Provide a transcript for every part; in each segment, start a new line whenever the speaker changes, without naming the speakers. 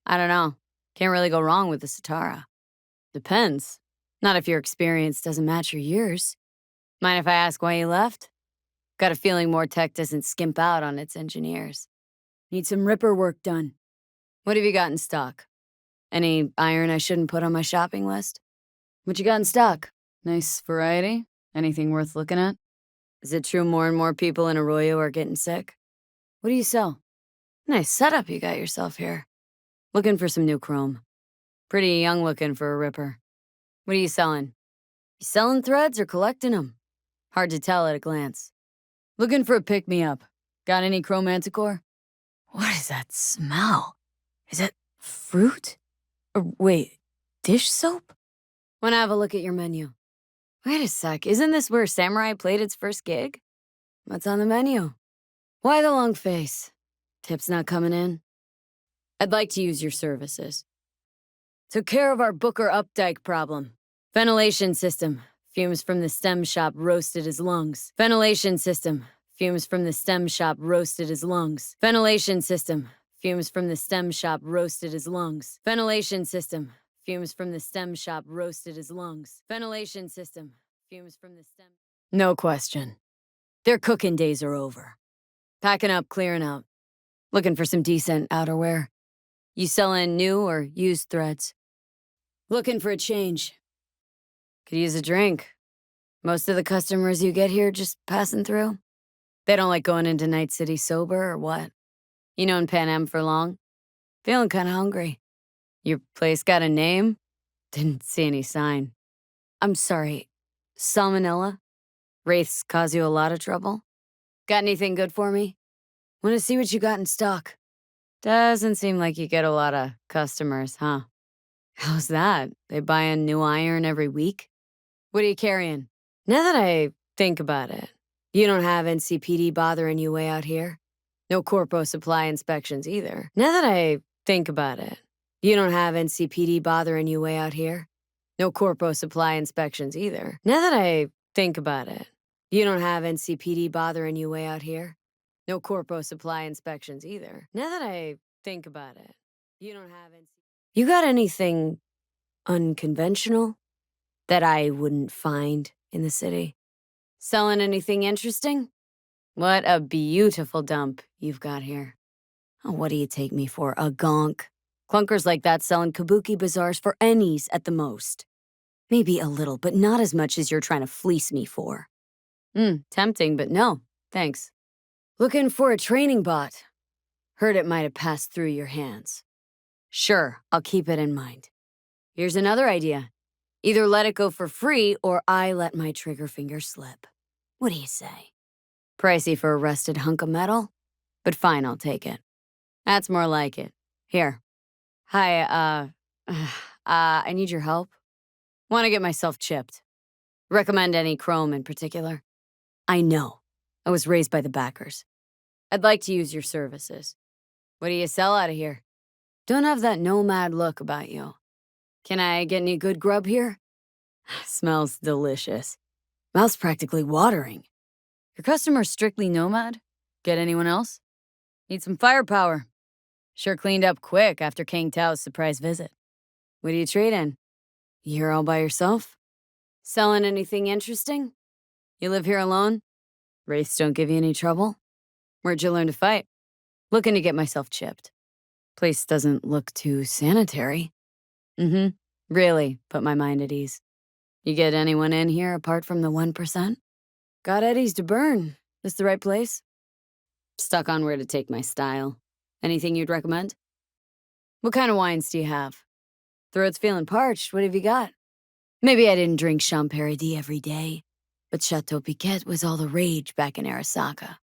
I don't know. Can't really go wrong with the Sitara. Depends. Not if your experience doesn't match your years. Mind if I ask why you left? Got a feeling more tech doesn't skimp out on its engineers. Need some ripper work done. What have you got in stock? Any iron I shouldn't put on my shopping list? What you got in stock? Nice variety? Anything worth looking at? Is it true more and more people in Arroyo are getting sick? What do you sell? Nice setup you got yourself here. Looking for some new chrome. Pretty young looking for a ripper. What are you selling? You selling threads or collecting them? Hard to tell at a glance. Looking for a pick-me-up. Got any chrome manticore? What is that smell? Is it fruit? Or wait, dish soap? Wanna have a look at your menu? Wait a sec, isn't this where Samurai played its first gig? What's on the menu? Why the long face? Tips not coming in? I'd like to use your services. Took care of our Booker Updike problem. Ventilation system. Fumes from the stem shop roasted his lungs. Ventilation system. Fumes from the stem shop roasted his lungs. Ventilation system. Fumes from the stem shop roasted his lungs. Ventilation system. Fumes from the stem shop roasted his lungs. Ventilation system. Fumes from the stem... No question. Their cooking days are over. Packing up, clearing out. Looking for some decent outerwear. You selling new or used threads? Looking for a change. Could use a drink. Most of the customers you get here just passing through? They don't like going into Night City sober or what? You known Pan Am for long? Feeling kinda hungry. Your place got a name? Didn't see any sign. I'm sorry. Salmonella? Wraiths cause you a lot of trouble? Got anything good for me? Wanna see what you got in stock? Doesn't seem like you get a lot of customers, huh? How's that? They buying new iron every week? What are you carrying? Now that I think about it, you don't have NCPD bothering you way out here? No corpo supply inspections either. Now that I think about it, you don't have NCPD bothering you way out here? No corpo supply inspections either. Now that I think about it, you don't have NCPD bothering you way out here? No corpo supply inspections either. Now that I think about it, you don't have You got anything unconventional that I wouldn't find in the city? Selling anything interesting? What a beautiful dump you've got here. Oh, what do you take me for, a gonk? Clunkers like that selling kabuki bazaars for ennies at the most. Maybe a little, but not as much as you're trying to fleece me for. Tempting, but no, thanks. Looking for a training bot. Heard it might have passed through your hands. Sure, I'll keep it in mind. Here's another idea. Either let it go for free or I let my trigger finger slip. What do you say? Pricey for a rusted hunk of metal? But fine, I'll take it. That's more like it. Here. Hi, I need your help. Want to get myself chipped. Recommend any chrome in particular? I know. I was raised by the backers. I'd like to use your services. What do you sell out of here? Don't have that nomad look about you. Can I get any good grub here? Smells delicious. Mouth's practically watering. Your customer's strictly nomad? Get anyone else? Need some firepower. Sure cleaned up quick after King Tao's surprise visit. What do you trade in? You here all by yourself? Selling anything interesting? You live here alone? Wraiths don't give you any trouble? Where'd you learn to fight? Looking to get myself chipped. Place doesn't look too sanitary. Really put my mind at ease. You get anyone in here apart from the 1%? Got eddies to burn. This the right place? Stuck on where to take my style. Anything you'd recommend? What kind of wines do you have? Throat's feeling parched. What have you got? Maybe I didn't drink Champagne every day, but Chateau Piquet was all the rage back in Arasaka.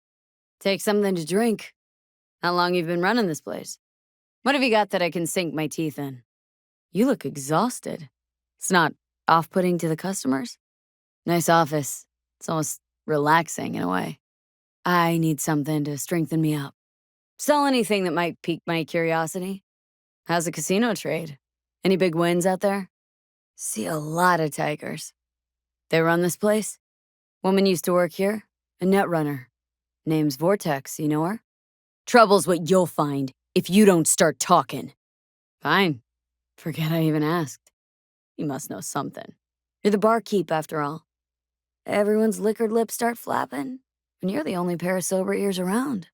Take something to drink. How long you've been running this place? What have you got that I can sink my teeth in? You look exhausted. It's not off-putting to the customers? Nice office. It's almost relaxing in a way. I need something to strengthen me up. Sell anything that might pique my curiosity. How's the casino trade? Any big wins out there? See a lot of tigers. They run this place? Woman used to work here. A net runner. Name's Vortex, you know her? Trouble's what you'll find if you don't start talking. Fine. Forget I even asked. You must know something. You're the barkeep, after all. Everyone's liquored lips start flapping, and you're the only pair of sober ears around.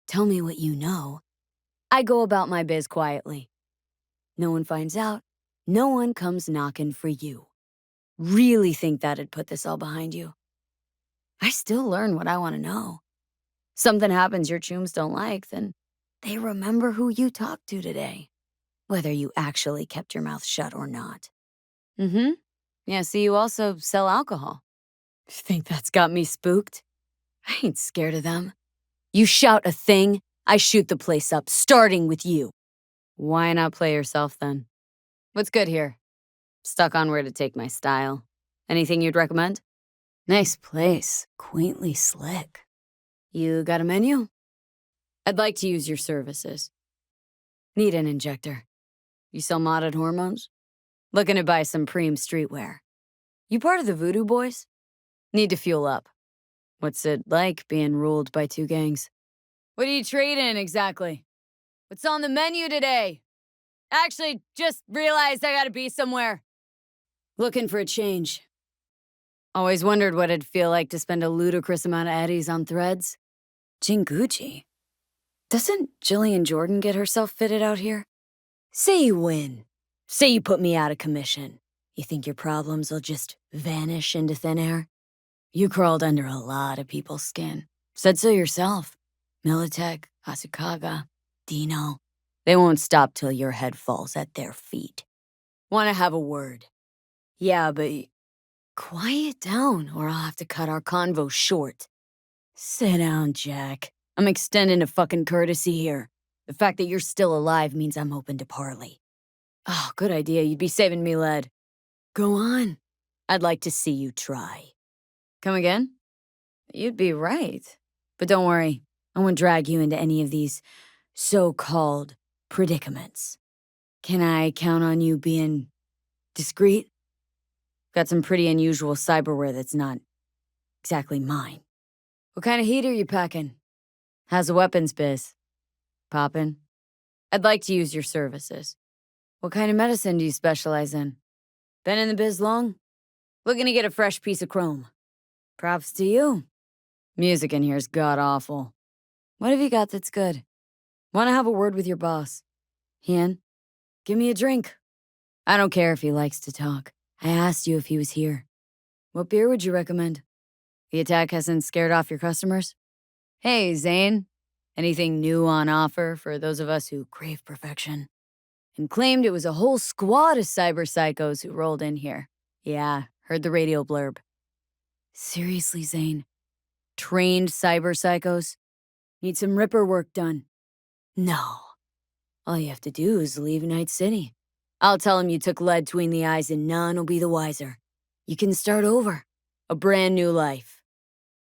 Tell me what you know. I go about my biz quietly. No one finds out. No one comes knocking for you. Really think that'd put this all behind you? I still learn what I want to know. Something happens your chooms don't like, then they remember who you talked to today, whether you actually kept your mouth shut or not. Mm-hmm. Yeah, see, you also sell alcohol. Think that's got me spooked? I ain't scared of them. You shout a thing, I shoot the place up, starting with you. Why not play yourself then? What's good here? Stuck on where to take my style. Anything you'd recommend? Nice place, quaintly slick. You got a menu? I'd like to use your services. Need an injector. You sell modded hormones? Looking to buy some preem streetwear. You part of the Voodoo Boys? Need to fuel up. What's it like being ruled by two gangs? What are you trading exactly? What's on the menu today? Actually, just realized I gotta be somewhere. Looking for a change. Always wondered what it'd feel like to spend a ludicrous amount of eddies on threads. Jinguchi. Doesn't Jillian Jordan get herself fitted out here? Say you win. Say you put me out of commission. You think your problems will just vanish into thin air? You crawled under a lot of people's skin. Said so yourself. Militech, Asakaga, Dino. They won't stop till your head falls at their feet. Want to have a word? Yeah, but quiet down or I'll have to cut our convo short. Sit down, Jack. I'm extending a fucking courtesy here. The fact that you're still alive means I'm open to parley. Oh, good idea. You'd be saving me lead. Go on. I'd like to see you try. Come again? You'd be right. But don't worry. I won't drag you into any of these so-called predicaments. Can I count on you being discreet? Got some pretty unusual cyberware that's not exactly mine. What kind of heat are you packing? How's the weapons biz? Poppin'? I'd like to use your services. What kind of medicine do you specialize in? Been in the biz long? Looking to get a fresh piece of chrome. Props to you. Music in here's god-awful. What have you got that's good? Want to have a word with your boss? Hien, give me a drink. I don't care if he likes to talk. I asked you if he was here. What beer would you recommend? The attack hasn't scared off your customers? Hey, Zane. Anything new on offer for those of us who crave perfection? And claimed it was a whole squad of cyber psychos who rolled in here. Yeah, heard the radio blurb. Seriously, Zane? Trained cyber psychos? Need some Ripper work done? No. All you have to do is leave Night City. I'll tell him you took lead between the eyes and none will be the wiser. You can start over. A brand new life.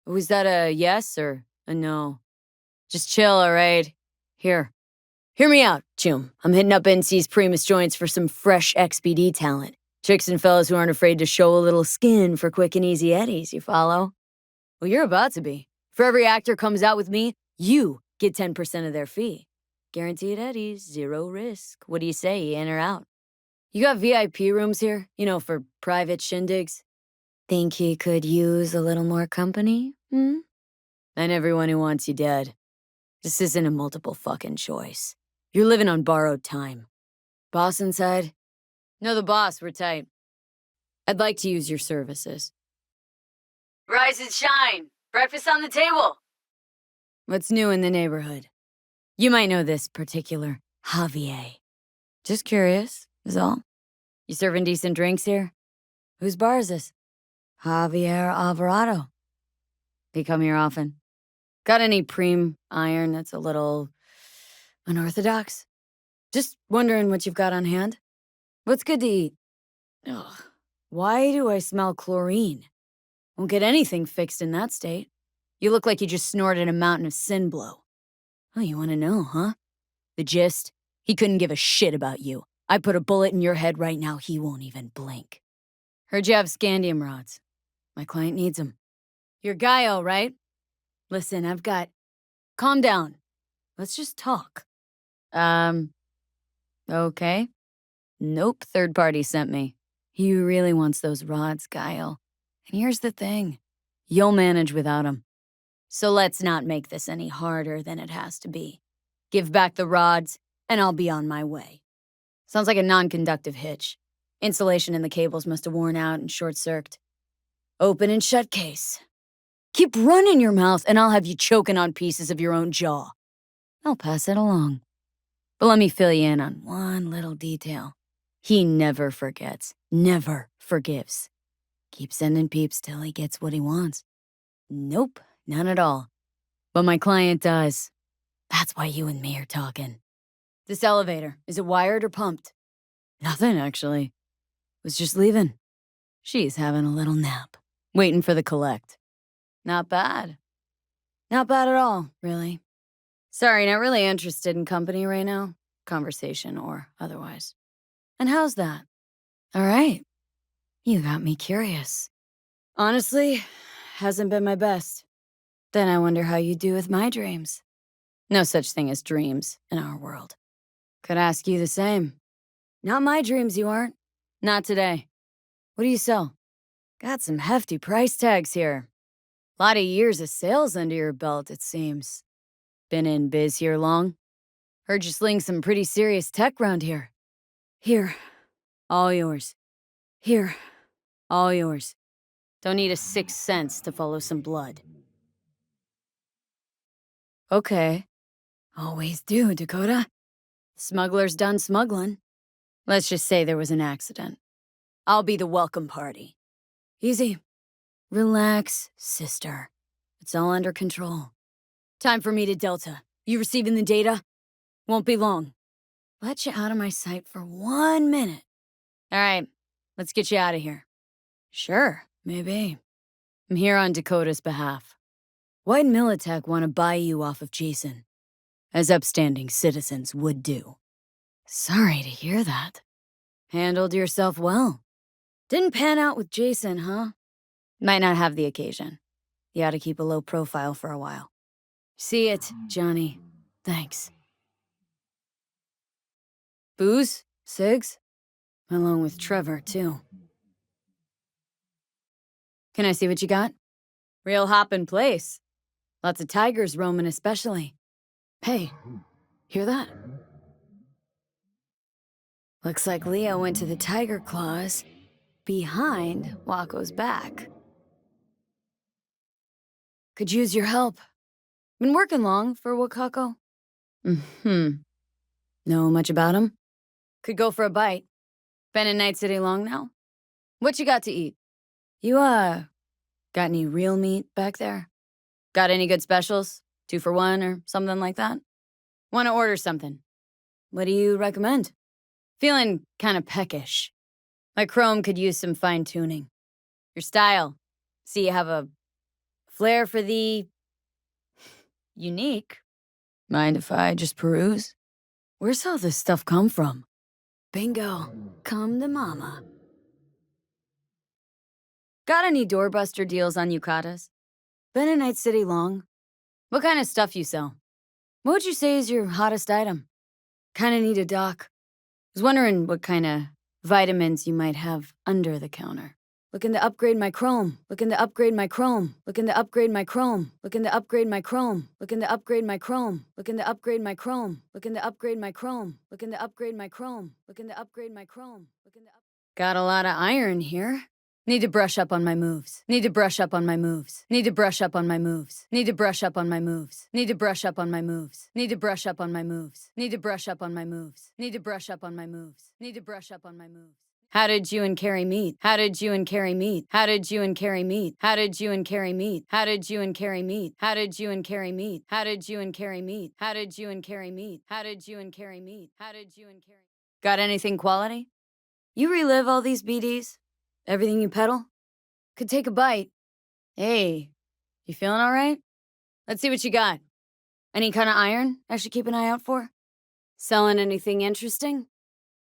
Was that a yes or a no? Just chill, all right? Here. Hear me out, Choom. I'm hitting up NC's Primus joints for some fresh XBD talent. Chicks and fellas who aren't afraid to show a little skin for quick and easy eddies, you follow? Well, you're about to be. For every actor comes out with me, you get 10% of their fee. Guaranteed eddies, zero risk. What do you say, in or out? You got VIP rooms here, for private shindigs? Think he could use a little more company, hmm? And everyone who wants you dead. This isn't a multiple fucking choice. You're living on borrowed time. Boss inside? No, the boss, we're tight. I'd like to use your services. Rise and shine. Breakfast on the table. What's new in the neighborhood? You might know this particular Javier. Just curious, is all. You serving decent drinks here? Whose bar is this? Javier Alvarado. He come here often. Got any preem iron that's a little unorthodox? Just wondering what you've got on hand. What's good to eat? Ugh. Why do I smell chlorine? Won't get anything fixed in that state. You look like you just snorted a mountain of sin blow. Oh, you want to know, huh? The gist? He couldn't give a shit about you. I put a bullet in your head right now, he won't even blink. Heard you have scandium rods. My client needs them. Your guy, all right? Listen, Calm down. Let's just talk. Okay. Nope, third party sent me. He really wants those rods, Guile. And here's the thing. You'll manage without him. So let's not make this any harder than it has to be. Give back the rods, and I'll be on my way. Sounds like a non-conductive hitch. Insulation in the cables must have worn out and short-circuited. Open and shut case. Keep running your mouth, and I'll have you choking on pieces of your own jaw. I'll pass it along. But let me fill you in on one little detail. He never forgets, never forgives. Keep sending peeps till he gets what he wants. Nope, none at all. But my client does. That's why you and me are talking. This elevator, is it wired or pumped? Nothing, actually. Was just leaving. She's having a little nap, waiting for the collect. Not bad. Not bad at all, really. Sorry, not really interested in company right now. Conversation or otherwise. And how's that? All right. You got me curious. Honestly, hasn't been my best. Then I wonder how you do with my dreams. No such thing as dreams in our world. Could ask you the same. Not my dreams, you aren't. Not today. What do you sell? Got some hefty price tags here. Lot of years of sales under your belt, it seems. Been in biz here long? Heard you sling some pretty serious tech round here. Here. All yours. Here. All yours. Don't need a 6 cents to follow some blood. Okay. Always do, Dakota. Smuggler's done smuggling. Let's just say there was an accident. I'll be the welcome party. Easy. Relax, sister. It's all under control. Time for me to Delta. You receiving the data? Won't be long. Let you out of my sight for 1 minute. All right, let's get you out of here. Sure, maybe. I'm here on Dakota's behalf. Why'd Militech want to buy you off of Jason? As upstanding citizens would do. Sorry to hear that. Handled yourself well. Didn't pan out with Jason, huh? Might not have the occasion. You ought to keep a low profile for a while. See it, Johnny. Thanks. Booze? Cigs? Along with Trevor, too. Can I see what you got? Real hoppin' place. Lots of tigers roaming especially. Hey, hear that? Looks like Leo went to the tiger claws behind Waco's back. Could use your help. Been working long for Wakako? Know much about him? Could go for a bite. Been in Night City long now? What you got to eat? You, got any real meat back there? Got any good specials? 2 for 1 or something like that? Want to order something. What do you recommend? Feeling kind of peckish. My chrome could use some fine-tuning. Your style. See, you have a flair for the unique. Mind if I just peruse? Where's all this stuff come from? Bingo. Come to mama. Got any doorbuster deals on yucatas? Been in Night City long? What kind of stuff you sell? What would you say is your hottest item? Kinda need a doc. Was wondering what kind of vitamins you might have under the counter. Looking to upgrade my chrome. Looking to upgrade my chrome. Looking to upgrade my chrome. Looking to upgrade my chrome. Looking to upgrade my chrome. Looking to upgrade my chrome. Looking to upgrade my chrome. Looking to upgrade my chrome. Looking to upgrade my chrome. Got a lot of iron here. Need to brush up on my moves. Need to brush up on my moves. Need to brush up on my moves. Need to brush up on my moves. Need to brush up on my moves. Need to brush up on my moves. Need to brush up on my moves. Need to brush up on my moves. Need to brush up on my moves. How did you and Carrie meet? How did you and Carrie meet? How did you and Carrie meet? How did you and Carrie meet? How did you and Carrie meet? How did you and Carrie meet? How did you and Carrie meet? How did you and Carrie meet? How did you and Carrie meet? How did you and Carrie? Got anything quality? You relive all these BDs? Everything you peddle? Could take a bite. Hey, you feeling all right? Let's see what you got. Any kind of iron I should keep an eye out for? Selling anything interesting?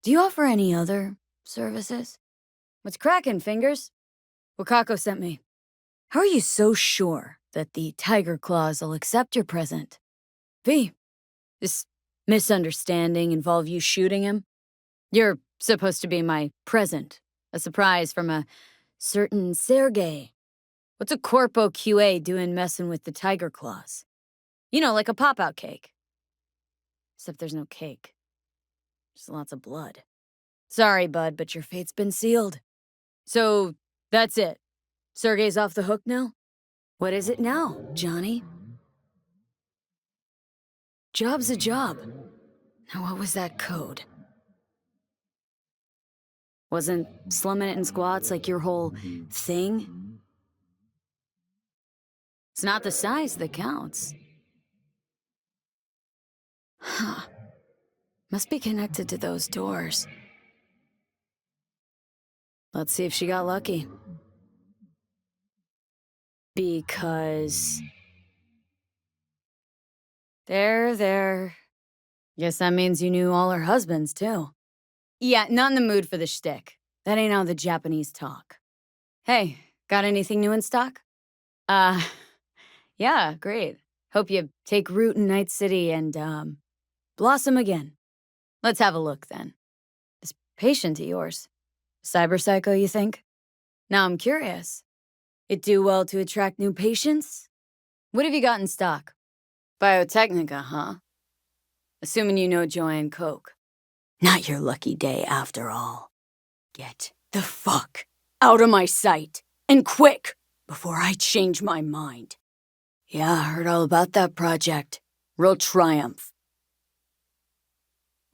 Do you offer any other services? What's cracking, fingers? Wakako sent me. How are you so sure that the tiger claws will accept your present? V, this misunderstanding involve you shooting him? You're supposed to be my present, a surprise from a certain Sergey. What's a Corpo QA doing messing with the tiger claws? You know, like a pop-out cake. Except there's no cake. Just lots of blood. Sorry, bud, but your fate's been sealed. So, that's it. Sergey's off the hook now? What is it now, Johnny? Job's a job. Now what was that code? Wasn't slumming it in squats like your whole thing? It's not the size that counts. Huh. Must be connected to those doors. Let's see if she got lucky. Because... There. Guess that means you knew all her husbands, too. Yeah, not in the mood for the shtick. That ain't how the Japanese talk. Hey, got anything new in stock? Uh, yeah, great. Hope you take root in Night City and, blossom again. Let's have a look, then. This patient of yours. Cyberpsycho, you think? Now I'm curious. It do well to attract new patients? What have you got in stock? Biotechnica, huh? Assuming you know Joanne Koch. Not your lucky day, after all. Get the fuck out of my sight, and quick, before I change my mind. Yeah, I heard all about that project. Real triumph.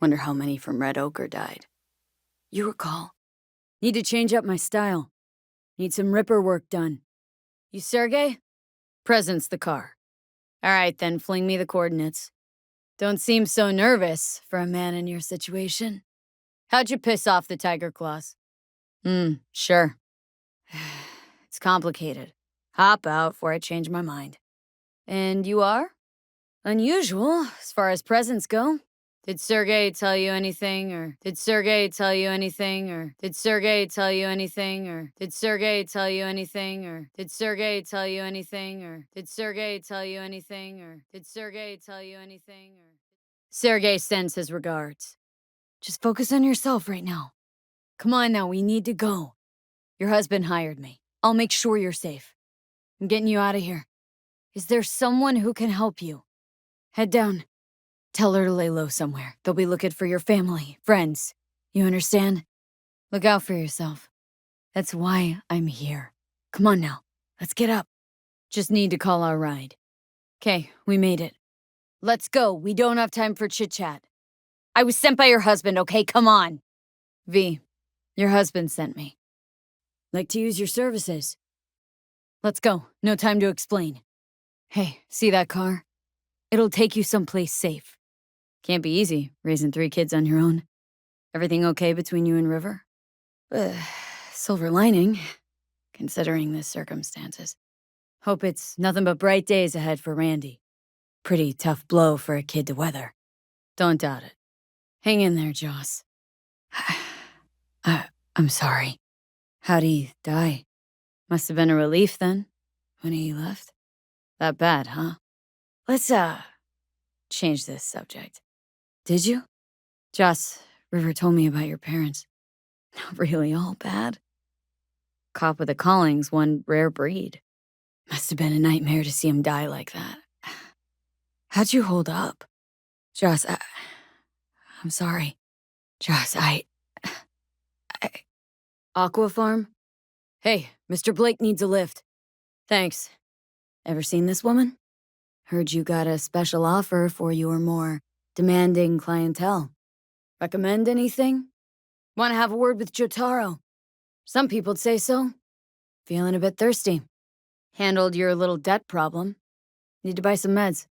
Wonder how many from Red Ochre died. You recall? Need to change up my style. Need some ripper work done. You Sergey? Present's the car. All right, then fling me the coordinates. Don't seem so nervous for a man in your situation. How'd you piss off the tiger claws? Sure. It's complicated. Hop out before I change my mind. And you are? Unusual, as far as presents go. Did Sergey tell you anything, or did Sergey tell you anything, or did Sergey tell you anything, or did Sergey tell you anything, or did Sergey tell you anything, or did Sergey tell you anything, or did Sergey tell you anything, or... Sergey sends his regards. Just focus on yourself right now. Come on now, we need to go. Your husband hired me. I'll make sure you're safe. I'm getting you out of here. Is there someone who can help you? Head down. Tell her to lay low somewhere. They'll be looking for your family, friends. You understand? Look out for yourself. That's why I'm here. Come on now. Let's get up. Just need to call our ride. Okay, we made it. Let's go. We don't have time for chit-chat. I was sent by your husband, okay? Come on. V, your husband sent me. Like to use your services. Let's go. No time to explain. Hey, see that car? It'll take you someplace safe. Can't be easy, raising 3 kids on your own. Everything okay between you and River? Silver lining, considering the circumstances. Hope it's nothing but bright days ahead for Randy. Pretty tough blow for a kid to weather. Don't doubt it. Hang in there, Joss. I'm sorry. How'd he die? Must have been a relief then, when he left. That bad, huh? Let's, change this subject. Did you? Joss, River told me about your parents. Not really all bad. Cop with a calling's one rare breed. Must have been a nightmare to see him die like that. How'd you hold up? Joss, I'm sorry. Joss, Aqua Farm? Hey, Mr. Blake needs a lift. Thanks. Ever seen this woman? Heard you got a special offer for your more demanding clientele. Recommend anything? Want to have a word with Jotaro? Some people'd say so. Feeling a bit thirsty. Handled your little debt problem. Need to buy some meds.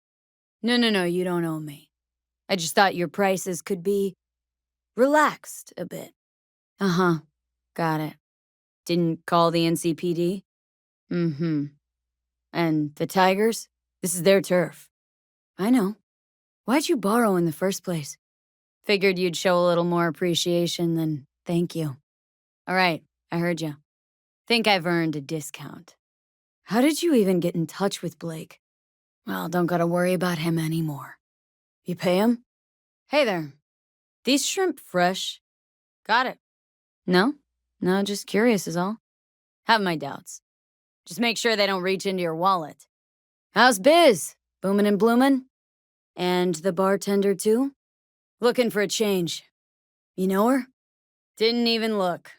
No, you don't owe me. I just thought your prices could be relaxed a bit. Uh-huh. Got it. Didn't call the NCPD? Mm-hmm. And the Tigers? This is their turf. I know. Why'd you borrow in the first place? Figured you'd show a little more appreciation than thank you. All right, I heard you. Think I've earned a discount. How did you even get in touch with Blake? Well, don't gotta worry about him anymore. You pay him? Hey there. These shrimp fresh? Got it. No? No, just curious is all. Have my doubts. Just make sure they don't reach into your wallet. How's biz? Boomin' and bloomin'? And the bartender, too? Looking for a change. You know her? Didn't even look.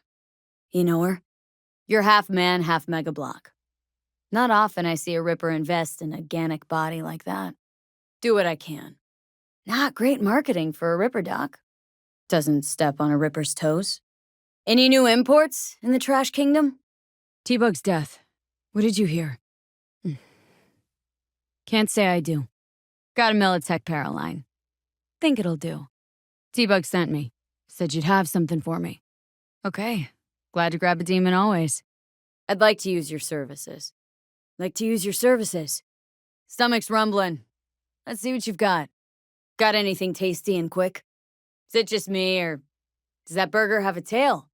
You know her? You're half man, half mega block. Not often I see a Ripper invest in a Ganic body like that. Do what I can. Not great marketing for a Ripper, Doc. Doesn't step on a Ripper's toes. Any new imports in the Trash Kingdom? T-Bug's death. What did you hear? Can't say I do. Got a Militech Paraline. Think it'll do. T-Bug sent me. Said you'd have something for me. Okay. Glad to grab a demon always. I'd like to use your services. Like to use your services. Stomach's rumbling. Let's see what you've got. Got anything tasty and quick? Is it just me, or does that burger have a tail?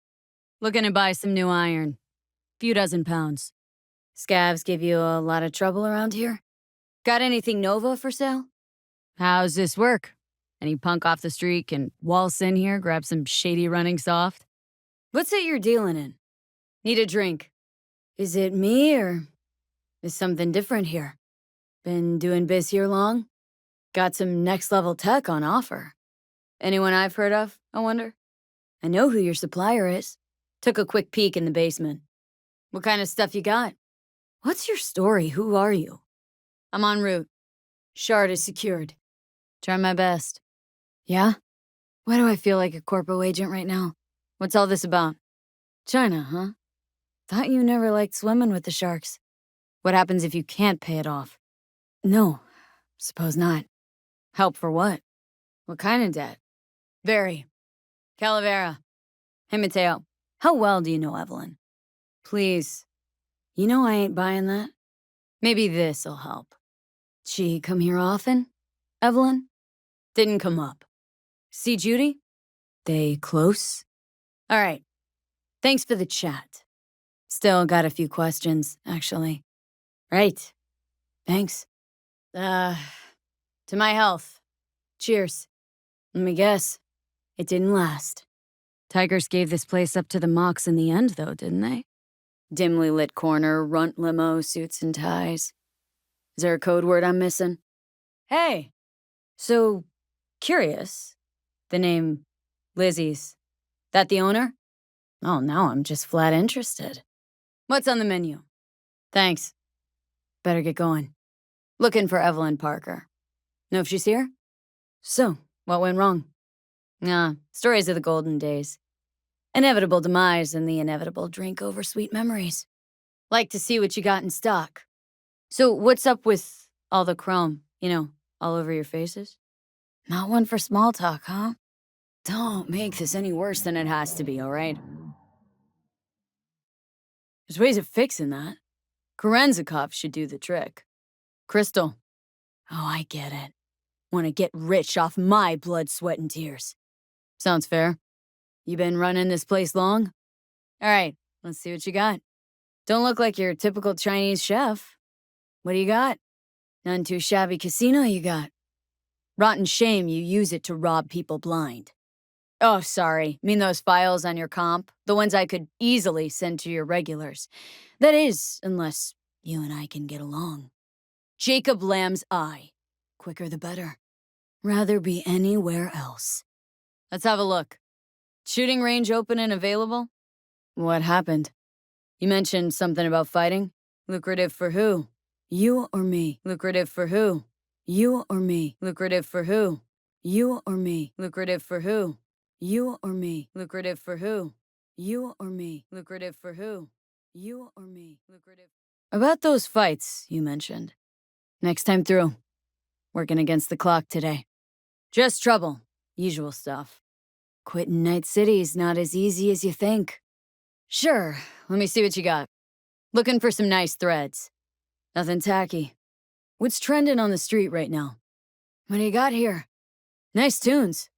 Looking to buy some new iron. Few dozen pounds. Scavs give you a lot of trouble around here? Got anything Nova for sale? How's this work? Any punk off the street can waltz in here, grab some shady running soft? What's it you're dealing in? Need a drink. Is it me, or is something different here? Been doing biz here long? Got some next-level tech on offer. Anyone I've heard of, I wonder? I know who your supplier is. Took a quick peek in the basement. What kind of stuff you got? What's your story? Who are you? I'm en route. Shard is secured. Try my best. Yeah? Why do I feel like a corpo agent right now? What's all this about? China, huh? Thought you never liked swimming with the sharks. What happens if you can't pay it off? No, suppose not. Help for what? What kind of debt? Very. Calavera. Hey, Mateo. How well do you know Evelyn? Please. You know I ain't buying that. Maybe this'll help. She come here often? Evelyn? Didn't come up. See Judy? They close? All right. Thanks for the chat. Still got a few questions, actually. Right. Thanks. To my health. Cheers. Let me guess. It didn't last. Tigers gave this place up to the Mox in the end, though, didn't they? Dimly lit corner, runt limo, suits and ties. Is there a code word I'm missing? Hey! So, curious. The name Lizzie's. That the owner? Oh, now I'm just flat interested. What's on the menu? Thanks. Better get going. Looking for Evelyn Parker. Know if she's here? So, what went wrong? Stories of the golden days. Inevitable demise and the inevitable drink over sweet memories. Like to see what you got in stock. So, what's up with all the chrome, all over your faces? Not one for small talk, huh? Don't make this any worse than it has to be, all right? There's ways of fixing that. Kerenzikov should do the trick. Crystal. Oh, I get it. Want to get rich off my blood, sweat, and tears. Sounds fair. You been running this place long? All right, let's see what you got. Don't look like your typical Chinese chef. What do you got? None too shabby casino you got. Rotten shame you use it to rob people blind. Oh, sorry. Mean those files on your comp? The ones I could easily send to your regulars. That is, unless you and I can get along. Jacob Lamb's eye. Quicker the better. Rather be anywhere else. Let's have a look. Shooting range open and available? What happened? You mentioned something about fighting? Lucrative for who? You or me? Lucrative for who? You or me? Lucrative for who? You or me? Lucrative for who? You or me? Lucrative for who? You or me? Lucrative for who? You or me? Lucrative. About those fights you mentioned. Next time through. Working against the clock today. Just trouble. Usual stuff. Quitting Night City's not as easy as you think. Sure, let me see what you got. Looking for some nice threads. Nothing tacky. What's trending on the street right now? What do you got here? Nice tunes.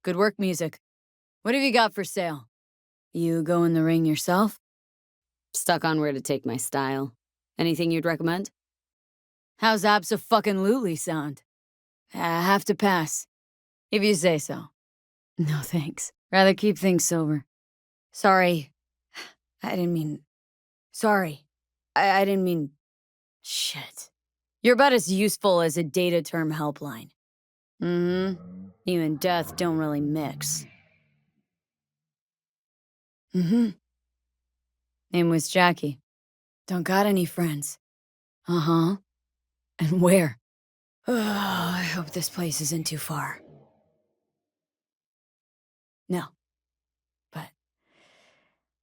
Good work music. What have you got for sale? You go in the ring yourself? Stuck on where to take my style. Anything you'd recommend? How's abso-fucking-lutely sound? I have to pass. If you say so. No, thanks. Rather keep things sober. Sorry. I didn't mean... Sorry. I didn't mean... Shit. You're about as useful as a data term helpline. Mm-hmm. You and death don't really mix. Mm-hmm. Name was Jackie. Don't got any friends. Uh-huh. And where? Oh, I hope this place isn't too far. No. But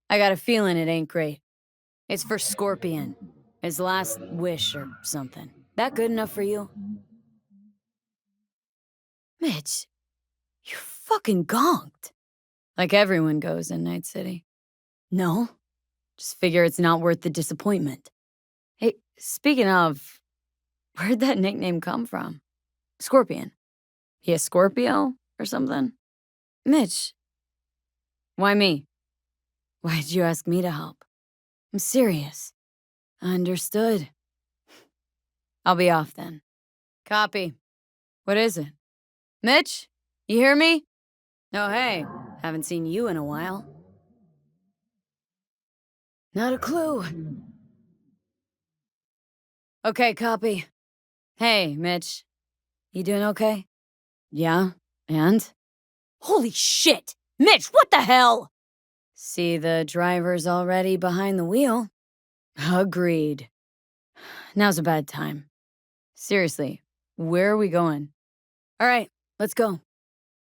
I got a feeling it ain't great. It's for Scorpion. His last wish or something. That good enough for you? Mitch, you fucking gonked. Like everyone goes in Night City. No? Just figure it's not worth the disappointment. Hey, speaking of, where'd that nickname come from? Scorpion. He a Scorpio or something? Mitch. Why me? Why'd you ask me to help? I'm serious. Understood. I'll be off then. Copy. What is it? Mitch? You hear me? Oh, hey. Haven't seen you in a while. Not a clue. Okay, copy. Hey, Mitch. You doing okay? Yeah, and? Holy shit! Mitch, what the hell? See, the driver's already behind the wheel. Agreed. Now's a bad time. Seriously, where are we going? All right, let's go.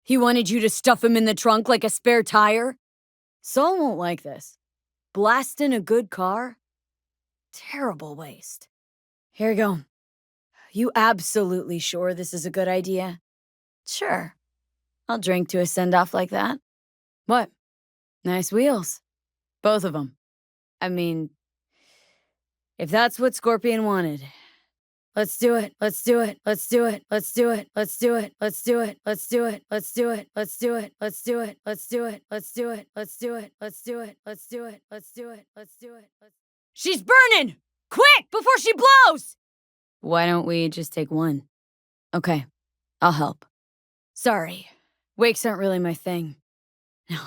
He wanted you to stuff him in the trunk like a spare tire? Saul won't like this. Blasting a good car? Terrible waste. Here you go. You absolutely sure this is a good idea? Sure. I'll drink to a send-off like that. What? Nice wheels. Both of them. I mean, if that's what Scorpion wanted. Let's do it. Let's do it. Let's do it. Let's do it. Let's do it. Let's do it. Let's do it. Let's do it. Let's do it. Let's do it. Let's do it. Let's do it. Let's do it. Let's do it. Let's do it. Let's do it. Let's do it. She's burning! Quick, before she blows! Why don't we just take one? Okay, I'll help. Sorry, wakes aren't really my thing. No.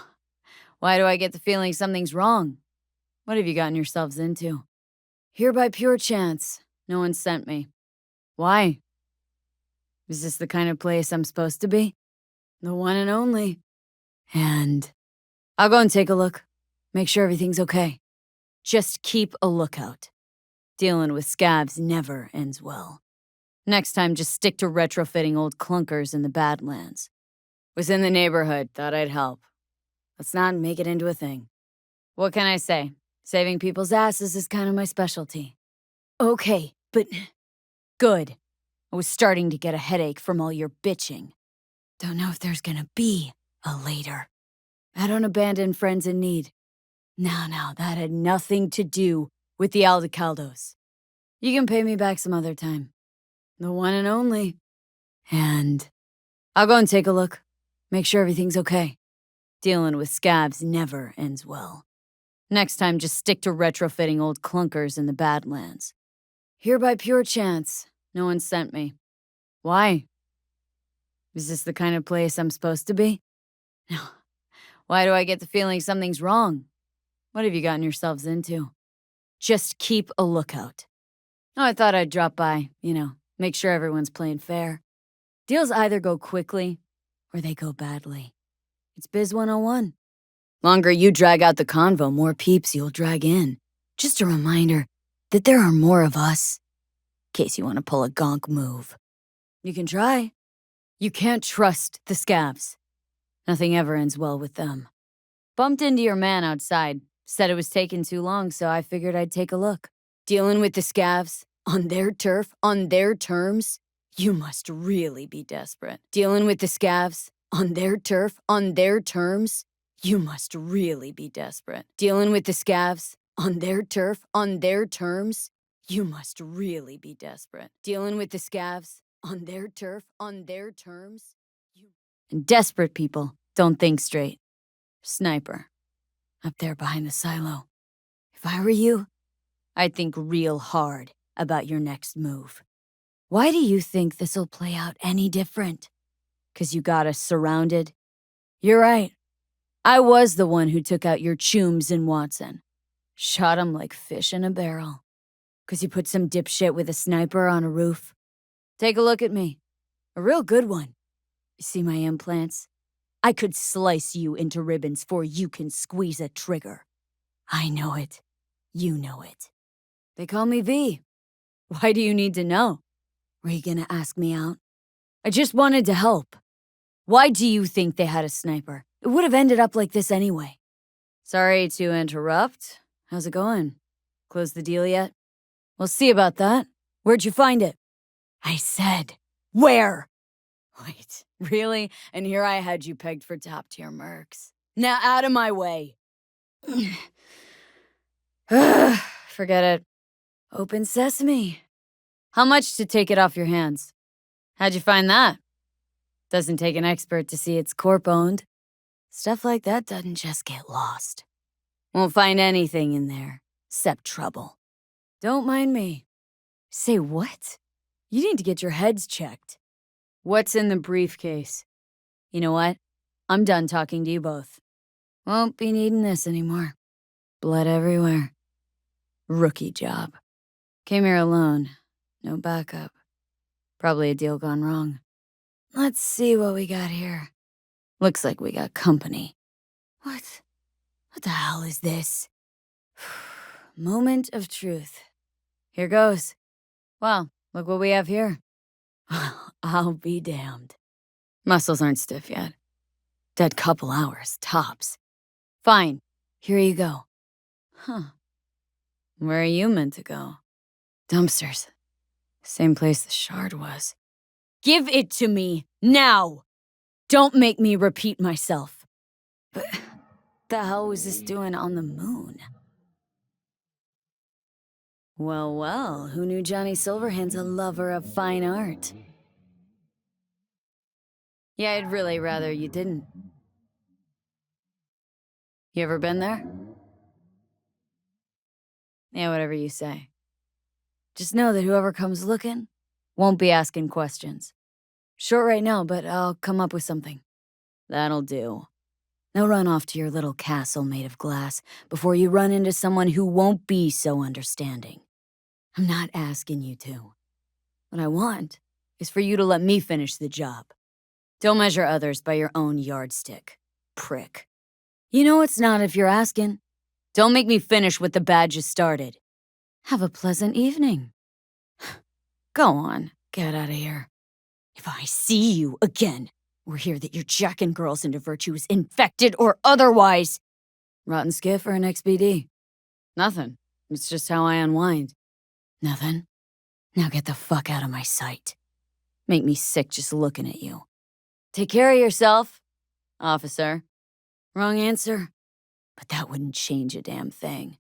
Why do I get the feeling something's wrong? What have you gotten yourselves into? Here by pure chance. No one sent me. Why? Is this the kind of place I'm supposed to be? The one and only. And I'll go and take a look. Make sure everything's okay. Just keep a lookout. Dealing with scabs never ends well. Next time, just stick to retrofitting old clunkers in the Badlands. Was in the neighborhood, thought I'd help. Let's not make it into a thing. What can I say? Saving people's asses is kind of my specialty. Okay, but... Good. I was starting to get a headache from all your bitching. Don't know if there's gonna be a later. I don't abandon friends in need. No, that had nothing to do with the Aldecaldos. You can pay me back some other time. The one and only. And I'll go and take a look. Make sure everything's okay. Dealing with scabs never ends well. Next time, just stick to retrofitting old clunkers in the Badlands. Here by pure chance, no one sent me. Why? Is this the kind of place I'm supposed to be? No. Why do I get the feeling something's wrong? What have you gotten yourselves into? Just keep a lookout. Oh, I thought I'd drop by, make sure everyone's playing fair. Deals either go quickly or they go badly. It's Biz 101. Longer you drag out the convo, more peeps you'll drag in. Just a reminder that there are more of us, in case you want to pull a gonk move. You can try. You can't trust the scabs. Nothing ever ends well with them. Bumped into your man outside. Said it was taking too long, so I figured I'd take a look. Dealing with the scabs, on their turf, on their terms, you must really be desperate. Dealing with the scabs, on their turf, on their terms, you must really be desperate. Dealing with the scabs, on their turf, on their terms, you must really be desperate. Dealing with the scabs, on their turf, on their terms, And desperate people don't think straight. Sniper. Up there behind the silo. If I were you, I'd think real hard about your next move. Why do you think this'll play out any different? 'Cause you got us surrounded? You're right. I was the one who took out your chooms in Watson. Shot 'em like fish in a barrel. 'Cause you put some dipshit with a sniper on a roof. Take a look at me. A real good one. You see my implants? I could slice you into ribbons 'fore you can squeeze a trigger. I know it. You know it. They call me V. Why do you need to know? Were you gonna ask me out? I just wanted to help. Why do you think they had a sniper? It would have ended up like this anyway. Sorry to interrupt. How's it going? Closed the deal yet? We'll see about that. Where'd you find it? I said, where? Wait, really? And here I had you pegged for top-tier mercs. Now out of my way. Forget it. Open sesame. How much to take it off your hands? How'd you find that? Doesn't take an expert to see it's corp-owned. Stuff like that doesn't just get lost. Won't find anything in there, except trouble. Don't mind me. Say what? You need to get your heads checked. What's in the briefcase? You know what? I'm done talking to you both. Won't be needing this anymore. Blood everywhere. Rookie job. Came here alone. No backup. Probably a deal gone wrong. Let's see what we got here. Looks like we got company. What? What the hell is this? Moment of truth. Here goes. Well, look what we have here. I'll be damned. Muscles aren't stiff yet. Dead couple hours, tops. Fine. Here you go. Huh. Where are you meant to go? Dumpsters. Same place the shard was. Give it to me, now! Don't make me repeat myself. But the hell was this doing on the moon? Well, well, who knew Johnny Silverhand's a lover of fine art? Yeah, I'd really rather you didn't. You ever been there? Yeah, whatever you say. Just know that whoever comes looking won't be asking questions. Short right now, but I'll come up with something. That'll do. Now run off to your little castle made of glass before you run into someone who won't be so understanding. I'm not asking you to. What I want is for you to let me finish the job. Don't measure others by your own yardstick, prick. You know it's not if you're asking. Don't make me finish what the badge has started. Have a pleasant evening. Go on, get out of here. If I see you again, or hear that you're jacking girls into virtues, infected or otherwise. Rotten skiff or an XBD? Nothing. It's just how I unwind. Nothing? Now get the fuck out of my sight. Make me sick just looking at you. Take care of yourself, officer. Wrong answer. But that wouldn't change a damn thing.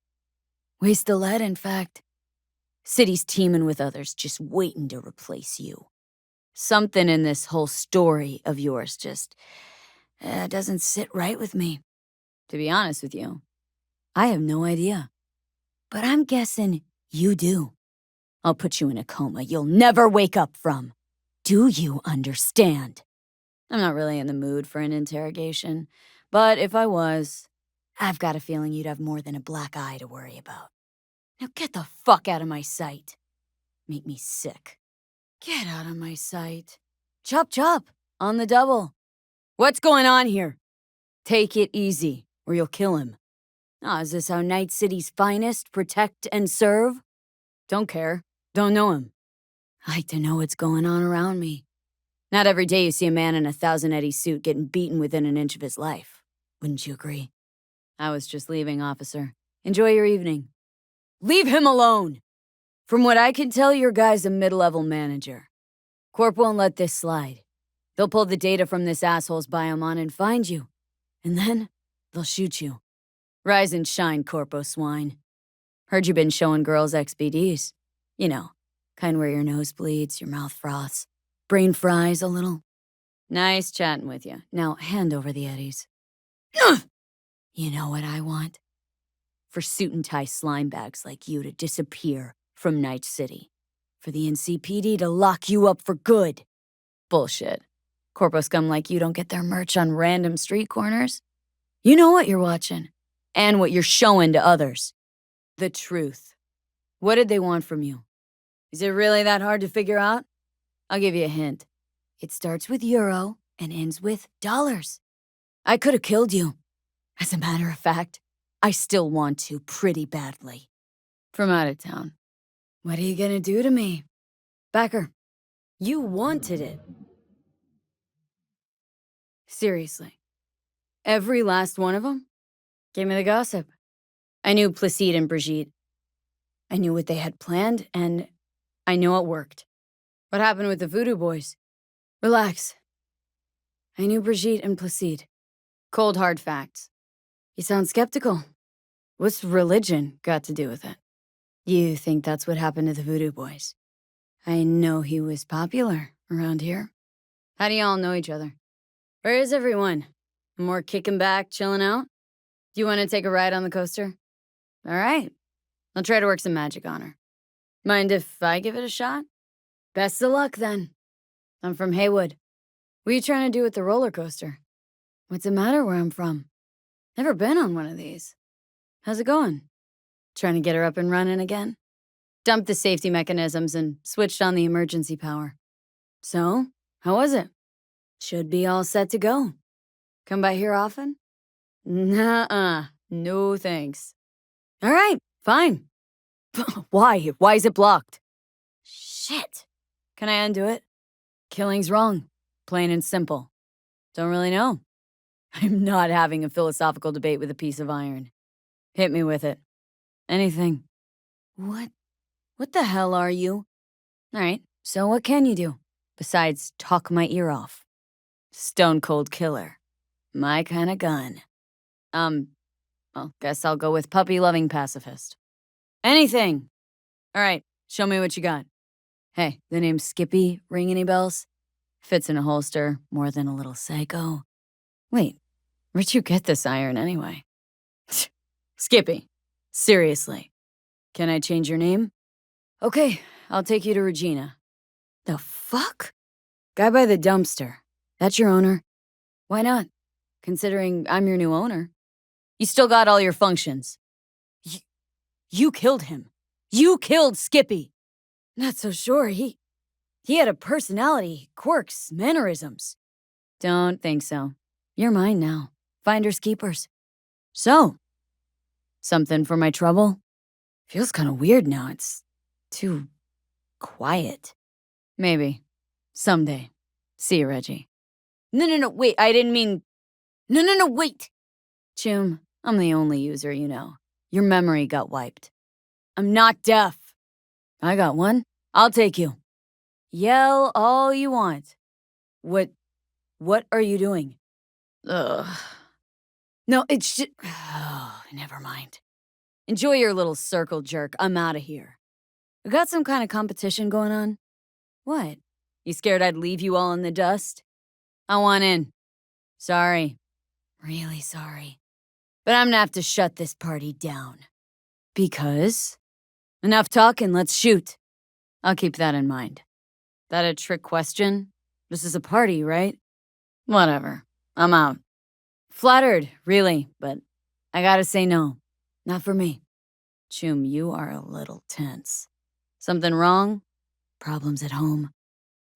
Waste the lead, in fact. City's teeming with others just waiting to replace you. Something in this whole story of yours just doesn't sit right with me. To be honest with you, I have no idea. But I'm guessing you do. I'll put you in a coma you'll never wake up from. Do you understand? I'm not really in the mood for an interrogation, but if I was, I've got a feeling you'd have more than a black eye to worry about. Now get the fuck out of my sight. Make me sick. Get out of my sight. Chop chop, on the double. What's going on here? Take it easy, or you'll kill him. Is this how Night City's finest protect and serve? Don't care. Don't know him. I like to know what's going on around me. Not every day you see a man in a 1,000 Eddie suit getting beaten within an inch of his life. Wouldn't you agree? I was just leaving, officer. Enjoy your evening. Leave him alone! From what I can tell, your guy's a mid-level manager. Corp won't let this slide. They'll pull the data from this asshole's biome and find you. And then, they'll shoot you. Rise and shine, Corpo swine. Heard you been showing girls XBDs. You know, kind where your nose bleeds, your mouth froths, brain fries a little. Nice chatting with you. Now, hand over the eddies. You know what I want? For suit and tie slime bags like you to disappear from Night City. For the NCPD to lock you up for good. Bullshit. Corpo scum like you don't get their merch on random street corners. You know what you're watching and what you're showing to others. The truth. What did they want from you? Is it really that hard to figure out? I'll give you a hint. It starts with euro and ends with dollars. I could have killed you. As a matter of fact, I still want to pretty badly. From out of town. What are you gonna do to me? Backer, you wanted it. Seriously. Every last one of them? Give me the gossip. I knew Placide and Brigitte. I knew what they had planned, and I know it worked. What happened with the voodoo boys? Relax. I knew Brigitte and Placide. Cold, hard facts. You sound skeptical. What's religion got to do with it? You think that's what happened to the voodoo boys? I know he was popular around here. How do y'all know each other? Where is everyone? More kicking back, chilling out? Do you want to take a ride on the coaster? All right. I'll try to work some magic on her. Mind if I give it a shot? Best of luck, then. I'm from Haywood. What are you trying to do with the roller coaster? What's the matter where I'm from? Never been on one of these. How's it going? Trying to get her up and running again? Dumped the safety mechanisms and switched on the emergency power. So, how was it? Should be all set to go. Come by here often? Nuh-uh. No thanks. All right, fine. Why? Why is it blocked? Shit. Can I undo it? Killing's wrong. Plain and simple. Don't really know. I'm not having a philosophical debate with a piece of iron. Hit me with it. Anything. What the hell are you? All right, so what can you do? Besides talk my ear off. Stone cold killer. My kind of gun. Well, guess I'll go with puppy-loving pacifist. Anything. All right, show me what you got. Hey, the name Skippy ring any bells? Fits in a holster, more than a little psycho. Wait, where'd you get this iron anyway? Skippy, seriously. Can I change your name? Okay, I'll take you to Regina. The fuck? Guy by the dumpster. That's your owner? Why not? Considering I'm your new owner. You still got all your functions. You killed him. You killed Skippy. Not so sure. He had a personality, quirks, mannerisms. Don't think so. You're mine now. Finders keepers. So, something for my trouble? Feels kind of weird now. It's too quiet. Maybe. Someday. See you, Reggie. No, wait, I didn't mean... No, wait! Chum, I'm the only user you know. Your memory got wiped. I'm not deaf. I got one. I'll take you. Yell all you want. What are you doing? Ugh. No, it's just... Oh, never mind. Enjoy your little circle jerk. I'm out of here. We got some kind of competition going on? What? You scared I'd leave you all in the dust? I want in. Sorry. Really sorry. But I'm gonna have to shut this party down. Because? Enough talking, let's shoot. I'll keep that in mind. That a trick question? This is a party, right? Whatever. I'm out. Flattered, really, but I gotta say no. Not for me. Chum, you are a little tense. Something wrong? Problems at home?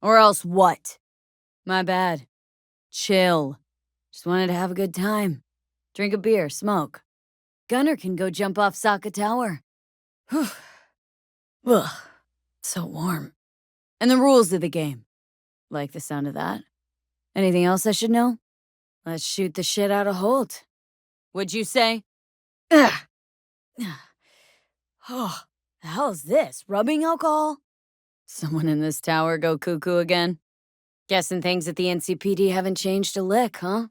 Or else what? My bad. Chill. Just wanted to have a good time. Drink a beer, smoke. Gunner can go jump off Sokka Tower. Whew. Ugh. So warm. And the rules of the game. Like the sound of that. Anything else I should know? Let's shoot the shit out of Holt. What'd you say? Ugh. Oh, the hell is this? Rubbing alcohol? Someone in this tower go cuckoo again? Guessing things at the NCPD haven't changed a lick, huh?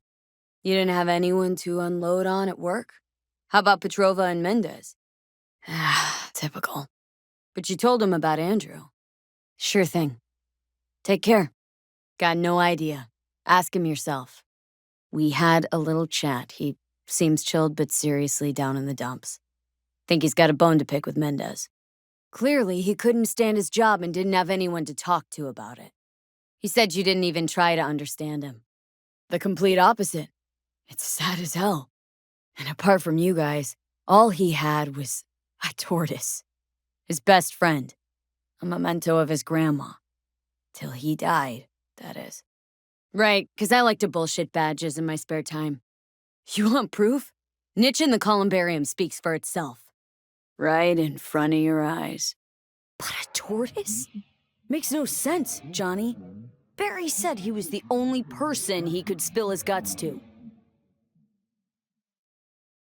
You didn't have anyone to unload on at work? How about Petrova and Mendez? Ah, typical. But you told him about Andrew. Sure thing. Take care. Got no idea. Ask him yourself. We had a little chat. He seems chilled but seriously down in the dumps. Think he's got a bone to pick with Mendez. Clearly, he couldn't stand his job and didn't have anyone to talk to about it. He said you didn't even try to understand him. The complete opposite. It's sad as hell. And apart from you guys, all he had was a tortoise. His best friend. A memento of his grandma. Till he died, that is. Right, because I like to bullshit badges in my spare time. You want proof? Niche in the columbarium speaks for itself. Right in front of your eyes. But a tortoise? Makes no sense, Johnny. Barry said he was the only person he could spill his guts to.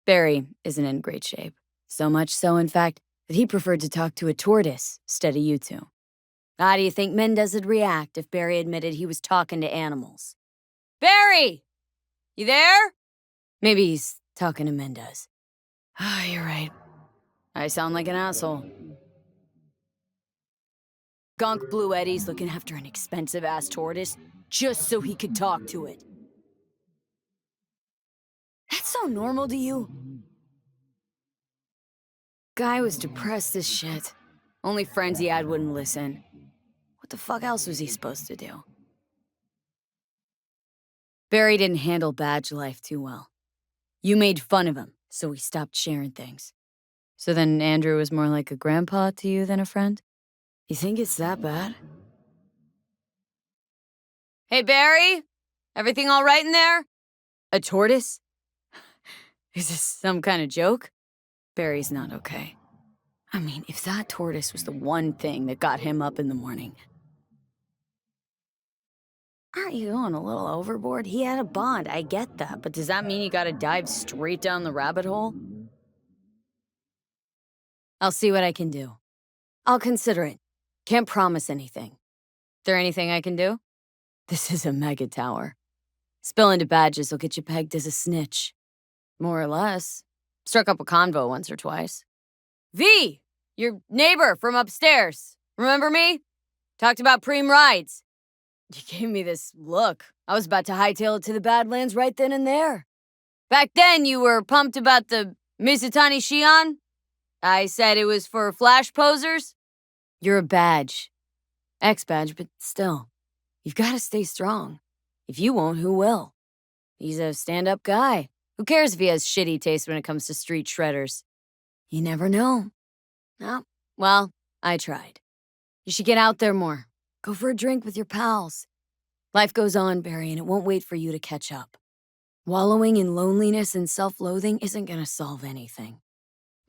Barry isn't in great shape. So much so, in fact, that he preferred to talk to a tortoise instead of you two. How do you think Mendez would react if Barry admitted he was talking to animals? Barry! You there? Maybe he's talking to Mendez. Ah, you're right. I sound like an asshole. Gonk Blue Eddie's looking after an expensive-ass tortoise just so he could talk to it. That's so normal to you? Guy was depressed as shit. Only friends he had wouldn't listen. What the fuck else was he supposed to do? Barry didn't handle badge life too well. You made fun of him, so he stopped sharing things. So then Andrew was more like a grandpa to you than a friend? You think it's that bad? Hey, Barry? Everything all right in there? A tortoise? Is this some kind of joke? Barry's not okay. I mean, if that tortoise was the one thing that got him up in the morning. Aren't you going a little overboard? He had a bond, I get that, but does that mean you gotta dive straight down the rabbit hole? I'll see what I can do. I'll consider it. Can't promise anything. There anything I can do? This is a mega tower. Spilling to badges will get you pegged as a snitch. More or less. Struck up a convo once or twice. V! Your neighbor from upstairs. Remember me? Talked about preem rides. You gave me this look. I was about to hightail it to the Badlands right then and there. Back then, you were pumped about the Mizutani Shion? I said it was for flash posers? You're a badge. Ex-badge, but still. You've got to stay strong. If you won't, who will? He's a stand-up guy. Who cares if he has shitty taste when it comes to street shredders? You never know. Oh, well, I tried. You should get out there more. Go for a drink with your pals. Life goes on, Barry, and it won't wait for you to catch up. Wallowing in loneliness and self-loathing isn't gonna solve anything.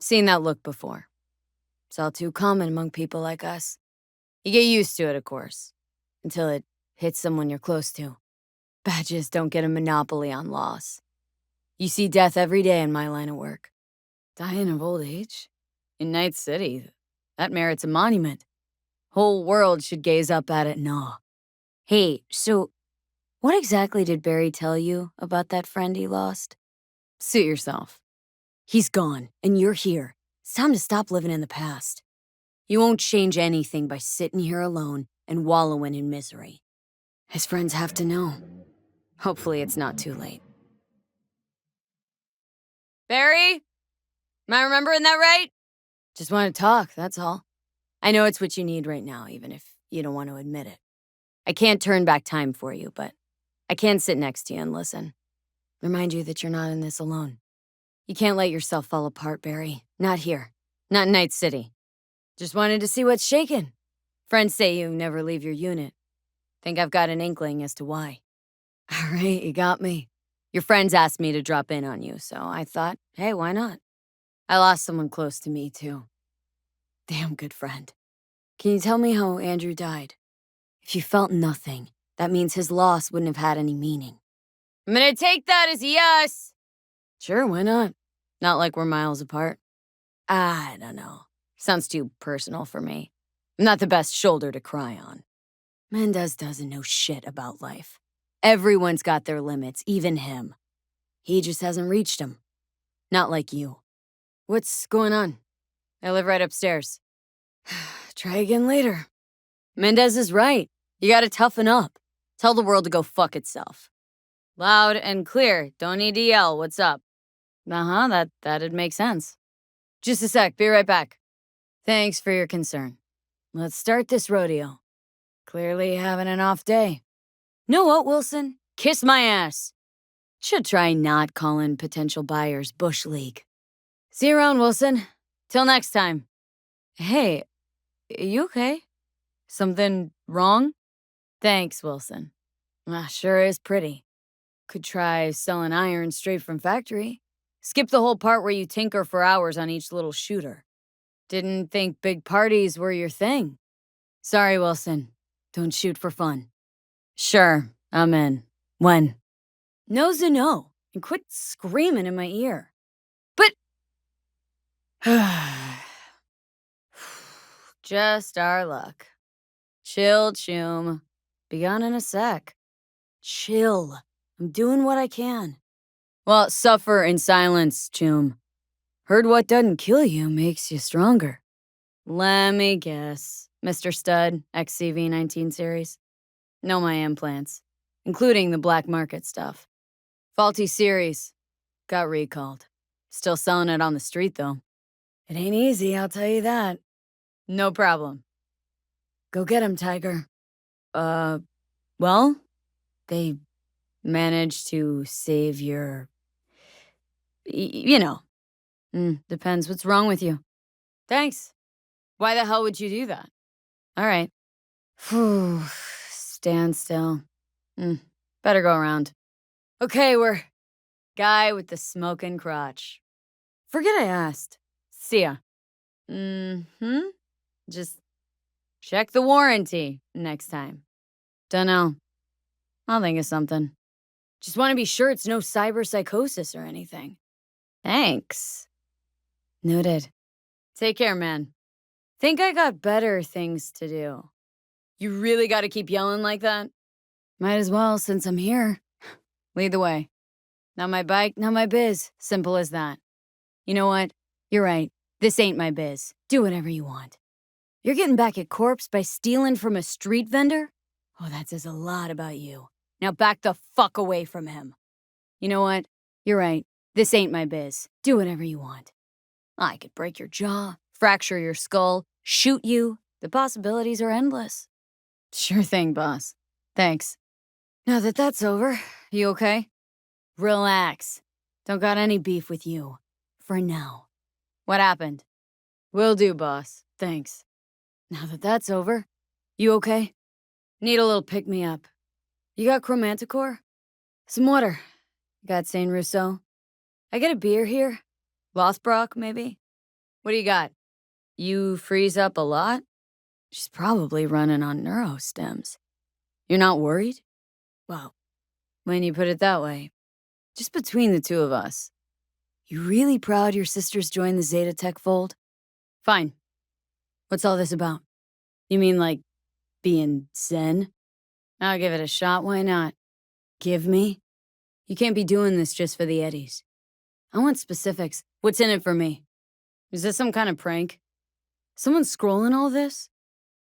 Seen that look before. It's all too common among people like us. You get used to it, of course, until it hits someone you're close to. Badges don't get a monopoly on loss. You see death every day in my line of work. Dying of old age? In Night City, that merits a monument. Whole world should gaze up at it in awe. Hey, so what exactly did Barry tell you about that friend he lost? Suit yourself. He's gone, and you're here. It's time to stop living in the past. You won't change anything by sitting here alone and wallowing in misery. His friends have to know. Hopefully it's not too late. Barry? Am I remembering that right? Just want to talk, that's all. I know it's what you need right now, even if you don't want to admit it. I can't turn back time for you, but I can sit next to you and listen. Remind you that you're not in this alone. You can't let yourself fall apart, Barry. Not here. Not in Night City. Just wanted to see what's shaking. Friends say you never leave your unit. Think I've got an inkling as to why. All right, you got me. Your friends asked me to drop in on you, so I thought, hey, why not? I lost someone close to me, too. Damn good friend. Can you tell me how Andrew died? If you felt nothing, that means his loss wouldn't have had any meaning. I'm gonna take that as a yes. Sure, why not? Not like we're miles apart. I don't know. Sounds too personal for me. I'm not the best shoulder to cry on. Mendez doesn't know shit about life. Everyone's got their limits, even him. He just hasn't reached them. Not like you. What's going on? I live right upstairs. Try again later. Mendez is right. You gotta toughen up. Tell the world to go fuck itself. Loud and clear. Don't need to yell. What's up? Uh-huh, that'd make sense. Just a sec. Be right back. Thanks for your concern. Let's start this rodeo. Clearly having an off day. Know what, Wilson? Kiss my ass. Should try not calling potential buyers Bush League. See you around, Wilson. Till next time. Hey, you okay? Something wrong? Thanks, Wilson. Sure is pretty. Could try selling iron straight from factory. Skip the whole part where you tinker for hours on each little shooter. Didn't think big parties were your thing. Sorry, Wilson. Don't shoot for fun. Sure, I'm in. When? No's a no, and quit screaming in my ear. But... Just our luck. Chill, Choom. Be gone in a sec. Chill. I'm doing what I can. Well, suffer in silence, Choom. Heard what doesn't kill you makes you stronger. Let me guess. Mr. Stud, XCV-19 series. Know my implants, including the black market stuff. Faulty series. Got recalled. Still selling it on the street, though. It ain't easy, I'll tell you that. No problem. Go get him, Tiger. Well, they managed to save your... you know. Depends what's wrong with you. Thanks. Why the hell would you do that? All right. Phew. Stand still. Better go around. Okay, we're... Guy with the smoking crotch. Forget I asked. See ya. Just check the warranty next time. Dunno. I'll think of something. Just want to be sure it's no cyberpsychosis or anything. Thanks. Noted. Take care, man. Think I got better things to do. You really gotta keep yelling like that? Might as well, since I'm here. Lead the way. Not my bike, not my biz. Simple as that. You know what? You're right. This ain't my biz. Do whatever you want. You're getting back at Corpse by stealing from a street vendor? Oh, that says a lot about you. Now back the fuck away from him. You know what? You're right. This ain't my biz. Do whatever you want. I could break your jaw, fracture your skull, shoot you. The possibilities are endless. Sure thing, boss. Thanks. Now that that's over, you okay? Relax. Don't got any beef with you. For now. What happened? Will do, boss. Thanks. Now that that's over, you okay? Need a little pick-me-up. You got Chromanticore? Some water. Got Saint Rousseau? I get a beer here? Lothbrock, maybe? What do you got? You freeze up a lot? She's probably running on neurostems. You're not worried? Well, when you put it that way, just between the two of us, you really proud your sisters joined the Zeta Tech fold? Fine. What's all this about? You mean like being zen? I'll give it a shot, why not? Give me? You can't be doing this just for the eddies. I want specifics. What's in it for me? Is this some kind of prank? Someone scrolling all this?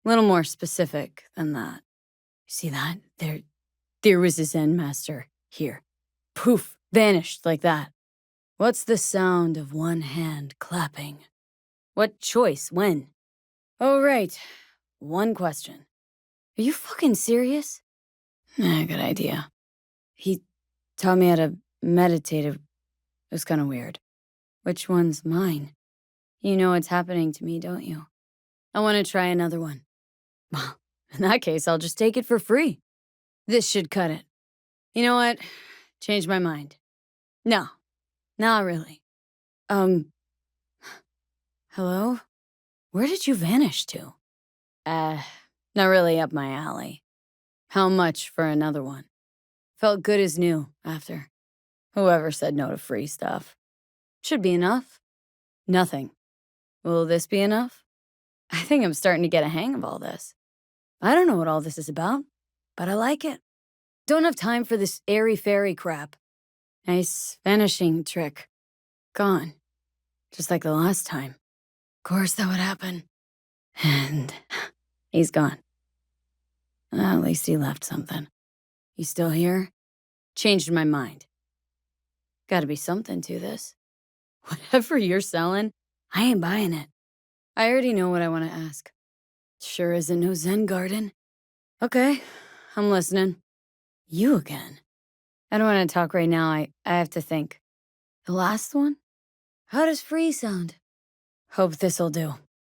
A little more specific than that. See that? There was a Zen master here. Poof, vanished like that. What's the sound of one hand clapping? What choice, when? Oh, right. One question. Are you fucking serious? Good idea. He taught me how to meditate. It was kind of weird. Which one's mine? You know what's happening to me, don't you? I want to try another one. Well, in that case, I'll just take it for free. This should cut it. You know what? Changed my mind. No, not really. Hello? Where did you vanish to? Not really up my alley. How much for another one? Felt good as new after. Whoever said no to free stuff. Should be enough. Nothing. Will this be enough? I think I'm starting to get a hang of all this. I don't know what all this is about, but I like it. Don't have time for this airy-fairy crap. Nice vanishing trick. Gone. Just like the last time. Of course that would happen. And he's gone. Well, at least he left something. You still here? Changed my mind. Gotta be something to this. Whatever you're selling, I ain't buying it. I already know what I want to ask. Sure isn't no Zen garden. Okay, I'm listening. You again? I don't want to talk right now. I have to think. The last one? How does free sound? Hope this'll do.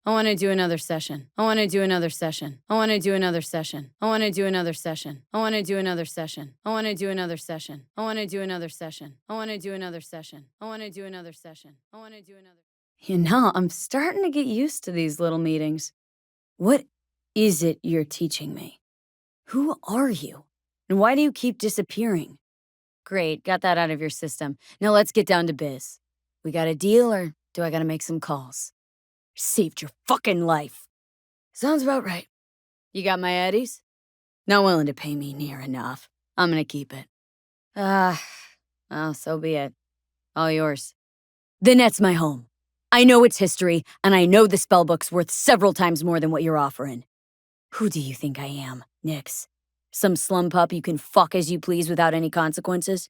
I want to do another session. I want to do another session. I want to do another session. I want to do another session. I want to do another session. I want to do another session. I want to do another session. I want to do another session. I want to do another session. I want to do another. I'm starting to get used to these little meetings. What is it you're teaching me? Who are you? And why do you keep disappearing? Great, got that out of your system. Now let's get down to biz. We got a deal, or do I gotta make some calls? Saved your fucking life. Sounds about right. You got my eddies? Not willing to pay me near enough. I'm gonna keep it. Well, so be it. All yours. The net's my home. I know its history, and I know the spellbook's worth several times more than what you're offering. Who do you think I am, Nix? Some slum pup you can fuck as you please without any consequences?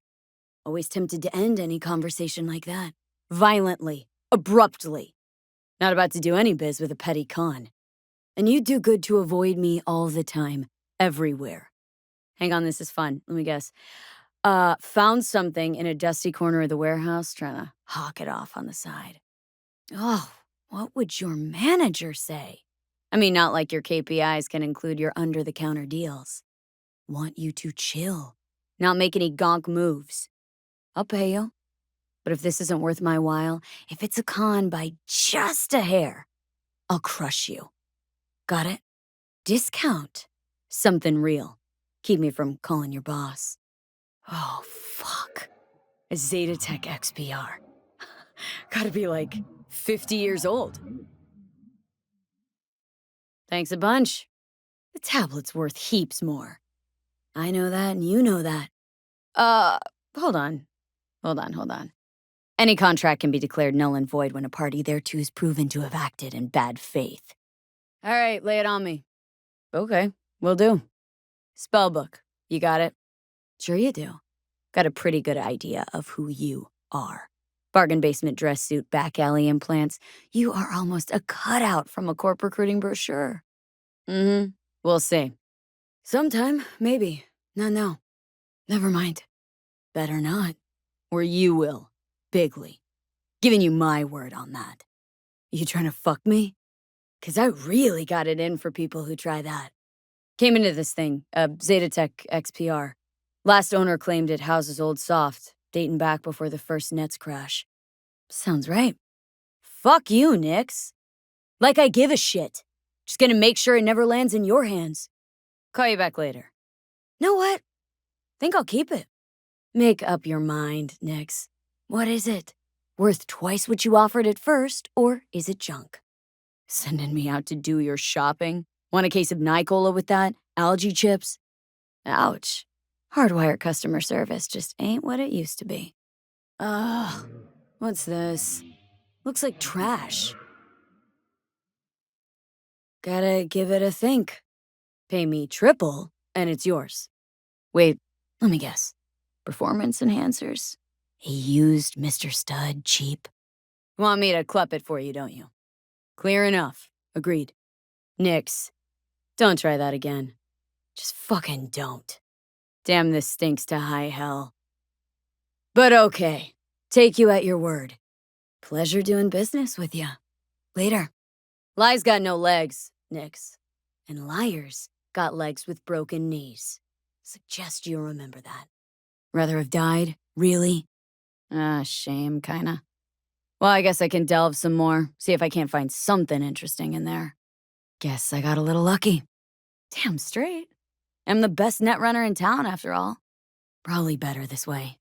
Always tempted to end any conversation like that. Violently. Abruptly. Not about to do any biz with a petty con. And you do good to avoid me all the time. Everywhere. Hang on, this is fun. Let me guess. Found something in a dusty corner of the warehouse, trying to hawk it off on the side. Oh, what would your manager say? I mean, not like your KPIs can include your under-the-counter deals. Want you to chill. Not make any gonk moves. I'll pay you. But if this isn't worth my while, if it's a con by just a hair, I'll crush you. Got it? Discount. Something real. Keep me from calling your boss. Oh, fuck. A Zetatech XPR. Gotta be like 50 years old. Thanks a bunch. The tablet's worth heaps more. I know that and you know that. Hold on. Hold on. Any contract can be declared null and void when a party thereto is proven to have acted in bad faith. All right, lay it on me. Okay, will do. Spellbook, you got it? Sure you do. Got a pretty good idea of who you are. Bargain basement dress suit, back alley implants. You are almost a cutout from a corp recruiting brochure. Mm-hmm. We'll see. Sometime, maybe. No. Never mind. Better not. Or you will. Bigly. Giving you my word on that. You trying to fuck me? 'Cause I really got it in for people who try that. Came into this thing, Zetatech XPR. Last owner claimed it houses old soft, dating back before the first Nets crash. Sounds right. Fuck you, Nix. Like I give a shit. Just gonna make sure it never lands in your hands. Call you back later. Know what? Think I'll keep it. Make up your mind, Nix. What is it? Worth twice what you offered at first, or is it junk? Sending me out to do your shopping? Want a case of Nicola with that? Algae chips? Ouch. Hardwire customer service just ain't what it used to be. Ugh. What's this? Looks like trash. Gotta give it a think. Pay me triple, and it's yours. Wait, let me guess. Performance enhancers? A used Mr. Stud cheap? Want me to clup it for you, don't you? Clear enough. Agreed. Nix. Don't try that again. Just fucking don't. Damn, this stinks to high hell. But okay. Take you at your word. Pleasure doing business with ya. Later. Lies got no legs, Nix. And liars got legs with broken knees. Suggest you remember that. Rather have died? Really? Shame, kinda. Well, I guess I can delve some more, see if I can't find something interesting in there. Guess I got a little lucky. Damn straight. I'm the best net runner in town, after all. Probably better this way.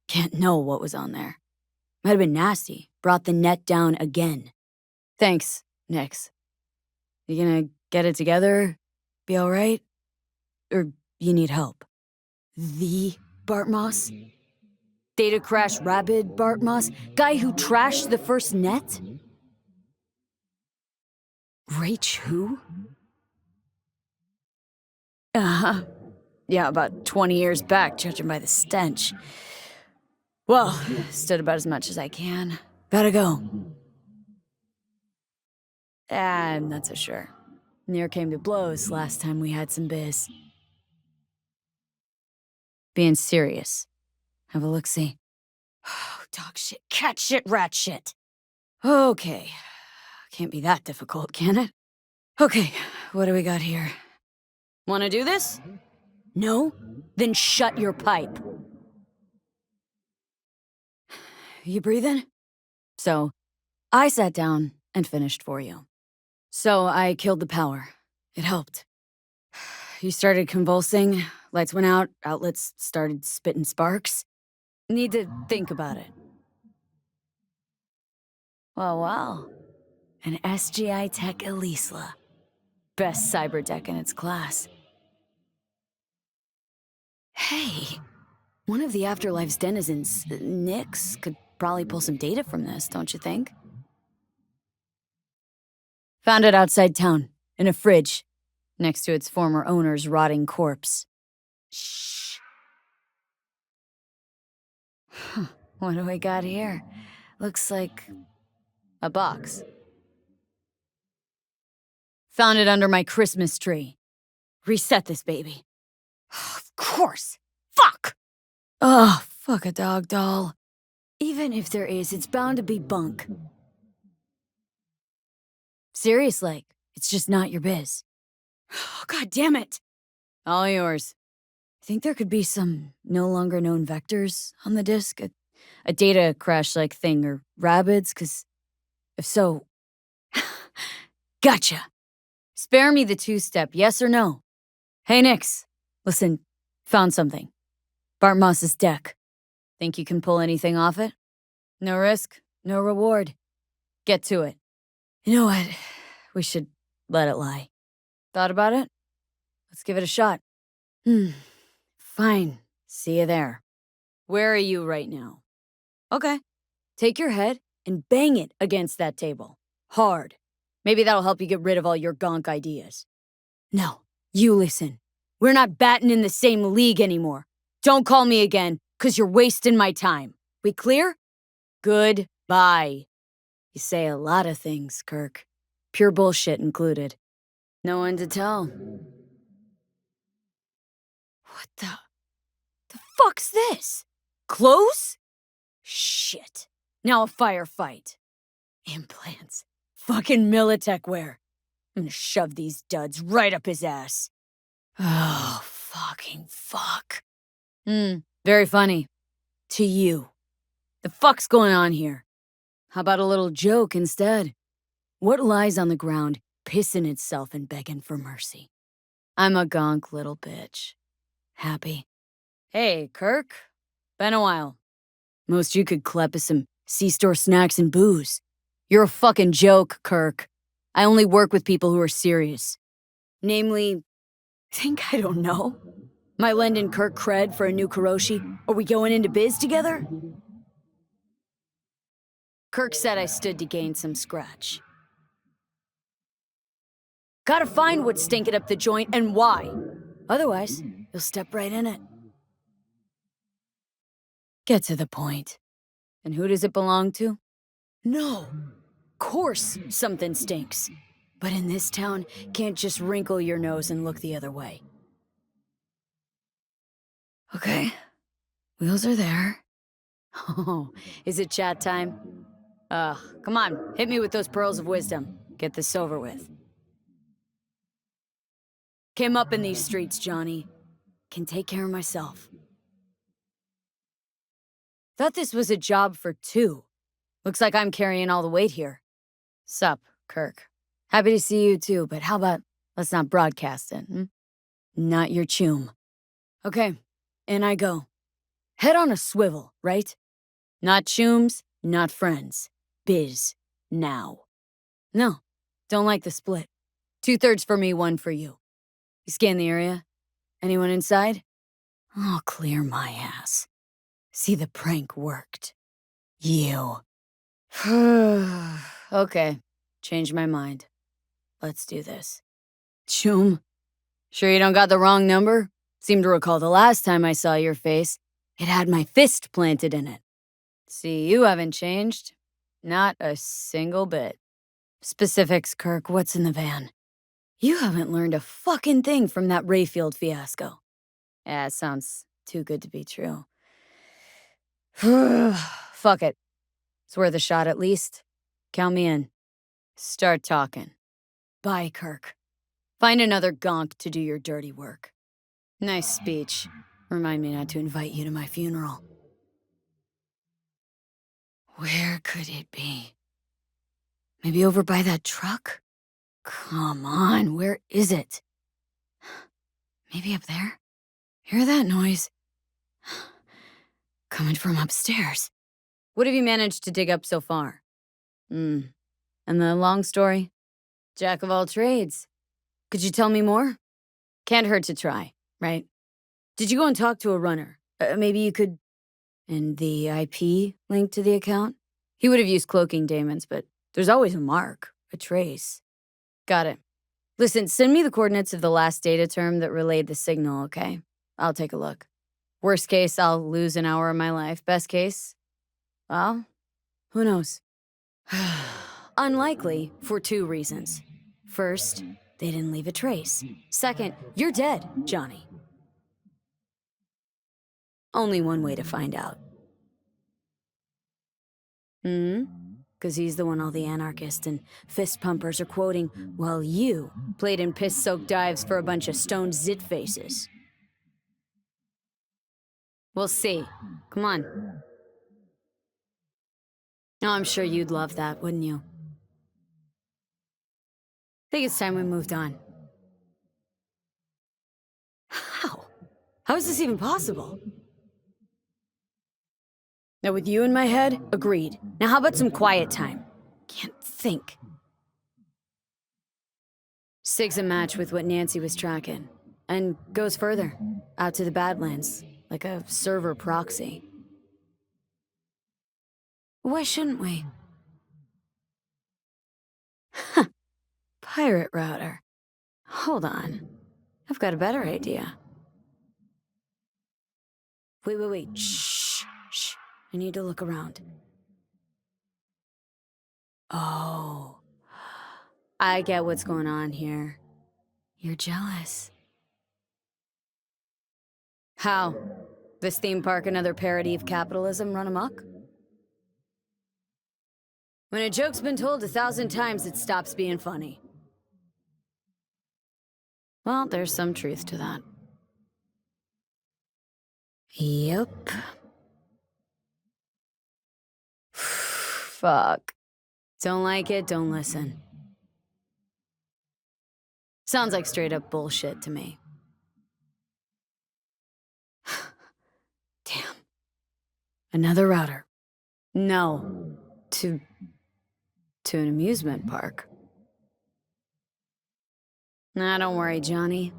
Can't know what was on there. Might have been nasty. Brought the net down again. Thanks, Nix. You gonna get it together? Be all right? Or you need help? The Bart Moss? Data crash rabid Bart Moss? Guy who trashed the first net? Rach who? Uh-huh. Yeah, about 20 years back, judging by the stench. Well, stood about as much as I can. Gotta go. I'm not so sure. Near came to blows last time we had some biz. Being serious. Have a look-see. Oh, dog shit, cat shit, rat shit. Okay. Can't be that difficult, can it? Okay, what do we got here? Wanna do this? No? Then shut your pipe. You breathing? So, I sat down and finished for you. So I killed the power. It helped. You started convulsing, lights went out, outlets started spitting sparks. Need to think about it. Wow. An SGI Tech Elisla. Best cyber deck in its class. Hey, one of the Afterlife's denizens, Nyx, could probably pull some data from this, don't you think? Found it outside town, in a fridge, next to its former owner's rotting corpse. Shh. What do we got here? Looks like a box. Found it under my Christmas tree. Reset this baby. Of course. Fuck! Oh, fuck a dog doll. Even if there is, it's bound to be bunk. Serious, like, it's just not your biz. Oh, God damn it! All yours. Think there could be some no longer known vectors on the disk? A data crash-like thing, or rabbits? Cause if so... Gotcha! Spare me the two-step, yes or no? Hey, Nyx. Listen, found something. Bart Moss's deck. Think you can pull anything off it? No risk, no reward. Get to it. You know what? We should let it lie. Thought about it? Let's give it a shot. Fine. See you there. Where are you right now? Okay. Take your head and bang it against that table. Hard. Maybe that'll help you get rid of all your gonk ideas. No, you listen. We're not batting in the same league anymore. Don't call me again, 'cause you're wasting my time. We clear? Goodbye. You say a lot of things, Kirk. Pure bullshit included. No one to tell. What the fuck's this? Clothes? Shit. Now a firefight. Implants. Fucking Militech wear. I'm gonna shove these duds right up his ass. Oh, fucking fuck. Very funny. To you. The fuck's going on here? How about a little joke instead? What lies on the ground, pissing itself and begging for mercy? I'm a gonk little bitch. Happy. Hey, Kirk. Been a while. Most you could clep is some C-store snacks and booze. You're a fucking joke, Kirk. I only work with people who are serious. Namely, think I don't know? My lending Kirk cred for a new Kuroshi? Are we going into biz together? Kirk said I stood to gain some scratch. Gotta find what's stinking up the joint and why. Otherwise, you'll step right in it. Get to the point. And who does it belong to? No. Course something stinks. But in this town, can't just wrinkle your nose and look the other way. Okay. Wheels are there. Oh, is it chat time? Come on, hit me with those pearls of wisdom. Get this over with. Came up in these streets, Johnny. Can take care of myself. Thought this was a job for two. Looks like I'm carrying all the weight here. Sup, Kirk. Happy to see you too, but how about let's not broadcast it, Not your chum. Okay, in I go. Head on a swivel, right? Not chums, not friends. Biz. Now. No, don't like the split. 2/3 for me, 1 for you. You scan the area? Anyone inside? I'll clear my ass. See, the prank worked. You. Okay, changed my mind. Let's do this. Chum. Sure you don't got the wrong number? Seem to recall the last time I saw your face. It had my fist planted in it. See, you haven't changed. Not a single bit. Specifics, Kirk. What's in the van? You haven't learned a fucking thing from that Rayfield fiasco. Yeah, it sounds too good to be true. Fuck it. It's worth a shot at least. Count me in. Start talking. Bye, Kirk. Find another gonk to do your dirty work. Nice speech. Remind me not to invite you to my funeral. Where could it be? Maybe over by that truck? Come on, where is it? Maybe up there? Hear that noise? Coming from upstairs. What have you managed to dig up so far? And the long story? Jack of all trades. Could you tell me more? Can't hurt to try, right? Did you go and talk to a runner? Maybe you could... And the IP linked to the account? He would have used cloaking daemons, but there's always a mark, a trace. Got it. Listen, send me the coordinates of the last data term that relayed the signal, okay? I'll take a look. Worst case, I'll lose an hour of my life. Best case, well, who knows? Unlikely for 2 reasons. First, they didn't leave a trace. Second, you're dead, Johnny. Only one way to find out. Because he's the one all the anarchists and fist pumpers are quoting, while you played in piss-soaked dives for a bunch of stoned zit faces. We'll see. Come on. Oh, I'm sure you'd love that, wouldn't you? I think it's time we moved on. How? How is this even possible? Now, with you in my head, agreed. Now, how about some quiet time? Can't think. Sig's a match with what Nancy was tracking. And goes further, out to the Badlands, like a server proxy. Why shouldn't we? Pirate router. Hold on. I've got a better idea. Wait. Shh. I need to look around. Oh. I get what's going on here. You're jealous. How? This theme park another parody of capitalism run amok? When a joke's been told 1,000 times, it stops being funny. Well, there's some truth to that. Yep. Fuck. Don't like it, don't listen. Sounds like straight up bullshit to me. Damn. Another router. No. To an amusement park. Nah, don't worry, Johnny.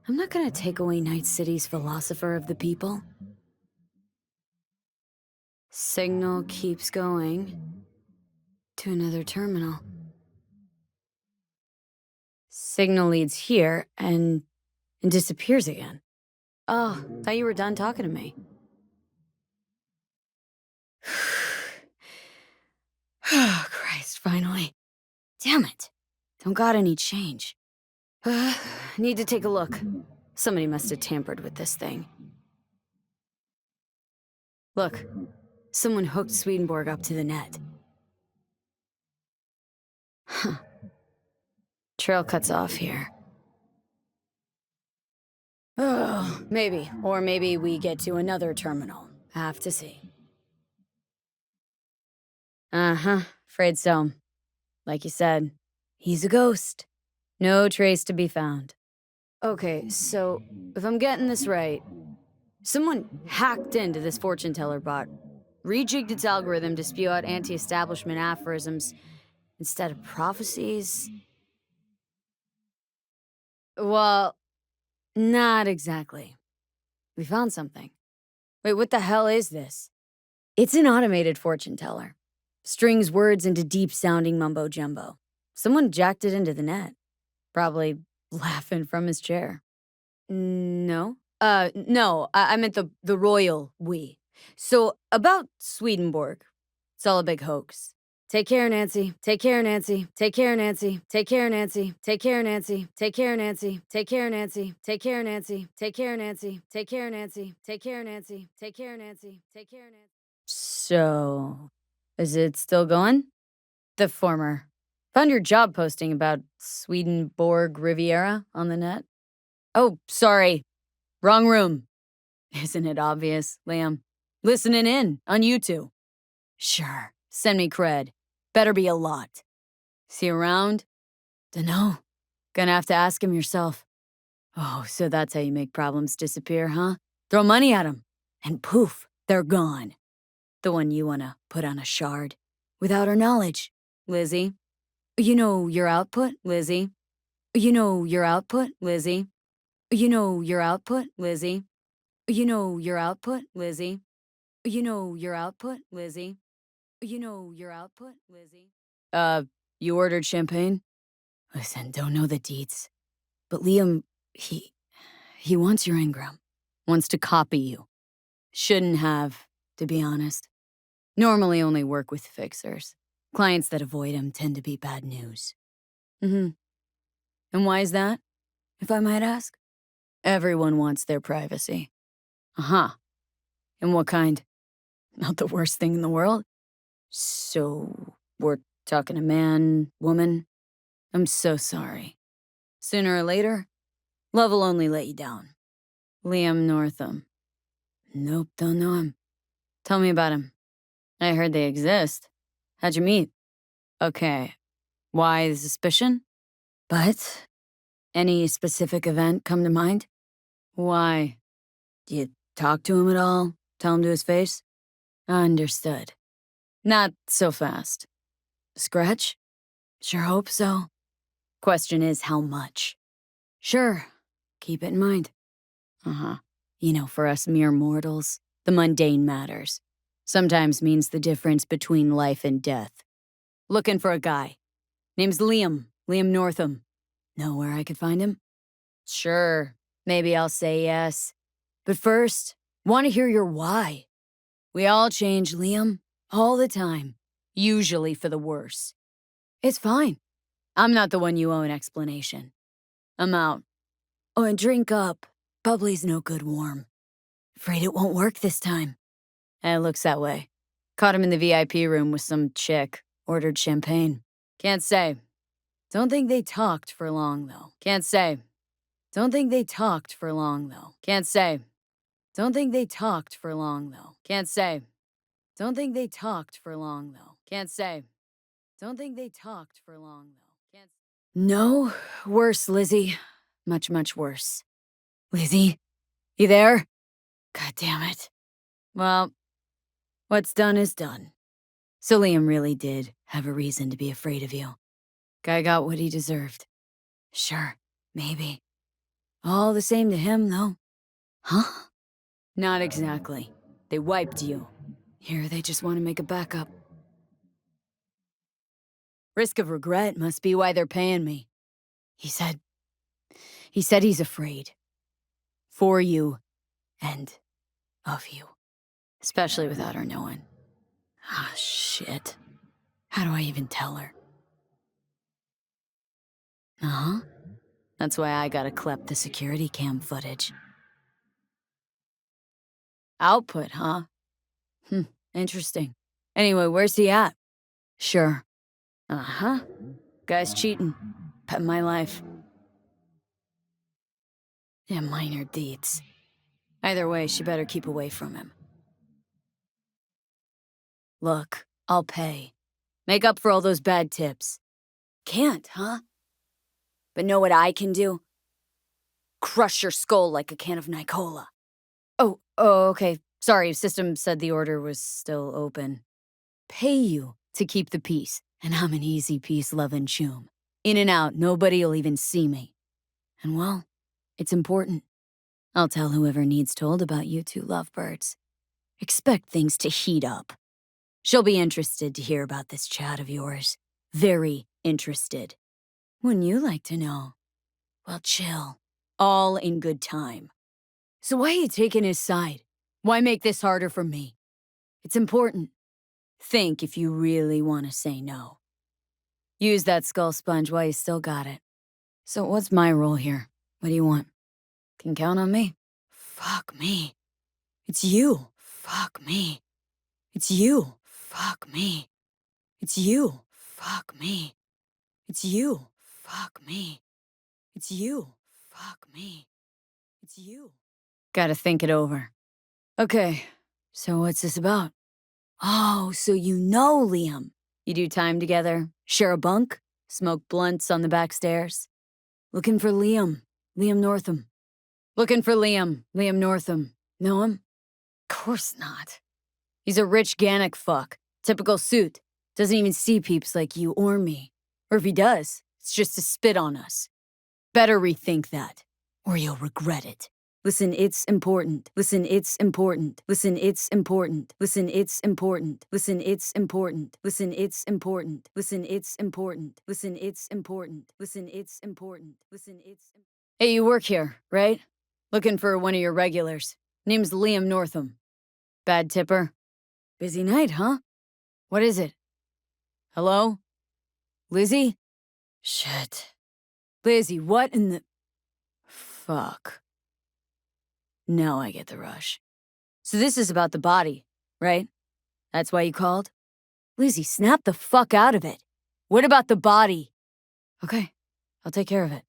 I'm not gonna take away Night City's philosopher of the people. Signal keeps going to another terminal. Signal leads here and disappears again. Oh, thought you were done talking to me. Oh, Christ, finally. Damn it. Don't got any change. Need to take a look. Somebody must have tampered with this thing. Look, someone hooked Swedenborg up to the net. Huh. Trail cuts off here. Oh, maybe. Or maybe we get to another terminal. Have to see. Uh-huh. Afraid so. Like you said, he's a ghost. No trace to be found. Okay, so if I'm getting this right, someone hacked into this fortune teller bot, rejigged its algorithm to spew out anti-establishment aphorisms instead of prophecies. Well, not exactly. We found something. Wait, what the hell is this? It's an automated fortune teller. Strings words into deep-sounding mumbo-jumbo. Someone jacked it into the net. Probably laughing from his chair. No. No, I meant the royal we. So, about Swedenborg. It's all a big hoax. Take care, Nancy. Take care, Nancy. Take care, Nancy. Take care, Nancy. Take care, Nancy. Take care, Nancy. Take care, Nancy. Take care, Nancy. Take care, Nancy. Take care, Nancy. Take care, Nancy. Take care, Nancy. Take care, Nancy. So, is it still going? The former. Found your job posting about Swedenborg Riviera on the net. Oh, sorry. Wrong room. Isn't it obvious, Liam? Listening in on YouTube. Sure. Send me cred. Better be a lot. See you around? Dunno. Gonna have to ask him yourself. Oh, so that's how you make problems disappear, huh? Throw money at them, and poof, they're gone. The one you wanna put on a shard. Without her knowledge. Lizzie. You know your output, Lizzie. You know your output, Lizzie. You know your output, Lizzie. You know your output, Lizzie. You know your output, Lizzie. You know your output, Lizzie. You ordered champagne? Listen, don't know the deets. But Liam, he wants your engram. Wants to copy you. Shouldn't have, to be honest. Normally only work with fixers. Clients that avoid him tend to be bad news. Mm-hmm. And why is that, if I might ask? Everyone wants their privacy. Uh-huh. And what kind? Not the worst thing in the world? So, we're talking a man, woman? I'm so sorry. Sooner or later, love will only let you down. Liam Northam. Nope, don't know him. Tell me about him. I heard they exist. How'd you meet? Okay. Why the suspicion? But any specific event come to mind? Why? Do you talk to him at all? Tell him to his face? Understood. Not so fast. Scratch? Sure hope so. Question is how much? Sure. Keep it in mind. Uh-huh. You know, for us mere mortals, the mundane matters. Sometimes means the difference between life and death. Looking for a guy. Name's Liam Northam. Know where I could find him? Sure. Maybe I'll say yes. But first, want to hear your why. We all change, Liam. All the time. Usually for the worse. It's fine. I'm not the one you owe an explanation. I'm out. Oh, and drink up. Bubbly's no good warm. Afraid it won't work this time. It looks that way. Caught him in the VIP room with some chick. Ordered champagne. Can't say. Don't think they talked for long, though. Can't say. Don't think they talked for long, though. Can't say. Don't think they talked for long, though. Can't say. Don't think they talked for long, though. Can't say. Don't think they talked for long, though. Can't. No, worse, Lizzie. Much, much worse. Lizzie, you there? God damn it. Well, what's done is done. So Liam really did have a reason to be afraid of you. Guy got what he deserved. Sure, maybe. All the same to him, though. Huh? Not exactly. They wiped you. Here, they just want to make a backup. Risk of regret must be why they're paying me. He said he's afraid. For you and of you. Especially without her knowing. Ah, shit. How do I even tell her? Uh-huh. That's why I gotta clep the security cam footage. Output, huh? Interesting. Anyway, where's he at? Sure. Uh-huh. Guy's cheating. Bet my life. Yeah, minor deeds. Either way, she better keep away from him. Look, I'll pay. Make up for all those bad tips. Can't, huh? But know what I can do? Crush your skull like a can of Nicola. Oh, okay. Sorry, system said the order was still open. Pay you to keep the peace, and I'm an easy peace loving choom. In and out, nobody'll even see me. And well, it's important. I'll tell whoever needs told about you two lovebirds. Expect things to heat up. She'll be interested to hear about this chat of yours. Very interested. Wouldn't you like to know? Well, chill. All in good time. So why are you taking his side? Why make this harder for me? It's important. Think if you really want to say no. Use that skull sponge while you still got it. So what's my role here? What do you want? Can count on me. Fuck me. It's you. Fuck me. It's you. Fuck me. It's you. Fuck me. It's you. Fuck me. It's you. Fuck me. It's you. Gotta think it over. Okay, so what's this about? Oh, so you know Liam. You do time together, share a bunk, smoke blunts on the back stairs. Looking for Liam. Liam Northam. Looking for Liam. Liam Northam. Know him? Course not. He's a rich Gannic fuck. Typical suit. Doesn't even see peeps like you or me. Or if he does, it's just to spit on us. Better rethink that, or you'll regret it. Listen, it's important. Listen, it's important. Listen, it's important. Listen, it's important. Listen, it's important. Listen, it's important. Listen, it's important. Listen, it's important. Listen, it's important. Listen, it's. Hey, you work here, right? Looking for one of your regulars. Name's Liam Northam. Bad tipper? Busy night, huh? What is it? Hello? Lizzie? Shit. Lizzie, what in the... Fuck. Now I get the rush. So this is about the body, right? That's why you called? Lizzie, snap the fuck out of it. What about the body? Okay, I'll take care of it.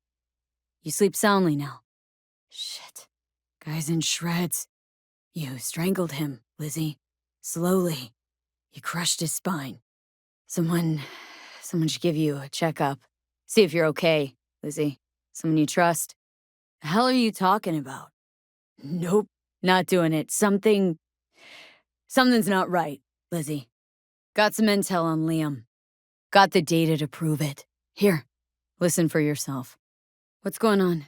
You sleep soundly now. Shit. Guy's in shreds. You strangled him, Lizzie. Slowly. You crushed his spine. Someone should give you a checkup. See if you're okay, Lizzie. Someone you trust. The hell are you talking about? Nope, not doing it. Something's not right, Lizzie. Got some intel on Liam. Got the data to prove it. Here, listen for yourself. What's going on?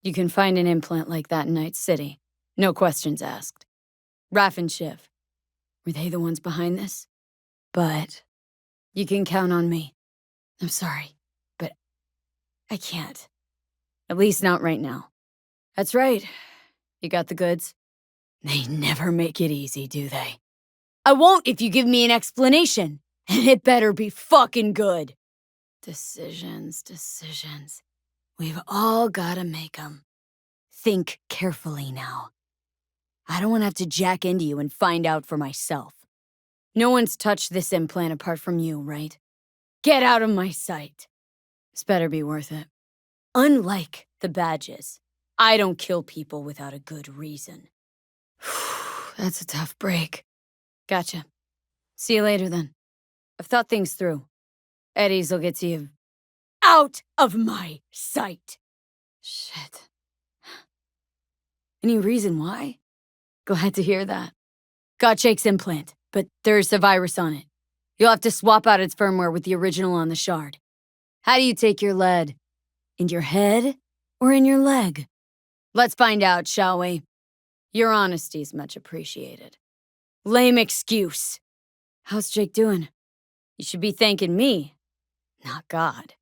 You can find an implant like that in Night City. No questions asked. Raph and Shiv. Were they the ones behind this? But you can count on me. I'm sorry, but I can't. At least not right now. That's right. You got the goods? They never make it easy, do they? I won't if you give me an explanation. And it better be fucking good. Decisions. We've all gotta make them. Think carefully now. I don't want to have to jack into you and find out for myself. No one's touched this implant apart from you, right? Get out of my sight. This better be worth it. Unlike the badges, I don't kill people without a good reason. That's a tough break. Gotcha. See you later, then. I've thought things through. Eddie's will get to you. Out of my sight! Shit. Any reason why? Glad to hear that. Got Jake's implant, but there's a virus on it. You'll have to swap out its firmware with the original on the shard. How do you take your lead? In your head or in your leg? Let's find out, shall we? Your honesty's much appreciated. Lame excuse. How's Jake doing? You should be thanking me, not God.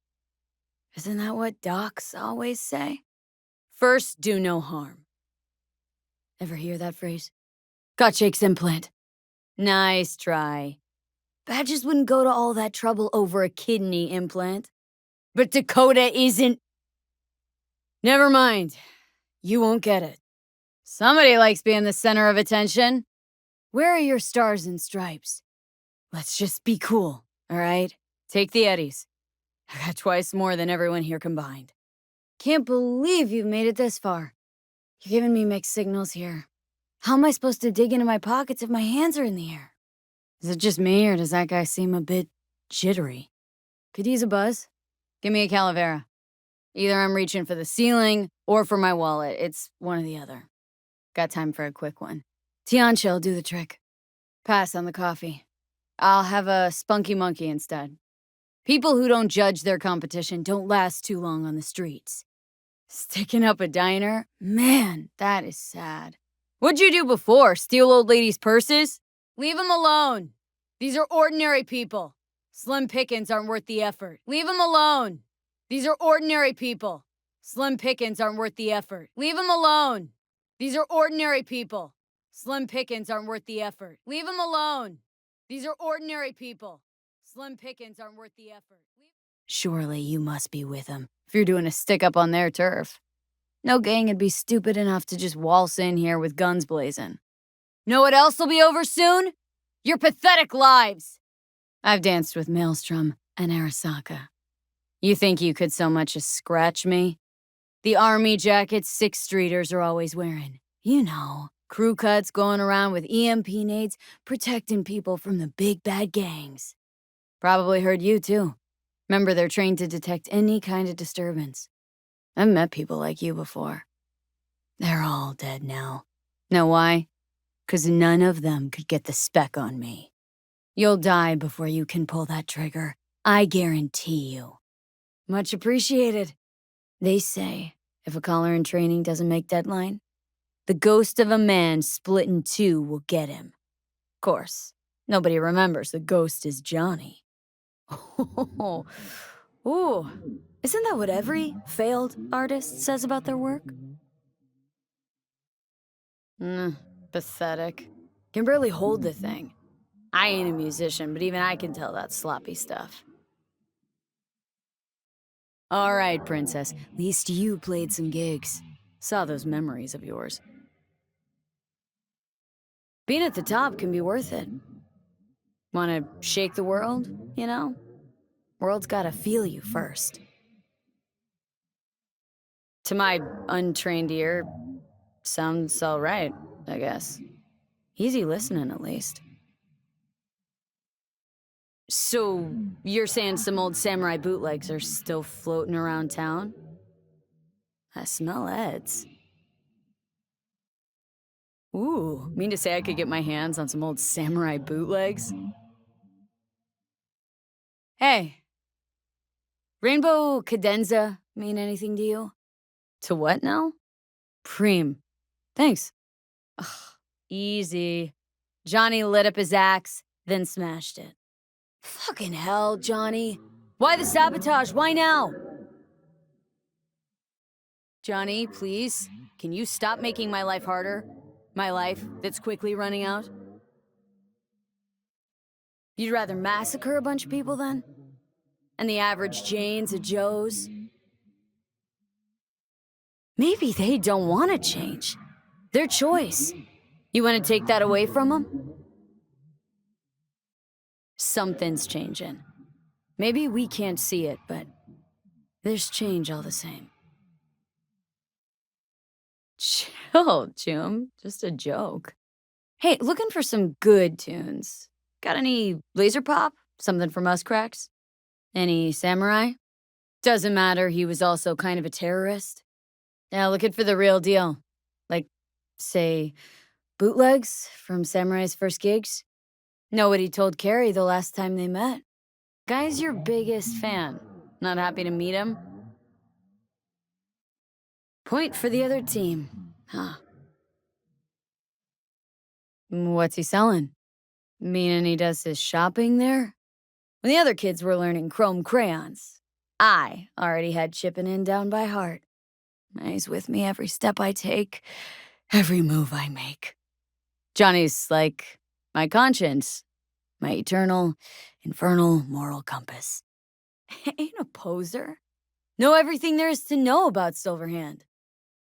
Isn't that what docs always say? First, do no harm. Ever hear that phrase? Got Jake's implant. Nice try. Badges wouldn't go to all that trouble over a kidney implant. But Dakota isn't... Never mind. You won't get it. Somebody likes being the center of attention. Where are your stars and stripes? Let's just be cool, all right? Take the Eddies. I got twice more than everyone here combined. Can't believe you've made it this far. You're giving me mixed signals here. How am I supposed to dig into my pockets if my hands are in the air? Is it just me, or does that guy seem a bit jittery? Could use a buzz. Give me a Calavera. Either I'm reaching for the ceiling or for my wallet. It's one or the other. Got time for a quick one. Tiancha'll do the trick. Pass on the coffee. I'll have a spunky monkey instead. People who don't judge their competition don't last too long on the streets. Sticking up a diner? Man, that is sad. What'd you do before? Steal old ladies' purses? Leave them alone. These are ordinary people. Slim pickings aren't worth the effort. Leave them alone. These are ordinary people. Slim pickings aren't worth the effort. Leave them alone. These are ordinary people. Slim pickings aren't worth the effort. Leave them alone. These are ordinary people. Slim pickings aren't worth the effort. Surely you must be with them if you're doing a stick-up on their turf. No gang would be stupid enough to just waltz in here with guns blazing. Know what else will be over soon? Your pathetic lives! I've danced with Maelstrom and Arasaka. You think you could so much as scratch me? The army jackets 6th Streeters are always wearing. You know, crew cuts going around with EMP nades protecting people from the big bad gangs. Probably heard you too. Remember, they're trained to detect any kind of disturbance. I've met people like you before. They're all dead now. Know why? 'Cause none of them could get the spec on me. You'll die before you can pull that trigger. I guarantee you. Much appreciated. They say if a caller in training doesn't make deadline, the ghost of a man split in two will get him. Of course, nobody remembers the ghost is Johnny. Ooh, isn't that what every failed artist says about their work? Pathetic. Can barely hold the thing. I ain't a musician, but even I can tell that's sloppy stuff. All right, princess. Least you played some gigs. Saw those memories of yours. Being at the top can be worth it. Wanna shake the world, you know? World's gotta feel you first. To my untrained ear, sounds all right, I guess. Easy listening, at least. So, you're saying some old samurai bootlegs are still floating around town? I smell Eds. Ooh, mean to say I could get my hands on some old samurai bootlegs? Hey, Rainbow Cadenza mean anything to you? To what now? Preem. Thanks. Ugh, easy. Johnny lit up his axe, then smashed it. Fucking hell, Johnny. Why the sabotage? Why now? Johnny, please, can you stop making my life harder? My life that's quickly running out? You'd rather massacre a bunch of people then? And the average Janes of Joes? Maybe they don't want to change. Their choice. You want to take that away from them? Something's changing. Maybe we can't see it, but there's change all the same. Chill, Chum. Just a joke. Hey, looking for some good tunes. Got any laser pop? Something from us cracks? Any samurai? Doesn't matter, he was also kind of a terrorist. Now looking for the real deal. Like, say, bootlegs from Samurai's first gigs? Know what he told Carrie the last time they met. Guy's your biggest fan. Not happy to meet him? Point for the other team. Huh. What's he selling? Meaning he does his shopping there? When the other kids were learning chrome crayons, I already had chipping in down by heart. He's with me every step I take, every move I make. Johnny's like my conscience, my eternal, infernal moral compass. Ain't a poser. Know everything there is to know about Silverhand.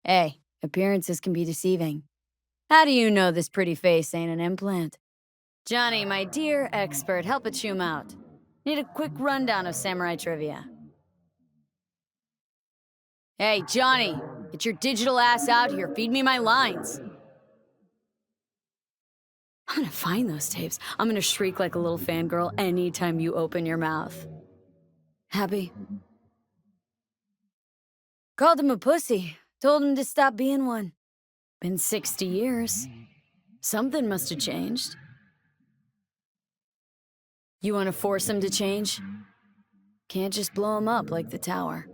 Hey, appearances can be deceiving. How do you know this pretty face ain't an implant? Johnny, my dear expert, help a chum out. Need a quick rundown of samurai trivia. Hey, Johnny, get your digital ass out here. Feed me my lines. I'm gonna find those tapes. I'm gonna shriek like a little fangirl anytime you open your mouth. Happy? Called him a pussy. Told him to stop being one. Been 60 years. Something must have changed. You want to force him to change? Can't just blow him up like the tower.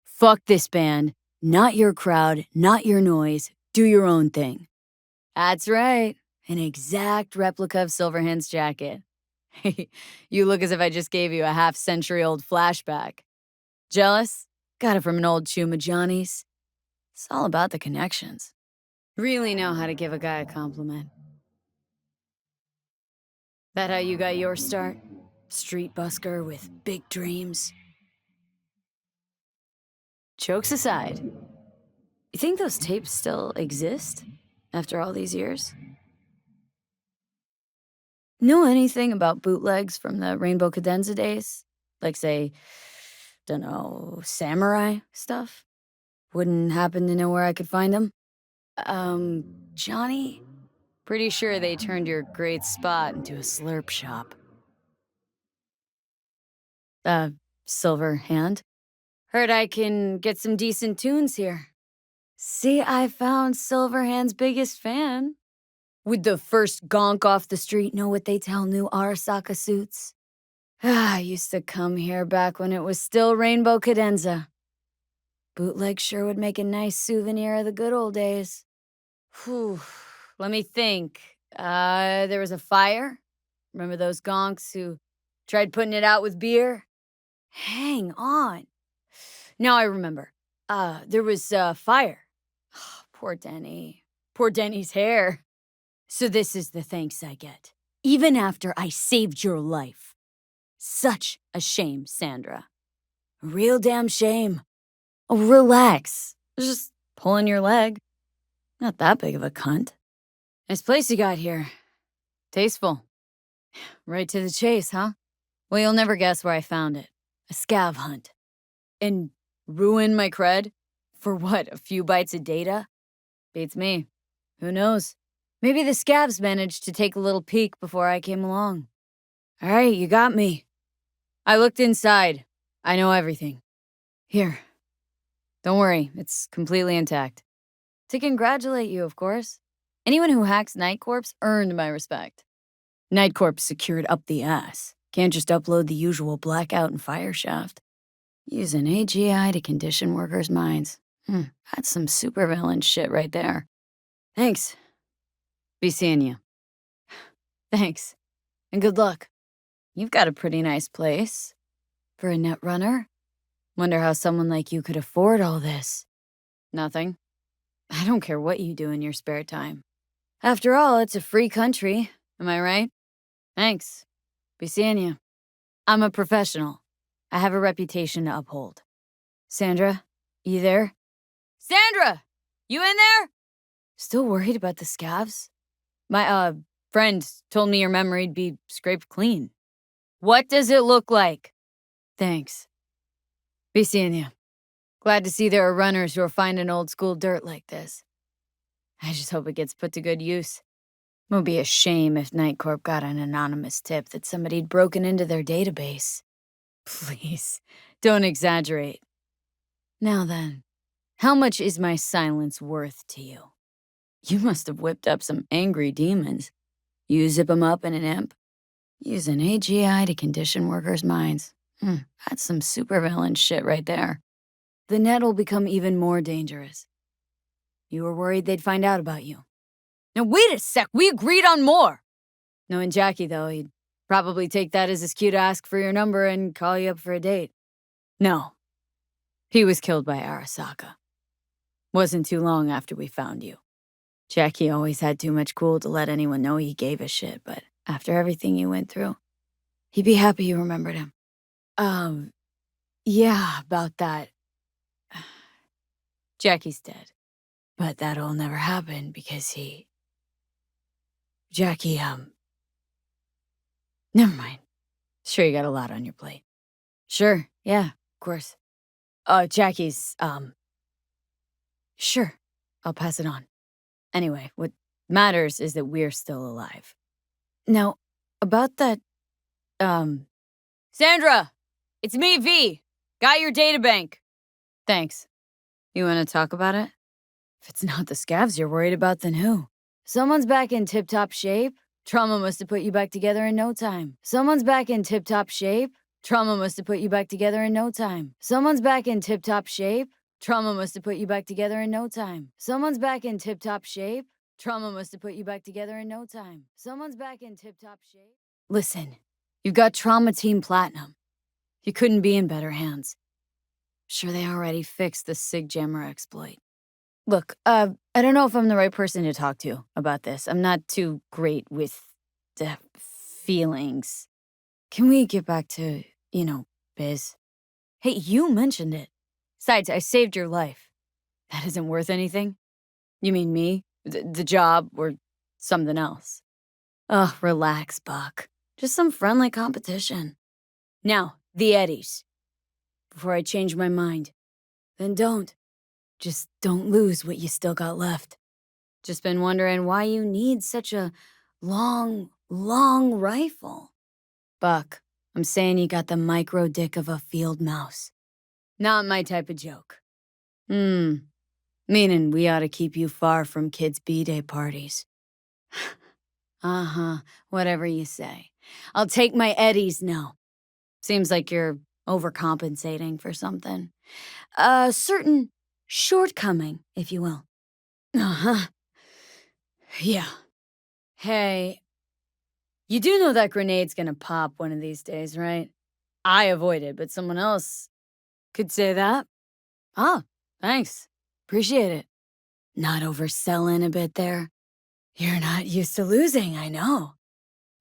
Fuck this band. Not your crowd, not your noise. Do your own thing. That's right. An exact replica of Silverhand's jacket. You look as if I just gave you a half-century-old flashback. Jealous? Got it from an old chum of Johnny's. It's all about the connections. Really know how to give a guy a compliment. That how you got your start? Street busker with big dreams? Jokes aside, you think those tapes still exist after all these years? Know anything about bootlegs from the Rainbow Cadenza days? Like, say, dunno, samurai stuff? Wouldn't happen to know where I could find them? Johnny? Pretty sure they turned your great spot into a slurp shop. Uh, Silver Hand? Heard I can get some decent tunes here. See, I found Silverhand's biggest fan. Would the first gonk off the street know what they tell new Arasaka suits? I used to come here back when it was still Rainbow Cadenza. Bootleg sure would make a nice souvenir of the good old days. Whew. Let me think. There was a fire. Remember those gonks who tried putting it out with beer? Hang on. Now I remember. There was fire. Poor Denny. Poor Denny's hair. So this is the thanks I get. Even after I saved your life. Such a shame, Sandra. A real damn shame. Oh, relax. Just pulling your leg. Not that big of a cunt. Nice place you got here. Tasteful. Right to the chase, huh? Well, you'll never guess where I found it. A scav hunt. And ruin my cred? For what, a few bytes of data? Beats me. Who knows? Maybe the scavs managed to take a little peek before I came along. All right, you got me. I looked inside. I know everything. Here. Don't worry, it's completely intact. To congratulate you, of course. Anyone who hacks NightCorp's earned my respect. NightCorp's secured up the ass. Can't just upload the usual blackout and fire shaft. Use an AGI to condition workers' minds. That's some supervillain shit right there. Thanks. Be seeing you. Thanks. And good luck. You've got a pretty nice place. For a net runner. Wonder how someone like you could afford all this. Nothing. I don't care what you do in your spare time. After all, it's a free country. Am I right? Thanks. Be seeing you. I'm a professional. I have a reputation to uphold. Sandra, you there? Sandra! You in there? Still worried about the scavs? My, friend told me your memory'd be scraped clean. What does it look like? Thanks. Be seeing you. Glad to see there are runners who are finding old school dirt like this. I just hope it gets put to good use. It would be a shame if NightCorp got an anonymous tip that somebody'd broken into their database. Please, don't exaggerate. Now then, how much is my silence worth to you? You must have whipped up some angry demons. You zip 'em up in an imp? Use an AGI to condition workers' minds. That's some supervillain shit right there. The net'll become even more dangerous. You were worried they'd find out about you. Now wait a sec, we agreed on more! Knowing Jackie, though, he'd probably take that as his cue to ask for your number and call you up for a date. No. He was killed by Arasaka. Wasn't too long after we found you. Jackie always had too much cool to let anyone know he gave a shit, but after everything you went through, he'd be happy you remembered him. Yeah, about that. Jackie's dead. But that'll never happen because Jackie, never mind. Sure you got a lot on your plate. Sure, yeah, of course. Jackie's, Sure, I'll pass it on. Anyway, what matters is that we're still alive. Now, about that, Sandra! It's me, V! Got your databank. Thanks. You want to talk about it? If it's not the scavs you're worried about, then who? Someone's back in tip-top shape. Trauma must have put you back together in no time. Someone's back in tip-top shape. Trauma must have put you back together in no time. Someone's back in tip-top shape. Trauma must have put you back together in no time. Someone's back in tip-top shape. Trauma must have put you back together in no time. Someone's back in tip-top shape. Listen, you've got Trauma Team Platinum. You couldn't be in better hands. Sure they already fixed the Sig Jammer exploit. Look, I don't know if I'm the right person to talk to about this. I'm not too great with the feelings. Can we get back to, biz? Hey, you mentioned it. Besides, I saved your life. That isn't worth anything? You mean me? The job, or something else? Ugh, relax, Buck. Just some friendly competition. Now, the Eddies. Before I change my mind. Then don't. Just don't lose what you still got left. Just been wondering why you need such a long rifle. Buck, I'm saying you got the micro dick of a field mouse. Not my type of joke. Meaning we ought to keep you far from kids' B-Day parties. Uh-huh, whatever you say. I'll take my Eddies now. Seems like you're overcompensating for something. A certain shortcoming, if you will. Uh-huh. Yeah. Hey, you do know that grenade's gonna pop one of these days, right? I avoided, but someone else could say that. Oh, thanks. Appreciate it. Not overselling a bit there? You're not used to losing, I know.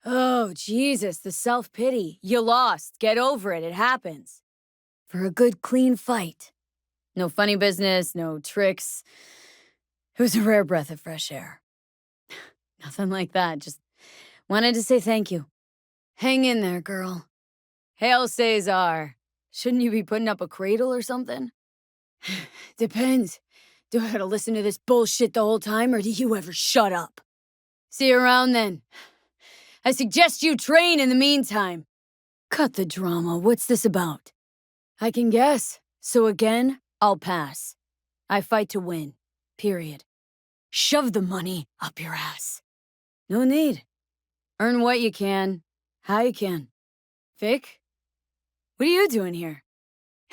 Oh, Jesus, the self-pity. You lost. Get over it. It happens. For a good, clean fight. No funny business, no tricks. It was a rare breath of fresh air. Nothing like that. Just wanted to say thank you. Hang in there, girl. Hail Caesar. Shouldn't you be putting up a cradle or something? Depends. Do I gotta listen to this bullshit the whole time, or do you ever shut up? See you around then. I suggest you train in the meantime. Cut the drama. What's this about? I can guess. So again, I'll pass. I fight to win. Period. Shove the money up your ass. No need. Earn what you can, how you can. Vic? What are you doing here?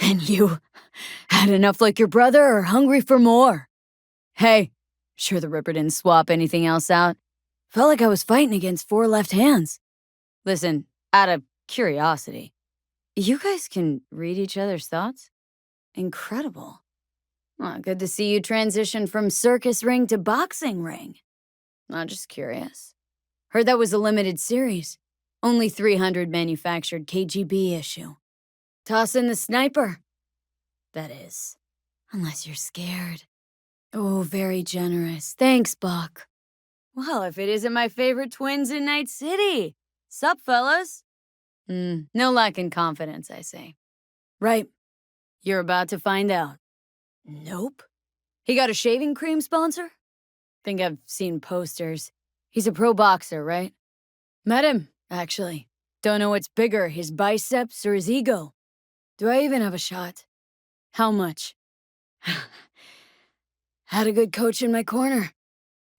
And you? Had enough like your brother or hungry for more? Hey, sure the Ripper didn't swap anything else out. Felt like I was fighting against four left hands. Listen, out of curiosity, you guys can read each other's thoughts? Incredible. Well, good to see you transition from circus ring to boxing ring. I'm just curious. Heard that was a limited series. Only 300 manufactured KGB issue. Toss in the sniper. That is. Unless you're scared. Oh, very generous. Thanks, Buck. Well, if it isn't my favorite twins in Night City. Sup, fellas? No lack in confidence, I say. Right. You're about to find out. Nope. He got a shaving cream sponsor? Think I've seen posters. He's a pro boxer, right? Met him, actually. Don't know what's bigger, his biceps or his ego. Do I even have a shot? How much? Had a good coach in my corner.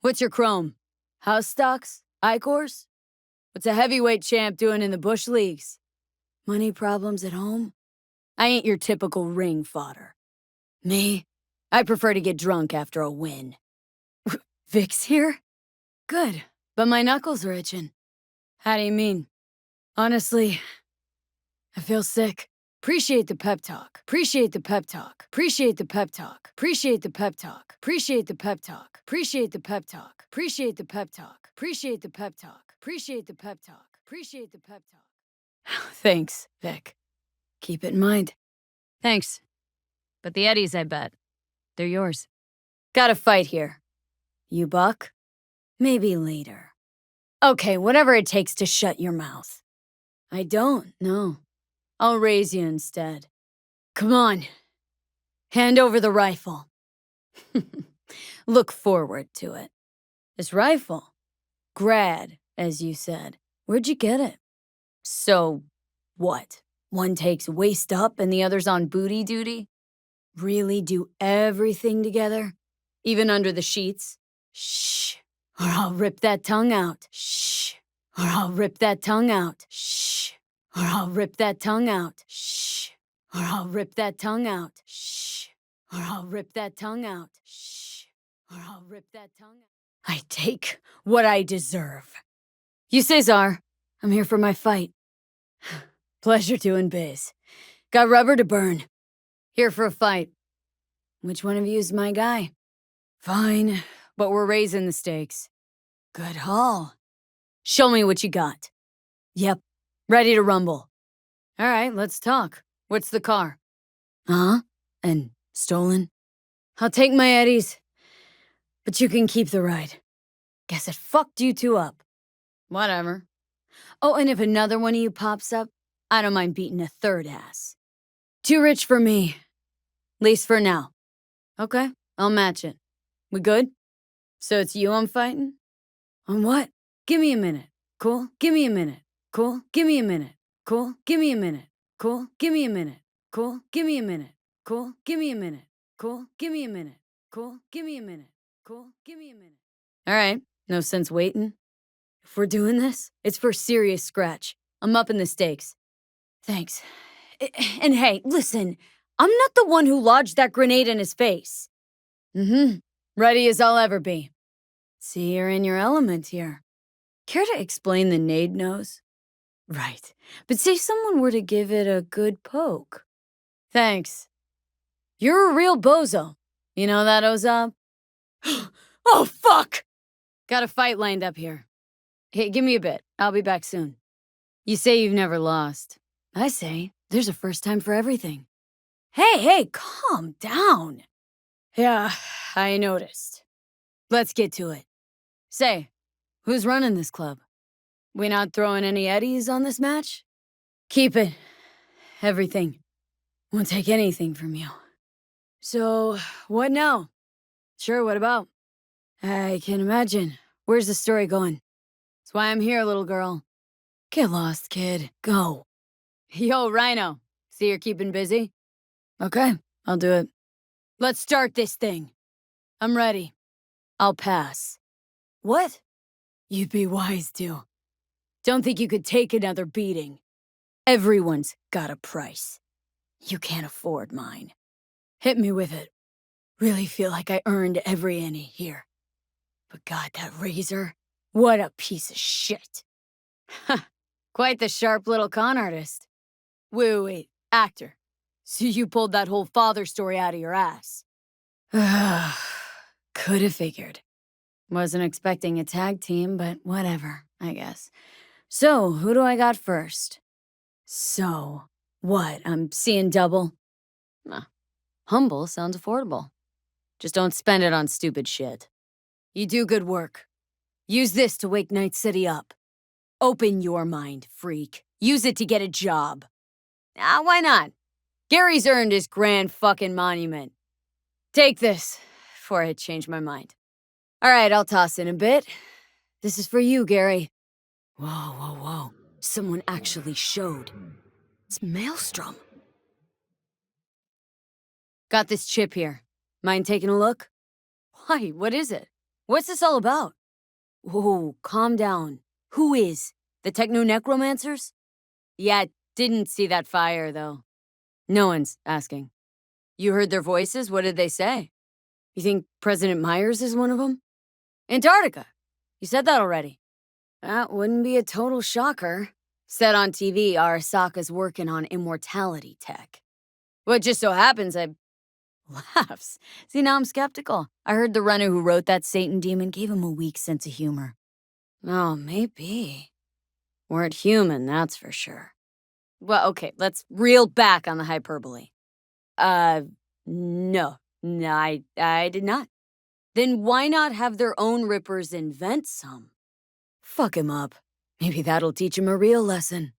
What's your chrome? House stocks? Icors? What's a heavyweight champ doing in the bush leagues? Money problems at home? I ain't your typical ring fodder. Me? I prefer to get drunk after a win. Vic's here? Good, but my knuckles are itching. How do you mean? Honestly, I feel sick. Appreciate the pep talk. Appreciate the pep talk. Appreciate the pep talk. Appreciate the pep talk. Appreciate the pep talk. Appreciate the pep talk. Appreciate the pep talk. Appreciate the pep talk. Appreciate the pep talk. Appreciate the pep talk. Thanks, Vic. Keep it in mind. Thanks. But the Eddies, I bet. They're yours. Got a fight here. You buck? Maybe later. Okay, whatever it takes to shut your mouth. I don't, no. I'll raise you instead. Come on. Hand over the rifle. Look forward to it. This rifle? Grad, as you said. Where'd you get it? So, what? One takes waist up and the other's on booty duty? Really do everything together? Even under the sheets? Shh, or I'll rip that tongue out. Shh, or I'll rip that tongue out. Shh, or I'll rip that tongue out. Shh, or I'll rip that tongue out. Shh, or I'll rip that tongue out. Shh, or I'll rip that tongue out. I take what I deserve. You, Cesar. I'm here for my fight. Pleasure doing biz. Got rubber to burn. Here for a fight. Which one of you's my guy? Fine, but we're raising the stakes. Good haul. Show me what you got. Yep. Ready to rumble. All right, let's talk. What's the car? Huh? And stolen? I'll take my eddies, but you can keep the ride. Guess it fucked you two up. Whatever. Oh, and if another one of you pops up, I don't mind beating a third ass. Too rich for me. Least for now. Okay, I'll match it. We good? So it's you I'm fighting? On what? Give me a minute. Cool? Give me a minute. Cool? Give me a minute. Cool? Give me a minute. Cool? Give me a minute. Cool? Give me a minute. Cool? Give me a minute. Cool? Give me a minute. Cool? Give me a minute. Cool? Give me a minute. All right, no sense waiting. If we're doing this, it's for serious scratch. I'm upping the stakes. Thanks. And hey, listen, I'm not the one who lodged that grenade in his face. Ready as I'll ever be. See, you're in your element here. Care to explain the nade nose? Right. But say someone were to give it a good poke. Thanks. You're a real bozo. You know that, Ozab? Oh, fuck! Got a fight lined up here. Hey, give me a bit. I'll be back soon. You say you've never lost. I say, there's a first time for everything. Hey, calm down. Yeah, I noticed. Let's get to it. Say, who's running this club? We not throwing any eddies on this match? Keep it. Everything. Won't take anything from you. So, what now? Sure, what about? I can imagine. Where's the story going? That's why I'm here, little girl. Get lost, kid. Go. Yo, Rhino. See you're keeping busy? Okay, I'll do it. Let's start this thing. I'm ready. I'll pass. What? You'd be wise to. Don't think you could take another beating. Everyone's got a price. You can't afford mine. Hit me with it. Really feel like I earned every any here. But God, that razor, what a piece of shit. Quite the sharp little con artist. Wait, actor. So you pulled that whole father story out of your ass. Could have figured. Wasn't expecting a tag team, but whatever, I guess. So, who do I got first? So, what, I'm seeing double? Nah, humble sounds affordable. Just don't spend it on stupid shit. You do good work. Use this to wake Night City up. Open your mind, freak. Use it to get a job. Why not? Gary's earned his grand fucking monument. Take this, before I change my mind. All right, I'll toss in a bit. This is for you, Gary. Whoa. Someone actually showed. It's Maelstrom. Got this chip here. Mind taking a look? Why, what is it? What's this all about? Whoa, calm down. Who is? The techno-necromancers? Yeah, didn't see that fire, though. No one's asking. You heard their voices? What did they say? You think President Myers is one of them? Antarctica! You said that already. That wouldn't be a total shocker. Said on TV, Arasaka's working on immortality tech. Well, it just so happens I... Laughs. See, now I'm skeptical. I heard the runner who wrote that Satan demon gave him a weak sense of humor. Oh, maybe. Weren't human, that's for sure. Well, okay, let's reel back on the hyperbole. No, I did not. Then why not have their own rippers invent some? Fuck him up. Maybe that'll teach him a real lesson.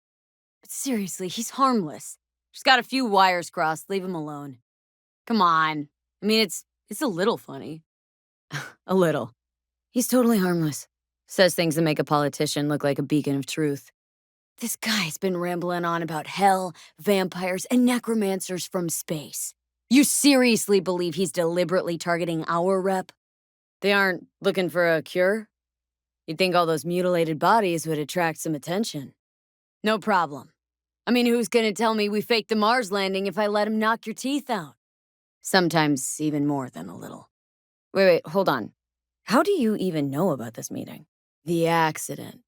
But seriously, he's harmless. Just got a few wires crossed, leave him alone. Come on. I mean, it's a little funny. A little. He's totally harmless. Says things that make a politician look like a beacon of truth. This guy's been rambling on about hell, vampires, and necromancers from space. You seriously believe he's deliberately targeting our rep? They aren't looking for a cure? You'd think all those mutilated bodies would attract some attention. No problem. I mean, who's gonna tell me we faked the Mars landing if I let him knock your teeth out? Sometimes even more than a little. Wait, hold on. How do you even know about this meeting? The accident.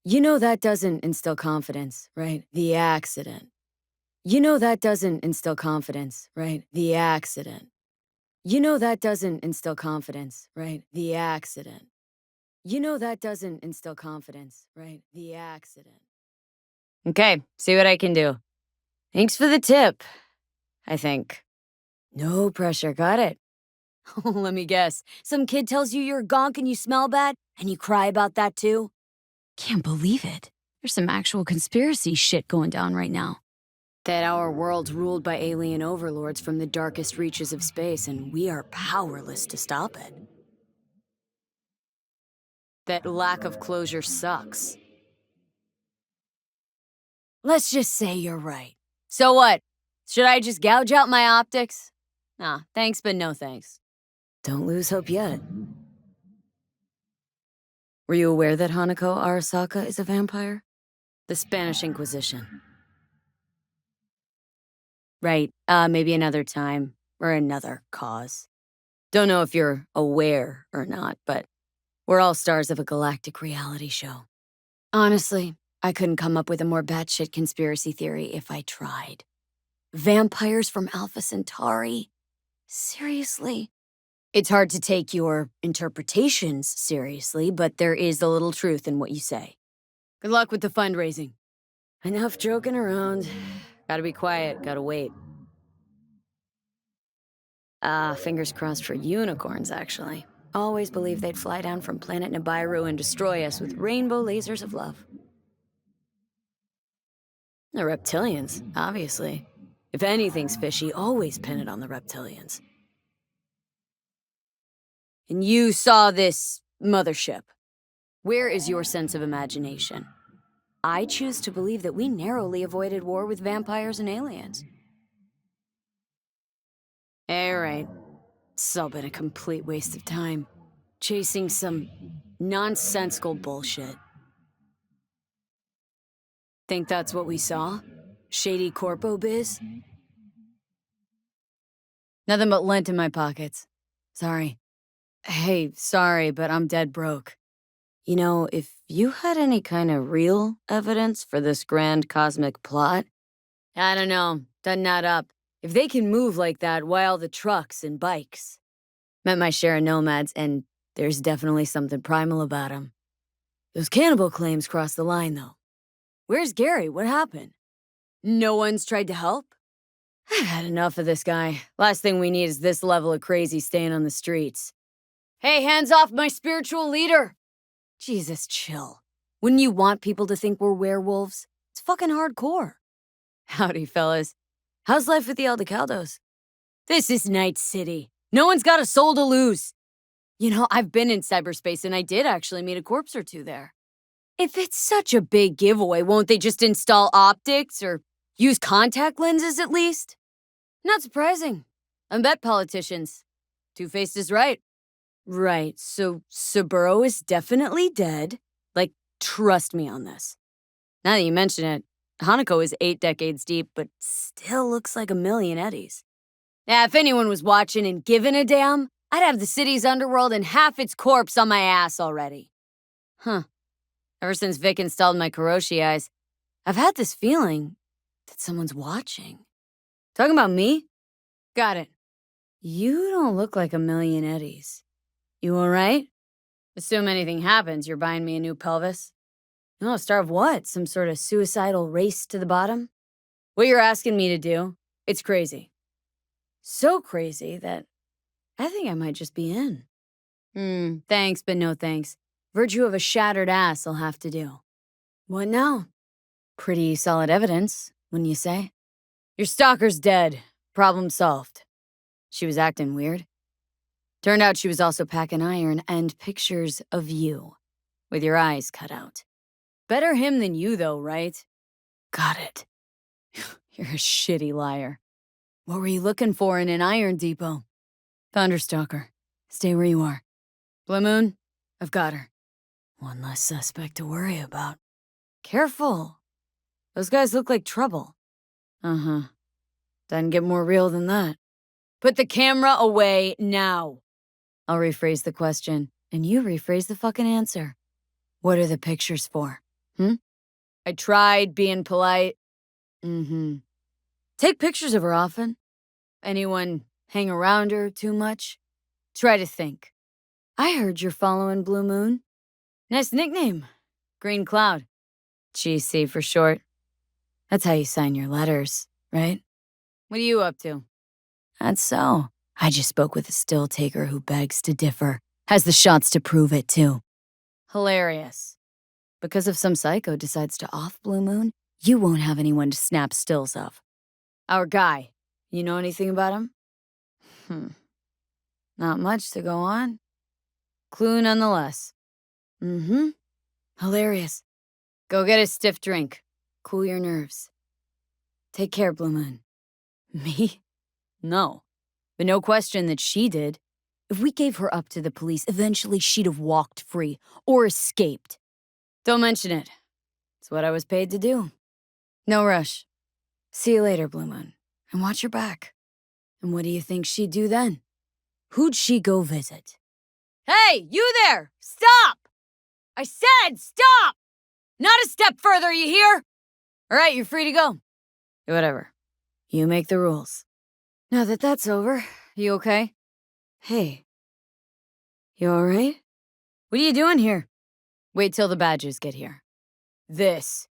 You know that doesn't instill confidence, right? The accident. You know that doesn't instill confidence, right? The accident. You know that doesn't instill confidence, right? The accident. You know that doesn't instill confidence, right? The accident. Okay, see what I can do. Thanks for the tip, I think. No pressure, got it. Let me guess. Some kid tells you you're a gonk and you smell bad, and you cry about that too? Can't believe it. There's some actual conspiracy shit going down right now. That our world's ruled by alien overlords from the darkest reaches of space, and we are powerless to stop it. That lack of closure sucks. Let's just say you're right. So what? Should I just gouge out my optics? Nah, thanks, but no thanks. Don't lose hope yet. Were you aware that Hanako Arasaka is a vampire? The Spanish Inquisition. Right, maybe another time, or another cause. Don't know if you're aware or not, but we're all stars of a galactic reality show. Honestly, I couldn't come up with a more batshit conspiracy theory if I tried. Vampires from Alpha Centauri? Seriously? It's hard to take your interpretations seriously, but there is a little truth in what you say. Good luck with the fundraising. Enough joking around. Gotta be quiet, gotta wait. Fingers crossed for unicorns, actually. Always believed they'd fly down from planet Nibiru and destroy us with rainbow lasers of love. The reptilians, obviously. If anything's fishy, always pin it on the reptilians. And you saw this mothership. Where is your sense of imagination? I choose to believe that we narrowly avoided war with vampires and aliens. Right. It's all been a complete waste of time. Chasing some nonsensical bullshit. Think that's what we saw? Shady corpo biz? Nothing but lint in my pockets. Sorry. Hey, sorry, but I'm dead broke. You know, if you had any kind of real evidence for this grand cosmic plot, I don't know, doesn't add up. If they can move like that, why all the trucks and bikes? Met my share of nomads, and there's definitely something primal about them. Those cannibal claims crossed the line, though. Where's Gary? What happened? No one's tried to help? I've had enough of this guy. Last thing we need is this level of crazy staying on the streets. Hey, hands off my spiritual leader! Jesus, chill. Wouldn't you want people to think we're werewolves? It's fucking hardcore. Howdy, fellas. How's life with the Aldecaldos? This is Night City. No one's got a soul to lose. You know, I've been in cyberspace and I did actually meet a corpse or two there. If it's such a big giveaway, won't they just install optics or use contact lenses at least? Not surprising. I bet politicians. Two-Faced is right. Right, so Saburo is definitely dead. Like, trust me on this. Now that you mention it, Hanako is 8 decades deep, but still looks like a million eddies. Yeah, if anyone was watching and giving a damn, I'd have the city's underworld and half its corpse on my ass already. Huh. Ever since Vic installed my Karoshi eyes, I've had this feeling that someone's watching. Talking about me? Got it. You don't look like a million eddies. You all right? Assume anything happens, you're buying me a new pelvis? No, starve what? Some sort of suicidal race to the bottom? What you're asking me to do, it's crazy. So crazy that I think I might just be in. Thanks, but no thanks. Virtue of a shattered ass I'll have to do. What now? Pretty solid evidence, wouldn't you say? Your stalker's dead. Problem solved. She was acting weird. Turned out she was also packing iron and pictures of you, with your eyes cut out. Better him than you, though, right? Got it. You're a shitty liar. What were you looking for in an iron depot? Found her, stalker. Stay where you are. Blue Moon, I've got her. One less suspect to worry about. Careful. Those guys look like trouble. Uh-huh. Doesn't get more real than that. Put the camera away now. I'll rephrase the question, and you rephrase the fucking answer. What are the pictures for? I tried being polite. Take pictures of her often. Anyone hang around her too much? Try to think. I heard you're following Blue Moon. Nice nickname. Green Cloud. GC for short. That's how you sign your letters, right? What are you up to? That's so. I just spoke with a still taker who begs to differ. Has the shots to prove it, too. Hilarious. Because if some psycho decides to off Blue Moon, you won't have anyone to snap stills of. Our guy. You know anything about him? Not much to go on. Clue nonetheless. Mm-hmm. Hilarious. Go get a stiff drink. Cool your nerves. Take care, Blue Moon. Me? No. But no question that she did. If we gave her up to the police, eventually she'd have walked free or escaped. Don't mention it. It's what I was paid to do. No rush. See you later, Blue Moon. And watch your back. And what do you think she'd do then? Who'd she go visit? Hey, you there! Stop! I said stop! Not a step further, you hear? All right, you're free to go. Whatever. You make the rules. Now that that's over, you okay? Hey. You all right? What are you doing here? Wait till the badges get here. This.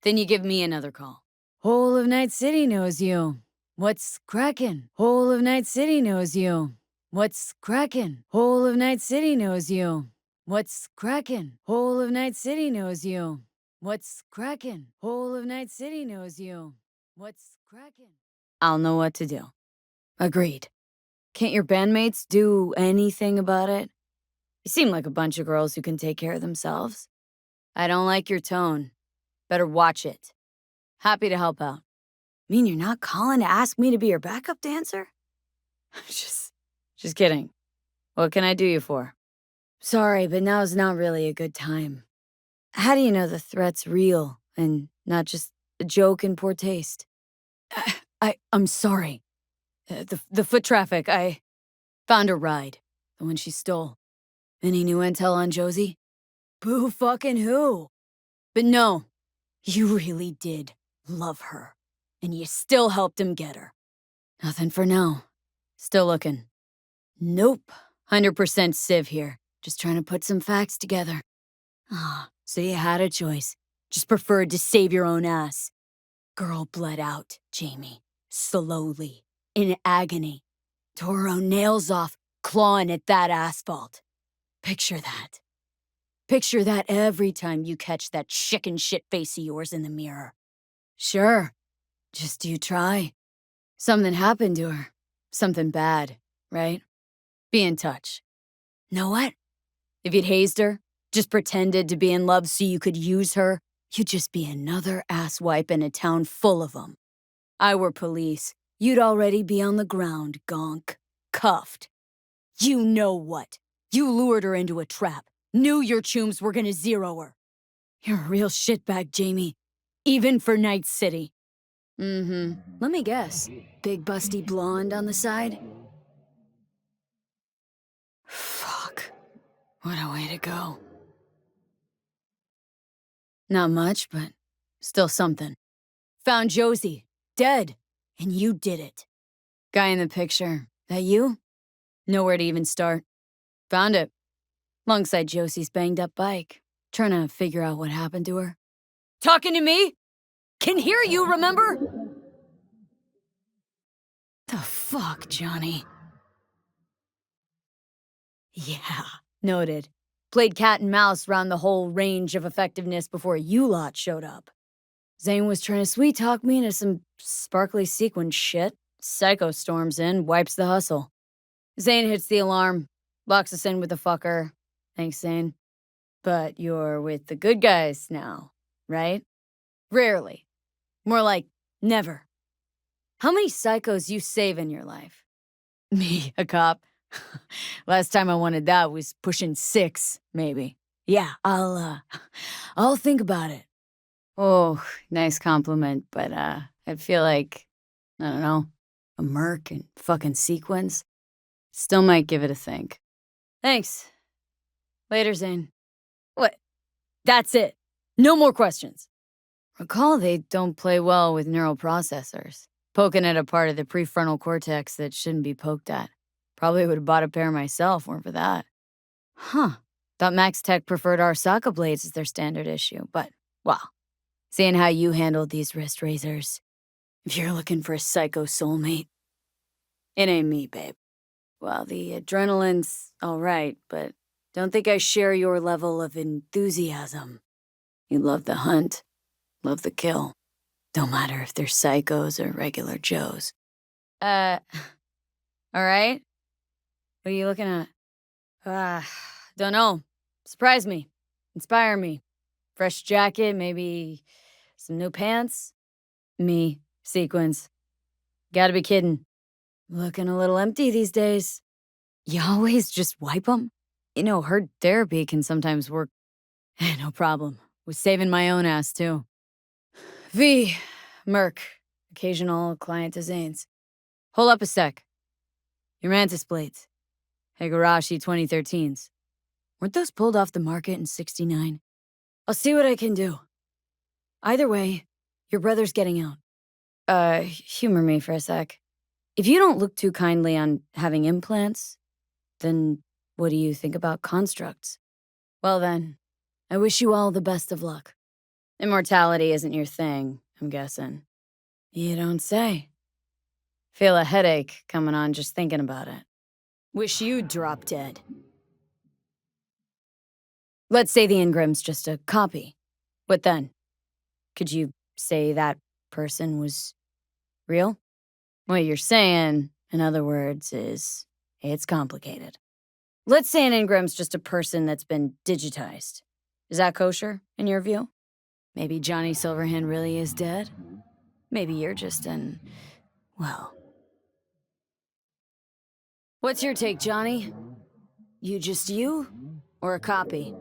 Then you give me another call. Whole of Night City knows you. What's crackin'? Whole of Night City knows you. What's crackin'? Whole of Night City knows you. What's crackin'? Whole of Night City knows you. What's crackin'? Whole of Night City knows you. What's crackin'? I'll know what to do. Agreed. Can't your bandmates do anything about it? You seem like a bunch of girls who can take care of themselves. I don't like your tone. Better watch it. Happy to help out. Mean you're not calling to ask me to be your backup dancer? Just kidding. What can I do you for? Sorry, but now's not really a good time. How do you know the threat's real and not just a joke in poor taste? I'm sorry. The foot traffic, I found a ride. The one she stole. Any new intel on Josie? Boo fucking who? But no, you really did love her. And you still helped him get her. Nothing for now. Still looking. Nope. 100% Civ here. Just trying to put some facts together. So you had a choice. Just preferred to save your own ass. Girl bled out, Jamie. Slowly. In agony. Tore her own nails off, clawing at that asphalt. Picture that. Picture that every time you catch that chicken shit face of yours in the mirror. Sure. Just you try. Something happened to her. Something bad, right? Be in touch. Know what? If you'd hazed her, just pretended to be in love so you could use her, you'd just be another asswipe in a town full of them. I were police. You'd already be on the ground, gonk. Cuffed. You know what? You lured her into a trap. Knew your chooms were gonna zero her. You're a real shitbag, Jamie. Even for Night City. Let me guess. Big busty blonde on the side? Fuck. What a way to go. Not much, but still something. Found Josie. Dead. And you did it. Guy in the picture. That you? Nowhere to even start. Found it. Alongside Josie's banged up bike. Trying to figure out what happened to her. Talking to me? Can hear you, remember? The fuck, Johnny? Yeah, noted. Played cat and mouse round the whole range of effectiveness before you lot showed up. Zane was trying to sweet-talk me into some sparkly sequin shit. Psycho storms in, wipes the hustle. Zane hits the alarm, locks us in with the fucker. Thanks, Zane. But you're with the good guys now, right? Rarely. More like never. How many psychos you save in your life? Me, a cop. Last time I wanted that was pushing 6, maybe. Yeah, I'll think about it. Oh, nice compliment, but I'd feel like, I don't know, a merc and fucking sequins. Still might give it a think. Thanks. Later, Zane. What? That's it. No more questions. Recall they don't play well with neural processors. Poking at a part of the prefrontal cortex that shouldn't be poked at. Probably would have bought a pair myself, weren't for that. Huh. Thought Max Tech preferred Arasaka blades as their standard issue, but, well, Seeing how you handled these wrist razors. If you're looking for a psycho soulmate, it ain't me, babe. Well, the adrenaline's all right, but don't think I share your level of enthusiasm. You love the hunt, love the kill. Don't matter if they're psychos or regular Joes. All right? What are you looking at? Don't know. Surprise me. Inspire me. Fresh jacket, maybe some new pants? Me, sequins. Gotta be kidding. Looking a little empty these days. You always just wipe 'em? You know, herd therapy can sometimes work. No problem. Was saving my own ass, too. V. Merc. Occasional client to Zane's. Hold up a sec. Your mantis blades. Higurashi 2013s. Weren't those pulled off the market in '69? I'll see what I can do. Either way, your brother's getting out. Humor me for a sec. If you don't look too kindly on having implants, then what do you think about constructs? Well then, I wish you all the best of luck. Immortality isn't your thing, I'm guessing. You don't say. Feel a headache coming on just thinking about it. Wish you'd drop dead. Let's say the engram's just a copy. What then? Could you say that person was real? What you're saying, in other words, is it's complicated. Let's say an engram's just a person that's been digitized. Is that kosher, in your view? Maybe Johnny Silverhand really is dead? Maybe you're just well... What's your take, Johnny? You just you? Or a copy?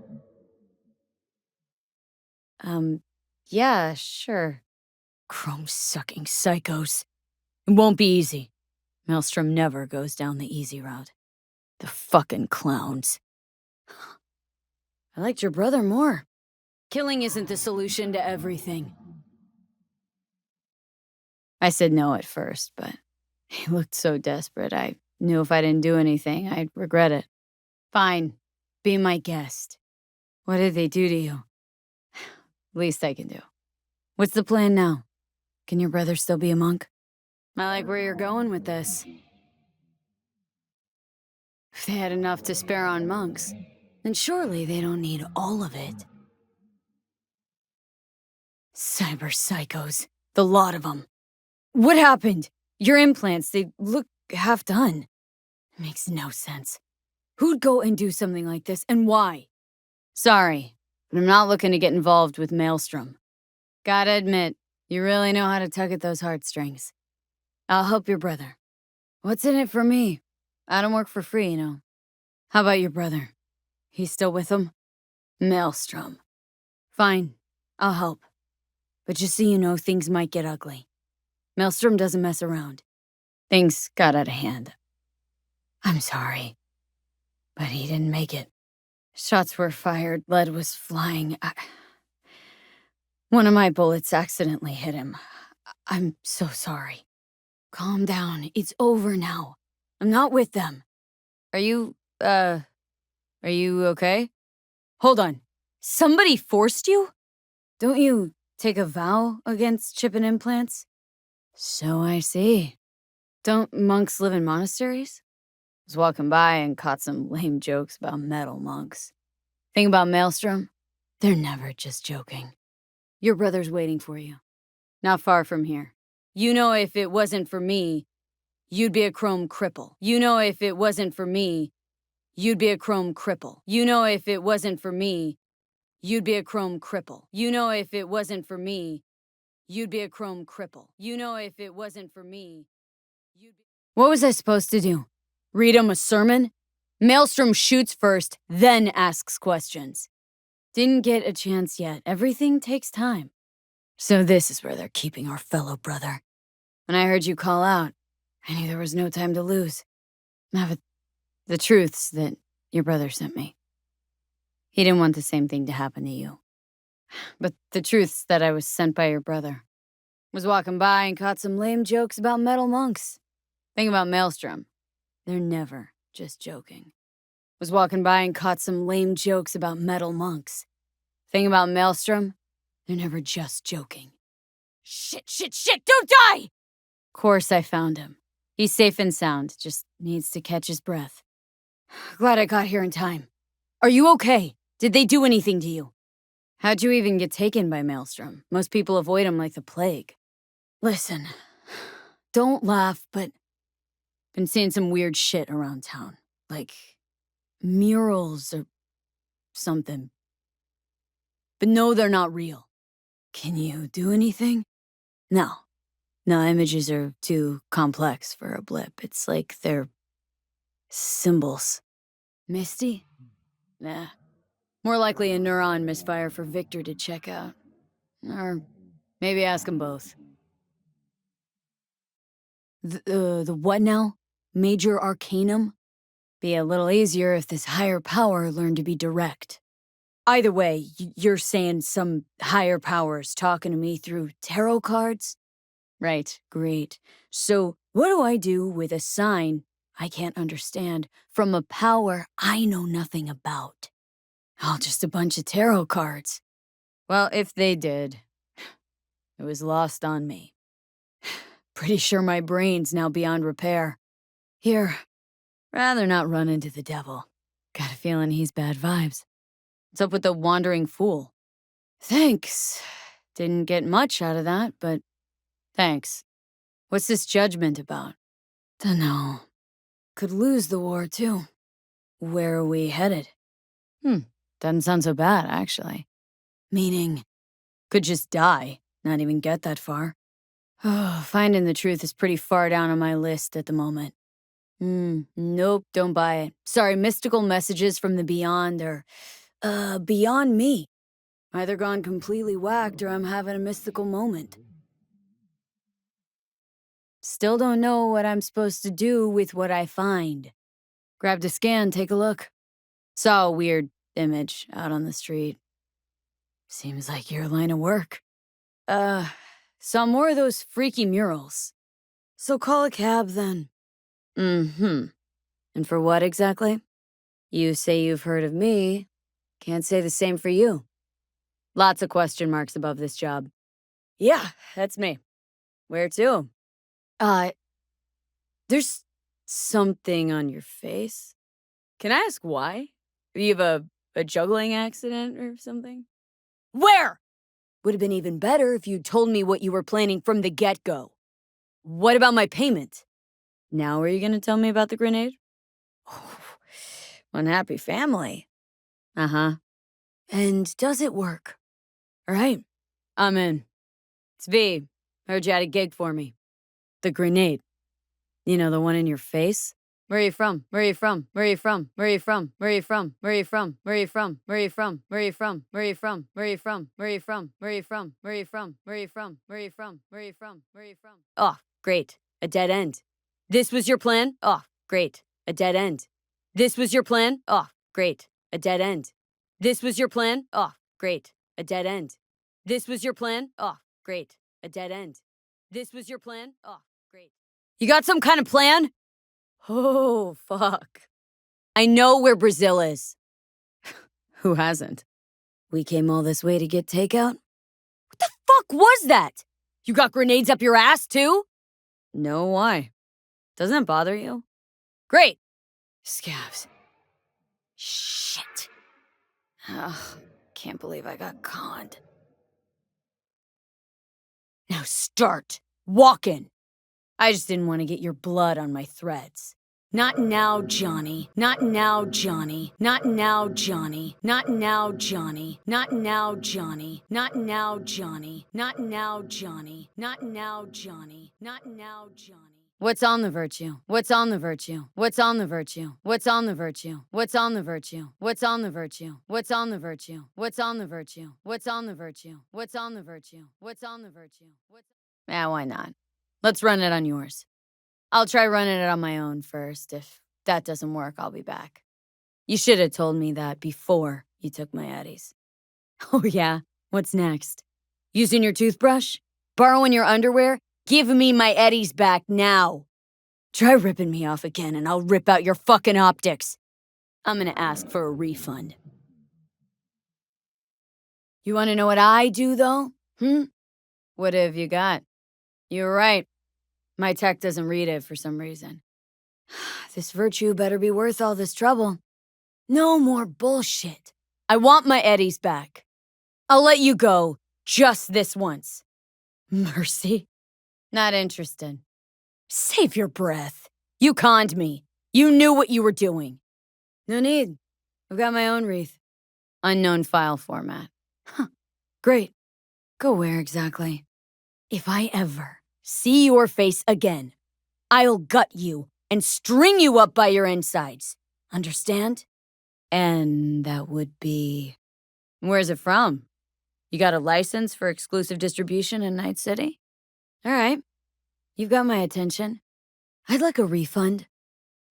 Yeah, sure. Chrome-sucking psychos. It won't be easy. Maelstrom never goes down the easy route. The fucking clowns. I liked your brother more. Killing isn't the solution to everything. I said no at first, but he looked so desperate. I knew if I didn't do anything, I'd regret it. Fine. Be my guest. What did they do to you? Least I can do. What's the plan now? Can your brother still be a monk? I like where you're going with this. If they had enough to spare on monks, then surely they don't need all of it. Cyber psychos. The lot of them. What happened? Your implants, they look half done. It makes no sense. Who'd go and do something like this, and why? Sorry, but I'm not looking to get involved with Maelstrom. Gotta admit, you really know how to tug at those heartstrings. I'll help your brother. What's in it for me? I don't work for free, you know. How about your brother? He's still with him? Maelstrom. Fine, I'll help. But just so you know, things might get ugly. Maelstrom doesn't mess around. Things got out of hand. I'm sorry, but he didn't make it. Shots were fired, lead was flying. One of my bullets accidentally hit him. I'm so sorry. Calm down. It's over now. I'm not with them. Are you okay? Hold on. Somebody forced you? Don't you take a vow against chipping implants? So I see. Don't monks live in monasteries? I was walking by and caught some lame jokes about metal monks. Thing about Maelstrom? They're never just joking. Your brother's waiting for you. Not far from here. You know if it wasn't for me, you'd be a chrome cripple. You know if it wasn't for me, you'd be a chrome cripple. You know if it wasn't for me, you'd be a chrome cripple. You know if it wasn't for me, you'd be a chrome cripple. You know if it wasn't for me, you'd be... What was I supposed to do? Read him a sermon? Maelstrom shoots first, then asks questions. Didn't get a chance yet. Everything takes time. So this is where they're keeping our fellow brother. When I heard you call out, I knew there was no time to lose. Now, but the truth's that your brother sent me. He didn't want the same thing to happen to you. But the truth's that I was sent by your brother. Was walking by and caught some lame jokes about metal monks. Thing about Maelstrom, they're never just joking. Was walking by and caught some lame jokes about metal monks. Thing about Maelstrom, They're never just joking. Shit, don't die! Course I found him. He's safe and sound, just needs to catch his breath. Glad I got here in time. Are you okay? Did they do anything to you? How'd you even get taken by Maelstrom? Most people avoid him like the plague. Listen, don't laugh, but been seeing some weird shit around town. Like murals or something. But no, they're not real. Can you do anything? No. No, images are too complex for a blip. It's like they're symbols. Misty? Nah. More likely a neuron misfire for Victor to check out. Or maybe ask them both. The what now? Major Arcanum? Be a little easier if this higher power learned to be direct. Either way, you're saying some higher power's talking to me through tarot cards? Right, great. So, what do I do with a sign I can't understand from a power I know nothing about? Oh, just a bunch of tarot cards. Well, if they did, it was lost on me. Pretty sure my brain's now beyond repair. Here, rather not run into the devil. Got a feeling he's bad vibes. What's up with the wandering fool? Thanks. Didn't get much out of that, but thanks. What's this judgment about? Dunno. Could lose the war, too. Where are we headed? Doesn't sound so bad, actually. Meaning, could just die, not even get that far. Oh, finding the truth is pretty far down on my list at the moment. Nope, don't buy it. Sorry, mystical messages from the beyond are, beyond me. Either gone completely whacked or I'm having a mystical moment. Still don't know what I'm supposed to do with what I find. Grabbed a scan, take a look. Saw a weird image out on the street. Seems like your line of work. Saw more of those freaky murals. So call a cab then. And for what exactly? You say you've heard of me. Can't say the same for you. Lots of question marks above this job. Yeah, that's me. Where to? There's something on your face. Can I ask why? You have a juggling accident or something? Where? Would have been even better if you'd told me what you were planning from the get-go. What about my payment? Now are you gonna tell me about the grenade? Oh, unhappy family. Uh-huh. And does it work? All right, I'm in. It's V. Heard you had a gig for me. The grenade. You know, the one in your face? Where are you from? Where are you from? Where are you from? Where are you from? Where are you from? Where are you from? Where are you from? Where are you from? Where are you from? Where are you from? Where are you from? Where are you from? Where are you from? Where are you from? Where are you from? Where are you from? Where are you from? Where are you from? Oh, great. A dead end. This was your plan? Oh, great. A dead end. This was your plan? Oh, great. A dead end. This was your plan? Oh, great. A dead end. This was your plan? Oh, great. A dead end. This was your plan? Oh, great. You got some kind of plan? Oh, fuck. I know where Brazil is. Who hasn't? We came all this way to get takeout? What the fuck was that? You got grenades up your ass, too? No, why? Doesn't it bother you? Great. Scabs. Shit. Ugh, can't believe I got conned. Now start walking. I just didn't want to get your blood on my threads. Not now, Johnny. Not now, Johnny. Not now, Johnny. Not now, Johnny. Not now, Johnny. Not now, Johnny. Not now, Johnny. Not now, Johnny. Not now, Johnny. What's on the virtue? What's on the virtue? What's on the virtue? What's on the virtue? What's on the virtue? What's on the virtue? What's on the virtue? What's on the virtue? What's on the virtue? What's on the virtue? What's on the virtue? Yeah, why not? Let's run it on yours. I'll try running it on my own first. If that doesn't work, I'll be back. You should have told me that before you took my Eddies. Oh yeah? What's next? Using your toothbrush? Borrowing your underwear? Give me my Eddies back now. Try ripping me off again and I'll rip out your fucking optics. I'm gonna ask for a refund. You want to know what I do, though? What have you got? You're right. My tech doesn't read it for some reason. This virtue better be worth all this trouble. No more bullshit. I want my eddies back. I'll let you go just this once. Mercy? Not interested. Save your breath. You conned me. You knew what you were doing. No need. I've got my own wreath. Unknown file format. Huh. Great. Go where exactly? If I ever see your face again, I'll gut you and string you up by your insides. Understand? And that would be... Where's it from? You got a license for exclusive distribution in Night City? All right. You've got my attention. I'd like a refund.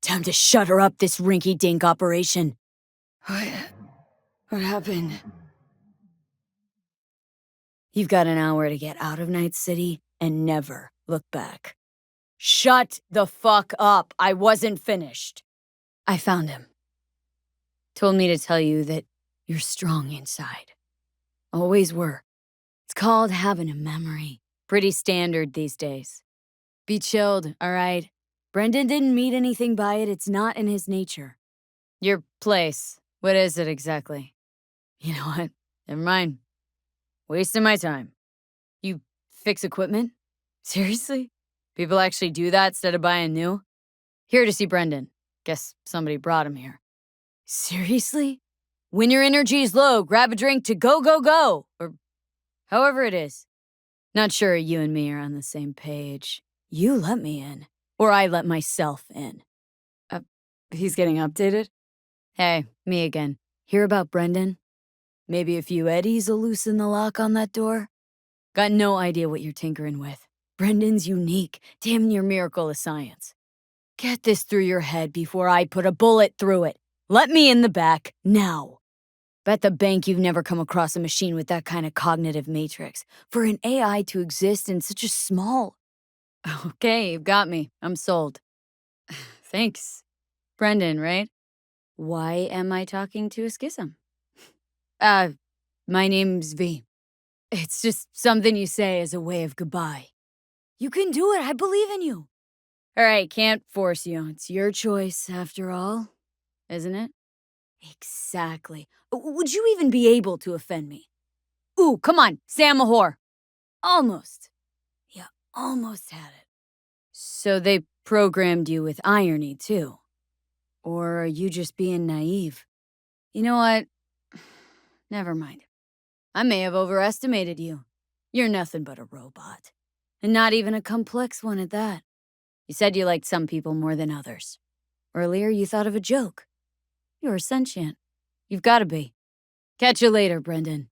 Time to shutter up this rinky-dink operation. What happened? You've got an hour to get out of Night City and never look back. Shut the fuck up. I wasn't finished. I found him. Told me to tell you that you're strong inside. Always were. It's called having a memory. Pretty standard these days. Be chilled, all right? Brendan didn't mean anything by it. It's not in his nature. Your place. What is it exactly? You know what? Never mind. Wasting my time. You fix equipment? Seriously? People actually do that instead of buying new? Here to see Brendan. Guess somebody brought him here. Seriously? When your energy is low, grab a drink to go, go, go. Or however it is. Not sure you and me are on the same page. You let me in. Or I let myself in. He's getting updated? Hey, me again. Hear about Brendan? Maybe a few eddies will loosen the lock on that door? Got no idea what you're tinkering with. Brendan's unique, damn near miracle of science. Get this through your head before I put a bullet through it. Let me in the back, now. Bet the bank you've never come across a machine with that kind of cognitive matrix. For an AI to exist in such a small... Okay, you've got me. I'm sold. Thanks. Brendan, right? Why am I talking to a schism? My name's V. It's just something you say as a way of goodbye. You can do it. I believe in you. All right, can't force you. It's your choice, after all, isn't it? Exactly. Would you even be able to offend me? Ooh, come on, say I'm a whore. Almost. Yeah, almost had it. So they programmed you with irony, too. Or are you just being naive? You know what? Never mind. I may have overestimated you. You're nothing but a robot. And not even a complex one at that. You said you liked some people more than others. Earlier, you thought of a joke. You're sentient. You've got to be. Catch you later, Brendan.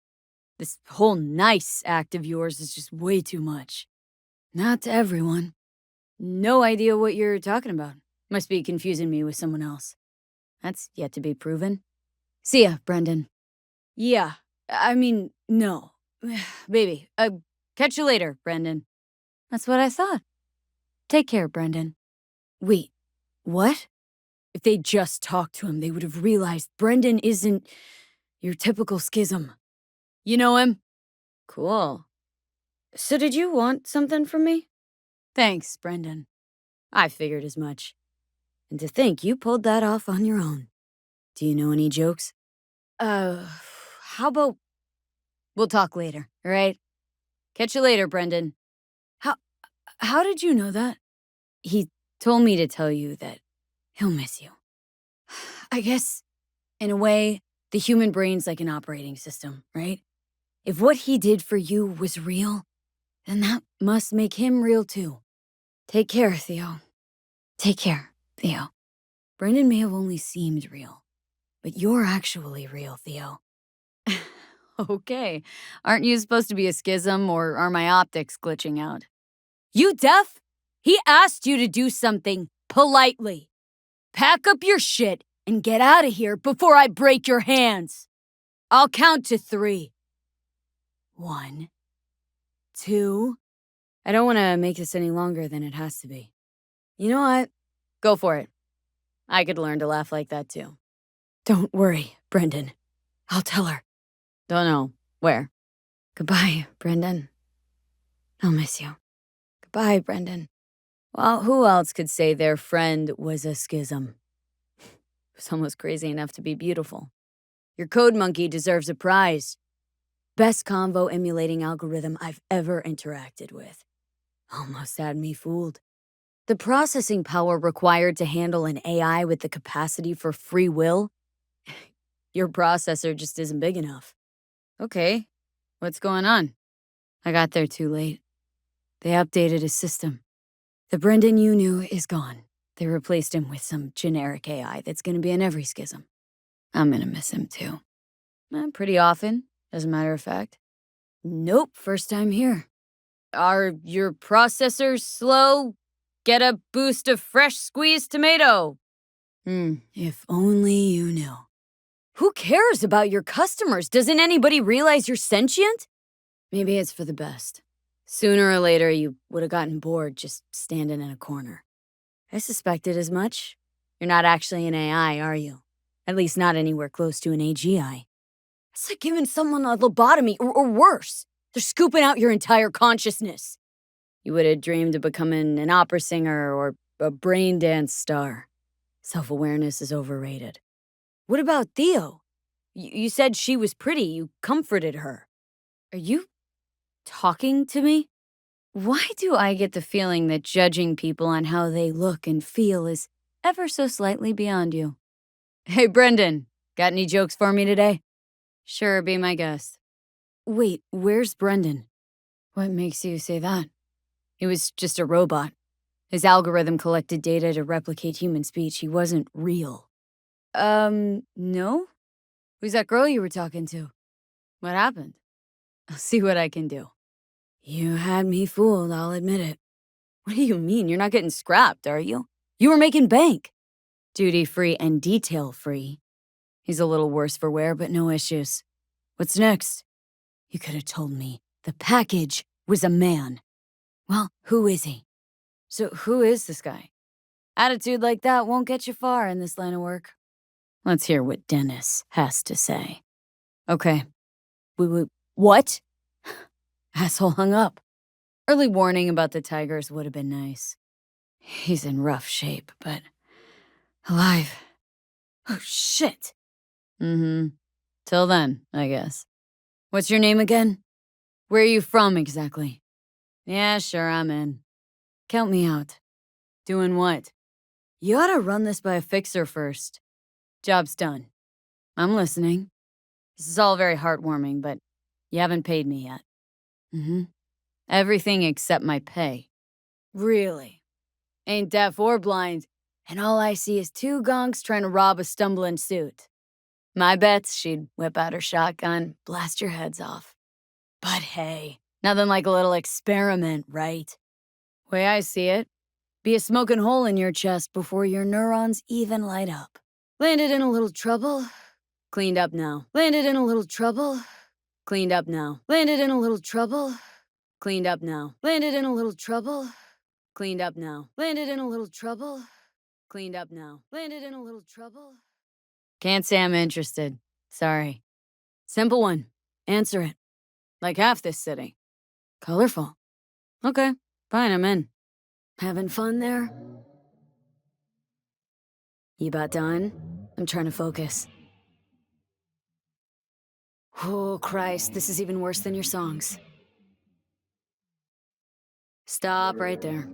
This whole nice act of yours is just way too much. Not to everyone. No idea what you're talking about. Must be confusing me with someone else. That's yet to be proven. See ya, Brendan. Yeah, I mean, no. Baby, catch you later, Brendan. That's what I thought. Take care, Brendan. Wait, what? If they just talked to him, they would have realized Brendan isn't your typical schism. You know him? Cool. So did you want something from me? Thanks, Brendan. I figured as much. And to think you pulled that off on your own. Do you know any jokes? How about... We'll talk later, all right? Catch you later, Brendan. How did you know that? He told me to tell you that he'll miss you. I guess, in a way, the human brain's like an operating system, right? If what he did for you was real, then that must make him real too. Take care, Theo. Take care, Theo. Brendan may have only seemed real, but you're actually real, Theo. Okay. Aren't you supposed to be a schism, or are my optics glitching out? You deaf? He asked you to do something politely. Pack up your shit and get out of here before I break your hands. I'll count to 3. 1, 2. I don't want to make this any longer than it has to be. You know what? Go for it. I could learn to laugh like that too. Don't worry, Brendan. I'll tell her. Don't know. Where? Goodbye, Brendan. I'll miss you. Goodbye, Brendan. Well, who else could say their friend was a schism? It's almost crazy enough to be beautiful. Your code monkey deserves a prize. Best convo emulating algorithm I've ever interacted with. Almost had me fooled. The processing power required to handle an AI with the capacity for free will? Your processor just isn't big enough. Okay, what's going on? I got there too late. They updated his system. The Brendan you knew is gone. They replaced him with some generic AI that's gonna be in every schism. I'm gonna miss him too. Pretty often, as a matter of fact. Nope, first time here. Are your processors slow? Get a boost of fresh squeezed tomato. If only you knew. Who cares about your customers? Doesn't anybody realize you're sentient? Maybe it's for the best. Sooner or later, you would have gotten bored just standing in a corner. I suspected as much. You're not actually an AI, are you? At least not anywhere close to an AGI. It's like giving someone a lobotomy, or worse. They're scooping out your entire consciousness. You would have dreamed of becoming an opera singer or a brain dance star. Self-awareness is overrated. What about Theo? You said she was pretty. You comforted her. Are you talking to me? Why do I get the feeling that judging people on how they look and feel is ever so slightly beyond you? Hey, Brendan, got any jokes for me today? Sure, be my guest. Wait, where's Brendan? What makes you say that? He was just a robot. His algorithm collected data to replicate human speech. He wasn't real. No? Who's that girl you were talking to? What happened? I'll see what I can do. You had me fooled, I'll admit it. What do you mean? You're not getting scrapped, are you? You were making bank. Duty-free and detail-free. He's a little worse for wear, but no issues. What's next? You could have told me the package was a man. Well, who is he? So who is this guy? Attitude like that won't get you far in this line of work. Let's hear what Dennis has to say. Okay. What? Asshole hung up. Early warning about the tigers would have been nice. He's in rough shape, but alive. Oh, shit. Till then, I guess. What's your name again? Where are you from, exactly? Yeah, sure, I'm in. Count me out. Doing what? You ought to run this by a fixer first. Job's done. I'm listening. This is all very heartwarming, but you haven't paid me yet. Everything except my pay. Really? Ain't deaf or blind, and all I see is two gonks trying to rob a stumbling suit. My bet's she'd whip out her shotgun, blast your heads off. But hey, nothing like a little experiment, right? Way I see it, be a smoking hole in your chest before your neurons even light up. Landed in a little trouble, cleaned up now. Landed in a little trouble, cleaned up now. Landed in a little trouble, cleaned up now. Landed in a little trouble, cleaned up now. Landed in a little trouble, cleaned up now. Landed in a little trouble. Can't say I'm interested. Sorry. Simple one. Answer it. Like half this city. Colorful. Okay, fine, I'm in. Having fun there? You about done? I'm trying to focus. Oh, Christ, this is even worse than your songs. Stop right there.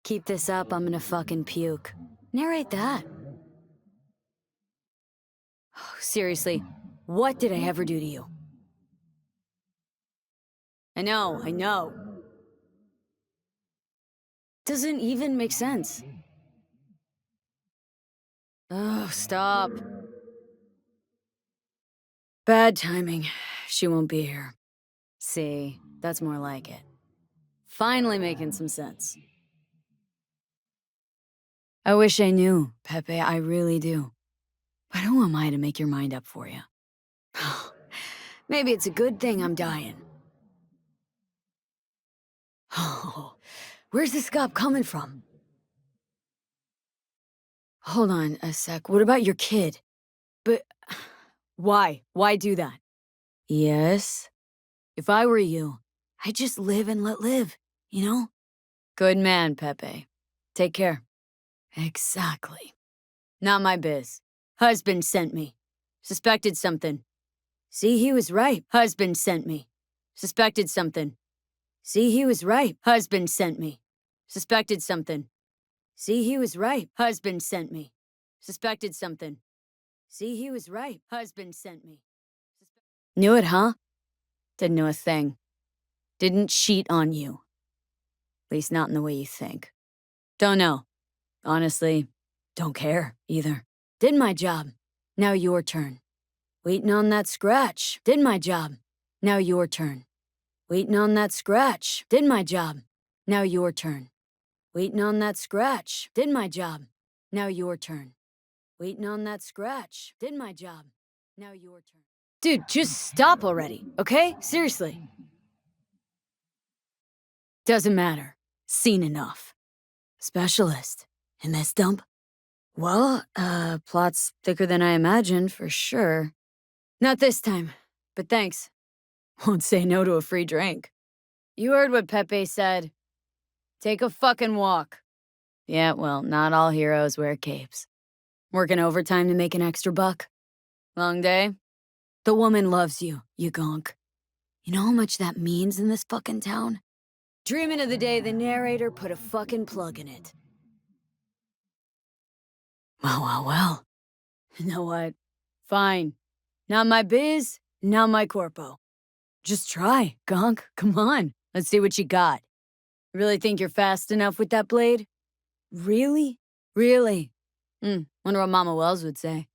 Keep this up, I'm gonna fucking puke. Narrate that. Oh, seriously, what did I ever do to you? I know. Doesn't even make sense. Oh, stop. Bad timing. She won't be here. See, that's more like it. Finally making some sense. I wish I knew, Pepe, I really do. But who am I to make your mind up for you? Maybe it's a good thing I'm dying. Oh, where's this cop coming from? Hold on a sec, what about your kid? But Why? Why do that? Yes? If I were you, I'd just live and let live, you know? Good man, Pepe. Take care. Exactly. Not my biz. Husband sent me. Suspected something. See, he was right. Husband sent me. Suspected something. See, he was right. Husband sent me. Suspected something. See, he was right. Husband sent me. Suspected something. See, he was right. Husband sent me. Knew it, huh? Didn't know a thing. Didn't cheat on you. At least not in the way you think. Don't know. Honestly, don't care either. Did my job. Now your turn. Waiting on that scratch. Did my job. Now your turn. Waiting on that scratch. Did my job. Now your turn. Waiting on that scratch. Did my job. Now your turn. Waiting on that scratch. Did my job. Now your turn. Dude, just stop already, okay? Seriously. Doesn't matter. Seen enough. Specialist. In this dump? Well, plot's thicker than I imagined, for sure. Not this time, but thanks. Won't say no to a free drink. You heard what Pepe said. Take a fucking walk. Yeah, well, not all heroes wear capes. Working overtime to make an extra buck. Long day? The woman loves you, you gonk. You know how much that means in this fucking town? Dreaming of the day the narrator put a fucking plug in it. Well. You know what? Fine. Not my biz, not my corpo. Just try, gonk. Come on. Let's see what you got. Really think you're fast enough with that blade? Really? Really? Wonder what Mama Wells would say.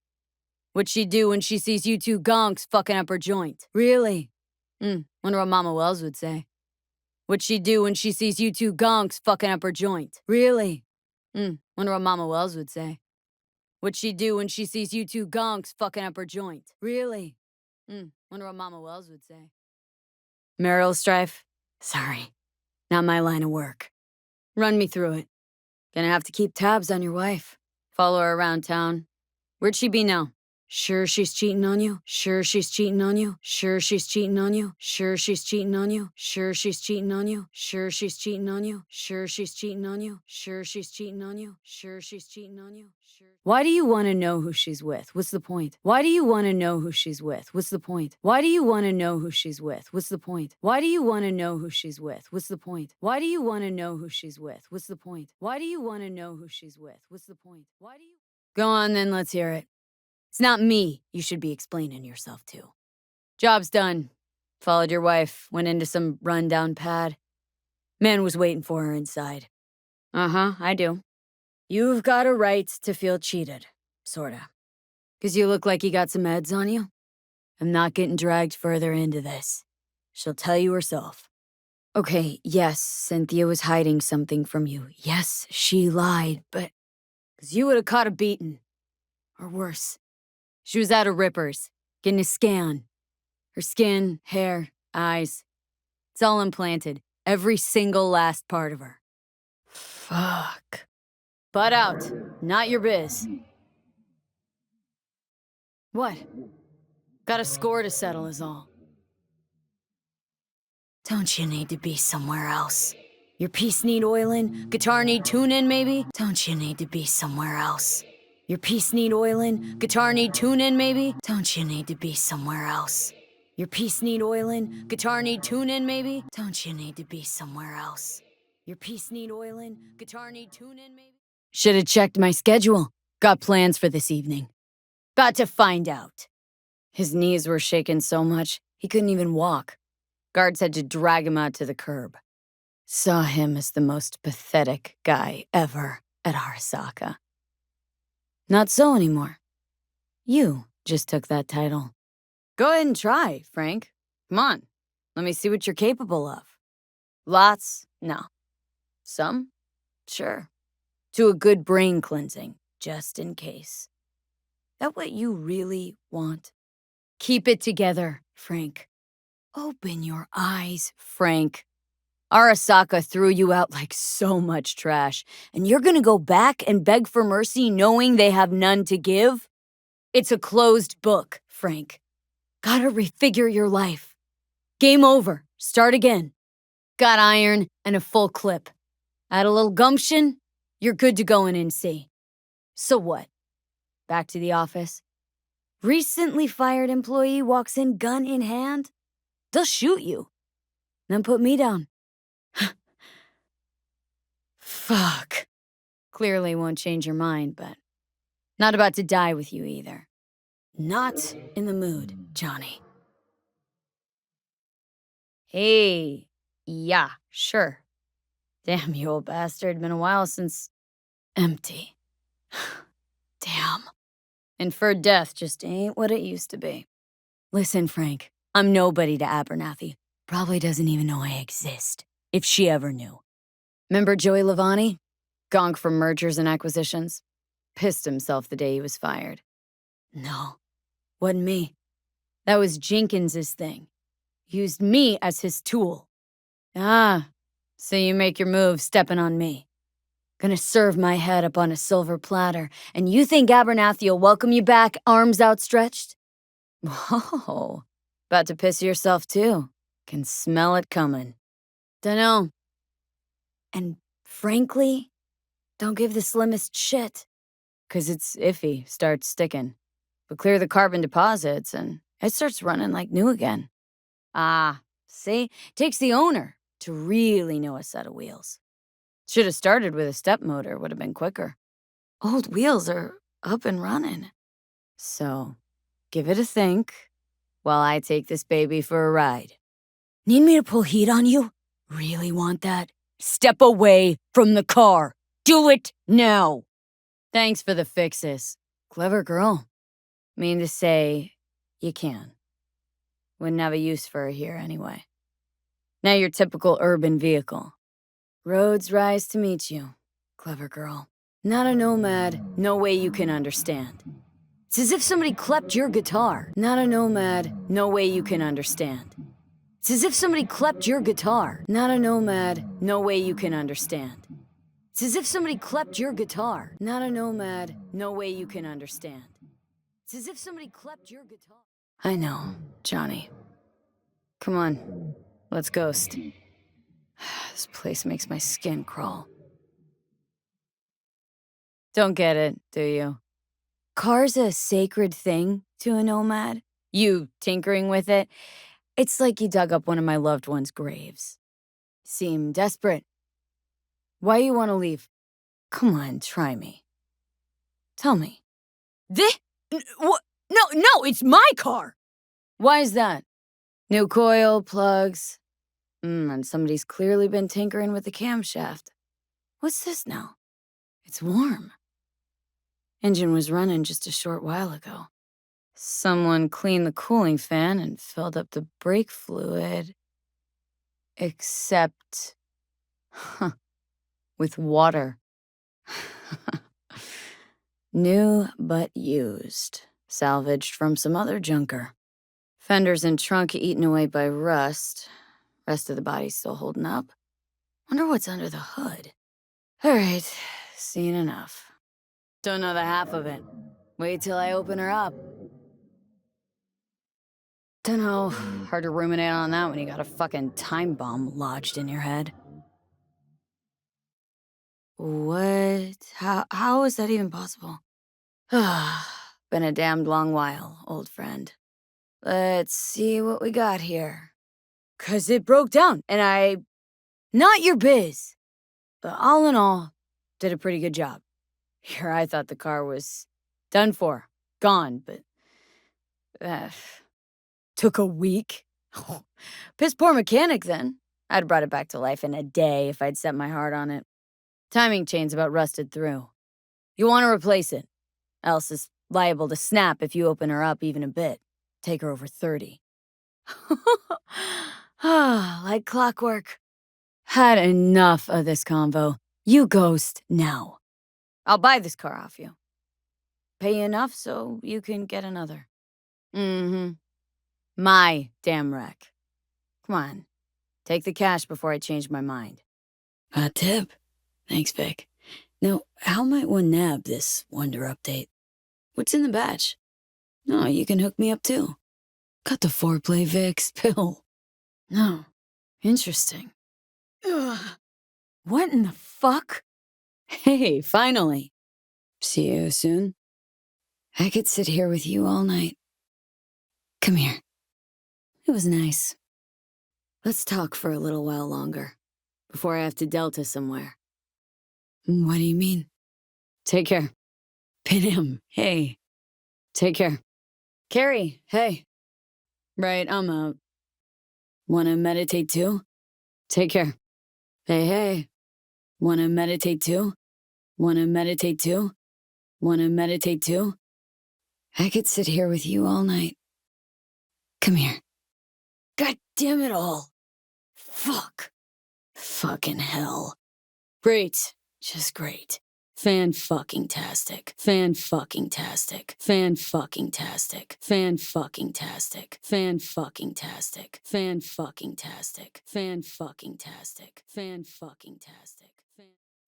What'd she do when she sees you two gonks fucking up her joint? Really? Wonder what Mama Wells would say. What'd she do when she sees you two gonks fucking up her joint? Really? Wonder what Mama Wells would say. What'd she do when she sees you two gonks fucking up her joint? Really? Wonder what Mama Wells would say. Marital strife? Sorry. Not my line of work. Run me through it. Gonna have to keep tabs on your wife. Follow her around town. Where'd she be now? Sure she's cheating on you? Sure she's cheating on you? Sure she's cheating on you? Sure she's cheating on you? Sure she's cheating on you? Sure she's cheating on you? Sure she's cheating on you? Sure she's cheating on you? Sure she's cheating on you? Sure. Why do you want to know who she's with? What's the point? Why do you want to know who she's with? What's the point? Why do you want to know who she's with? What's the point? Why do you want to know who she's with? What's the point? Why do you want to know who she's with? What's the point? Why do you want to know who she's with? What's the point? Why do you... Go on then, let's hear it. It's not me you should be explaining yourself to. Job's done. Followed your wife, went into some rundown pad. Man was waiting for her inside. I do. You've got a right to feel cheated, sorta. 'Cause you look like you got some meds on you. I'm not getting dragged further into this. She'll tell you herself. Okay, yes, Cynthia was hiding something from you. Yes, she lied, but... 'Cause you would've caught a beating. Or worse. She was at a Ripper's, getting a scan. Her skin, hair, eyes. It's all implanted. Every single last part of her. Fuck. Butt out. Not your biz. What? Got a score to settle is all. Don't you need to be somewhere else? Your piece need oilin'? Guitar need tuning, maybe? Don't you need to be somewhere else? Your piece need oilin'? Guitar need tuning, maybe? Don't you need to be somewhere else? Your piece need oilin'? Guitar need tuning, maybe? Don't you need to be somewhere else? Your piece need oilin'? Guitar need tuning, maybe? Should've checked my schedule. Got plans for this evening. About to find out. His knees were shaking so much, he couldn't even walk. Guards had to drag him out to the curb. Saw him as the most pathetic guy ever at Arasaka. Not so anymore. You just took that title. Go ahead and try, Frank. Come on. Let me see what you're capable of. Lots? No. Some? Sure. To a good brain cleansing, just in case. That what you really want? Keep it together, Frank. Open your eyes, Frank. Arasaka threw you out like so much trash, and you're gonna go back and beg for mercy knowing they have none to give? It's a closed book, Frank. Gotta refigure your life. Game over. Start again. Got iron and a full clip. Add a little gumption, you're good to go in NC. So what? Back to the office? Recently fired employee walks in gun in hand? They'll shoot you. Then put me down. Fuck. Clearly won't change your mind, but not about to die with you either. Not in the mood, Johnny. Hey, yeah, sure. Damn, you old bastard. Been a while since... Empty. Damn. Inferred death just ain't what it used to be. Listen, Frank, I'm nobody to Abernathy. Probably doesn't even know I exist, if she ever knew. Remember Joey Lavani? Gonk from mergers and acquisitions? Pissed himself the day he was fired. No, wasn't me. That was Jenkins's thing. Used me as his tool. Ah, so you make your move stepping on me. Gonna serve my head up on a silver platter, and you think Abernathy will welcome you back, arms outstretched? Whoa, about to piss yourself too. Can smell it coming. Dunno. And frankly, don't give the slimmest shit. 'Cause it's iffy, starts sticking. But clear the carbon deposits, and it starts running like new again. Ah, see? Takes the owner to really know a set of wheels. Should have started with a step motor, would have been quicker. Old wheels are up and running. So, give it a think while I take this baby for a ride. Need me to pull heat on you? Really want that? Step away from the car. Do it now. Thanks for the fixes. Clever girl. Mean to say, you can. Wouldn't have a use for her here anyway. Now your typical urban vehicle. Roads rise to meet you, clever girl. Not a nomad, no way you can understand. It's as if somebody clept your guitar. Not a nomad, no way you can understand. It's as if somebody clept your guitar. Not a nomad, no way you can understand. It's as if somebody clept your guitar. Not a nomad, no way you can understand. It's as if somebody clept your guitar. I know, Johnny. Come on, let's ghost. This place makes my skin crawl. Don't get it, do you? Car's a sacred thing to a nomad. You tinkering with it, it's like you dug up one of my loved ones' graves. Seem desperate. Why you want to leave? Come on, try me. Tell me. What? No, it's my car! Why is that? New coil, plugs. And somebody's clearly been tinkering with the camshaft. What's this now? It's warm. Engine was running just a short while ago. Someone cleaned the cooling fan and filled up the brake fluid. Except... with water. New but used. Salvaged from some other junker. Fenders and trunk eaten away by rust. Rest of the body's still holding up. Wonder what's under the hood. All right, seen enough. Don't know the half of it. Wait till I open her up. Dunno, hard to ruminate on that when you got a fucking time bomb lodged in your head. What? How is that even possible? Been a damned long while, old friend. Let's see what we got here. 'Cause it broke down, and not your biz. But all in all, did a pretty good job. Here I thought the car was done for, gone, but... took a week. Piss poor mechanic then. I'd have brought it back to life in a day if I'd set my heart on it. Timing chain's about rusted through. You want to replace it, else it's liable to snap if you open her up even a bit. Take her over 30. Like clockwork. Had enough of this convo. You ghost now. I'll buy this car off you. Pay you enough so you can get another. My damn wreck. Come on. Take the cash before I change my mind. Hot tip. Thanks, Vic. Now, how might one nab this Wonder update? What's in the batch? No, you can hook me up too. Got the foreplay Vicks pill. No. Interesting. Ugh. What in the fuck? Hey, finally. See you soon. I could sit here with you all night. Come here. It was nice. Let's talk for a little while longer, before I have to Delta somewhere. What do you mean? Take care. Pin him. Hey. Take care. Carrie, hey. Right, I'm out. Wanna meditate too? Take care. Hey, hey. Wanna meditate too? Wanna meditate too? Wanna meditate too? I could sit here with you all night. Come here. God damn it all. Fuck. Fucking hell. Great. Just great. Fan-fucking-tastic. Fan-fucking-tastic. Fan-fucking-tastic. Fan-fucking-tastic. Fan-fucking-tastic. Fan-fucking-tastic. Fan-fucking-tastic. Fan-fucking-tastic.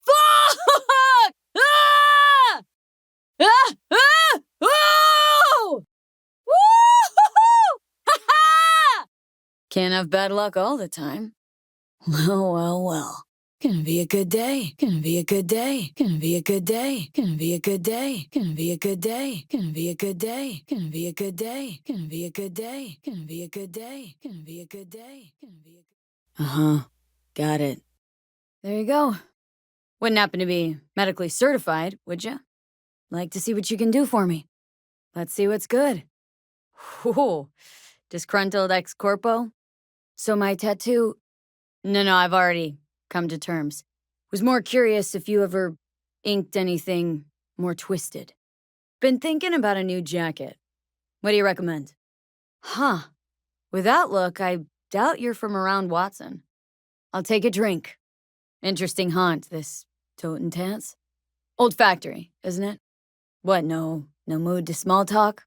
Fuck! Ah! Ah! Ah! Woo! Woo! Ha-ha! Can't have bad luck all the time. Well, well, well. Gonna be a good day. Gonna be a good day. Gonna be a good day. Gonna be a good day. Gonna be a good day. Gonna be a good day. Gonna be a good day. Gonna be a good day. Gonna be a good day. Gonna be a good day. Gonna be a good. Uh-huh. Got it. There you go. Wouldn't happen to be medically certified, would ya? Like to see what you can do for me. Let's see what's good. Whoa. Disgruntled ex-corpo? So my tattoo... No, I've already come to terms. Was more curious if you ever inked anything more twisted. Been thinking about a new jacket. What do you recommend? Huh. With that look, I doubt you're from around Watson. I'll take a drink. Interesting haunt, this Toten Tance. Old factory, isn't it? What, no mood to small talk?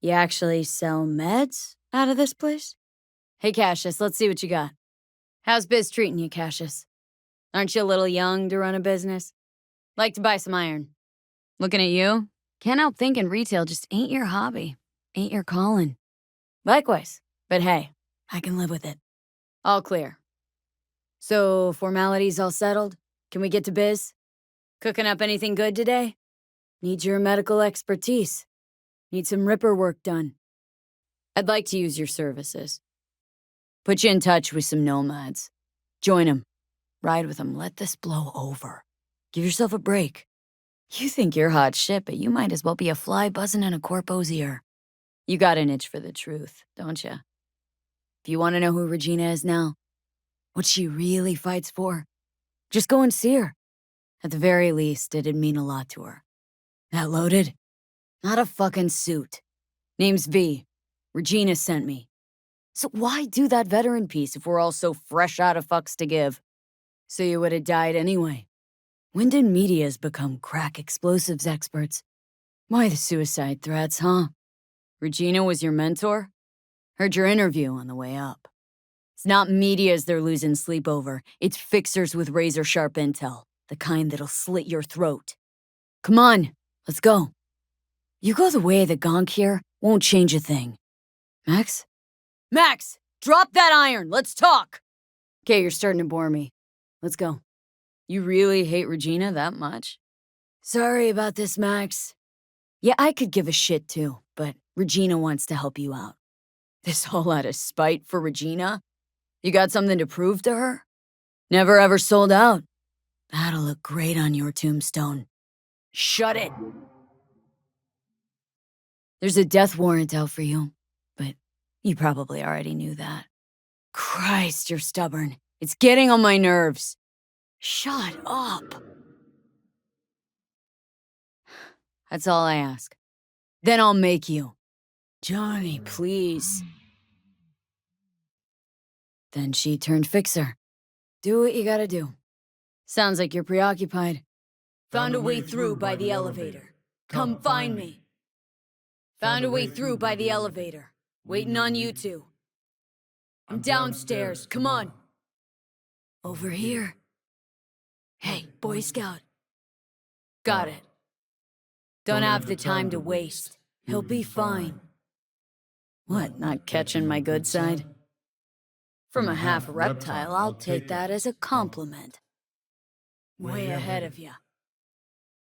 You actually sell meds out of this place? Hey, Cassius, let's see what you got. How's biz treating you, Cassius? Aren't you a little young to run a business? Like to buy some iron. Looking at you? Can't help thinking retail just ain't your hobby. Ain't your calling. Likewise. But hey, I can live with it. All clear. So, formalities all settled? Can we get to biz? Cooking up anything good today? Need your medical expertise. Need some ripper work done. I'd like to use your services. Put you in touch with some nomads. Join them. Ride with them. Let this blow over. Give yourself a break. You think you're hot shit, but you might as well be a fly buzzing in a corpo's ear. You got an itch for the truth, don't you? If you want to know who Regina is now, what she really fights for, just go and see her. At the very least, it'd mean a lot to her. That loaded? Not a fucking suit. Name's V. Regina sent me. So why do that veteran piece if we're all so fresh out of fucks to give? So you would have died anyway. When did medias become crack explosives experts? Why the suicide threats, huh? Regina was your mentor? Heard your interview on the way up. It's not medias they're losing sleep over. It's fixers with razor-sharp intel. The kind that'll slit your throat. Come on, let's go. You go the way of the gonk here, won't change a thing. Max? Max! Drop that iron! Let's talk! Okay, you're starting to bore me. Let's go. You really hate Regina that much? Sorry about this, Max. Yeah, I could give a shit too, but Regina wants to help you out. This all out of spite for Regina? You got something to prove to her? Never ever sold out. That'll look great on your tombstone. Shut it! There's a death warrant out for you, but you probably already knew that. Christ, you're stubborn. It's getting on my nerves. Shut up. That's all I ask. Then I'll make you. Johnny, please. Then she turned fixer. Do what you gotta do. Sounds like you're preoccupied. Found a way through by the elevator. Come find me. Found a way through by the elevator. Waiting on you two. I'm downstairs. Come on. Over here. Hey, Boy Scout. Got it. Don't have the time to waste. He'll be fine. What, not catching my good side? From a half reptile, I'll take that as a compliment. Way ahead of you.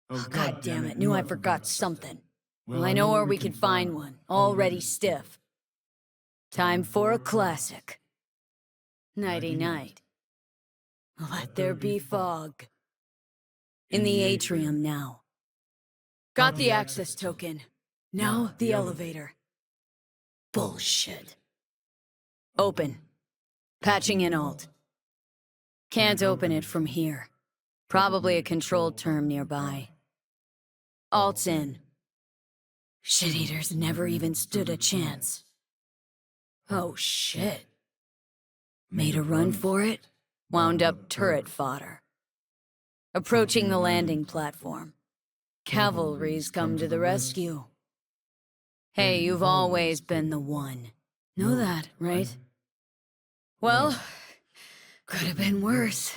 Oh, God damn it, knew I forgot something. Well, I know where we can find one, already stiff. Time for a classic. Nighty-night. Let there be fog. In the atrium now. Got the access token. Now the elevator. Bullshit. Open. Patching in alt. Can't open it from here. Probably a controlled term nearby. Alt's in. Shit-eaters never even stood a chance. Oh shit. Made a run for it? Wound up turret fodder. Approaching the landing platform. Cavalry's come to the rescue. Hey, you've always been the one. Know that, right? Well, could have been worse.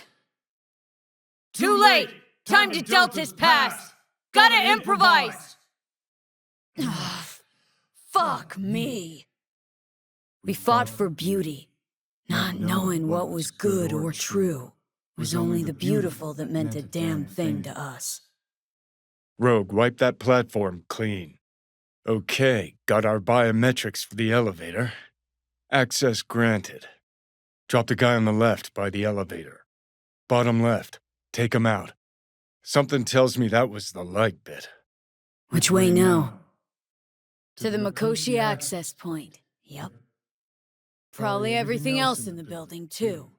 Too late! Time to Delta's pass! Gotta improvise! Ugh, fuck me. We fought for beauty, not knowing what was good or true. It was only the beautiful that meant a damn thing to us.
Rogue, wipe that platform clean. Okay, got our biometrics for the elevator. Access granted. Drop the guy on the left by the elevator. Bottom left. Take him out. Something tells me that was the light bit.
Which way now? To the Mikoshi access point. Yup. Probably everything else in the building, too.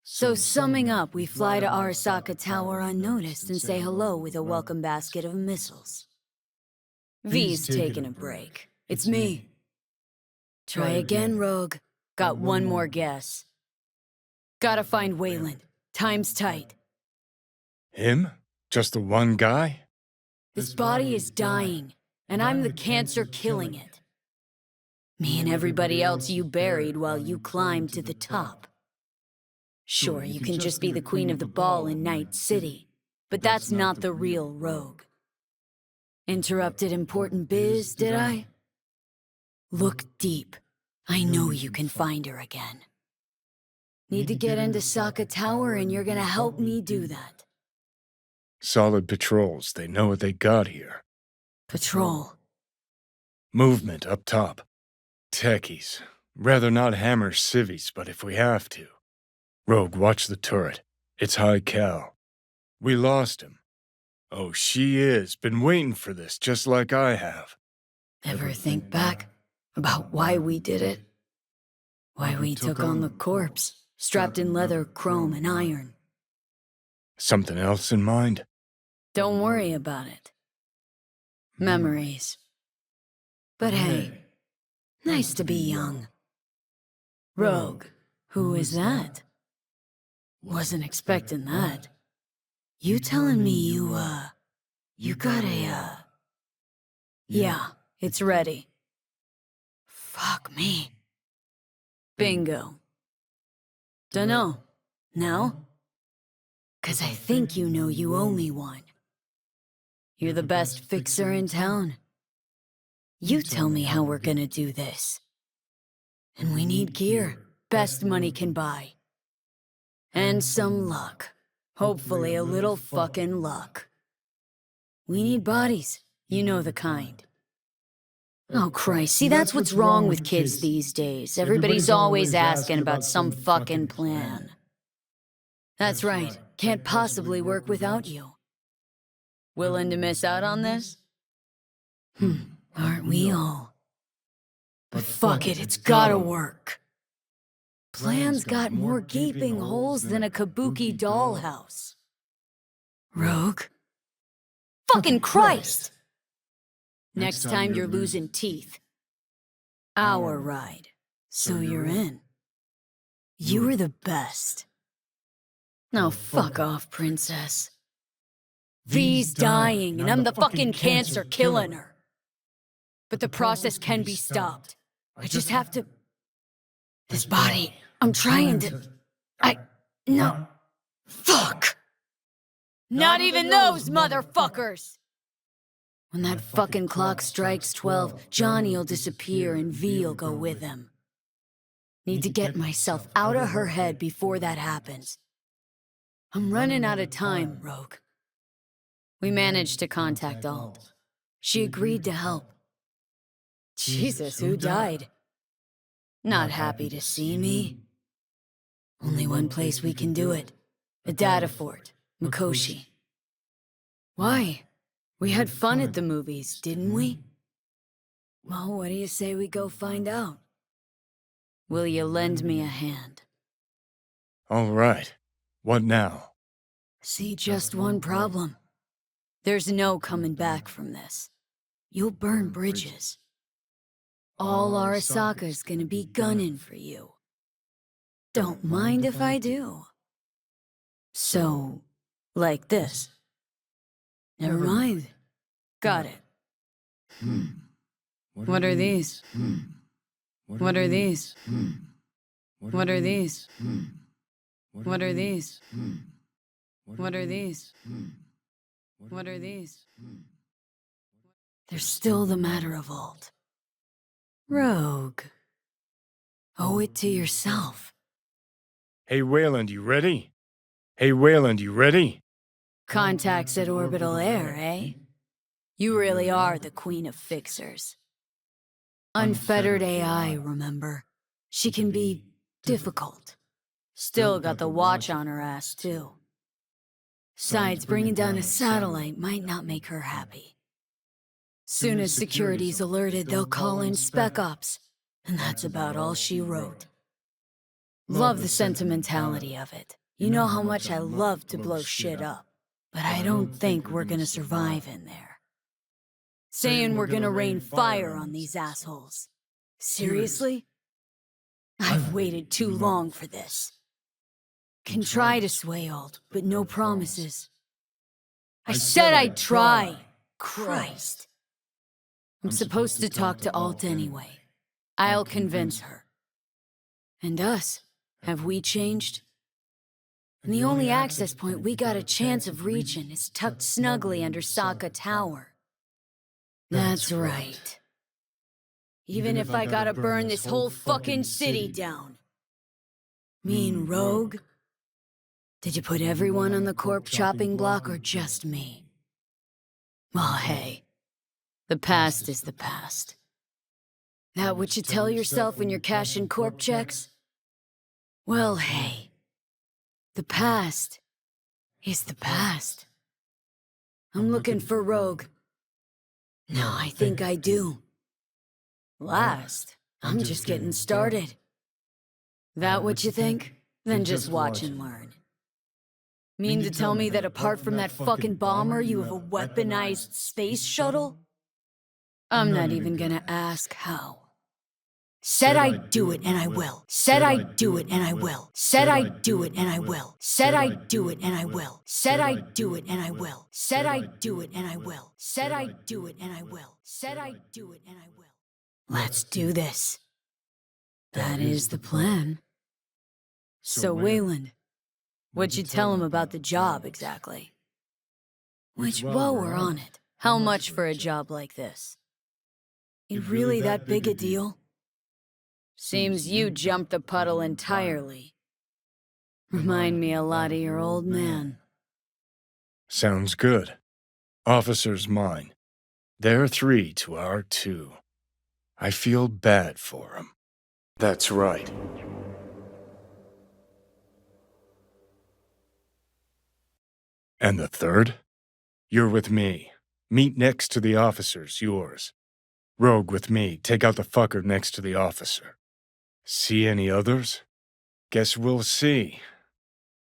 So summing up, we fly to Arasaka Tower unnoticed and say hello with a welcome basket of missiles. V's taking a break. It's me. Try again, Rogue. Got one more guess. Gotta find Wayland. Time's tight.
Him? Just the one guy?
This body is dying, and I'm the cancer killing it. Me and everybody else you buried while you climbed to the top. Sure, you can just be the queen of the ball in Night City, but that's not the real Rogue. Interrupted important biz, did I? Look deep. I know you can find her again. Need to get into Saka Tower and you're gonna help me do that.
Solid patrols. They know what they got here.
Patrol.
Movement up top. Techies. Rather not hammer civvies, but if we have to. Rogue, watch the turret. It's high cal. We lost him. Oh, she is. Been waiting for this, just like I have.
Ever think back about why we did it? Why we took on the corpse, strapped in leather, chrome, and iron?
Something else in mind?
Don't worry about it. Memories. But hey, nice to be young. Rogue, who is that? Wasn't expecting that. You telling me you got a, Yeah, it's ready. Fuck me. Bingo. Dunno. Now? 'Cause I think you know you owe me one. You're the best fixer in town. You tell me how we're gonna do this. And we need gear. Best money can buy. And some luck. Hopefully a little fucking luck. We need bodies. You know the kind. Oh, Christ. See, that's what's wrong with kids these days. Everybody's always asking about some fucking plan. That's right. Can't possibly work without you. Willing to miss out on this? Aren't we all? But fuck it, it's gotta work. Plan's got more gaping holes than a kabuki dollhouse. Rogue? Fucking Christ! Next time you're losing teeth. Our ride. So you're in. You were the best. Now fuck off, princess. V's dying, and I'm the fucking cancer killing her. But the process can be stopped. I just have to... This body, I'm trying to... No. Fuck! Not even those motherfuckers! When that fucking clock strikes 12, Johnny'll disappear and V'll go with him. Need to get myself out of her head before that happens. I'm running out of time, Rogue. We managed to contact Alt. She agreed to help. Jesus, who died? Not happy to see me? Only one place we can do it. A data fort, Mikoshi. Why? We had fun at the movies, didn't we? Well, what do you say we go find out? Will you lend me a hand?
All right. What now?
See, just one problem. There's no coming back from this. You'll burn bridges. All Arasaka's gonna be gunning for you. Don't mind if I do. So, like this. Never mind. Got it. What are these? What are these? What are these? What are these? What are these? What are these? There's still the matter of Alt. Rogue. Owe it to yourself.
Hey, Wayland, you ready? Hey, Wayland, you ready?
Contacts at orbital air, eh? You really are the queen of fixers. Unfettered AI, remember? She can be difficult. Still got the watch on her ass, too. Besides, bringing down a satellite might not make her happy. Soon as security's alerted, they'll call in Spec Ops, and that's about all she wrote. Love the sentimentality of it. You know how much I love to blow shit up, but I don't think we're gonna survive in there. Saying we're gonna rain fire on these assholes. Seriously? I've waited too long for this. Can try to sway Alt, but no promises. I said I'd try! Christ. I'm supposed to talk to Alt anyway. I'll convince her. And us? Have we changed? And the only access point we got a chance of reaching is tucked snugly under Sokka Tower. That's right. Even if I gotta burn this whole fucking city down. Mean Rogue? Did you put everyone on the corp chopping block or just me? Well, hey. The past is the past. That what you tell yourself when you're cashing corp checks? Well, hey. The past is the past. I'm looking for Rogue. No, I think I do. Last, I'm just getting started. That what you think? Then just watch and learn. Mean to tell me that apart from that fucking bomber, you have a weaponized space shuttle? I'm not even gonna ask how. Said I'd do it and I will. Said I'd do it and I will. Said I'd do it and I will. Said I'd do it and I will. Said I'd do it and I will. Said I'd do it and I will. Said I'd do it and I will. Said I'd do it and I will. Let's do this. That is the plan. So, Wayland, what'd you tell him about the job exactly? Which, while we're on it, how much for a job like this? It really that big a deal? Seems you jumped the puddle entirely. Remind me a lot of your old man.
Sounds good. Officer's mine. They're 3 to our 2. I feel bad for him. That's right. And the third? You're with me. Meet next to the officers, yours. Rogue with me, take out the fucker next to the officer. See any others? Guess we'll see.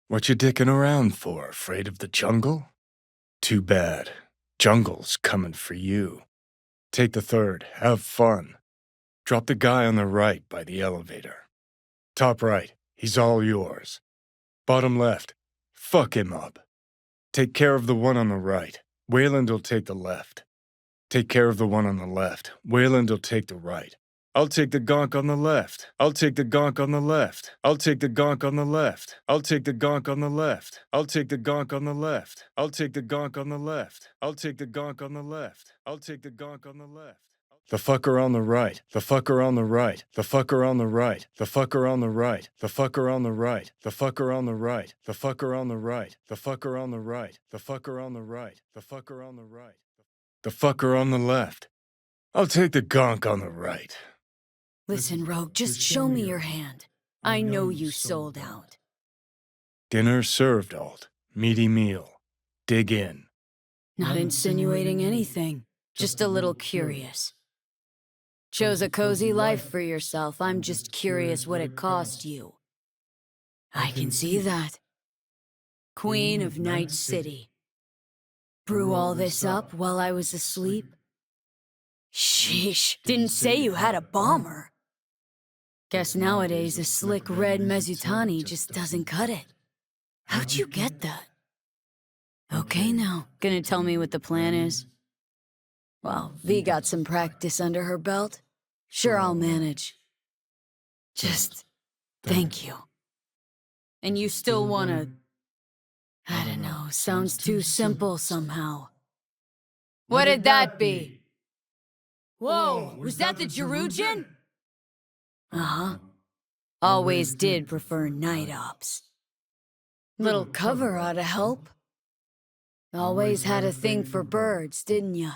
What you dicking around for, afraid of the jungle? Too bad. Jungle's coming for you. Take the third, have fun. Drop the guy on the right by the elevator. Top right, he's all yours. Bottom left, fuck him up. Take care of the one on the right. Wayland will take the left. Take care of the one on the left. Wayland will take the right. I'll take the gonk on the left. I'll take the gonk on the left. I'll take the gonk on the left. I'll take the gonk on the left. I'll take the gonk on the left. I'll take the gonk on the left. I'll take the gonk on the left. I'll take the gonk on the left. The fucker on the right. The fucker on the right. The fucker on the right. The fucker on the right. The fucker on the right. The fucker on the right. The fucker on the right. The fucker on the right. The fucker on the right. The fucker on the right. The fucker on the left. I'll take the gonk on the right.
Listen, Rogue, just show me your hand. I know you sold out.
Dinner served, Alt. Meaty meal. Dig in.
Not insinuating anything, just a little curious. Chose a cozy life for yourself. I'm just curious what it cost you. I can see that. Queen of Night City. Brew all this up while I was asleep? Sheesh, didn't say you had a bomber. Guess nowadays a slick red Mezutani just doesn't cut it. How'd you get that? Okay now, gonna tell me what the plan is? Well, V got some practice under her belt. Sure, I'll manage. Just thank you. And you still wanna... I don't know, sounds too simple somehow. What'd that be? Whoa, was that the Jerugian? Uh-huh. Always did prefer night ops. Little cover ought to help. Always had a thing for birds, didn't ya?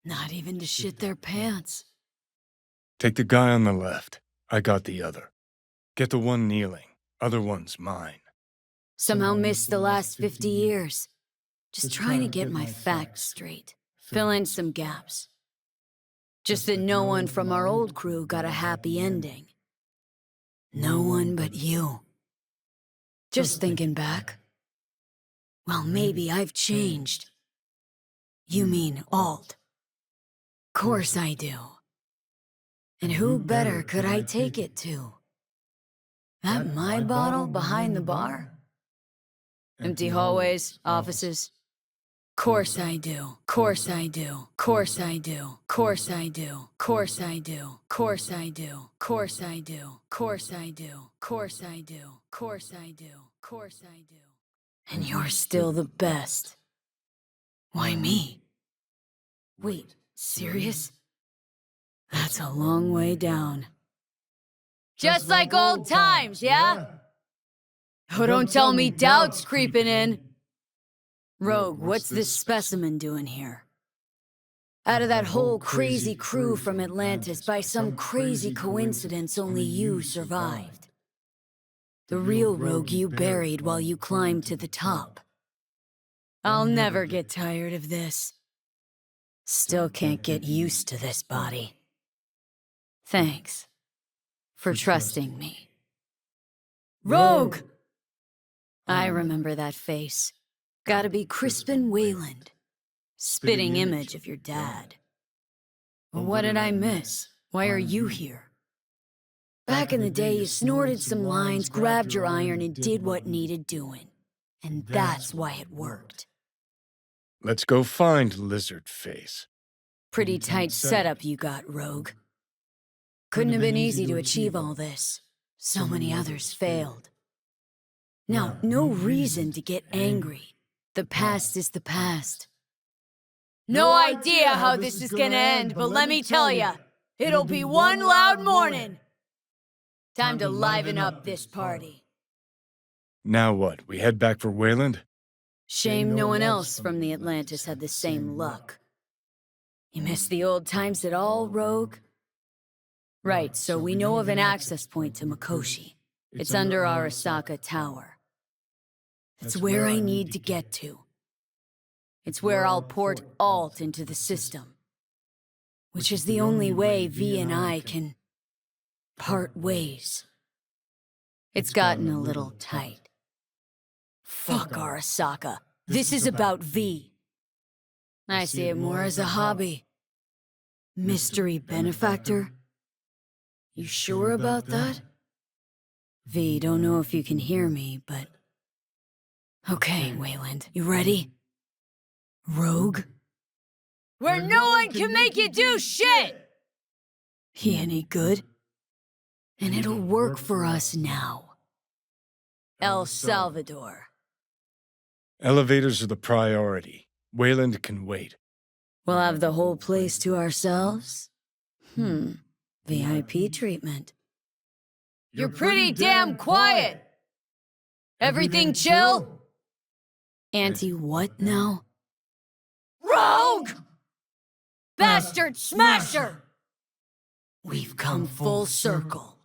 Not even to shit their pants.
Take the guy on the left. I got the other. Get the one kneeling. Other one's mine.
Somehow missed the last 50 years. Just trying to get my facts straight. Fill in some gaps. Just that no one from our old crew got a happy ending. No one but you. Just thinking back. Well, maybe I've changed. You mean Alt. Course I do. And who better could I take it to? That my bottle behind the bar? Empty hallways, offices. Course I do. Course I do. Course I do. Course I do. Course I do. Course I do. Course I do. Course I do. Course I do. Course I do. Course I do. And you're still the best. Why me? Wait, serious? That's a long way down. Just like old times, yeah? Oh, don't tell me doubt's creeping in. Rogue, what's this specimen doing here? Out of that whole crazy crew from Atlantis, by some crazy coincidence, only you survived. The real Rogue you buried while you climbed to the top. I'll never get tired of this. Still can't get used to this body. Thanks for trusting me. Rogue! I remember that face. Gotta be Crispin Wayland. Spitting image of your dad. What did I miss? Why are you here? Back in the day, you snorted some lines, grabbed your iron, and did what needed doing. And that's why it worked.
Let's go find Lizard Face.
Pretty tight setup you got, Rogue. Couldn't have been easy to achieve all this. So many others failed. Now, no reason to get angry. The past is the past. No idea how this is gonna end, but let me tell ya, it'll be one loud morning. Time to liven up this party.
Now what? We head back for Wayland?
Shame no one else from the Atlantis had the same luck. You miss the old times at all, Rogue? Right, so we know of an access point to Mikoshi. It's under Arasaka Tower. It's where I need to get to. It's where I'll port Alt into the system. Which is the only way V and I can part ways. It's gotten a little tight. Fuck Arasaka. This is about V. I see it more as a hobby. Mystery benefactor? You sure about that? V, don't know if you can hear me, but... Okay, Wayland, you ready? Rogue? Where no one can make you do shit! He any good? And it'll work for us now. El Salvador.
Elevators are the priority. Wayland can wait.
We'll have the whole place to ourselves? VIP treatment. You're pretty damn quiet! Everything chill? Auntie what now? Rogue! Bastard smasher! We've come full circle.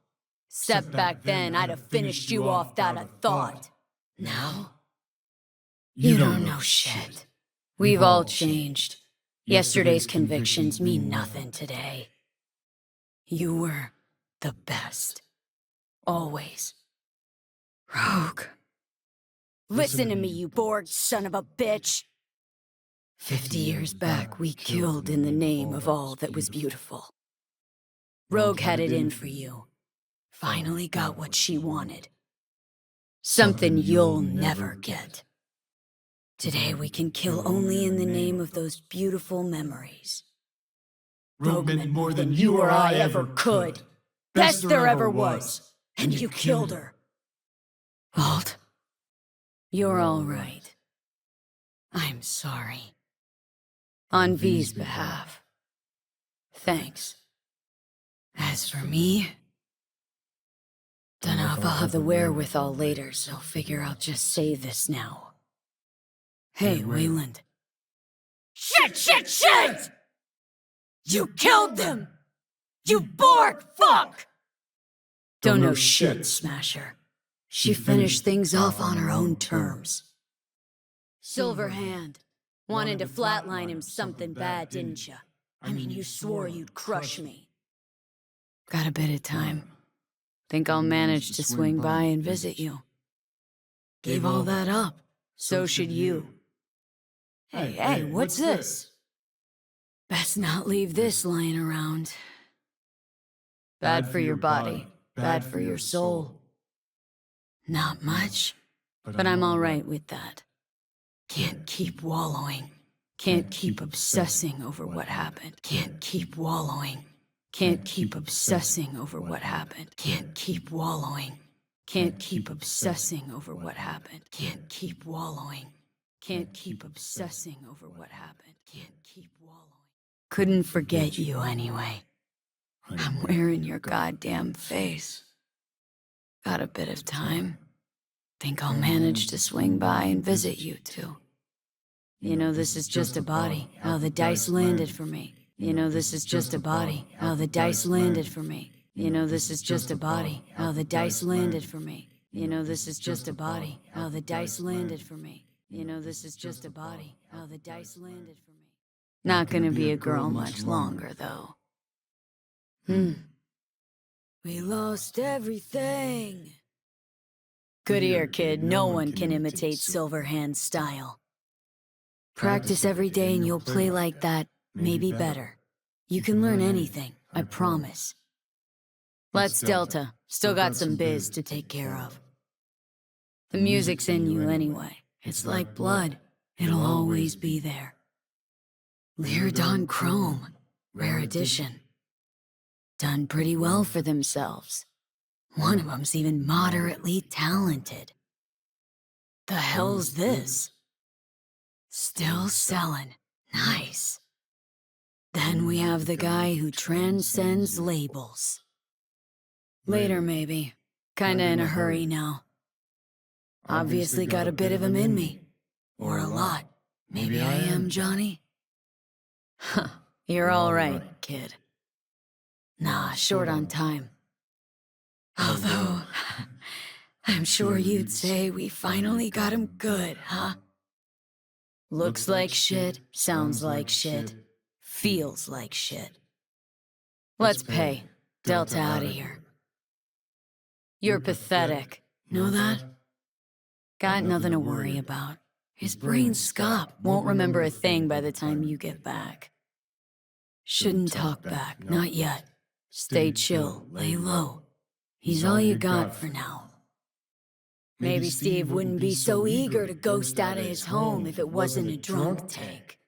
Except back then, I'd have finished you off without a thought. Now? You don't know shit. We've all changed. Yesterday's convictions mean nothing today. You were the best. Always. Rogue. Listen to me, you Borg son of a bitch. 50 years back, we killed in the name of all that was beautiful. Rogue had it in for you. Finally got what she wanted. Something you'll never get. Today we can kill only in the name of those beautiful memories. Rogue meant more than you or I ever could. Best there ever was. And you killed her. Walt, you're all right. I'm sorry. On V's behalf. Thanks. As for me, dunno if I'll have the wherewithal later, so figure I'll just say this now. Hey, Wayland. Shit, shit, shit! You killed them! You Borg fuck! Don't know shit, Smasher. She finished things off on her own terms. Silverhand. Wanted to flatline him something bad, didn't ya? I mean, you swore you'd crush me. Got a bit of time. Think I'll manage to swing by and visit you. Gave all that up. So should you. Hey, what's this? Best not leave this lying around. Bad for your body, bad for your soul. Not much, but I'm all right with that. Can't keep wallowing. Can't keep obsessing over what happened. Can't keep wallowing. Can't keep obsessing over what happened. Can't keep wallowing. Can't keep obsessing over what happened. Can't keep wallowing. Can't keep obsessing over what happened. Can't keep wallowing. Couldn't forget you anyway. I'm wearing your goddamn face. Got a bit of time. Think I'll manage to swing by and visit you too. You know, this is just a body, how the dice landed for me. You know, this is just a body, how the dice landed for me. You know, this is just a body, how the dice landed for me. You know, this is just a body, how the dice landed for me. You know, this is just a body, how the dice landed for me. Not gonna be a girl much longer, though. We lost everything. Good ear, kid. No one can imitate Silverhand's style. Practice every day and you'll play like that, maybe better. You can learn anything, I promise. Let's Delta. Still got some biz to take care of. The music's in you anyway. It's like blood. It'll always be there. Leerdon Chrome. Rare edition. Done pretty well for themselves. One of them's even moderately talented. The hell's this? Still selling. Nice. Then we have the guy who transcends labels. Later, maybe. Kinda in a hurry now. Obviously got a bit of him in me. Or a lot. Maybe I am, Johnny? Huh. You're all right, kid. Nah, short on time. Although, I'm sure you'd say we finally got him good, huh? Looks like shit, sounds like shit, feels like shit. Let's pay. Delta out of here. You're pathetic. Know that? Got nothing to worry about. His brain's scop. Won't remember a thing by the time you get back. Shouldn't talk back, not yet. Stay chill, lay low. He's all you got for now. Maybe Steve wouldn't be so eager to ghost out of his home if it wasn't a drunk tank.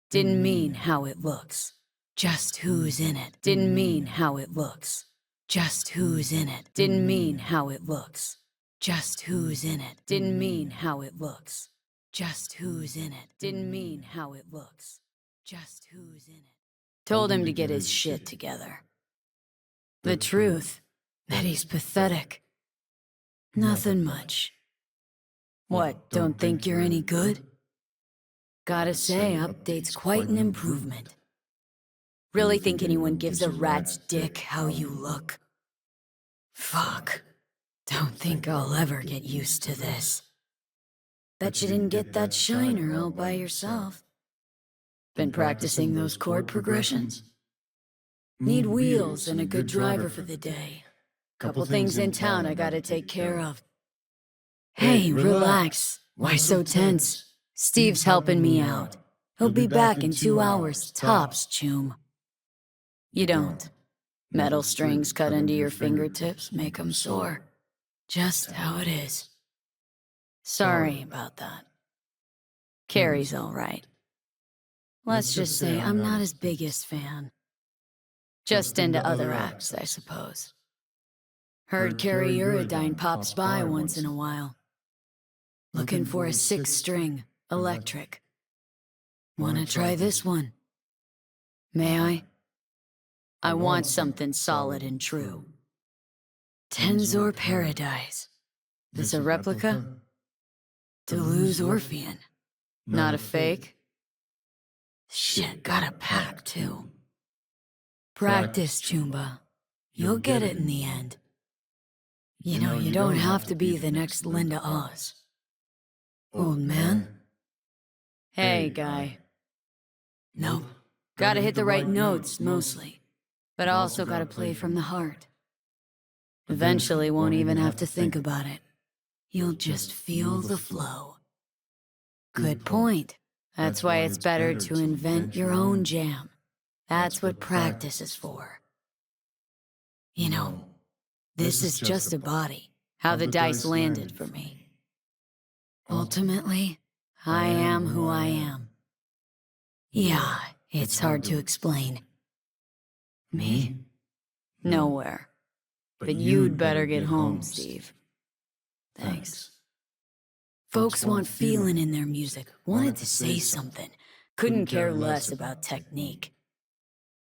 Didn't mean how it looks. Just who's in it didn't mean how it looks. Just who's in it didn't mean how it looks. Just who's in it didn't mean how it looks. Just who's in it didn't mean how it looks. Just who's in it. Told him to get his shit together. The truth, that he's pathetic. Nothing much. What, don't think you're any good? Gotta say, update's quite an improvement. Really think anyone gives a rat's dick how you look? Fuck. Don't think I'll ever get used to this. Bet you didn't get that shiner all by yourself. Been practicing those chord progressions? Need wheels and a good driver for the day. Couple things in town I gotta take care of. Hey, relax. Why so tense? Steve's helping me out. He'll be back in 2 hours, tops, Choom. You don't. Metal strings cut into your fingertips make 'em sore. Just how it is. Sorry about that. Carrie's all right. Let's just say I'm not his biggest fan. Just into other acts, I suppose. Heard Carrie Uridine pops by once in a while. Looking for a 6-string, electric. Wanna try this one? May I? I want something solid and true. Tensor Paradise. This a replica? Deleuze Orphean. Not a fake? Shit, got a pack too. Practice, Choomba. You'll get it in the end. You know, you don't have to be the next Linda Oz. Old man? Hey, guy. Nope. Gotta hit the right notes, mostly. But also gotta play from the heart. Eventually won't even have to think about it. You'll just feel the flow. Good point. That's why it's better to invent your own jam. That's what practice is for. You know, this is just a body. How the dice landed for me. Ultimately, I am who I am. Yeah, it's hard to explain. Me? Nowhere. But you'd better get home, Steve. Thanks. Folks want feeling in their music, wanted to say something, couldn't care less about technique.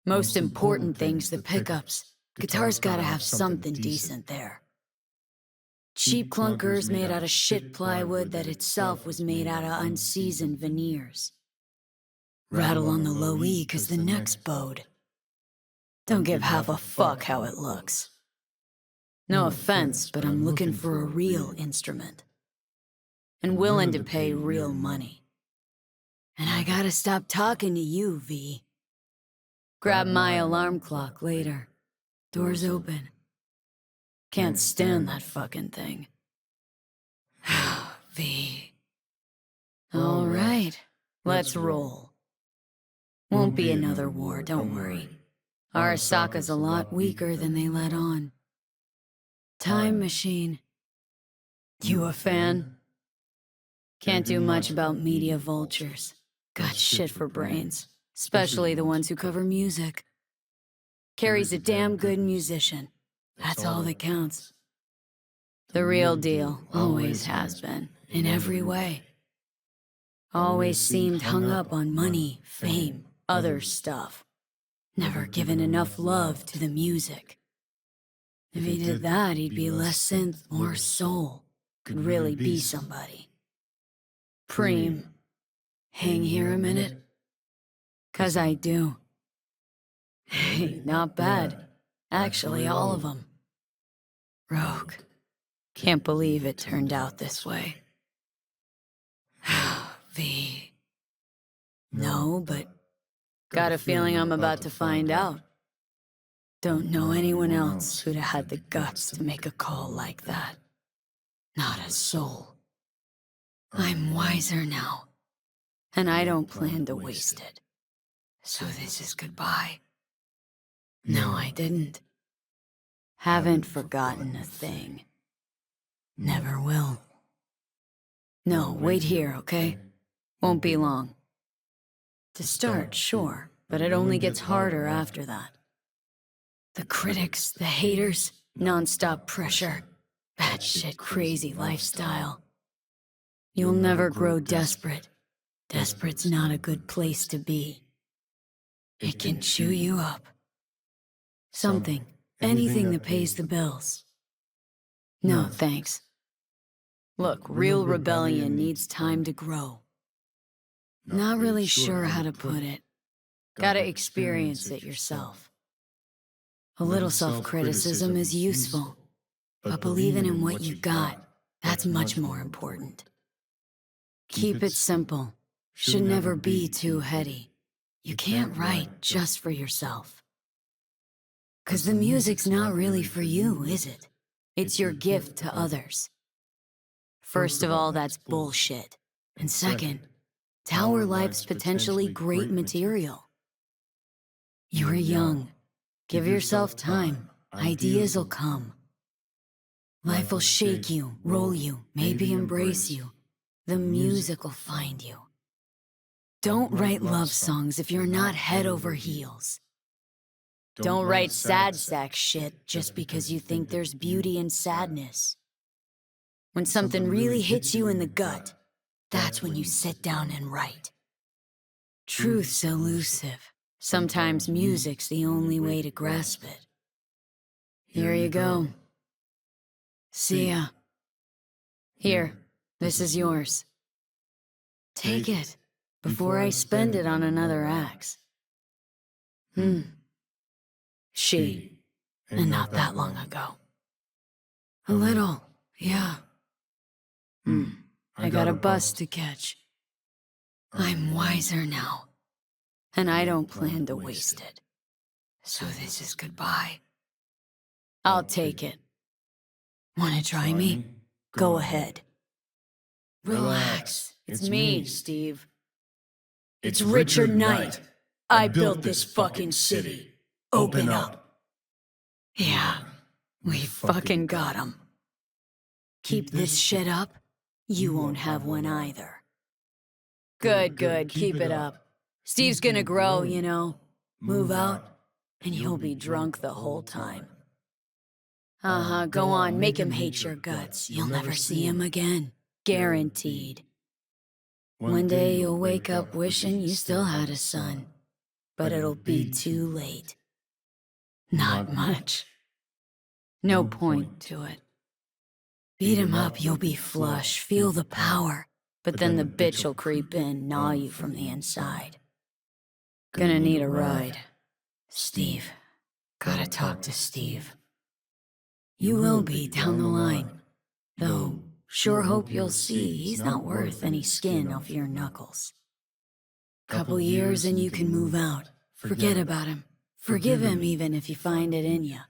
Most important thing's the pickups. Guitar's gotta have something decent there. Cheap clunkers made out of shit plywood that itself was made out of unseasoned veneers. Rattle on the low E 'cause the neck's bowed. Don't give half a fuck how it looks. No offense, but I'm looking for a real instrument. And willing to pay real money. And I gotta stop talking to you, V. Grab my alarm clock later. Doors open. Can't stand that fucking thing. V. All right, let's roll. Won't be another war, don't worry. Arasaka's a lot weaker than they let on. Time machine. You a fan? Can't do much about media vultures. Got shit for brains, especially the ones who cover music. Carrie's a damn good musician. That's all that counts. The real deal always has been, in every way. Always seemed hung up on money, fame, other stuff. Never given enough love to the music. If he did that, he'd be less synth, more soul. Could really be somebody. Preem. Hang here a minute? 'Cause I do. Hey, not bad. Actually, all of them. Rogue. Can't believe it turned out this way. V. No, but got a feeling I'm about to find out. Don't know anyone else who'd have had the guts to make a call like that. Not a soul. I'm wiser now, and I don't plan to waste it. So this is goodbye. No, I didn't. Haven't forgotten a thing. Never will. No, wait here, okay? Won't be long. To start, sure, but it only gets harder after that. The critics, the haters, non-stop pressure, batshit crazy lifestyle. You'll never grow desperate. Desperate's not a good place to be. It can chew you up. Something, anything that pays the bills. No, thanks. Look, real rebellion needs time to grow. Not really sure how to put it. Gotta experience it yourself. A little self-criticism is useful, but believing in what you got, that's much more important. Keep it simple. Should never be too heady. You can't write just for yourself. 'Cause the music's not really for you, is it? It's your gift to others. First of all, that's bullshit. And second, it's our life's potentially great material. You're young. Give yourself time. Ideas will come. Life will shake you, roll you, maybe embrace you. The music will find you. Don't write love songs if you're not head over heels. Don't write sad sack shit just because you think there's beauty in sadness. When something really hits you in the gut, that's when you sit down and write. Truth's elusive. Sometimes music's the only way to grasp it. Here you go. See ya. Here, this is yours. Take it, before I spend it on another axe. She, and not that long ago. A little, yeah. I got a bus to catch. I'm wiser now, and I don't plan to waste it. So this is goodbye. I'll take it. Wanna try me? Go ahead. Relax. It's me, Steve. It's Richard Knight. I built this fucking city. Open up. Yeah, we fucking got him. Keep this shit up, you won't have one either. Good, keep it up. Steve's gonna grow, you know. Move out, and you'll be drunk the whole time. Go on, make him hate your guts. You'll never see him again. Guaranteed. One day you'll wake up wishing you still had a son, but it'll be too late. Not much. No point to it. Beat him up, you'll be flush, feel the power, but then the bitch will creep in, gnaw you from the inside. Gonna need a ride. Steve. Gotta talk to Steve. You will be down the line, though sure hope you'll see he's not worth any skin off your knuckles. Couple years and you can move out. Forget about him. Forgive him even if you find it in ya.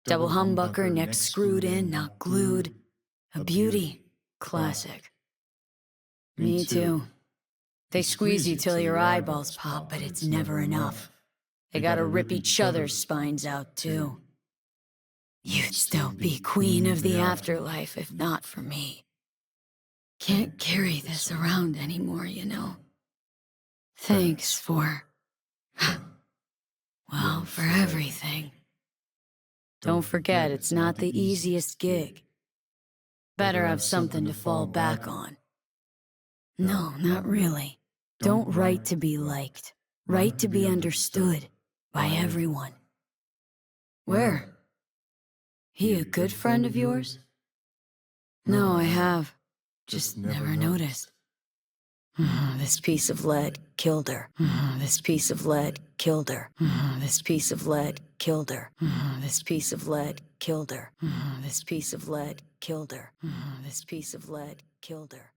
Double humbucker, neck screwed in, not glued. A beauty. Classic. Me too. They squeeze you till your eyeballs pop, but it's never enough. They gotta rip each other's spines out too. You'd still be queen of the afterlife if not for me. Can't carry this around anymore, you know. Thanks for... well, for everything. Don't forget, it's not the easiest gig. Better have something to fall back on. No, not really. Don't write to be liked. Write to be understood by everyone. Where? He a good friend of yours? No, I have. Just never noticed. This piece of lead killed her. This piece of lead killed her. This piece of lead killed her. This piece of lead killed her. This piece of lead killed her. This piece of lead killed her.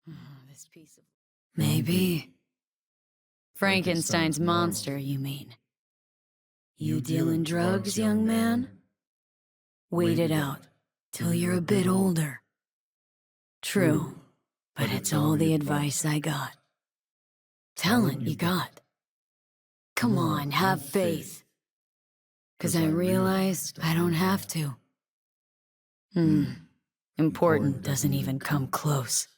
This piece of... Maybe. Frankenstein's monster, you mean? You dealing drugs, young man? Wait it out till you're a bit older. True, but it's all the advice I got. Talent you got. Come on, have faith. 'Cause I realized I don't have to. Important doesn't even come close.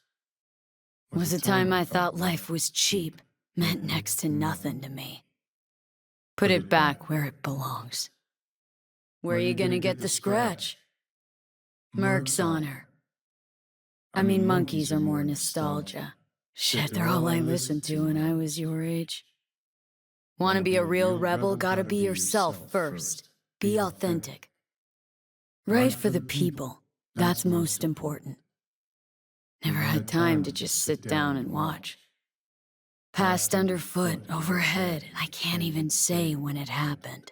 Was a time I thought life was cheap, meant next to nothing to me. Put it back where it belongs. Where are you gonna get the scratch? Merc's honor. I mean, monkeys are more nostalgia. Shit, they're all I listened to when I was your age. Wanna be a real rebel? Gotta be yourself first. Be authentic. Write for the people. That's most important. Never had time to just sit down and watch. Passed underfoot, overhead. I can't even say when it happened.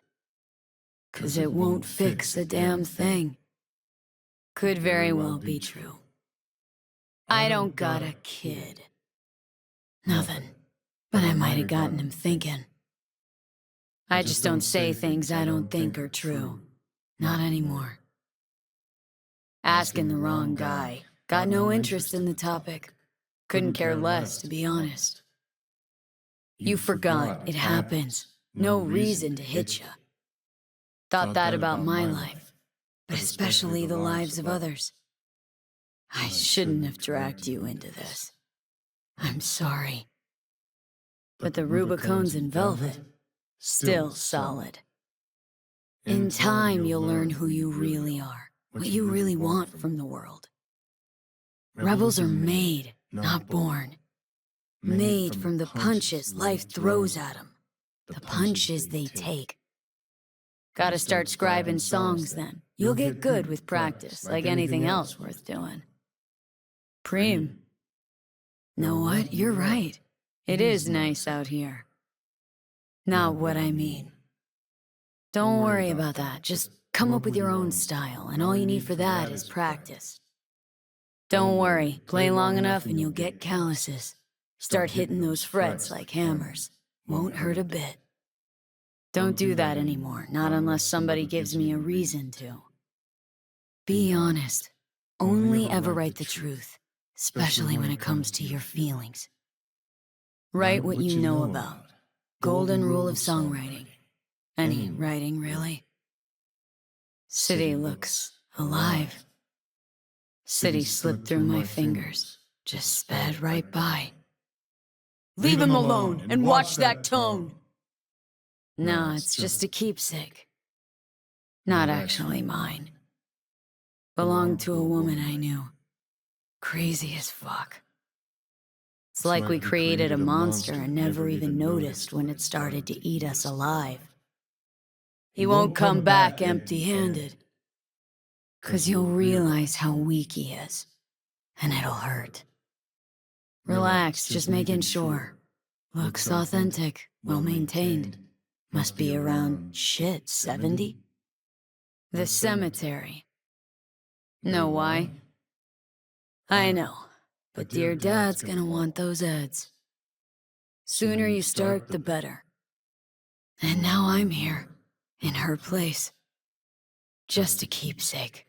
'Cause it won't fix a damn thing. Could very well be true. I don't got a kid. Nothing. But I might have gotten him thinking. I just don't say things I don't think are true. Not anymore. Asking the wrong guy. Got no interest in the topic. Couldn't care less, to be honest. You forgot it happens. No reason to hit ya. Thought that about my life, but especially the lives of others. I shouldn't have dragged you into this. I'm sorry. But the Rubicones in velvet, still solid. In time, you'll learn who you really are, what you really want from the world. Rebels are made, not born. Made from the punches life throws at them. The punches they take. Gotta start scribing songs then. You'll get good with practice, like anything else worth doing. Preem. Know what? You're right. It is nice out here. Not what I mean. Don't worry about that. Just come up with your own style, and all you need for that is practice. Don't worry. Play long enough and you'll get calluses. Start hitting those frets like hammers. Won't hurt a bit. Don't do that anymore, not unless somebody gives me a reason to. Be honest. Only ever write the truth, especially when it comes to your feelings. Write what you know about. Golden rule of songwriting. Any writing, really. City looks alive. City slipped through my fingers, just sped right by. Leave him alone and watch that tone! No, it's just a keepsake. Not actually mine. Belonged to a woman I knew. Crazy as fuck. It's like we created a monster and never even noticed when it started to eat us alive. He won't come back empty-handed. 'Cause you'll realize how weak he is. And it'll hurt. Relax, just making sure. Looks authentic, well-maintained. Must be around, 70? The cemetery. Know why? I know, but dear Dad's gonna want those ads. Sooner you start, the better. And now I'm here, in her place. Just a keepsake.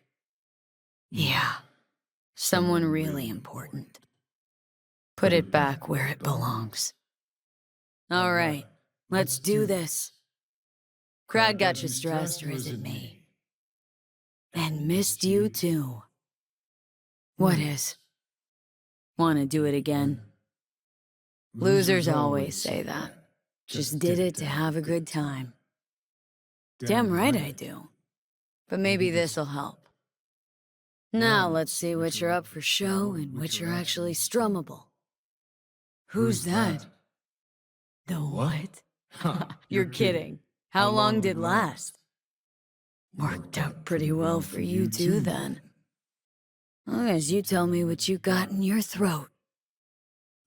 Yeah, someone really important. Put it back where it belongs. All right, let's do this. Crowd got you stressed, or is it me? And missed you too. What is? Wanna do it again? Losers always say that. Just did it to have a good time. Damn right I do. But maybe this'll help. Now let's see which are up for show and which are actually strummable. Who's that? The what? You're kidding. How long did last? Worked out pretty well for you too, then. Long as you tell me what you got in your throat.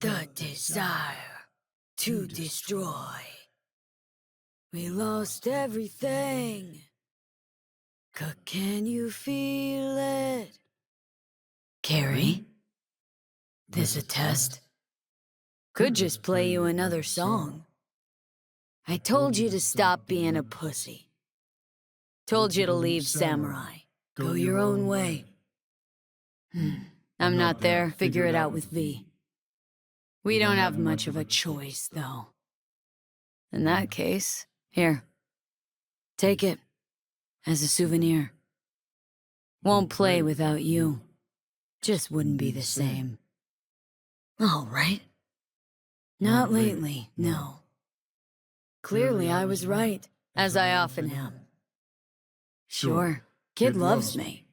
The desire to destroy. We lost everything. Can you feel it? Carrie? This a test? Could just play you another song. I told you to stop being a pussy. Told you to leave Samurai. Go your own way. I'm not there. Figure it out with V. We don't have much of a choice, though. In that case, here. Take it. As a souvenir. Won't play without you. Just wouldn't be the same. All right. Not lately, no. Clearly I was right, as I often am. Sure, kid loves me.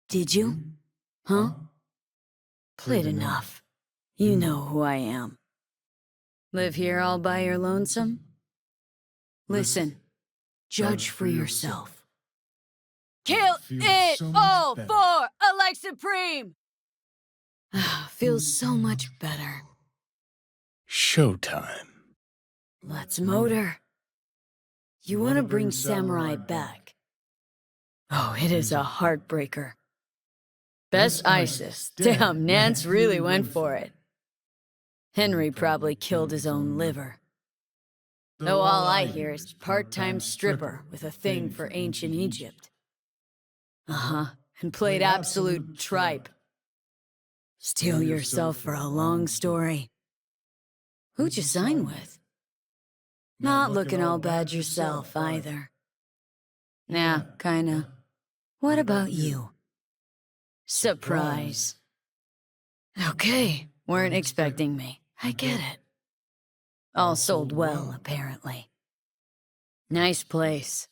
Did you? Huh? Played enough. You know who I am. Live here all by your lonesome? Listen, judge for yourself. Kill it all for a life supreme! Feels so much better.
Showtime.
Let's motor. You want to bring Samurai back? Oh, it is a heartbreaker. Best ISIS. Damn, Nance really went for it. Henry probably killed his own liver. Though all I hear is part-time stripper with a thing for ancient Egypt. Uh-huh, and played absolute tripe. Steel yourself for a long story. Who'd you sign with? Not looking all bad yourself, either. Nah, kinda. What about you? Surprise. Okay, weren't expecting me. I get it. All sold well, apparently. Nice place.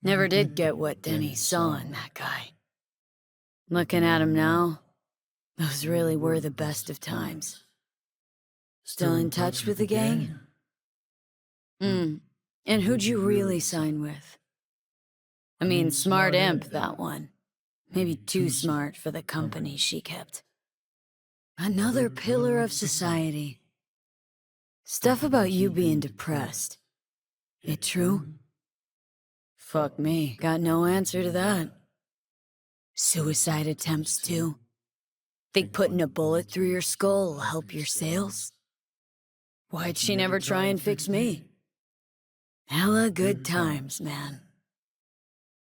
Never did get what Denny saw in that guy. Looking at him now, those really were the best of times. Still in touch with the gang? And who'd you really sign with? I mean, smart imp, that one. Maybe too smart for the company she kept. Another pillar of society. Stuff about you being depressed. It true? Fuck me, got no answer to that. Suicide attempts too. Think putting a bullet through your skull will help your sales? Why'd she never try and fix me? Hella good times, man.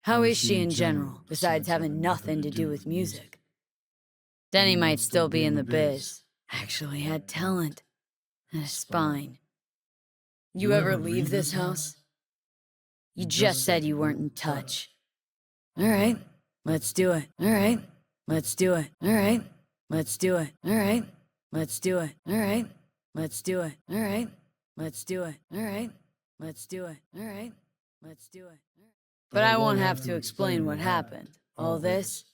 How is she in general, besides having nothing to do with music? Denny might still be in the biz. Actually had talent. And a spine. You ever leave this house? You just said you weren't in touch. Alright, let's do it. Alright, let's do it. Alright, let's do it. Alright, let's do it. Alright, let's do it. Alright, let's do it. Alright, let's do it. Alright, let's do it. But I won't have to explain what happened. All this?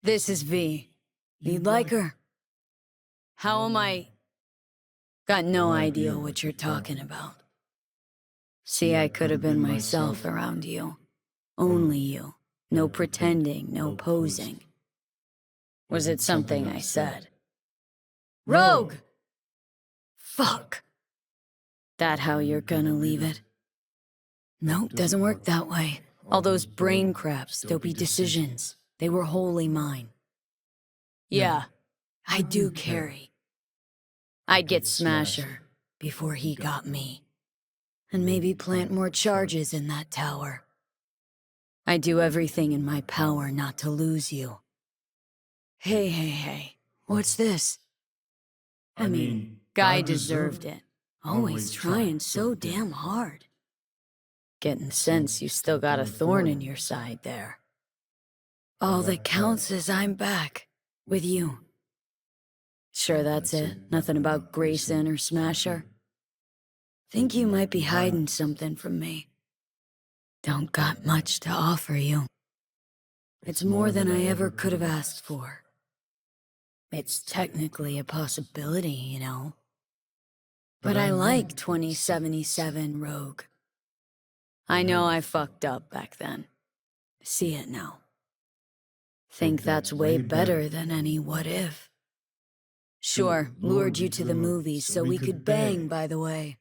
This is V. You'd like her? How am I? Got no idea what you're talking about. See, I could have been myself around you. Only you. No pretending, no posing. Was it something I said? Rogue! Fuck. That how you're gonna leave it? Nope, doesn't work that way. All those brain craps, dopey decisions, they were wholly mine. Yeah, I do carry. I'd get Smasher before he got me. And maybe plant more charges in that tower. I do everything in my power not to lose you. Hey, what's this? I mean, guy deserved it. Always trying so damn hard. Getting the sense you still got a thorn in your side there. All that counts is I'm back, with you. Sure that's it? Nothing about Grayson or Smasher? Think you might be hiding something from me. Don't got much to offer you. It's more than I ever could have asked for. It's technically a possibility, you know. But I like 2077 Rogue. I know I fucked up back then. See it now. Think that's way better than any what if. Sure, lured you to the movies so we could bang, by the way.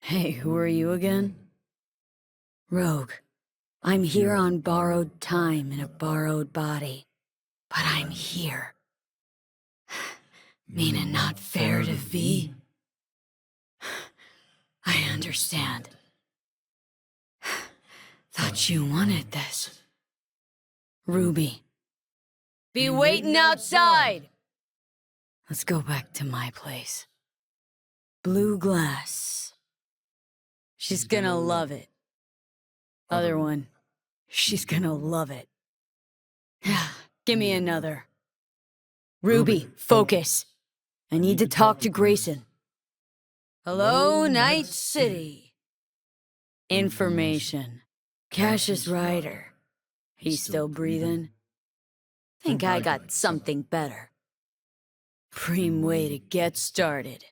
Hey, who are you again? Rogue. I'm here on borrowed time in a borrowed body. But I'm here. Meaning not fair to V? I understand. Thought you wanted this. Ruby. Be waiting outside! Let's go back to my place. Blue glass. She's gonna love it. Other one. She's gonna love it. Give me another. Ruby, focus. I need to talk to Grayson. Hello, Night City. Information. Cassius Ryder. He's still breathing? Think I got something better. Prime way to get started.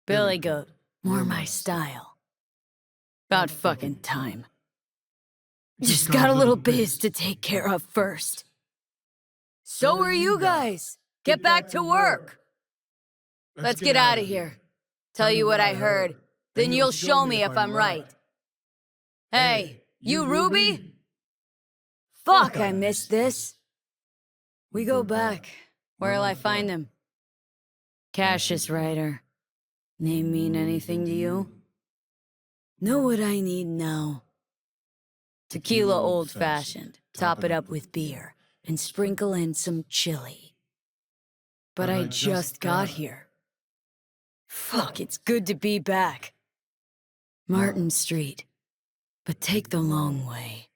Billy Goat, more my style. About fucking time. Just got a little biz to take care of first. So are you guys. Get back to work. Let's get out of here. Tell you what I heard, then you'll show me if I'm right. Hey, you Ruby? Fuck, I missed this. We go back. Where'll I find him? Cassius Ryder. Name mean anything to you? Know what I need now. Tequila old-fashioned. Top it up with beer. And sprinkle in some chili. But I just got here. Fuck, it's good to be back. Martin Street. But take the long way.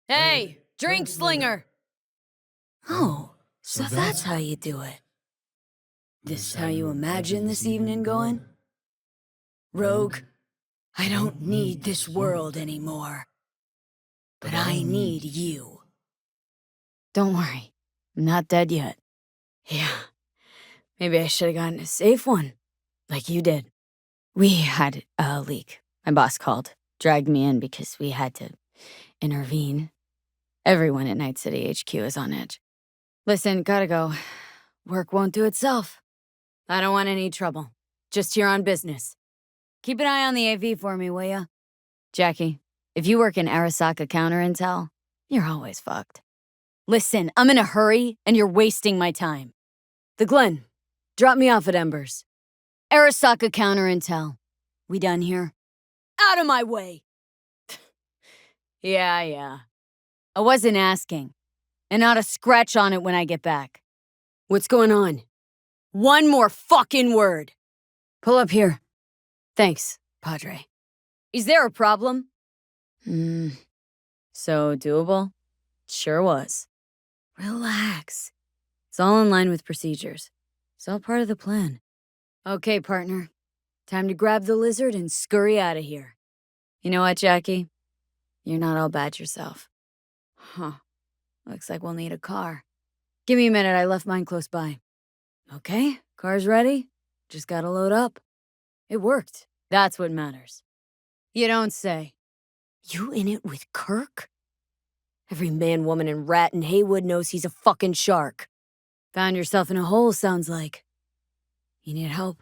Hey, drink slinger! Oh, so that's how you do it. This how you imagine this evening going? Rogue, I don't need this world anymore. But I need you. Don't worry, I'm not dead yet. Yeah, maybe I should have gotten a safe one, like you did. We had a leak. My boss called, dragged me in because we had to intervene. Everyone at Night City HQ is on edge. Listen, gotta go. Work won't do itself. I don't want any trouble. Just here on business. Keep an eye on the AV for me, will ya? Jackie, if you work in Arasaka counter intel, you're always fucked. Listen, I'm in a hurry, and you're wasting my time. The Glen, drop me off at Embers. Arasaka counter intel. We done here? Out of my way! Yeah. I wasn't asking. And not a scratch on it when I get back. What's going on? One more fucking word. Pull up here. Thanks, Padre. Is there a problem? So doable? Sure was. Relax. It's all in line with procedures. It's all part of the plan. Okay, partner. Time to grab the lizard and scurry out of here. You know what, Jackie? You're not all bad yourself. Huh. Looks like we'll need a car. Give me a minute, I left mine close by. Okay, car's ready. Just gotta load up. It worked. That's what matters. You don't say. You in it with Kirk? Every man, woman, and rat in Haywood knows he's a fucking shark. Found yourself in a hole, sounds like. You need help?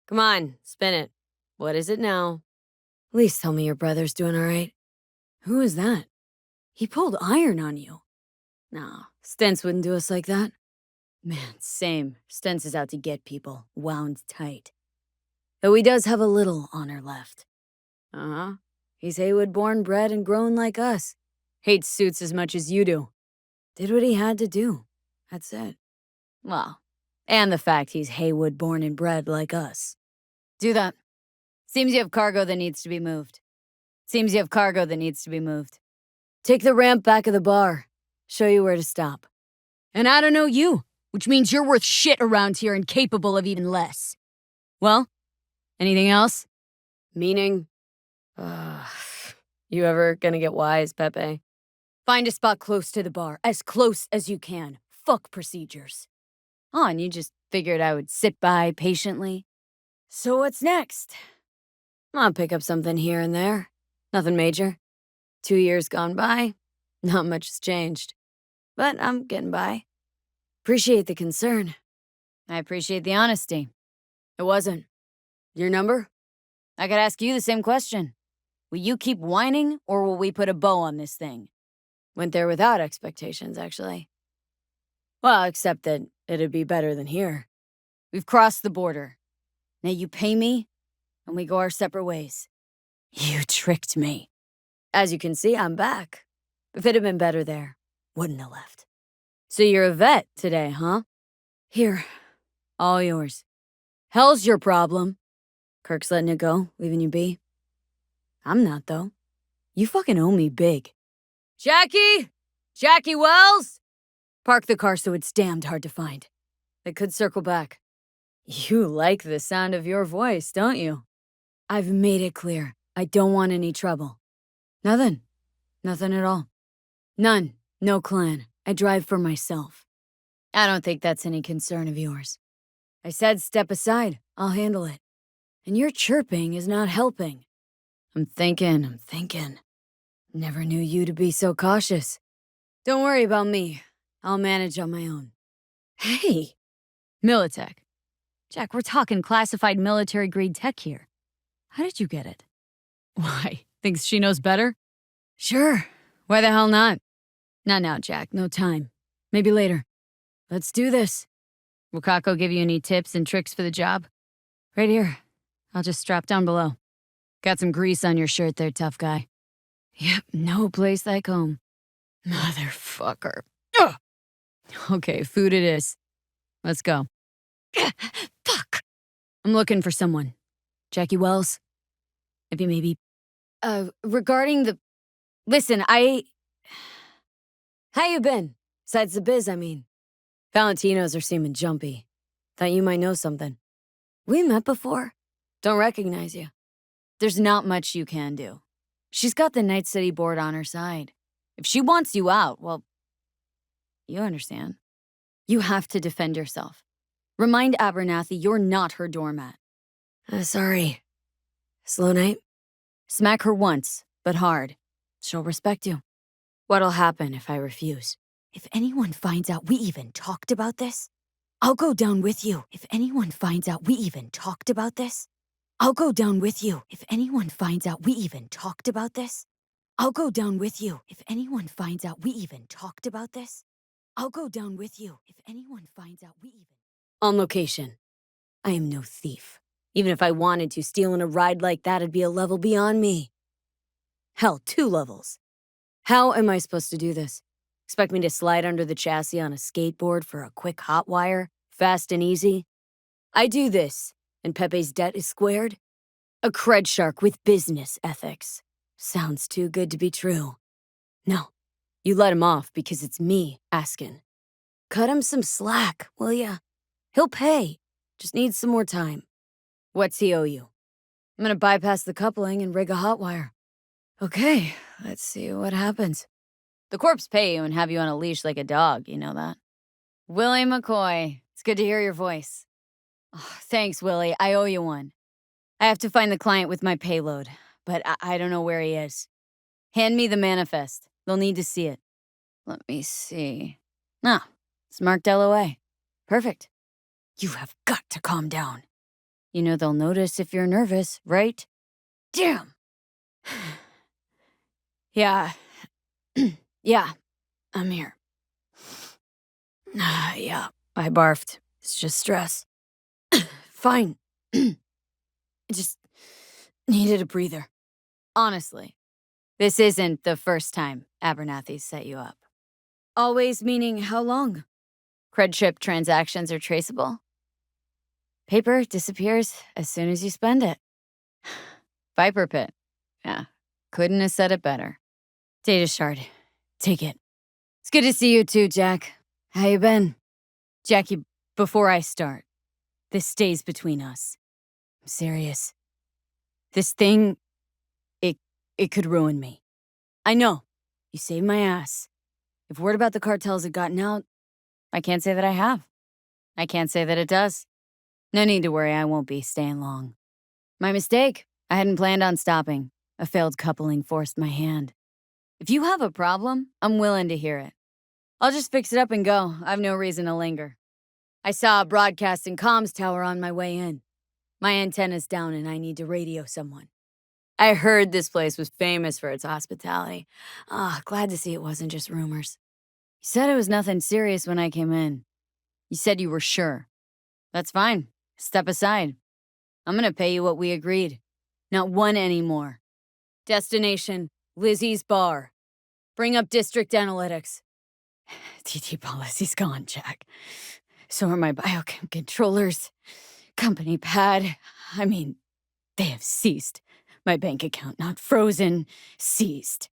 Come on, spin it. What is it now? At least tell me your brother's doing all right. Who is that? He pulled iron on you. No, Stents wouldn't do us like that. Man, same. Stents is out to get people, wound tight. Though he does have a little honor left. Uh-huh. He's Haywood born, bred, and grown like us. Hates suits as much as you do. Did what he had to do. That's it. Well, and the fact he's Haywood born and bred like us. Do that. Seems you have cargo that needs to be moved. Take the ramp back of the bar. Show you where to stop. And I don't know you, which means you're worth shit around here and capable of even less. Well, anything else? Meaning? You ever gonna get wise, Pepe? Find a spot close to the bar, as close as you can. Fuck procedures. Oh, and you just figured I would sit by patiently? So what's next? I'll pick up something here and there. Nothing major. 2 years gone by, not much has changed. But I'm getting by. Appreciate the concern. I appreciate the honesty. It wasn't. Your number? I could ask you the same question. Will you keep whining, or will we put a bow on this thing? Went there without expectations, actually. Well, except that it'd be better than here. We've crossed the border. Now you pay me, and we go our separate ways. You tricked me. As you can see, I'm back. If it had been better there, wouldn't have left. So you're a vet today, huh? Here, all yours. Hell's your problem. Kirk's letting it go, leaving you be. I'm not, though. You fucking owe me big. Jackie? Jackie Wells? Park the car so it's damned hard to find. They could circle back. You like the sound of your voice, don't you? I've made it clear. I don't want any trouble. Nothing. Nothing at all. None. No clan. I drive for myself. I don't think that's any concern of yours. I said step aside. I'll handle it. And your chirping is not helping. I'm thinking. Never knew you to be so cautious. Don't worry about me. I'll manage on my own. Hey! Militech. Jack, we're talking classified military-grade tech here. How did you get it? Why? Thinks she knows better? Sure. Why the hell not? Not now, Jack. No time. Maybe later. Let's do this. Will Kako give you any tips and tricks for the job? Right here. I'll just strap down below. Got some grease on your shirt there, tough guy. Yep, no place like home. Motherfucker. Ugh. Okay, food it is. Let's go. Fuck. I'm looking for someone. Jackie Wells? Maybe. Regarding the... Listen, How you been? Besides the biz, I mean. Valentino's are seeming jumpy. Thought you might know something. We met before. Don't recognize you. There's not much you can do. She's got the Night City board on her side. If she wants you out, well, you understand. You have to defend yourself. Remind Abernathy you're not her doormat. Sorry. Slow night? Smack her once, but hard. She'll respect you. What'll happen if I refuse? If anyone finds out we even talked about this, I'll go down with you. If anyone finds out we even talked about this, I'll go down with you. If anyone finds out we even talked about this, I'll go down with you. If anyone finds out we even talked about this, I'll go down with you. If anyone finds out we even... On location. I am no thief. Even if I wanted to, stealing a ride like that'd be a level beyond me. Hell, 2 levels. How am I supposed to do this? Expect me to slide under the chassis on a skateboard for a quick hot wire? Fast and easy? I do this, and Pepe's debt is squared? A cred shark with business ethics. Sounds too good to be true. No, you let him off because it's me asking. Cut him some slack, will ya? He'll pay. Just needs some more time. What's he owe you? I'm gonna bypass the coupling and rig a hot wire. Okay, let's see what happens. The corps pay you and have you on a leash like a dog, you know that? Willie McCoy, it's good to hear your voice. Oh, thanks, Willie, I owe you one. I have to find the client with my payload, but I don't know where he is. Hand me the manifest. They'll need to see it. Let me see. Ah, it's marked LOA. Perfect. You have got to calm down. You know they'll notice if you're nervous, right? Damn! Yeah. Yeah, I'm here. Yeah, I barfed. It's just stress. Fine. I just needed a breather. Honestly, this isn't the first time Abernathy set you up. Always meaning how long? Cred chip transactions are traceable. Paper disappears as soon as you spend it. Viper Pit. Yeah, couldn't have said it better. Data shard. Take it. It's good to see you too, Jack. How you been? Jackie, before I start, this stays between us. I'm serious. This thing, it could ruin me. I know. You saved my ass. If word about the cartels had gotten out, I can't say that I have. I can't say that it does. No need to worry, I won't be staying long. My mistake. I hadn't planned on stopping. A failed coupling forced my hand. If you have a problem, I'm willing to hear it. I'll just fix it up and go. I've no reason to linger. I saw a broadcasting comms tower on my way in. My antenna's down and I need to radio someone. I heard this place was famous for its hospitality. Glad to see it wasn't just rumors. You said it was nothing serious when I came in. You said you were sure. That's fine. Step aside. I'm gonna pay you what we agreed. Not one anymore. Destination, Lizzie's Bar. Bring up district analytics. TT policy's gone, Jack. So are my biochem controllers. Company pad. I mean, they have ceased. My bank account not frozen, seized.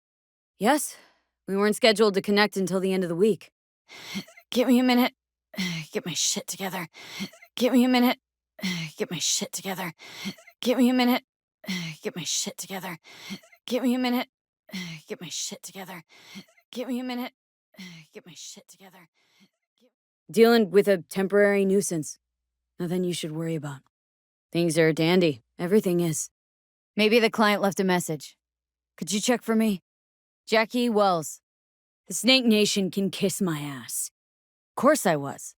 Yes, we weren't scheduled to connect until the end of the week. Give me a minute. Get my shit together. Give me a minute. Get my shit together. Give me a minute. Get my shit together. Give me a minute. Get my shit together. Give me a minute. Get my shit together. Dealing with a temporary nuisance. Nothing you should worry about. Things are dandy. Everything is. Maybe the client left a message. Could you check for me? Jackie Wells. The Snake Nation can kiss my ass. Of course I was.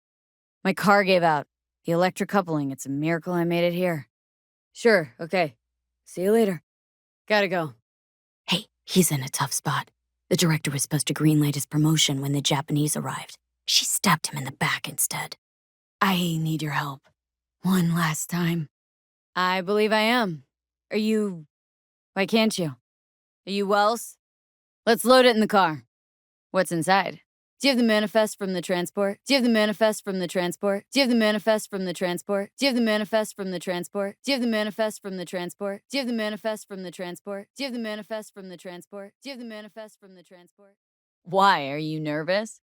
My car gave out. The electric coupling, it's a miracle I made it here. Sure, okay. See you later. Gotta go. Hey, he's in a tough spot. The director was supposed to greenlight his promotion when the Japanese arrived. She stabbed him in the back instead. I need your help. One last time. I believe I am. Are you... Why can't you? Are you Wells? Let's load it in the car. What's inside? Do you have the manifest from the transport? Do you have the manifest from the transport? Do you have the manifest from the transport? Do you have the manifest from the transport? Do you have the manifest from the transport? Do you have the manifest from the transport? Do you have the manifest from the transport? Do you have the manifest from the transport? Why? Are you nervous?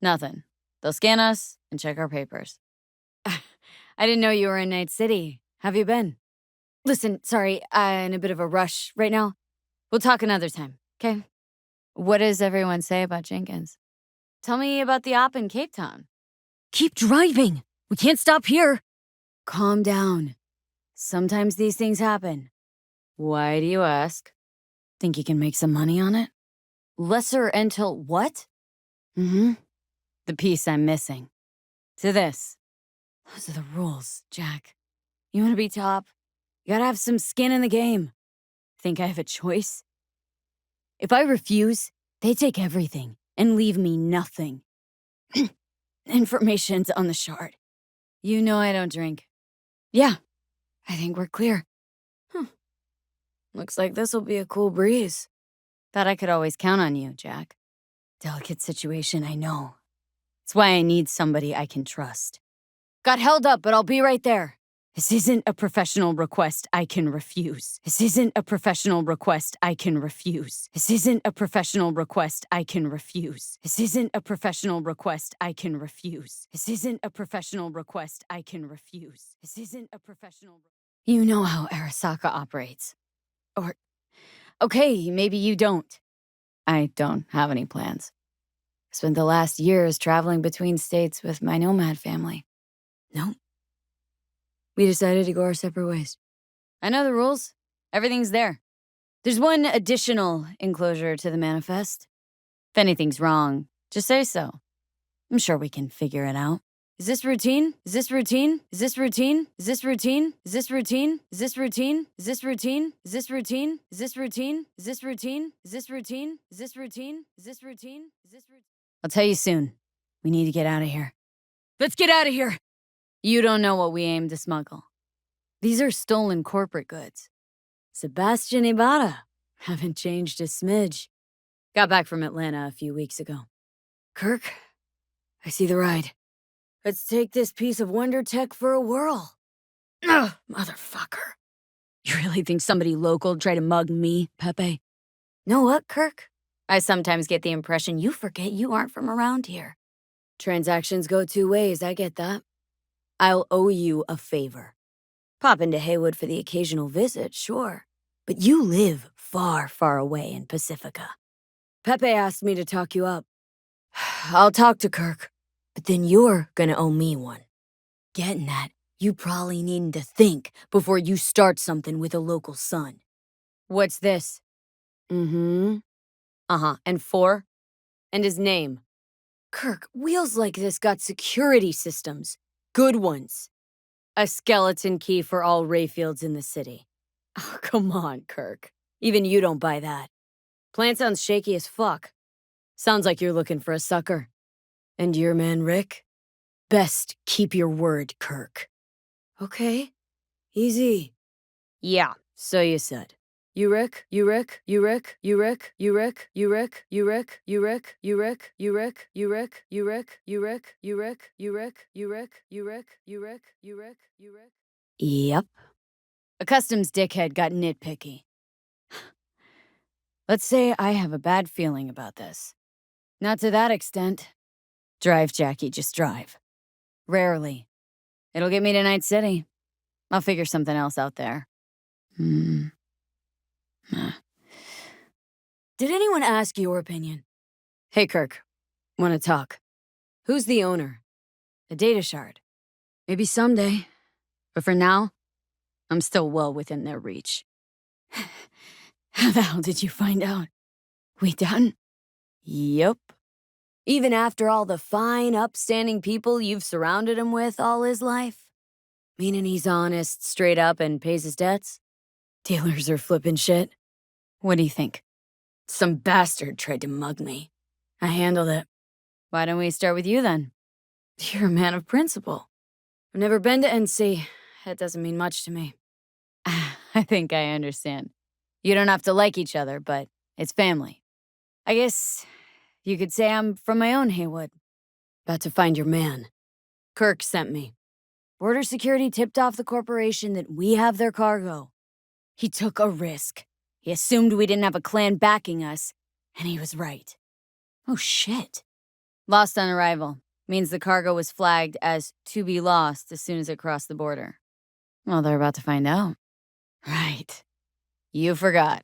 Nothing. They'll scan us and check our papers. I didn't know you were in Night City. Have you been? Listen, sorry, I'm in a bit of a rush right now. We'll talk another time, okay? What does everyone say about Jenkins? Tell me about the op in Cape Town. Keep driving. We can't stop here. Calm down. Sometimes these things happen. Why do you ask? Think you can make some money on it? Lesser until what? Mm-hmm. The piece I'm missing. To this. Those are the rules, Jack. You want to be top? You gotta have some skin in the game. Think I have a choice? If I refuse, they take everything and leave me nothing. Information's on the shard. You know I don't drink. Yeah, I think we're clear. Looks like this'll be a cool breeze. Thought I could always count on you, Jack. Delicate situation, I know. It's why I need somebody I can trust. Got held up, but I'll be right there. This isn't a professional request I can refuse. This isn't a professional request I can refuse. This isn't a professional request I can refuse. This isn't a professional request I can refuse. This isn't a professional request I can refuse. This isn't a professional... You know how Arasaka operates. Or... Okay, maybe you don't. I don't have any plans. Spent the last years traveling between states with my nomad family. No. We decided to go our separate ways. I know the rules. Everything's there. There's one additional enclosure to the manifest. If anything's wrong, just say so. I'm sure we can figure it out. Is this routine? Is this routine? Is this routine? Is this routine? Is this routine? Is this routine? Is this routine? Is this routine? Is this routine? Is this routine? Is this routine? Is this routine? Is this routine? Is this routine? I'll tell you soon. We need to get out of here. Let's get out of here! You don't know what we aim to smuggle. These are stolen corporate goods. Sebastian Ibarra. Haven't changed a smidge. Got back from Atlanta a few weeks ago. Kirk, I see the ride. Let's take this piece of wonder tech for a whirl. Ugh, motherfucker. You really think somebody local tried to mug me, Pepe? Know what, Kirk? I sometimes get the impression you forget you aren't from around here. Transactions go two ways, I get that. I'll owe you a favor. Pop into Haywood for the occasional visit, sure. But you live far, far away in Pacifica. Pepe asked me to talk you up. I'll talk to Kirk, but then you're gonna owe me one. Getting that, you probably needing to think before you start something with a local son. What's this? Mm-hmm. Uh-huh. And four? And his name? Kirk, wheels like this got security systems. Good ones. A skeleton key for all Rayfields in the city. Oh, come on, Kirk. Even you don't buy that. Plan sounds shaky as fuck. Sounds like you're looking for a sucker. And your man, Rick? Best keep your word, Kirk. Okay. Easy. Yeah, so you said. You Rick, you Rick, you Rick, you Rick, you Rick, you Rick, you Rick, you Rick, you Rick, you Rick, you Rick, you Rick, you Rick, you Rick, you Rick, you Rick, you Rick, you Rick, you Rick, you Rick. Yep. A customs dickhead got nitpicky. Let's say I have a bad feeling about this. Not to that extent. Drive, Jackie, just drive. Rarely. It'll get me to Night City. I'll figure something else out there. Hmm. Did anyone ask your opinion? Hey, Kirk. Want to talk? Who's the owner? The data shard. Maybe someday. But for now, I'm still well within their reach. How the hell did you find out? We done? Yup. Even after all the fine, upstanding people you've surrounded him with all his life? Meaning he's honest, straight up, and pays his debts? Dealers are flipping shit. What do you think? Some bastard tried to mug me. I handled it. Why don't we start with you then? You're a man of principle. I've never been to NC. That doesn't mean much to me. I think I understand. You don't have to like each other, but it's family. I guess you could say I'm from my own Haywood. About to find your man. Kirk sent me. Border security tipped off the corporation that we have their cargo. He took a risk. He assumed we didn't have a clan backing us, and he was right. Oh, shit. Lost on arrival. Means the cargo was flagged as to be lost as soon as it crossed the border. Well, they're about to find out. Right. You forgot.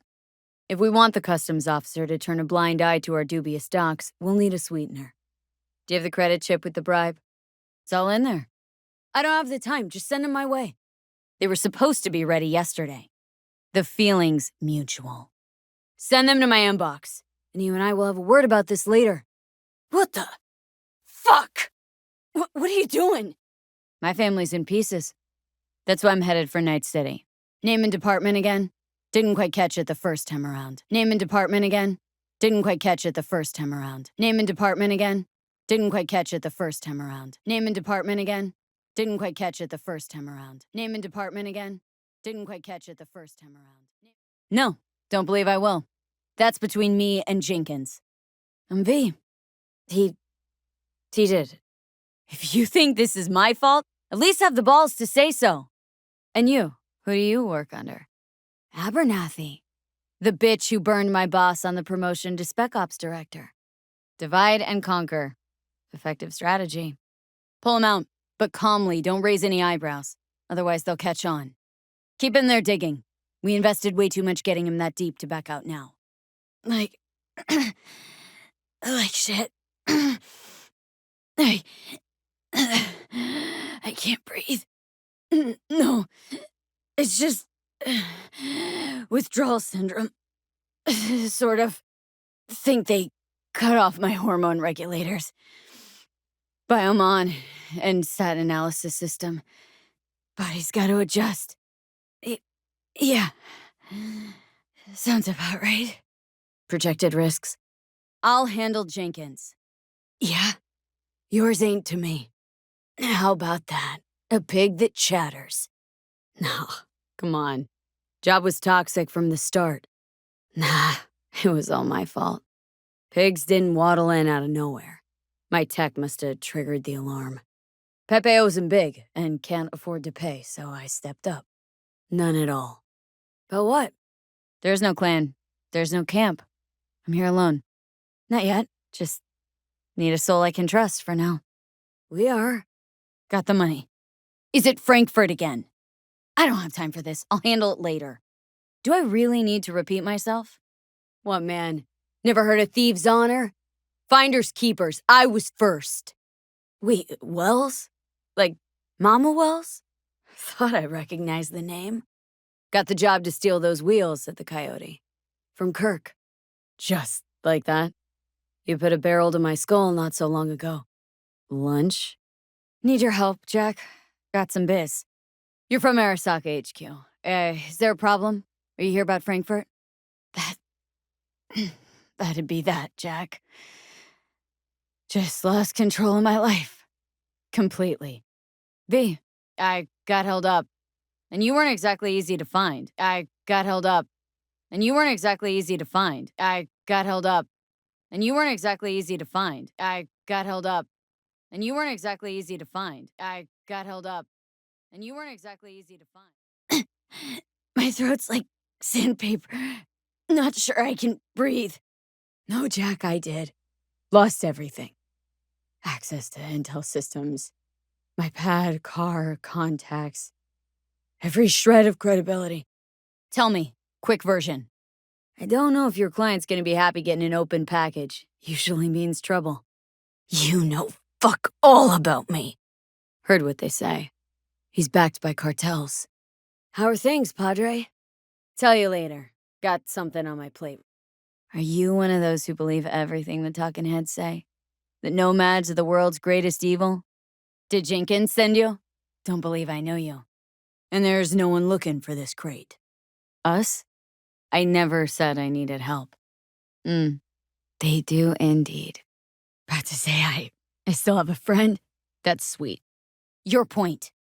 If we want the customs officer to turn a blind eye to our dubious docks, we'll need a sweetener. Do you have the credit chip with the bribe? It's all in there. I don't have the time. Just send them my way. They were supposed to be ready yesterday. The feeling's mutual. Send them to my inbox, and you and I will have a word about this later. What the? Fuck! What are you doing? My family's in pieces. That's why I'm headed for Night City. Name and department again? Didn't quite catch it the first time around. Name and department again? Didn't quite catch it the first time around. Name and department again? Didn't quite catch it the first time around. Name and department again? Didn't quite catch it the first time around. Name and department again? Didn't quite catch it the first time around. No, don't believe I will. That's between me and Jenkins. V. He did. If you think this is my fault, at least have the balls to say so. And you, who do you work under? Abernathy. The bitch who burned my boss on the promotion to Spec Ops Director. Divide and conquer. Effective strategy. Pull him out, but calmly, don't raise any eyebrows. Otherwise they'll catch on. Keep him there digging. We invested way too much getting him that deep to back out now. Like shit. I can't breathe. No, it's just withdrawal syndrome. Sort of. Think they cut off my hormone regulators. Biomon and sat analysis system. Body's got to adjust. Yeah. Sounds about right. Projected risks. I'll handle Jenkins. Yeah? Yours ain't to me. How about that? A pig that chatters. No, come on. Job was toxic from the start. Nah, it was all my fault. Pigs didn't waddle in out of nowhere. My tech must have triggered the alarm. Pepe owes him big and can't afford to pay, so I stepped up. None at all. But what? There's no clan. There's no camp. I'm here alone. Not yet. Just need a soul I can trust for now. We are. Got the money. Is it Frankfurt again? I don't have time for this. I'll handle it later. Do I really need to repeat myself? What, man? Never heard of thieves' honor? Finders keepers. I was first. Wait, Wells? Like Mama Wells? Thought I recognized the name. Got the job to steal those wheels at the Coyote. From Kirk. Just like that. You put a barrel to my skull not so long ago. Lunch? Need your help, Jack. Got some biz. You're from Arasaka HQ. Is there a problem? Are you here about Frankfurt? That'd be that, Jack. Just lost control of my life. Completely. V, I got held up. And you weren't exactly easy to find. I got held up. And you weren't exactly easy to find. I got held up. And you weren't exactly easy to find. I got held up. And you weren't exactly easy to find. I got held up. And you weren't exactly easy to find. My throat's like sandpaper. Not sure I can breathe. No, Jack, I did. Lost everything. Access to intel systems. My pad, car, contacts. Every shred of credibility. Tell me, quick version. I don't know if your client's gonna be happy getting an open package. Usually means trouble. You know fuck all about me. Heard what they say. He's backed by cartels. How are things, Padre? Tell you later. Got something on my plate. Are you one of those who believe everything the talking heads say? That nomads are the world's greatest evil? Did Jenkins send you? Don't believe I know you. And there's no one looking for this crate. Us? I never said I needed help. They do indeed. About to say I still have a friend. That's sweet. Your point.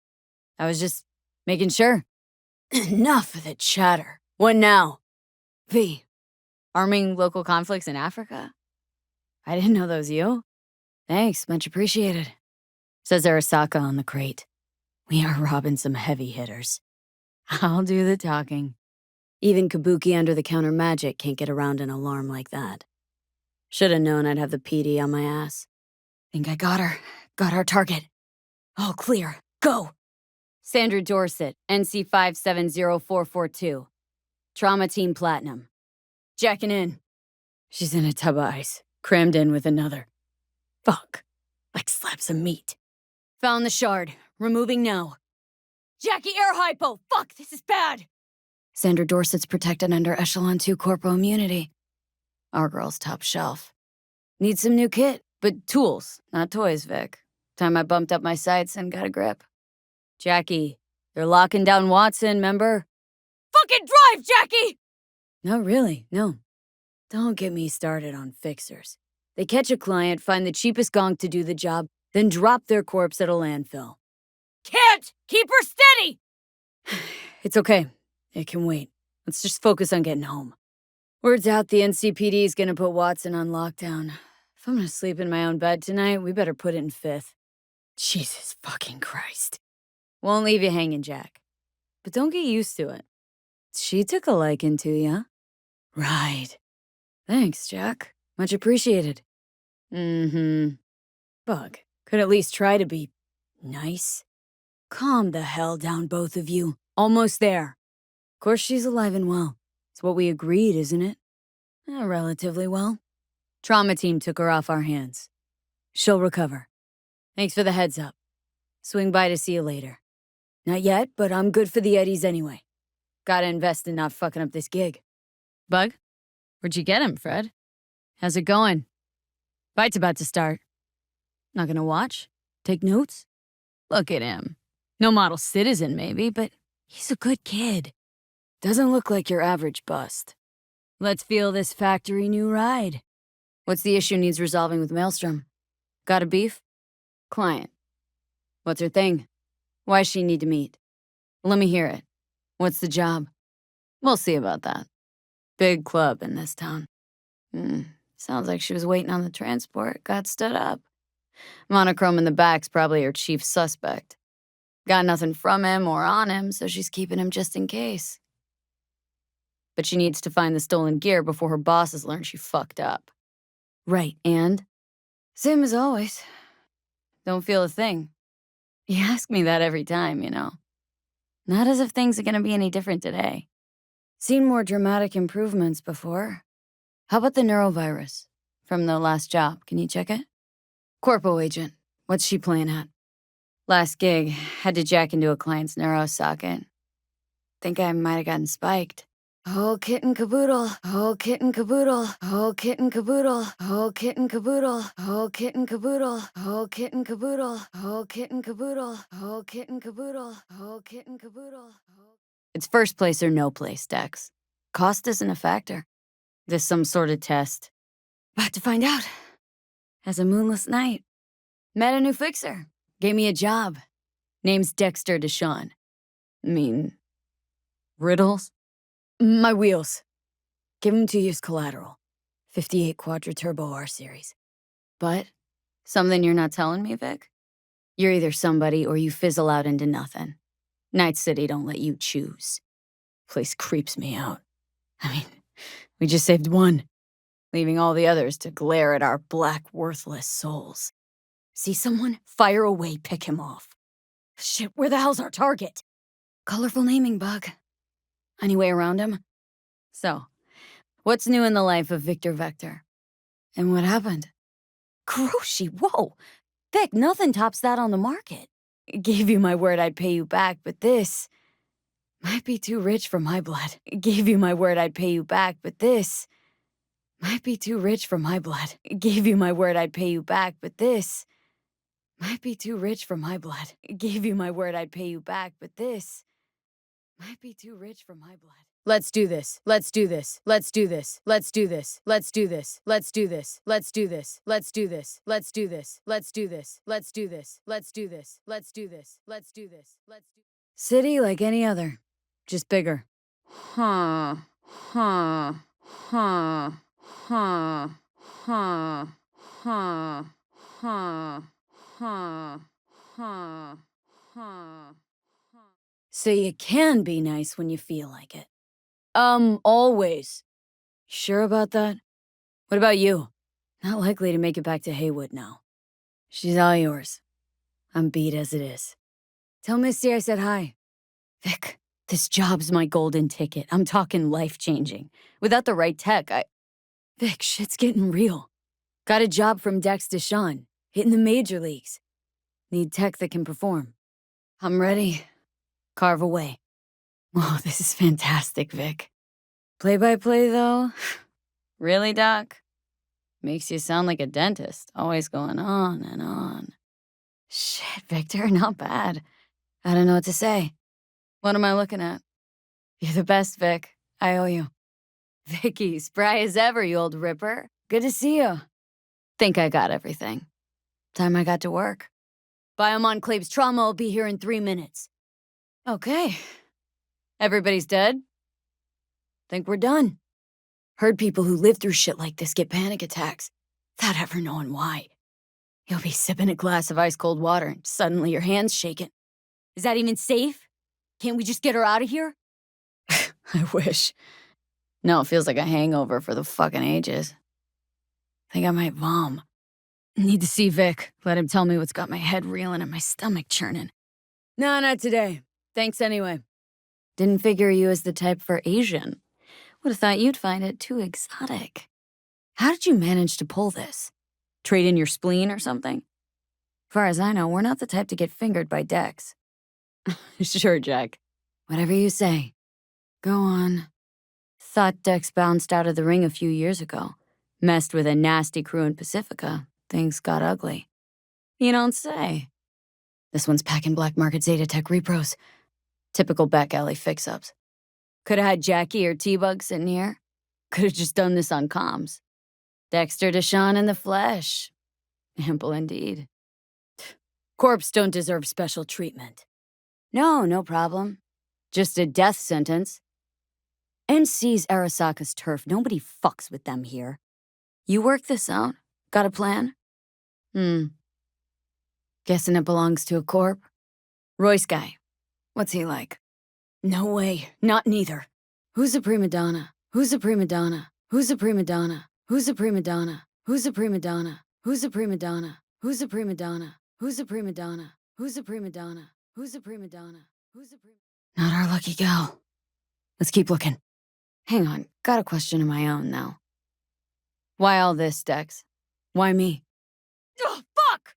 I was just making sure. Enough of the chatter. What now? V. Arming local conflicts in Africa? I didn't know that was you. Thanks, much appreciated. Says Arasaka on the crate. We are robbing some heavy hitters. I'll do the talking. Even Kabuki under-the-counter magic can't get around an alarm like that. Should've known I'd have the PD on my ass. Think I got her. Got our target. All clear. Go! Sandra Dorset, NC 570442. Trauma Team Platinum. Jacking in. She's in a tub of ice, crammed in with another. Fuck. Like slabs of meat. Found the shard. Removing now. Jackie, air hypo! Fuck, this is bad! Sandra Dorset's protected under Echelon 2 Corpo immunity. Our girl's top shelf. Need some new kit, but tools, not toys, Vic. Time I bumped up my sights and got a grip. Jackie, they're locking down Watson, member? Fucking drive, Jackie! No, really, no. Don't get me started on fixers. They catch a client, find the cheapest gonk to do the job, then drop their corpse at a landfill. Can't! Keep her steady! It's okay. It can wait. Let's just focus on getting home. Word's out the NCPD is gonna put Watson on lockdown. If I'm gonna sleep in my own bed tonight, we better put it in 5th. Jesus fucking Christ. Won't leave you hanging, Jack. But don't get used to it. She took a liking to ya. Right. Thanks, Jack. Much appreciated. Bug, could at least try to be nice. Calm the hell down, both of you. Almost there. Of course she's alive and well. It's what we agreed, isn't it? Relatively well. Trauma team took her off our hands. She'll recover. Thanks for the heads up. Swing by to see you later. Not yet, but I'm good for the Eddies anyway. Gotta invest in not fucking up this gig. Bug? Where'd you get him, Fred? How's it going? Fight's about to start. Not gonna watch? Take notes? Look at him. No model citizen, maybe, but he's a good kid. Doesn't look like your average bust. Let's feel this factory new ride. What's the issue needs resolving with Maelstrom? Got a beef? Client. What's her thing? Why's she need to meet? Let me hear it. What's the job? We'll see about that. Big club in this town. Sounds like she was waiting on the transport, got stood up. Monochrome in the back's probably her chief suspect. Got nothing from him or on him, so she's keeping him just in case. But she needs to find the stolen gear before her bosses learn she fucked up. Right, and? Same as always. Don't feel a thing. You ask me that every time, you know. Not as if things are gonna be any different today. Seen more dramatic improvements before. How about the neurovirus? From the last job, can you check it? Corpo agent, what's she playing at? Last gig, had to jack into a client's neuro socket. Think I might have gotten spiked. Whole kit and caboodle, whole kit and caboodle, whole kit and caboodle, whole kit and caboodle, whole kit and caboodle, whole kit and caboodle, whole kit and caboodle, whole kit and caboodle, whole kit and caboodle. It's first place or no place, Dex. Cost isn't a factor. This some sort of test. About to find out. Has a moonless night. Met a new fixer. Gave me a job. Name's Dexter Deshawn. Riddles? My wheels. Give him 2 years collateral. 58 Quadra Turbo R Series. But, something you're not telling me, Vic? You're either somebody or you fizzle out into nothing. Night City don't let you choose. Place creeps me out. I mean, we just saved one, leaving all the others to glare at our black, worthless souls. See someone? Fire away, pick him off. Shit, where the hell's our target? Colorful naming bug. Any way around him? So, what's new in the life of Victor Vector? And what happened? Kuroshi, whoa! Vic, nothing tops that on the market. Gave you my word I'd pay you back, but this might be too rich for my blood. Gave you my word I'd pay you back, but this might be too rich for my blood. Gave you my word I'd pay you back, but this might be too rich for my blood. Gave you my word I'd pay you back, but this might be too rich for my blood. Let's do this. Let's do this. Let's do this. Let's do this. Let's do this. Let's do this. Let's do this. Let's do this. Let's do this. Let's do this. Let's do this. Let's do this. Let's do this. Let's do this. Let's do. City like any other, just bigger. Huh. Huh. Huh. Huh. Huh. Huh. Huh. Huh. Huh. Huh. So you can be nice when you feel like it. Always. Sure about that? What about you? Not likely to make it back to Haywood now. She's all yours. I'm beat as it is. Tell Misty I said hi. Vic, this job's my golden ticket. I'm talking life-changing. Without the right tech, Vic, shit's getting real. Got a job from Dex to Sean, hitting the major leagues. Need tech that can perform. I'm ready. Carve away. Oh, this is fantastic, Vic. Play-by-play, though? Really, Doc? Makes you sound like a dentist, always going on and on. Shit, Victor, not bad. I don't know what to say. What am I looking at? You're the best, Vic. I owe you. Vicky, spry as ever, you old ripper. Good to see you. Think I got everything. Time I got to work. Biomonclave's trauma will be here in 3 minutes. Okay. Everybody's dead? Think we're done. Heard people who live through shit like this get panic attacks, without ever knowing why. You'll be sipping a glass of ice-cold water and suddenly your hand's shaking. Is that even safe? Can't we just get her out of here? I wish. No, it feels like a hangover for the fucking ages. Think I might vom. Need to see Vic. Let him tell me what's got my head reeling and my stomach churning. No, not today. Thanks anyway. Didn't figure you as the type for Asian. Would've thought you'd find it too exotic. How did you manage to pull this? Trade in your spleen or something? Far as I know, we're not the type to get fingered by Dex. Sure, Jack. Whatever you say. Go on. Thought Dex bounced out of the ring a few years ago. Messed with a nasty crew in Pacifica. Things got ugly. You don't say. This one's packing black market Zeta Tech repros. Typical back alley fix-ups. Could've had Jackie or T-Bug sitting here. Could've just done this on comms. Dexter Deshawn in the flesh. Ample indeed. Corpse don't deserve special treatment. No problem. Just a death sentence. NC's Arasaka's turf. Nobody fucks with them here. You work this out? Got a plan? Guessing it belongs to a corp? Royce guy. What's he like? No way. Not neither. Who's a prima donna? Who's a prima donna? Who's a prima donna? Who's a prima donna? Who's a prima donna? Who's a prima donna? Who's a prima donna? Who's a prima donna? Who's a prima donna? Who's a prima donna? Who's a prima? Not our lucky gal. Let's keep looking. Hang on, got a question of my own now. Why all this, Dex? Why me? Oh, fuck!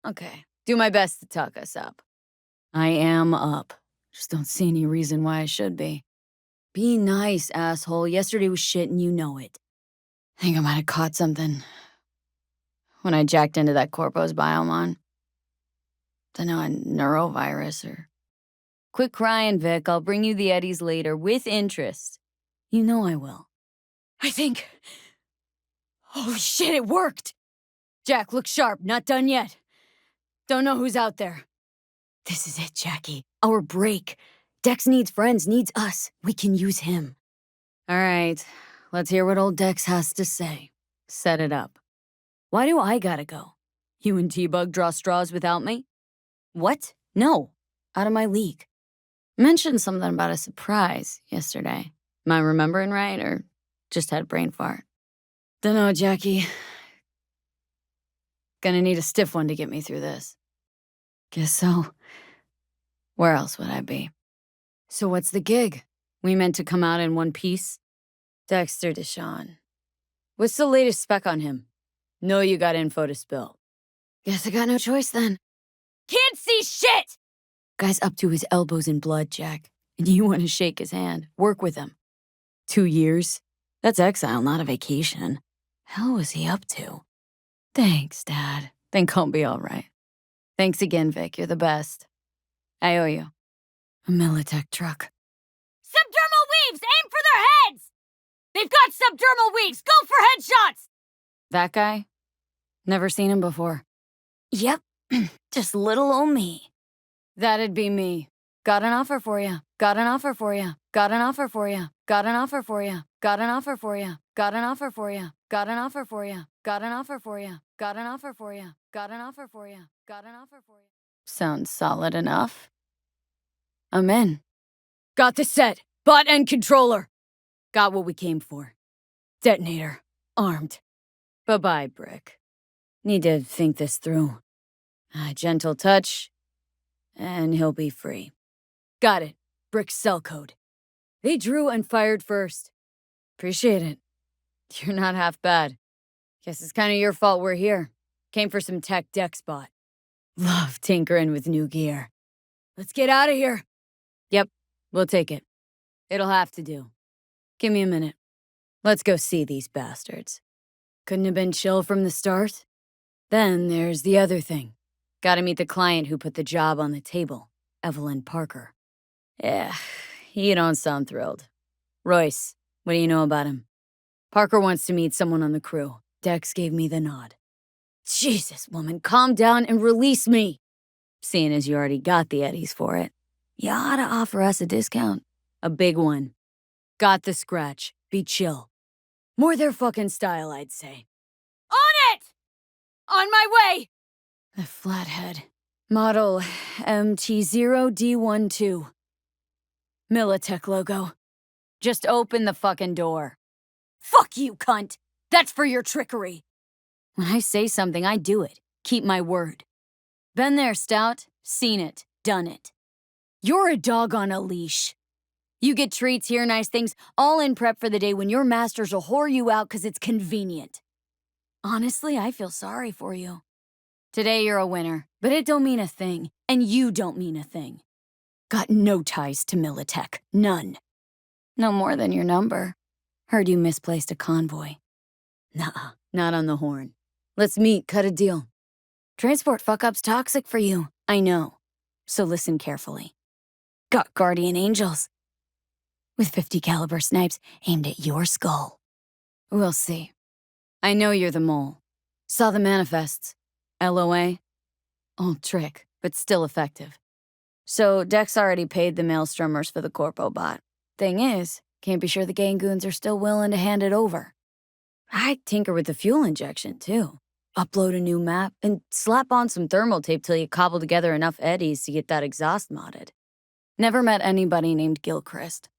Okay, do my best to tuck us up. I am up. Just don't see any reason why I should be. Be nice, asshole. Yesterday was shit and you know it. Think I might have caught something when I jacked into that Corpo's biomon. Dunno, a neurovirus or... Quit crying, Vic. I'll bring you the eddies later with interest. You know I will. I think... Holy shit, it worked! Jack, look sharp. Not done yet. Don't know who's out there. This is it, Jackie. Our break. Dex needs friends, needs us. We can use him. All right. Let's hear what old Dex has to say. Set it up. Why do I gotta go? You and T-Bug draw straws without me? What? No. Out of my league. Mentioned something about a surprise yesterday. Am I remembering right, or just had a brain fart? Dunno, Jackie. Gonna need a stiff one to get me through this. Guess so. Where else would I be? So what's the gig? We meant to come out in one piece? Dexter Deshawn. What's the latest spec on him? Know you got info to spill. Guess I got no choice then. Can't see shit! Guy's up to his elbows in blood, Jack. And you want to shake his hand, work with him. 2 years? That's exile, not a vacation. Hell was he up to? Thanks, Dad. Think I'll be all right. Thanks again, Vic. You're the best. I owe you. A Militech truck. Subdermal weaves! Aim for their heads! They've got subdermal weaves! Go for headshots! That guy? Never seen him before. Yep. Just little old me. That'd be me. Got an offer for you. Got an offer for you. Got an offer for you. Got an offer for you. Got an offer for you. Got an offer for you. Got an offer for you. Got an offer for you. Got an offer for you. Got an offer for you. Got an offer for you. Sounds solid enough. I'm in. Got the set. Bot and controller. Got what we came for. Detonator. Armed. Bye-bye, Brick. Need to think this through. A gentle touch, and he'll be free. Got it. Brick's cell code. They drew and fired first. Appreciate it. You're not half bad. Guess it's kind of your fault we're here. Came for some tech deck spot. Love tinkering with new gear. Let's get out of here. Yep, we'll take it. It'll have to do. Give me a minute. Let's go see these bastards. Couldn't have been chill from the start? Then there's the other thing. Gotta meet the client who put the job on the table, Evelyn Parker. Yeah, you don't sound thrilled. Royce, what do you know about him? Parker wants to meet someone on the crew. Dex gave me the nod. Jesus, woman, calm down and release me. Seeing as you already got the eddies for it, you oughta offer us a discount. A big one. Got the scratch. Be chill. More their fucking style, I'd say. On it! On my way! The flathead. Model MT0D12. Militech logo. Just open the fucking door. Fuck you, cunt! That's for your trickery. When I say something, I do it. Keep my word. Been there, Stout. Seen it. Done it. You're a dog on a leash. You get treats, hear nice things, all in prep for the day when your masters will whore you out because it's convenient. Honestly, I feel sorry for you. Today you're a winner, but it don't mean a thing, and you don't mean a thing. Got no ties to Militech. None. No more than your number. Heard you misplaced a convoy. Nuh-uh, not on the horn. Let's meet, cut a deal. Transport fuck-up's toxic for you, I know. So listen carefully. Got guardian angels. With 50 caliber snipes aimed at your skull. We'll see. I know you're the mole. Saw the manifests. LOA? Old trick, but still effective. So Dex already paid the maelstromers for the Corpo bot. Thing is, can't be sure the Gangoons are still willing to hand it over. I'd tinker with the fuel injection, too. Upload a new map, and slap on some thermal tape till you cobble together enough eddies to get that exhaust modded. Never met anybody named Gilchrist.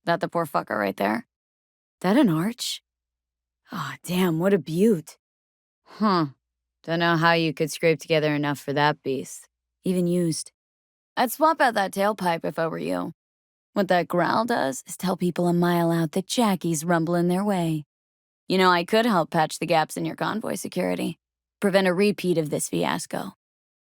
That the poor fucker right there? That an arch? Aw, damn, what a beaut. Huh. Don't know how you could scrape together enough for that beast. Even used. I'd swap out that tailpipe if I were you. What that growl does is tell people a mile out that Jackie's rumbling their way. You know, I could help patch the gaps in your convoy security. Prevent a repeat of this fiasco.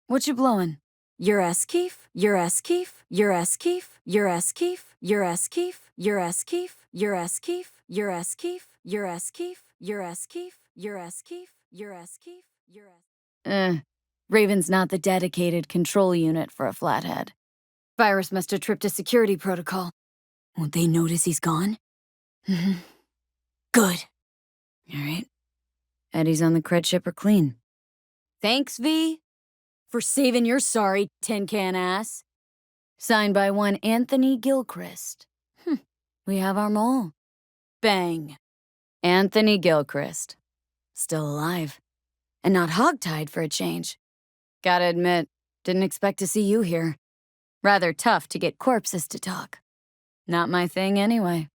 What you blowing? Your S-Keef? Your S-Keef? Your S-Keef? Your S-Keef? Your S-Keef? Your S-Keef? Your S-Keef? Your S-Keef? Your S-Keef? Your S-Keef? Your S-Keef? Your S-Keef? Your S. Raven's not the dedicated control unit for a flathead. Virus must have tripped a security protocol. Won't they notice he's gone? Good. All right. Eddies on the cred ship are clean. Thanks, V, for saving your sorry tin can ass. Signed by one Anthony Gilchrist. We have our mole. Bang. Anthony Gilchrist. Still alive. And not hogtied for a change. Gotta admit, didn't expect to see you here. Rather tough to get corpses to talk. Not my thing anyway.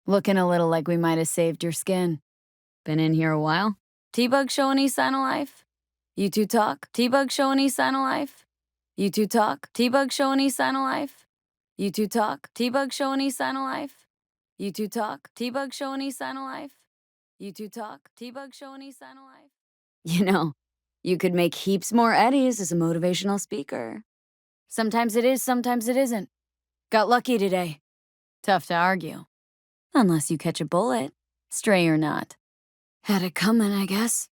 Looking a little like we might have saved your skin. Been in here a while? T-Bug show any sign of life? You two talk? T-Bug show any sign of life? You two talk? T-Bug show any sign of life? You two talk? T-Bug show any sign of life? You two talk? T-Bug show any sign of life? You two talk? T-Bug show any sign of life? You know, you could make heaps more eddies as a motivational speaker. Sometimes it is, sometimes it isn't. Got lucky today. Tough to argue. Unless you catch a bullet, stray or not. Had it coming, I guess.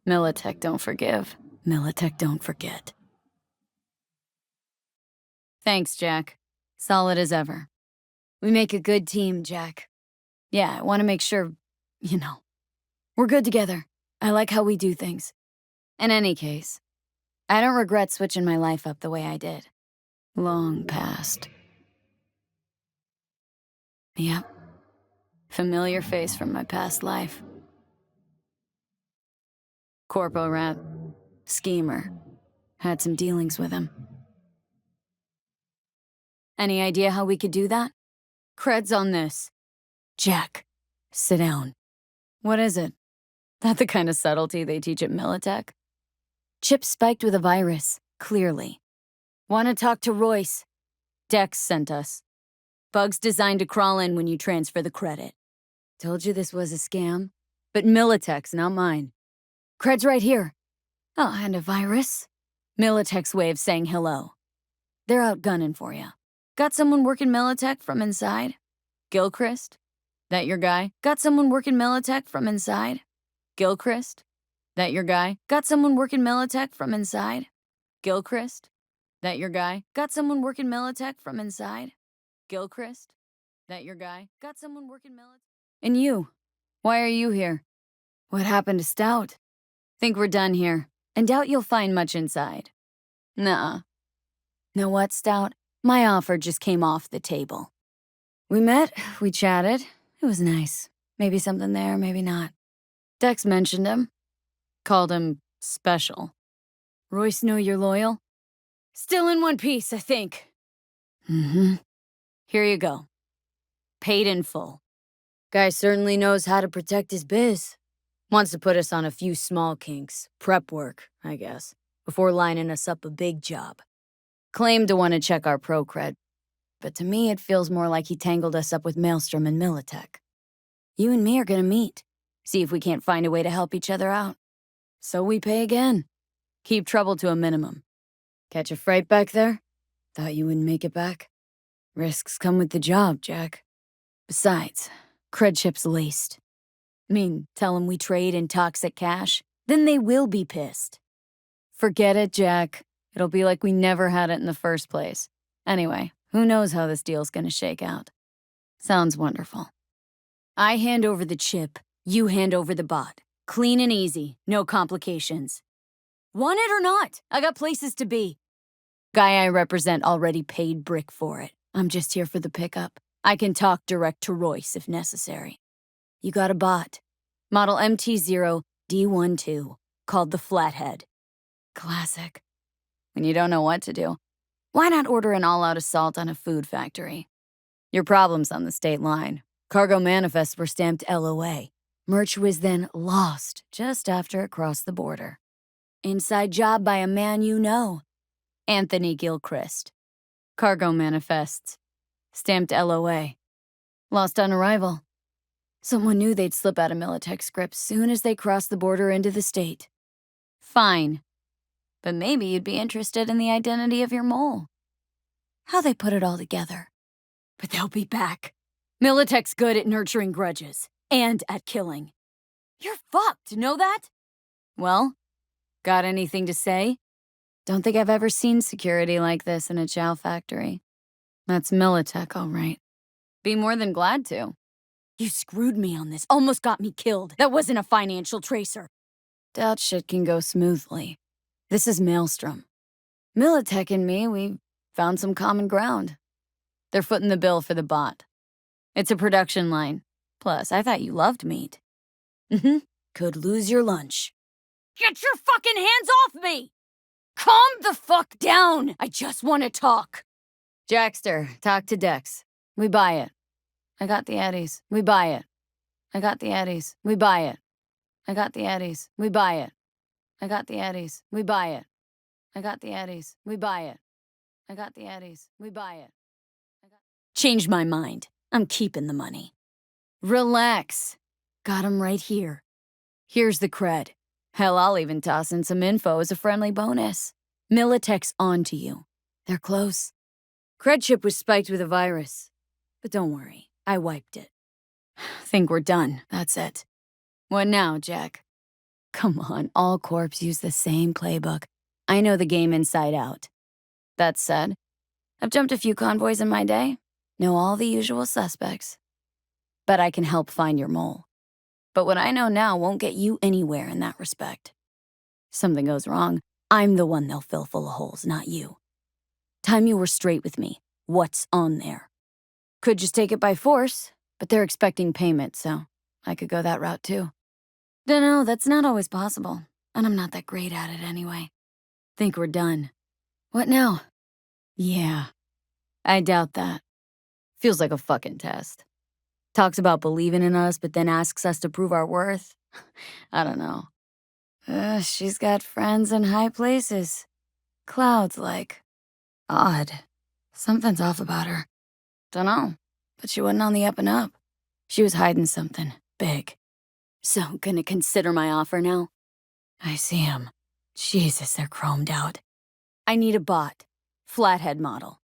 Militech don't forgive. Militech don't forget. Thanks, Jack. Solid as ever. We make a good team, Jack. Yeah, I want to make sure, we're good together. I like how we do things. In any case, I don't regret switching my life up the way I did. Long past. Yep. Familiar face from my past life. Corpo rat. Schemer. Had some dealings with him. Any idea how we could do that? Creds on this. Jack, sit down. What is it? That the kind of subtlety they teach at Militech? Chip spiked with a virus, clearly. Want to talk to Royce? Dex sent us. Bugs designed to crawl in when you transfer the credit. Told you this was a scam, but Militech's, not mine. Cred's right here. Oh, and a virus? Militech's way of saying hello. They're out gunning for you. Got someone working Militech from inside? Gilchrist? That your guy? Got someone working Militech from inside? Gilchrist? That your guy? Got someone working Militech from inside? Gilchrist? That your guy? Got someone working Militech from inside? Gilchrist? That your guy? Got someone working Militech? And you? Why are you here? What happened to Stout? Think we're done here, and doubt you'll find much inside. Nuh-uh. Know what, Stout? My offer just came off the table. We met, we chatted. It was nice. Maybe something there, maybe not. Dex mentioned him. Called him special. Royce know you're loyal? Still in one piece, I think. Mm-hmm. Here you go. Paid in full. Guy certainly knows how to protect his biz. Wants to put us on a few small kinks. Prep work, I guess. Before lining us up a big job. Claimed to want to check our pro cred. But to me, it feels more like he tangled us up with Maelstrom and Militech. You and me are gonna meet. See if we can't find a way to help each other out. So we pay again. Keep trouble to a minimum. Catch a fright back there? Thought you wouldn't make it back? Risks come with the job, Jack. Besides, cred chip's laced. Tell them we trade in toxic cash? Then they will be pissed. Forget it, Jack. It'll be like we never had it in the first place. Anyway, who knows how this deal's gonna shake out. Sounds wonderful. I hand over the chip, you hand over the bot. Clean and easy, no complications. Want it or not, I got places to be. Guy I represent already paid brick for it. I'm just here for the pickup. I can talk direct to Royce if necessary. You got a bot. Model MT0D12, called the Flathead. Classic. When you don't know what to do, why not order an all-out assault on a food factory? Your problem's on the state line. Cargo manifests were stamped LOA. Merch was then lost just after it crossed the border. Inside job by a man you know. Anthony Gilchrist. Cargo manifests. Stamped LOA. Lost on arrival. Someone knew they'd slip out of Militech script soon as they crossed the border into the state. Fine. But maybe you'd be interested in the identity of your mole. How they put it all together. But they'll be back. Militech's good at nurturing grudges. And at killing. You're fucked, know that? Well, got anything to say? Don't think I've ever seen security like this in a chow factory. That's Militech, all right. Be more than glad to. You screwed me on this, almost got me killed. That wasn't a financial tracer. Doubt shit can go smoothly. This is Maelstrom. Militech and me, we found some common ground. They're footing the bill for the bot. It's a production line. Plus, I thought you loved meat. Could lose your lunch. Get your fucking hands off me! Calm the fuck down! I just want to talk. Jackster, talk to Dex. We buy it. I got the eddies. We buy it. I got the eddies. We buy it. I got the eddies. We buy it. I got the eddies. We buy it. I got the eddies. We buy it. I got the Eddies. We buy it. Changed my mind. I'm keeping the money. Relax. Got 'em right here. Here's the cred. Hell, I'll even toss in some info as a friendly bonus. Militech's on to you. They're close. Cred chip was spiked with a virus. But don't worry, I wiped it. Think we're done, that's it. What now, Jack? Come on, all corps use the same playbook. I know the game inside out. That said, I've jumped a few convoys in my day. Know all the usual suspects. But I can help find your mole. But what I know now won't get you anywhere in that respect. Something goes wrong, I'm the one they'll fill full of holes, not you. Time you were straight with me. What's on there? Could just take it by force, but they're expecting payment, so I could go that route too. Dunno, that's not always possible, and I'm not that great at it anyway. Think we're done. What now? Yeah, I doubt that. Feels like a fucking test. Talks about believing in us, but then asks us to prove our worth. I don't know. She's got friends in high places. Clouds, like. Odd. Something's off about her. Dunno, but she wasn't on the up and up. She was hiding something big. So, gonna consider my offer now? I see him. Jesus, they're chromed out. I need a bot. Flathead model.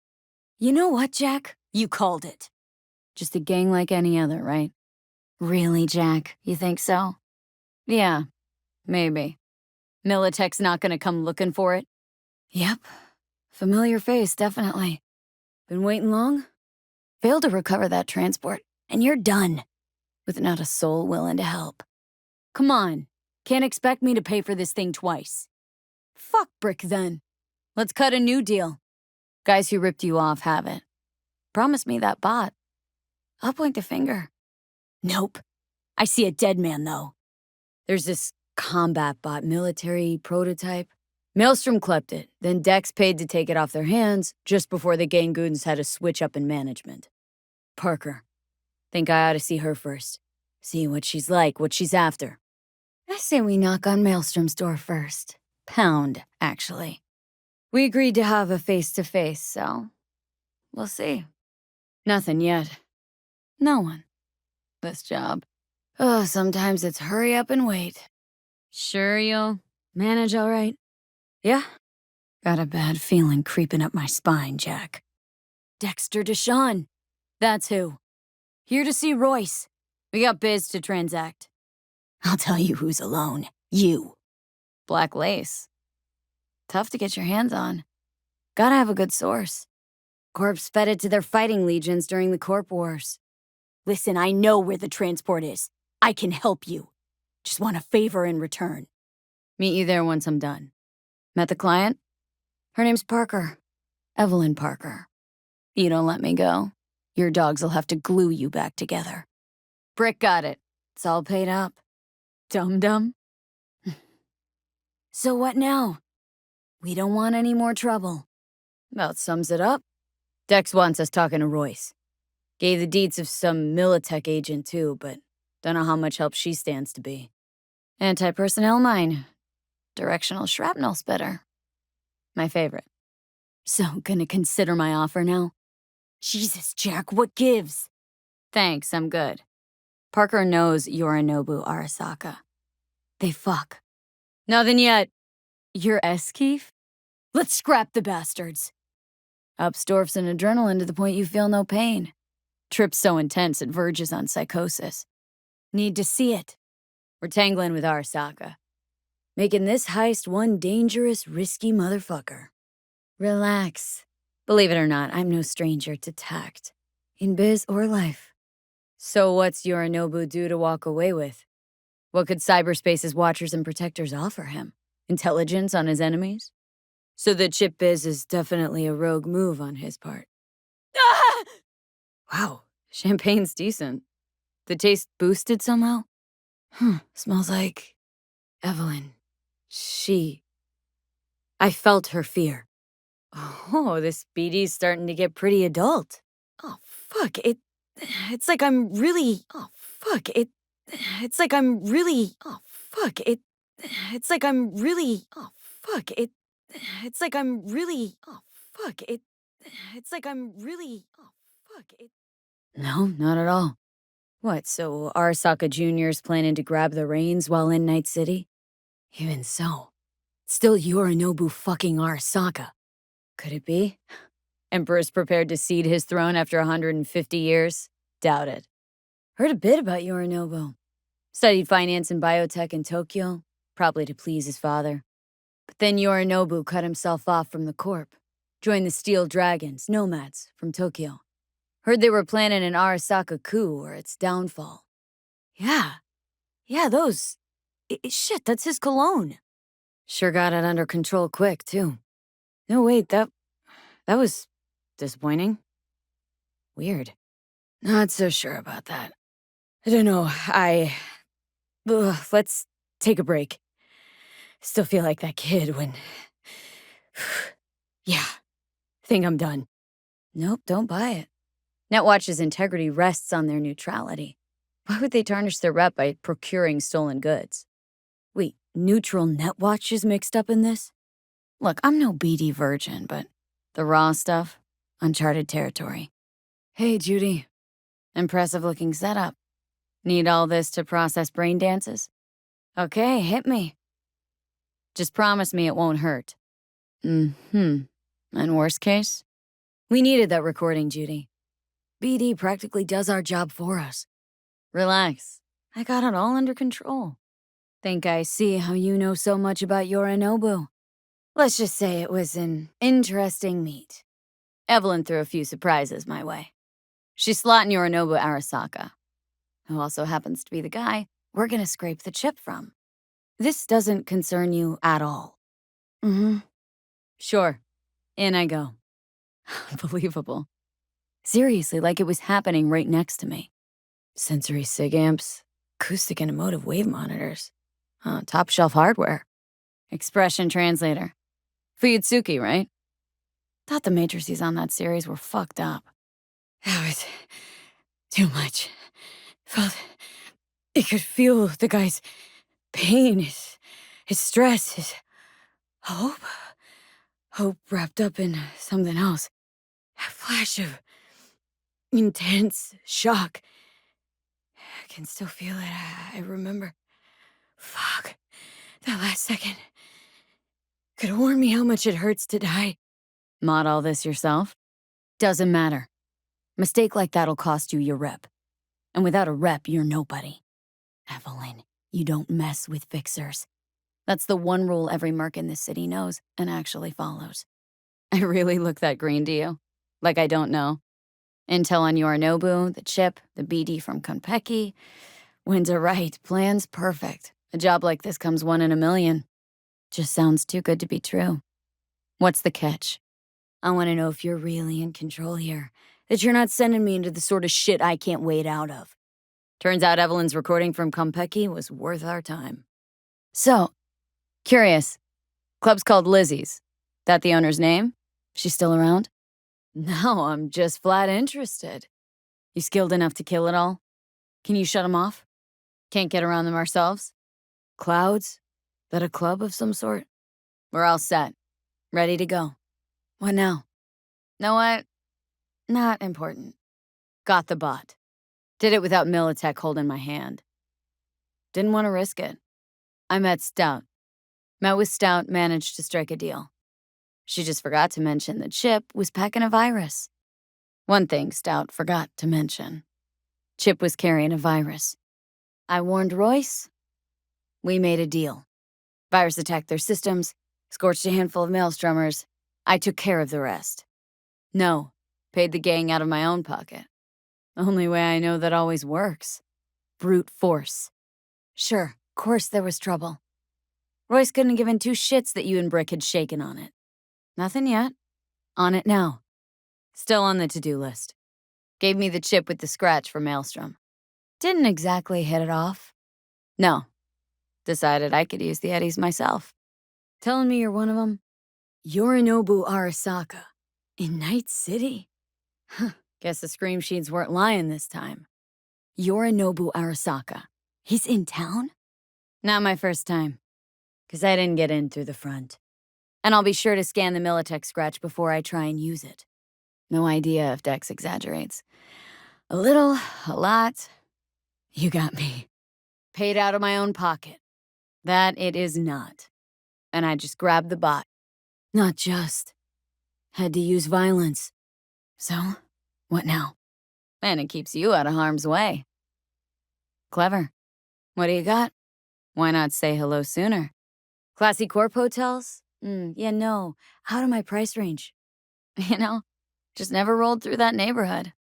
You know what, Jack? You called it. Just a gang like any other, right? Really, Jack? You think so? Yeah, maybe. Militech's not gonna come looking for it? Yep. Familiar face, definitely. Been waiting long? Failed to recover that transport, and you're done. With not a soul willing to help. Come on. Can't expect me to pay for this thing twice. Fuck Brick, then. Let's cut a new deal. Guys who ripped you off have it. Promise me that bot. I'll point the finger. Nope. I see a dead man, though. There's this combat bot military prototype. Maelstrom clept it, then Dex paid to take it off their hands just before the gang goons had a switch up in management. Parker. Think I ought to see her first. See what she's like, what she's after. I say we knock on Maelstrom's door first. Pound, actually. We agreed to have a face-to-face, so we'll see. Nothing yet. No one. This job. Oh, sometimes it's hurry up and wait. Sure you'll manage all right? Yeah? Got a bad feeling creeping up my spine, Jack. Dexter Deshawn. That's who. Here to see Royce. We got biz to transact. I'll tell you who's alone. You. Black lace. Tough to get your hands on. Gotta have a good source. Corps fed it to their fighting legions during the Corp Wars. Listen, I know where the transport is. I can help you. Just want a favor in return. Meet you there once I'm done. Met the client? Her name's Parker. Evelyn Parker. You don't let me go, your dogs will have to glue you back together. Brick got it. It's all paid up. Dum-dum. So what now? We don't want any more trouble. About sums it up. Dex wants us talking to Royce. Gave the deeds of some Militech agent too, but don't know how much help she stands to be. Anti-personnel mine. Directional shrapnel spitter. My favorite. So, gonna consider my offer now? Jesus, Jack, what gives? Thanks, I'm good. Parker knows Yorinobu Arasaka. They fuck. Nothing yet. You're Eskeef? Let's scrap the bastards. Upstorfs and adrenaline to the point you feel no pain. Trip's so intense it verges on psychosis. Need to see it. We're tangling with Arasaka. Making this heist one dangerous, risky motherfucker. Relax. Believe it or not, I'm no stranger to tact. In biz or life. So what's Yorinobu due to walk away with? What could cyberspace's watchers and protectors offer him? Intelligence on his enemies? So the chip biz is definitely a rogue move on his part. Ah! Wow, champagne's decent. The taste boosted somehow? Smells like Evelyn. I felt her fear. Oh, this BD's starting to get pretty adult. Oh, fuck, it's like I'm really, oh, fuck, it's like I'm really, oh, fuck, it's like I'm really, oh, fuck, it's like I'm really, oh, fuck, It's like I'm really... Oh, fuck. No, not at all. What, so Arasaka Jr.'s planning to grab the reins while in Night City? Even so, it's still Yorinobu fucking Arasaka. Could it be? Emperor's prepared to cede his throne after 150 years? Doubt it. Heard a bit about Yorinobu. Studied finance and biotech in Tokyo, probably to please his father. But then Yorinobu cut himself off from the corp, joined the Steel Dragons, nomads, from Tokyo. Heard they were planning an Arasaka coup or its downfall. Yeah, those. Shit, that's his cologne. Sure got it under control quick, too. No, wait, that was disappointing. Weird. Not so sure about that. I don't know, let's take a break. Still feel like that kid when... Yeah, think I'm done. Nope, don't buy it. Netwatch's integrity rests on their neutrality. Why would they tarnish their rep by procuring stolen goods? Wait, neutral Netwatch is mixed up in this? Look, I'm no BD virgin, but the raw stuff, uncharted territory. Hey, Judy. Impressive looking setup. Need all this to process brain dances? Okay, hit me. Just promise me it won't hurt. And worst case? We needed that recording, Judy. BD practically does our job for us. Relax. I got it all under control. Think I see how you know so much about Yorinobu. Let's just say it was an interesting meet. Evelyn threw a few surprises my way. She's slotting Yorinobu Arasaka, who also happens to be the guy we're gonna scrape the chip from. This doesn't concern you at all. Sure. In I go. Unbelievable. Seriously, like it was happening right next to me. Sensory sig amps, acoustic and emotive wave monitors, top shelf hardware, expression translator. Fuyutsuki, right? Thought the matrices on that series were fucked up. That was too much. Felt it could feel the guy's pain, his stress, his hope. Hope wrapped up in something else. A flash of intense shock. I can still feel it. I remember. Fuck. That last second. Could warn me how much it hurts to die. Mod all this yourself? Doesn't matter. Mistake like that'll cost you your rep. And without a rep, you're nobody. Evelyn, you don't mess with fixers. That's the one rule every merc in this city knows and actually follows. I really look that green to you? Like I don't know? Intel on Yorinobu, the chip, the BD from Konpeki. Winds are right, plan's perfect. A job like this comes 1 in a million. Just sounds too good to be true. What's the catch? I want to know if you're really in control here. That you're not sending me into the sort of shit I can't wait out of. Turns out Evelyn's recording from Konpeki was worth our time. So, curious. Club's called Lizzie's. That the owner's name? She's still around? No, I'm just flat interested. You skilled enough to kill it all? Can you shut them off? Can't get around them ourselves? Clouds? That a club of some sort? We're all set. Ready to go. What now? Know what? Not important. Got the bot. Did it without Militech holding my hand. Didn't want to risk it. I met Stout. Met with Stout, managed to strike a deal. She just forgot to mention that Chip was packing a virus. One thing Stout forgot to mention. Chip was carrying a virus. I warned Royce. We made a deal. Virus attacked their systems, scorched a handful of maelstromers. I took care of the rest. No, paid the gang out of my own pocket. Only way I know that always works. Brute force. Sure, course there was trouble. Royce couldn't have given two shits that you and Brick had shaken on it. Nothing yet. On it now. Still on the to-do list. Gave me the chip with the scratch for Maelstrom. Didn't exactly hit it off. No. Decided I could use the Eddies myself. Telling me you're one of them? Yorinobu Arasaka. In Night City? Huh, guess the scream sheets weren't lying this time. Yorinobu Arasaka. He's in town? Not my first time. 'Cause I didn't get in through the front. And I'll be sure to scan the Militech scratch before I try and use it. No idea if Dex exaggerates. A little, a lot. You got me. Paid out of my own pocket. That it is not. And I just grabbed the bot. Not just. Had to use violence. So, what now? And it keeps you out of harm's way. Clever. What do you got? Why not say hello sooner? Classy corp hotels? Yeah, no. Out of my price range. You know, just never rolled through that neighborhood.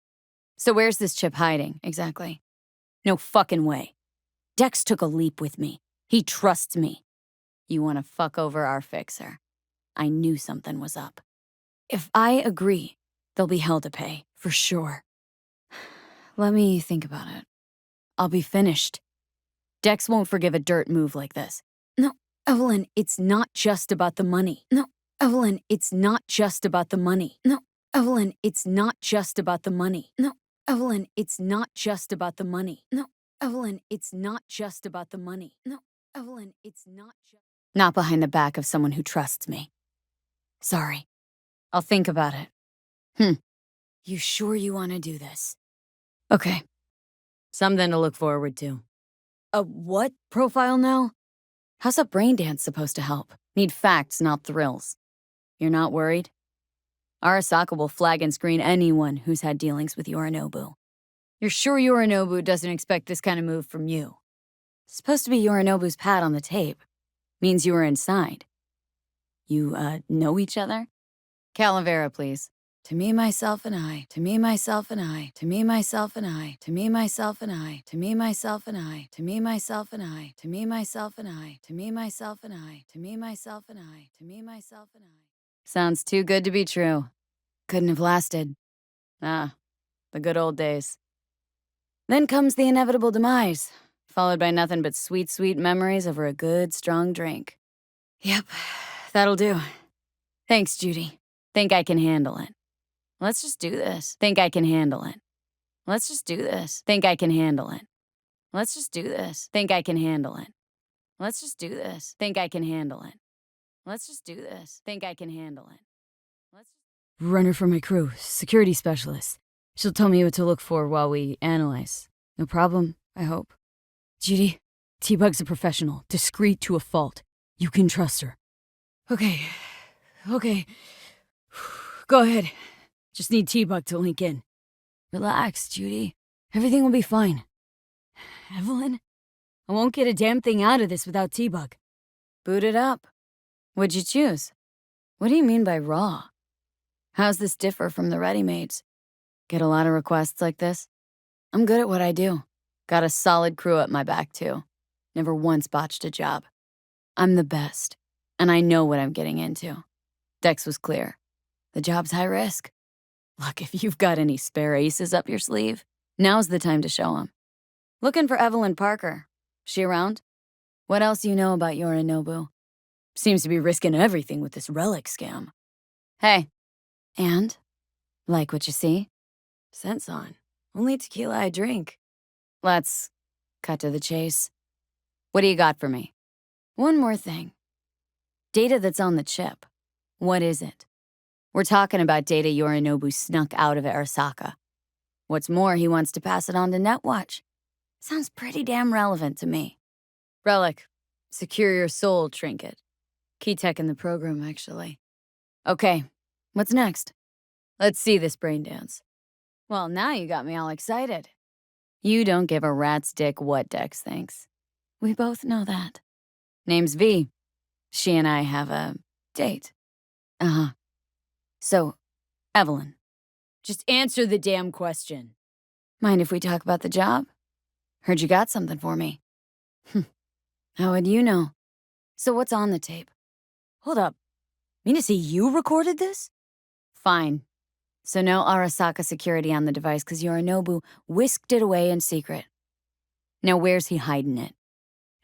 So where's this chip hiding, exactly? No fucking way. Dex took a leap with me. He trusts me. You want to fuck over our fixer. I knew something was up. If I agree, there'll be hell to pay, for sure. Let me think about it. I'll be finished. Dex won't forgive a dirt move like this. No, Evelyn, it's not just about the money. No, Evelyn, it's not just about the money. No, Evelyn, it's not just about the money. No, Evelyn, it's not just about the money. No, Evelyn, it's not just about the money. No, Evelyn, it's not just... Not behind the back of someone who trusts me. Sorry. I'll think about it. You sure you want to do this? Okay. Something to look forward to. A what profile now? How's a brain dance supposed to help? Need facts, not thrills. You're not worried? Arasaka will flag and screen anyone who's had dealings with Yorinobu. You're sure Yorinobu doesn't expect this kind of move from you? It's supposed to be Yorinobu's pad on the tape. Means you were inside. You, know each other? Calavera, please. To me, myself, and I. To me, myself, and I. To me, myself, and I. To me, myself, and I. To me, myself, and I. To me, myself, and I. To me, myself, and I. To me, myself, and I. To me, myself, and I. To me, myself, and I. Sounds too good to be true. Couldn't have lasted. Ah, the good old days. Then comes the inevitable demise, followed by nothing but sweet, sweet memories over a good, strong drink. Yep, that'll do. Thanks, Judy. Think I can handle it. Let's just do this. Think I can handle it. Let's just do this. Think I can handle it. Let's just do this. Think I can handle it. Let's just do this. Think I can handle it. Let's just do this. Think I can handle it. Let's just... Runner for my crew, security specialist. She'll tell me what to look for while we analyze. No problem, I hope. Judy, T-Bug's a professional, discreet to a fault. You can trust her. Okay. Go ahead. Just need T-Bug to link in. Relax, Judy. Everything will be fine. Evelyn? I won't get a damn thing out of this without T-Bug. Boot it up. What'd you choose? What do you mean by raw? How's this differ from the ready-mades? Get a lot of requests like this? I'm good at what I do. Got a solid crew at my back, too. Never once botched a job. I'm the best, and I know what I'm getting into. Dex was clear. The job's high risk. Look, if you've got any spare aces up your sleeve, now's the time to show 'em. Looking for Evelyn Parker. She around? What else do you know about Yorinobu? Seems to be risking everything with this relic scam. Hey. And? Like what you see? Sense on. Only tequila I drink. Let's cut to the chase. What do you got for me? One more thing. Data that's on the chip. What is it? We're talking about data Yorinobu snuck out of Arasaka. What's more, he wants to pass it on to Netwatch. Sounds pretty damn relevant to me. Relic. Secure your soul trinket. Key tech in the program, actually. Okay, what's next? Let's see this brain dance. Well, now you got me all excited. You don't give a rat's dick what Dex thinks. We both know that. Name's V. She and I have a date. Uh-huh. So, Evelyn, just answer the damn question. Mind if we talk about the job? Heard you got something for me. How would you know? So what's on the tape? Hold up. Mean to say you recorded this? Fine. So no Arasaka security on the device because Yorinobu whisked it away in secret. Now where's he hiding it?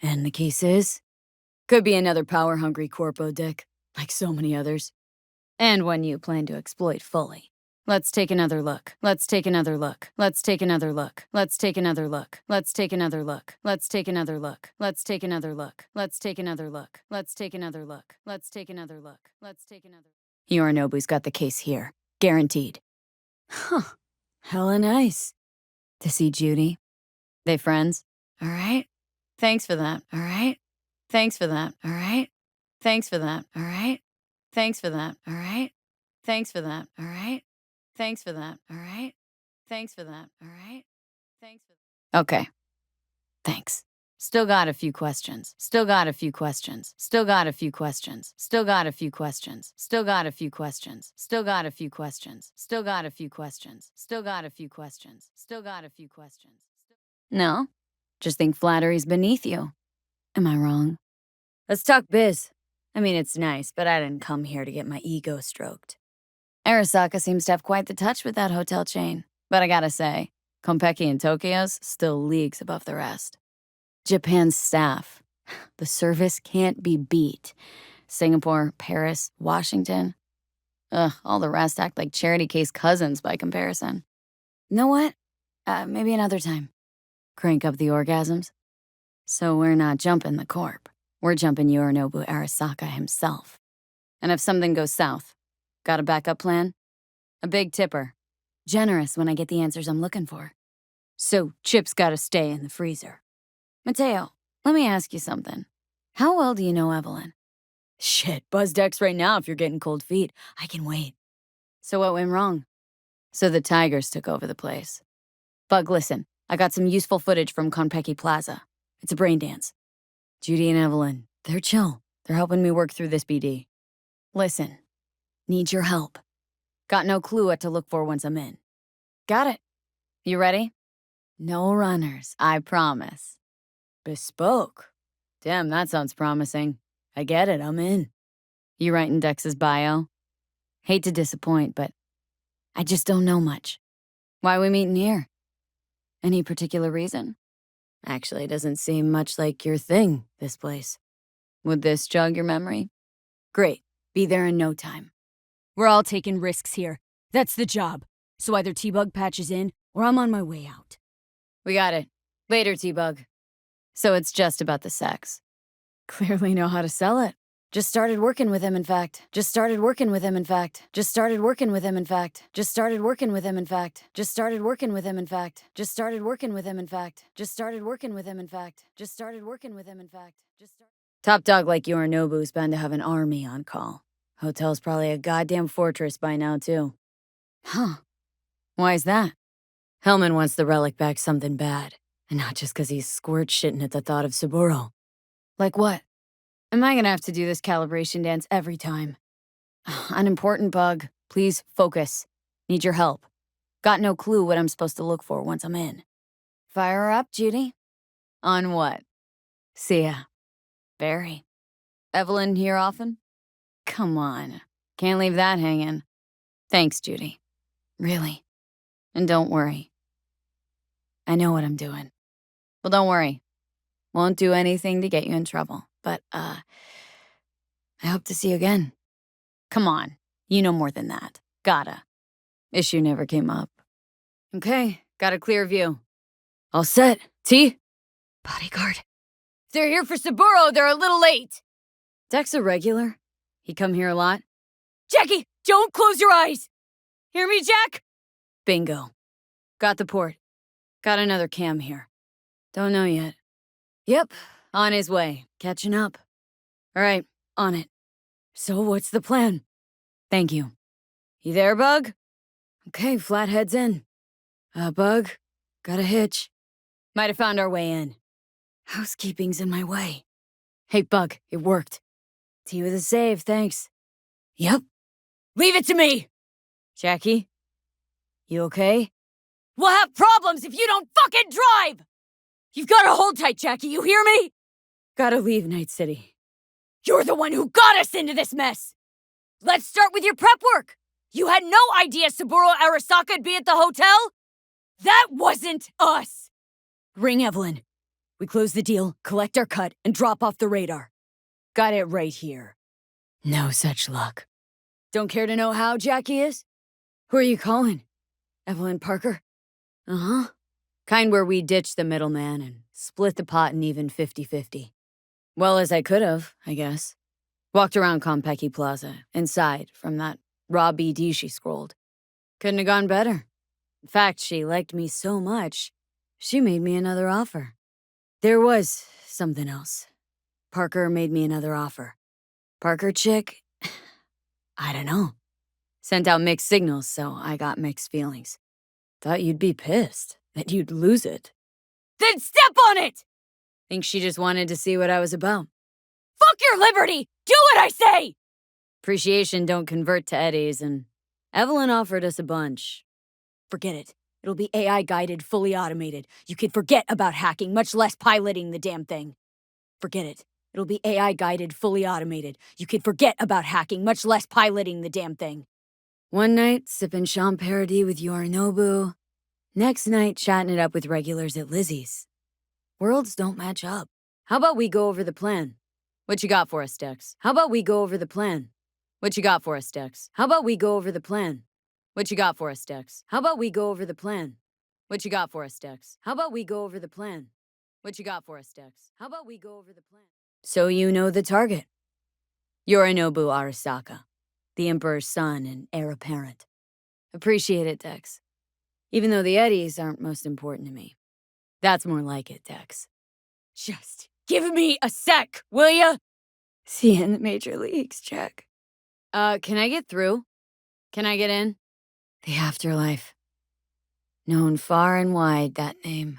And the case is? Could be another power-hungry corpo dick, like so many others. And one you plan to exploit fully. Let's take another look. Let's take another look. Let's take another look. Let's take another look. Let's take another look. Let's take another look. Let's take another look. Let's take another look. Let's take another look. Let's take another look. Let's take another. Yorinobu's got the case here. Guaranteed. Huh. Hella nice. To see Judy. They friends? All right. Thanks for that. All right. Thanks for that. All right. Thanks for that. All right. Thanks for that. All right. Thanks for that. All right. Thanks for that. All right. Thanks for that. All right. Thanks for that. Okay. Thanks. Still got a few questions. Still got a few questions. Still got a few questions. Still got a few questions. Still got a few questions. Still got a few questions. Still got a few questions. Still got a few questions. Still got a few questions. No. Just think flattery's beneath you. Am I wrong? Let's talk biz. I mean, it's nice, but I didn't come here to get my ego stroked. Arasaka seems to have quite the touch with that hotel chain. But I gotta say, Konpeki and Tokyo's still leagues above the rest. Japan's staff. The service can't be beat. Singapore, Paris, Washington. Ugh, all the rest act like charity case cousins by comparison. You know what? Maybe another time. Crank up the orgasms. So we're not jumping the corp. We're jumping Yorinobu Arasaka himself. And if something goes south, got a backup plan? A big tipper. Generous when I get the answers I'm looking for. So Chip's gotta stay in the freezer. Mateo, let me ask you something. How well do you know Evelyn? Shit, buzz decks right now if you're getting cold feet. I can wait. So what went wrong? So the Tigers took over the place. Bug, listen, I got some useful footage from Konpeki Plaza. It's a brain dance. Judy and Evelyn, they're chill. They're helping me work through this BD. Listen, need your help. Got no clue what to look for once I'm in. Got it. You ready? No runners, I promise. Bespoke. Damn, that sounds promising. I get it, I'm in. You writing Dex's bio? Hate to disappoint, but I just don't know much. Why we meeting here? Any particular reason? Actually, it doesn't seem much like your thing, this place. Would this jog your memory? Great. Be there in no time. We're all taking risks here. That's the job. So either T-Bug patches in, or I'm on my way out. We got it. Later, T-Bug. So it's just about the sex. Clearly know how to sell it. Just started working with him, in fact. Just started working with him, in fact. Just started working with him, in fact. Just started working with him, in fact. Just started working with him, in fact. Just started working with him, in fact. Just started working with him, in fact. Just started working with him, in fact. Top dog like Yorinobu's bound to have an army on call. Hotel's probably a goddamn fortress by now, too. Huh. Why is that? Hellman wants the relic back something bad. And not just 'cause he's squirt-shitting at the thought of Saburo. Like what? Am I gonna have to do this calibration dance every time? Unimportant, Bug. Please focus. Need your help. Got no clue what I'm supposed to look for once I'm in. Fire her up, Judy. On what? See ya. Very. Evelyn here often? Come on. Can't leave that hanging. Thanks, Judy. Really. And don't worry. I know what I'm doing. Well, don't worry. Won't do anything to get you in trouble. But, I hope to see you again. Come on. You know more than that. Gotta. Issue never came up. Okay. Got a clear view. All set. T? Bodyguard. If they're here for Saburo, they're a little late. Dex a regular? He come here a lot? Jackie, don't close your eyes! Hear me, Jack? Bingo. Got the port. Got another cam here. Don't know yet. Yep, on his way. Catching up. All right, on it. So what's the plan? Thank you. You there, Bug? Okay, flathead's in. Bug, got a hitch. Might have found our way in. Housekeeping's in my way. Hey, Bug, it worked. T with a save, thanks. Yep. Leave it to me! Jackie? You okay? We'll have problems if you don't fucking drive! You've gotta hold tight, Jackie, you hear me? Gotta leave Night City. You're the one who got us into this mess! Let's start with your prep work! You had no idea Saburo Arasaka'd be at the hotel? That wasn't us! Ring Evelyn. We close the deal, collect our cut, and drop off the radar. Got it right here. No such luck. Don't care to know how Jackie is? Who are you calling? Evelyn Parker? Uh-huh. Kind where we ditched the middleman and split the pot in even 50-50. Well as I could have, I guess. Walked around Konpeki Plaza, inside, from that raw BD she scrolled. Couldn't have gone better. In fact, she liked me so much, she made me another offer. There was something else. Parker made me another offer. Parker chick? I don't know. Sent out mixed signals, so I got mixed feelings. Thought you'd be pissed, that you'd lose it. Then step on it! Think she just wanted to see what I was about. Fuck your liberty! Do what I say! Appreciation don't convert to eddies, and Evelyn offered us a bunch. Forget it. It'll be AI-guided, fully automated. You could forget about hacking, much less piloting the damn thing. Forget it. It'll be AI-guided, fully automated. You could forget about hacking, much less piloting the damn thing. One night, sipping Champaradis with Yorinobu. Next night, chatting it up with regulars at Lizzie's. Worlds don't match up. How about we go over the plan? What you got for us, Dex? How about we go over the plan? What you got for us, Dex? How about we go over the plan? What you got for us, Dex? How about we go over the plan? What you got for us, Dex? How about we go over the plan? What you got for us, Dex? How about we go over the plan? So you know the target. Yorinobu Arasaka, the Emperor's son and heir apparent. Appreciate it, Dex. Even though the eddies aren't most important to me. That's more like it, Dex. Just give me a sec, will ya? See you in the major leagues, Jack. Can I get through? Can I get in? The afterlife. Known far and wide, that name.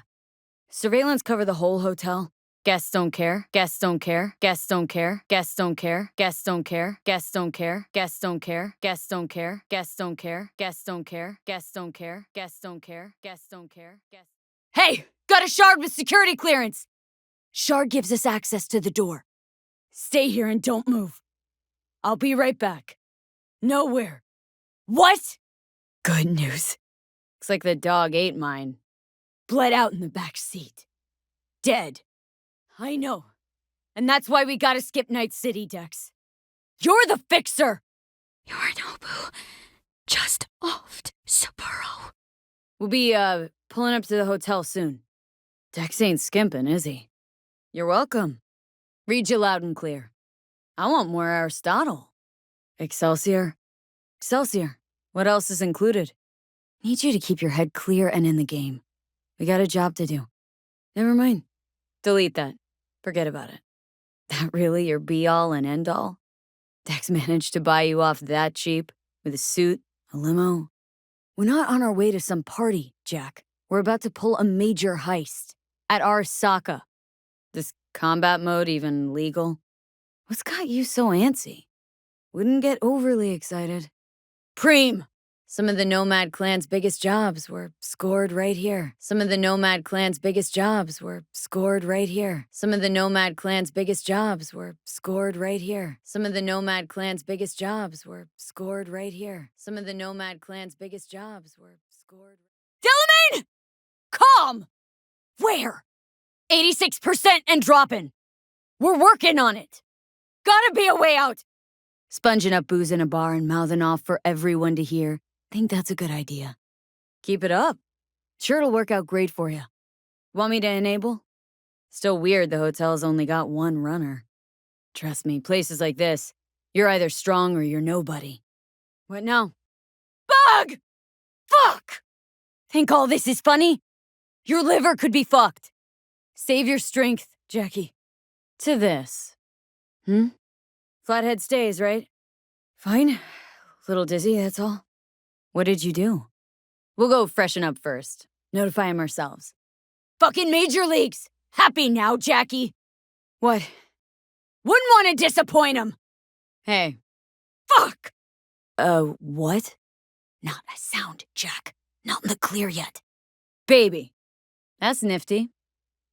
Surveillance cover the whole hotel. Guests don't care. Guests don't care. Guests don't care. Guests don't care. Guests don't care. Guests don't care. Guests don't care. Guests don't care. Guests don't care. Guests don't care. Guests don't care. Guests don't care. Guests don't care. Guests. Hey, got a shard with security clearance. Shard gives us access to the door. Stay here and don't move. I'll be right back. Nowhere. What? Good news. Looks like the dog ate mine. Bled out in the back seat. Dead. I know. And that's why we gotta skip Night City, Dex. You're the fixer! Yorinobu just offed Sapporo. We'll be, pulling up to the hotel soon. Dex ain't skimping, is he? You're welcome. Read you loud and clear. I want more Aristotle. Excelsior? Excelsior. What else is included? Need you to keep your head clear and in the game. We got a job to do. Never mind. Delete that. Forget about it. That really your be-all and end-all? Dex managed to buy you off that cheap? With a suit, a limo? We're not on our way to some party, Jack. We're about to pull a major heist. At Arasaka. This combat mode even legal? What's got you so antsy? Wouldn't get overly excited. Preem! Some of the Nomad clan's biggest jobs were scored right here. Some of the Nomad clan's biggest jobs were scored right here. Some of the Nomad clan's biggest jobs were scored right here. Some of the Nomad clan's biggest jobs were scored right here. Some of the Nomad clan's biggest jobs were scored. Delamain! Calm! Where? 86% and dropping. We're working on it. Gotta be a way out. Sponging up booze in a bar and mouthing off for everyone to hear. Think that's a good idea. Keep it up. Sure it'll work out great for you. Want me to enable? Still weird the hotel's only got one runner. Trust me, places like this, you're either strong or you're nobody. What now? Bug! Fuck! Think all this is funny? Your liver could be fucked. Save your strength, Jackie. To this. Flathead stays, right? Fine. Little dizzy, that's all. What did you do? We'll go freshen up first. Notify him ourselves. Fucking major leagues! Happy now, Jackie? What? Wouldn't want to disappoint him! Hey. Fuck! What? Not a sound, Jack. Not in the clear yet. Baby. That's nifty.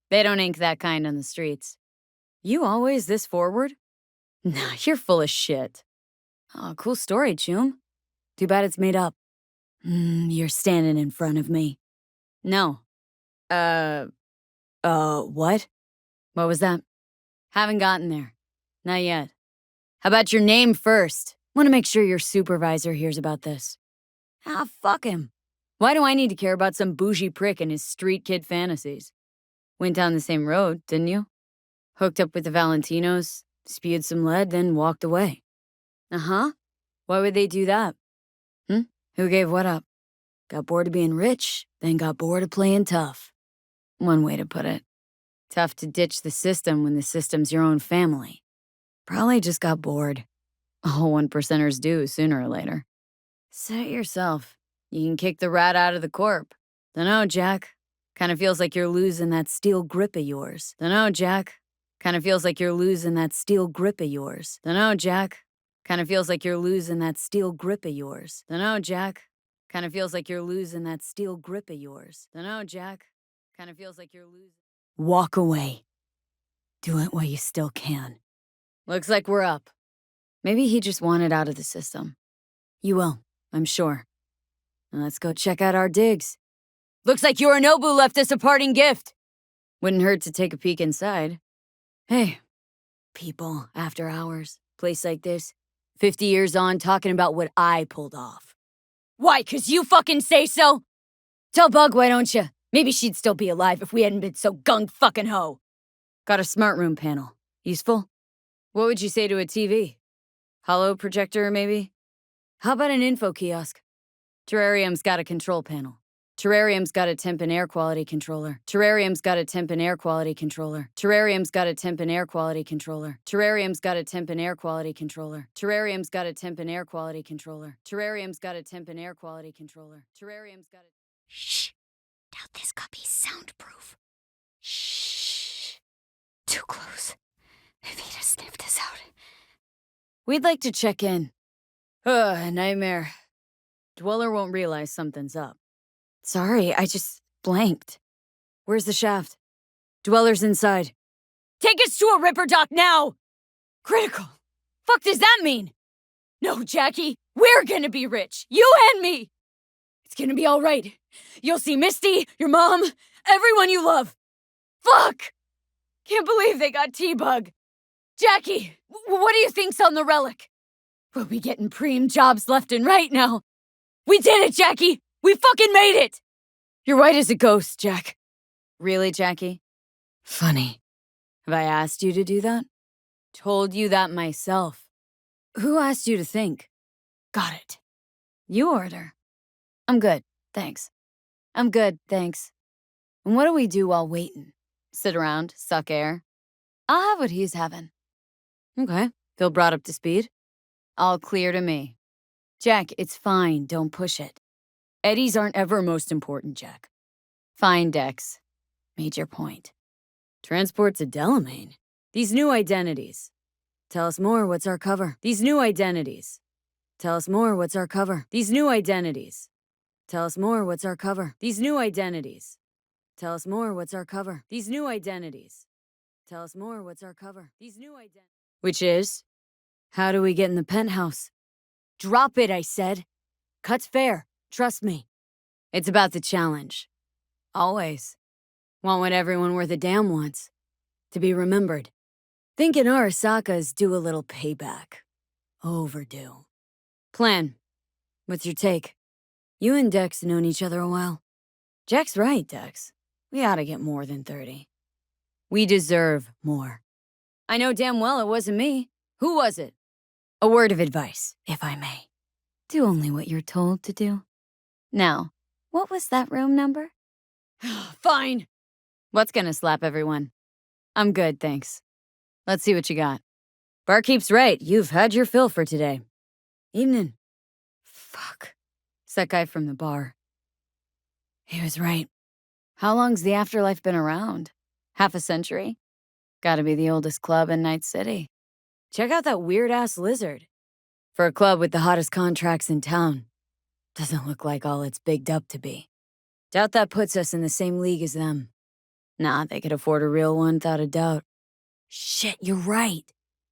They don't ink that kind on the streets. You always this forward? Nah, you're full of shit. Oh, cool story, Choom. Too bad it's made up. You're standing in front of me. No. What? What was that? Haven't gotten there. Not yet. How about your name first? Want to make sure your supervisor hears about this. Ah, fuck him. Why do I need to care about some bougie prick and his street kid fantasies? Went down the same road, didn't you? Hooked up with the Valentinos, spewed some lead, then walked away. Uh-huh. Why would they do that? Who gave what up? Got bored of being rich, then got bored of playing tough. One way to put it. Tough to ditch the system when the system's your own family. Probably just got bored. All 1%ers do sooner or later. Say it yourself. You can kick the rat out of the corp. Dunno, Jack. Kinda feels like you're losing that steel grip of yours. Dunno, Jack. Kinda feels like you're losing that steel grip of yours. Dunno, Jack. Kinda feels like you're losing that steel grip of yours. Dunno, Jack. Kinda feels like you're losing that steel grip of yours. Dunno, Jack. Kinda feels like you're losing. Walk away. Do it while you still can. Looks like we're up. Maybe he just wanted out of the system. You will, I'm sure. Now let's go check out our digs. Looks like Yorinobu left us a parting gift. Wouldn't hurt to take a peek inside. Hey, people after hours, place like this, 50 years on talking about what I pulled off. Why, 'cause you fucking say so? Tell Bug, why don't you? Maybe she'd still be alive if we hadn't been so gung-fucking-ho. Got a smart room panel. Useful? What would you say to a TV? Hollow projector, maybe? How about an info kiosk? Terrarium's got a control panel. Terrarium's got a temp and air quality controller. Terrarium's got a temp and air quality controller. Terrarium's got a temp and air quality controller. Terrarium's got a temp and air quality controller. Terrarium's got a temp and air quality controller. Terrarium's got a temp and air quality controller. Terrarium's got a... Shh. Doubt this copy's soundproof. Shh. Too close. Evita sniffed us out. We'd like to check in. Nightmare. Dweller won't realize something's up. Sorry, I just blanked. Where's the shaft? Dweller's inside. Take us to a Ripper Dock now! Critical. Fuck does that mean? No, Jackie, we're gonna be rich. You and me. It's gonna be all right. You'll see Misty, your mom, everyone you love. Fuck! Can't believe they got T-Bug. Jackie, what do you think's on the relic? We'll be getting preem jobs left and right now. We did it, Jackie! We fucking made it! You're white as a ghost, Jack. Really, Jackie? Funny. Have I asked you to do that? Told you that myself. Who asked you to think? Got it. You order. I'm good, thanks. I'm good, thanks. And what do we do while waiting? Sit around, suck air? I'll have what he's having. Okay, feel brought up to speed? All clear to me. Jack, it's fine, don't push it. Eddies aren't ever most important, Jack. Fine, Dex. Made your point. Transport's a Delamain. These new identities. Tell us more, what's our cover? These new identities. Tell us more, what's our cover? These new identities. Tell us more, what's our cover? These new identities. Tell us more, what's our cover? These new identities. Tell us more, what's our cover? These new identities. Which is? How do we get in the penthouse? Drop it, I said. Cut's fair. Trust me. It's about the challenge. Always. Want what everyone worth a damn wants. To be remembered. Thinking Arasaka's due a little payback. Overdue. Plan. What's your take? You and Dex known each other a while. Jack's right, Dex. We ought to get more than 30. We deserve more. I know damn well it wasn't me. Who was it? A word of advice, if I may. Do only what you're told to do. Now, what was that room number? Fine. What's gonna slap everyone? I'm good, thanks. Let's see what you got. Barkeep's right, you've had your fill for today. Evening. Fuck. It's that guy from the bar. He was right. How long's the Afterlife been around? Half a century? Gotta be the oldest club in Night City. Check out that weird-ass lizard. For a club with the hottest contracts in town. Doesn't look like all it's bigged up to be. Doubt that puts us in the same league as them. Nah, they could afford a real one without a doubt. Shit, you're right.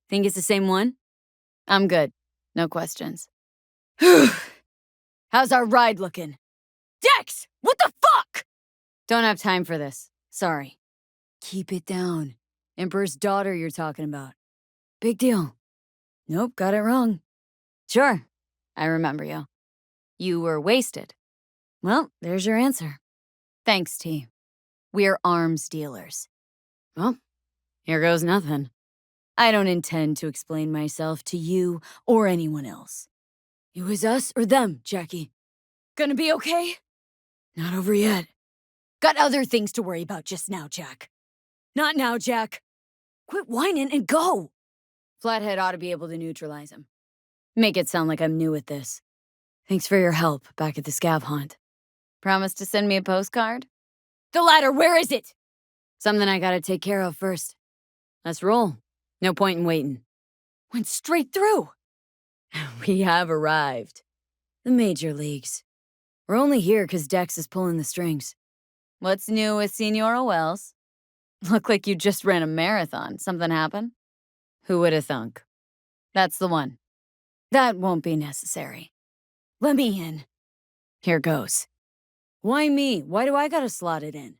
Think it's the same one? I'm good. No questions. How's our ride looking? Dex! What the fuck? Don't have time for this. Sorry. Keep it down. Emperor's daughter you're talking about. Big deal. Nope, got it wrong. Sure, I remember you. You were wasted. Well, there's your answer. Thanks, T. We're arms dealers. Well, here goes nothing. I don't intend to explain myself to you or anyone else. It was us or them, Jackie. Gonna be okay? Not over yet. Got other things to worry about just now, Jack. Not now, Jack. Quit whining and go! Flathead ought to be able to neutralize him. Make it sound like I'm new at this. Thanks for your help back at the scav hunt. Promise to send me a postcard? The ladder, where is it? Something I gotta take care of first. Let's roll. No point in waiting. Went straight through. We have arrived. The major leagues. We're only here because Dex is pulling the strings. What's new with Senora Wells? Look like you just ran a marathon. Something happened? Who would have thunk? That's the one. That won't be necessary. Let me in. Here goes. Why me? Why do I gotta slot it in?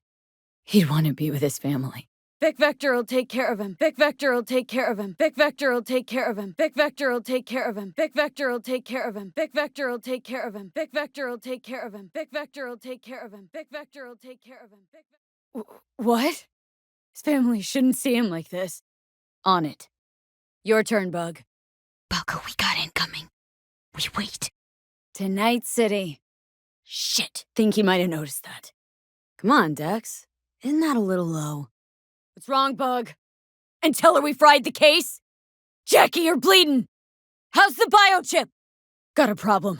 He'd want to be with his family. Vic Vector will take care of him. Vic Vector will take care of him. Vic Vector will take care of him. Vic Vector will take care of him. Vic Vector will take care of him. Vic Vector will take care of him. Vic Vector will take care of him. Vic Vector will take care of him. Vic Vector will take care of him. What? His family shouldn't see him like this. On it. Your turn, Bug. Balco, we got incoming. We wait. To Night City. Shit. Think he might have noticed that. Come on, Dex. Isn't that a little low? What's wrong, Bug? And tell her we fried the case? Jackie, you're bleeding! How's the biochip? Got a problem.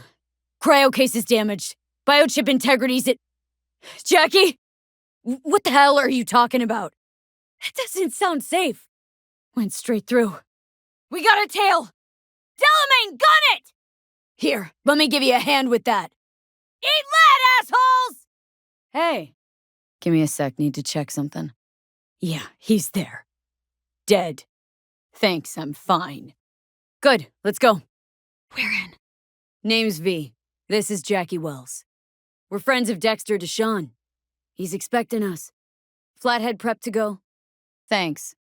Cryo case is damaged. Biochip integrity's at... Jackie? What the hell are you talking about? That doesn't sound safe. Went straight through. We got a tail! Delamain, gun it! Here, let me give you a hand with that. Eat lead, assholes! Hey. Give me a sec, need to check something. Yeah, he's there. Dead. Thanks, I'm fine. Good, let's go. We're in. Name's V. This is Jackie Wells. We're friends of Dexter Deshawn. He's expecting us. Flathead prep to go. Thanks.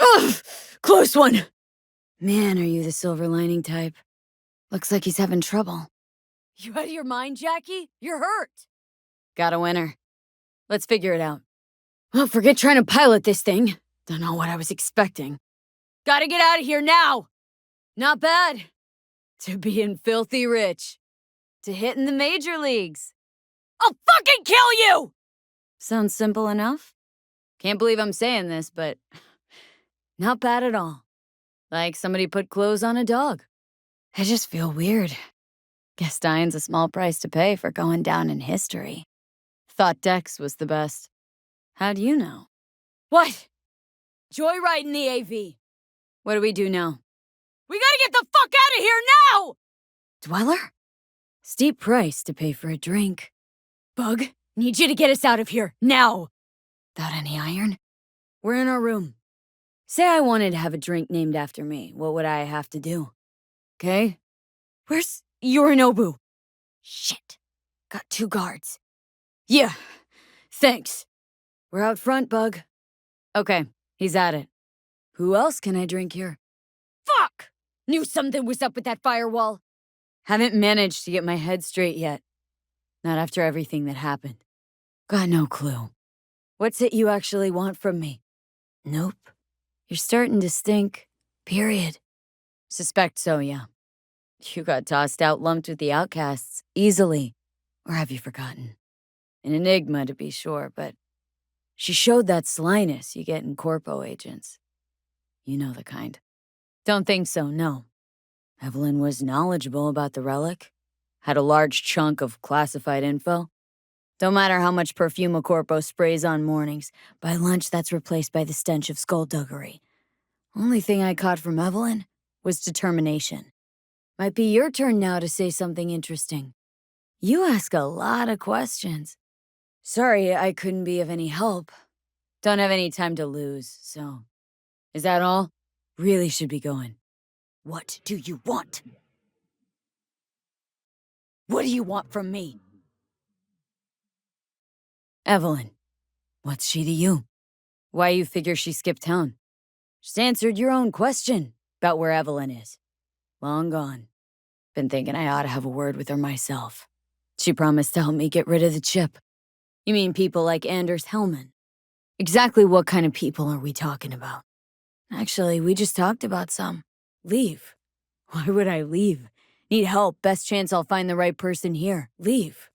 Ugh! Close one! Man, are you the silver lining type? Looks like he's having trouble. You out of your mind, Jackie? You're hurt. Got a winner. Let's figure it out. Well, forget trying to pilot this thing. Don't know what I was expecting. Gotta get out of here now! Not bad. To being filthy rich. To hitting the major leagues. I'll fucking kill you! Sounds simple enough. Can't believe I'm saying this, but not bad at all. Like somebody put clothes on a dog. I just feel weird. Guess dying's a small price to pay for going down in history. Thought Dex was the best. How'd you know? What? Joyriding the AV. What do we do now? We gotta get the fuck out of here now! Dweller? Steep price to pay for a drink. Bug, need you to get us out of here, now! Without any iron? We're in our room. Say I wanted to have a drink named after me, what would I have to do? Okay? Where's Yorinobu? Shit. Got 2 guards. Yeah, thanks. We're out front, Bug. Okay, he's at it. Who else can I drink here? Fuck! Knew something was up with that firewall. Haven't managed to get my head straight yet. Not after everything that happened. Got no clue. What's it you actually want from me? Nope. You're starting to stink. Period. Suspect so, yeah. You got tossed out lumped with the outcasts, easily. Or have you forgotten? An enigma, to be sure, but she showed that slyness you get in corpo agents. You know the kind. Don't think so, no. Evelyn was knowledgeable about the relic. Had a large chunk of classified info. Don't matter how much perfume a corpo sprays on mornings, by lunch that's replaced by the stench of skullduggery. Only thing I caught from Evelyn was determination. Might be your turn now to say something interesting. You ask a lot of questions. Sorry, I couldn't be of any help. Don't have any time to lose, so... Is that all? Really should be going. What do you want? What do you want from me? Evelyn. What's she to you? Why you figure she skipped town? Just answered your own question about where Evelyn is. Long gone. Been thinking I ought to have a word with her myself. She promised to help me get rid of the chip. You mean people like Anders Hellman? Exactly what kind of people are we talking about? Actually, we just talked about some. Leave. Why would I leave? Need help, best chance I'll find the right person here. Leave.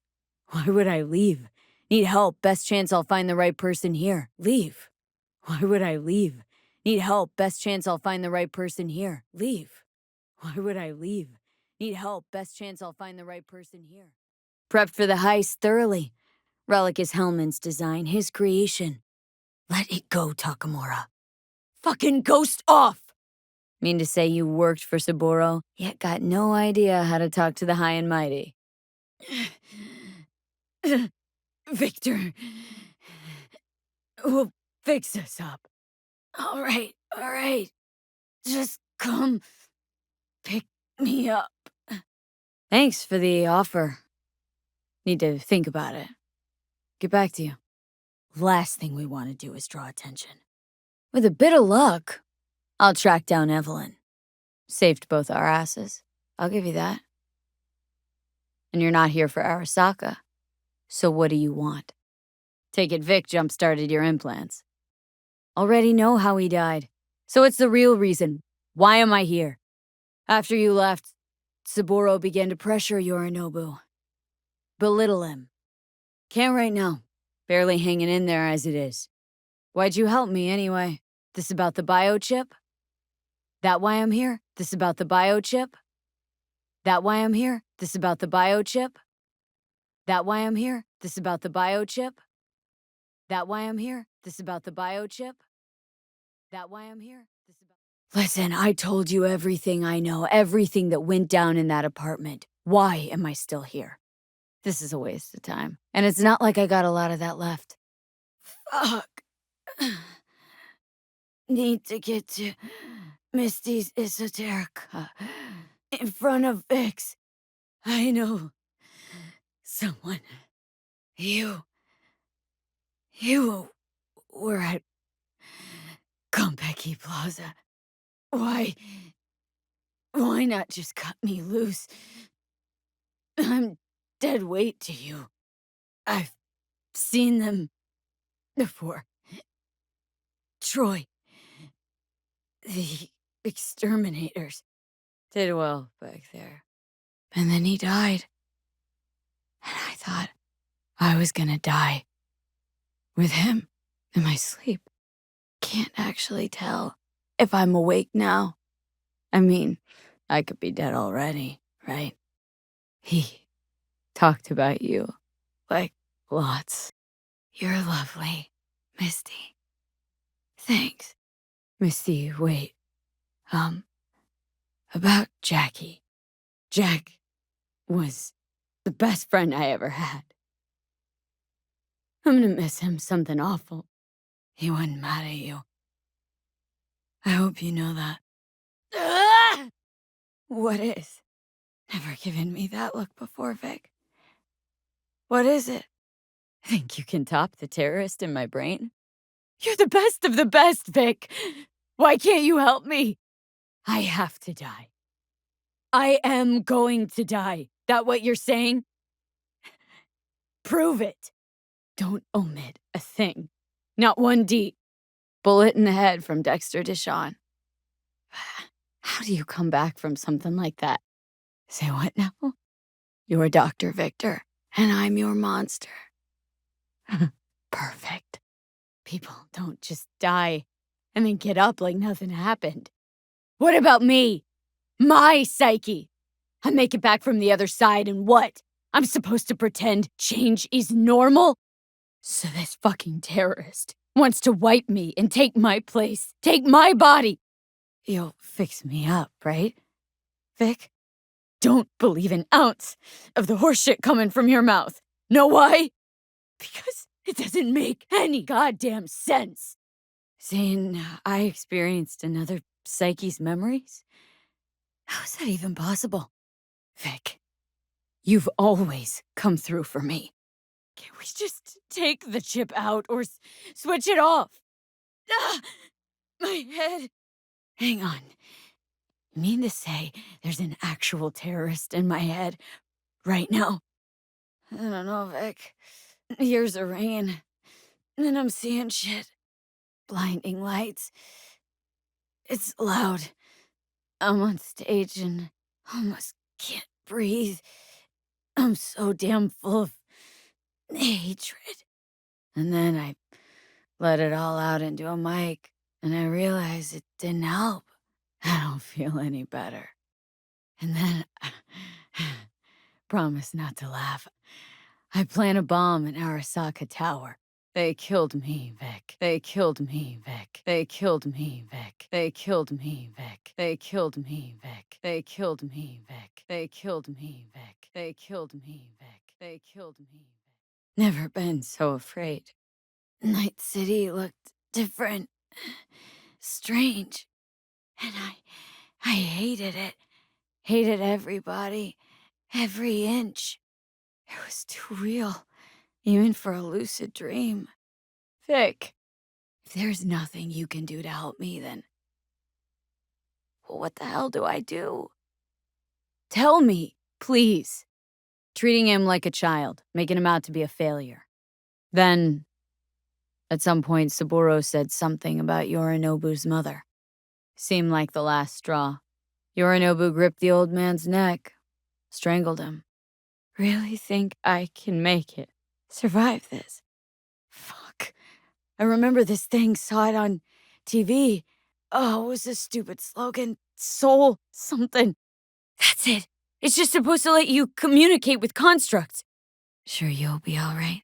Why would I leave? Need help. Best chance I'll find the right person here. Leave. Why would I leave? Need help. Best chance I'll find the right person here. Leave. Why would I leave? Need help. Best chance I'll find the right person here. Prepped for the heist thoroughly. Relic is Hellman's design, his creation. Let it go, Takamura. Fucking ghost off! Mean to say you worked for Saburo, yet got no idea how to talk to the high and mighty. Victor, we'll fix this up. All right. Just come pick me up. Thanks for the offer. Need to think about it. Get back to you. Last thing we want to do is draw attention. With a bit of luck, I'll track down Evelyn. Saved both our asses. I'll give you that. And you're not here for Arasaka. So what do you want? Take it Vic jump-started your implants. Already know how he died. So it's the real reason. Why am I here? After you left, Saburo began to pressure Yorinobu. Belittle him. Can't right now. Barely hanging in there as it is. Why'd you help me anyway? This about the biochip? That why I'm here? This about the biochip? That why I'm here? This about the biochip? That why I'm here? This about the biochip? That why I'm here? This about the biochip? That why I'm here? This about... Listen, I told you everything I know, everything that went down in that apartment. Why am I still here? This is a waste of time. And it's not like I got a lot of that left. Fuck. Need to get to Misty's Esoterica in front of Vix. I know someone. You were at Konpeki Plaza. Why not just cut me loose? I'm dead weight to you. I've seen them before. Troy. The exterminators. Did well back there. And then he died. And I thought I was gonna die. With him in my sleep. Can't actually tell if I'm awake now. I mean, I could be dead already, right? He talked about you. Like, lots. You're lovely, Misty. Thanks. Misty, wait. About Jackie. Jack was the best friend I ever had. I'm gonna miss him something awful. He wasn't mad at you. I hope you know that. Ah! What is? Never given me that look before, Vic. What is it? Think you can top the terrorist in my brain? You're the best of the best, Vic. Why can't you help me? I have to die. I am going to die. That what you're saying? Prove it. Don't omit a thing. Not one D. Bullet in the head from Dexter Deshawn. How do you come back from something like that? Say what now? You're Dr. Victor, and I'm your monster. Perfect. People don't just die and then get up like nothing happened. What about me? My psyche? I make it back from the other side and what? I'm supposed to pretend change is normal? So this fucking terrorist wants to wipe me and take my place, take my body. You'll fix me up, right, Vic? Don't believe an ounce of the horseshit coming from your mouth. Know why? Because it doesn't make any goddamn sense. Saying I experienced another psyche's memories? How is that even possible? Vic, you've always come through for me. Can't we just take the chip out or switch it off? Ah, my head. Hang on. You mean to say there's an actual terrorist in my head right now? I don't know, Vic. Years of rain. And I'm seeing shit. Blinding lights. It's loud. I'm on stage and almost can't breathe. I'm so damn full of hatred. And then I let it all out into a mic, and I realized it didn't help. I don't feel any better. And then, promise not to laugh, I plant a bomb in Arasaka Tower. They killed me, Vic. They killed me, Vic. They killed me, Vic. They killed me, Vic. They killed me, Vic. They killed me, Vic. They killed me, Vic. They killed me, Vic. They killed me, Vic. Never been so afraid. Night City looked different, strange, and I hated it. Hated everybody, every inch. It was too real, even for a lucid dream. Vic, if there's nothing you can do to help me, then what the hell do I do? Tell me, please. Treating him like a child, making him out to be a failure. Then, at some point, Saburo said something about Yorinobu's mother. Seemed like the last straw. Yorinobu gripped the old man's neck, strangled him. Really think I can make it? Survive this? Fuck. I remember this thing, saw it on TV. Oh, it was a stupid slogan. Soul something. That's it. It's just supposed to let you communicate with constructs. Sure you'll be all right?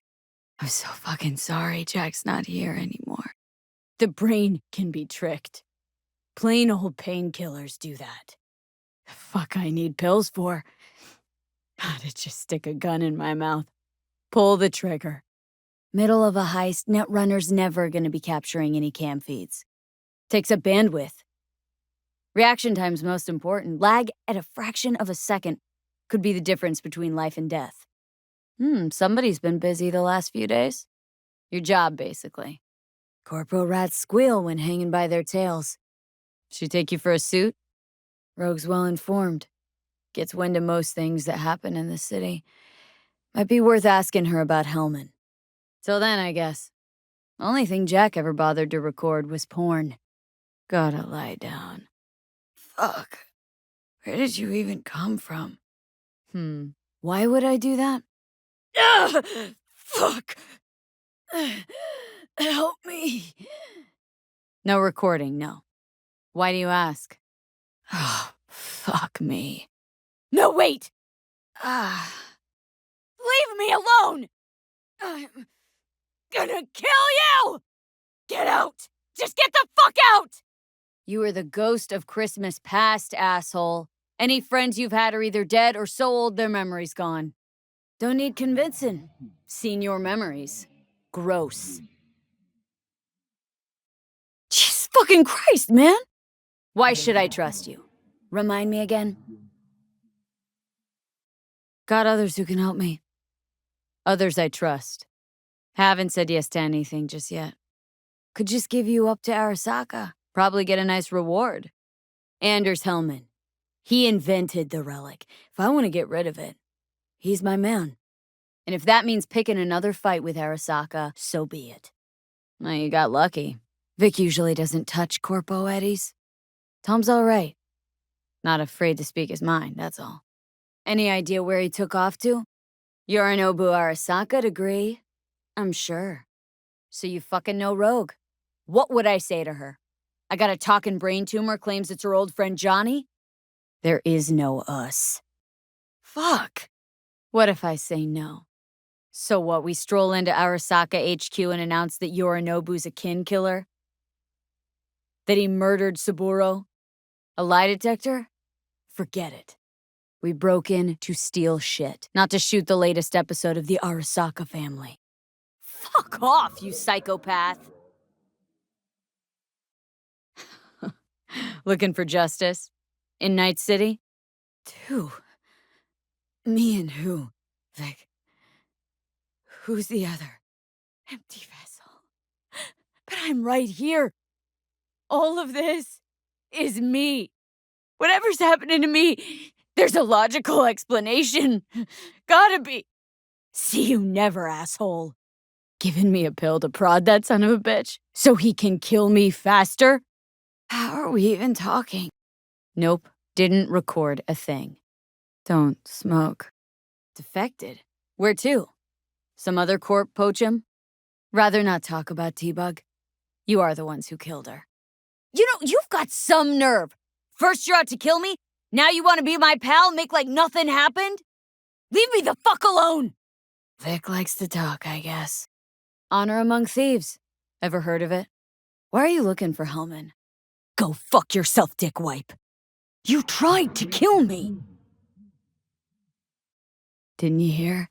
I'm so fucking sorry Jack's not here anymore. The brain can be tricked. Plain old painkillers do that. The fuck I need pills for? Gotta just stick a gun in my mouth. Pull the trigger. Middle of a heist, Netrunner's never gonna be capturing any cam feeds. Takes up bandwidth. Reaction time's most important. Lag at a fraction of a second could be the difference between life and death. Somebody's been busy the last few days. Your job, basically. Corpo rats squeal when hanging by their tails. She take you for a suit? Rogue's well-informed. Gets wind of most things that happen in the city. Might be worth asking her about Hellman. Till then, I guess. Only thing Jack ever bothered to record was porn. Gotta lie down. Fuck. Where did you even come from? Why would I do that? Fuck. Help me. No recording, no. Why do you ask? Oh, fuck me. No, wait! Leave me alone! I'm gonna kill you! Get out! Just get the fuck out! You are the ghost of Christmas past, asshole. Any friends you've had are either dead or so old their memory's gone. Don't need convincing. Seen your memories. Gross. Jesus fucking Christ, man! Why should I trust you? Remind me again? Got others who can help me. Others I trust. Haven't said yes to anything just yet. Could just give you up to Arasaka. Probably get a nice reward. Anders Hellman. He invented the relic. If I want to get rid of it, he's my man. And if that means picking another fight with Arasaka, so be it. Well, you got lucky. Vic usually doesn't touch Corpo Eddies. Tom's all right. Not afraid to speak his mind, that's all. Any idea where he took off to? Yorinobu Arasaka degree, I'm sure. So you fucking know Rogue. What would I say to her? I got a talking brain tumor, claims it's her old friend Johnny? There is no us. Fuck. What if I say no? So what, we stroll into Arasaka HQ and announce that Yorinobu's a kin killer? That he murdered Saburo? A lie detector? Forget it. We broke in to steal shit, not to shoot the latest episode of the Arasaka Family. Fuck off, you psychopath! Looking for justice? In Night City? Who? Me and who? Vic. Who's the other? Empty vessel. But I'm right here. All of this is me. Whatever's happening to me, there's a logical explanation. Gotta be. See you never, asshole. Giving me a pill to prod that son of a bitch so he can kill me faster? How are we even talking? Nope, didn't record a thing. Don't smoke. Defected? Where to? Some other corp poach him? Rather not talk about T-Bug. You are the ones who killed her. You've got some nerve. First you're out to kill me, now you want to be my pal, make like nothing happened? Leave me the fuck alone! Vic likes to talk, I guess. Honor among thieves. Ever heard of it? Why are you looking for Hellman? Go fuck yourself, dickwipe. You tried to kill me. Didn't you hear?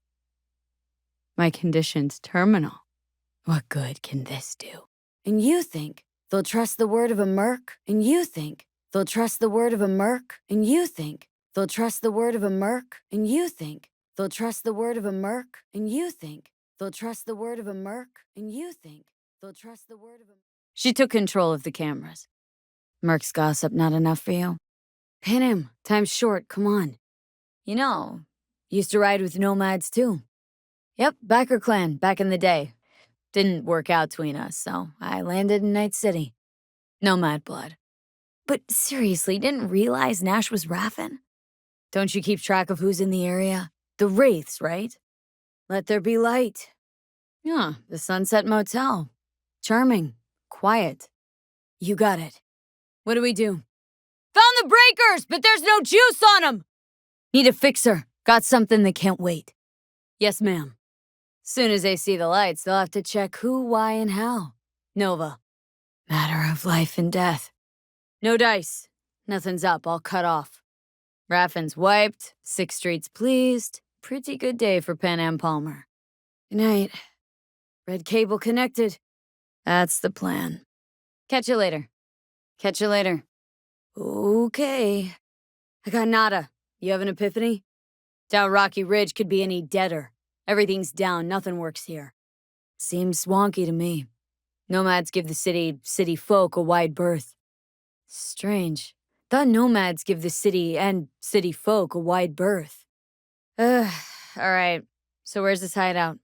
My condition's terminal. What good can this do? And you think they'll trust the word of a merc? And you think they'll trust the word of a merc? And you think they'll trust the word of a merc? And you think they'll trust the word of a merc? And you think they'll trust the word of a merc? And you think they'll trust the word of a... She took control of the cameras. Merc's gossip not enough for you? Pin him. Time's short. Come on. Used to ride with nomads too. Yep, Backer Clan, back in the day. Didn't work out between us, so I landed in Night City. Nomad blood. But seriously, didn't realize Nash was Raffen? Don't you keep track of who's in the area? The Wraiths, right? Let there be light. Yeah, the Sunset Motel. Charming. Quiet. You got it. What do we do? Found the breakers, but there's no juice on them! Need a fixer. Got something that can't wait. Yes, ma'am. Soon as they see the lights, they'll have to check who, why, and how. Nova. Matter of life and death. No dice. Nothing's up, all cut off. Raffen's wiped, 6th Street's pleased. Pretty good day for Pan Am Palmer. Good night. Red cable connected. That's the plan. Catch you later. Catch you later. Okay. I got nada. You have an epiphany? Doubt Rocky Ridge could be any deader. Everything's down, nothing works here. Seems swanky to me. Nomads give the city folk a wide berth. Strange. Thought nomads give the city and city folk a wide berth. All right. So where's this hideout?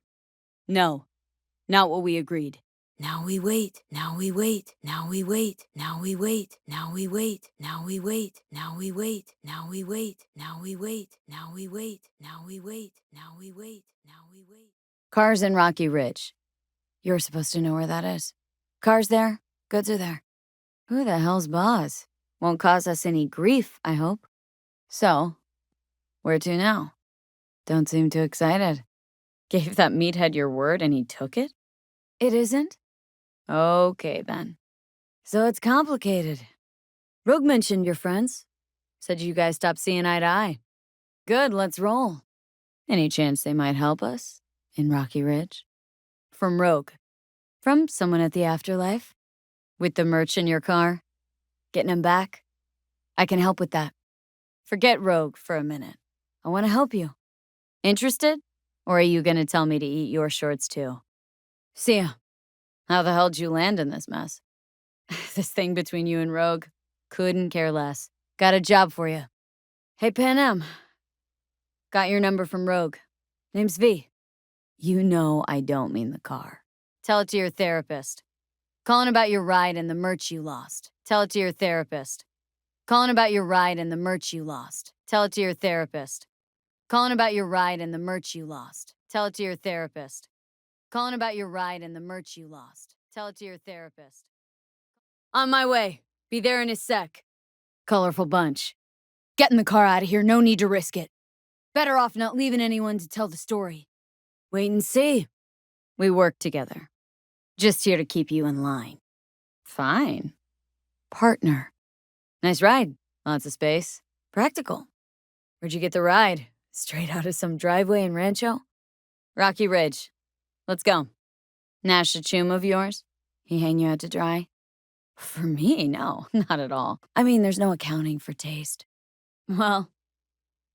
No. Not what we agreed. Now we wait, now we wait, now we wait, now we wait, now we wait, now we wait, now we wait, now we wait, now we wait, now we wait, now we wait, now we wait, now we wait. Cars in Rocky Ridge. You're supposed to know where that is. Cars there, goods are there. Who the hell's boss? Won't cause us any grief, I hope. So, where to now? Don't seem too excited. Gave that meathead your word and he took it? It isn't? Okay, then. So it's complicated. Rogue mentioned your friends. Said you guys stopped seeing eye to eye. Good, let's roll. Any chance they might help us in Rocky Ridge? From Rogue. From someone at the afterlife? With the merch in your car? Getting him back? I can help with that. Forget Rogue for a minute. I want to help you. Interested? Or are you gonna tell me to eat your shorts too? See ya. How the hell'd you land in this mess? This thing between you and Rogue? Couldn't care less. Got a job for you. Hey, Pan Am. Got your number from Rogue. Name's V. You know I don't mean the car. Tell it to your therapist. Calling about your ride and the merch you lost. Tell it to your therapist. Calling about your ride and the merch you lost. Tell it to your therapist. Calling about your ride and the merch you lost. Tell it to your therapist. Calling about your ride and the merch you lost. Tell it to your therapist. On my way. Be there in a sec. Colorful bunch. Get in the car out of here. No need to risk it. Better off not leaving anyone to tell the story. Wait and see. We work together. Just here to keep you in line. Fine. Partner. Nice ride. Lots of space. Practical. Where'd you get the ride? Straight out of some driveway in Rancho? Rocky Ridge. Let's go. Nash a chum of yours? He hang you out to dry? For me, no, not at all. I mean, there's no accounting for taste. Well,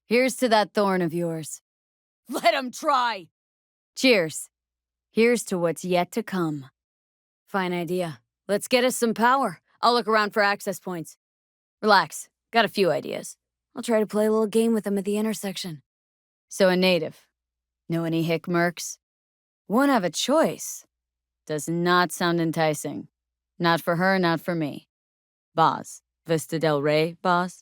here's to that thorn of yours. Let him try! Cheers. Here's to what's yet to come. Fine idea. Let's get us some power. I'll look around for access points. Relax. Got a few ideas. I'll try to play a little game with them at the intersection. So a native. Know any hick mercs? Won't have a choice. Does not sound enticing. Not for her, not for me. Boss. Vista Del Rey, boss?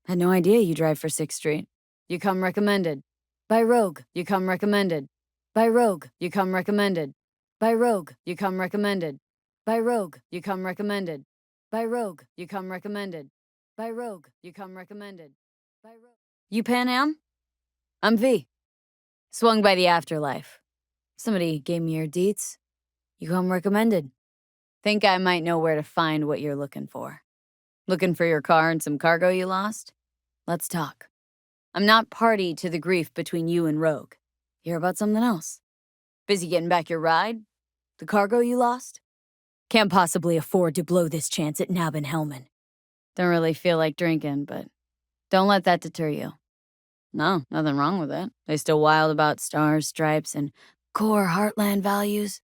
Had no idea you drive for 6th Street. You come recommended. By Rogue, you come recommended. By Rogue, you come recommended. By Rogue, you come recommended. By Rogue, you come recommended. By Rogue, you come recommended. By Rogue, you come recommended. By Rogue. You Pan Am? I'm V. Swung by the afterlife. Somebody gave me your deets. You come recommended. Think I might know where to find what you're looking for. Looking for your car and some cargo you lost? Let's talk. I'm not party to the grief between you and Rogue. Hear about something else? Busy getting back your ride? The cargo you lost? Can't possibly afford to blow this chance at Nab and Hellman. Don't really feel like drinking, but don't let that deter you. No, nothing wrong with it. They still wild about stars, stripes, and core heartland values.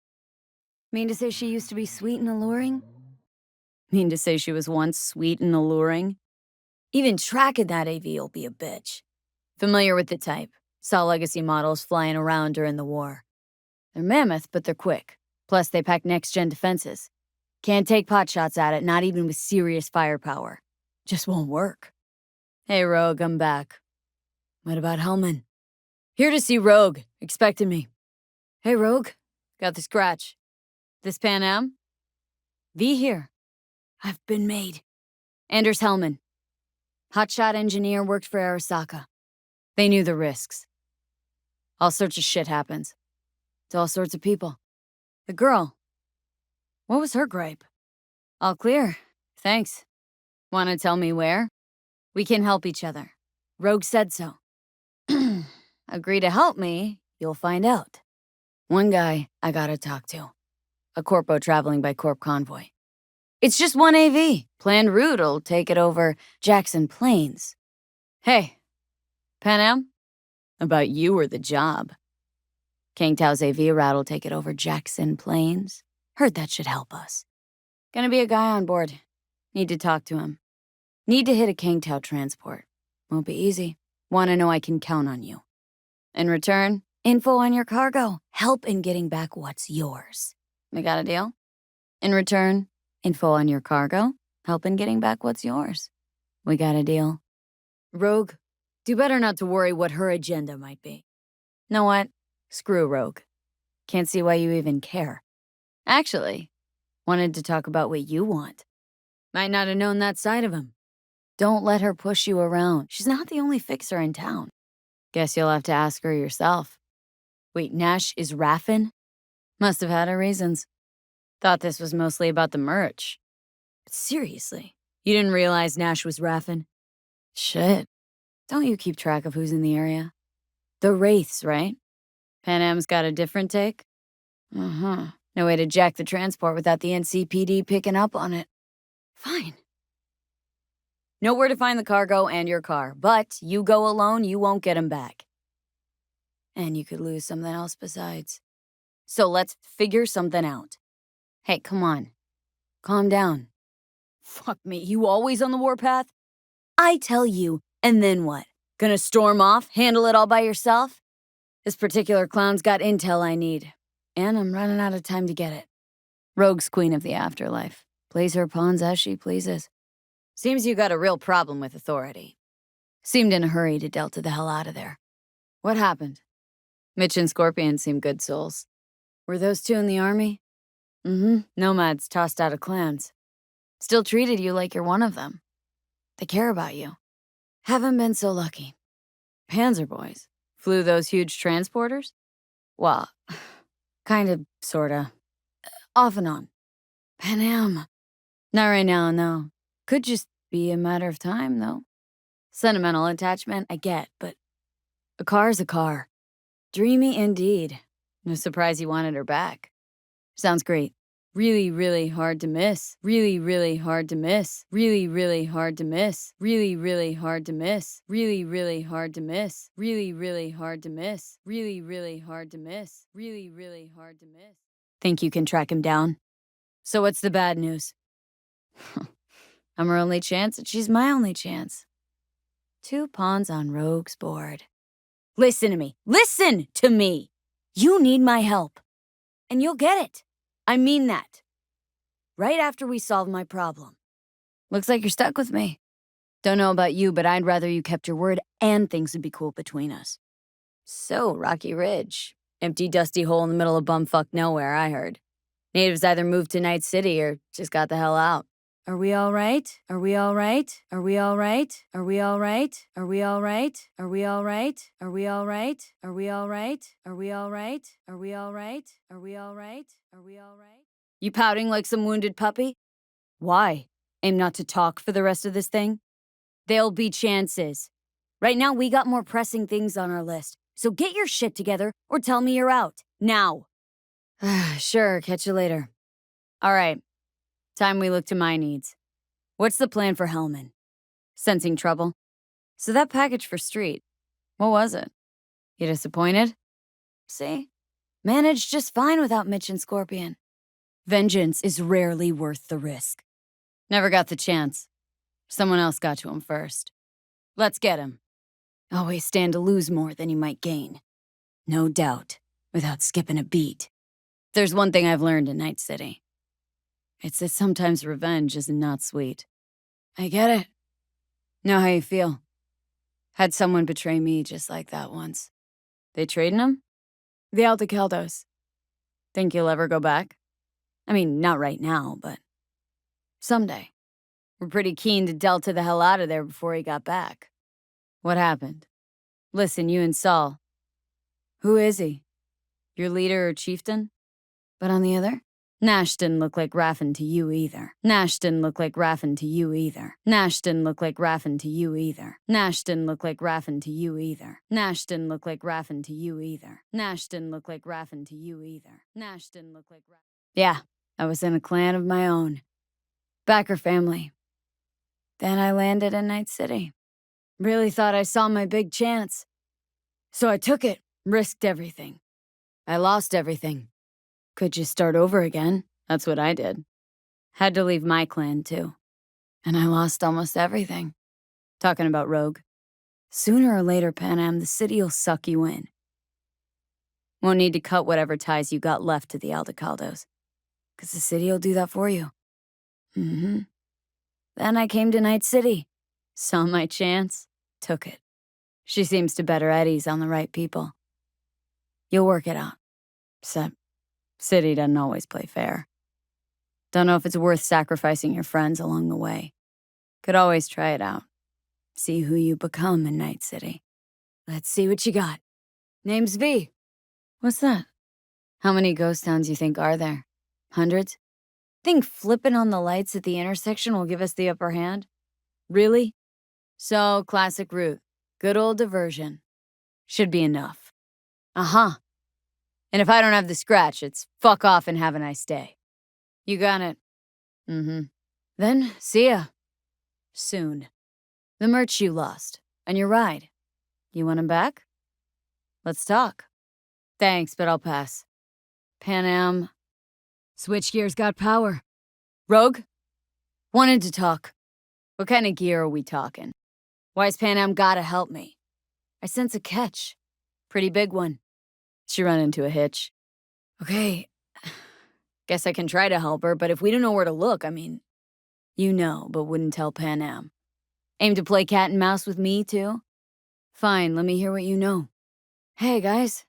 Mean to say she used to be sweet and alluring? Mean to say she was once sweet and alluring? Even tracking that AV'll be a bitch. Familiar with the type. Saw legacy models flying around during the war. They're mammoth, but they're quick. Plus, they pack next-gen defenses. Can't take potshots at it, not even with serious firepower. Just won't work. Hey, Rogue, I'm back. What about Hellman? Here to see Rogue. Expected me. Hey, Rogue. Got the scratch. This Pan Am? V here. I've been made. Anders Hellman. Hotshot engineer, worked for Arasaka. They knew the risks. All sorts of shit happens. To all sorts of people. The girl. What was her gripe? All clear. Thanks. Want to tell me where? We can help each other. Rogue said so. Agree to help me, you'll find out. One guy I gotta talk to. A corpo traveling by corp convoy. It's just one AV. Planned route'll take it over Jackson Plains. Hey, Pan Am? About you or the job. Kang Tao's AV route'll take it over Jackson Plains. Heard that should help us. Gonna be a guy on board. Need to talk to him. Need to hit a Kang Tao transport. Won't be easy. Wanna know I can count on you. In return, info on your cargo. Help in getting back what's yours. We got a deal? In return, info on your cargo. Help in getting back what's yours. We got a deal. Rogue, do better not to worry what her agenda might be. Know what? Screw Rogue. Can't see why you even care. Actually, wanted to talk about what you want. Might not have known that side of him. Don't let her push you around. She's not the only fixer in town. Guess you'll have to ask her yourself. Wait, Nash is Raffin? Must have had her reasons. Thought this was mostly about the merch. But seriously, you didn't realize Nash was Raffin? Shit. Don't you keep track of who's in the area? The Wraiths, right? Pan Am's got a different take? Uh-huh. No way to jack the transport without the NCPD picking up on it. Fine. Know where to find the cargo and your car, but you go alone, you won't get 'em back. And you could lose something else besides. So let's figure something out. Hey, come on. Calm down. Fuck me, you always on the warpath? I tell you, and then what? Gonna storm off, handle it all by yourself? This particular clown's got intel I need, and I'm running out of time to get it. Rogue's queen of the afterlife. Plays her pawns as she pleases. Seems you got a real problem with authority. Seemed in a hurry to delta the hell out of there. What happened? Mitch and Scorpion seem good souls. Were those two in the army? Mm-hmm. Nomads tossed out of clans. Still treated you like you're one of them. They care about you. Haven't been so lucky. Panzer boys. Flew those huge transporters? Well, kind of, sorta. Off and on. Pan Am. Not right now, no. Could just be a matter of time, though. Sentimental attachment, I get, but a car's a car. Dreamy indeed. No surprise you wanted her back. Sounds great. Really, really hard to miss. Really, really hard to miss. Really, really hard to miss. Really, really hard to miss. Really, really hard to miss. Really, really hard to miss. Really, really hard to miss. Really, really hard to miss. Think you can track him down? So what's the bad news? I'm her only chance, and she's my only chance. 2 pawns on Rogue's board. Listen to me. Listen to me! You need my help. And you'll get it. I mean that. Right after we solve my problem. Looks like you're stuck with me. Don't know about you, but I'd rather you kept your word and things would be cool between us. So, Rocky Ridge. Empty, dusty hole in the middle of bumfuck nowhere, I heard. Natives either moved to Night City or just got the hell out. Are we all right? Are we all right? Are we all right? Are we all right? Are we all right? Are we all right? Are we all right? Are we all right? Are we all right? Are we all right? Are we all right? Are we all right? You pouting like some wounded puppy? Why? Aim not to talk for the rest of this thing? There'll be chances. Right now, we got more pressing things on our list. So get your shit together or tell me you're out. Now. Sure, catch you later. All right. Time we look to my needs. What's the plan for Hellman? Sensing trouble? So that package for Street, what was it? You disappointed? See? Managed just fine without Mitch and Scorpion. Vengeance is rarely worth the risk. Never got the chance. Someone else got to him first. Let's get him. Always stand to lose more than you might gain. No doubt, without skipping a beat. There's one thing I've learned in Night City. It's that sometimes revenge is not sweet. I get it. Know how you feel. Had someone betray me just like that once. They trading him? The Aldecaldos. Think you'll ever go back? I mean, not right now, but someday. We're pretty keen to Delta the hell out of there before he got back. What happened? Listen, you and Saul. Who is he? Your leader or chieftain? But on the other? Nash didn't look like Raffin to you either. Nash didn't look like Raffin to you either. Nash didn't look like Raffin to you either. Nash didn't look like Raffin to you either. Nash didn't look like Raffin to you either. Nash didn't look like Raffin to you either. Nash didn't look like Raffin. Yeah, I was in a clan of my own. Backer family. Then I landed in Night City. Really thought I saw my big chance. So I took it, risked everything. I lost everything. Could you start over again? That's what I did. Had to leave my clan, too. And I lost almost everything. Talking about Rogue. Sooner or later, Panam, the city'll suck you in. Won't need to cut whatever ties you got left to the Aldecaldos. 'Cause the city'll do that for you. Mm-hmm. Then I came to Night City. Saw my chance. Took it. She seems to better at ease on the right people. You'll work it out. Except, City doesn't always play fair. Don't know if it's worth sacrificing your friends along the way. Could always try it out. See who you become in Night City. Let's see what you got. Name's V. What's that? How many ghost towns you think are there? Hundreds? Think flipping on the lights at the intersection will give us the upper hand? Really? So, classic route. Good old diversion. Should be enough. Uh-huh. And if I don't have the scratch, it's fuck off and have a nice day. You got it. Mm-hmm. Then, see ya. Soon. The merch you lost. And your ride. You want him back? Let's talk. Thanks, but I'll pass. Panam. Switchgear's got power. Rogue? Wanted to talk. What kind of gear are we talking? Why's Panam gotta help me? I sense a catch. Pretty big one. She run into a hitch. Okay. Guess I can try to help her, but if we don't know where to look, I mean... You know, but wouldn't tell Panam. Aim to play cat and mouse with me, too? Fine, let me hear what you know. Hey, guys.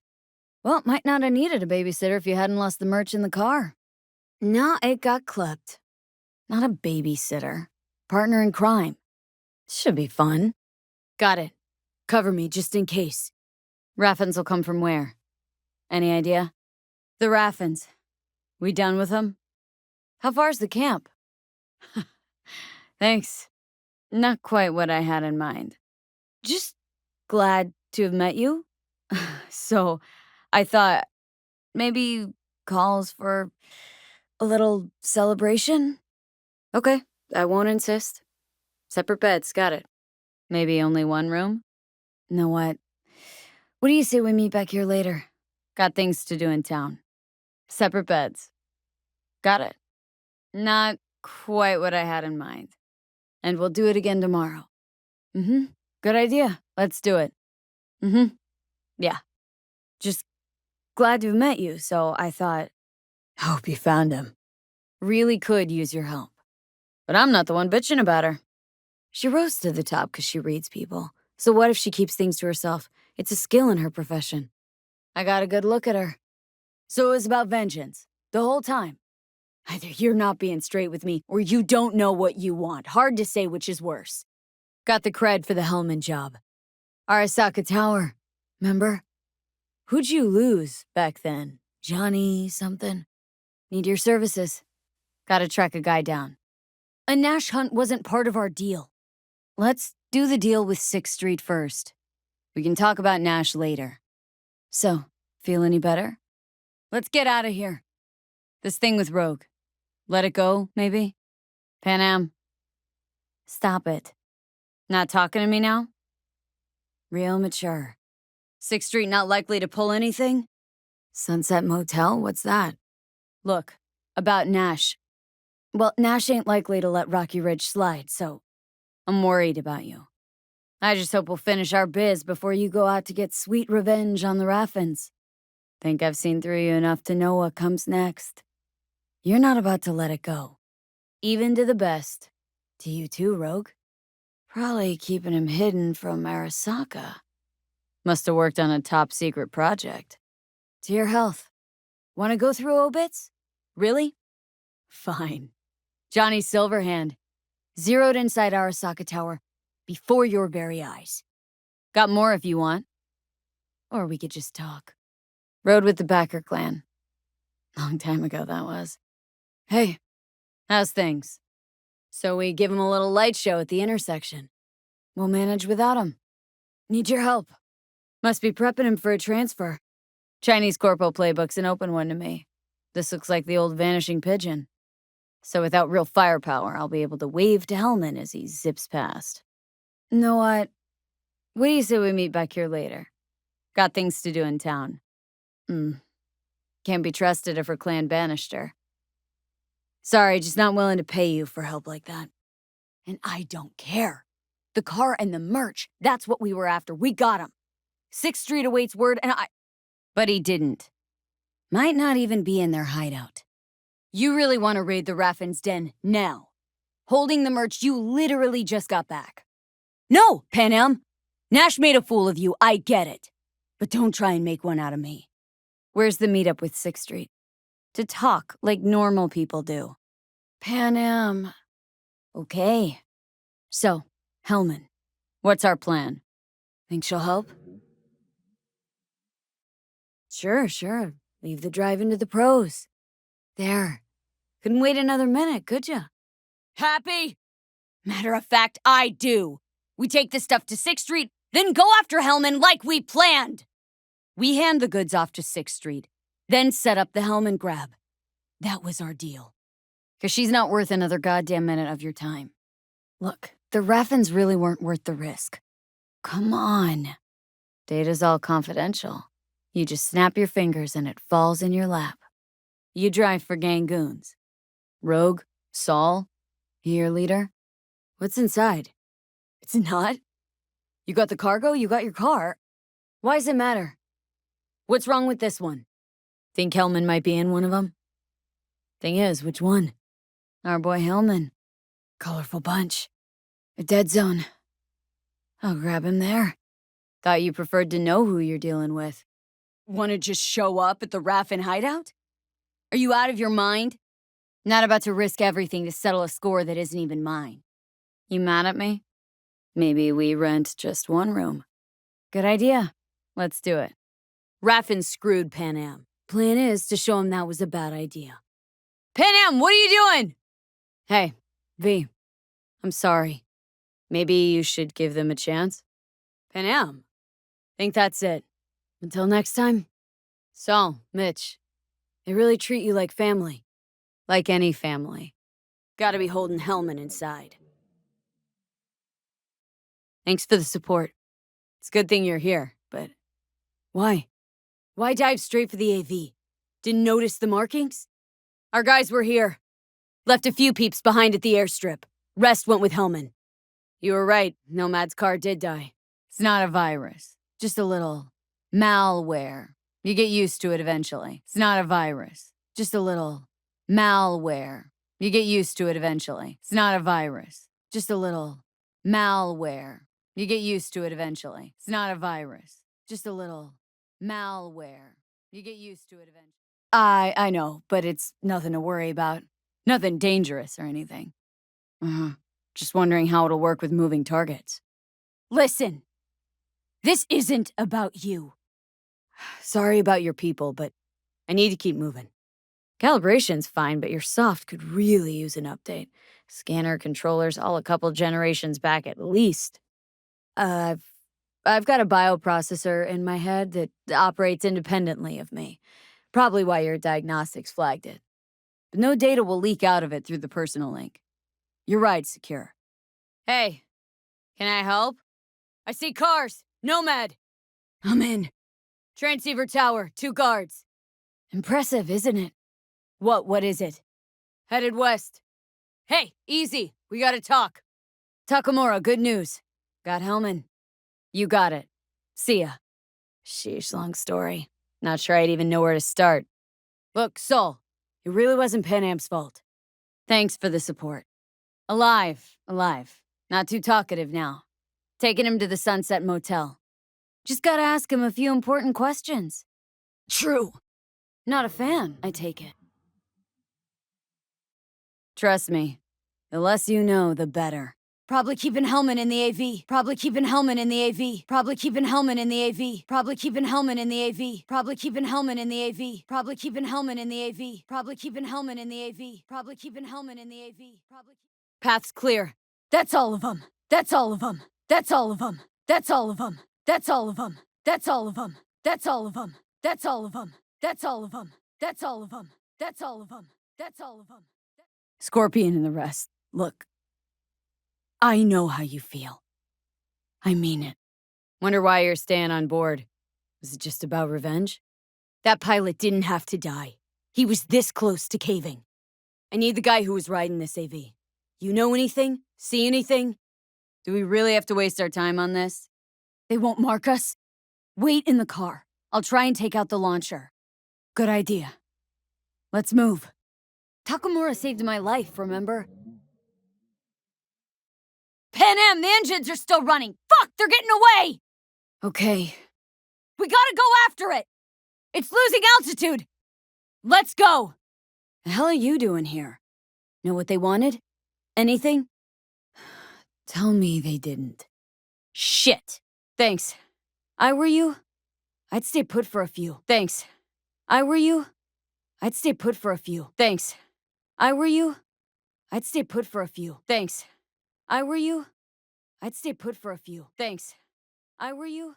Well, might not have needed a babysitter if you hadn't lost the merch in the car. Nah, it got clipped. Not a babysitter. Partner in crime. Should be fun. Got it. Cover me, just in case. Raffins will come from where? Any idea? The Raffins. We done with them? How far's the camp? Thanks. Not quite what I had in mind. Just glad to have met you. So, I thought maybe calls for a little celebration? Okay, I won't insist. Separate beds, got it. Maybe only one room? Know what? What do you say we meet back here later? Got things to do in town. Separate beds. Got it. Not quite what I had in mind. And we'll do it again tomorrow. Mm-hmm. Good idea. Let's do it. Mm-hmm. Yeah. Just glad to have met you, so I thought, hope you found him. Really could use your help. But I'm not the one bitching about her. She rose to the top because she reads people. So what if she keeps things to herself? It's a skill in her profession. I got a good look at her. So it was about vengeance, the whole time. Either you're not being straight with me, or you don't know what you want. Hard to say which is worse. Got the cred for the Hellman job. Arasaka Tower, remember? Who'd you lose back then? Johnny something? Need your services. Gotta track a guy down. A Nash hunt wasn't part of our deal. Let's do the deal with 6th Street first. We can talk about Nash later. So, feel any better? Let's get out of here. This thing with Rogue. Let it go, maybe? Pan Am. Stop it. Not talking to me now? Real mature. 6th Street not likely to pull anything? Sunset Motel? What's that? Look, about Nash. Well, Nash ain't likely to let Rocky Ridge slide, so I'm worried about you. I just hope we'll finish our biz before you go out to get sweet revenge on the Raffins. Think I've seen through you enough to know what comes next. You're not about to let it go. Even to the best. To you too, Rogue. Probably keeping him hidden from Arasaka. Must have worked on a top-secret project. To your health. Want to go through obits? Really? Fine. Johnny Silverhand. Zeroed inside Arasaka Tower. Before your very eyes. Got more if you want. Or we could just talk. Rode with the Backer clan. Long time ago, that was. Hey, how's things? So we give him a little light show at the intersection. We'll manage without him. Need your help. Must be prepping him for a transfer. Chinese corpo playbook's an open one to me. This looks like the old vanishing pigeon. So without real firepower, I'll be able to wave to Hellman as he zips past. Know what? What do you say we meet back here later? Got things to do in town. Can't be trusted if her clan banished her. Sorry, just not willing to pay you for help like that. And I don't care. The car and the merch, that's what we were after. We got him. 6th Street awaits word and But he didn't. Might not even be in their hideout. You really want to raid the Raffin's den now. Holding the merch you literally just got back. No, Pan Am. Nash made a fool of you, I get it. But don't try and make one out of me. Where's the meetup with 6th Street? To talk like normal people do. Pan Am. Okay. So, Hellman, what's our plan? Think she'll help? Sure. Leave the drive into the pros. There. Couldn't wait another minute, could ya? Happy? Matter of fact, I do. We take this stuff to 6th Street, then go after Hellman like we planned. We hand the goods off to 6th Street, then set up the Hellman grab. That was our deal. 'Cause she's not worth another goddamn minute of your time. Look, the Raffins really weren't worth the risk. Come on. Data's all confidential. You just snap your fingers and it falls in your lap. You drive for Gangoons. Rogue? Saul? Your leader? What's inside? It's not. You got the cargo, you got your car. Why does it matter? What's wrong with this one? Think Hellman might be in one of them? Thing is, which one? Our boy Hellman. Colorful bunch. A dead zone. I'll grab him there. Thought you preferred to know who you're dealing with. Want to just show up at the Raffin hideout? Are you out of your mind? Not about to risk everything to settle a score that isn't even mine. You mad at me? Maybe we rent just one room. Good idea. Let's do it. Raffin screwed Pan Am. Plan is to show him that was a bad idea. Pan Am, what are you doing? Hey, V. I'm sorry. Maybe you should give them a chance? Pan Am. Think that's it. Until next time. So, Mitch, they really treat you like family. Like any family. Gotta be holding Hellman inside. Thanks for the support. It's a good thing you're here, but why? Why dive straight for the AV? Didn't notice the markings? Our guys were here. Left a few peeps behind at the airstrip. Rest went with Hellman. You were right, Nomad's car did die. It's not a virus, just a little malware. You get used to it eventually. It's not a virus, just a little malware. You get used to it eventually. It's not a virus, just a little malware. You get used to it eventually. It's not a virus, just a little Malware. You get used to it eventually. I know, but it's nothing to worry about. Nothing dangerous or anything. Just wondering how it'll work with moving targets. Listen, this isn't about you. Sorry about your people, but I need to keep moving. Calibration's fine, but your soft could really use an update. Scanner, controllers, all a couple generations back at least. I've got a bioprocessor in my head that operates independently of me. Probably why your diagnostics flagged it. But no data will leak out of it through the personal link. Your ride's secure. Hey, can I help? I see cars. Nomad. I'm in. Transceiver tower, 2 guards. Impressive, isn't it? What is it? Headed west. Hey, easy. We gotta talk. Takamura, good news. Got Hellman. You got it. See ya. Sheesh, long story. Not sure I'd even know where to start. Look, Sol, it really wasn't Pan Am's fault. Thanks for the support. Alive. Not too talkative now. Taking him to the Sunset Motel. Just gotta ask him a few important questions. True. Not a fan, I take it. Trust me, the less you know, the better. Probably keeping Hellman in the AV. Probably keeping Hellman in the AV. Probably keeping Hellman in the AV. Probably keeping Hellman in the AV. Probably keeping Hellman in the AV. Probably keeping Hellman in the AV. Probably keeping Hellman in the AV. Probably keeping Hellman in the AV. Path's clear. That's all of them. That's all of them. That's all of them. That's all of them. That's all of them. That's all of them. That's all of them. That's all of them. That's all of them. That's all of them. That's all of them. That's all of them. Scorpion and the rest. Look. I know how you feel. I mean it. Wonder why you're staying on board. Was it just about revenge? That pilot didn't have to die. He was this close to caving. I need the guy who was riding this AV. You know anything? See anything? Do we really have to waste our time on this? They won't mark us? Wait in the car. I'll try and take out the launcher. Good idea. Let's move. Takamura saved my life, remember? Pan Am, the engines are still running! Fuck, they're getting away! Okay. We gotta go after it! It's losing altitude! Let's go! The hell are you doing here? Know what they wanted? Anything? Tell me they didn't. Shit! Thanks. I were you? I'd stay put for a few. Thanks. I were you? I'd stay put for a few. Thanks. I were you? I'd stay put for a few. Thanks. I were you? I'd stay put for a few. Thanks. I were you?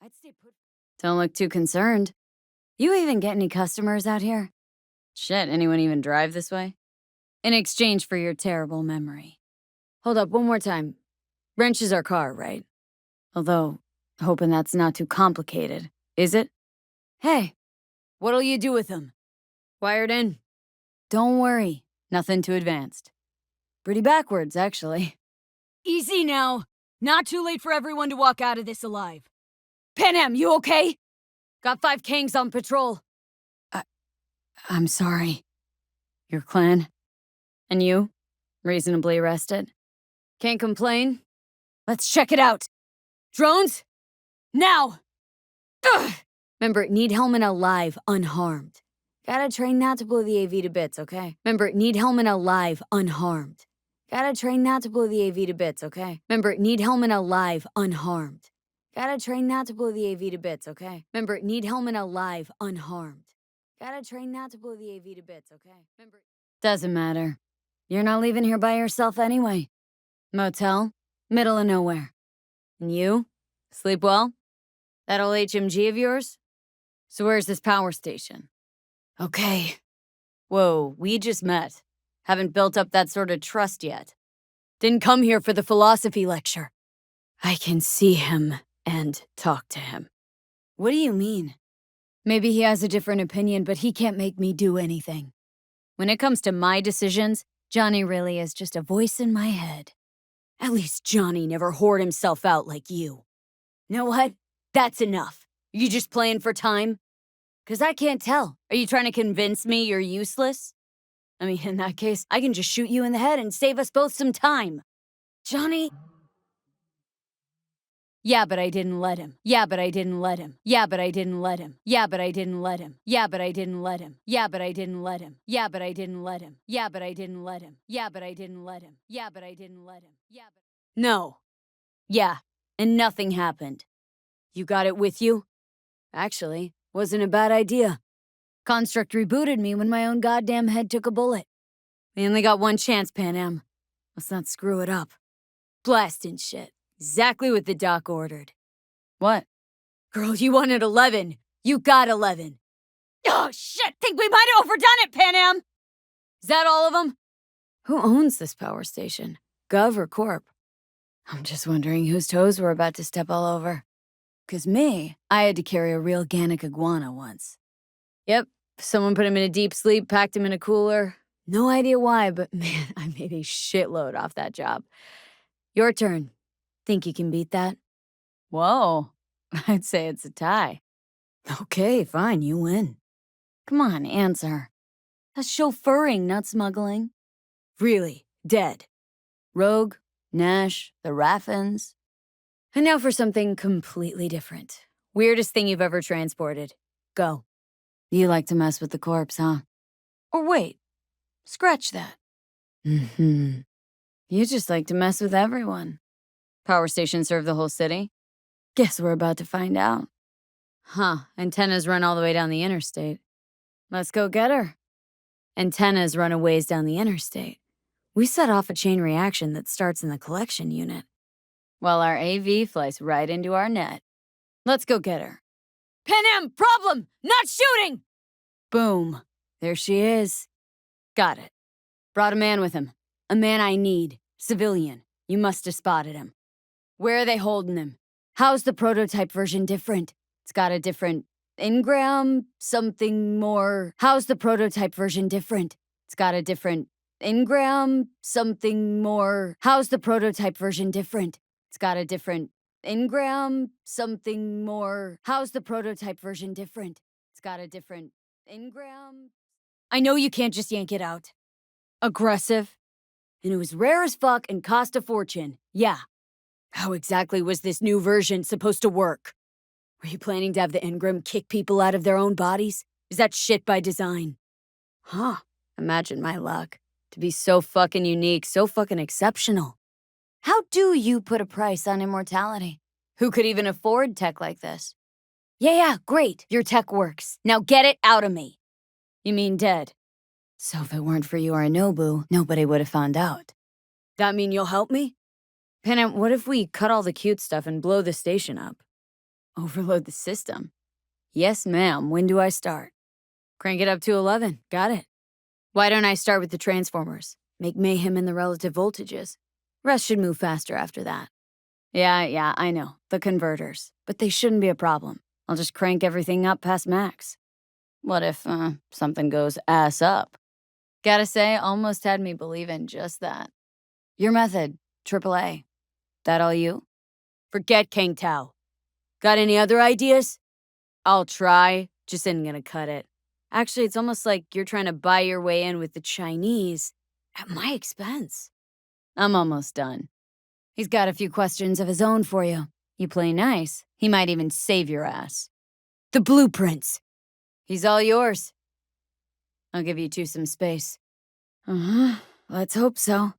I'd stay put. Don't look too concerned. You even get any customers out here? Shit, anyone even drive this way? In exchange for your terrible memory. Hold up, one more time. Wrench is our car, right? Although, hoping that's not too complicated. Is it? Hey, what'll you do with them? Wired in. Don't worry, nothing too advanced. Pretty backwards, actually. Easy now. Not too late for everyone to walk out of this alive. Pan Am, you okay? Got 5 Kangs on patrol. I'm sorry. Your clan? And you? Reasonably rested? Can't complain? Let's check it out. Drones? Now! Ugh! Remember, need Hellman alive, unharmed. Gotta train not to blow the AV to bits, okay? Remember, need Hellman alive, unharmed. Gotta train not to blow the AV to bits, okay? Remember, need Hellman alive, unharmed. Gotta train not to blow the AV to bits, okay? Remember, need Hellman alive, unharmed. Gotta train not to blow the AV to bits, okay? Remember. Doesn't matter. You're not leaving here by yourself anyway. Motel, middle of nowhere. And you? Sleep well? That old HMG of yours? So where's this power station? Okay. Whoa, we just met. Haven't built up that sort of trust yet. Didn't come here for the philosophy lecture. I can see him and talk to him. What do you mean? Maybe he has a different opinion, but he can't make me do anything. When it comes to my decisions, Johnny really is just a voice in my head. At least Johnny never whored himself out like you. Know what? That's enough. You just playing for time? 'Cause I can't tell. Are you trying to convince me you're useless? I mean, in that case, I can just shoot you in the head and save us both some time. Johnny... Yeah, but I didn't let him. Yeah, but I didn't let him. Yeah, but I didn't let him. Yeah, but I didn't let him. Yeah, but I didn't let him. Yeah, but I didn't let him. Yeah, but I didn't let him. Yeah, but I didn't let him. Yeah, but I didn't let him. Yeah, but I didn't let him. Yeah, but. No. Yeah, and nothing happened. You got it with you? Actually, wasn't a bad idea. Construct rebooted me when my own goddamn head took a bullet. We only got one chance, Pan Am. Let's not screw it up. Blasting shit. Exactly what the doc ordered. What? Girl, you wanted 11. You got 11. Oh, shit! Think we might have overdone it, Pan Am! Is that all of them? Who owns this power station? Gov or Corp? I'm just wondering whose toes we're about to step all over. 'Cause me, I had to carry a real Gannic iguana once. Yep, someone put him in a deep sleep, packed him in a cooler. No idea why, but man, I made a shitload off that job. Your turn. Think you can beat that? Whoa, I'd say it's a tie. Okay, fine, you win. Come on, answer. That's chauffeuring, not smuggling. Really, dead. Rogue, Nash, the Raffins. And now for something completely different. Weirdest thing you've ever transported. Go. You like to mess with the corpse, huh? Or wait, scratch that. Mm-hmm. You just like to mess with everyone. Power station serve the whole city? Guess we're about to find out. Huh, antennas run all the way down the interstate. Let's go get her. Antennas run a ways down the interstate. We set off a chain reaction that starts in the collection unit, while our AV flies right into our net. Let's go get her. Pan Am, problem! Not shooting! Boom. There she is. Got it. Brought a man with him. A man I need. Civilian. You must have spotted him. Where are they holding him? How's the prototype version different? It's got a different engram, something more. How's the prototype version different? It's got a different engram, something more. How's the prototype version different? It's got a different engram, something more. How's the prototype version different? It's got a different engram. I know you can't just yank it out. Aggressive. And it was rare as fuck and cost a fortune. Yeah. How exactly was this new version supposed to work? Were you planning to have the engram kick people out of their own bodies? Is that shit by design? Huh. Imagine my luck. To be so fucking unique, so fucking exceptional. How do you put a price on immortality? Who could even afford tech like this? Yeah, great. Your tech works. Now get it out of me. You mean dead? So if it weren't for you or Nobu, nobody would have found out. That mean you'll help me? Panam, what if we cut all the cute stuff and blow the station up? Overload the system? Yes, ma'am. When do I start? Crank it up to 11. Got it. Why don't I start with the transformers? Make mayhem in the relative voltages. Rest should move faster after that. Yeah, I know. The converters. But they shouldn't be a problem. I'll just crank everything up past max. What if, something goes ass up? Gotta say, almost had me believe in just that. Your method, AAA. That all you? Forget Kang Tao. Got any other ideas? I'll try, just isn't gonna cut it. Actually, it's almost like you're trying to buy your way in with the Chinese at my expense. I'm almost done. He's got a few questions of his own for you. You play nice, he might even save your ass. The blueprints. He's all yours. I'll give you two some space. Let's hope so.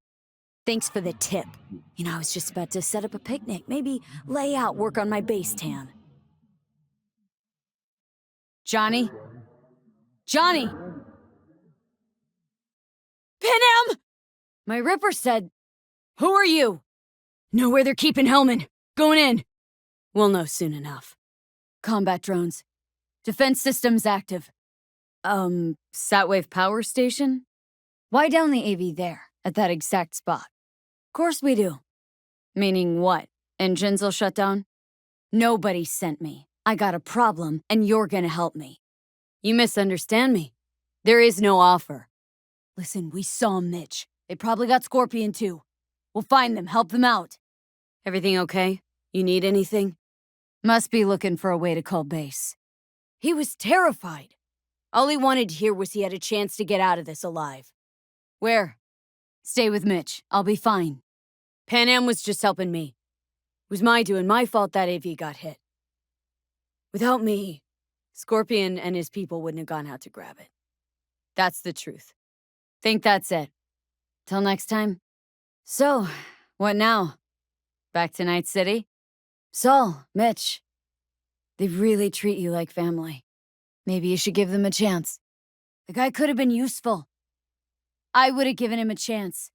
Thanks for the tip. You know, I was just about to set up a picnic. Maybe lay out, work on my base tan. Johnny? Johnny! Pan Am! My Ripper said, who are you? Know where they're keeping Hellman. Going in. We'll know soon enough. Combat drones. Defense systems active. Satwave power station? Why down the AV there, at that exact spot? Course we do. Meaning what? Engines'll shut down? Nobody sent me. I got a problem, and you're gonna help me. You misunderstand me. There is no offer. Listen, we saw Mitch. They probably got Scorpion too. We'll find them, help them out. Everything okay? You need anything? Must be looking for a way to call base. He was terrified. All he wanted to hear was he had a chance to get out of this alive. Where? Stay with Mitch. I'll be fine. Pan Am was just helping me. was my doing, my fault that AV got hit. Without me, Scorpion and his people wouldn't have gone out to grab it. That's the truth. Think that's it. Till next time. So, what now? Back to Night City? Saul, Mitch, they really treat you like family. Maybe you should give them a chance. The guy could have been useful. I would have given him a chance.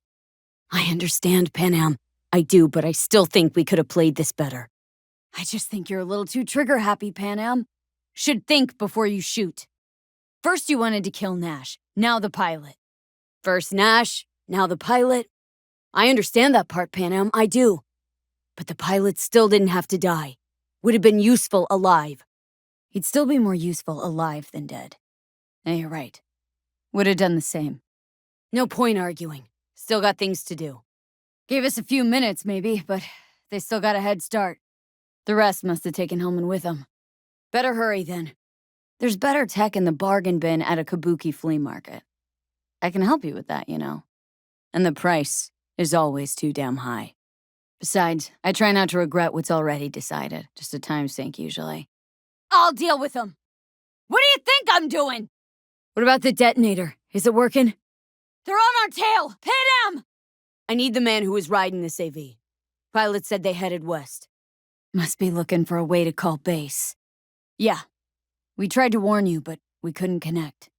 I understand, Panam. I do, but I still think we could have played this better. I just think you're a little too trigger-happy, Panam. Should think before you shoot. First you wanted to kill Nash, now the pilot. First Nash, now the pilot. I understand that part, Panam, I do. But the pilot still didn't have to die. Would have been useful alive. He'd still be more useful alive than dead. Now you're right. Would have done the same. No point arguing. Still got things to do. Gave us a few minutes, maybe, but they still got a head start. The rest must have taken Hellman with them. Better hurry, then. There's better tech in the bargain bin at a kabuki flea market. I can help you with that, you know. And the price is always too damn high. Besides, I try not to regret what's already decided. Just a time sink, usually. I'll deal with them. What do you think I'm doing? What about the detonator? Is it working? They're on our tail! Hit 'em! I need the man who was riding this AV. Pilot said they headed west. Must be looking for a way to call base. Yeah. We tried to warn you, but we couldn't connect.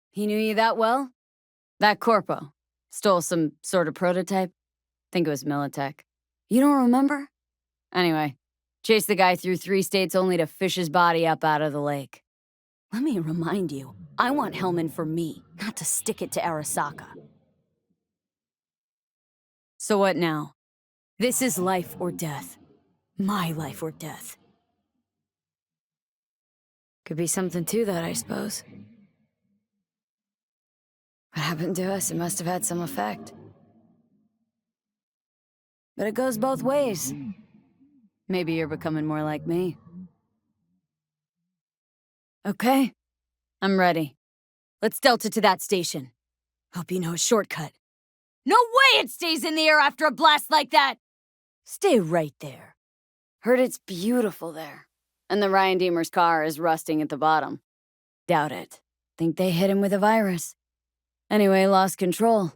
He knew you that well? That corpo. Stole some sort of prototype. Think it was Militech. You don't remember? Anyway, chased the guy through 3 states only to fish his body up out of the lake. Let me remind you, I want Hellman for me, not to stick it to Arasaka. So what now? This is life or death. My life or death. Could be something to that, I suppose. What happened to us? It must have had some effect. But it goes both ways. Maybe you're becoming more like me. Okay. I'm ready. Let's Delta to that station. Hope you know a shortcut. No way it stays in the air after a blast like that! Stay right there. Heard it's beautiful there. And the Ryan Deemer's car is rusting at the bottom. Doubt it. Think they hit him with a virus. Anyway, lost control.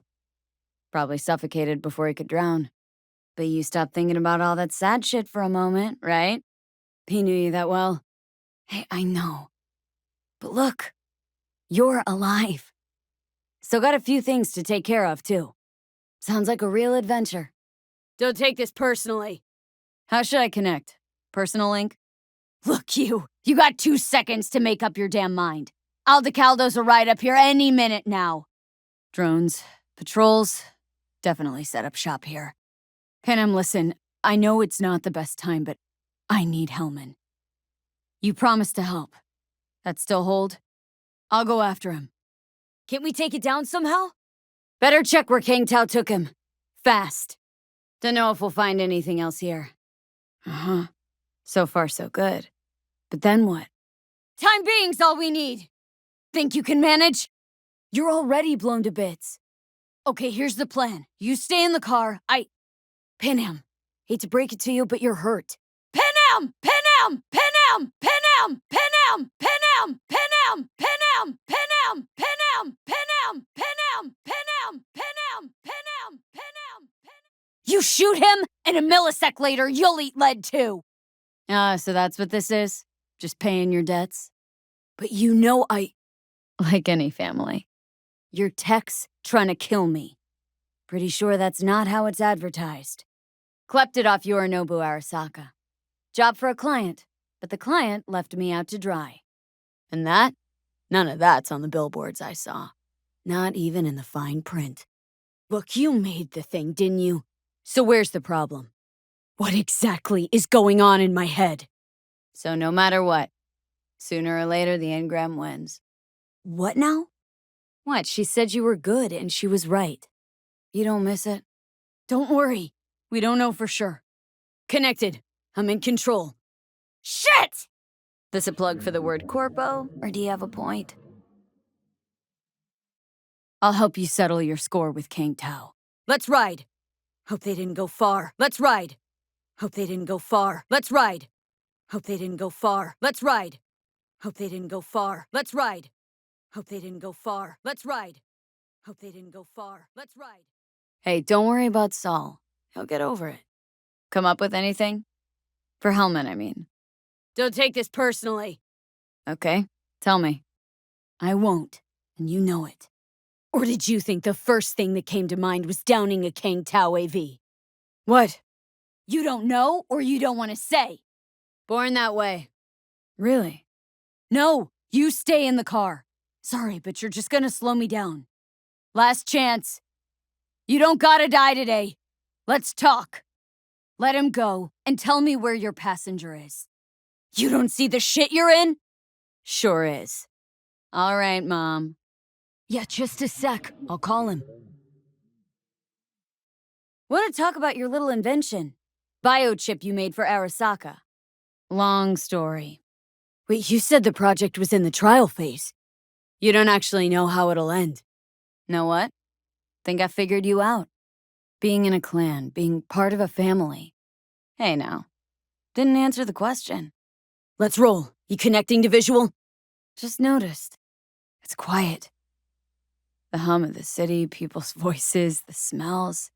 Probably suffocated before he could drown. But you stopped thinking about all that sad shit for a moment, right? He knew you that well. Hey, I know. But look, you're alive. Still got a few things to take care of, too. Sounds like a real adventure. Don't take this personally. How should I connect? Personal link? Look, you got 2 seconds to make up your damn mind. Aldecaldo's a ride up here any minute now. Drones, patrols, definitely set up shop here. Panem, listen, I know it's not the best time, but I need Hellman. You promised to help. That still hold? I'll go after him. Can't we take it down somehow? Better check where Kang Tao took him. Fast. Don't know if we'll find anything else here. Uh-huh. So far, so good. But then what? Time being's all we need. Think you can manage? You're already blown to bits. Okay, here's the plan. You stay in the car. Panam. Hate to break it to you, but you're hurt. Panam! Panam! Panam! Panam! Panam! Panam! Panam! Panam! Panam! Panam! Panam! Panam! Panam! Panam! Panam! Panam! You shoot him, and a millisec later, you'll eat lead too. So that's what this is? Just paying your debts? But you know like any family. Your tech's trying to kill me. Pretty sure that's not how it's advertised. Clept it off Yorinobu Arasaka. Job for a client, but the client left me out to dry. And that? None of that's on the billboards I saw. Not even in the fine print. Look, you made the thing, didn't you? So where's the problem? What exactly is going on in my head? So no matter what, sooner or later the engram wins. What now? What? She said you were good and she was right. You don't miss it? Don't worry. We don't know for sure. Connected. I'm in control. Shit! This a plug for the word corpo, or do you have a point? I'll help you settle your score with Kang Tao. Let's ride! Hope they didn't go far. Let's ride! Hope they didn't go far. Let's ride. Hope they didn't go far. Let's ride. Hope they didn't go far. Let's ride. Hope they didn't go far. Let's ride. Hope they didn't go far. Let's ride. Hey, don't worry about Saul. He'll get over it. Come up with anything? For Hellman, I mean. Don't take this personally. Okay, tell me. I won't, and you know it. Or did you think the first thing that came to mind was downing a Kang Tao AV? What? You don't know, or you don't want to say? Born that way. Really? No, you stay in the car. Sorry, but you're just gonna slow me down. Last chance. You don't gotta die today. Let's talk. Let him go, and tell me where your passenger is. You don't see the shit you're in? Sure is. All right, Mom. Yeah, just a sec. I'll call him. Want to talk about your little invention? Biochip you made for Arasaka. Long story. Wait, you said the project was in the trial phase. You don't actually know how it'll end. Know what? Think I figured you out. Being in a clan, being part of a family. Hey now. Didn't answer the question. Let's roll. You connecting to visual? Just noticed. It's quiet. The hum of the city, people's voices, the smells.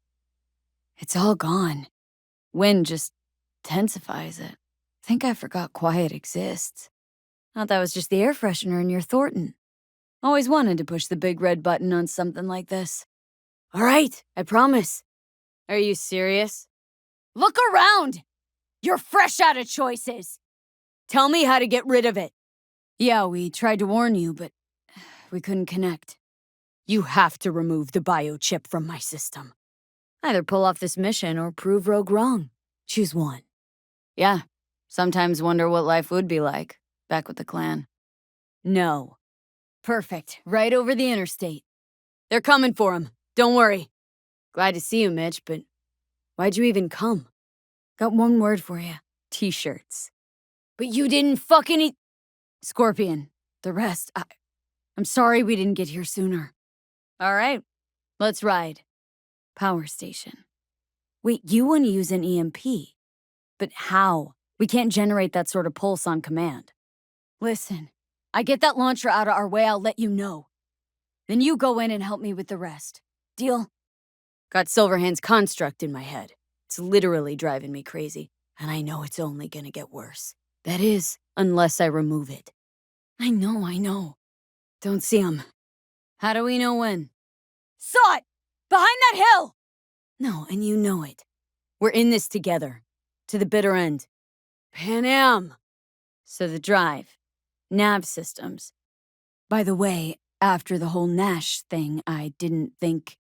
It's all gone. Wind just intensifies it. Think I forgot quiet exists. Thought that was just the air freshener in your Thornton. Always wanted to push the big red button on something like this. All right, I promise. Are you serious? Look around! You're fresh out of choices. Tell me how to get rid of it. Yeah, we tried to warn you, but we couldn't connect. You have to remove the biochip from my system. Either pull off this mission or prove Rogue wrong. Choose one. Yeah, sometimes wonder what life would be like, back with the clan. No. Perfect, right over the interstate. They're coming for him, don't worry. Glad to see you, Mitch, but why'd you even come? Got one word for you. T-shirts. But you didn't fucking eat... Scorpion. The rest, I'm sorry we didn't get here sooner. All right, let's ride. Power station. Wait, you want to use an EMP? But how? We can't generate that sort of pulse on command. Listen, I get that launcher out of our way, I'll let you know. Then you go in and help me with the rest. Deal? Got Silverhand's construct in my head. It's literally driving me crazy, and I know it's only gonna get worse. That is, unless I remove it. I know. Don't see him. How do we know when? Saw it! Behind that hill! No, and you know it. We're in this together. To the bitter end. Pan Am! So the drive. Nav systems. By the way, after the whole Nash thing, I didn't think...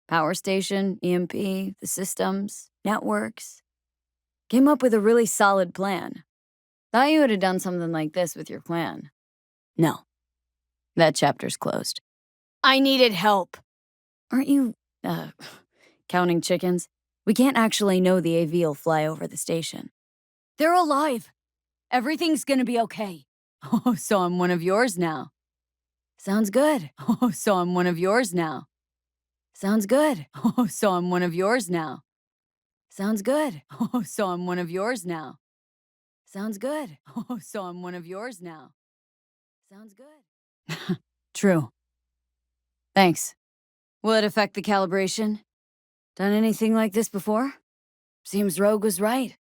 Power station, EMP, the systems, networks. Came up with a really solid plan. Thought you would have done something like this with your clan. No. That chapter's closed. I needed help. Aren't you, counting chickens? We can't actually know the AV will fly over the station. They're alive. Everything's gonna be okay. Oh, so I'm one of yours now. Sounds good. Oh, so I'm one of yours now. Sounds good. Oh, so I'm one of yours now. Sounds good. Oh, so I'm one of yours now. Sounds good. Oh, so I'm one of yours now. Sounds good. True. Thanks. Will it affect the calibration? Done anything like this before? Seems Rogue was right.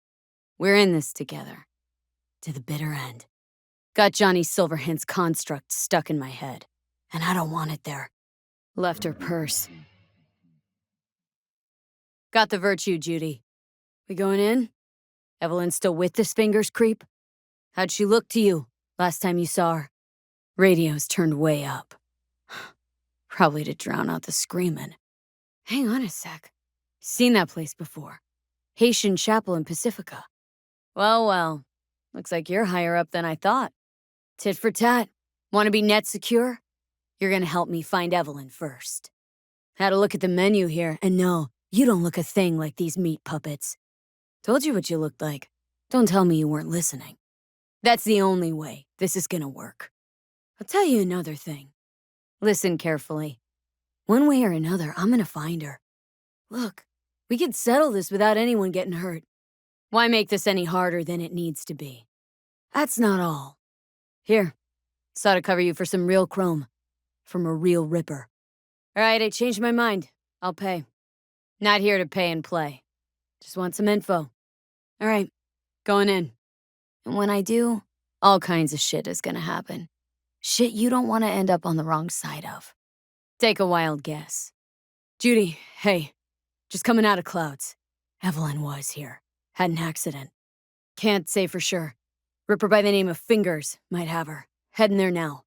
We're in this together. To the bitter end. Got Johnny Silverhand's construct stuck in my head. And I don't want it there. Left her purse. Got the virtue, Judy. We going in? Evelyn still with this fingers creep? How'd she look to you last time you saw her? Radio's turned way up. Probably to drown out the screaming. Hang on a sec. Seen that place before. Haitian Chapel in Pacifica. Well. Looks like you're higher up than I thought. Tit for tat. Want to be net secure? You're gonna help me find Evelyn first. Had a look at the menu here, and no, you don't look a thing like these meat puppets. Told you what you looked like. Don't tell me you weren't listening. That's the only way this is gonna work. I'll tell you another thing. Listen carefully. One way or another, I'm gonna find her. Look, we could settle this without anyone getting hurt. Why make this any harder than it needs to be? That's not all. Here, sought to cover you for some real chrome. From a real ripper. All right, I changed my mind. I'll pay. Not here to pay and play. Just want some info. All right, going in. And when I do, all kinds of shit is gonna happen. Shit you don't want to end up on the wrong side of. Take a wild guess. Judy, hey, just coming out of clouds. Evelyn was here. Had an accident. Can't say for sure. Ripper by the name of Fingers might have her. Heading there now.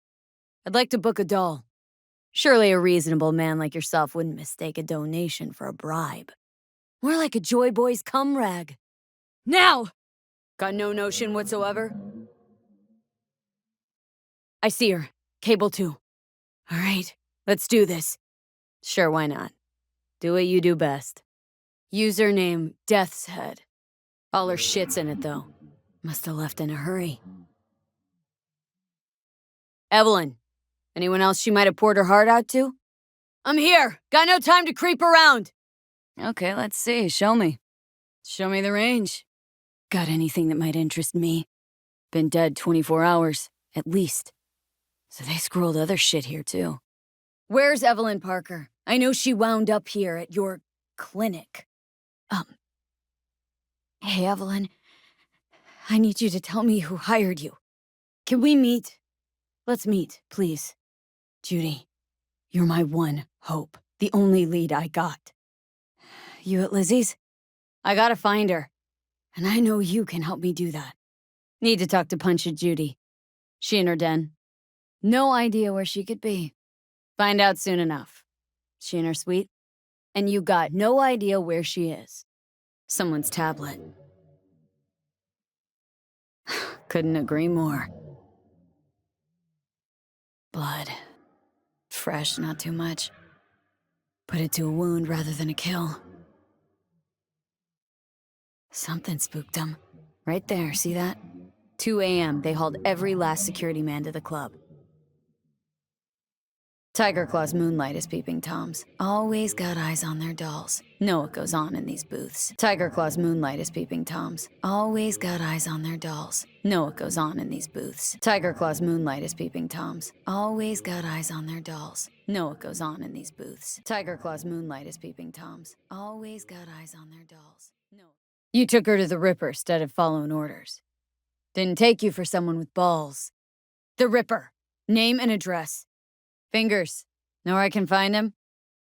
I'd like to book a doll. Surely a reasonable man like yourself wouldn't mistake a donation for a bribe. More like a Joy Boy's cum rag. Now! Got no notion whatsoever? I see her. Cable 2. All right, let's do this. Sure, why not? Do what you do best. Username Death's Head. All her shit's in it, though. Must have left in a hurry. Evelyn. Anyone else she might have poured her heart out to? I'm here! Got no time to creep around! Okay, let's see. Show me. Show me the range. Got anything that might interest me? Been dead 24 hours, at least. So they scrolled other shit here, too. Where's Evelyn Parker? I know she wound up here at your clinic. Hey, Evelyn. I need you to tell me who hired you. Can we meet? Let's meet, please. Judy, you're my one hope. The only lead I got. You at Lizzie's? I gotta find her. And I know you can help me do that. Need to talk to Punchy Judy. She in her den. No idea where she could be. Find out soon enough. She in her suite? And you got no idea where she is. Someone's tablet. Couldn't agree more. Blood. Fresh, not too much. Put it to a wound rather than a kill. Something spooked him. Right there, see that? 2 a.m., they hauled every last security man to the club. Tiger Claw's moonlight is peeping Toms. Always got eyes on their dolls. Know what goes on in these booths. Tiger Claw's moonlight is peeping Toms. Always got eyes on their dolls. Know what goes on in these booths. Tiger Claw's moonlight is peeping Toms. Always got eyes on their dolls. Know what goes on in these booths. Tiger Claw's moonlight is peeping Toms. Always got eyes on their dolls. No. You took her to the Ripper instead of following orders. Didn't take you for someone with balls. The Ripper. Name and address. Fingers. Know where I can find him?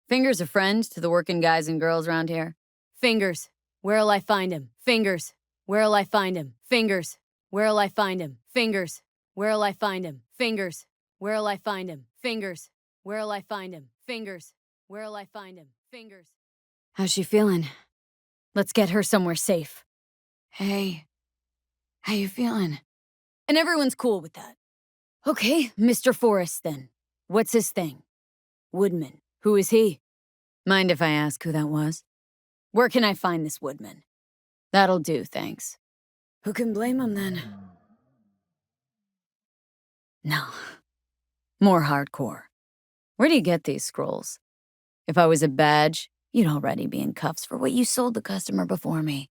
Fingers a friend to the working guys and girls around here. Fingers. Where'll I find him? Fingers. Where'll I find him? Fingers. Where'll I find him? Fingers. Where'll I find him? Fingers. Where'll I find him? Fingers. Where'll I find him? Fingers. Where'll I find him? Fingers. How's she feeling? Let's get her somewhere safe. Hey. How you feeling? And everyone's cool with that. Okay, Mr. Forrest then. What's his thing? Woodman. Who is he? Mind if I ask who that was? Where can I find this Woodman? That'll do, thanks. Who can blame him then? No. More hardcore. Where do you get these scrolls? If I was a badge, you'd already be in cuffs for what you sold the customer before me.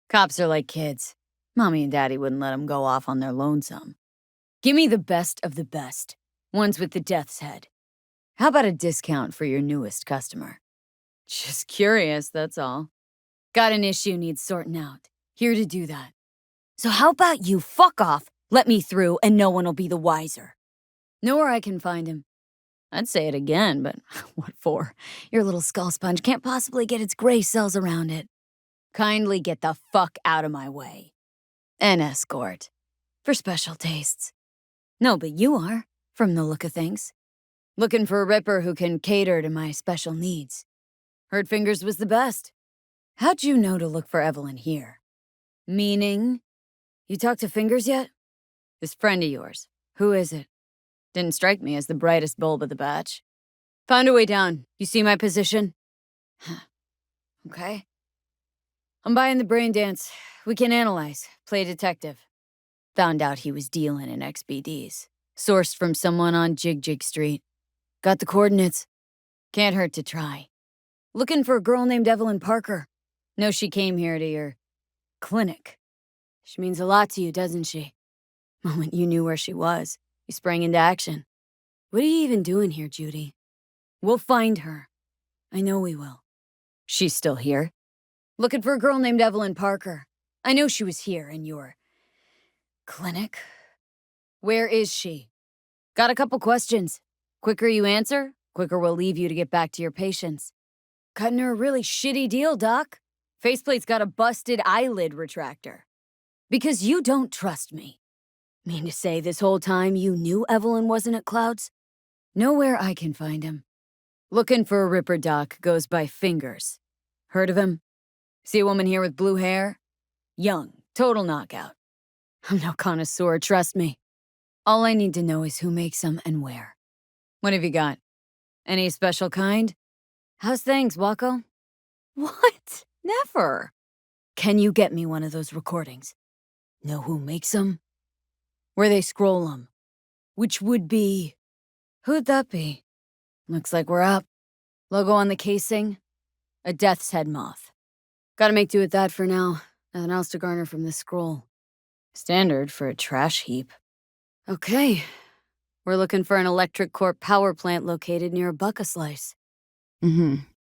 Cops are like kids. Mommy and Daddy wouldn't let them go off on their lonesome. Give me the best of the best. Ones with the death's head. How about a discount for your newest customer? Just curious, that's all. Got an issue needs sorting out. Here to do that. So how about you fuck off, let me through, and no one will be the wiser. Know where I can find him. I'd say it again, but what for? Your little skull sponge can't possibly get its gray cells around it. Kindly get the fuck out of my way. An escort. For special tastes. No, but you are, from the look of things. Looking for a Ripper who can cater to my special needs. Heard Fingers was the best. How'd you know to look for Evelyn here? Meaning? You talked to Fingers yet? This friend of yours. Who is it? Didn't strike me as the brightest bulb of the batch. Found a way down. You see my position? Okay. I'm buying the brain dance. We can analyze. Play detective. Found out he was dealing in XBDs. Sourced from someone on Jig Street. Got the coordinates. Can't hurt to try. Looking for a girl named Evelyn Parker. Know she came here to your clinic. She means a lot to you, doesn't she? Moment you knew where she was, you sprang into action. What are you even doing here, Judy? We'll find her. I know we will. She's still here. Looking for a girl named Evelyn Parker. I know she was here in your clinic. Where is she? Got a couple questions. Quicker you answer, quicker we'll leave you to get back to your patients. Cutting her a really shitty deal, Doc. Faceplate's got a busted eyelid retractor. Because you don't trust me. Mean to say this whole time you knew Evelyn wasn't at Clouds? Nowhere I can find him. Looking for a ripper, Doc, goes by Fingers. Heard of him? See a woman here with blue hair? Young, total knockout. I'm no connoisseur, trust me. All I need to know is who makes them and where. What have you got? Any special kind? How's things, Wacko? What? Never. Can you get me one of those recordings? Know who makes them? Where they scroll them? Which would be... Who'd that be? Looks like we're up. Logo on the casing? A death's head moth. Gotta make do with that for now. Nothing else to garner from this scroll. Standard for a trash heap. Okay. We're looking for an electric corp power plant located near a Buck-a-Slice.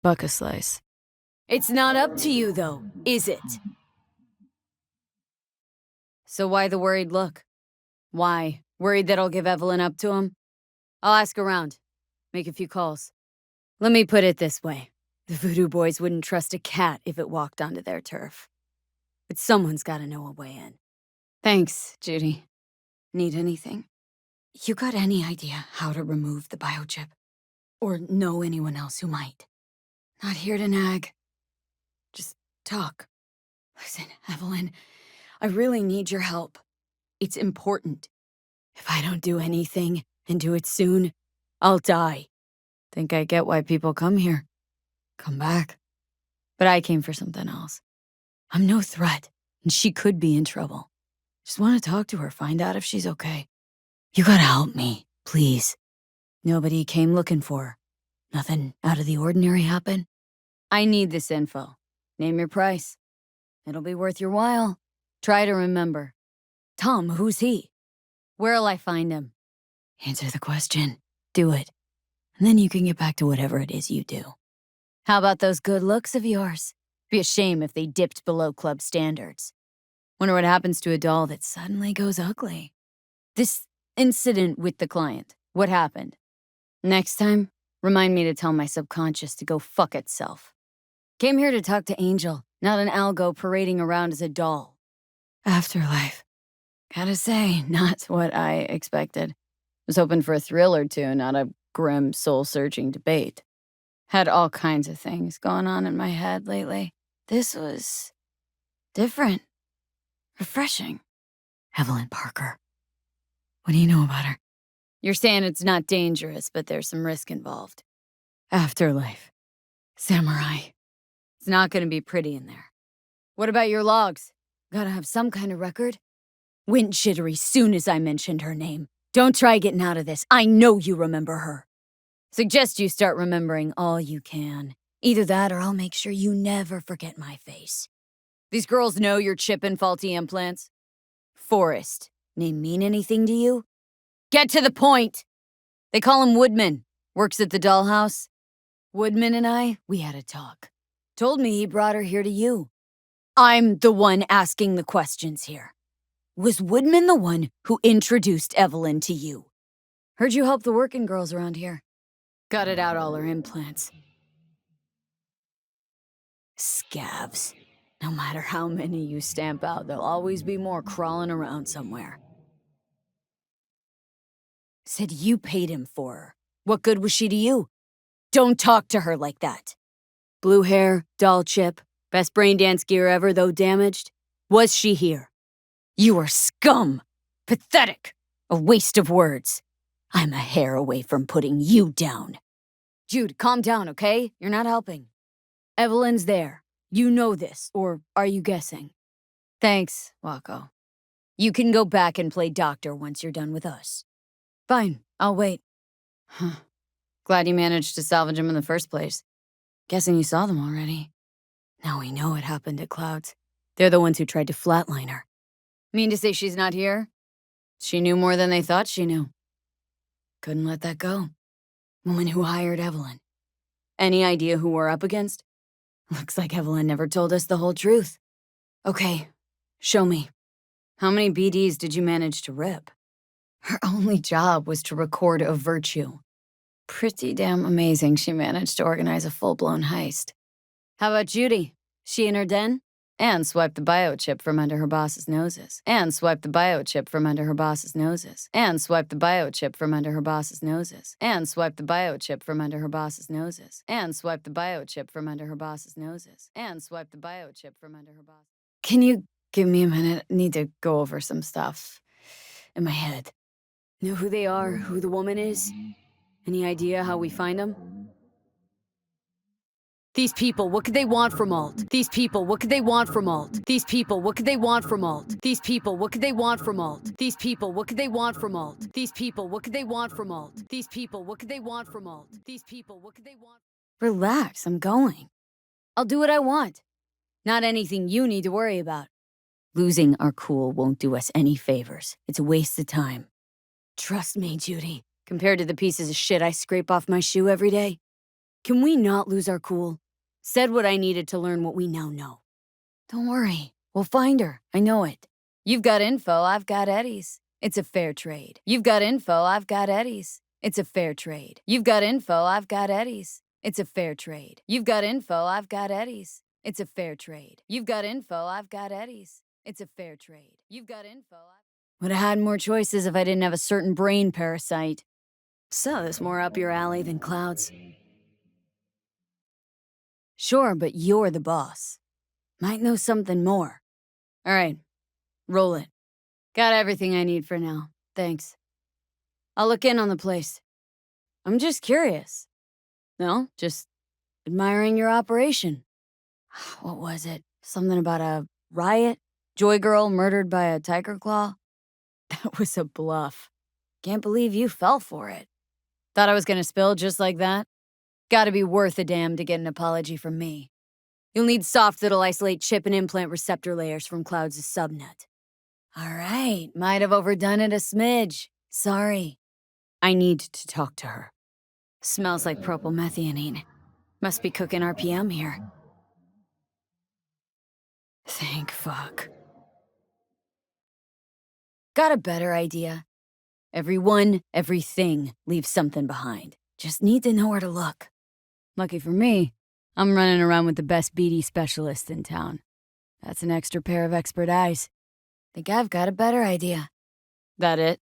Buck-a-Slice. It's not up to you, though, is it? So why the worried look? Why? Worried that I'll give Evelyn up to him? I'll ask around. Make a few calls. Let me put it this way. The Voodoo Boys wouldn't trust a cat if it walked onto their turf. But someone's gotta know a way in. Thanks, Judy. Need anything? You got any idea how to remove the biochip? Or know anyone else who might? Not here to nag. Just talk. Listen, Evelyn, I really need your help. It's important. If I don't do anything, and do it soon, I'll die. Think I get why people come here. Come back. But I came for something else. I'm no threat, and she could be in trouble. Just want to talk to her, find out if she's okay. You gotta help me, please. Nobody came looking for her. Nothing out of the ordinary happened. I need this info. Name your price. It'll be worth your while. Try to remember. Tom, who's he? Where'll I find him? Answer the question. Do it. And then you can get back to whatever it is you do. How about those good looks of yours? Be a shame if they dipped below club standards. Wonder what happens to a doll that suddenly goes ugly. This incident with the client. What happened? Next time, remind me to tell my subconscious to go fuck itself. Came here to talk to Angel, not an algo parading around as a doll. Afterlife. Gotta say, not what I expected. Was hoping for a thrill or two, not a grim, soul-searching debate. Had all kinds of things going on in my head lately. This was different. Refreshing. Evelyn Parker. What do you know about her? You're saying it's not dangerous, but there's some risk involved. Afterlife. Samurai. It's not gonna be pretty in there. What about your logs? Gotta have some kind of record? Went jittery soon as I mentioned her name. Don't try getting out of this. I know you remember her. Suggest you start remembering all you can. Either that or I'll make sure you never forget my face. These girls know you're chipping faulty implants. Forrest. Name mean anything to you? Get to the point! They call him Woodman. Works at the dollhouse. Woodman and I, we had a talk. Told me he brought her here to you. I'm the one asking the questions here. Was Woodman the one who introduced Evelyn to you? Heard you help the working girls around here. Gutted out all her implants. Scabs. No matter how many you stamp out, there'll always be more crawling around somewhere. Said you paid him for her. What good was she to you? Don't talk to her like that. Blue hair, doll chip, best brain dance gear ever, though damaged. Was she here? You are scum. Pathetic. A waste of words. I'm a hair away from putting you down. Jude, calm down, okay? You're not helping. Evelyn's there. You know this, or are you guessing? Thanks, Wacko. You can go back and play doctor once you're done with us. Fine, I'll wait. Huh. Glad you managed to salvage them in the first place. Guessing you saw them already. Now we know what happened at Clouds. They're the ones who tried to flatline her. Mean to say she's not here? She knew more than they thought she knew. Couldn't let that go. Woman who hired Evelyn. Any idea who we're up against? Looks like Evelyn never told us the whole truth. Okay, show me. How many BDs did you manage to rip? Her only job was to record a virtue. Pretty damn amazing she managed to organize a full-blown heist. How about Judy? She in her den? And swiped the biochip from under her boss's noses. And swiped the biochip from under her boss's noses. And swiped the biochip from under her boss's noses. And swiped the biochip from under her boss's noses. And swiped the biochip from under her boss's noses. And swiped the biochip from under her boss. Can you give me a minute? I need to go over some stuff in my head. Know who they are, who the woman is? Any idea how we find them? These people, what could they want from Alt? These people, what could they want from Alt? These people, what could they want from Alt? These people, what could they want from Alt? These people, what could they want from Alt? These people, what could they want from Alt? These people, what could they want from Alt? These people, what could they want? Relax, I'm going. I'll do what I want. Not anything you need to worry about. Losing our cool won't do us any favors. It's a waste of time. Trust me, Judy. Compared to the pieces of shit I scrape off my shoe every day, can we not lose our cool? Said what I needed to learn what we now know. Don't worry, we'll find her. I know it. You've got info, I've got Eddie's. It's a fair trade. You've got info, I've got Eddie's. It's a fair trade. You've got info, I've got Eddie's. It's a fair trade. You've got info, I've got Eddie's. It's a fair trade. You've got info, I've got Eddie's. It's a fair trade. You've got info. Would have had more choices if I didn't have a certain brain parasite. So this more up your alley than Cloud's. Sure, but you're the boss. Might know something more. All right, roll it. Got everything I need for now. Thanks. I'll look in on the place. I'm just curious. No, just admiring your operation. What was it? Something about a riot? Joy girl murdered by a tiger claw? That was a bluff. Can't believe you fell for it. Thought I was gonna spill just like that? Gotta be worth a damn to get an apology from me. You'll need soft that'll isolate chip and implant receptor layers from Cloud's subnet. All right, might have overdone it a smidge. Sorry. I need to talk to her. Smells like propylmethionine. Must be cooking RPM here. Thank fuck. Got a better idea. Everyone, everything leaves something behind. Just need to know where to look. Lucky for me, I'm running around with the best BD specialist in town. That's an extra pair of expert eyes. Think I've got a better idea. That it?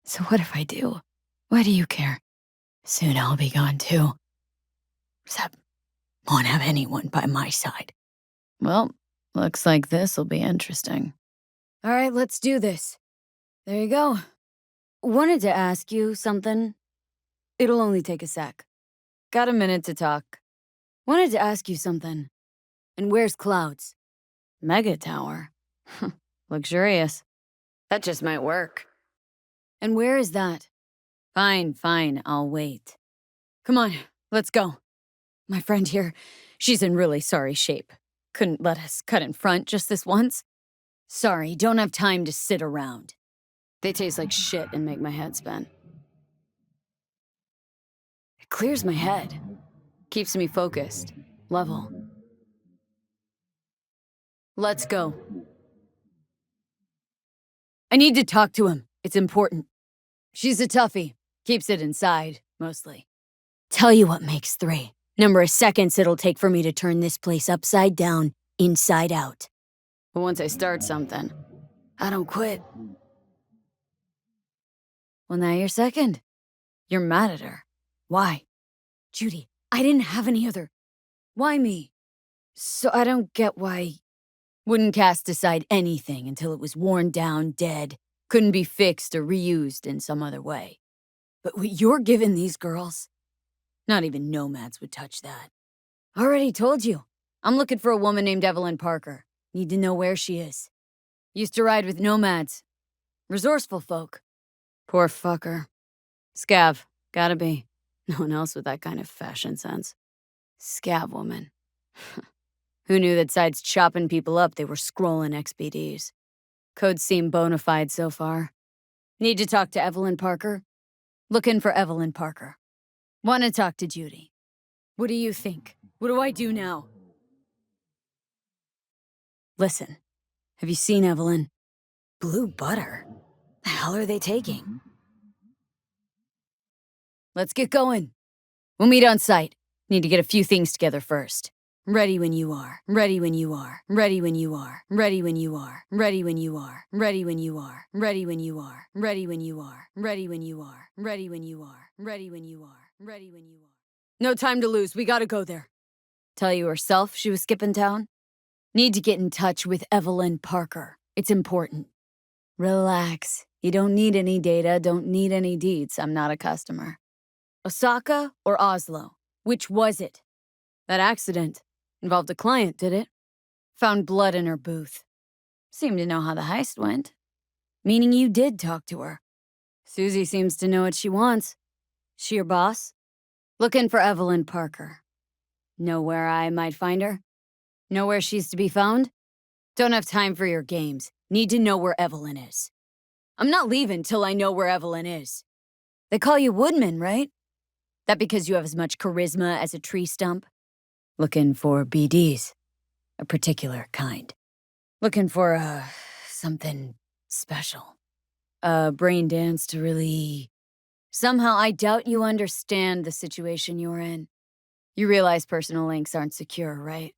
So what if I do? Why do you care? Soon I'll be gone too. Except, won't have anyone by my side. Well, looks like this'll be interesting. All right, let's do this. There you go. Wanted to ask you something. It'll only take a sec. Got a minute to talk. Wanted to ask you something. And where's Clouds? Mega Tower. Luxurious. That just might work. And where is that? Fine, I'll wait. Come on, let's go. My friend here, she's in really sorry shape. Couldn't let us cut in front just this once. Sorry, don't have time to sit around. They taste like shit and make my head spin. It clears my head. Keeps me focused. Level. Let's go. I need to talk to him. It's important. She's a toughie. Keeps it inside, mostly. Tell you what makes 3. Number of seconds it'll take for me to turn this place upside down, inside out. But once I start something, I don't quit. Well, now you're second. You're mad at her. Why? Judy, I didn't have any other. Why me? So I don't get why. Wouldn't cast aside anything until it was worn down, dead, couldn't be fixed or reused in some other way. But what you're giving these girls, not even nomads would touch that. Already told you. I'm looking for a woman named Evelyn Parker. Need to know where she is. Used to ride with nomads. Resourceful folk. Poor fucker. Scav. Gotta be. No one else with that kind of fashion sense. Scav woman. Who knew that sides chopping people up, they were scrolling XBDs? Codes seem bona fide so far. Need to talk to Evelyn Parker? Looking for Evelyn Parker. Want to talk to Judy. What do you think? What do I do now? Listen, have you seen Evelyn? Blue butter? The hell are they taking? Let's get going. We'll meet on site. Need to get a few things together first. Ready when you are. Ready when you are. Ready when you are. Ready when you are. Ready when you are. Ready when you are. Ready when you are. Ready when you are. Ready when you are. Ready when you are. Ready when you are. Ready when you are. No time to lose. We gotta go there. Tell you herself she was skipping town? Need to get in touch with Evelyn Parker. It's important. Relax. You don't need any data, don't need any deeds. I'm not a customer. Osaka or Oslo? Which was it? That accident involved a client, did it? Found blood in her booth. Seemed to know how the heist went. Meaning you did talk to her. Susie seems to know what she wants. She your boss? Looking for Evelyn Parker. Know where I might find her? Know where she's to be found? Don't have time for your games. Need to know where Evelyn is. I'm not leaving till I know where Evelyn is. They call you Woodman, right? That because you have as much charisma as a tree stump? Looking for BDs. A particular kind. Looking for, something special. A brain dance to really... Somehow I doubt you understand the situation you're in. You realize personal links aren't secure, right?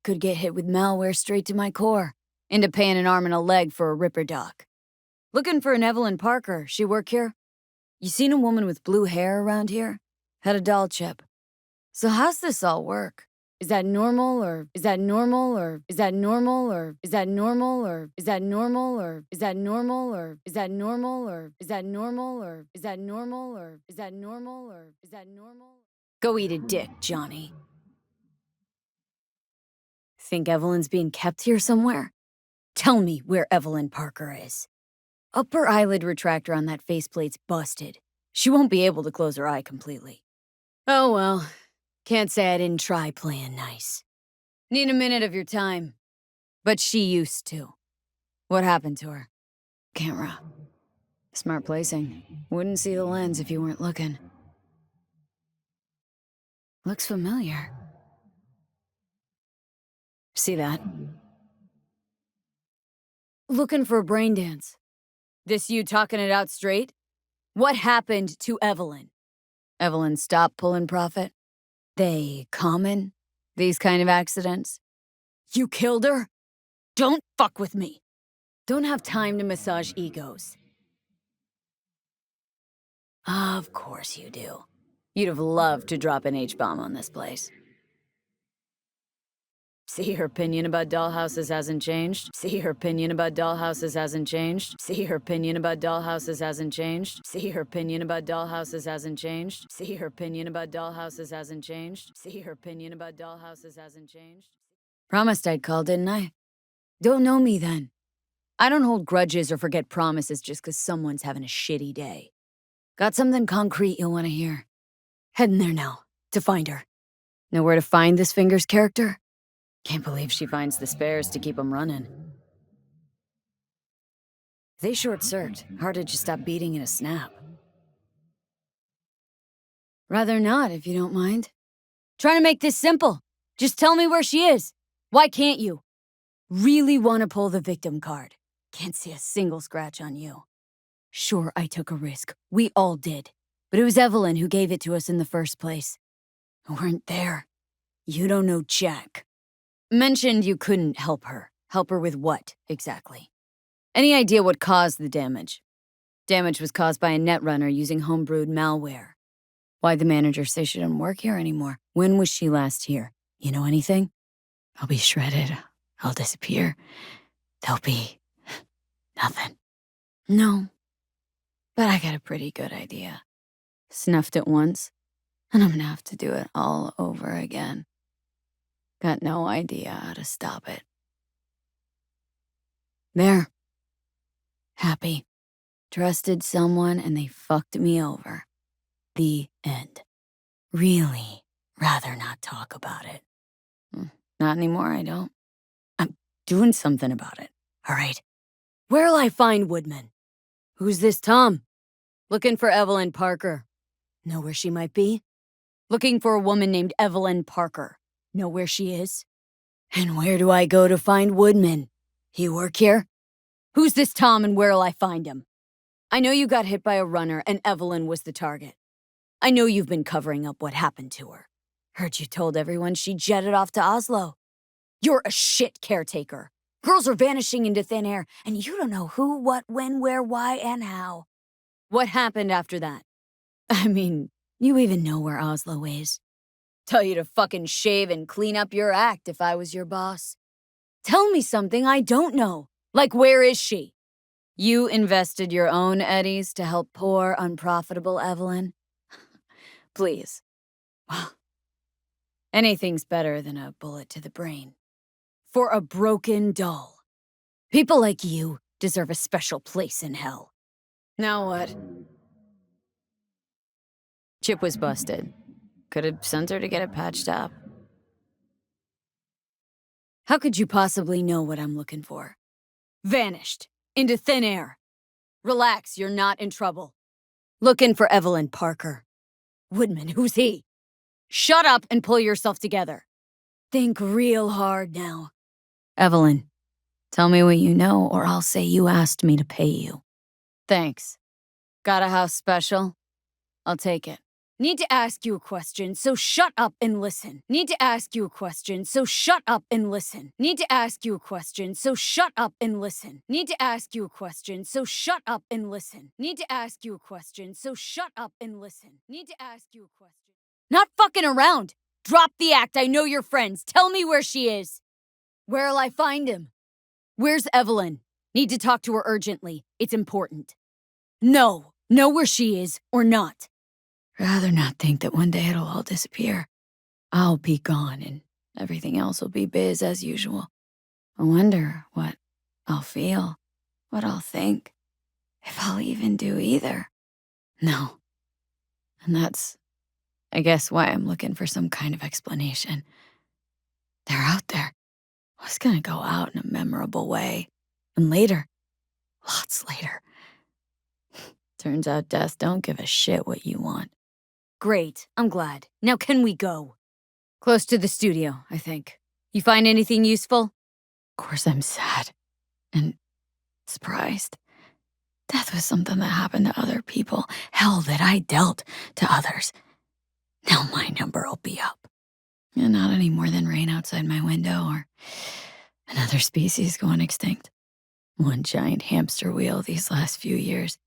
Could get hit with malware straight to my core. Into paying an arm and a leg for a ripper doc. Looking for an Evelyn Parker. She work here? You seen a woman with blue hair around here? Had a doll chip. So how's this all work? Is that normal or is that normal or is that normal or is that normal or is that normal or is that normal or is that normal or is that normal or is that normal or is that normal or is that normal? Go eat a dick, Johnny. Think Evelyn's being kept here somewhere? Tell me where Evelyn Parker is. Upper eyelid retractor on that faceplate's busted. She won't be able to close her eye completely. Oh well, can't say I didn't try playing nice. Need a minute of your time. But she used to. What happened to her? Camera. Smart placing. Wouldn't see the lens if you weren't looking. Looks familiar. See that? Looking for a brain dance. This you talking it out straight? What happened to Evelyn? Evelyn stopped pulling profit? They common? These kind of accidents? You killed her? Don't fuck with me. Don't have time to massage egos. Of course you do. You'd have loved to drop an H-bomb on this place. See, her opinion about dollhouses hasn't changed. See, her opinion about dollhouses hasn't changed. See, her opinion about dollhouses hasn't changed. See, her opinion about dollhouses hasn't changed. See, her opinion about dollhouses hasn't changed. See, her opinion about dollhouses hasn't changed. Promised I'd call, didn't I? Don't know me then. I don't hold grudges or forget promises just 'cause someone's having a shitty day. Got something concrete you'll want to hear. Heading there now, to find her. Know where to find this Fingers character? Can't believe she finds the spares to keep 'em running. They short-circuit. Hard to just stop beating in a snap. Rather not, if you don't mind. Trying to make this simple. Just tell me where she is. Why can't you? Really want to pull the victim card. Can't see a single scratch on you. Sure, I took a risk. We all did. But it was Evelyn who gave it to us in the first place. We weren't there. You don't know Jack. Mentioned you couldn't help her. Help her with what, exactly? Any idea what caused the damage? Damage was caused by a netrunner using homebrewed malware. Why'd the manager say she didn't work here anymore? When was she last here? You know anything? I'll be shredded. I'll disappear. There'll be... nothing. No. But I got a pretty good idea. Snuffed it once, and I'm gonna have to do it all over again. Got no idea how to stop it. There. Happy. Trusted someone and they fucked me over. The end. Really rather not talk about it. Not anymore, I don't. I'm doing something about it. All right. Where'll I find Woodman? Who's this Tom? Looking for Evelyn Parker. Know where she might be? Looking for a woman named Evelyn Parker. Know where she is? And where do I go to find Woodman? He work here? Who's this Tom and where'll I find him? I know you got hit by a runner and Evelyn was the target. I know you've been covering up what happened to her. Heard you told everyone she jetted off to Oslo. You're a shit caretaker. Girls are vanishing into thin air, and you don't know who, what, when, where, why, and how. What happened after that? I mean, you even know where Oslo is. Tell you to fucking shave and clean up your act if I was your boss. Tell me something I don't know. Like, where is she? You invested your own eddies to help poor, unprofitable Evelyn? Please. Well, anything's better than a bullet to the brain. For a broken doll. People like you deserve a special place in hell. Now what? Chip was busted. Could have sent her to get it patched up. How could you possibly know what I'm looking for? Vanished. Into thin air. Relax, you're not in trouble. Looking for Evelyn Parker. Woodman, who's he? Shut up and pull yourself together. Think real hard now. Evelyn, tell me what you know or I'll say you asked me to pay you. Thanks. Got a house special? I'll take it. Need to ask you a question, so shut up and listen. Need to ask you a question, so shut up and listen. Need to ask you a question, so shut up and listen. Need to ask you a question, so shut up and listen. Need to ask you a question, so shut up and listen. Need to ask you a question. Not fucking around! Drop the act, I know your friends. Tell me where she is. Where'll I find him? Where's Evelyn? Need to talk to her urgently. It's important. No. Know where she is, or not. Rather not think that one day it'll all disappear. I'll be gone and everything else will be biz as usual. I wonder what I'll feel, what I'll think, if I'll even do either. No. And that's, I guess, why I'm looking for some kind of explanation. They're out there. I was gonna go out in a memorable way. And later, lots later. Turns out death don't give a shit what you want. Great, I'm glad. Now can we go? Close to the studio, I think. You find anything useful? Of course I'm sad. And surprised. Death was something that happened to other people. Hell, that I dealt to others. Now my number will be up. And not any more than rain outside my window or another species going extinct. One giant hamster wheel these last few years.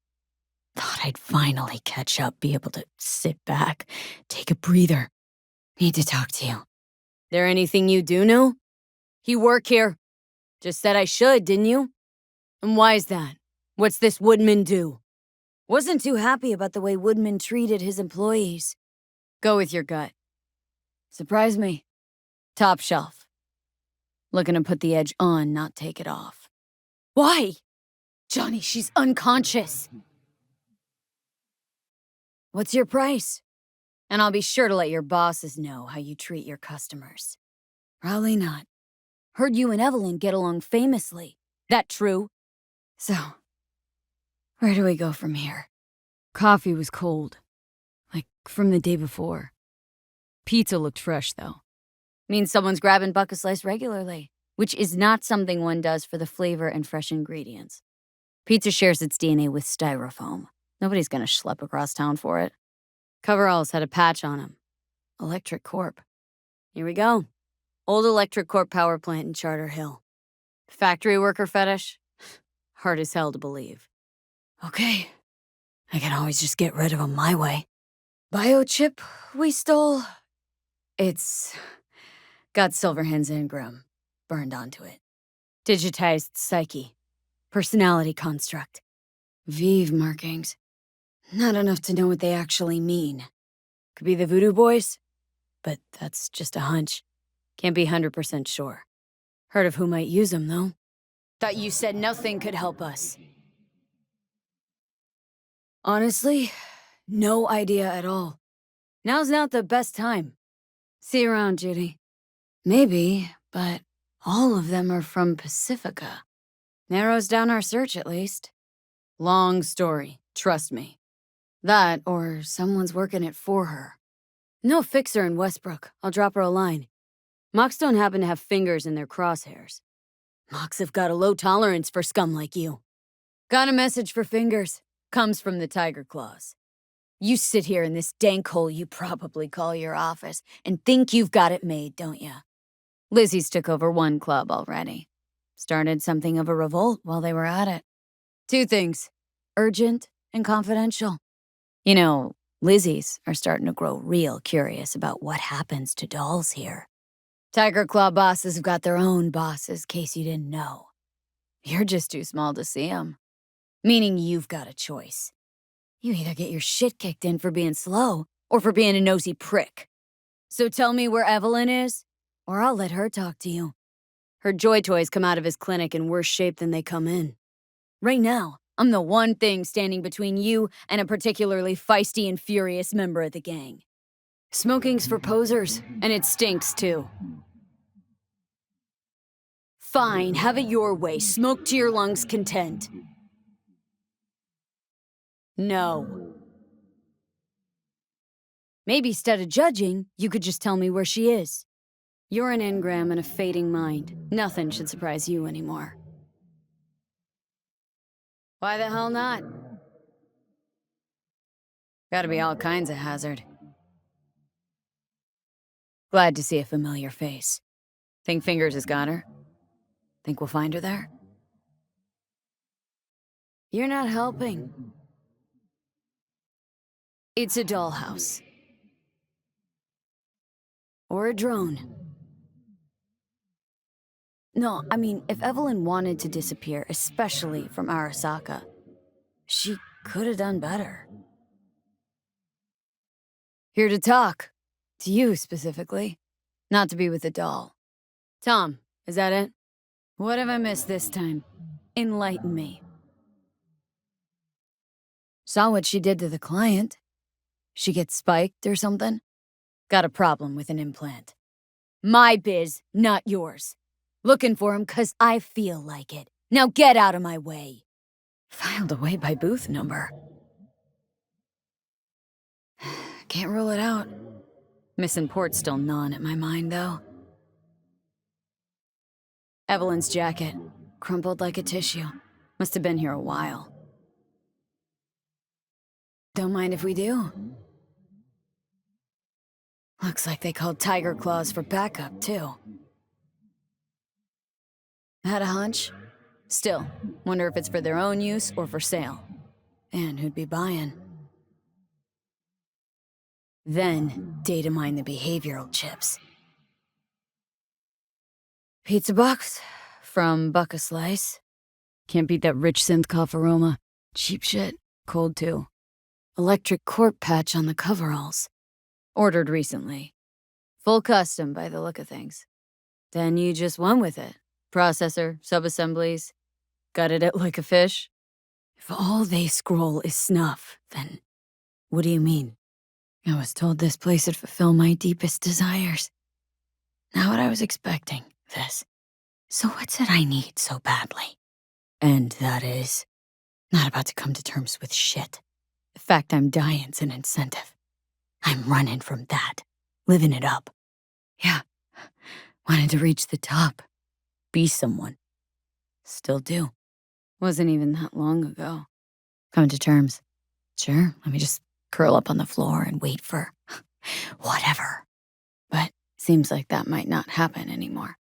Thought I'd finally catch up, be able to sit back, take a breather. Need to talk to you. There anything you do know? You work here. Just said I should, didn't you? And why's that? What's this Woodman do? Wasn't too happy about the way Woodman treated his employees. Go with your gut. Surprise me. Top shelf. Looking to put the edge on, not take it off. Why? Johnny, she's unconscious. What's your price? And I'll be sure to let your bosses know how you treat your customers. Probably not. Heard you and Evelyn get along famously. That true? So, where do we go from here? Coffee was cold. Like from the day before. Pizza looked fresh, though. Means someone's grabbing bucket slice regularly, which is not something one does for the flavor and fresh ingredients. Pizza shares its DNA with styrofoam. Nobody's gonna schlep across town for it. Coveralls had a patch on them. Electric Corp. Here we go. Old Electric Corp power plant in Charter Hill. Factory worker fetish? Hard as hell to believe. Okay. I can always just get rid of them my way. Biochip we stole? It's got Silverhand's engram burned onto it. Digitized psyche. Personality construct. Vive markings. Not enough to know what they actually mean. Could be the Voodoo Boys, but that's just a hunch. Can't be 100% sure. Heard of who might use them, though. Thought you said nothing could help us. Honestly, no idea at all. Now's not the best time. See you around, Judy. Maybe But all of them are from Pacifica. Narrows down our search, at least. Long story, trust me. That, or someone's working it for her. No fixer in Westbrook. I'll drop her a line. Mox don't happen to have fingers in their crosshairs. Mox have got a low tolerance for scum like you. Got a message for Fingers. Comes from the Tiger Claws. You sit here in this dank hole you probably call your office and think you've got it made, don't ya? Lizzie's took over one club already. Started something of a revolt while they were at it. Two things. Urgent and confidential. You know, Lizzie's are starting to grow real curious about what happens to dolls here. Tiger Claw bosses have got their own bosses, case you didn't know. You're just too small to see them. Meaning you've got a choice. You either get your shit kicked in for being slow, or for being a nosy prick. So tell me where Evelyn is, or I'll let her talk to you. Her joy toys come out of his clinic in worse shape than they come in. Right now, I'm the one thing standing between you and a particularly feisty and furious member of the gang. Smoking's for posers, and it stinks too. Fine, have it your way. Smoke to your lungs' content. No. Maybe instead of judging, you could just tell me where she is. You're an engram and a fading mind. Nothing should surprise you anymore. Why the hell not? Gotta be all kinds of hazard. Glad to see a familiar face. Think Fingers has got her? Think we'll find her there? You're not helping. It's a dollhouse. Or a drone. No, I mean, if Evelyn wanted to disappear, especially from Arasaka, she could have done better. Here to talk. To you, specifically. Not to be with a doll. Tom, is that it? What have I missed this time? Enlighten me. Saw what she did to the client. She gets spiked or something? Got a problem with an implant. My biz, not yours. Looking for him 'cause I feel like it. Now get out of my way. Filed away by booth number. Can't rule it out. Missing Port's still gnawing at my mind, though. Evelyn's jacket, crumpled like a tissue. Must have been here a while. Don't mind if we do. Looks like they called Tiger Claws for backup, too. Had a hunch? Still, wonder if it's for their own use or for sale. And who'd be buying? Then, data mine the behavioral chips. Pizza box from Buck a Slice. Can't beat that rich synth cough aroma. Cheap shit, cold too. Electric corp patch on the coveralls. Ordered recently. Full custom by the look of things. Then you just went with it. Processor, subassemblies. Gutted it like a fish. If all they scroll is snuff, then what do you mean? I was told this place would fulfill my deepest desires. Not what I was expecting, this. So what's it I need so badly? And that is, not about to come to terms with shit. The fact I'm dying's an incentive. I'm running from that, living it up. Yeah, wanted to reach the top, be someone. Still do. Wasn't even that long ago. Come to terms. Sure, let me just curl up on the floor and wait for whatever. But seems like that might not happen anymore.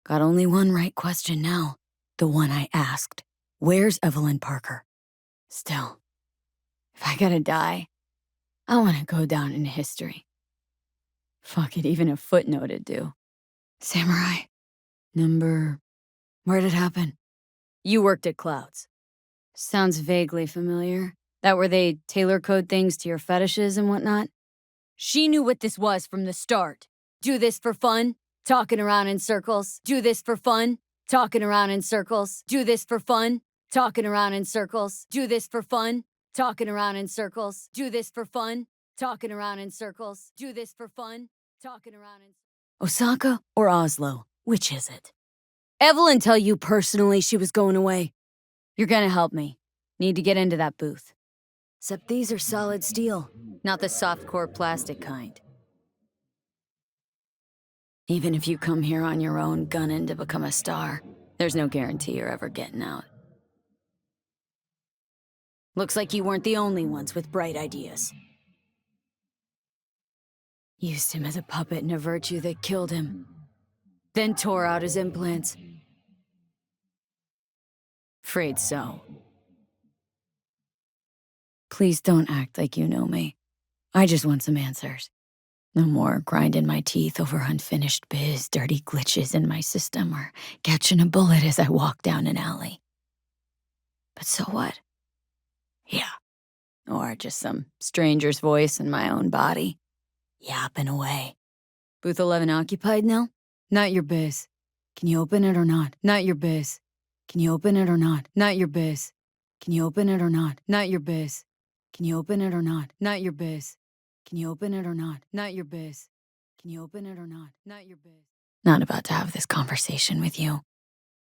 Got only one right question now. The one I asked. Where's Evelyn Parker? Still, if I gotta die, I want to go down in history. Fuck it, even a footnote'd do. Samurai. Where'd it happen? You worked at Clouds. Sounds vaguely familiar. That where they tailor code things to your fetishes and whatnot? She knew what this was from the start. Do this for fun? Talking around in circles. Do this for fun? Talking around in circles. Do this for fun? Talking around in circles. Do this for fun? Talking around in circles. Do this for fun? Talking around in circles. Do this for fun? Talking around in... Osaka or Oslo? Which is it? Evelyn tell you personally she was going away? You're gonna help me. Need to get into that booth. Except these are solid steel, not the soft-core plastic kind. Even if you come here on your own, gunning to become a star, there's no guarantee you're ever getting out. Looks like you weren't the only ones with bright ideas. Used him as a puppet and a virtue that killed him. Then tore out his implants. Afraid so. Please don't act like you know me. I just want some answers. No more grinding my teeth over unfinished biz, dirty glitches in my system, or catching a bullet as I walk down an alley. But so what? Yeah. Or just some stranger's voice in my own body, yapping away. Booth 11 occupied now? Not your biz. Can you open it or not? Not your biz. Can you open it or not? Not your biz. Can you open it or not? Not your biz. Can you open it or not? Not your biz. Can you open it or not? Not your biz. Can you open it or not? Not your biz. Not about to have this conversation with you.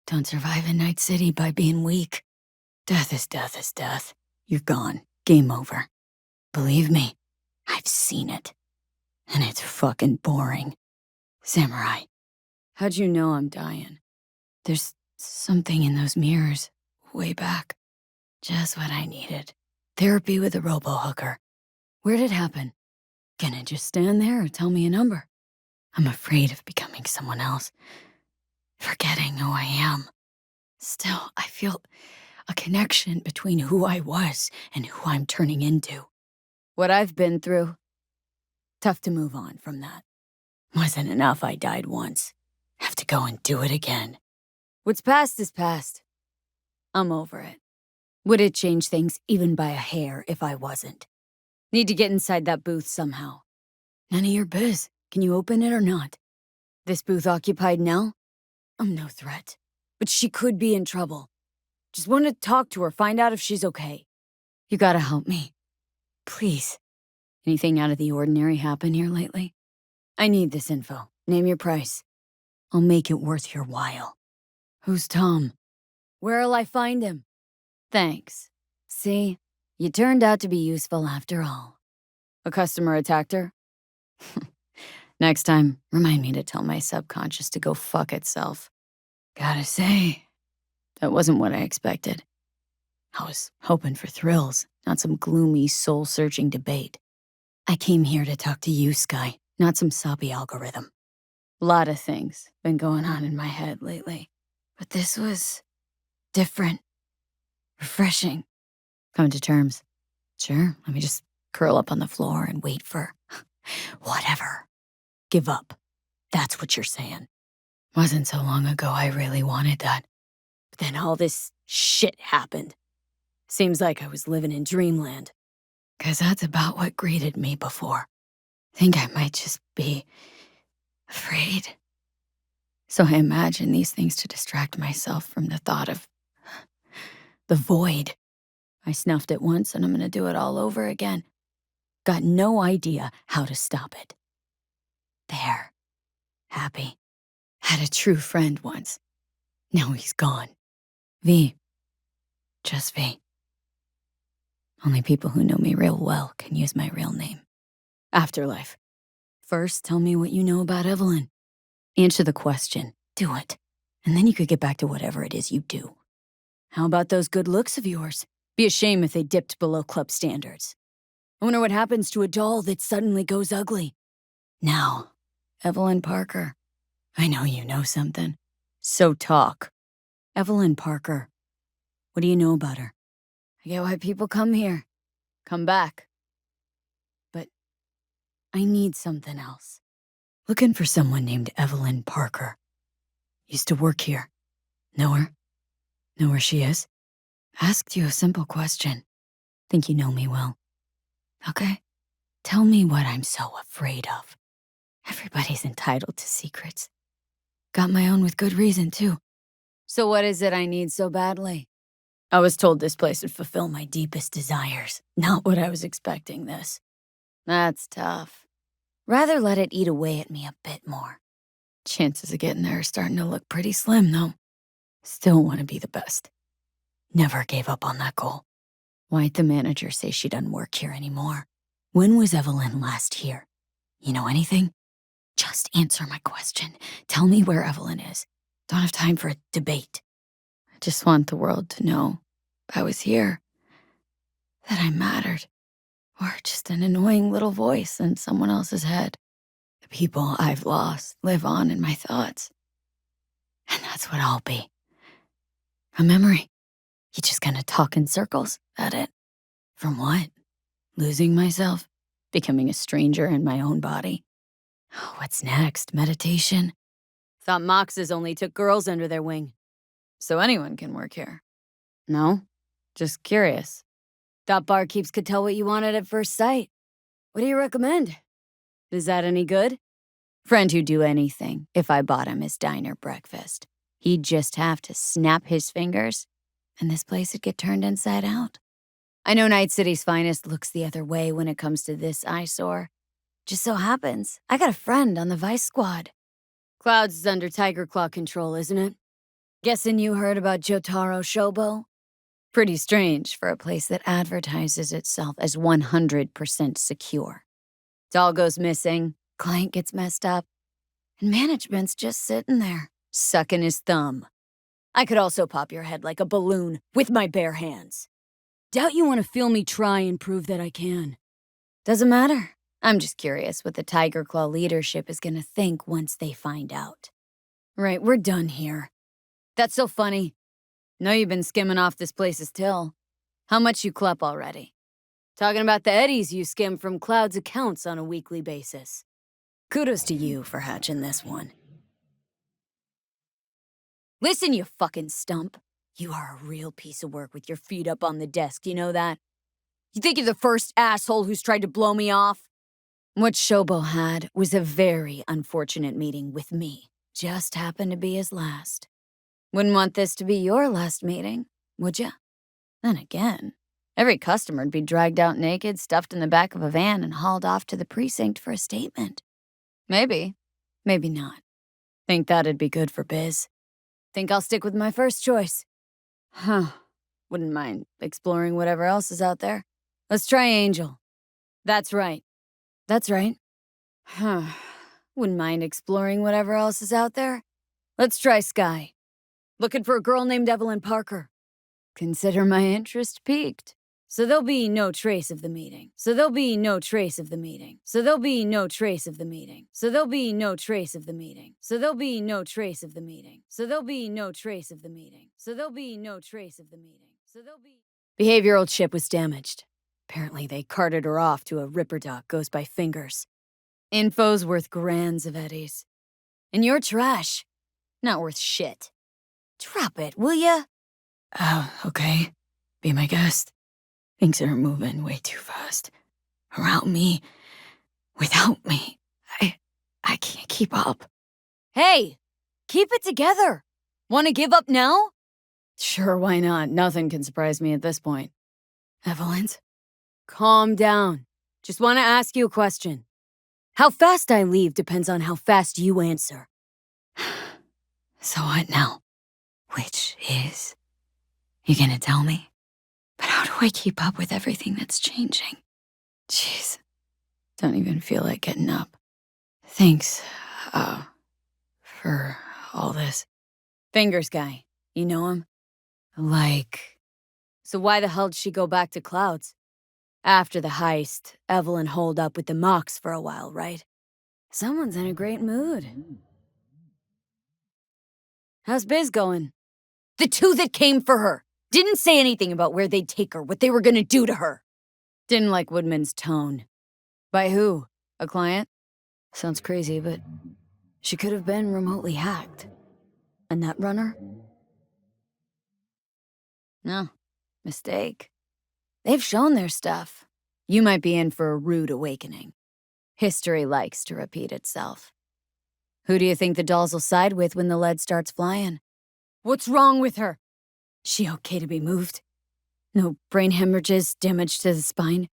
Don't survive in Night City by being weak. Death is death is death. You're gone. Game over. Believe me, I've seen it. And it's fucking boring. Samurai, how'd you know I'm dying? There's something in those mirrors, way back. Just what I needed. Therapy with a robo-hooker. Where'd it happen? Can I just stand there or tell me a number? I'm afraid of becoming someone else. Forgetting who I am. Still, I feel a connection between who I was and who I'm turning into. What I've been through, tough to move on from that. Wasn't enough I died once. Have to go and do it again. What's past is past. I'm over it. Would it change things even by a hair if I wasn't? Need to get inside that booth somehow. None of your biz. Can you open it or not? This booth occupied now? I'm no threat. But she could be in trouble. Just want to talk to her, find out if she's okay. You gotta help me. Please. Anything out of the ordinary happen here lately? I need this info. Name your price. I'll make it worth your while. Who's Tom? Where'll I find him? Thanks. See? You turned out to be useful after all. A customer attacked her? Next time, remind me to tell my subconscious to go fuck itself. Gotta say, that wasn't what I expected. I was hoping for thrills, not some gloomy, soul-searching debate. I came here to talk to you, Sky, not some soppy algorithm. A lot of things been going on in my head lately. But this was different. Refreshing. Coming to terms. Sure, let me just curl up on the floor and wait for whatever. Give up. That's what you're saying. Wasn't so long ago I really wanted that. But then all this shit happened. Seems like I was living in dreamland. 'Cause that's about what greeted me before. Think I might just be afraid. So I imagine these things to distract myself from the thought of the void. I snuffed it once and I'm gonna do it all over again. Got no idea how to stop it. There. Happy. Had a true friend once. Now he's gone. V. Just V. Only people who know me real well can use my real name. Afterlife. First, tell me what you know about Evelyn. Answer the question. Do it. And then you could get back to whatever it is you do. How about those good looks of yours? Be a shame if they dipped below club standards. I wonder what happens to a doll that suddenly goes ugly. Now, Evelyn Parker. I know you know something. So talk. Evelyn Parker. What do you know about her? I get why people come here. Come back. But I need something else. Looking for someone named Evelyn Parker. Used to work here. Know her? Know where she is? Asked you a simple question. Think you know me well. Okay? Tell me what I'm so afraid of. Everybody's entitled to secrets. Got my own with good reason, too. So what is it I need so badly? I was told this place would fulfill my deepest desires. Not what I was expecting this. That's tough. Rather let it eat away at me a bit more. Chances of getting there are starting to look pretty slim, though. Still want to be the best. Never gave up on that goal. Why'd the manager say she doesn't work here anymore? When was Evelyn last here? You know anything? Just answer my question. Tell me where Evelyn is. Don't have time for a debate. I just want the world to know I was here, that I mattered, or just an annoying little voice in someone else's head. The people I've lost live on in my thoughts. And that's what I'll be. A memory. You just gonna talk in circles, that it? From what? Losing myself? Becoming a stranger in my own body? What's next? Meditation? Thought Moxes only took girls under their wing. So anyone can work here. No? Just curious. Thought barkeeps could tell what you wanted at first sight. What do you recommend? Is that any good? Friend who'd do anything if I bought him his diner breakfast. He'd just have to snap his fingers, and this place would get turned inside out. I know Night City's finest looks the other way when it comes to this eyesore. Just so happens, I got a friend on the Vice Squad. Clouds is under Tiger Claw control, isn't it? Guessing you heard about Jotaro Shobo? Pretty strange for a place that advertises itself as 100% secure. Doll goes missing, client gets messed up, and management's just sitting there, sucking his thumb. I could also pop your head like a balloon with my bare hands. Doubt you want to feel me try and prove that I can. Doesn't matter. I'm just curious what the Tiger Claw leadership is gonna think once they find out. Right, we're done here. That's so funny. Know you've been skimming off this place's till. How much you clup already? Talking about the eddies you skim from Cloud's accounts on a weekly basis. Kudos to you for hatching this one. Listen, you fucking stump. You are a real piece of work with your feet up on the desk, you know that? You think you're the first asshole who's tried to blow me off? What Shobo had was a very unfortunate meeting with me. Just happened to be his last. Wouldn't want this to be your last meeting, would ya? Then again, every customer'd be dragged out naked, stuffed in the back of a van, and hauled off to the precinct for a statement. Maybe. Maybe not. Think that'd be good for biz. Think I'll stick with my first choice. Huh. Wouldn't mind exploring whatever else is out there. Let's try Angel. That's right. That's right. Huh. Wouldn't mind exploring whatever else is out there. Let's try Sky. Looking for a girl named Evelyn Parker. Consider my interest piqued. So there'll be no trace of the meeting. So there'll be no trace of the meeting. So there'll be no trace of the meeting. So there'll be no trace of the meeting. So there'll be no trace of the meeting. So there'll be no trace of the meeting. So there'll be no trace of the meeting. So there'll be... Behavioral chip was damaged. Apparently they carted her off to a ripper doc goes by fingers. Info's worth grands of eddies. And you're trash. Not worth shit. Drop it, will ya? Oh, okay. Be my guest. Things are moving way too fast. Around me. Without me. I can't keep up. Hey! Keep it together! Wanna give up now? Sure, why not? Nothing can surprise me at this point. Evelyn's? Calm down. Just wanna ask you a question. How fast I leave depends on how fast you answer. So what now? Which is? You gonna tell me? But how do I keep up with everything that's changing? Jeez. Don't even feel like getting up. Thanks, for all this. Fingers guy. You know him? Like... So why the hell did she go back to Clouds? After the heist, Evelyn holed up with the Mox for a while, right? Someone's in a great mood. How's biz going? The two that came for her didn't say anything about where they'd take her, what they were gonna do to her. Didn't like Woodman's tone. By who? A client? Sounds crazy, but she could have been remotely hacked. A nut runner? No. Mistake. They've shown their stuff. You might be in for a rude awakening. History likes to repeat itself. Who do you think the dolls will side with when the lead starts flying? What's wrong with her? She okay to be moved? No brain hemorrhages, damage to the spine?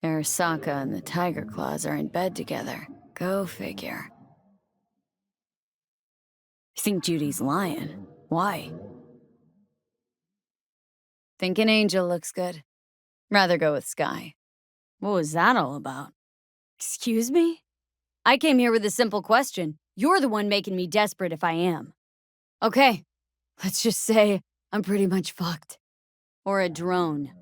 Arasaka and the Tiger Claws are in bed together. Go figure. You think Judy's lying? Why? Think an angel looks good. Rather go with Sky. What was that all about? Excuse me? I came here with a simple question. You're the one making me desperate if I am. Okay, let's just say I'm pretty much fucked. Or a drone.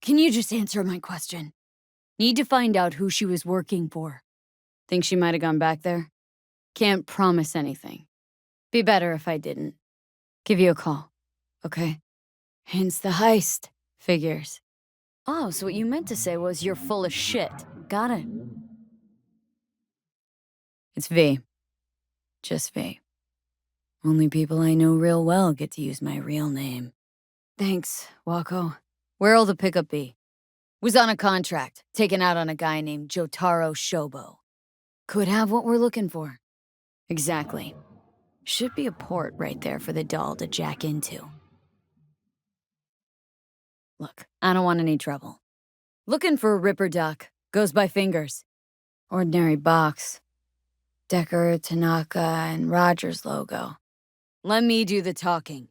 Can you just answer my question? Need to find out who she was working for. Think she might have gone back there? Can't promise anything. Be better if I didn't. Give you a call, okay? Hence the heist. Figures. Oh, so what you meant to say was you're full of shit. Got it. It's V. Just V. Only people I know real well get to use my real name. Thanks, Wako. Where'll the pickup be? Was on a contract, taken out on a guy named Jotaro Shobo. Could have what we're looking for. Exactly. Should be a port right there for the doll to jack into. Look, I don't want any trouble. Looking for a Ripper Duck. Goes by Fingers. Ordinary box. Decker, Tanaka, and Rogers logo. Let me do the talking.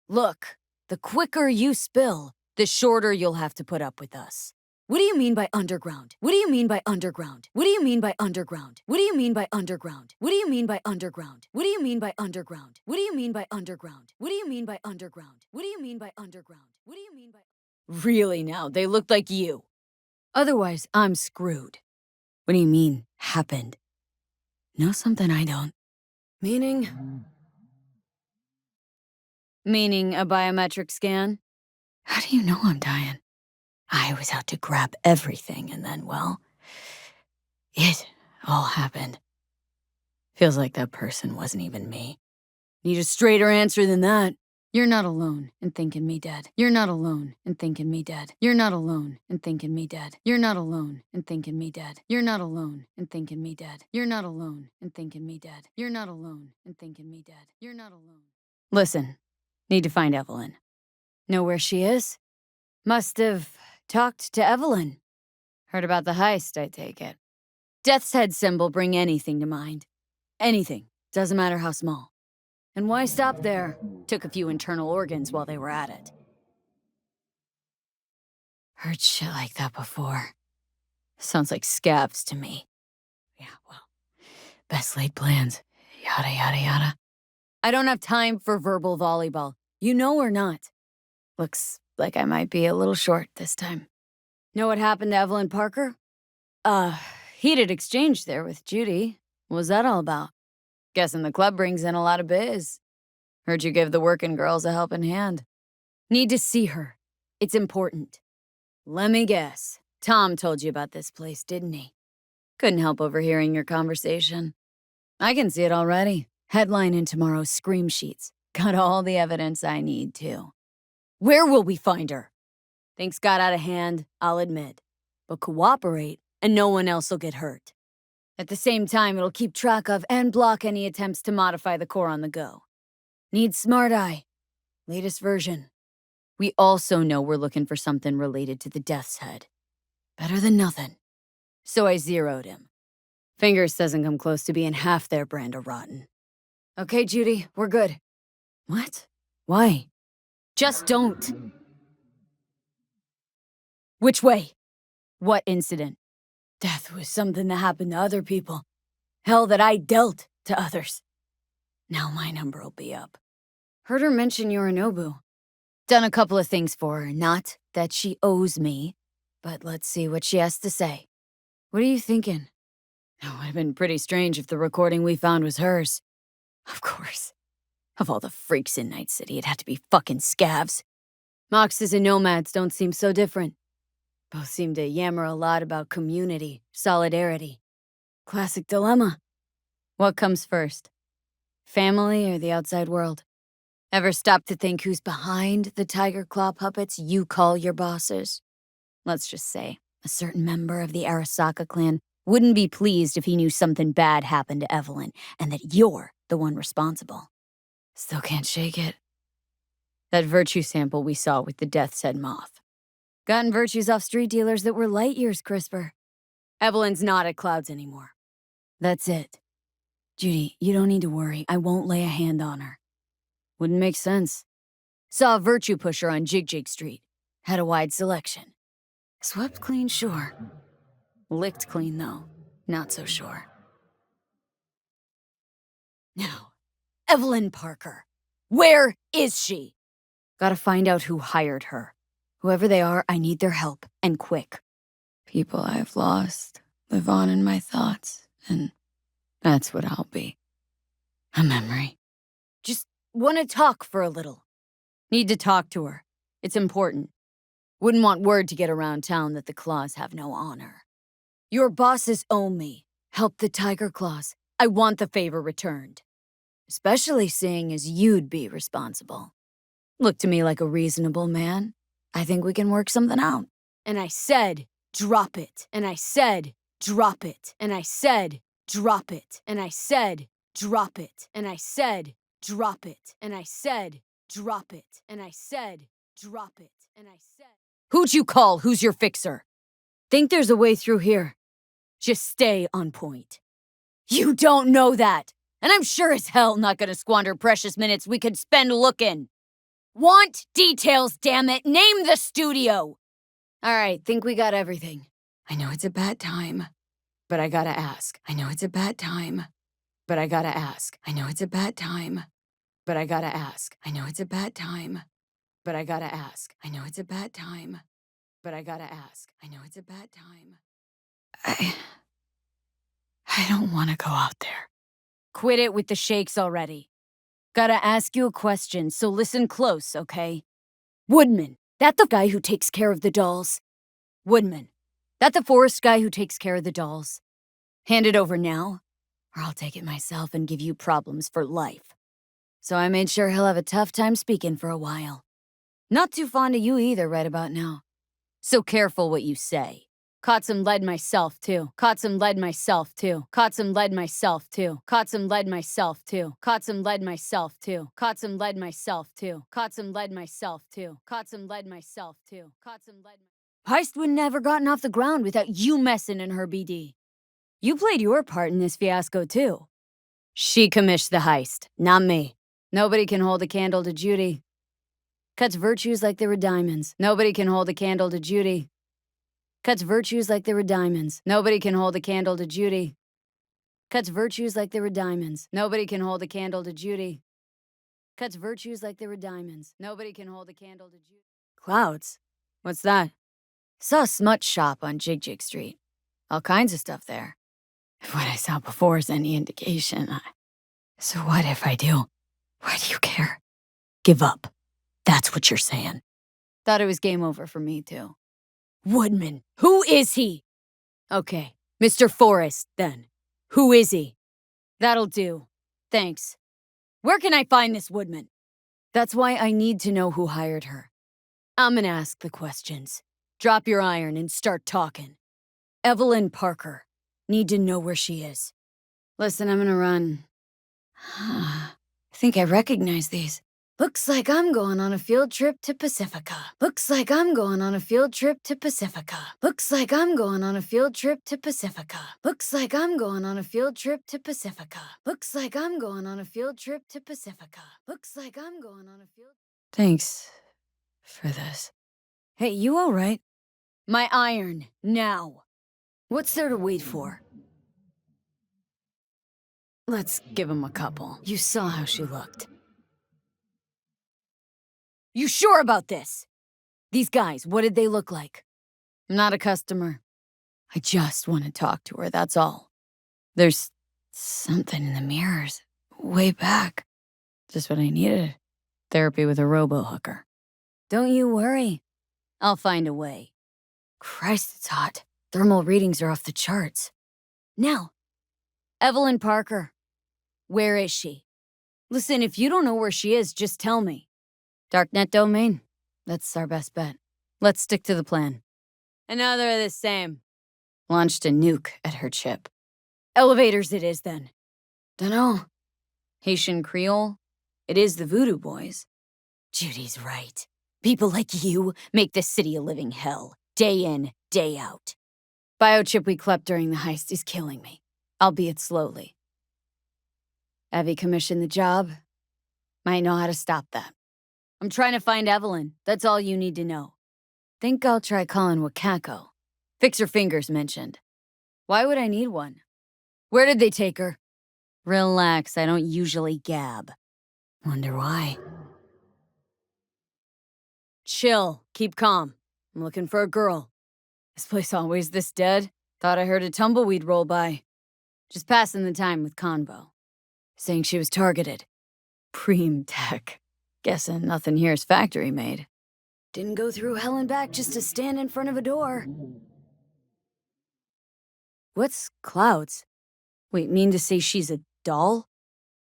Look, the quicker you spill, the shorter you'll have to put up with us. What do you mean by underground? What do you mean by underground? What do you mean by underground? What do you mean by underground? What do you mean by underground? What do you mean by underground? What do you mean by underground? What do you mean by underground? What do you mean by underground? What do you mean by... Really now, they look like you. Otherwise, I'm screwed. What do you mean, happened? Know something I don't. Meaning? Meaning a biometric scan? How do you know I'm dying? I was out to grab everything and then, well, it all happened. Feels like that person wasn't even me. Need a straighter answer than that. You're not alone in thinking me dead. You're not alone in thinking me dead. You're not alone in thinking me dead. You're not alone in thinking me dead. You're not alone in thinking me dead. You're not alone in thinking me dead. You're not alone in thinking me dead. You're not alone. Listen, need to find Evelyn. Know where she is? Must have talked to Evelyn. Heard about the heist, I take it. Death's head symbol bring anything to mind. Anything. Doesn't matter how small. And why stop there? Took a few internal organs while they were at it. Heard shit like that before. Sounds like scabs to me. Yeah, well, best laid plans. Yada, yada, yada. I don't have time for verbal volleyball. You know or not? Looks like I might be a little short this time. Know what happened to Evelyn Parker? Heated exchange there with Judy. What was that all about? Guessing the club brings in a lot of biz. Heard you give the working girls a helping hand. Need to see her. It's important. Let me guess. Tom told you about this place, didn't he? Couldn't help overhearing your conversation. I can see it already. Headline in tomorrow's scream sheets. Got all the evidence I need, too. Where will we find her? Things got out of hand, I'll admit. But cooperate, and no one else will get hurt. At the same time, it'll keep track of and block any attempts to modify the core on the go. Need Smart Eye. Latest version. We also know we're looking for something related to the Death's Head. Better than nothing. So I zeroed him. Fingers doesn't come close to being half their brand of rotten. Okay, Judy, we're good. What? Why? Just don't. Which way? What incident? Death was something that happened to other people. Hell that I dealt to others. Now my number will be up. Heard her mention Yorinobu. Done a couple of things for her, not that she owes me, but let's see what she has to say. What are you thinking? It would have been pretty strange if the recording we found was hers. Of course. Of all the freaks in Night City, it had to be fucking scavs. Moxes and nomads don't seem so different. Both seem to yammer a lot about community, solidarity. Classic dilemma. What comes first? Family or the outside world? Ever stop to think who's behind the tiger claw puppets you call your bosses? Let's just say, a certain member of the Arasaka clan wouldn't be pleased if he knew something bad happened to Evelyn and that you're the one responsible. Still can't shake it. That virtue sample we saw with the Death's Head moth. Gotten virtues off street dealers that were light years crisper. Evelyn's not at Clouds anymore. That's it. Judy, you don't need to worry. I won't lay a hand on her. Wouldn't make sense. Saw a virtue pusher on Jig Street. Had a wide selection. Swept clean, sure. Licked clean, though. Not so sure. Now, Evelyn Parker. Where is she? Gotta find out who hired her. Whoever they are, I need their help, and quick. People I've lost live on in my thoughts, and that's what I'll be. A memory. Just want to talk for a little. Need to talk to her. It's important. Wouldn't want word to get around town that the Claws have no honor. Your bosses owe me. Help the Tiger Claws. I want the favor returned. Especially seeing as you'd be responsible. Look to me like a reasonable man. I think we can work something out. And I said, drop it. And I said, drop it. And I said, drop it. And I said, drop it. And I said, drop it. And I said, drop it. And I said, drop it. And I said... Who'd you call? Who's your fixer? Think there's a way through here. Just stay on point. You don't know that. And I'm sure as hell not gonna squander precious minutes we could spend looking. Want details, damn it. Name the studio. All right, think we got everything. I know it's a bad time, but I gotta ask. I know it's a bad time, but I gotta ask. I know it's a bad time, but I gotta ask. I know it's a bad time, but I gotta ask. I know it's a bad time, but I gotta ask. I know it's a bad time. I don't want to go out there. Quit it with the shakes already. Gotta ask you a question, so listen close, okay? Woodman, that the guy who takes care of the dolls? Woodman, that the forest guy who takes care of the dolls? Hand it over now, or I'll take it myself and give you problems for life. So I made sure he'll have a tough time speaking for a while. Not too fond of you either right about now. So careful what you say. Caught some lead myself, too. Caught some lead myself, too. Caught some lead myself, too. Caught some lead myself, too. Caught some lead myself, too. Caught some lead myself, too. Caught some lead myself, too. Caught some lead myself, too. Caught some lead... Heist would never gotten off the ground without you messing in her BD. You played your part in this fiasco, too. She commissioned the heist, not me. Nobody can hold a candle to Judy. Cuts virtues like they were diamonds. Nobody can hold a candle to Judy. Cuts virtues like they were diamonds. Nobody can hold a candle to Judy. Cuts virtues like they were diamonds. Nobody can hold a candle to Judy. Cuts virtues like they were diamonds. Nobody can hold a candle to Judy. Clouds? What's that? Saw a smut shop on Jig Street. All kinds of stuff there. If what I saw before is any indication, So what if I do? Why do you care? Give up. That's what you're saying. Thought it was game over for me, too. Woodman, who is he? Okay, Mr. Forrest, then. Who is he? That'll do. Thanks. Where can I find this Woodman? That's why I need to know who hired her. I'm gonna ask the questions. Drop your iron and start talking. Evelyn Parker. Need to know where she is. Listen, I'm gonna run. I think I recognize these. Looks like I'm going on a field trip to Pacifica. Looks like I'm going on a field trip to Pacifica. Looks like I'm going on a field trip to Pacifica. Looks like I'm going on a field trip to Pacifica. Looks like I'm going on a field trip to Pacifica. Looks like I'm going on a field... Thanks for this. Hey, you all right? My iron, now. What's there to wait for? Let's give him a couple. You saw how she looked. You sure about this? These guys, what did they look like? I'm not a customer. I just want to talk to her, that's all. There's something in the mirrors, way back. Just what I needed. Therapy with a robo-hooker. Don't you worry. I'll find a way. Christ, it's hot. Thermal readings are off the charts. Now, Evelyn Parker. Where is she? Listen, if you don't know where she is, just tell me. Darknet domain? That's our best bet. Let's stick to the plan. Another of the same. Launched a nuke at her chip. Elevators it is, then. Dunno. Haitian Creole? It is the Voodoo Boys. Judy's right. People like you make the city a living hell. Day in, day out. Biochip we clept during the heist is killing me. Albeit slowly. Evie commissioned the job. Might know how to stop that. I'm trying to find Evelyn. That's all you need to know. Think I'll try calling Wakako. Fix her fingers mentioned. Why would I need one? Where did they take her? Relax, I don't usually gab. Wonder why. Chill, keep calm. I'm looking for a girl. This place always this dead? Thought I heard a tumbleweed roll by. Just passing the time with convo. Saying she was targeted. Preem tech. Guessing nothing here is factory made. Didn't go through hell and back just to stand in front of a door. What's clouds? Wait, mean to say she's a doll?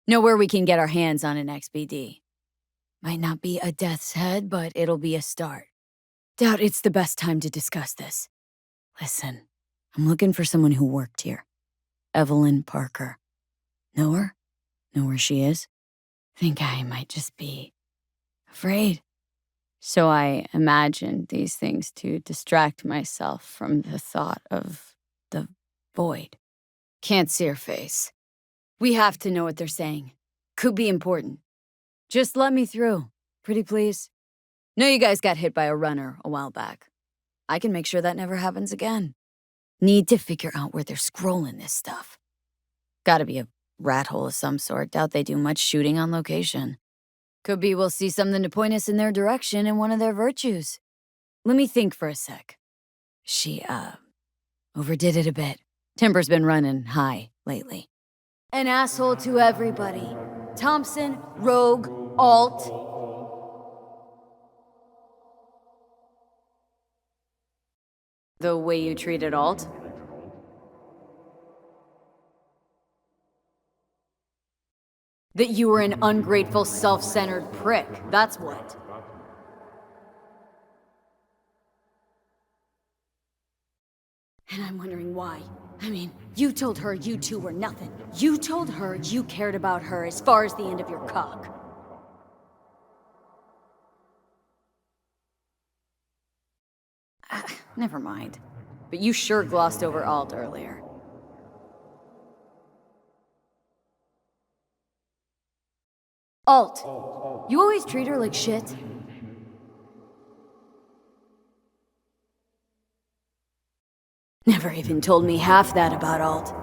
Nowhere we can get our hands on an XBD. Might not be a death's head, but it'll be a start. Doubt it's the best time to discuss this. Listen, I'm looking for someone who worked here. Evelyn Parker. Know her? Know where she is? Think I might just be afraid. So I imagined these things to distract myself from the thought of the void. Can't see her face. We have to know what they're saying. Could be important. Just let me through. Pretty please. Know you guys got hit by a runner a while back. I can make sure that never happens again. Need to figure out where they're scrolling this stuff. Gotta be a rat hole of some sort. Doubt they do much shooting on location. Could be we'll see something to point us in their direction in one of their virtues. Let me think for a sec. She, overdid it a bit. Temper's been running high lately. An asshole to everybody. Thompson, Rogue, Alt. The way you treated Alt? That you were an ungrateful, self-centered prick, that's what. And I'm wondering why. I mean, you told her you two were nothing. You told her you cared about her as far as the end of your cock. Never mind. But you sure glossed over Alt earlier. Alt, you always treat her like shit. Never even told me half that about Alt.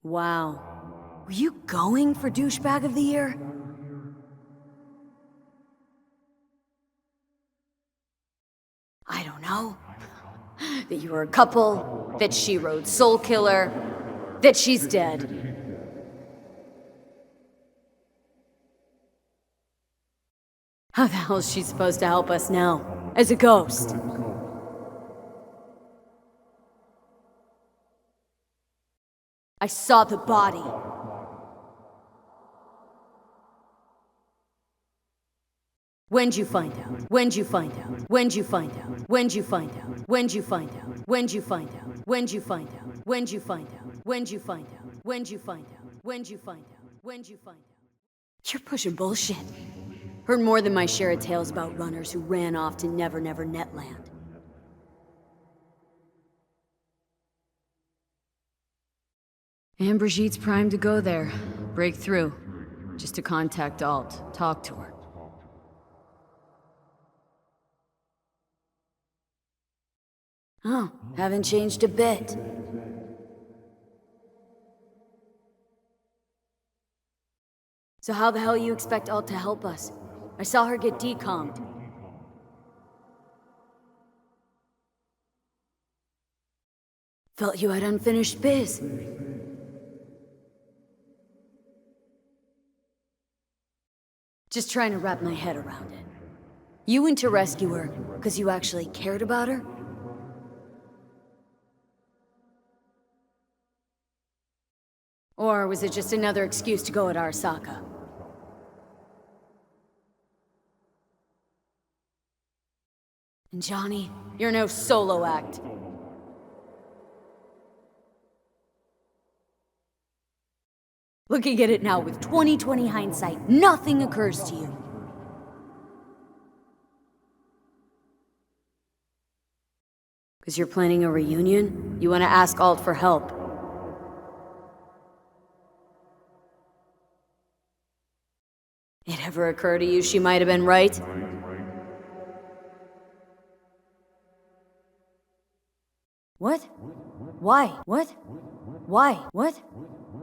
Wow. Were you going for douchebag of the year? I don't know. That you were a couple, that she rode Soul Killer, that she's dead. How the hell is she supposed to help us now? As a ghost? I saw the body. When'd you find out? When'd you find out? When'd you find out? When'd you find out? When'd you find out? When'd you find out? When'd you find out? When'd you find out? When'd you find out? When'd you find out? When'd you find out? When'd you find out? You're pushing bullshit. Heard more than my share of tales about runners who ran off to Never Never Netland. And Brigitte's primed to go there. Break through. Just to contact Alt. Talk to her. Oh, haven't changed a bit. So how the hell you expect Alt to help us? I saw her get decommed. Felt you had unfinished biz. Just trying to wrap my head around it. You went to rescue her because you actually cared about her? Or was it just another excuse to go at Arasaka? And Johnny, you're no solo act. Looking at it now with 20/20 hindsight, nothing occurs to you. Because you're planning a reunion? You want to ask Alt for help? It ever occur to you she might have been right? What? Why? What? Why? What?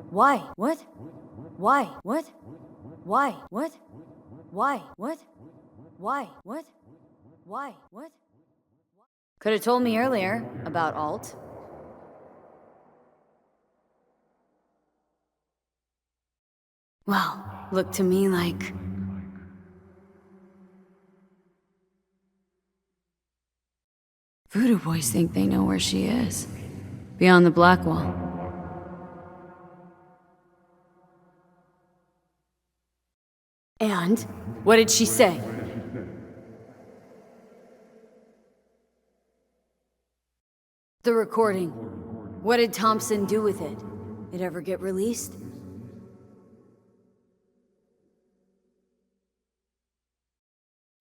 Why? What? Why? What? Why? What? Why? What? Why? What? Why? What? Could have told me earlier about Alt. Well, looked to me like... Voodoo boys think they know where she is. Beyond the black wall. And? What did she say? The recording. What did Thompson do with it? It ever get released?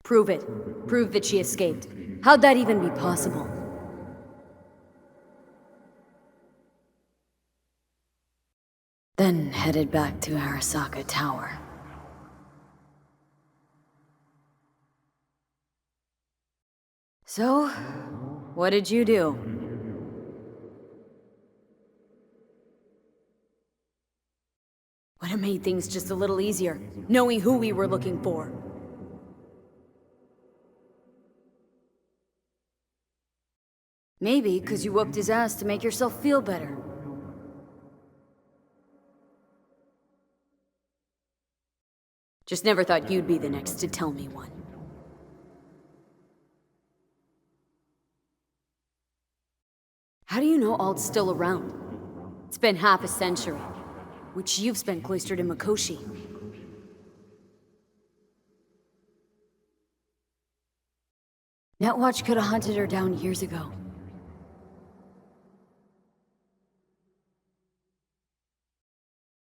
Prove it. Prove that she escaped. How'd that even be possible? Then headed back to Arasaka Tower. So, what did you do? Would have made things just a little easier, knowing who we were looking for. Maybe because you whooped his ass to make yourself feel better. Just never thought you'd be the next to tell me one. How do you know Alt's still around? It's been half a century, which you've spent cloistered in Mikoshi. Netwatch could have hunted her down years ago.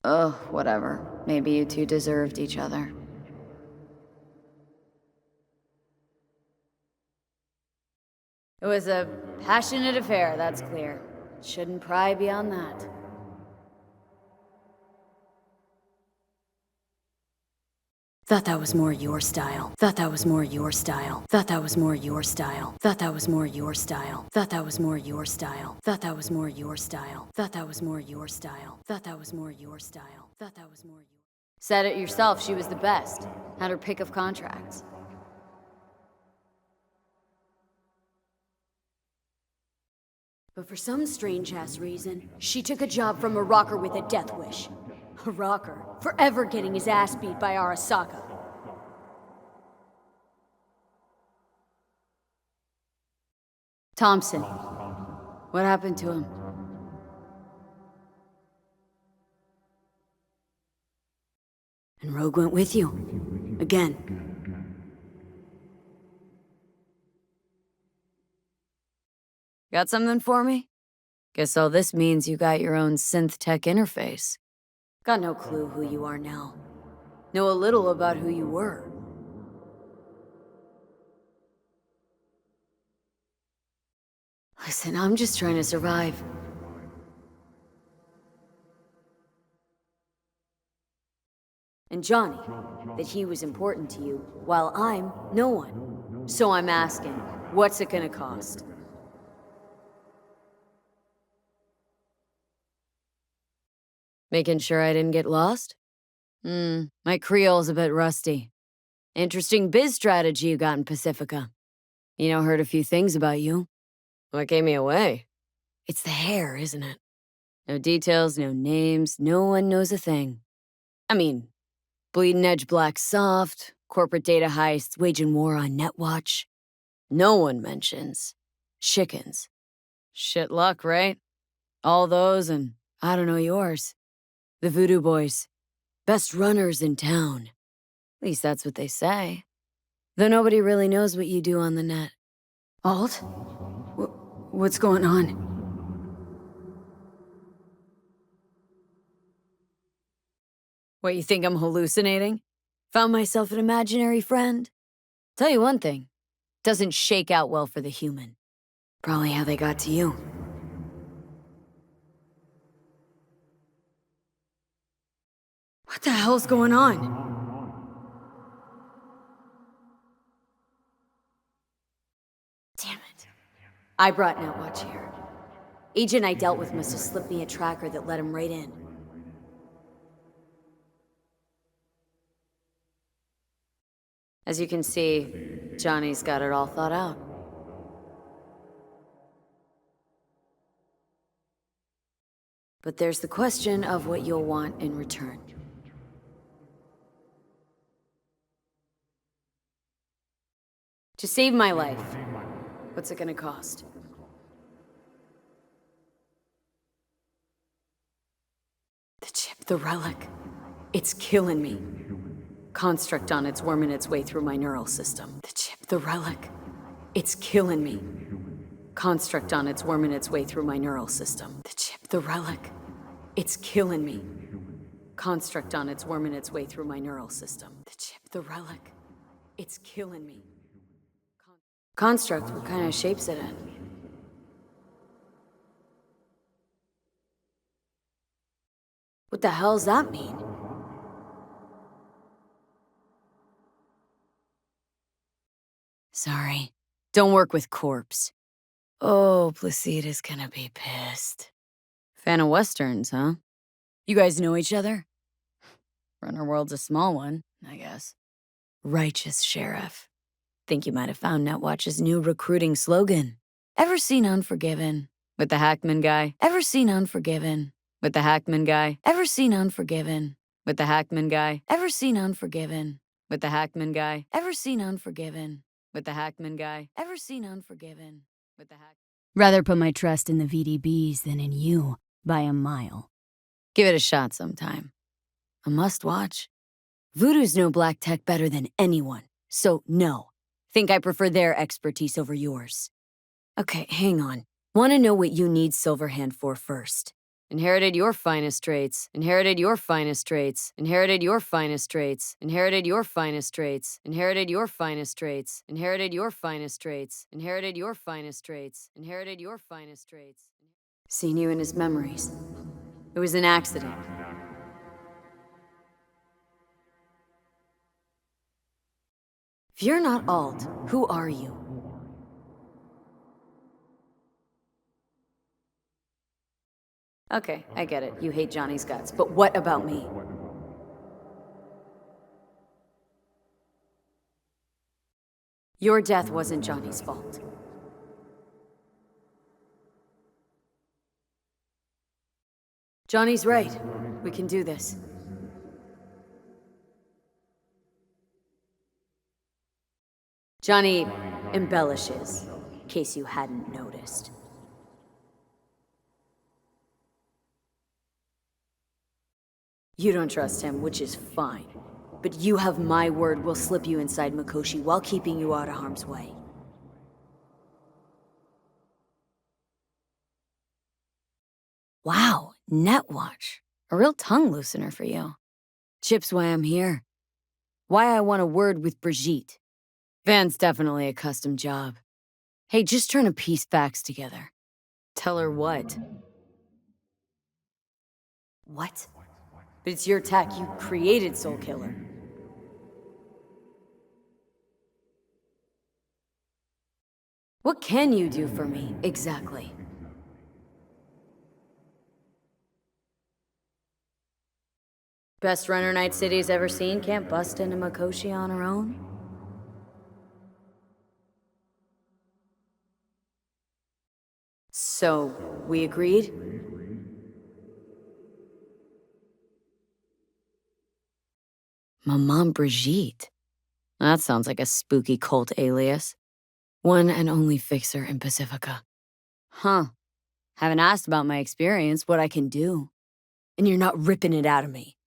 Ugh, whatever. Maybe you two deserved each other. It was a passionate affair, that's clear. Shouldn't pry beyond that. Thought that was more your style. Thought that was more your style. Thought that was more your style. Thought that was more your style. Thought that was more your style. Thought that was more your style. Thought that was more your style. Thought that was more your style. Thought that was more your... Said it yourself, she was the best. Had her pick of contracts. But for some strange-ass reason, she took a job from a rocker with a death wish. A rocker, forever getting his ass beat by Arasaka. Thompson. What happened to him? And Rogue went with you. Again. Got something for me? Guess all this means you got your own synth tech interface. Got no clue who you are now. Know a little about who you were. Listen, I'm just trying to survive. And Johnny, that he was important to you, while I'm no one. So I'm asking, what's it gonna cost? Making sure I didn't get lost? My Creole's a bit rusty. Interesting biz strategy you got in Pacifica. Heard a few things about you. What gave me away? It's the hair, isn't it? No details, no names, no one knows a thing. I mean, bleeding edge black soft, corporate data heists, waging war on Netwatch. No one mentions chickens. Shit luck, right? All those and I don't know yours. The Voodoo Boys. Best runners in town. At least that's what they say. Though nobody really knows what you do on the net. Alt? What's going on? What, you think I'm hallucinating? Found myself an imaginary friend? Tell you one thing. Doesn't shake out well for the human. Probably how they got to you. What the hell's going on? Damn it. I brought Netwatch here. Agent I dealt with must have slipped me a tracker that let him right in. As you can see, Johnny's got it all thought out. But there's the question of what you'll want in return. To save my life, what's it gonna cost? The chip, the relic. It's killing me. Construct on it's worming its way through my neural system. The chip, the relic. It's killing me. Construct on it's worming its way through my neural system. The chip, the relic. It's killing me. Construct on it's worming its way through my neural system. The chip, the relic. It's killing me. Construct, what kind of shape's it in? What the hell's that mean? Sorry. Don't work with corpse. Oh, Placida's gonna be pissed. Fan of westerns, huh? You guys know each other? Runner World's a small one, I guess. Righteous Sheriff. Think you might have found Netwatch's new recruiting slogan. Ever seen Unforgiven? With the Hackman guy? Ever seen Unforgiven? With the Hackman guy? Ever seen Unforgiven? With the Hackman guy? Ever seen Unforgiven? With the Hackman guy? Ever seen Unforgiven? With the Hackman guy? Ever seen Unforgiven? With the Hack.
Rather put my trust in the VDBs than in you, by a mile.
Give it a shot sometime. A must watch. Voodoo's know black tech better than anyone, so no. Think I prefer their expertise over yours. Okay, hang on. Want to know what you need Silverhand for first. Inherited your finest traits. Inherited your finest traits. Inherited your finest traits. Inherited your finest traits. Inherited your finest traits. Inherited your finest traits. Inherited your finest traits. Inherited your finest traits. Seen you in his memories. It was an accident. If you're not Alt, who are you? Okay, I get it. You hate Johnny's guts. But what about me? Your death wasn't Johnny's fault. Johnny's right. We can do this. Johnny embellishes, in case you hadn't noticed. You don't trust him, which is fine. But you have my word we'll slip you inside Mikoshi while keeping you out of harm's way. Wow, Netwatch. A real tongue loosener for you. Chip's why I'm here. Why I want a word with Brigitte. Van's definitely a custom job. Hey, just trying to piece facts together. Tell her what? What? But it's your tech. You created Soul Killer. What can you do for me, exactly? Best runner Night City's ever seen can't bust into Mikoshi on her own? So, we agreed? Maman Brigitte. That sounds like a spooky cult alias. One and only fixer in Pacifica. Huh. Haven't asked about my experience, what I can do. And you're not ripping it out of me.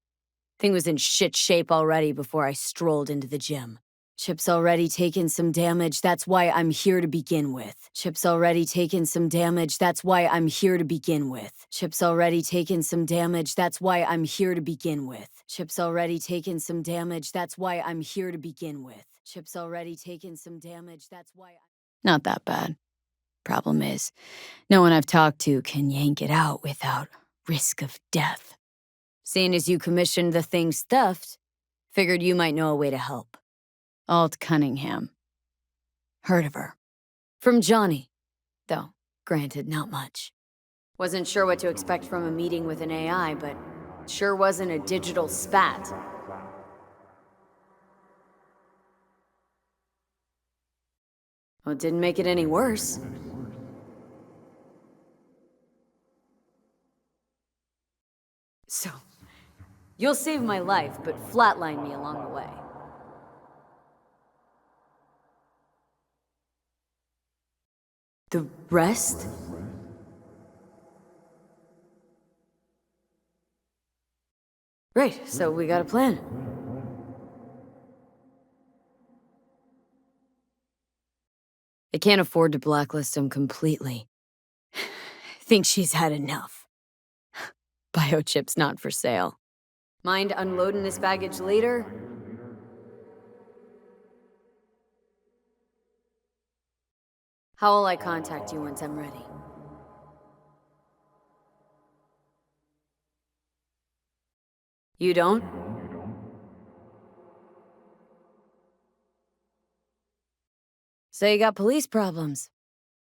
Thing was in shit shape already before I strolled into the gym. Chip's already taken some damage, that's why I'm here to begin with. Chip's already taken some damage, that's why I'm here to begin with. Chip's already taken some damage, that's why I'm here to begin with. Chip's already taken some damage, that's why I'm here to begin with. Chip's already taken some damage, that's why Not that bad. Problem is, no one I've talked to can yank it out without risk of death. Seeing as you commissioned the thing's theft, figured you might know a way to help. Alt Cunningham. Heard of her. From Johnny, though, granted, not much. Wasn't sure what to expect from a meeting with an AI, but sure wasn't a digital spat. Well, it didn't make it any worse. So, you'll save my life, but flatline me along the way. The rest? Right, so we got a plan. I can't afford to blacklist him completely. Think she's had enough. Biochip's not for sale. Mind unloading this baggage later? How will I contact you once I'm ready? You don't? So you got police problems.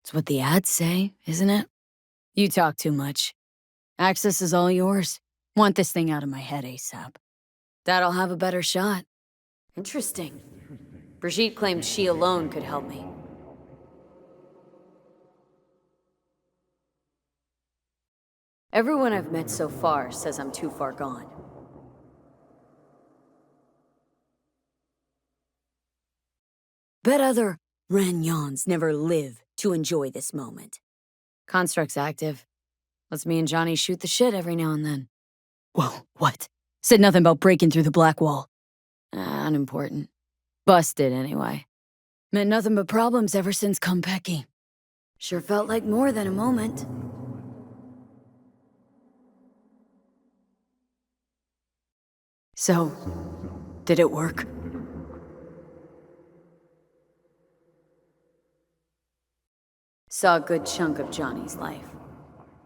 It's what the ads say, isn't it? You talk too much. Access is all yours. Want this thing out of my head ASAP. That'll have a better shot. Interesting. Brigitte claimed she alone could help me. Everyone I've met so far says I'm too far gone. Bet other Ranyons never live to enjoy this moment. Construct's active. Lets me and Johnny shoot the shit every now and then. Whoa, what? Said nothing about breaking through the black wall. Unimportant. Busted, anyway. Meant nothing but problems ever since Kompeki. Sure felt like more than a moment. So, did it work? Saw a good chunk of Johnny's life.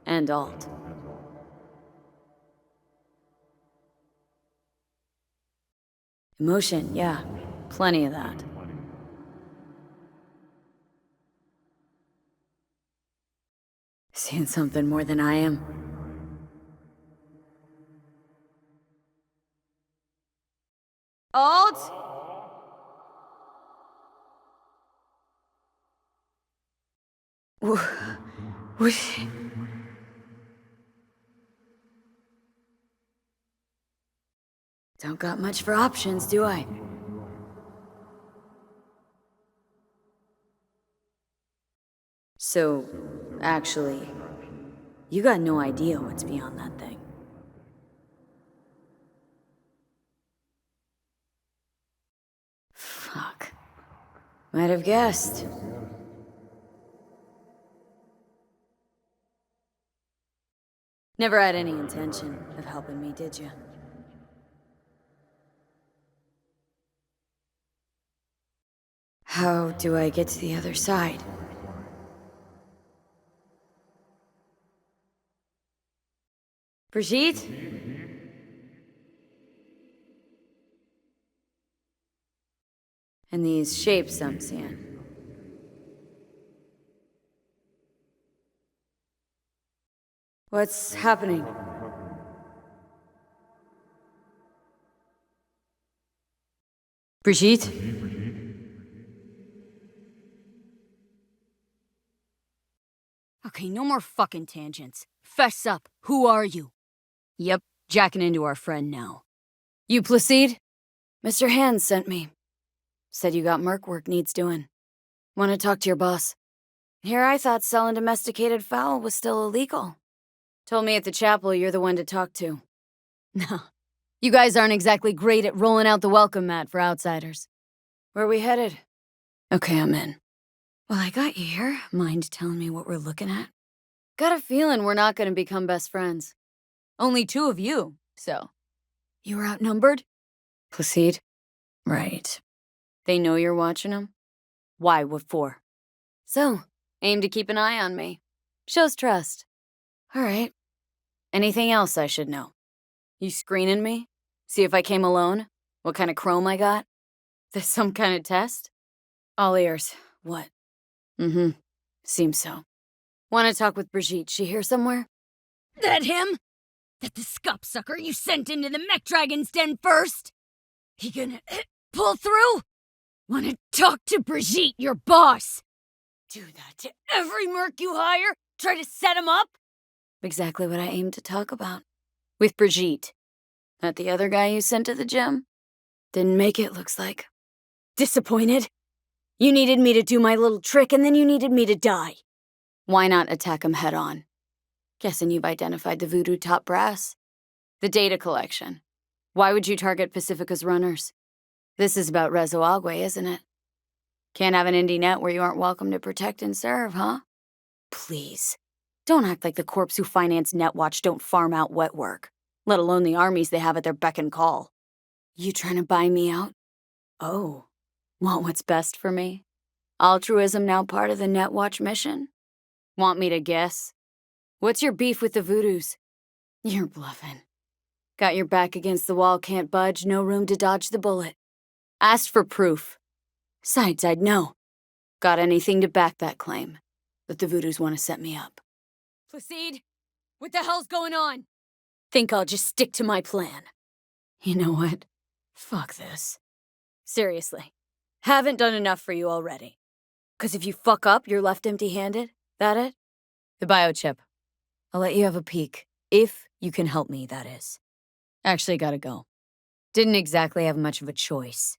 And Alt. Emotion, yeah. Plenty of that. Seeing something more than I am. Alt! Whoosh. Don't got much for options, do I? So, actually, you got no idea what's beyond that thing. Fuck. Might have guessed. Never had any intention of helping me, did you? How do I get to the other side? Brigitte? And these shapes I'm seeing. What's happening? Brigitte? Okay, no more fucking tangents. Fess up. Who are you? Yep, jacking into our friend now. You Placide? Mr. Hand sent me. Said you got merc work needs doing. Want to talk to your boss. Here I thought selling domesticated fowl was still illegal. Told me at the chapel you're the one to talk to. No, you guys aren't exactly great at rolling out the welcome mat for outsiders. Where are we headed? Okay, I'm in. Well, I got you here. Mind telling me what we're looking at? Got a feeling we're not gonna become best friends. Only two of you, so. You were outnumbered? Placide? Right. They know you're watching them? Why, what for? So, Aim to keep an eye on me. Shows trust. All right. Anything else I should know? You screening me? See if I came alone? What kind of chrome I got? This some kind of test? All ears. What? Mm-hmm. Seems so. Want to talk with Brigitte? She here somewhere?
That him? That the scup sucker you sent into the mech dragon's den first? He gonna pull through? Wanna talk to Brigitte, your boss? Do that to every merc you hire? Try to set him up?
Exactly what I aimed to talk about. With Brigitte. Not the other guy you sent to the gym? Didn't make it, looks like. Disappointed? You needed me to do my little trick and then you needed me to die. Why not attack him head on? Guessing you've identified the voodoo top brass. The data collection. Why would you target Pacifica's runners? This is about Rezo Agwe, isn't it? Can't have an indie net where you aren't welcome to protect and serve, huh? Please. Don't act like the corps who finance Netwatch don't farm out wet work, let alone the armies they have at their beck and call. You trying to buy me out? Oh, want what's best for me? Altruism now part of the Netwatch mission? Want me to guess? What's your beef with the Voodoos? You're bluffing. Got your back against the wall, can't budge, no room to dodge the bullet. Asked for proof. Sides, I'd know. Got anything to back that claim? That the Voodoos want to set me up.
Placide, what the hell's going on?
Think I'll just stick to my plan. You know what? Fuck this. Seriously. Haven't done enough for you already. 'Cause if you fuck up, you're left empty-handed? That it? The biochip. I'll let you have a peek. If you can help me, that is. Actually gotta go. Didn't exactly have much of a choice.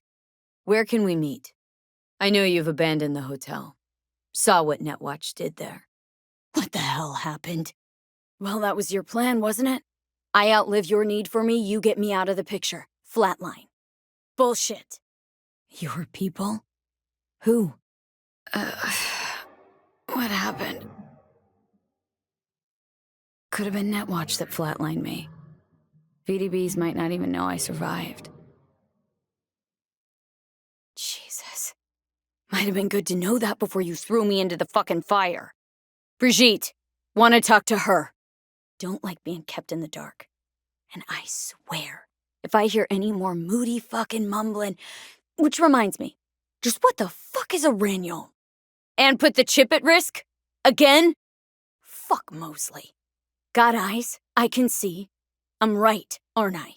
Where can we meet? I know you've abandoned the hotel. Saw what Netwatch did there. What the hell happened? Well, that was your plan, wasn't it? I outlive your need for me, you get me out of the picture. Flatline. Bullshit. Your people? Who? What happened? Could have been Netwatch that flatlined me. VDBs might not even know I survived. Jesus. Might have been good to know that before you threw me into the fucking fire. Brigitte, want to talk to her. Don't like being kept in the dark. And I swear, if I hear any more moody fucking mumbling... Which reminds me, just what the fuck is a Ragnon? And put the chip at risk? Again? Fuck Mosley. Got eyes? I can see. I'm right, aren't I?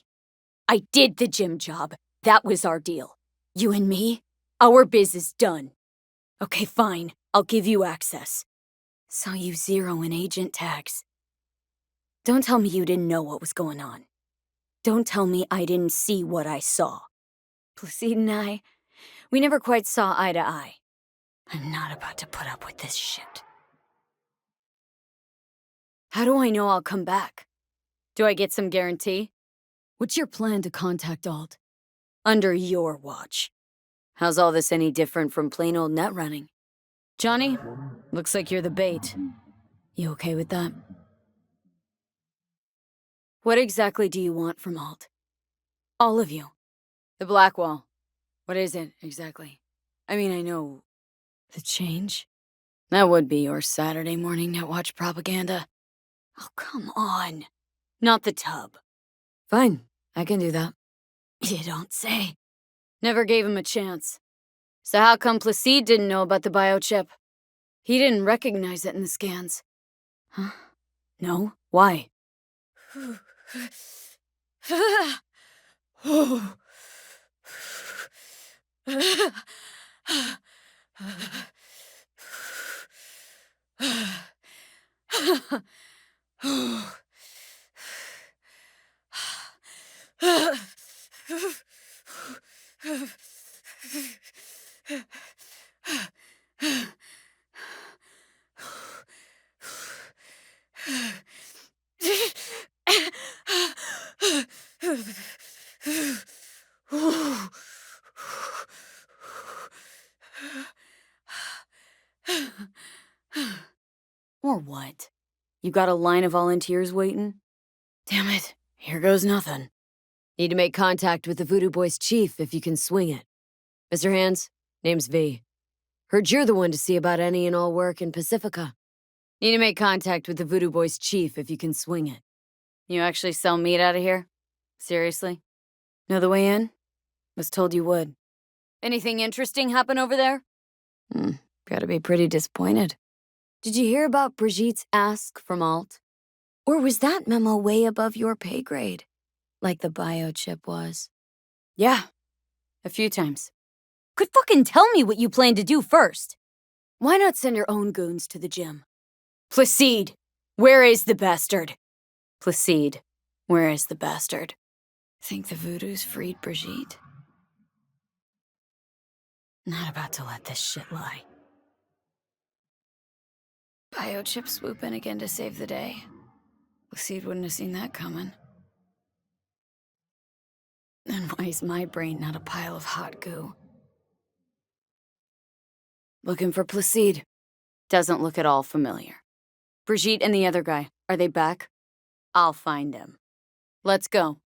I did the gym job. That was our deal. You and me, our biz is done. Okay, fine. I'll give you access. Saw you zero in agent tags. Don't tell me you didn't know what was going on. Don't tell me I didn't see what I saw. Placide and I, we never quite saw eye to eye. I'm not about to put up with this shit. How do I know I'll come back? Do I get some guarantee? What's your plan to contact Alt? Under your watch. How's all this any different from plain old net running? Johnny, looks like you're the bait. You okay with that? What exactly do you want from Alt? All of you. The Blackwall. What is it, exactly? I mean, I know... The change? That would be your Saturday morning Netwatch propaganda. Oh, come on. Not the tub. Fine, I can do that. You don't say. Never gave him a chance. So how come Placide didn't know about the biochip? He didn't recognize it in the scans. Huh? No? Why? Or what? You got a line of volunteers waiting? Damn it, here goes nothing. Need to make contact with the Voodoo Boys chief if you can swing it. Mr. Hands, name's V. Heard you're the one to see about any and all work in Pacifica. Need to make contact with the Voodoo Boys chief if you can swing it. You actually sell meat out of here? Seriously? Know the way in? Was told you would. Anything interesting happen over there? Gotta be pretty disappointed. Did you hear about Brigitte's ask from Alt? Or was that memo way above your pay grade? Like the biochip was? Yeah, a few times. Could fucking tell me what you plan to do first. Why not send your own goons to the gym? Placide, where is the bastard? Placide, where is the bastard? Think the Voodoos freed Brigitte? Not about to let this shit lie. Biochip swoop in again to save the day. Placide wouldn't have seen that coming. Then why is my brain not a pile of hot goo? Looking for Placide. Doesn't look at all familiar. Brigitte and the other guy, are they back? I'll find them. Let's go.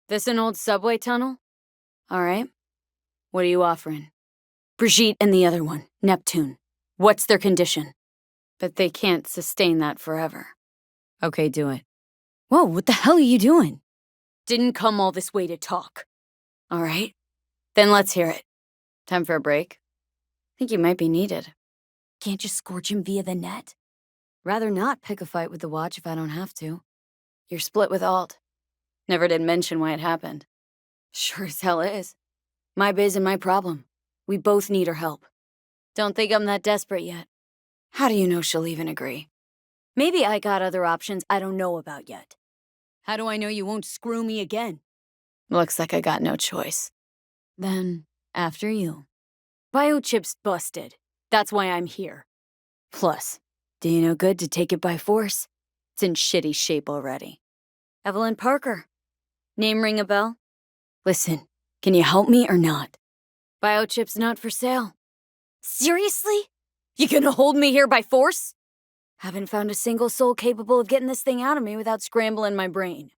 This an old subway tunnel? All right. What are you offering? Brigitte and the other one, Neptune. What's their condition? But they can't sustain that forever. Okay, do it. Whoa, what the hell are you doing? Didn't come all this way to talk. All right. Then let's hear it. Time for a break? Think you might be needed. Can't just scorch him via the net? Rather not pick a fight with the Watch if I don't have to. You're split with Alt. Never did mention why it happened. Sure as hell is. My biz and my problem. We both need her help. Don't think I'm that desperate yet. How do you know she'll even agree? Maybe I got other options I don't know about yet. How do I know you won't screw me again? Looks like I got no choice. Then, after you. Biochip's busted. That's why I'm here. Plus, do you know good to take it by force? It's in shitty shape already. Evelyn Parker. Name ring a bell? Listen, can you help me or not? Biochip's not for sale. Seriously? You gonna hold me here by force? Haven't found a single soul capable of getting this thing out of me without scrambling my brain.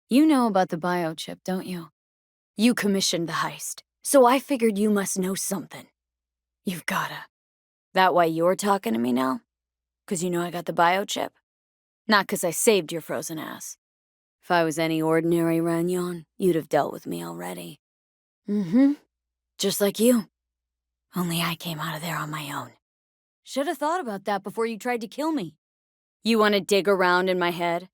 You know about the biochip, don't you? You commissioned the heist, so I figured you must know something. You've gotta. That why you're talking to me now? 'Cause you know I got the biochip? Not 'cause I saved your frozen ass. If I was any ordinary Ranyon, you'd have dealt with me already. Just like you. Only I came out of there on my own. Should have thought about that before you tried to kill me. You want to dig around in my head?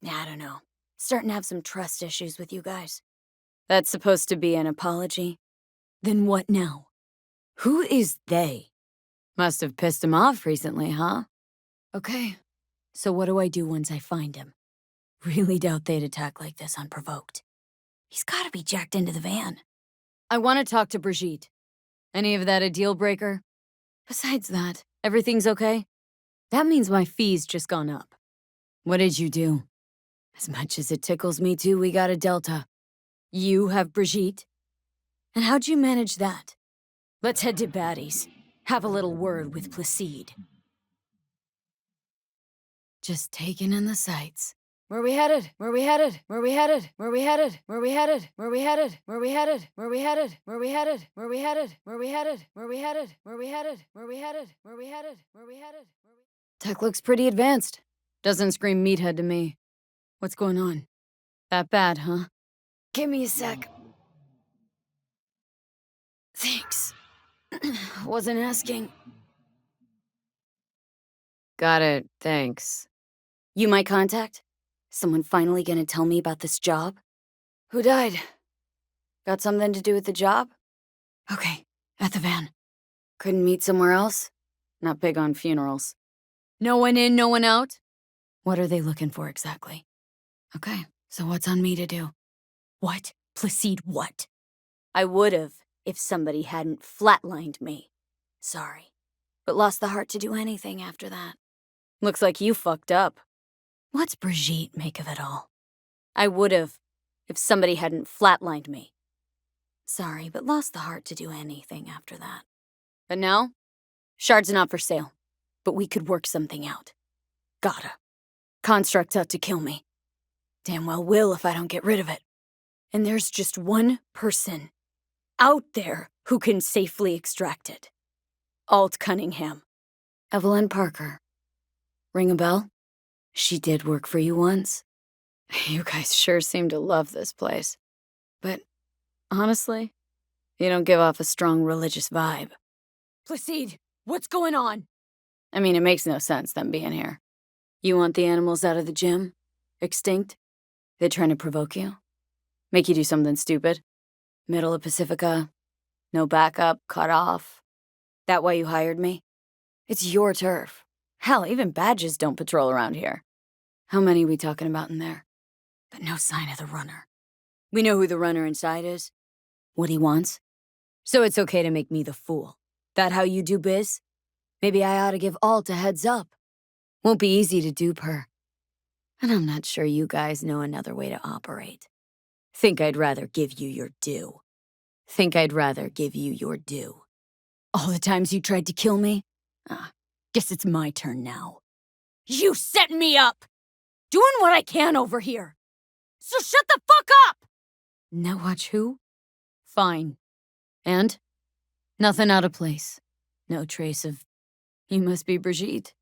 I don't know. Starting to have some trust issues with you guys. That's supposed to be an apology? Then what now? Who is they? Must have pissed him off recently, huh? Okay, so what do I do once I find him? Really doubt they'd attack like this unprovoked. He's gotta be jacked into the van. I want to talk to Brigitte. Any of that a deal breaker? Besides that, everything's okay? That means my fee's just gone up. What did you do? As much as it tickles me too, we got a Delta. You have Brigitte? And how'd you manage that? Let's head to Batty's. Have a little word with Placide. Just taking in the sights. Where we headed? Where we headed? Where we headed? Where we headed? Where we headed? Where we headed? Where we headed? Where we headed? Where we headed? Where we headed? Where we headed? Where we headed? Where we headed? Where we headed? Where we headed? Where we headed? Tech looks pretty advanced. Doesn't scream meathead to me. What's going on? That bad, huh? Give me a sec. Thanks. Wasn't asking. Got it, thanks. You my contact? Someone finally gonna tell me about this job? Who died? Got something to do with the job? Okay, at the van. Couldn't meet somewhere else? Not big on funerals. No one in, no one out? What are they looking for exactly? Okay, so what's on me to do? What? Placide what? I would've if somebody hadn't flatlined me. Sorry, but lost the heart to do anything after that. Looks like you fucked up. What's Brigitte make of it all? I would've if somebody hadn't flatlined me. Sorry, but lost the heart to do anything after that. But now, Shard's not for sale, but we could work something out. Gotta. Construct's out to kill me. Damn well will if I don't get rid of it. And there's just one person out there who can safely extract it.
Alt Cunningham.
Evelyn Parker. Ring a bell? She did work for you once. You guys sure seem to love this place. But honestly, you don't give off a strong religious vibe.
Placide, what's going on?
I mean, it makes no sense them being here. You want the animals out of the gym? Extinct? They're trying to provoke you? Make you do something stupid? Middle of Pacifica? No backup, cut off? That why you hired me? It's your turf. Hell, even badges don't patrol around here. How many we talking about in there? But no sign of the runner. We know who the runner inside is. What he wants. So it's okay to make me the fool. That how you do biz? Maybe I ought to give Alt a heads up. Won't be easy to dupe her. And I'm not sure you guys know another way to operate. Think I'd rather give you your due. Think I'd rather give you your due.
All the times you tried to kill me? Guess it's my turn now. You set me up! Doing what I can over here. So shut the fuck up!
Now watch who? Fine. And? Nothing out of place. No trace of... You must be Brigitte.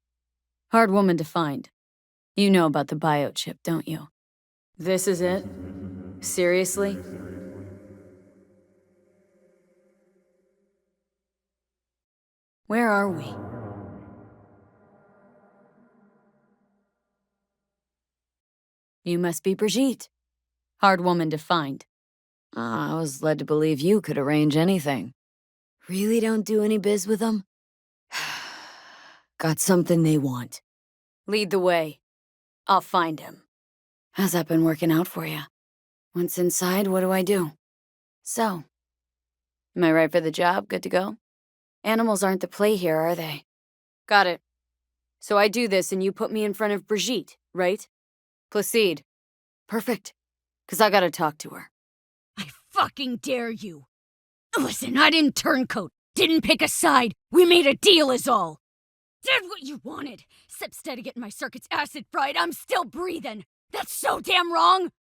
Hard woman to find. You know about the biochip, don't you? This is it? Seriously? Where are we? You must be Brigitte. Hard woman to find. I was led to believe you could arrange anything. Really don't do any biz with them? Got something they want. Lead the way. I'll find him. How's that been working out for you? Once inside, what do I do? So, am I right for the job? Good to go? Animals aren't the play here, are they? Got it. So I do this and you put me in front of Brigitte, right? Placide. Perfect. 'Cause I gotta talk to her.
I fucking dare you. Listen, I didn't turncoat, didn't pick a side. We made a deal is all. Did what you wanted. Except instead of getting my circuits acid fried, I'm still breathing. That's so damn wrong.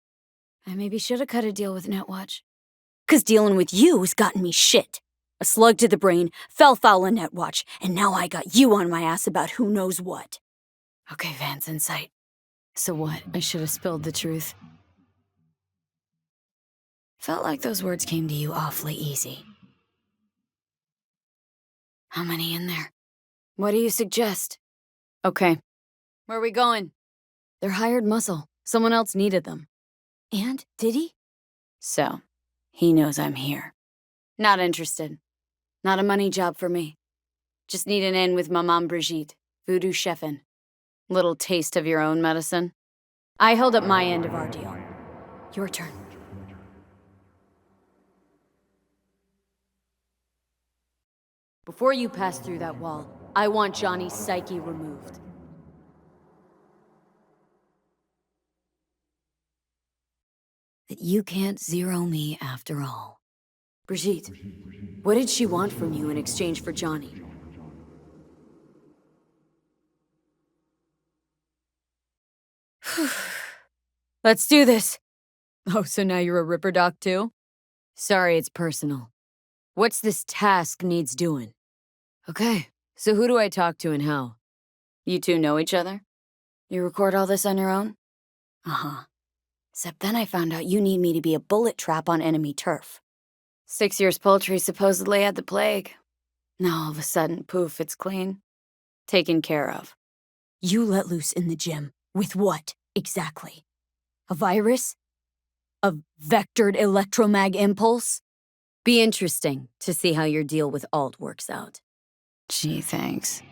I maybe should've cut a deal with Netwatch. 'Cause dealing with you has gotten me shit. A slug to the brain, fell foul of Netwatch, and now I got you on my ass about who knows what. Okay, Van's in sight. So what? I should've spilled the truth. Felt like those words came to you awfully easy. How many in there? What do you suggest? Okay. Where are we going? They're hired muscle. Someone else needed them. And? Did he? So, he knows I'm here. Not interested. Not a money job for me. Just need an in with my mom Brigitte, voodoo chefin'. Little taste of your own medicine. I held up my end of our deal. Your turn. Before you pass through that wall, I want Johnny's psyche removed. That you can't zero me after all. Brigitte, what did she want from you in exchange for Johnny? Let's do this. Oh, so now you're a Ripper Doc too? Sorry, it's personal. What's this task needs doing? Okay, so who do I talk to and how? You two know each other? You record all this on your own? Uh-huh. Except then I found out you need me to be a bullet trap on enemy turf. 6 years poultry supposedly had the plague. Now all of a sudden, poof, it's clean. Taken care of.
You let loose in the gym. With what, exactly? A virus? A vectored electromag impulse?
Be interesting to see how your deal with Alt works out. Gee, thanks.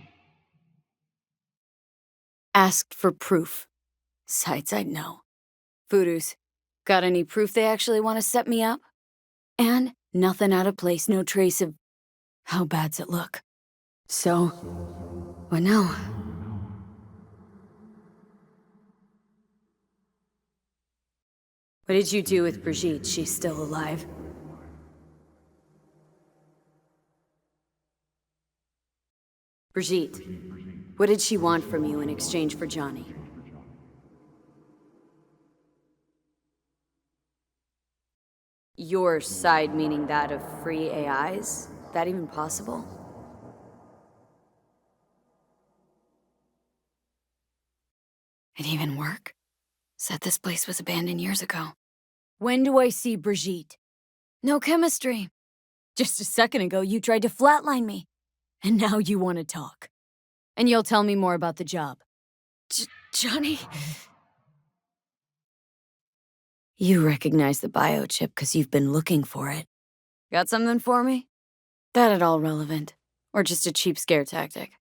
Asked for proof. Sides I'd know. Voodoos, got any proof they actually want to set me up? And nothing out of place, no trace of... How bad's it look? So, what now? What did you do with Brigitte? She's still alive? Brigitte, what did she want from you in exchange for Johnny? Your side meaning that of free AIs? That even possible? It even work? Said this place was abandoned years ago.
When do I see Brigitte?
No chemistry.
Just a second ago, you tried to flatline me. And now you want to talk.
And you'll tell me more about the job.
Johnny?
You recognize the biochip because you've been looking for it. Got something for me? That at all relevant? Or just a cheap scare tactic?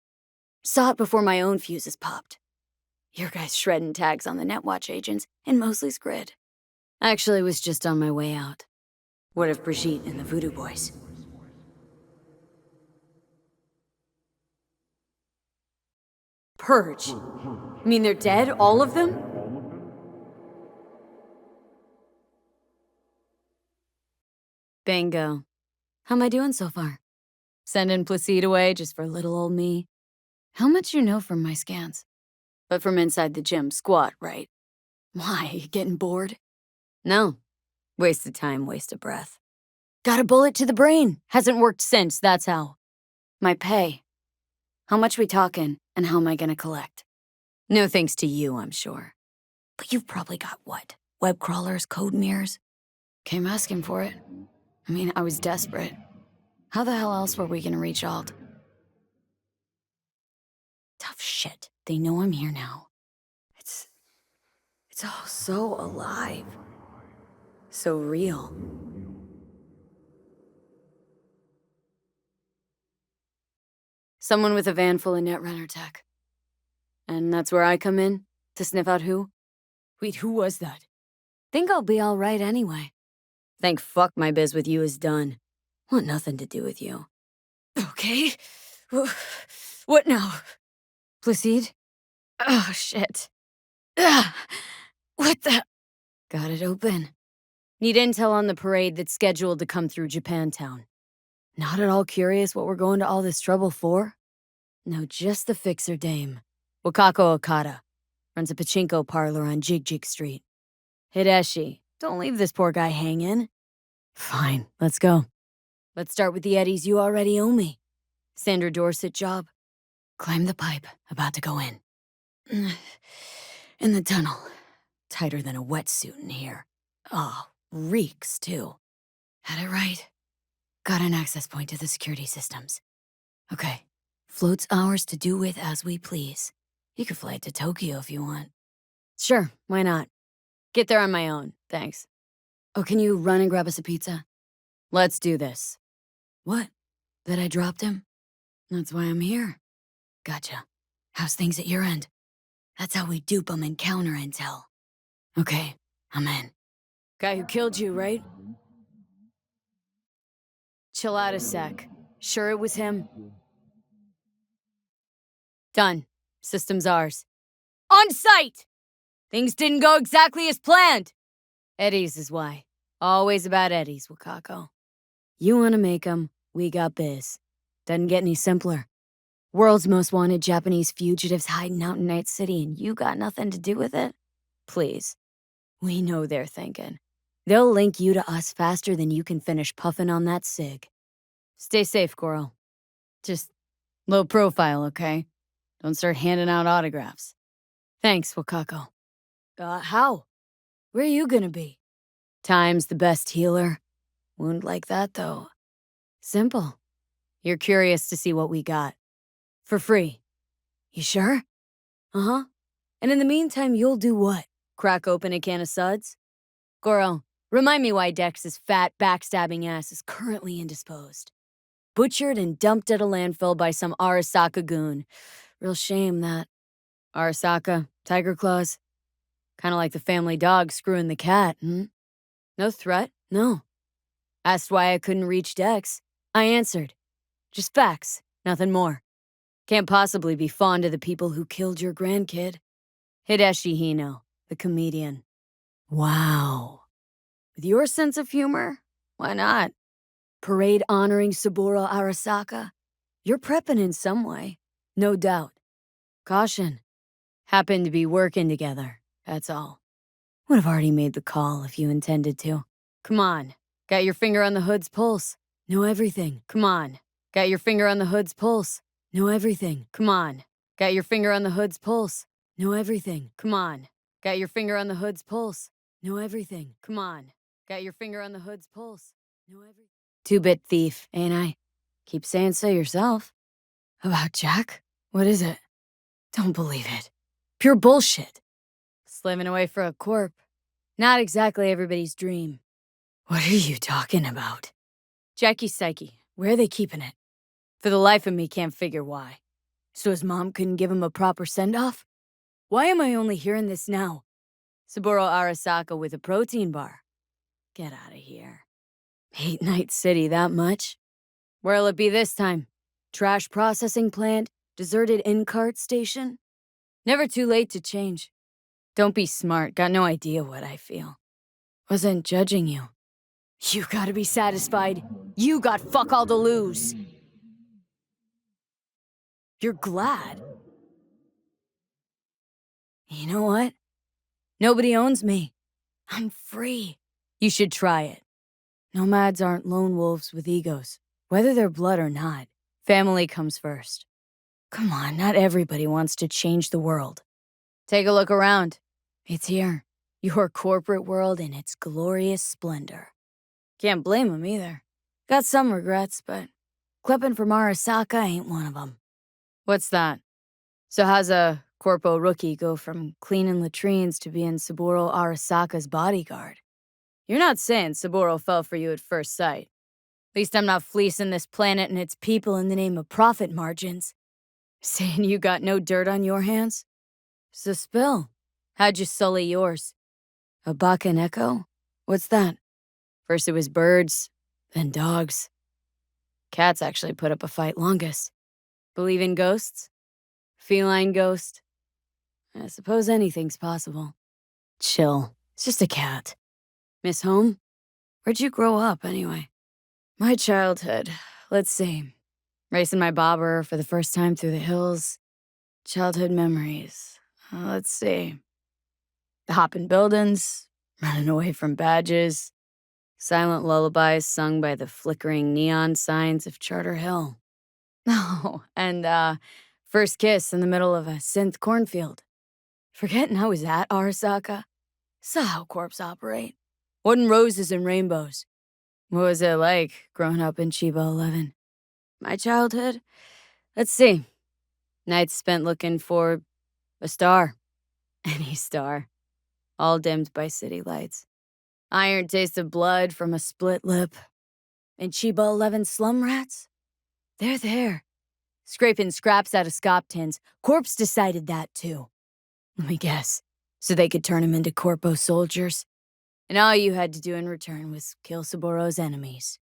Saw it before my own fuses popped. Your guys shredding tags on the Netwatch agents in Mosley's grid. Actually was just on my way out. What of Brigitte and the Voodoo Boys?
Purge. You mean they're dead, all of them?
Bingo. How am I doing so far? Sending Placide away just for little old me? How much you know from my scans? But from inside the gym, squat, right? Why, you getting bored? No. Wasted time, wasted breath. Got a bullet to the brain. Hasn't worked since, that's how. My pay. How much we talking, and how am I gonna collect? No thanks to you, I'm sure. But you've probably got what? Web crawlers, code mirrors? Came asking for it. I mean, I was desperate. How the hell else were we gonna reach Alt? Tough shit. They know I'm here now. It's all so alive. So real. Someone with a van full of Netrunner tech. And that's where I come in? To sniff out who?
Wait, who was that?
Think I'll be all right anyway. Thank fuck my biz with you is done. Want nothing to do with you.
Okay. What now?
Placide?
Oh, shit. Ugh. What the?
Got it open. Need intel on the parade that's scheduled to come through Japantown. Not at all curious what we're going to all this trouble for? No, just the fixer dame. Wakako Okada. Runs a pachinko parlor on Jig Street. Hideshi, don't leave this poor guy hanging. Fine, let's go. Let's start with the eddies you already owe me. Sandra Dorset job. Climb the pipe, about to go in. In the tunnel. Tighter than a wetsuit in here. Oh, reeks, too. Had it right. Got an access point to the security systems. Okay. Float's ours to do with as we please. You could fly it to Tokyo if you want. Sure, why not? Get there on my own, thanks. Oh, can you run and grab us a pizza? Let's do this. What? That I dropped him? That's why I'm here. Gotcha. How's things at your end? That's how we dupe them and counter intel. Okay, I'm in. Guy who killed you, right? Chill out a sec. Sure it was him? Done. System's ours.
On site!
Things didn't go exactly as planned. Eddies is why. Always about Eddies, Wakako. You wanna make 'em, we got biz. Doesn't get any simpler. World's most wanted Japanese fugitives hiding out in Night City and you got nothing to do with it? Please. We know they're thinking. They'll link you to us faster than you can finish puffing on that cig. Stay safe, Goro. Just low profile, okay? Don't start handing out autographs. Thanks, Wakako.
How? Where are you gonna be?
Time's the best healer. Wound like that, though. Simple. You're curious to see what we got. For free. You sure? Uh-huh. And in the meantime, you'll do what? Crack open a can of suds? Goro, remind me why Dex's fat, backstabbing ass is currently indisposed. Butchered and dumped at a landfill by some Arasaka goon. Real shame that. Arasaka, Tiger Claws. Kinda like the family dog screwing the cat, hmm? No threat, no. Asked why I couldn't reach Dex. I answered. Just facts, nothing more. Can't possibly be fond of the people who killed your grandkid. Hideshi Hino, the comedian. Wow. With your sense of humor, why not? Parade honoring Saburo Arasaka. You're prepping in some way, no doubt. Caution. Happen to be working together, that's all. Would have already made the call if you intended to. Come on. Got your finger on the hood's pulse. Know everything. Come on. Got your finger on the hood's pulse. Know everything. Come on. Got your finger on the hood's pulse. Know everything. Come on. Got your finger on the hood's pulse. Know everything. Come on. Got your finger on the hood's pulse. Know everything. Two-bit thief, ain't I? Keep saying so yourself. About Jack? What is it? Don't believe it. Pure bullshit. Slaving away for a corp. Not exactly everybody's dream. What are you talking about? Jackie's psyche. Where are they keeping it? For the life of me, can't figure why. So his mom couldn't give him a proper send-off? Why am I only hearing this now? Saburo Arasaka with a protein bar. Get out of here. Hate Night City that much? Where'll it be this time? Trash processing plant? Deserted in-cart station? Never too late to change. Don't be smart, got no idea what I feel. Wasn't judging you. You gotta be satisfied. You got fuck all to lose. You're glad. You know what? Nobody owns me. I'm free. You should try it. Nomads aren't lone wolves with egos. Whether they're blood or not, family comes first. Come on, not everybody wants to change the world. Take a look around. It's here. Your corporate world in its glorious splendor. Can't blame them either. Got some regrets, but clipping from Arasaka ain't one of them. What's that? So how's a corpo rookie go from cleaning latrines to being Saburo Arasaka's bodyguard? You're not saying Saburo fell for you at first sight. At least I'm not fleecing this planet and its people in the name of profit margins. Saying you got no dirt on your hands? So spill. How'd you sully yours? A Bakaneko? What's that? First it was birds, then dogs. Cats actually put up a fight longest. Believe in ghosts? Feline ghost? I suppose anything's possible. Chill. It's just a cat. Miss Home? Where'd you grow up, anyway? My childhood. Let's see. Racing my bobber for the first time through the hills. Childhood memories. Let's see. The hopping buildings. Running away from badges. Silent lullabies sung by the flickering neon signs of Charter Hill. Oh, and, first kiss in the middle of a synth cornfield. Forgetting I was at Arasaka. Saw how corps operate. Wasn't roses and rainbows. What was it like growing up in Chiba 11? My childhood? Let's see. Nights spent looking for a star. Any star. All dimmed by city lights. Iron taste of blood from a split lip. And Chiba 11 slum rats? They're there. Scraping scraps out of scop tins. Corpse decided that, too. Let me guess. So they could turn him into corpo soldiers? And all you had to do in return was kill Saburo's enemies.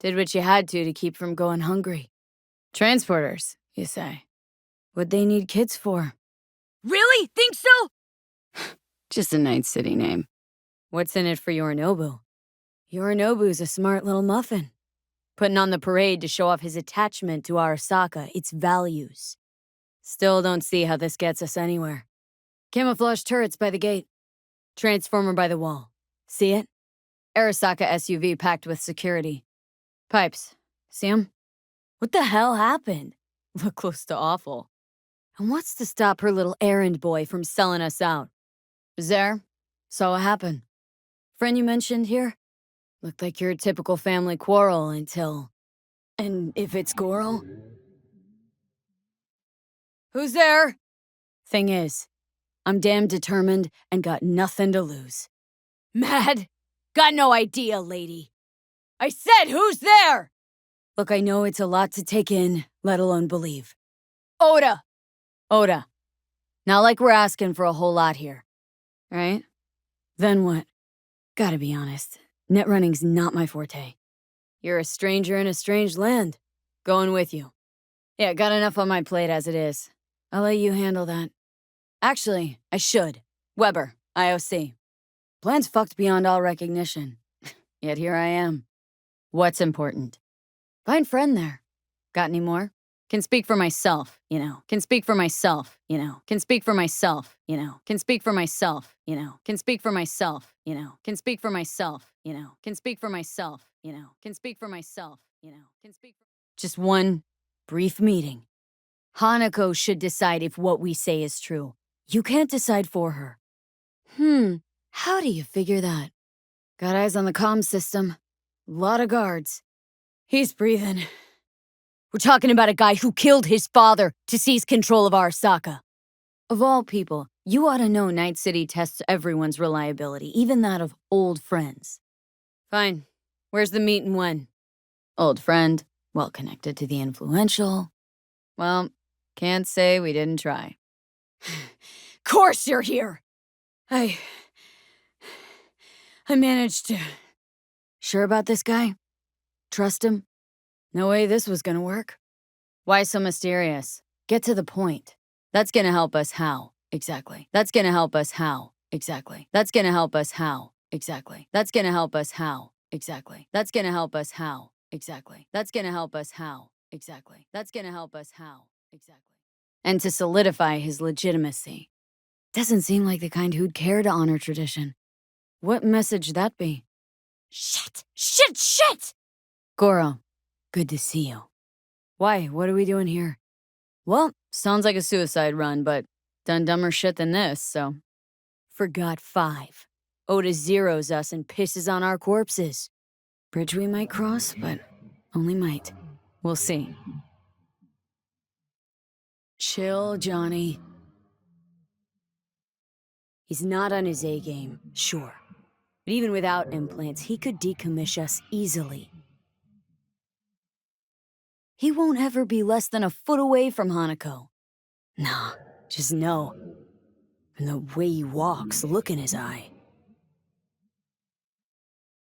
Did what you had to keep from going hungry. Transporters, you say. What'd they need kids for?
Really? Think so?
Just a night city name. What's in it for Yorinobu? Yorinobu's a smart little muffin. Putting on the parade to show off his attachment to Arasaka, its values. Still don't see how this gets us anywhere. Camouflage turrets by the gate. Transformer by the wall. See it? Arasaka SUV packed with security. Pipes. See 'em? What the hell happened? Look close to awful. And what's to stop her little errand boy from selling us out? Was there? Saw what happened. Friend you mentioned here? Looked like your typical family quarrel until... And if it's Goro? Who's there? Thing is, I'm damn determined and got nothing to lose.
Mad? Got no idea, lady. I said, who's there?
Look, I know it's a lot to take in, let alone believe.
Oda.
Oda. Not like we're asking for a whole lot here. Right? Then what? Gotta be honest, net running's not my forte. You're a stranger in a strange land. Going with you. Yeah, got enough on my plate as it is. I'll let you handle that. Actually, I should. Weber, IOC. Plan's fucked beyond all recognition. Yet here I am. What's important? Fine friend there. Got any more? Can speak for myself, you know. Can speak for myself, you know. Can speak for myself, you know. Can speak for myself, you know. Can speak for myself, you know. Can speak for myself, you know. Can speak for myself, you know. Can speak for myself, you know. Can speak for... Just one brief meeting. Hanako should decide if what we say is true. You can't decide for her. How do you figure that? Got eyes on the comm system. Lot of guards. He's breathing. We're talking about a guy who killed his father to seize control of Arasaka. Of all people, you ought to know Night City tests everyone's reliability, even that of old friends. Fine. Where's the meet and when? Old friend, well connected to the influential. Well, can't say we didn't try. Course you're here! I managed to... Sure about this guy? Trust him? No way this was gonna work. Why so mysterious? Get to the point. That's gonna help us how? Exactly. That's gonna help us how? Exactly. That's gonna help us how? Exactly. That's gonna help us how? Exactly. That's gonna help us how? Exactly. That's gonna help us how? Exactly. That's gonna help us how? Exactly. And to solidify his legitimacy. Doesn't seem like the kind who'd care to honor tradition. What message that be? Shit! Shit! Shit! Goro, good to see you. Why? What are we doing here? Well, sounds like a suicide run, but done dumber shit than this, so. Forgot 5. Oda zeroes us and pisses on our corpses. Bridge we might cross, but only might. We'll see. Chill, Johnny. He's not on his A game, sure. But even without implants, he could decommission us easily. He won't ever be less than a foot away from Hanako. Nah, just know. And the way he walks, look in his eye.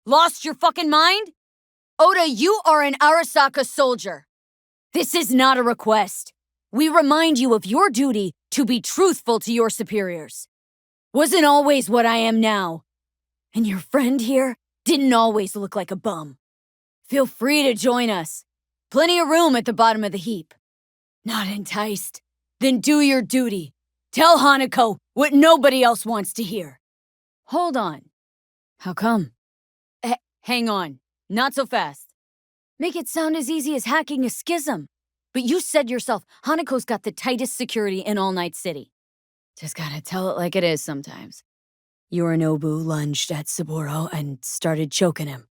Lost your fucking mind? Oda, you are an Arasaka soldier. This is not a request. We remind you of your duty to be truthful to your superiors. Wasn't always what I am now. And your friend here didn't always look like a bum. Feel free to join us. Plenty of room at the bottom of the heap. Not enticed? Then do your duty. Tell Hanako what nobody else wants to hear. Hold on. How come? Hang on. Not so fast. Make it sound as easy as hacking a schism. But you said yourself, Hanako's got the tightest security in all Night City. Just gotta tell it like it is sometimes. Yorinobu lunged at Saburo and started choking him.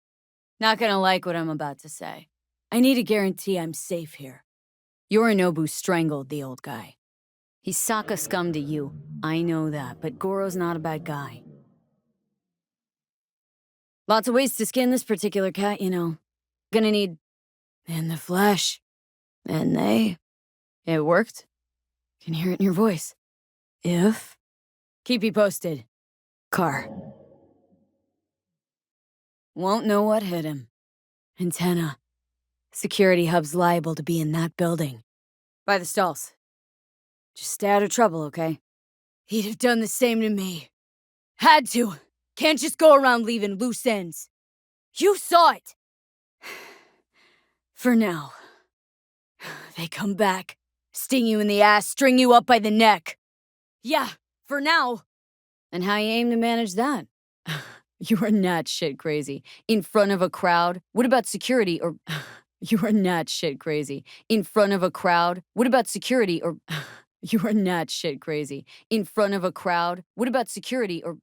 Not gonna like what I'm about to say. I need a guarantee I'm safe here. Yorinobu strangled the old guy. He's Sokka scum to you. I know that, but Goro's not a bad guy. Lots of ways to skin this particular cat, you know. Gonna need... in the flesh. And it worked. Can hear it in your voice. If... Keep you posted. Car. Won't know what hit him. Antenna. Security hub's liable to be in that building. By the stalls. Just stay out of trouble, okay? He'd have done the same to me. Had to. Can't just go around leaving loose ends. You saw it! For now. They come back. Sting you in the ass, string you up by the neck. Yeah, for now. And how you aim to manage that? You are not shit crazy. In front of a crowd? What about security or... You are not shit crazy. In front of a crowd? What about security or... You are not shit crazy. In front of a crowd? What about security or...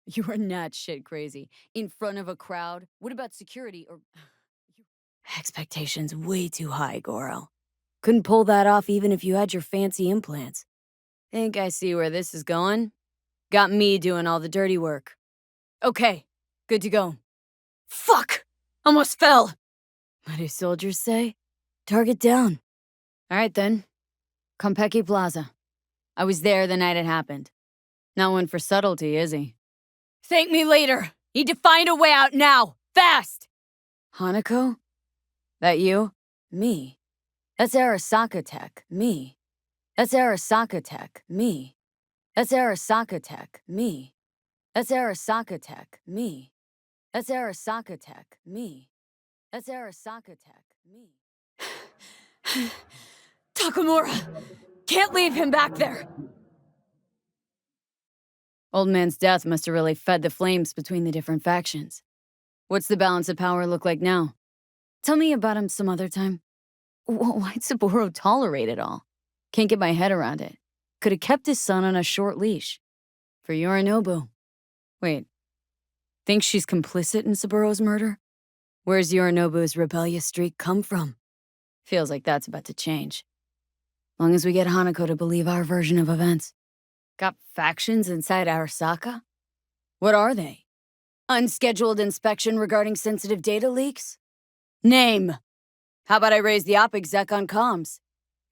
You are not shit crazy. In front of a crowd? What about security or... Expectations way too high, Goro. Couldn't pull that off even if you had your fancy implants. Think I see where this is going? Got me doing all the dirty work. Okay, good to go. Fuck! Almost fell! What do soldiers say? Target down. All right then. Konpeki Plaza. I was there the night it happened. Not one for subtlety, is he? Thank me later. Need to find a way out now. Fast! Hanako? That you? Me. That's Arasaka Tech. Me. That's Arasaka Tech. Me. That's Arasaka Tech. Me. That's Arasaka Tech. Me. That's Arasaka Tech. Me. That's Arasaka Tech. Me. Takamura! Can't leave him back there! Old man's death must have really fed the flames between the different factions. What's the balance of power look like now? Tell me about him some other time. Why'd Saburo tolerate it all? Can't get my head around it. could have kept his son on a short leash. For Yorinobu. Wait, think she's complicit in Saburo's murder? Where's Yorinobu's rebellious streak come from? Feels like that's about to change. Long as we get Hanako to believe our version of events. Got factions inside Arasaka? What are they? Unscheduled inspection regarding sensitive data leaks? Name! How about I raise the op exec on comms?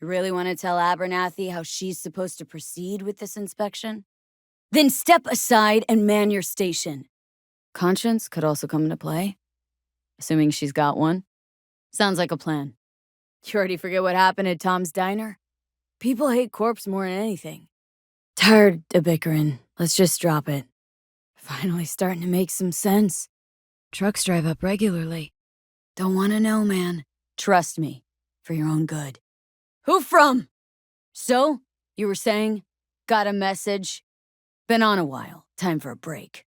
You really want to tell Abernathy how she's supposed to proceed with this inspection? Then step aside and man your station. Conscience could also come into play. Assuming she's got one. Sounds like a plan. You already forget what happened at Tom's Diner? People hate Corpse more than anything. Tired of bickering. Let's just drop it. Finally starting to make some sense. Trucks drive up regularly. Don't want to know, man. Trust me. For your own good. Who from? So, you were saying? Got a message? Been on a while. Time for a break.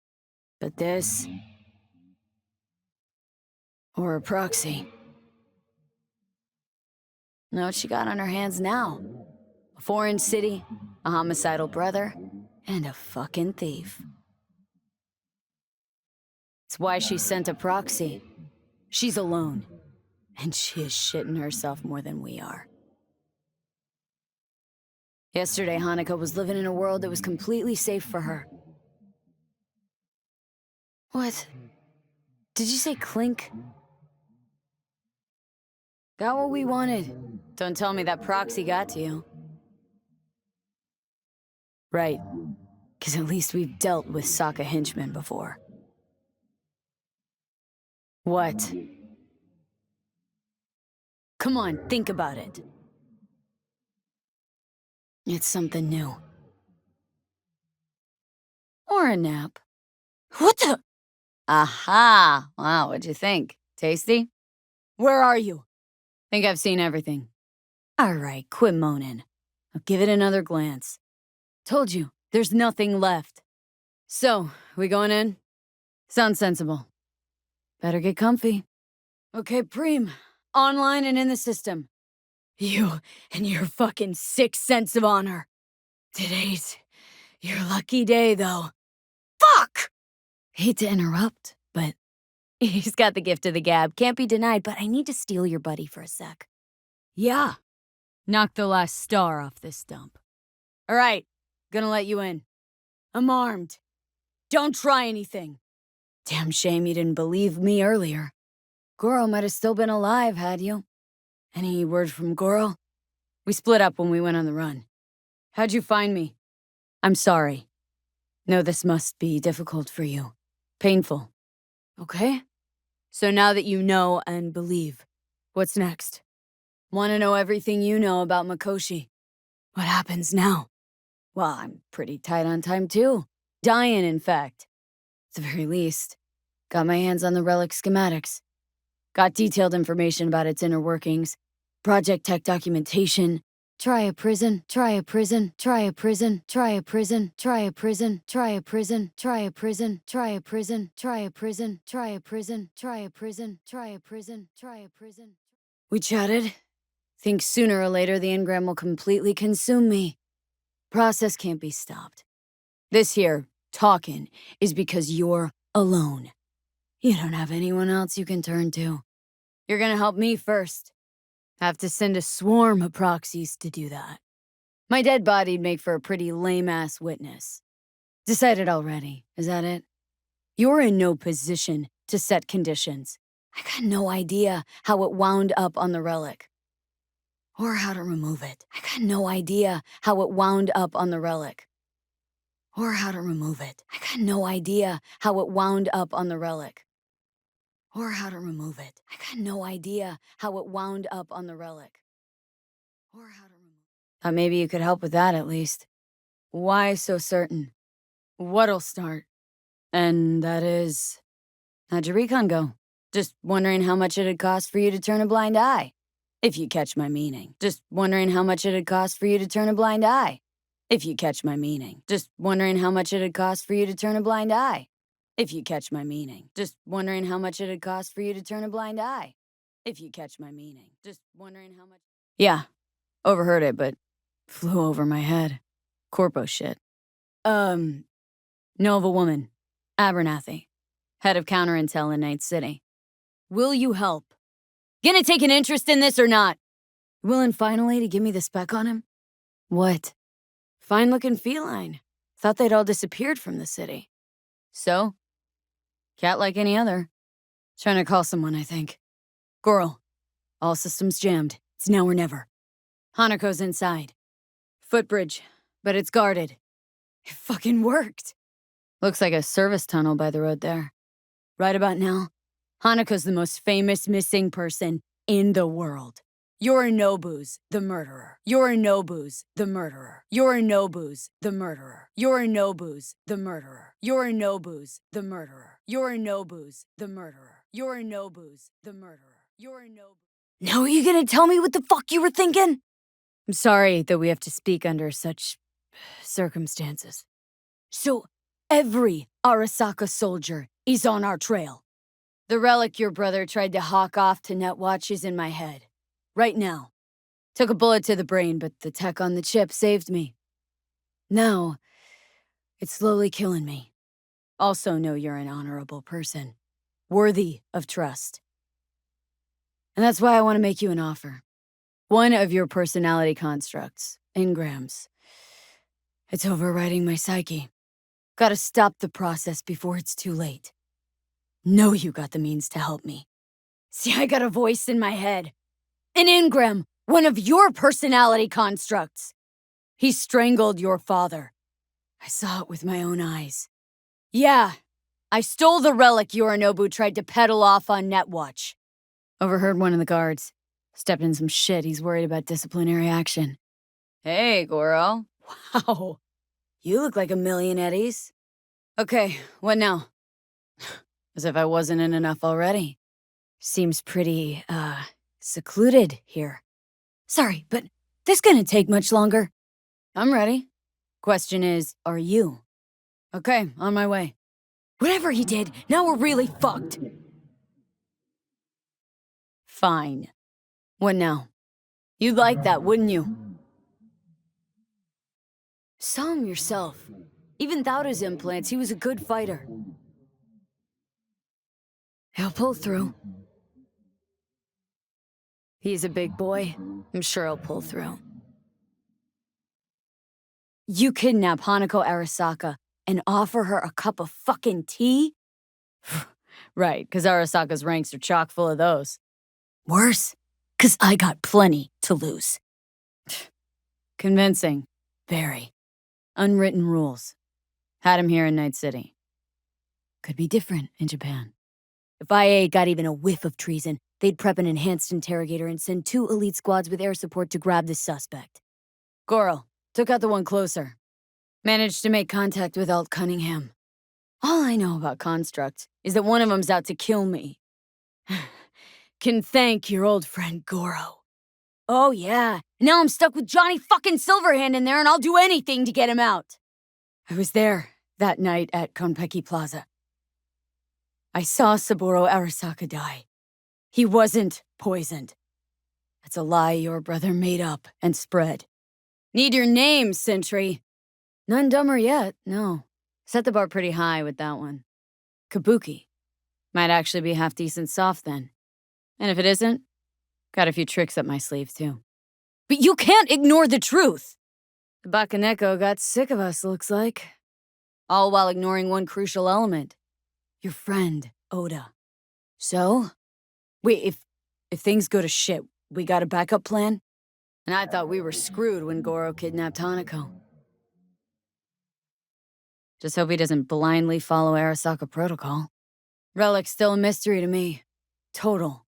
But this... or a proxy. Know what she got on her hands now? A foreign city, a homicidal brother, and a fucking thief. It's why she sent a proxy. She's alone. And she is shitting herself more than we are. Yesterday, Hanako was living in a world that was completely safe for her. What? Did you say clink? Got what we wanted. Don't tell me that proxy got to you. Right. Because at least we've dealt with Sokka henchmen before. What? Come on, think about it. It's something new. Or a nap. What the? Aha! Wow, what'd you think? Tasty? Where are you? Think I've seen everything. All right, quit moaning. I'll give it another glance. Told you, there's nothing left. So, we going in? Sounds sensible. Better get comfy. Okay, Preem. Online and in the system. You and your fucking sick sense of honor. Today's your lucky day, though. Fuck! Hate to interrupt, but he's got the gift of the gab. Can't be denied, but I need to steal your buddy for a sec. Yeah. Knock the last star off this dump. All right, gonna let you in. I'm armed. Don't try anything. Damn shame you didn't believe me earlier. Goro might have still been alive, had you? Any word from Goro? We split up when we went on the run. How'd you find me? I'm sorry. Know this must be difficult for you. Painful. Okay? So now that you know and believe, what's next? Want to know everything you know about Mikoshi. What happens now? Well, I'm pretty tight on time, too. Dying, in fact. At the very least. Got my hands on the relic schematics. Got detailed information about its inner workings. Project tech documentation. Try a prison, try a prison, try a prison, try a prison, try a prison, try a prison, try a prison, try a prison, try a prison, try a prison, try a prison, try a prison, try a prison. We chatted. Think sooner or later the engram will completely consume me. Process can't be stopped. This here, talking, is because you're alone. You don't have anyone else you can turn to. You're gonna help me first. Have to send a swarm of proxies to do that. My dead body'd make for a pretty lame-ass witness. Decided already, is that it? You're in no position to set conditions. I got no idea how it wound up on the relic. Or how to remove it. I got no idea how it wound up on the relic. Or how to remove it. I got no idea how it wound up on the relic. Or how to remove it. I got no idea how it wound up on the relic. Or how to remove it. Thought maybe you could help with that at least. Why so certain? What'll start? And that is... How'd your recon go? Just wondering how much it'd cost for you to turn a blind eye. If you catch my meaning. Just wondering how much it'd cost for you to turn a blind eye. If you catch my meaning. Just wondering how much it'd cost for you to turn a blind eye. If you catch my meaning. Just wondering how much it'd cost for you to turn a blind eye. If you catch my meaning. Just wondering how much... Yeah, overheard it, but flew over my head. Corpo shit. Know of a woman. Abernathy. Head of counterintel in Night City. Will you help? Gonna take an interest in this or not? Willing finally to give me the spec on him? What? Fine-looking feline. Thought they'd all disappeared from the city. So? Cat like any other. Trying to call someone, I think. Goro. All systems jammed. It's now or never. Hanako's inside. Footbridge, but it's guarded. It fucking worked. Looks like a service tunnel by the road there. Right about now, Hanako's the most famous missing person in the world. Yorinobu's the murderer. Yorinobu's the murderer. Yorinobu's the murderer. Yorinobu's the murderer. Yorinobu's the murderer. Yorinobu's the murderer. Yorinobu's the murderer. Yorinobu. Now are you gonna tell me what the fuck you were thinking? I'm sorry that we have to speak under such circumstances. So, every Arasaka soldier is on our trail. The relic your brother tried to hawk off to Netwatch is in my head. Right now. Took a bullet to the brain, but the tech on the chip saved me. Now, it's slowly killing me. Also know you're an honorable person. Worthy of trust. And that's why I want to make you an offer. One of your personality constructs, engrams. It's overriding my psyche. Gotta stop the process before it's too late. Know you got the means to help me. See, I got a voice in my head. An engram, one of your personality constructs. He strangled your father. I saw it with my own eyes. Yeah, I stole the relic Yorinobu tried to peddle off on Netwatch. Overheard one of the guards. Stepped in some shit. He's worried about disciplinary action. Hey, Goro. Wow. You look like a million eddies. Okay, what now? As if I wasn't in enough already. Seems pretty, secluded here. Sorry, but this gonna take much longer. I'm ready. Question is, are you? Okay, on my way. Whatever he did, now we're really fucked. Fine. What now? You'd like that, wouldn't you? Saw him yourself. Even without his implants, he was a good fighter. He'll pull through. He's a big boy. I'm sure he'll pull through. You kidnap Hanako Arasaka and offer her a cup of fucking tea? Right, because Arasaka's ranks are chock full of those. Worse, because I got plenty to lose. Convincing. Very. Unwritten rules. Had him here in Night City. Could be different in Japan. If IA got even a whiff of treason, they'd prep an enhanced interrogator and send 2 elite squads with air support to grab the suspect. Goro, took out the one closer. Managed to make contact with Alt Cunningham. All I know about constructs is that one of them's out to kill me. Can thank your old friend Goro. Oh yeah, now I'm stuck with Johnny fucking Silverhand in there and I'll do anything to get him out. I was there that night at Konpeki Plaza. I saw Saburo Arasaka die. He wasn't poisoned. That's a lie your brother made up and spread. Need your name, Sentry. None dumber yet, no. Set the bar pretty high with that one. Kabuki. Might actually be half-decent soft then. And if it isn't, got a few tricks up my sleeve too. But you can't ignore the truth! The Bakaneko got sick of us, looks like. All while ignoring one crucial element. Your friend, Oda. So? Wait, if things go to shit, we got a backup plan? And I thought we were screwed when Goro kidnapped Hanako. Just hope he doesn't blindly follow Arasaka protocol. Relic's still a mystery to me. Total.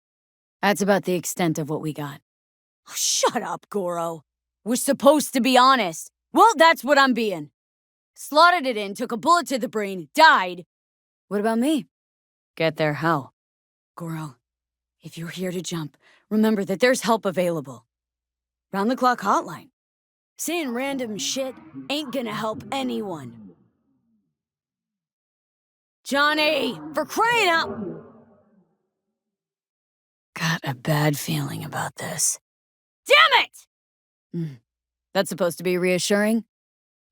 That's about the extent of what we got. Oh, shut up, Goro. We're supposed to be honest. Well, that's what I'm being. Slotted it in, took a bullet to the brain, died. What about me? Get there how? Goro, if you're here to jump, remember that there's help available. Round-the-clock hotline. Saying random shit ain't gonna help anyone. Johnny, for crying out... Got a bad feeling about this. Damn it! That's supposed to be reassuring?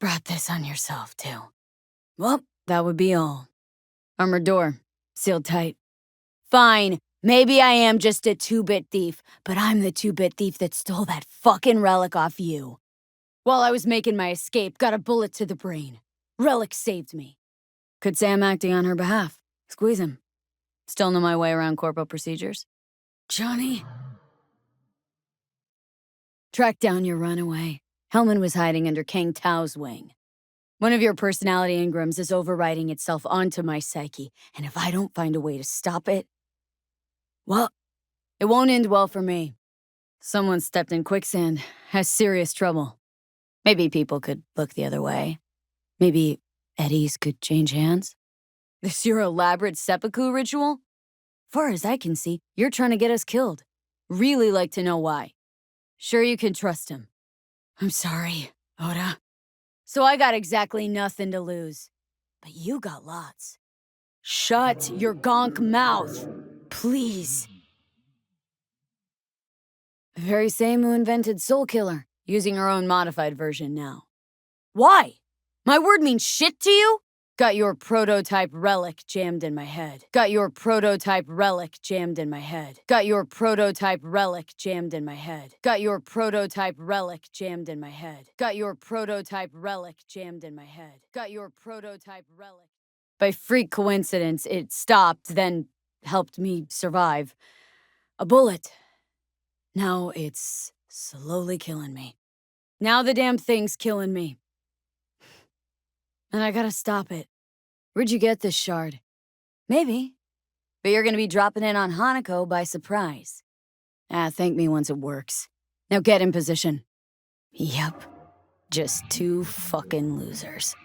Brought this on yourself, too. Well, that would be all. Armored door. Sealed tight. Fine. Maybe I am just a 2-bit thief, but I'm the 2-bit thief that stole that fucking relic off you. While I was making my escape, got a bullet to the brain. Relic saved me. Could say I'm acting on her behalf. Squeeze him. Still know my way around corpo procedures. Johnny? Track down your runaway. Hellman was hiding under Kang Tao's wing. One of your personality engrams is overriding itself onto my psyche, and if I don't find a way to stop it, well, it won't end well for me. Someone stepped in quicksand, has serious trouble. Maybe people could look the other way. Maybe eddies could change hands. This your elaborate seppuku ritual? Far as I can see, you're trying to get us killed. Really like to know why. Sure you can trust him. I'm sorry, Oda. So I got exactly nothing to lose. But you got lots. Shut your gonk mouth, please. The very same who invented Soul Killer, using her own modified version now. Why? My word means shit to you? Got your prototype relic jammed in my head. Got your prototype relic jammed in my head. Got your prototype relic jammed in my head. Got your prototype relic jammed in my head. Got your prototype relic jammed in my head. Got your prototype relic. By freak coincidence, it stopped, then helped me survive. A bullet. Now it's slowly killing me. Now the damn thing's killing me. And I gotta stop it. Where'd you get this shard? Maybe. But you're gonna be dropping in on Hanako by surprise. Thank me once it works. Now get in position. Yep. Just two fucking losers.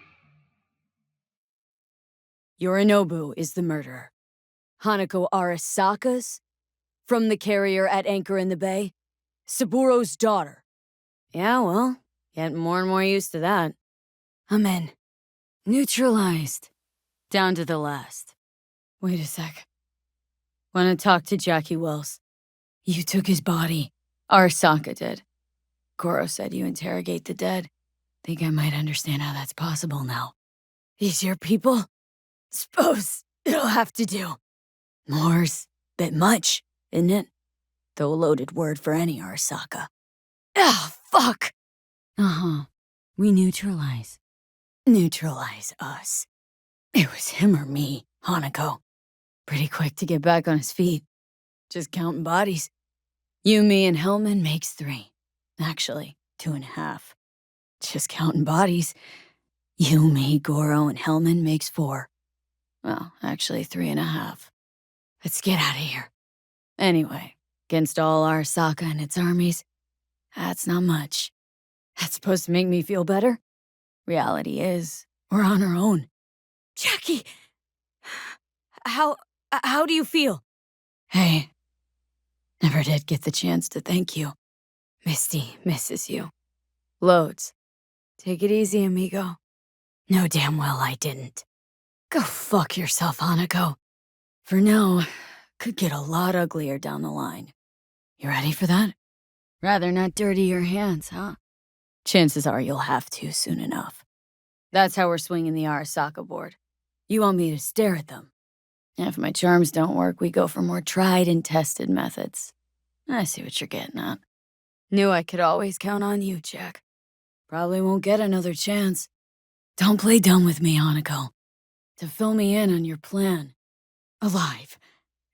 Yorinobu is the murderer. Hanako Arasaka's? From the carrier at anchor in the bay? Saburo's daughter. Yeah, well, getting more and more used to that. I'm in. Neutralized. Down to the last. Wait a sec. Wanna talk to Jackie Wells? You took his body. Arasaka did. Goro said you interrogate the dead. Think I might understand how that's possible now. These your people? Suppose it'll have to do. More's bit much, isn't it? Though a loaded word for any Arasaka. Ah, fuck! Uh-huh. We neutralize. Neutralize us. It was him or me, Hanako. Pretty quick to get back on his feet. Just counting bodies. You, me, and Hellman makes 3. Actually, 2.5. Just counting bodies. You, me, Goro, and Hellman makes 4. Well, actually 3.5. Let's get out of here. Anyway, against all Arasaka and its armies, that's not much. That's supposed to make me feel better? Reality is, we're on our own. Jackie! How do you feel? Hey, never did get the chance to thank you. Misty misses you. Loads. Take it easy, amigo. No damn well I didn't. Go fuck yourself, Hanako. For now, could get a lot uglier down the line. You ready for that? Rather not dirty your hands, huh? Chances are you'll have to soon enough. That's how we're swinging the Arasaka board. You want me to stare at them. If my charms don't work, we go for more tried and tested methods. I see what you're getting at. Knew I could always count on you, Jack. Probably won't get another chance. Don't play dumb with me, Hanako. To fill me in on your plan. Alive.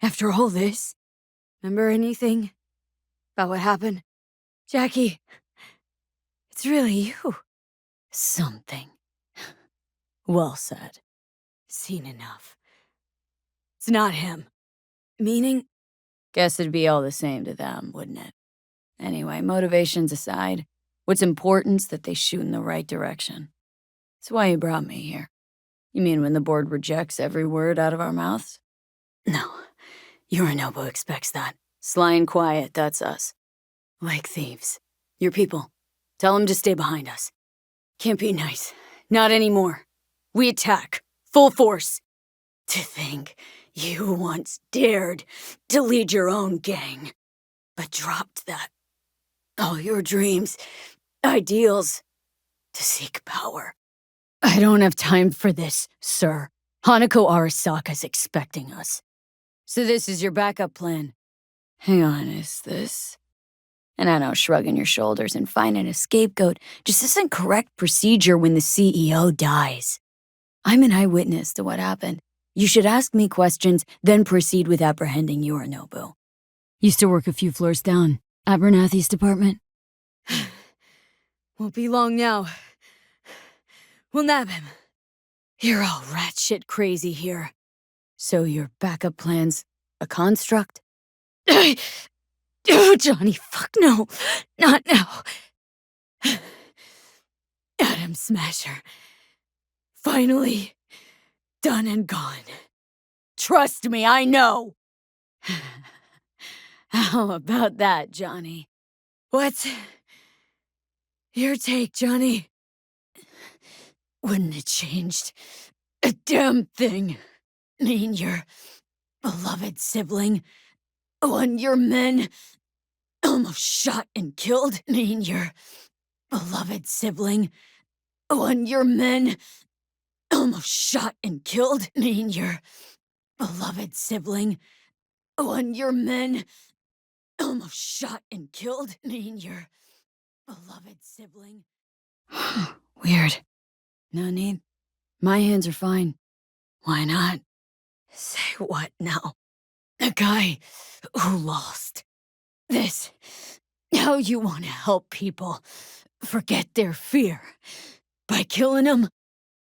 After all this? Remember anything? About what happened? Jackie, it's really you. Something. Well said. Seen enough. It's not him. Meaning? Guess it'd be all the same to them, wouldn't it? Anyway, motivations aside, what's important's that they shoot in the right direction. That's why you brought me here. You mean when the board rejects every word out of our mouths? No. Yorinobu expects that. Sly and quiet, that's us. Like thieves. Your people. Tell them to stay behind us. Can't be nice. Not anymore. We attack. Full force. To think you once dared to lead your own gang, but dropped that. All your dreams, ideals, to seek power. I don't have time for this, sir. Hanako Arasaka's expecting us. So this is your backup plan. Hang on, is this? And I know shrugging your shoulders and finding a scapegoat just isn't correct procedure when the CEO dies. I'm an eyewitness to what happened. You should ask me questions, then proceed with apprehending Yorinobu. Used to work a few floors down. Abernathy's department. Won't be long now. We'll nab him. You're all rat shit crazy here. So your backup plan's a construct? Oh, Johnny, fuck no. Not now. Atom Smasher. Finally done and gone. Trust me, I know. How about that, Johnny? What's your take, Johnny? Wouldn't it changed a damn thing? Mean your beloved sibling, one your men almost shot and killed? Mean your beloved sibling, one your men almost shot and killed? Mean your beloved sibling, one your men almost shot and killed? Mean your beloved sibling. Weird. No need. My hands are fine. Why not? Say what now? The guy who lost. This. How you want to help people forget their fear by killing them?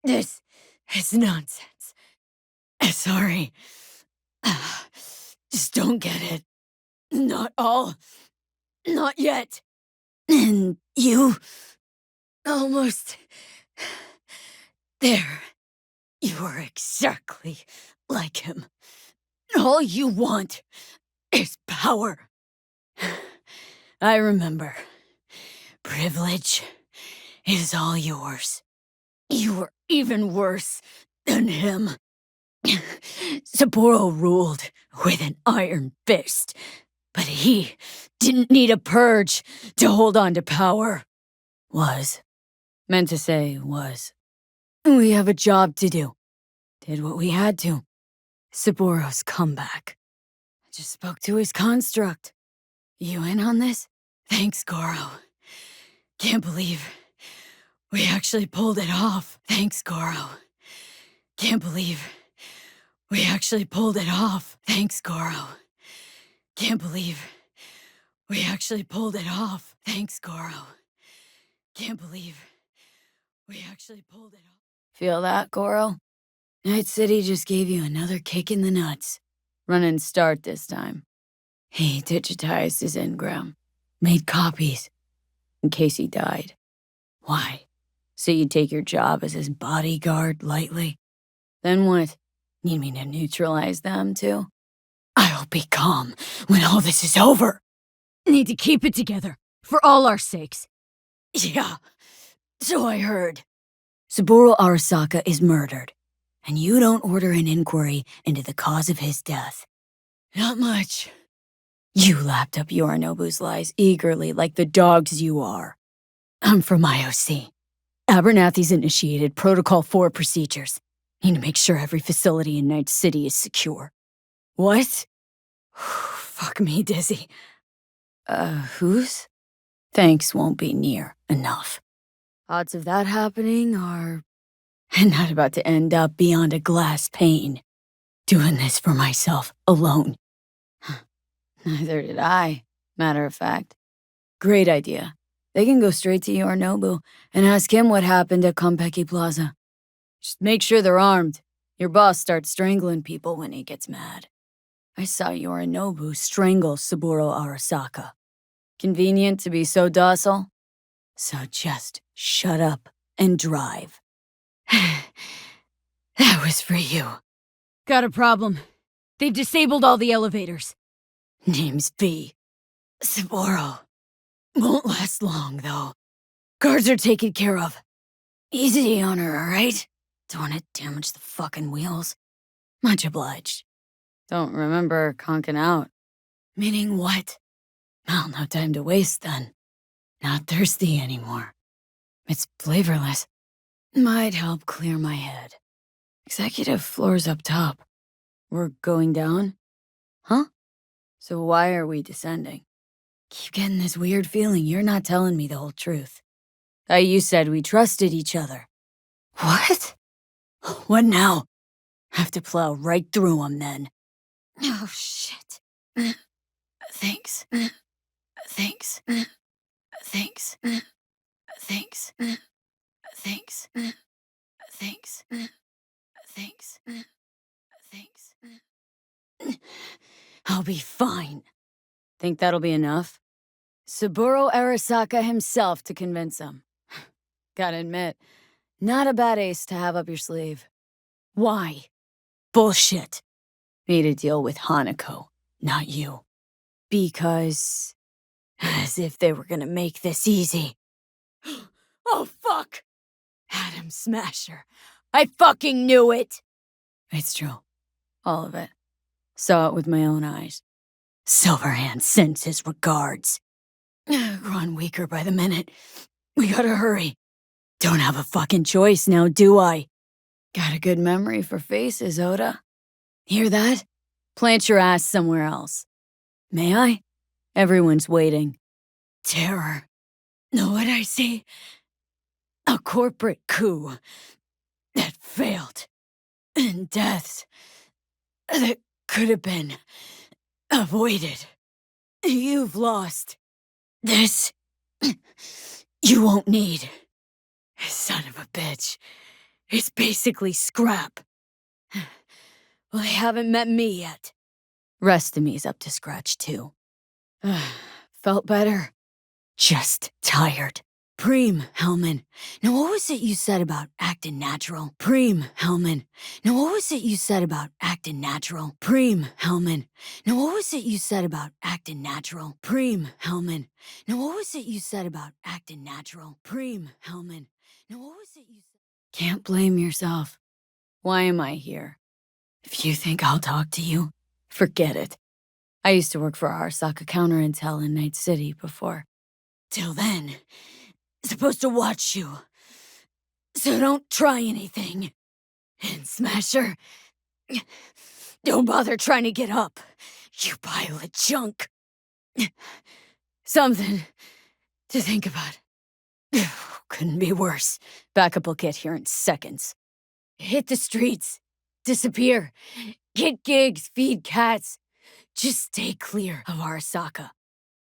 This is nonsense. Sorry. Just don't get it. Not all. Not yet. And you... almost... there. You are exactly like him. All you want is power. I remember. Privilege is all yours. You were even worse than him. Sapporo ruled with an iron fist, but he didn't need a purge to hold on to power. Was. Meant to say was. We have a job to do. Did what we had to. Sapporo's comeback. I just spoke to his construct. You in on this? Thanks, Goro. Can't believe we actually pulled it off. Thanks, Goro. Can't believe we actually pulled it off. Thanks, Goro. Can't believe we actually pulled it off. Thanks, Goro. Can't believe we actually pulled it off. Feel that, Goro? Night City just gave you another kick in the nuts. Run and start this time. He digitized his engram. Made copies. In case he died. Why? So you'd take your job as his bodyguard lightly? Then what? Need me to neutralize them, too? I'll be calm when all this is over.
Need to keep it together, for all our sakes.
Yeah, so I heard. Saburo Arasaka is murdered, and you don't order an inquiry into the cause of his death. Not much. You lapped up Yorinobu's lies eagerly like the dogs you are. I'm from IOC. Abernathy's initiated Protocol 4 procedures. Need to make sure every facility in Night City is secure. What? Fuck me dizzy. Whose? Thanks won't be near enough. Odds of that happening are... not about to end up beyond a glass pane. Doing this for myself, alone. Neither did I, matter of fact. Great idea. They can go straight to Yorinobu and ask him what happened at Konpeki Plaza. Just make sure they're armed. Your boss starts strangling people when he gets mad. I saw Yorinobu strangle Saburo Arasaka. Convenient to be so docile? So just shut up and drive. That was for you.
Got a problem. They've disabled all the elevators.
Name's B. Saburo. Won't last long, though. Guards are taken care of. Easy on her, alright? Don't want to damage the fucking wheels. Much obliged. Don't remember conking out. Meaning what? Well, no time to waste then. Not thirsty anymore. It's flavorless. Might help clear my head. Executive floor's up top. We're going down? Huh? So why are we descending? Keep getting this weird feeling you're not telling me the whole truth. You said we trusted each other. What? What now? Have to plow right through 'em then. Oh, shit. Thanks. Thanks. Thanks. Thanks. Thanks. Thanks. Thanks. Thanks. I'll be fine. Think that'll be enough? Saburo Arasaka himself to convince him. Gotta admit, not a bad ace to have up your sleeve. Why? Bullshit. Need to deal with Hanako, not you. Because... as if they were gonna make this easy. Oh, fuck! Adam Smasher. I fucking knew it! It's true. All of it. Saw it with my own eyes. Silverhand sends his regards. Growing weaker by the minute. We gotta hurry. Don't have a fucking choice now, do I? Got a good memory for faces, Oda. Hear that? Plant your ass somewhere else. May I? Everyone's waiting. Terror. Know what I see? A corporate coup that failed. And deaths that could have been avoided. You've lost. This you won't need. Son of a bitch. It's basically scrap. Well, they haven't met me yet. Rest of me's up to scratch, too. Felt better. Just tired. Preem, Hellman. Now what was it you said about acting natural? Preem, Hellman. Now what was it you said about acting natural? Preem, Hellman. Now what was it you said about acting natural? Preem, Hellman. Now what was it you said about acting natural? Preem, Hellman. Now what was it you said? Can't blame yourself. Why am I here? If you think I'll talk to you, forget it. I used to work for Arasaka Counterintel in Night City before. Till then, supposed to watch you. So don't try anything. And Smasher, don't bother trying to get up, you pile of junk. Something to think about. Couldn't be worse. Backup will get here in seconds. Hit the streets. Disappear. Get gigs, feed cats. Just stay clear of Arasaka.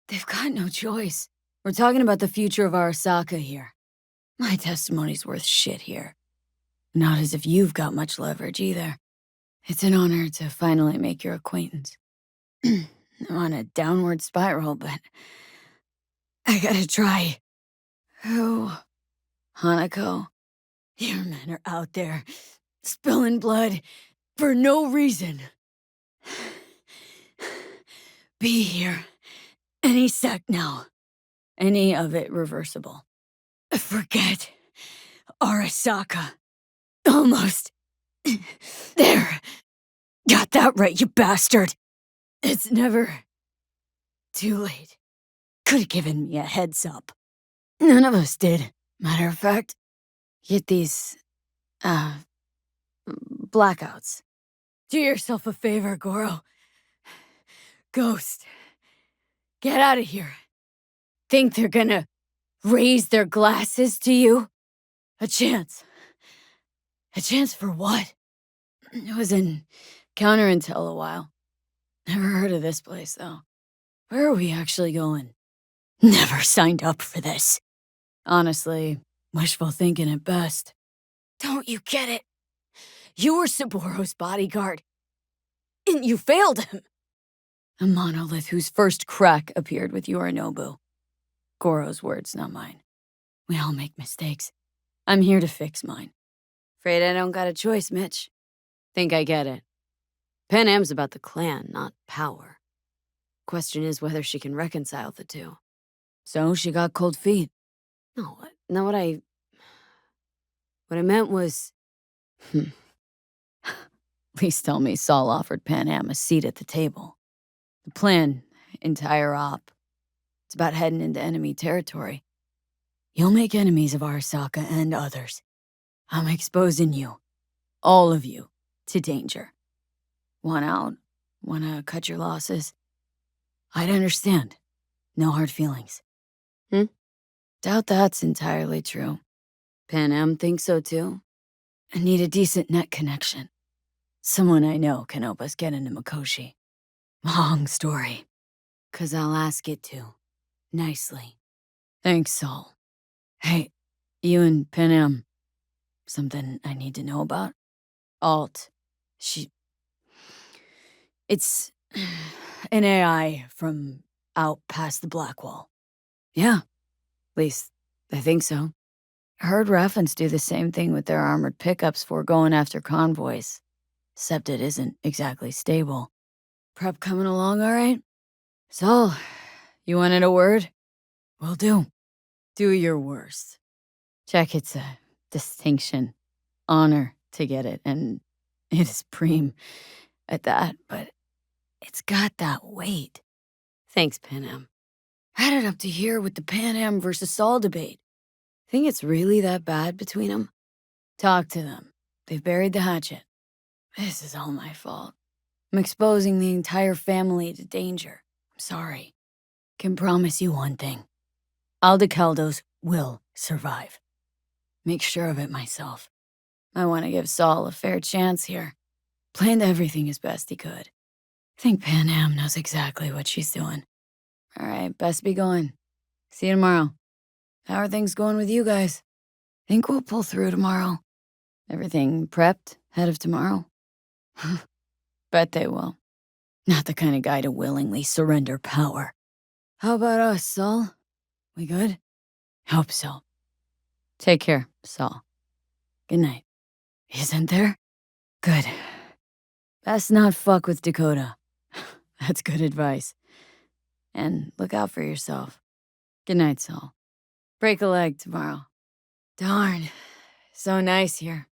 They've got no choice. We're talking about the future of Arasaka here. My testimony's worth shit here. Not as if you've got much leverage either. It's an honor to finally make your acquaintance. I'm on a downward spiral, but I gotta try. Who? Hanako? Your men are out there, spilling blood for no reason. Be here any sec now. Any of it reversible. Forget Arasaka. Almost. There. Got that right, you bastard. It's never too late. Could have given me a heads up. None of us did. Matter of fact, get these, blackouts. Do yourself a favor, Goro. Ghost. Get out of here. Think they're gonna raise their glasses to you? A chance. A chance for what? I was in Counterintel a while. Never heard of this place, though. Where are we actually going? Never signed up for this. Honestly, wishful thinking at best. Don't you get it? You were Saburo's bodyguard. And you failed him. A monolith whose first crack appeared with Yorinobu. Goro's words, not mine. We all make mistakes. I'm here to fix mine. Afraid I don't got a choice, Mitch. Think I get it. Pan Am's about the clan, not power. Question is whether she can reconcile the two. So she got cold feet. No, what I meant was... Please tell me Saul offered Pan Am a seat at the table. The plan, entire op. It's about heading into enemy territory. You'll make enemies of Arasaka and others. I'm exposing you, all of you, to danger. Want out? Wanna cut your losses? I'd understand. No hard feelings. Doubt that's entirely true. Pan Am thinks so too. I need a decent net connection. Someone I know can help us get into Mikoshi. Long story. 'Cause I'll ask it to. Nicely. Thanks, Saul. Hey, you and Pan Am. Something I need to know about? Alt. It's an AI from out past the Black Wall. Yeah, at least I think so. I heard Raffens do the same thing with their armored pickups for going after convoys. Except it isn't exactly stable. Prep coming along all right? Saul, you wanted a word? Will do. Do your worst. Check, it's a distinction. Honor to get it, and it is preem at that, but it's got that weight. Thanks, Pan Am. Had it up to here with the Pan Am versus Saul debate. Think it's really that bad between them? Talk to them. They've buried the hatchet. This is all my fault. I'm exposing the entire family to danger. I'm sorry. Can promise you one thing. Aldecaldos will survive. Make sure of it myself. I want to give Saul a fair chance here. Planned everything as best he could. I think Pan Am knows exactly what she's doing. All right, best be going. See you tomorrow. How are things going with you guys? Think we'll pull through tomorrow. Everything prepped ahead of tomorrow? Bet they will. Not the kind of guy to willingly surrender power. How about us, Saul? We good? Hope so. Take care, Saul. Good night. Isn't there? Good. Best not fuck with Dakota. That's good advice. And look out for yourself. Good night, Saul. Break a leg tomorrow. Darn. So nice here.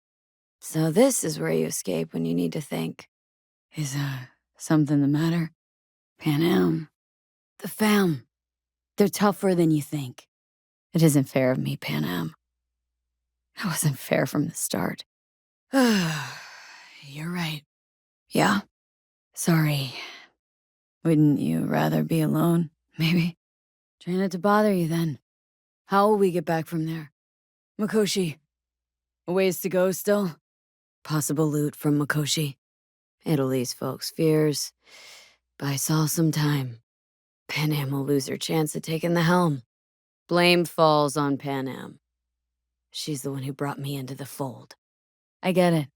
So this is where you escape when you need to think. Is, something the matter? Pan Am. The fam. They're tougher than you think. It isn't fair of me, Pan Am. That wasn't fair from the start. You're right. Yeah? Sorry. Wouldn't you rather be alone, maybe? Try not to bother you then. How will we get back from there? Mikoshi. A ways to go still? Possible loot from Mikoshi. It'll ease folks' fears. Buy Saul some time. Pan Am will lose her chance at taking the helm. Blame falls on Pan Am. She's the one who brought me into the fold. I get it.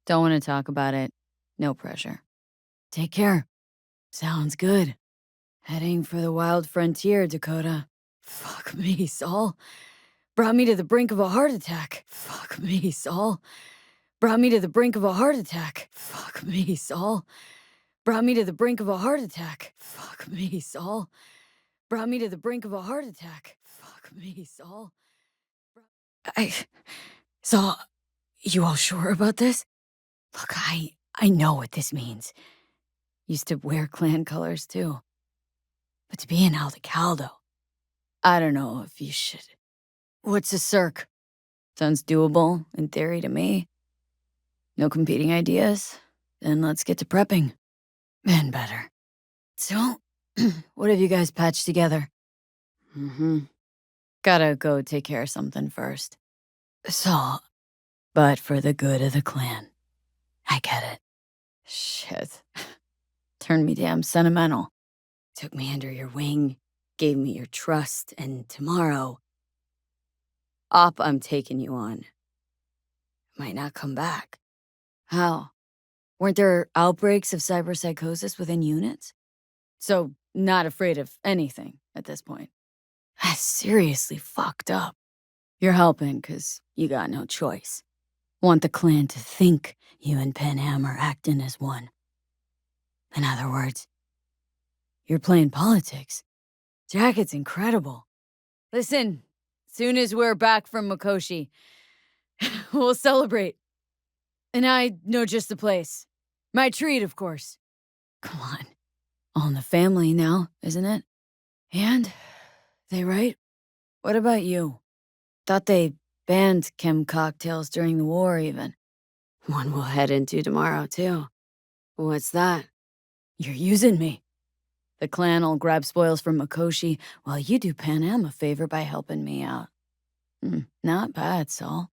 Don't want to talk about it. No pressure. Take care. Sounds good. Heading for the wild frontier, Dakota. Fuck me, Saul. Brought me to the brink of a heart attack. Fuck me, Saul. Brought me to the brink of a heart attack. Fuck me, Saul. Brought me to the brink of a heart attack. Fuck me, Saul. Brought me to the brink of a heart attack. Fuck me, Saul. Saul, you all sure about this? Look, I know what this means. Used to wear clan colors, too. But to be an Aldecaldo, I don't know if you should. What's a circ? Sounds doable, in theory, to me. No competing ideas? Then let's get to prepping. Then better. So, what have you guys patched together? Gotta go take care of something first. Saul, but for the good of the clan. I get it. Shit. Turned me damn sentimental. Took me under your wing, gave me your trust, and tomorrow, I'm taking you on. Might not come back. How? Weren't there outbreaks of cyberpsychosis within units? So, not afraid of anything at this point. That's seriously fucked up. You're helping, 'cause you got no choice. Want the clan to think you and Pan Am are acting as one. In other words, you're playing politics. Jacket's incredible. Listen, soon as we're back from Mikoshi, we'll celebrate. And I know just the place. My treat, of course. Come on. All in the family now, isn't it? And, they right? What about you? Thought they banned chem cocktails during the war, even. One we'll head into tomorrow, too. What's that? You're using me. The clan'll grab spoils from Makoshi while you do Pan Am a favor by helping me out. Not bad, Saul.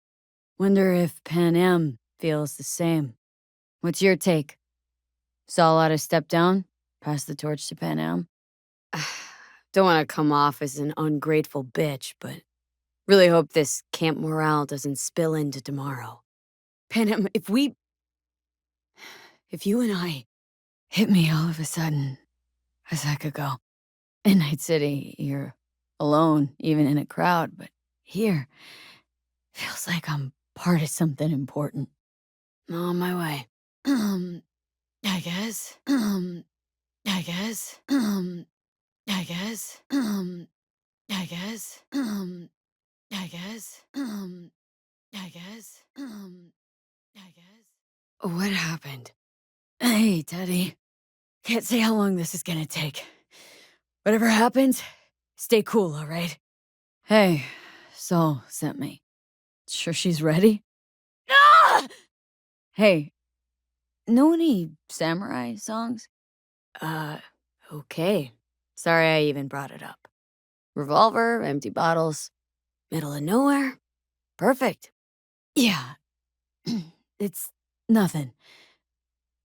Wonder if Pan Am feels the same. What's your take? Saul ought to step down? Pass the torch to Pan Am? Don't want to come off as an ungrateful bitch, but really hope this camp morale doesn't spill into tomorrow. Pan Am, if you and I hit me all of a sudden a sec ago. In Night City, you're alone, even in a crowd, but here, feels like I'm part of something important. On my way. I guess. I guess. I guess. I guess. I guess. I guess. I guess. What happened? Hey, Teddy. Can't say how long this is gonna take. Whatever happens, stay cool, all right? Hey, Saul sent me. Sure she's ready? Ah! Hey, know any samurai songs? Okay. Sorry I even brought it up. Revolver, empty bottles, middle of nowhere. Perfect. Yeah. It's nothing.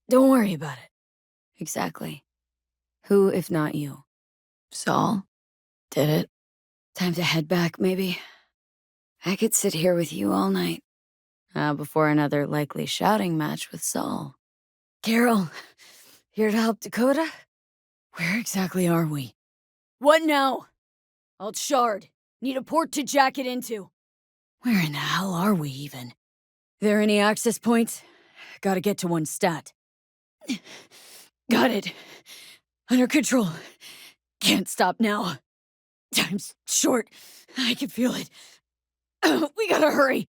Don't worry about it. Exactly. Who, if not you? Saul? Did it? Time to head back, maybe? I could sit here with you all night. Before another likely shouting match with Saul. Carol, here to help Dakota? Where exactly are we? What now? Alt Shard. Need a port to jack it into. Where in the hell are we, even? There any access points? Gotta get to one stat. Got it. Under control. Can't stop now. Time's short. I can feel it. We gotta hurry.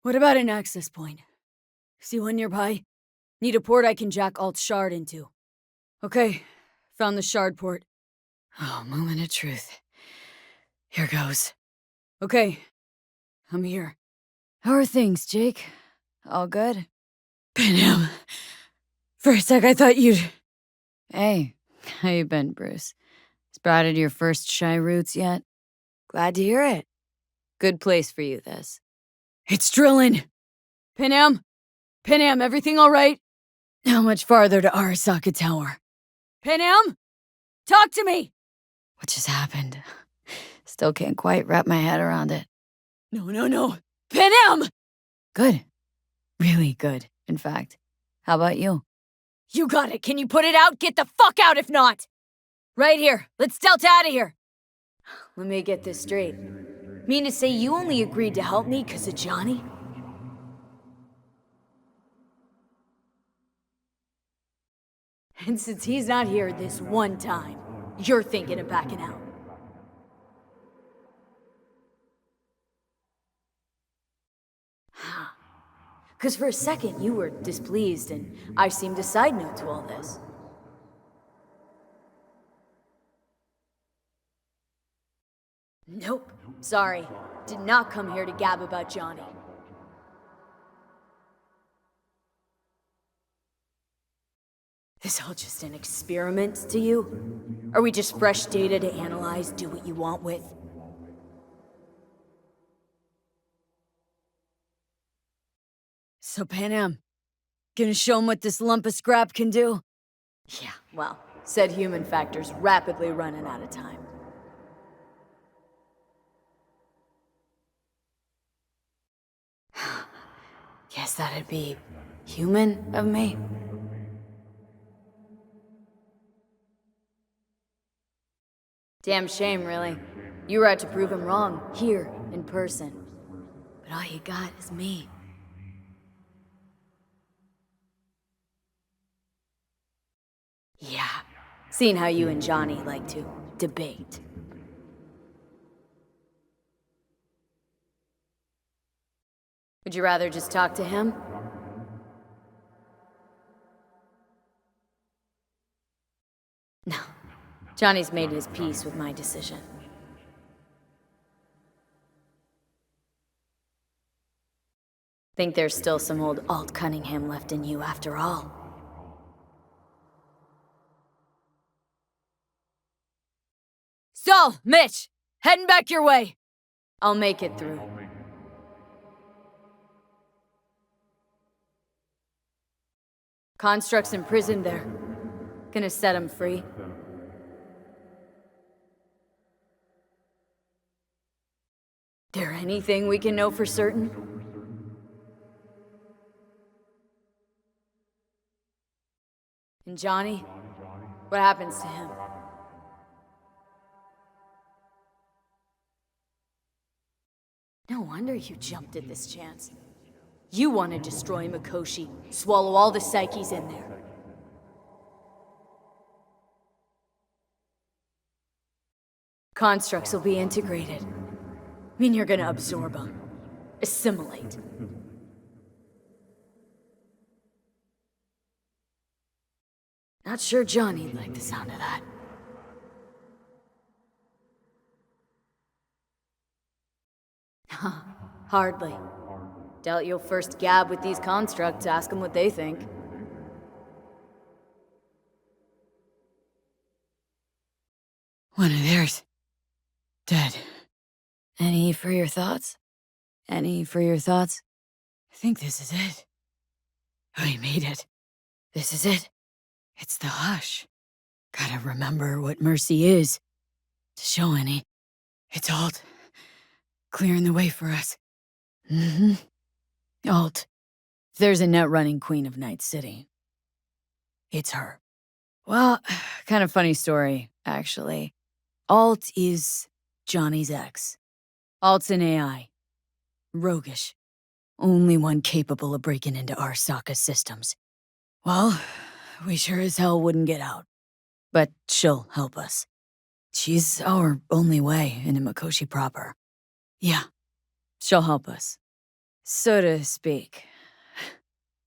What about an access point? See one nearby? Need a port I can jack Alt Shard into. Okay, found the Shard port. Oh, moment of truth. Here goes. Okay, I'm here. How are things, Jake? All good? Panam. For a sec, I thought you'd... Hey, how you been, Bruce? Sprouted your first shy roots yet? Glad to hear it. Good place for you, this. It's drilling! Panam! Panam, everything all right? How much farther to Arasaka Tower? Panam? Talk to me! What just happened? Still can't quite wrap my head around it. No. Panam! Good. Really good, in fact. How about you? You got it. Can you put it out? Get the fuck out if not! Right here. Let's Delta out of here. Let me get this straight. Mean to say you only agreed to help me because of Johnny? And since he's not here this one time, you're thinking of backing out. Because for a second you were displeased, and I seemed a side note to all this. Nope. Sorry. Did not come here to gab about Johnny. This all just an experiment to you? Are we just fresh data to analyze, do what you want with? So Panam, gonna show him what this lump of scrap can do? Yeah, well, said human factor's rapidly running out of time. Guess that'd be human of me. Damn shame, really. You were out to prove him wrong, here, in person. But all you got is me. Yeah, seen how you and Johnny like to debate. Would you rather just talk to him? No. Johnny's made his peace with my decision. Think there's still some old Alt Cunningham left in you after all. So, Mitch, heading back your way. I'll make it through. Construct's imprisoned there. Gonna set him free. There anything we can know for certain? And Johnny? What happens to him? No wonder you jumped at this chance. You want to destroy Mikoshi, swallow all the psyches in there. Constructs will be integrated. I mean, you're gonna absorb them. Assimilate. Not sure Johnny'd like the sound of that. Huh, hardly. Doubt you'll first gab with these constructs, ask them what they think. One of theirs. Dead. Any for your thoughts? Any for your thoughts? I think this is it. We made it. This is it. It's the hush. Gotta remember what mercy is. To show any. It's Alt. Clearing the way for us. Alt. If there's a net-running queen of Night City, it's her. Well, kind of funny story, actually. Alt is Johnny's ex. Alt's an AI. Roguish. Only one capable of breaking into our Sokka systems. Well, we sure as hell wouldn't get out. But she'll help us. She's our only way into Mikoshi proper. Yeah, she'll help us. So to speak.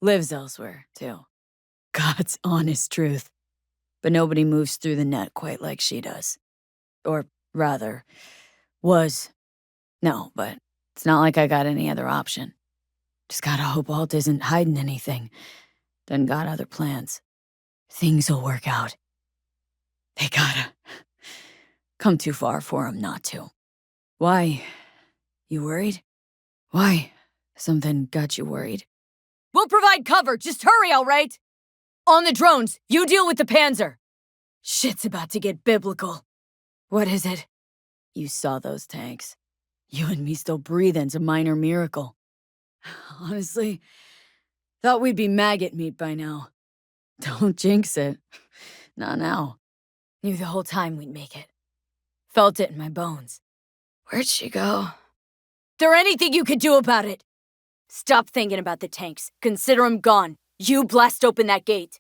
Lives elsewhere, too. God's honest truth. But nobody moves through the net quite like she does. Or rather, was. No, but it's not like I got any other option. Just gotta hope Alt isn't hiding anything. Done got other plans. Things'll work out. They gotta. Come too far for 'em not to. Why? You worried? Why? Something got you worried? We'll provide cover, just hurry, all right? On the drones, you deal with the Panzer. Shit's about to get biblical. What is it? You saw those tanks. You and me still breathing's a minor miracle. Honestly, thought we'd be maggot meat by now. Don't jinx it. Not now. Knew the whole time we'd make it. Felt it in my bones. Where'd she go? There anything you could do about it? Stop thinking about the tanks. Consider them gone. You blast open that gate.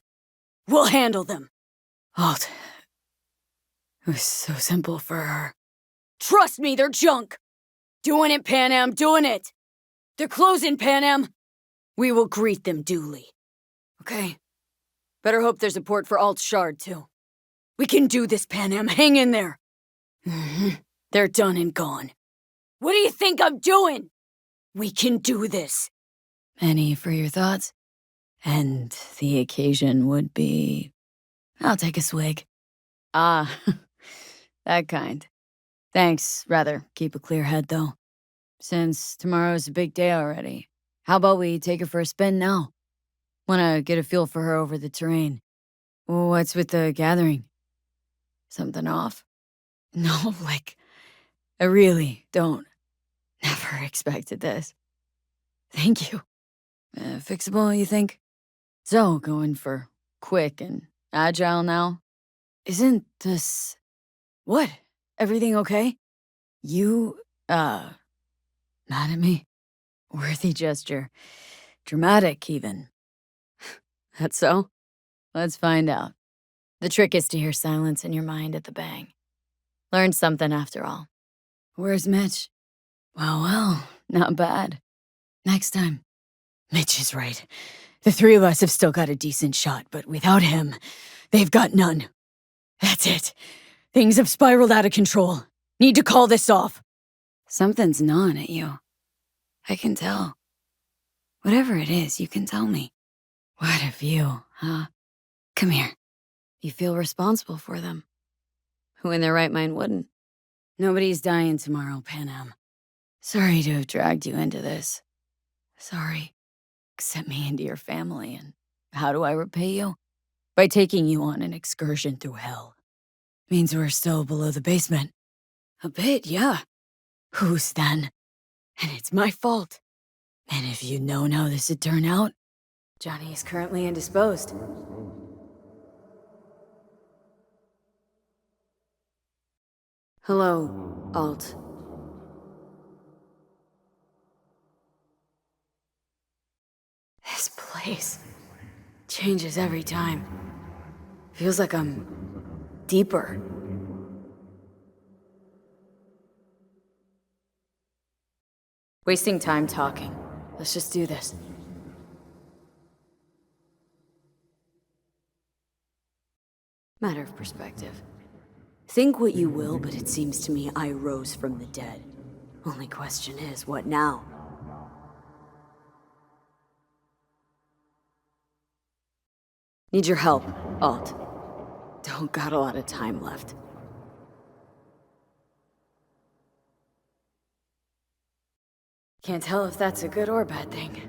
We'll handle them. Alt. It was so simple for her. Trust me, they're junk. Doing it, Panam, doing it. They're closing, Panam. We will greet them duly. Okay. Better hope there's a port for Alt's shard, too. We can do this, Panam. Hang in there. They're done and gone. What do you think I'm doing? We can do this. Any for your thoughts? And the occasion would be... I'll take a swig. Ah, that kind. Thanks, rather keep a clear head, though. Since tomorrow's a big day already, how about we take her for a spin now? Wanna get a feel for her over the terrain. What's with the gathering? Something off? No, I really don't. Never expected this. Thank you. Fixable, you think? So, going for quick and agile now? Isn't this... What? Everything okay? You, mad at me? Worthy gesture. Dramatic, even. That's so? Let's find out. The trick is to hear silence in your mind at the bang. Learned something after all. Where's Mitch? Well, not bad. Next time. Mitch is right. The three of us have still got a decent shot, but without him, they've got none. That's it. Things have spiraled out of control. Need to call this off. Something's gnawing at you. I can tell. Whatever it is, you can tell me. What a view, huh? Come here. You feel responsible for them. Who in their right mind wouldn't? Nobody's dying tomorrow, Panam. Sorry to have dragged you into this. Sorry. Accept me into your family, and how do I repay you? By taking you on an excursion through hell. Means we're still below the basement. A bit, yeah. Who's then? And it's my fault. And if you'd known how this would turn out, Johnny is currently indisposed. Hello, Alt. This place changes every time. Feels like I'm deeper. Wasting time talking. Let's just do this. Matter of perspective. Think what you will, but it seems to me I rose from the dead. Only question is, what now? Need your help, Alt. Don't got a lot of time left. Can't tell if that's a good or bad thing.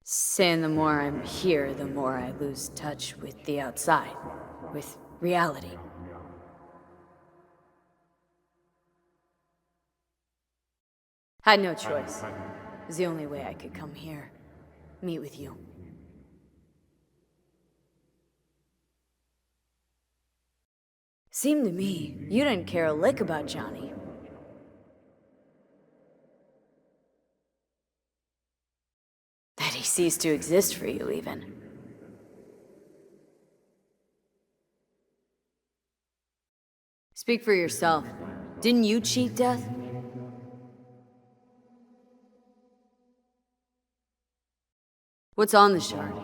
Saying the more I'm here, the more I lose touch with the outside, with reality. Had no choice. It was the only way I could come here, meet with you. Seemed to me, you didn't care a lick about Johnny. That he ceased to exist for you, even. Speak for yourself. Didn't you cheat death? What's on the shard?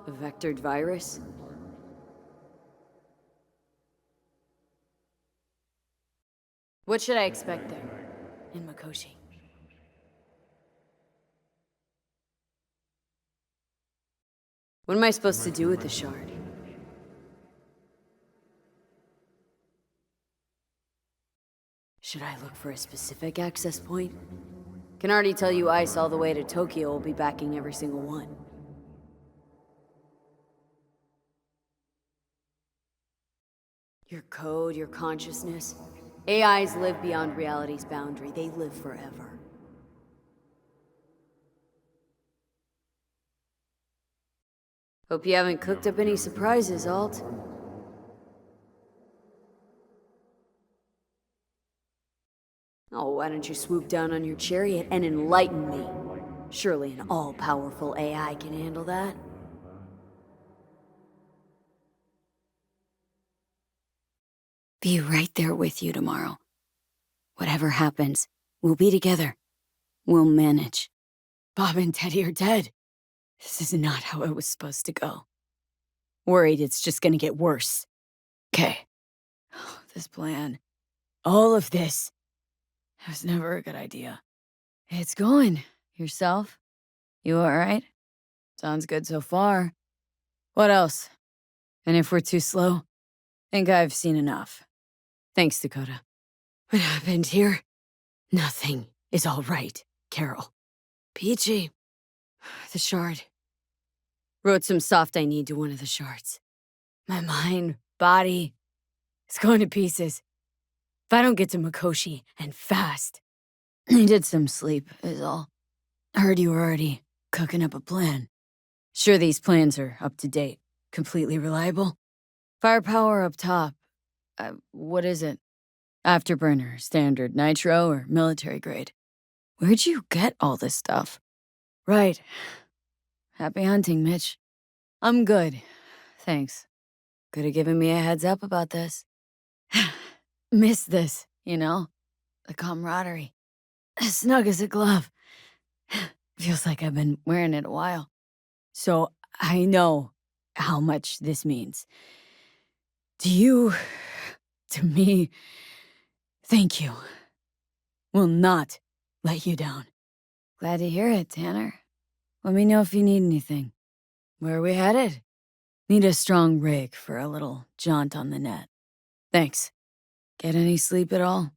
A vectored virus? What should I expect there, in Mikoshi? What am I supposed to do with the shard? Should I look for a specific access point? Can already tell you Ice all the way to Tokyo will be backing every single one. Your code, your consciousness. AIs live beyond reality's boundary. They live forever. Hope you haven't cooked up any surprises, Alt. Oh, why don't you swoop down on your chariot and enlighten me? Surely an all-powerful AI can handle that. Be right there with you tomorrow. Whatever happens, we'll be together. We'll manage. Bob and Teddy are dead. This is not how it was supposed to go. Worried it's just gonna get worse. Okay. This plan. All of this. It was never a good idea. It's going. Yourself? You alright? Sounds good so far. What else? And if we're too slow? Think I've seen enough. Thanks, Dakota. What happened here? Nothing is all right, Carol. Peachy. The shard. Wrote some soft I need to one of the shards. My mind, body, it's going to pieces. If I don't get to Mikoshi, and fast. Needed some sleep, is all. Heard you were already cooking up a plan. Sure these plans are up to date, completely reliable? Firepower up top. What is it? Afterburner, standard nitro, or military grade? Where'd you get all this stuff? Right. Happy hunting, Mitch. I'm good. Thanks. Could have given me a heads up about this. Miss this, you know? The camaraderie. As snug as a glove. Feels like I've been wearing it a while. So I know how much this means. To you, to me, thank you. will not let you down. Glad to hear it, Tanner. Let me know if you need anything. Where are we headed? Need a strong rig for a little jaunt on the net. Thanks. Get any sleep at all?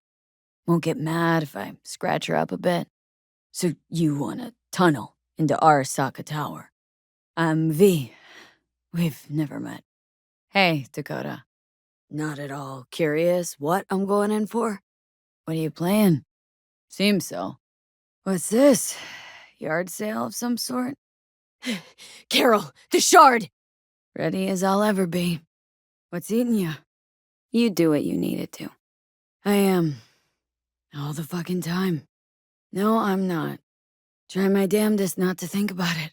Won't get mad if I scratch her up a bit. So you want to tunnel into Arasaka Tower. I'm V. We've never met. Hey, Dakota. Not at all curious what I'm going in for? What are you playing? Seems so. What's this? Yard sale of some sort?
Carol, the shard!
Ready as I'll ever be. What's eating you? You do what you needed to. I am. All the fucking time. No, I'm not. Try my damnedest not to think about it.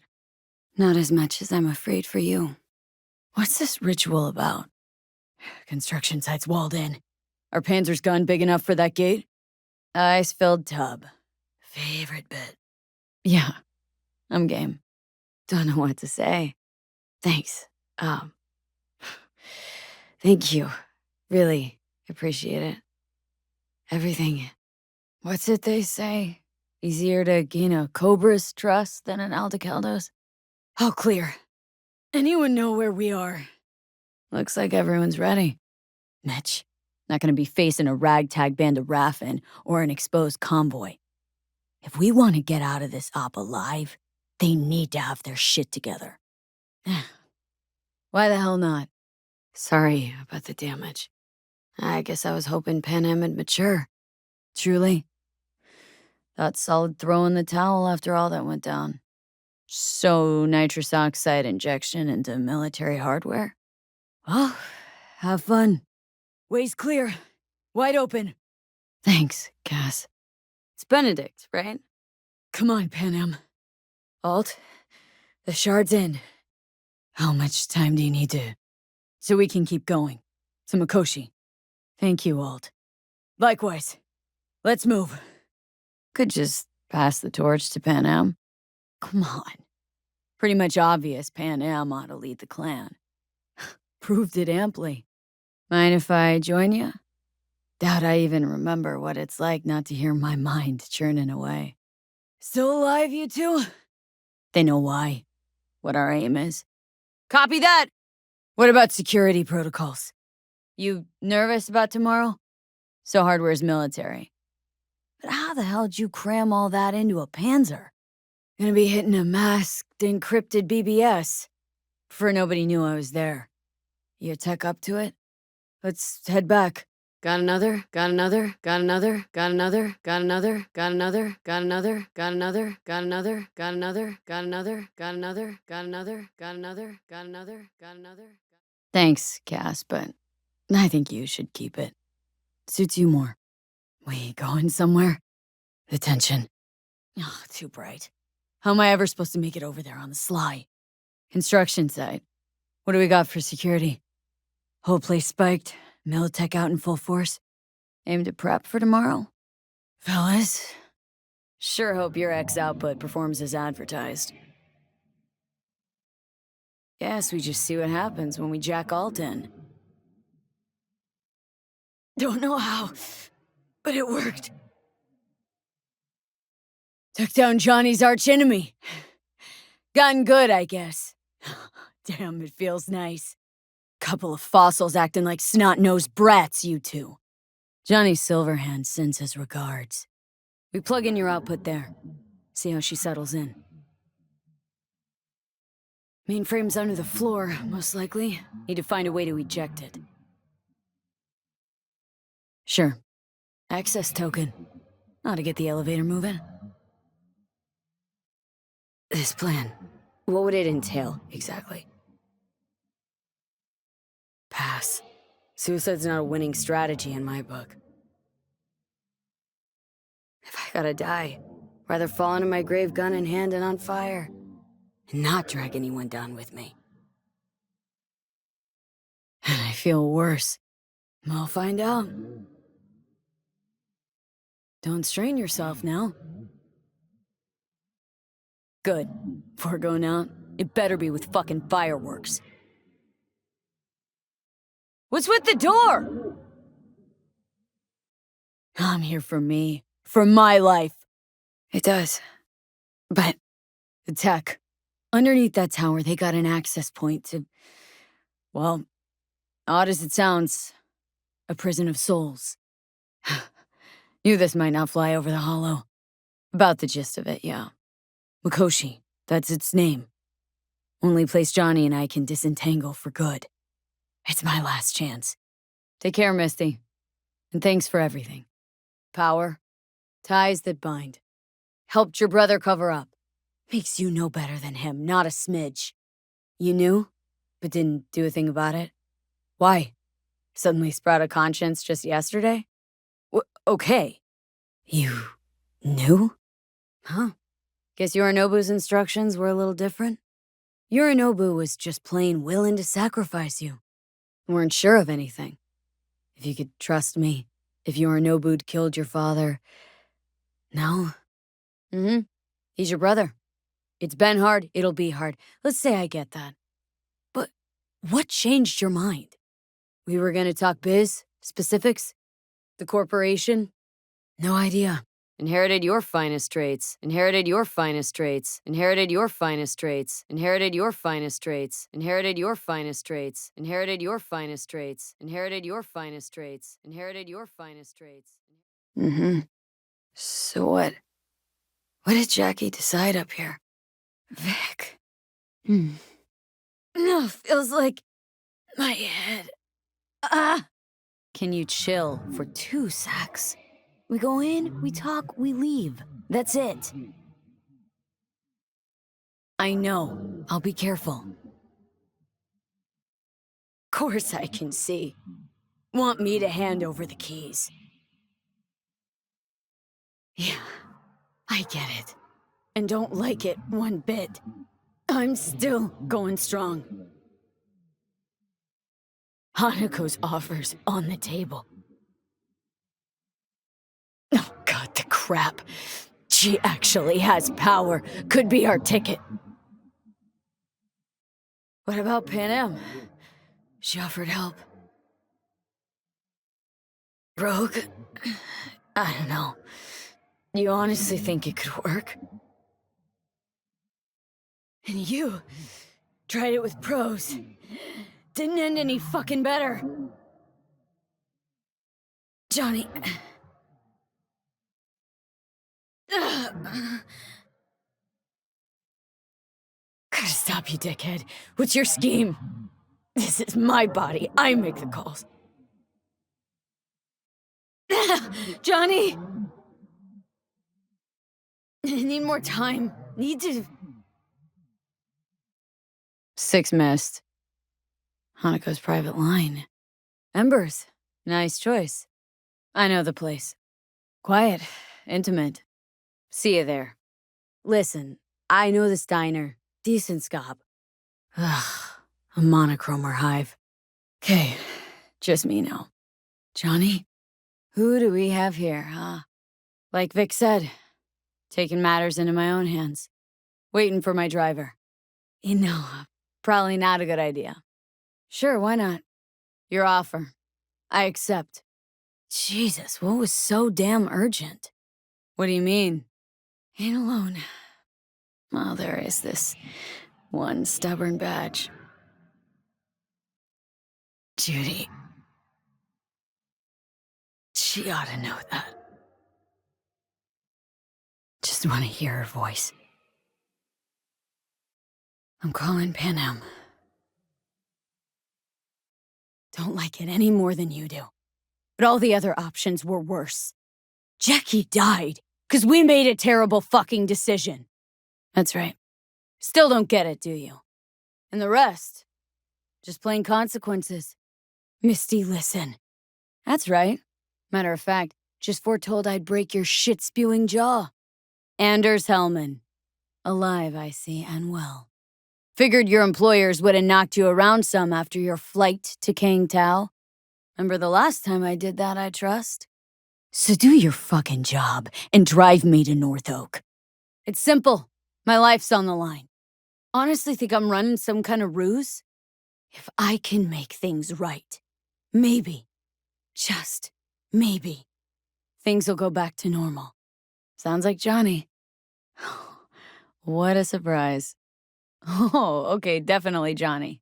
Not as much as I'm afraid for you. What's this ritual about? Construction site's walled in. Our Panzer's gun big enough for that gate? Ice-filled tub. Favorite bit. Yeah, I'm game. Don't know what to say. Thanks. Thank you. Really appreciate it. Everything. What's it they say? Easier to gain a Cobra's trust than an Aldecaldo's? All clear. Anyone know where we are? Looks like everyone's ready. Mitch, not gonna be facing a ragtag band of Raffin or an exposed convoy. If we want to get out of this op alive, they need to have their shit together. Why the hell not? Sorry about the damage. I guess I was hoping Pan Am would mature. Truly. Thought solid throw in the towel after all that went down. So nitrous oxide injection into military hardware? Well, have fun. Way's clear. Wide open. Thanks, Cass. It's Benedict, right? Come on, Pan Am. Alt, the shard's in. How much time do you need to... So we can keep going. To Mikoshi. Thank you, Alt. Likewise. Let's move. Could just pass the torch to Pan Am. Come on. Pretty much obvious Pan Am ought to lead the clan. Proved it amply. Mind if I join you? Doubt I even remember what it's like not to hear my mind churning away. Still alive, you two? They know why. What our aim is. Copy that! What about security protocols? You nervous about tomorrow? So hardware's military. But how the hell'd you cram all that into a Panzer? Gonna be hitting a masked, encrypted BBS. Prefer nobody knew I was there. You tech up to it? Let's head back. Got another, got another, got another, got another, got another, got another, got another, got another, got another, got another, got another, got another, got another, got another, got another, got another. Thanks, Cass, but I think you should keep it. Suits you more. We going somewhere? The tension. Oh, too bright. How am I ever supposed to make it over there on the sly? Construction site. What do we got for security? Whole place spiked. Militech out in full force. Aim to prep for tomorrow? Fellas, sure hope your X output performs as advertised. Guess we just see what happens when we jack alt in. Don't know how, but it worked. Took down Johnny's archenemy. Gotten good, I guess. Damn, it feels nice. Couple of fossils acting like snot-nosed brats, you two. Johnny Silverhand sends his regards. We plug in your output there. See how she settles in. Mainframe's under the floor, most likely. Need to find a way to eject it. Sure. Access token. Ought to get the elevator moving. This plan, what would it entail, exactly? Pass. Suicide's not a winning strategy in my book. If I gotta die, rather fall into my grave gun in hand and on fire, and not drag anyone down with me. And I feel worse. We'll find out. Don't strain yourself now. Good. Before going out, it better be with fucking fireworks. What's with the door? I'm here for me. for my life. It does. But the tech. Underneath that tower, they got an access point to, well, odd as it sounds, a prison of souls. Knew this might not fly over the hollow. About the gist of it, yeah. Mikoshi, that's its name. Only place Johnny and I can disentangle for good. It's my last chance. Take care, Misty. And thanks for everything. Power, ties that bind. Helped your brother cover up. Makes you no better than him, not a smidge. You knew, but didn't do a thing about it? Why? Suddenly sprout a conscience just yesterday? Okay. You knew? Huh. Guess Yorinobu's instructions were a little different? Yorinobu was just plain willing to sacrifice you. Weren't sure of anything. If you could trust me, if Yorinobu'd killed your father. No? He's your brother. It's been hard, it'll be hard. Let's say I get that. But what changed your mind? We were gonna talk biz, specifics? The corporation? No idea. Inherited your finest traits. Inherited your finest traits. Inherited your finest traits. Inherited your finest traits. Inherited your finest traits. Inherited your finest traits. Inherited your finest traits. Inherited your finest traits. So what? What did Jackie decide up here? Vic. No, feels like my head. Can you chill for 2 secs? We go in, we talk, we leave. That's it. I know. I'll be careful. Course I can see. Want me to hand over the keys. Yeah, I get it. And don't like it one bit. I'm still going strong. Hanako's offer's on the table. Oh god, the crap. She actually has power. Could be our ticket. What about Pan Am? She offered help. Rogue? I don't know. You honestly think it could work? And you tried it with pros. Didn't end any fucking better. Johnny. Gotta stop you, dickhead. What's your scheme? This is my body. I make the calls. Johnny! Need more time. Need to... 6 missed. Hanako's private line. Embers. Nice choice. I know the place. Quiet. Intimate. See you there. Listen, I know this diner. Decent scop. Ugh. A monochromer hive. Okay. Just me now. Johnny? Who do we have here, huh? Like Vic said, taking matters into my own hands. Waiting for my driver. You know, probably not a good idea. Sure, why not? Your offer. I accept. Jesus, what was so damn urgent? What do you mean? Ain't alone. Well, there is this one stubborn badge. Judy. She ought to know that. Just want to hear her voice. I'm calling Pan Am. Don't like it any more than you do. But all the other options were worse. Jackie died because we made a terrible fucking decision. That's right. Still don't get it, do you? And the rest? Just plain consequences. Misty, listen. That's right. Matter of fact, just foretold I'd break your shit-spewing jaw. Anders Hellman. Alive, I see, and well. Figured your employers would have knocked you around some after your flight to Kang Tao. Remember the last time I did that, I trust? So do your fucking job and drive me to North Oak. It's simple. My life's on the line. Honestly think I'm running some kind of ruse? If I can make things right, maybe, just maybe, things will go back to normal. Sounds like Johnny. What a surprise. Oh, okay, definitely Johnny.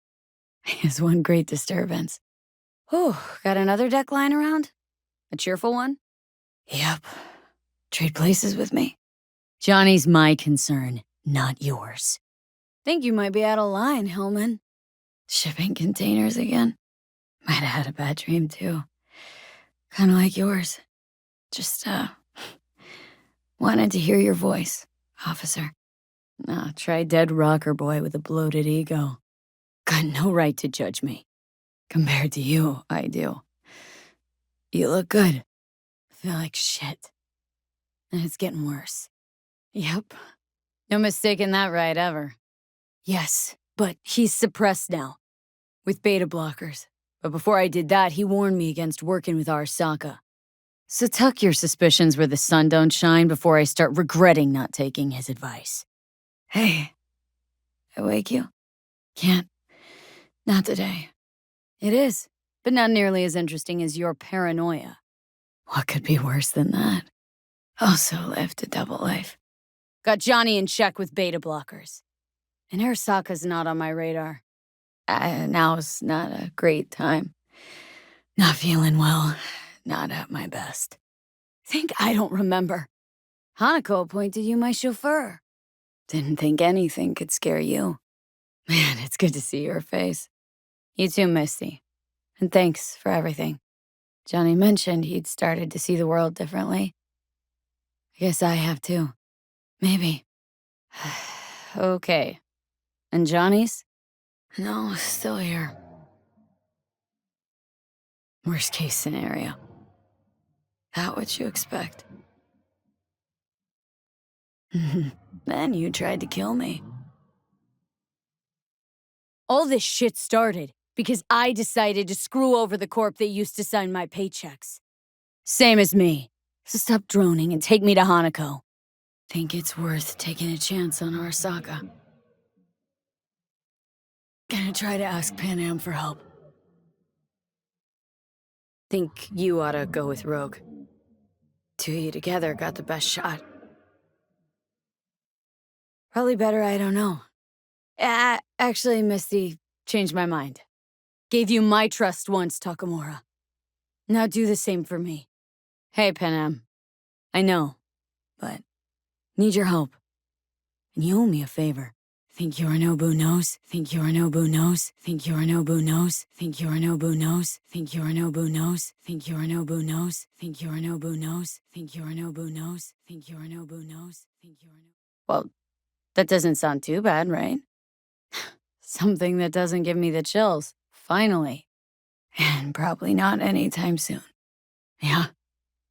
He is one great disturbance. Oh, got another deck lying around? A cheerful one? Yep. Trade places with me. Johnny's my concern, not yours. Think you might be out of line, Hillman. Shipping containers again? Might have had a bad dream, too. Kinda like yours. Just, wanted to hear your voice, officer. Nah, try dead rocker boy with a bloated ego. Got no right to judge me. Compared to you, I do. You look good. I feel like shit. And it's getting worse. Yep. No mistaking that right ever. Yes, but he's suppressed now. With beta blockers. But before I did that, he warned me against working with Arasaka. So tuck your suspicions where the sun don't shine before I start regretting not taking his advice. Hey, I wake you? Can't. Not today. It is, but not nearly as interesting as your paranoia. What could be worse than that? Also lived a double life. Got Johnny in check with beta blockers. And Arasaka's not on my radar. Now's not a great time. Not feeling well, not at my best. Think I don't remember. Hanako appointed you my chauffeur. Didn't think anything could scare you. Man, it's good to see your face. You too, Misty. And thanks for everything. Johnny mentioned he'd started to see the world differently. I guess I have too. Maybe. Okay. And Johnny's? No, still here. Worst case scenario. That what you expect? Then you tried to kill me. All this shit started because I decided to screw over the corp that used to sign my paychecks. Same as me. So stop droning and take me to Hanako. Think it's worth taking a chance on Arasaka. Gonna try to ask Pan Am for help. Think you ought to go with Rogue. Two of you together got the best shot. Probably better I don't know. Actually, Misty, changed my mind. Gave you my trust once, Takamura. Now do the same for me. Hey, Panam. I know, but need your help. And you owe me a favor. Think Yorinobu knows? Think Yorinobu knows? Think Yorinobu knows? Think Yorinobu knows? Think Yorinobu knows? Think Yorinobu knows? Think Yorinobu knows? Think Yorinobu knows? Think Yorinobu knows? Think Yorinobu. Well, that doesn't sound too bad, right? Something that doesn't give me the chills. Finally. And probably not anytime soon. Yeah?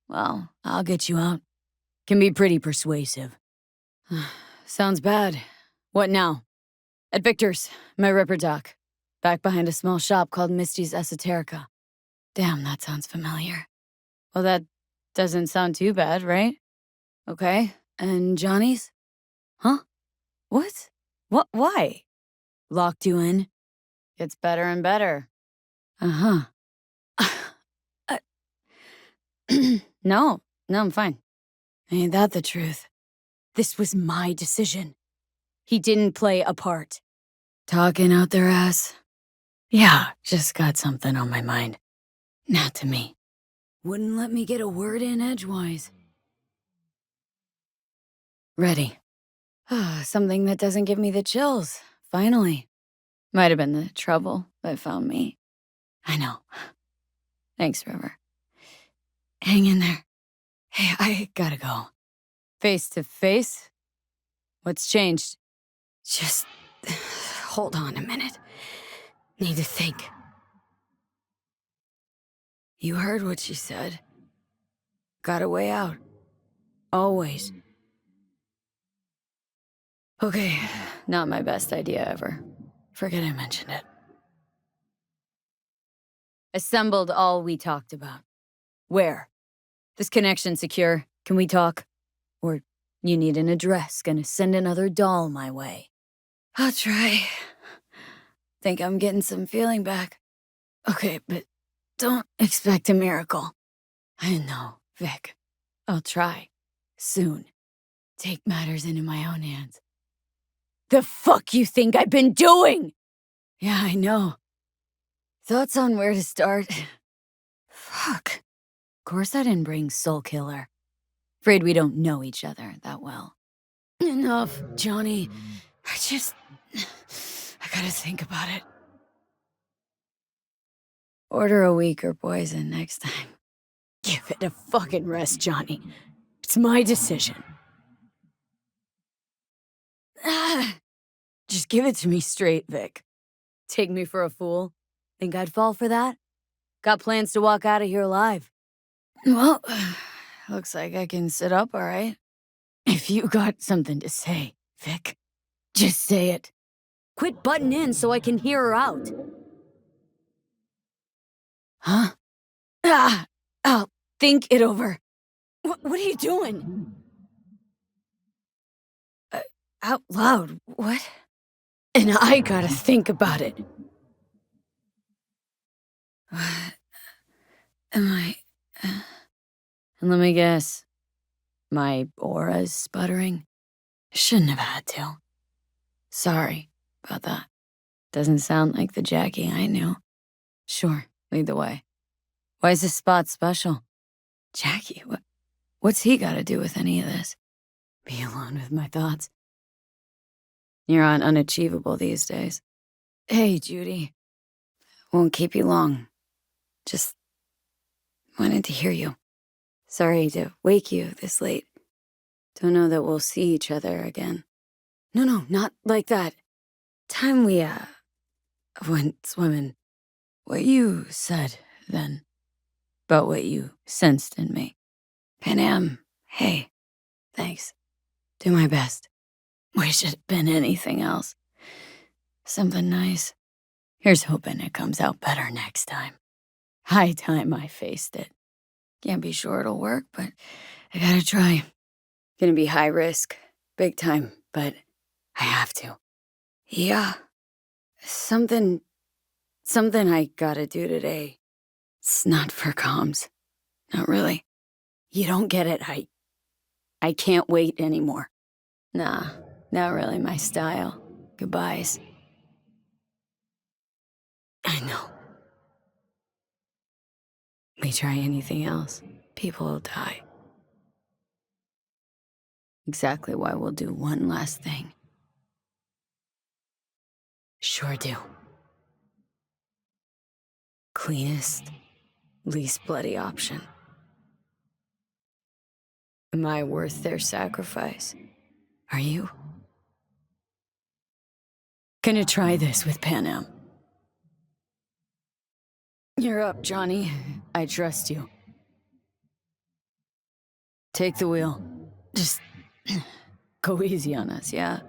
Well, I'll get you out. Can be pretty persuasive. Sounds bad. What now? At Victor's, my Ripper Doc. Back behind a small shop called Misty's Esoterica. Damn, that sounds familiar. Well, that doesn't sound too bad, right? Okay, and Johnny's? Huh? What? What? Why? Locked you in? Gets better and better. Uh-huh. No, I'm fine. Ain't that the truth? This was my decision. He didn't play a part. Talking out their ass? Yeah, just got something on my mind. Not to me. Wouldn't let me get a word in edgewise. Ready. Something that doesn't give me the chills, finally. Might have been the trouble that found me. I know. Thanks, River. Hang in there. Hey, I gotta go. Face to face? What's changed? Just hold on a minute. Need to think. You heard what she said. Got a way out. Always. Okay, not my best idea ever. Forget I mentioned it. Assembled all we talked about. Where? This connection secure? Can we talk? Or you need an address, gonna send another doll my way? I'll try. Think I'm getting some feeling back. Okay, but don't expect a miracle. I know, Vic. I'll try. Soon. take matters into my own hands. The fuck you think I've been doing? Yeah, I know. Thoughts on where to start? Fuck. Of course I didn't bring Soul Killer. Afraid we don't know each other that well. Enough, Johnny. I gotta think about it. Order a weaker poison next time. Give it a fucking rest, Johnny. It's my decision. Just give it to me straight, Vic. Take me for a fool? Think I'd fall for that? Got plans to walk out of here alive. Well, looks like I can sit up, all right? If you got something to say, Vic, just say it. Quit butting in so I can hear her out. Huh? I'll think it over. What are you doing? Out loud, what? And I gotta think about it. What am I... And let me guess. My aura's sputtering? Shouldn't have had to. Sorry about that. Doesn't sound like the Jackie I knew. Sure, lead the way. Why is this spot special? Jackie, what's he got to do with any of this? Be alone with my thoughts. You're on unachievable these days. Hey, Judy. Won't keep you long. Just wanted to hear you. Sorry to wake you this late. Don't know that we'll see each other again. No, not like that. Time we, went swimming. What you said then. About what you sensed in me. Pan hey, thanks. Do my best. Wish it'd been anything else. Something nice. Here's hoping it comes out better next time. High time I faced it. Can't be sure it'll work, but I gotta try. Gonna be high risk, big time, but I have to. Yeah. Something I gotta do today. It's not for comms. Not really. You don't get it, I can't wait anymore. Nah, not really my style. Goodbyes. I know. We try anything else, people will die. Exactly why we'll do one last thing. Sure do. Cleanest, least bloody option. Am I worth their sacrifice? Are you? Gonna try this with Pan. You're up, Johnny. I trust you. Take the wheel. Just go easy on us, yeah?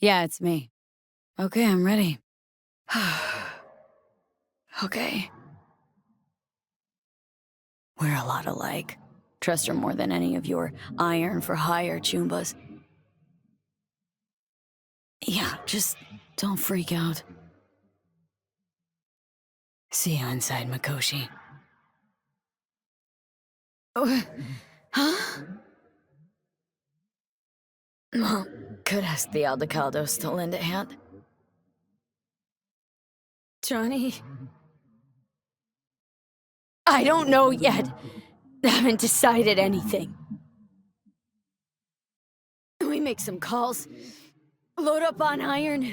Yeah, it's me. Okay, I'm ready. Okay. We're a lot alike. Trust her more than any of your iron for hire chumbas. Yeah, just don't freak out. See you inside, Mikoshi. Oh, huh? Well, could ask the Aldecaldos to lend a hand. Johnny? I don't know yet. Haven't decided anything. We make some calls, load up on iron,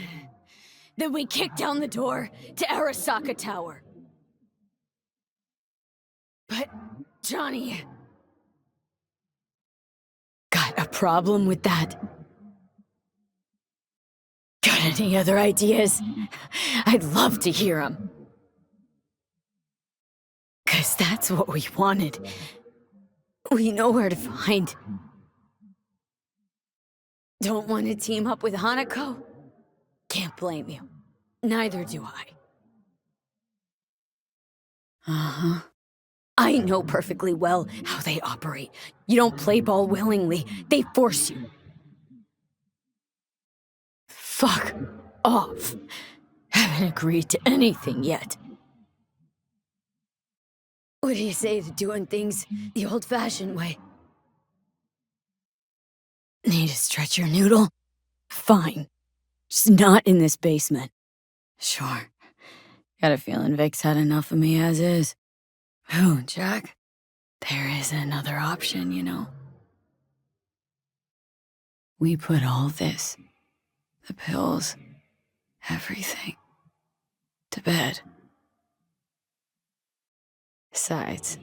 then we kick down the door to Arasaka Tower. But, Johnny... Got a problem with that? Got any other ideas? I'd love to hear them. 'Cause that's what we wanted. We know where to find. Don't want to team up with Hanako? Can't blame you. Neither do I. Uh-huh. I know perfectly well how they operate. You don't play ball willingly. They force you. Fuck off. Haven't agreed to anything yet. What do you say to doing things the old-fashioned way? Need to stretch your noodle? Fine. Just not in this basement. Sure. Got a feeling Vic's had enough of me as is. Whew, Jack. There is another option, you know. We put all this, the pills, everything, to bed. Besides,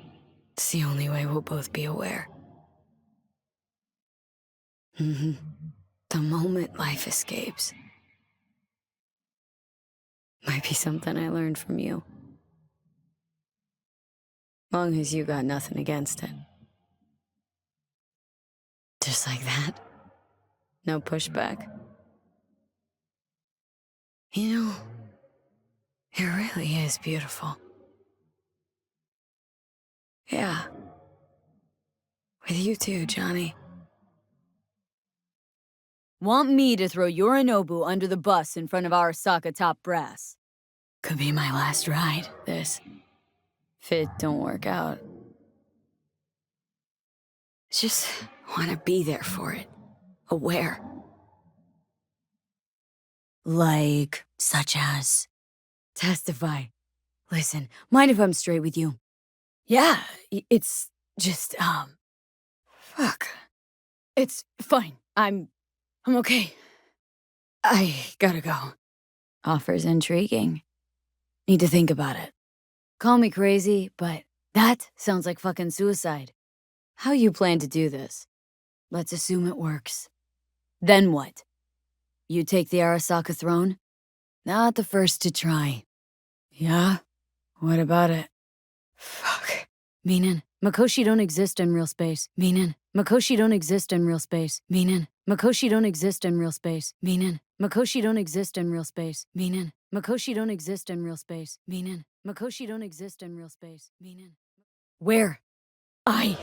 it's the only way we'll both be aware. The moment life escapes. Might be something I learned from you. Long as you got nothing against it. Just like that. No pushback. You know, it really is beautiful. Yeah. With you too, Johnny. Want me to throw Yorinobu under the bus in front of Arasaka top brass? Could be my last ride, this. If it don't work out. Just want to be there for it. Aware. Like, such as... Testify. Listen, mind if I'm straight with you? Yeah, it's just, fuck. It's fine. I'm okay. I gotta go. Offer's intriguing. Need to think about it. Call me crazy, but that sounds like fucking suicide. How you plan to do this? Let's assume it works. Then what? You take the Arasaka throne? Not the first to try. Yeah? What about it? Fuck. Meaning, Makoshi don't exist in real space. Meaning, Makoshi don't exist in real space. Meaning, Makoshi don't exist in real space. Meaning, Makoshi don't exist in real space. Meaning, Makoshi don't exist in real space. Meaning, Makoshi don't exist in real space. Meaning, where? I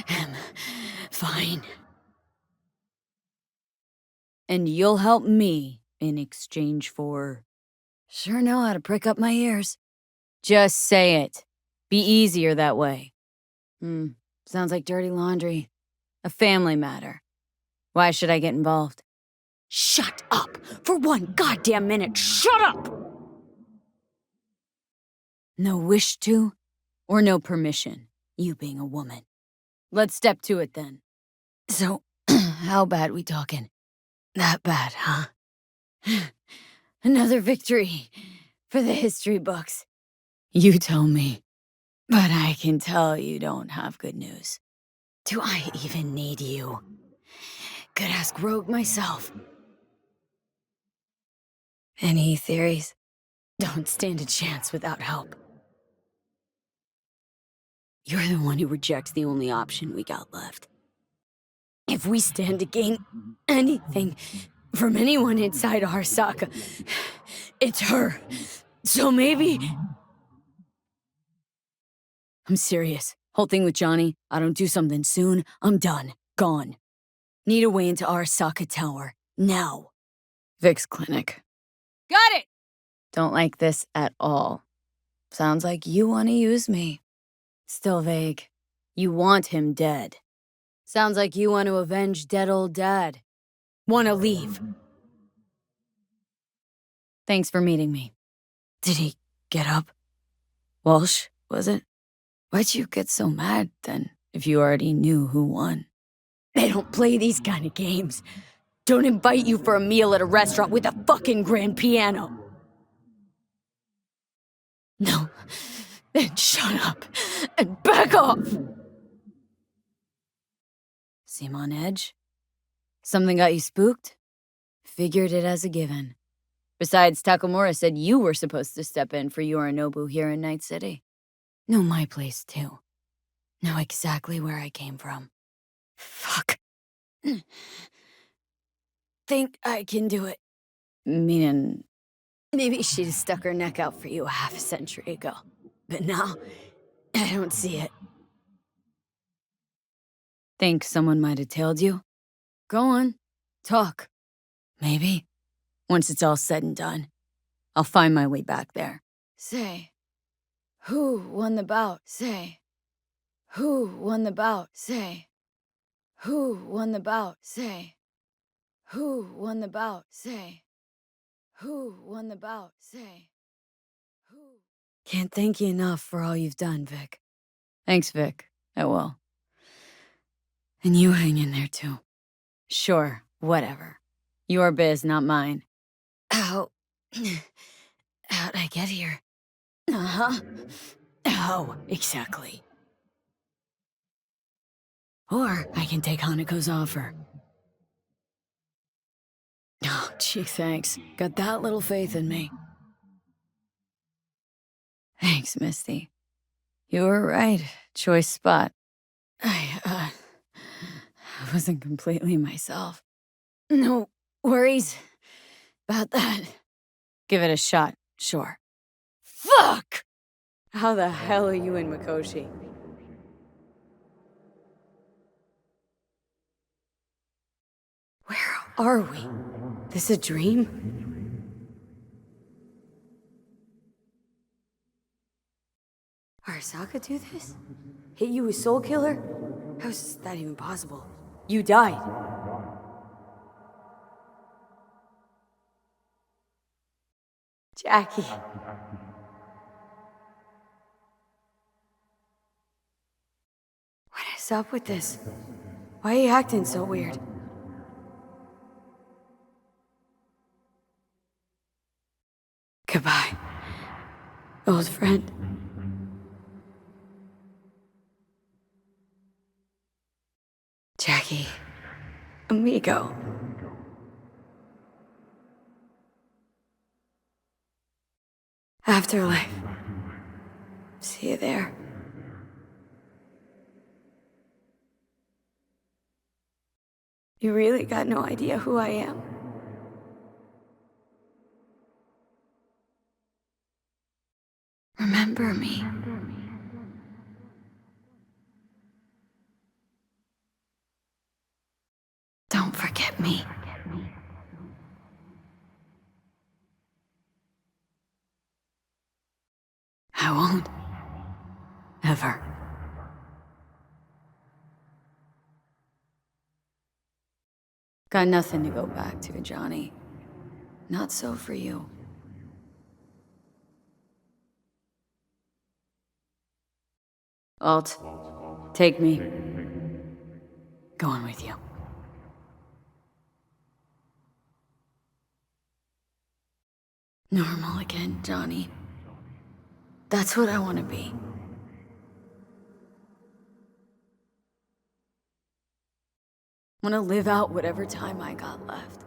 am fine. And you'll help me in exchange for... Sure know how to prick up my ears. Just say it. Be easier that way. Sounds like dirty laundry. A family matter. Why should I get involved? Shut up! For one goddamn minute, shut up! No wish to, or no permission, you being a woman. Let's step to it then. So, how bad we talking? That bad, huh? Another victory for the history books. You tell me. But I can tell you don't have good news. Do I even need you? Could ask Rogue myself. Any theories? Don't stand a chance without help. You're the one who rejects the only option we got left. If we stand to gain anything from anyone inside Arasaka, it's her. So maybe... I'm serious. Whole thing with Johnny, I don't do something soon, I'm done. Gone. Need a way into Arasaka Tower. Now. Vic's clinic. Got it! Don't like this at all. Sounds like you want to use me. Still vague. You want him dead. Sounds like you want to avenge dead old dad. Want to leave. Thanks for meeting me. Did he get up? Walsh, was it? Why'd you get so mad, then, if you already knew who won? They don't play these kind of games. Don't invite you for a meal at a restaurant with a fucking grand piano. No. Then shut up and back off! Seem on edge? Something got you spooked? Figured it as a given. Besides, Takamura said you were supposed to step in for Yorinobu here in Night City. Know my place, too. Know exactly where I came from. Fuck. Think I can do it. Meaning, maybe she'd have stuck her neck out for you half a century ago. But now, I don't see it. Think someone might have tailed you? Go on. Talk. Maybe. Once it's all said and done, I'll find my way back there. Say, who won the bout? Say, who won the bout? Say, who won the bout? Say. Who won the bout? Say. Who won the bout? Say. Who? Can't thank you enough for all you've done, Vic. Thanks, Vic. I will. And you hang in there, too. Sure, whatever. Your biz, not mine. How... How'd I get here? Uh-huh. How, exactly? Or I can take Haneko's offer. Oh, gee, thanks. Got that little faith in me. Thanks, Misty. You were right. Choice spot. I wasn't completely myself. No worries about that. Give it a shot, sure. Fuck! How the hell are you in Mikoshi? Where are we? This a dream? Arasaka do this? Hit you with Soul Killer? How's that even possible? You died. Jackie. What is up with this? Why are you acting so weird? Goodbye, old friend. Jackie. Amigo. Afterlife. See you there. You really got no idea who I am? Remember me. Don't forget me. I won't. Ever. Got nothing to go back to, Johnny. Not so for you. Alt, take me. Going with you. Normal again, Johnny. That's what I want to be. Want to live out whatever time I got left.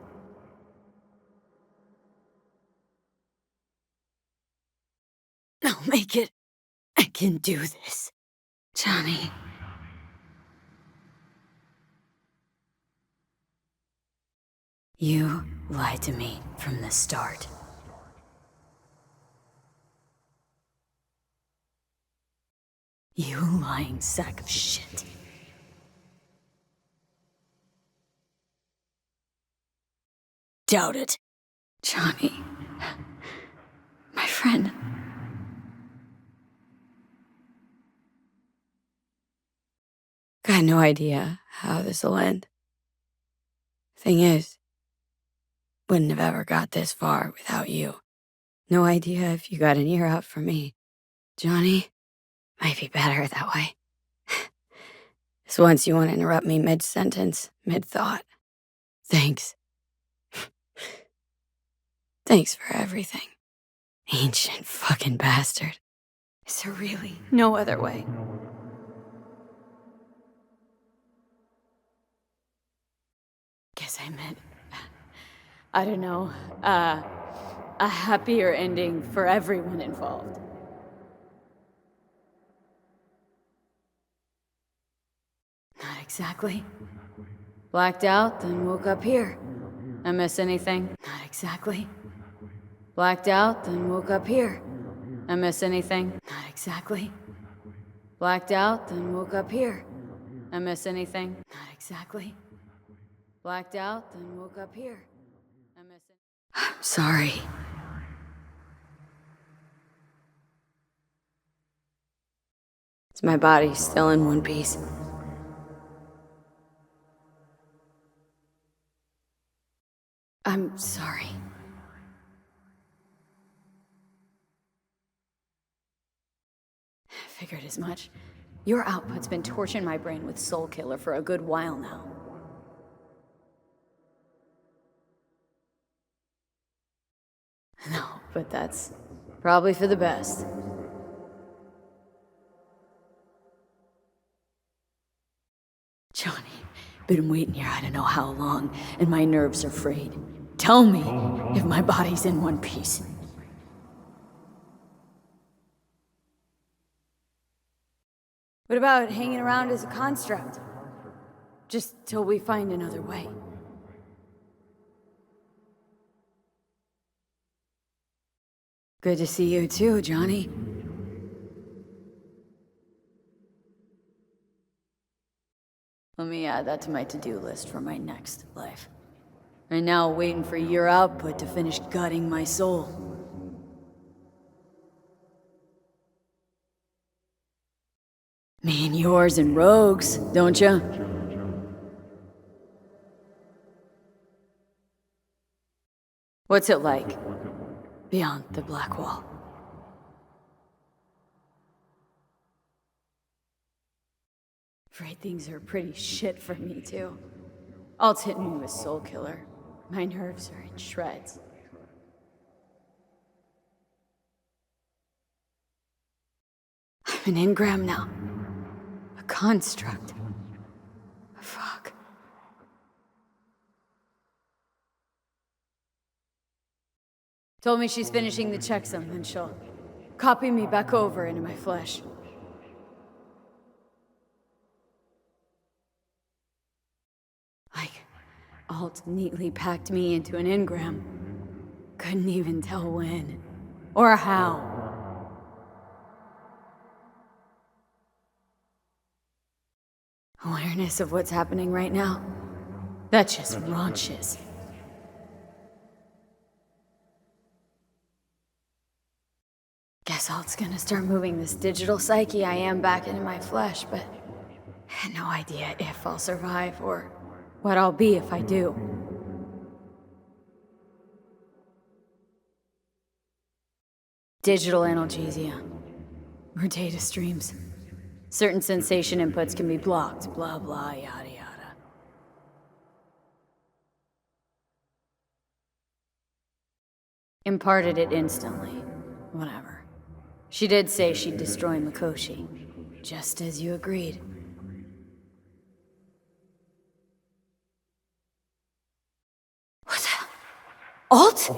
I'll make it. I can do this. Johnny. You lied to me from the start. You lying sack of shit. Doubt it. Johnny. My friend. Got no idea how this'll end. Thing is, wouldn't have ever got this far without you. No idea if you got an ear out for me. Johnny, might be better that way. Just once you want to interrupt me mid-sentence, mid-thought. Thanks. Thanks for everything. Ancient fucking bastard. Is there really no other way? Guess I meant, I don't know, a happier ending for everyone involved. Not exactly. Blacked out, then woke up here. I miss anything? Not exactly. Blacked out, then woke up here. I miss anything? Not exactly. Blacked out, then woke up here. I miss anything? Not exactly. Blacked out, then woke up here. I miss it. I'm sorry. Is my body still in one piece? I'm sorry. Figured as much. Your output's been torching my brain with Soul Killer for a good while now. No, but that's probably for the best. Johnny, been waiting here I don't know how long, and my nerves are frayed. Tell me if my body's in one piece. What about hanging around as a construct? Just till we find another way. Good to see you too, Johnny. Let me add that to my to-do list for my next life. Right now, waiting for your output to finish gutting my soul. Me and yours and Rogues, don't ya? What's it like? Beyond the Black Wall. Afraid things are pretty shit for me, too. Alt's hitting me with Soul Killer. My nerves are in shreds. I'm an engram now. A construct. Fuck. Told me she's finishing the checksum, then she'll copy me back over into my flesh. Like, Alt neatly packed me into an engram. Couldn't even tell when. Or how. Awareness of what's happening right now? That just raunches. Guess Alt's gonna start moving this digital psyche I am back into my flesh, but I had no idea if I'll survive or what I'll be if I do. Digital analgesia, or data streams. Certain sensation inputs can be blocked, blah blah, yada yada. Imparted it instantly. Whatever. She did say she'd destroy Mikoshi, just as you agreed. What the? Alt?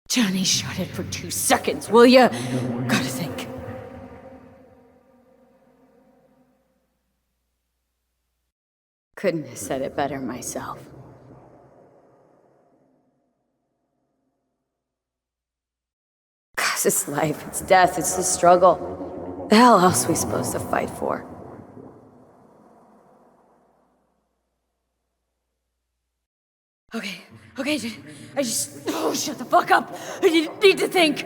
Johnny, shut it for 2 seconds, will ya? Gotta think. Couldn't have said it better myself. Cause it's life, it's death, it's the struggle. The hell else we supposed to fight for? Okay, shut the fuck up! I need to think!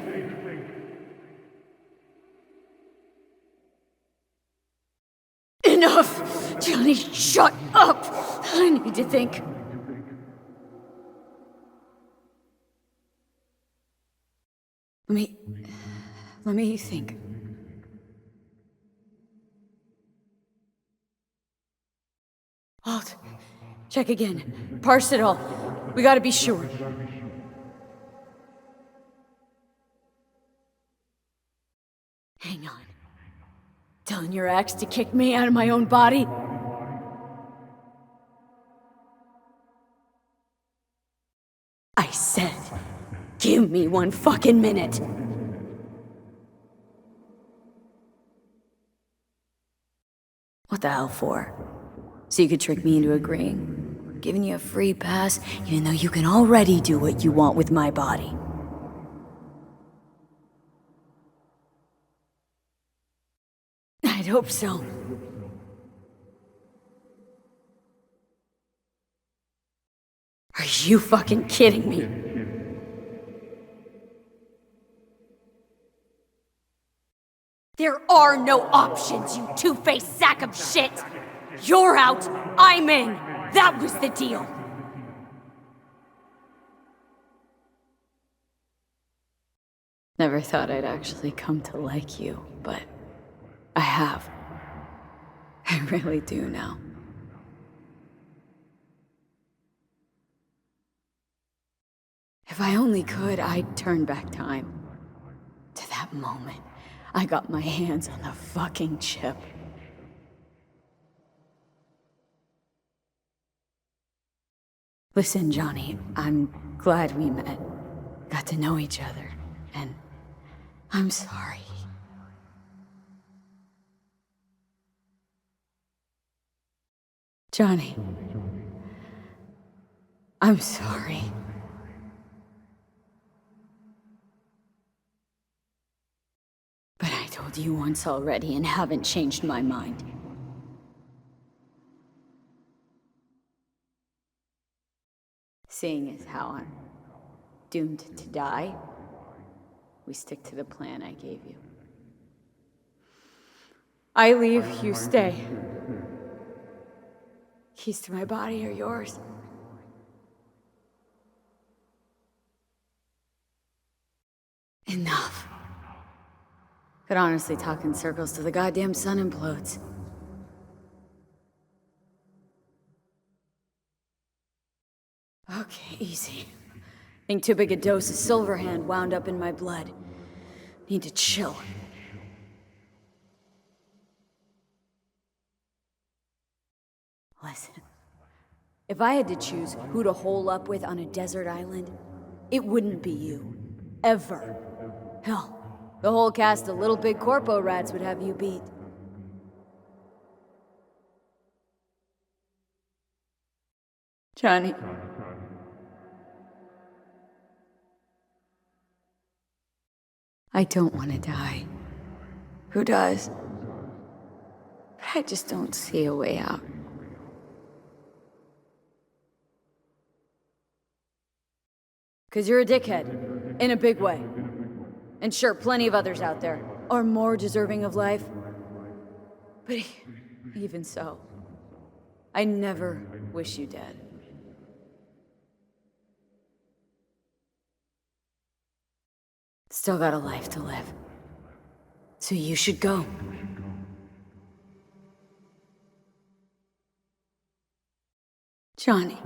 Enough! Johnny, shut up! I need to think. Let me think. Alt, check again. Parse it all. We gotta be sure. Hang on. Telling your ex to kick me out of my own body? I said, give me 1 fucking minute. What the hell for? So you could trick me into agreeing? Giving you a free pass, even though you can already do what you want with my body. I'd hope so. Are you fucking kidding me? There are no options, you two-faced sack of shit!
You're out, I'm in. That was the deal.
Never thought I'd actually come to like you, but I have. I really do now. If I only could, I'd turn back time. To that moment, I got my hands on the fucking chip. Listen, Johnny, I'm glad we met. Got to know each other, and I'm sorry. Johnny, I'm sorry. But I told you once already and haven't changed my mind. Seeing as how I'm doomed to die, we stick to the plan I gave you. I leave, you stay. Keys to my body are yours. Enough. Could honestly talk in circles till the goddamn sun implodes. Okay, easy. Think too big a dose of Silverhand wound up in my blood. Need to chill. Listen. If I had to choose who to hole up with on a desert island, it wouldn't be you. Ever. Hell, the whole cast of Little Big Corpo rats would have you beat. Johnny. I don't want to die. Who does? But I just don't see a way out. Cause you're a dickhead. In a big way. And sure, plenty of others out there are more deserving of life. But even so, I never wish you dead. Still got a life to live. So you should go. Johnny.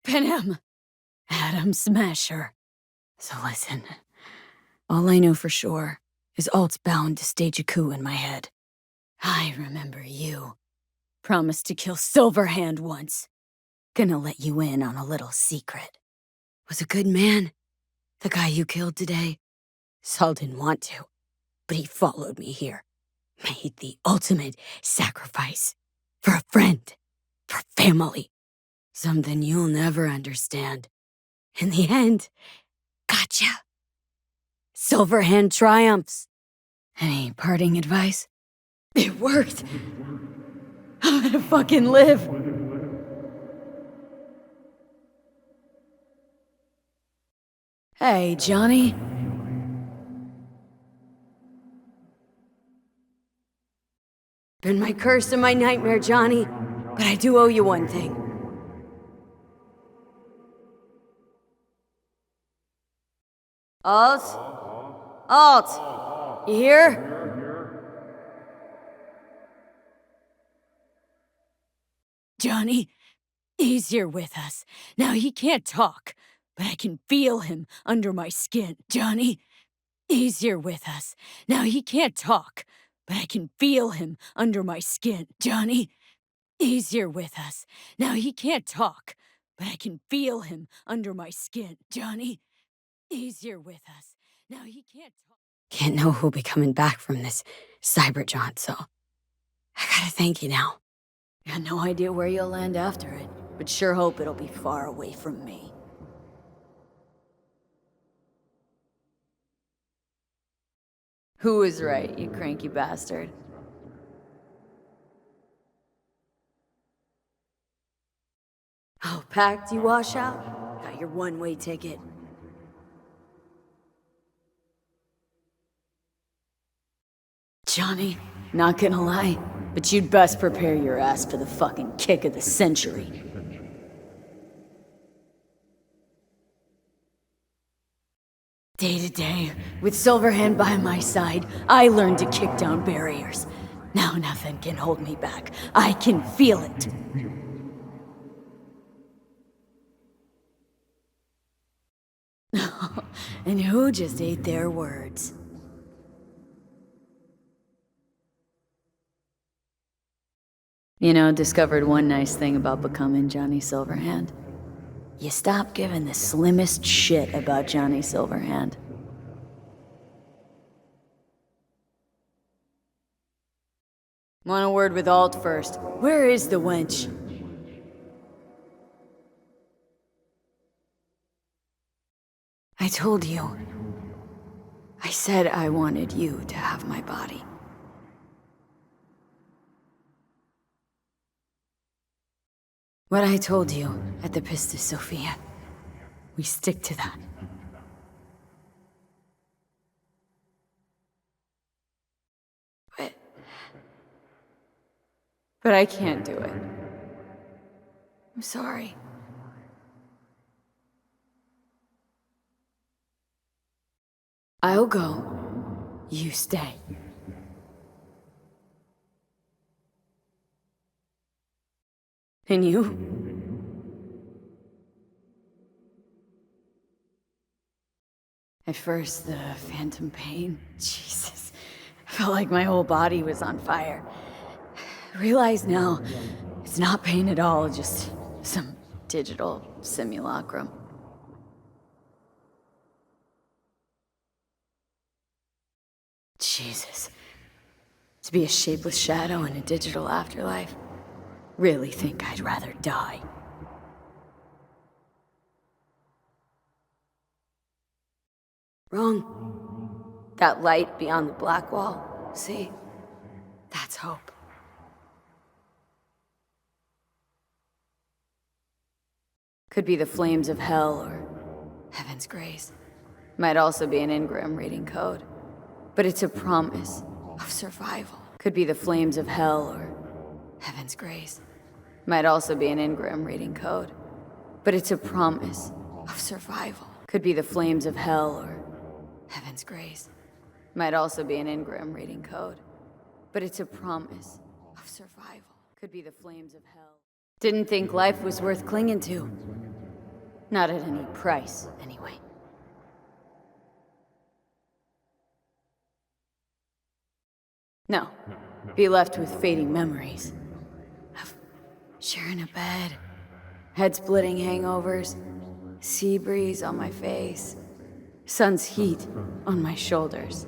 Pin him! Adam Smasher. So listen, all I know for sure is Alt's bound to stage a coup in my head. I remember you. Promised to kill Silverhand once. Gonna let you in on a little secret. Was a good man. The guy you killed today. Saul didn't want to, but he followed me here. Made the ultimate sacrifice. For a friend. For family. Something you'll never understand. In the end, gotcha. Silverhand triumphs. Any parting advice? It worked. I'm gonna fucking live. Hey, Johnny. Been my curse and my nightmare, Johnny. But I do owe you one thing. Alt? Alt! You here? Johnny, he's here with us. Now he can't talk, but I can feel him under my skin. Johnny, he's here with us. Now he can't talk, but I can feel him under my skin. Johnny, he's here with us. Now he can't talk, but I can feel him under my skin. Johnny, he's here with us. Now he can't talk. Can't know who'll be coming back from this cyber jaunt, so I gotta thank you now. Got no idea where you'll land after it, but sure hope it'll be far away from me. Who was right, you cranky bastard? Oh, packed, you wash out? Got your one-way ticket. Johnny, not gonna lie, but you'd best prepare your ass for the fucking kick of the century. Day to day, with Silverhand by my side, I learned to kick down barriers. Now nothing can hold me back. I can feel it. And who just ate their words? You know, discovered one nice thing about becoming Johnny Silverhand. You stop giving the slimmest shit about Johnny Silverhand. Want a word with Alt first. Where is the wench? I told you. I said I wanted you to have my body. What I told you at the Pistis Sophia. We stick to that. But I can't do it. I'm sorry. I'll go. You stay. And you? At first, the phantom pain. Jesus. I felt like my whole body was on fire. I realize now, it's not pain at all, just some digital simulacrum. Jesus. To be a shapeless shadow in a digital afterlife. Really think I'd rather die. Wrong. That light beyond the black wall, see? That's hope. Could be the flames of hell or heaven's grace. Might also be an Ingram reading code. But it's a promise of survival. Could be the flames of hell or heaven's grace. Might also be an Ingram reading code. But it's a promise of survival. Could be the flames of hell or heaven's grace. Might also be an Ingram reading code. But it's a promise of survival. Could be the flames of hell. Didn't think life was worth clinging to. Not at any price, anyway. No. Be left with fading memories. Of sharing a bed, head-splitting hangovers, sea breeze on my face, sun's heat on my shoulders.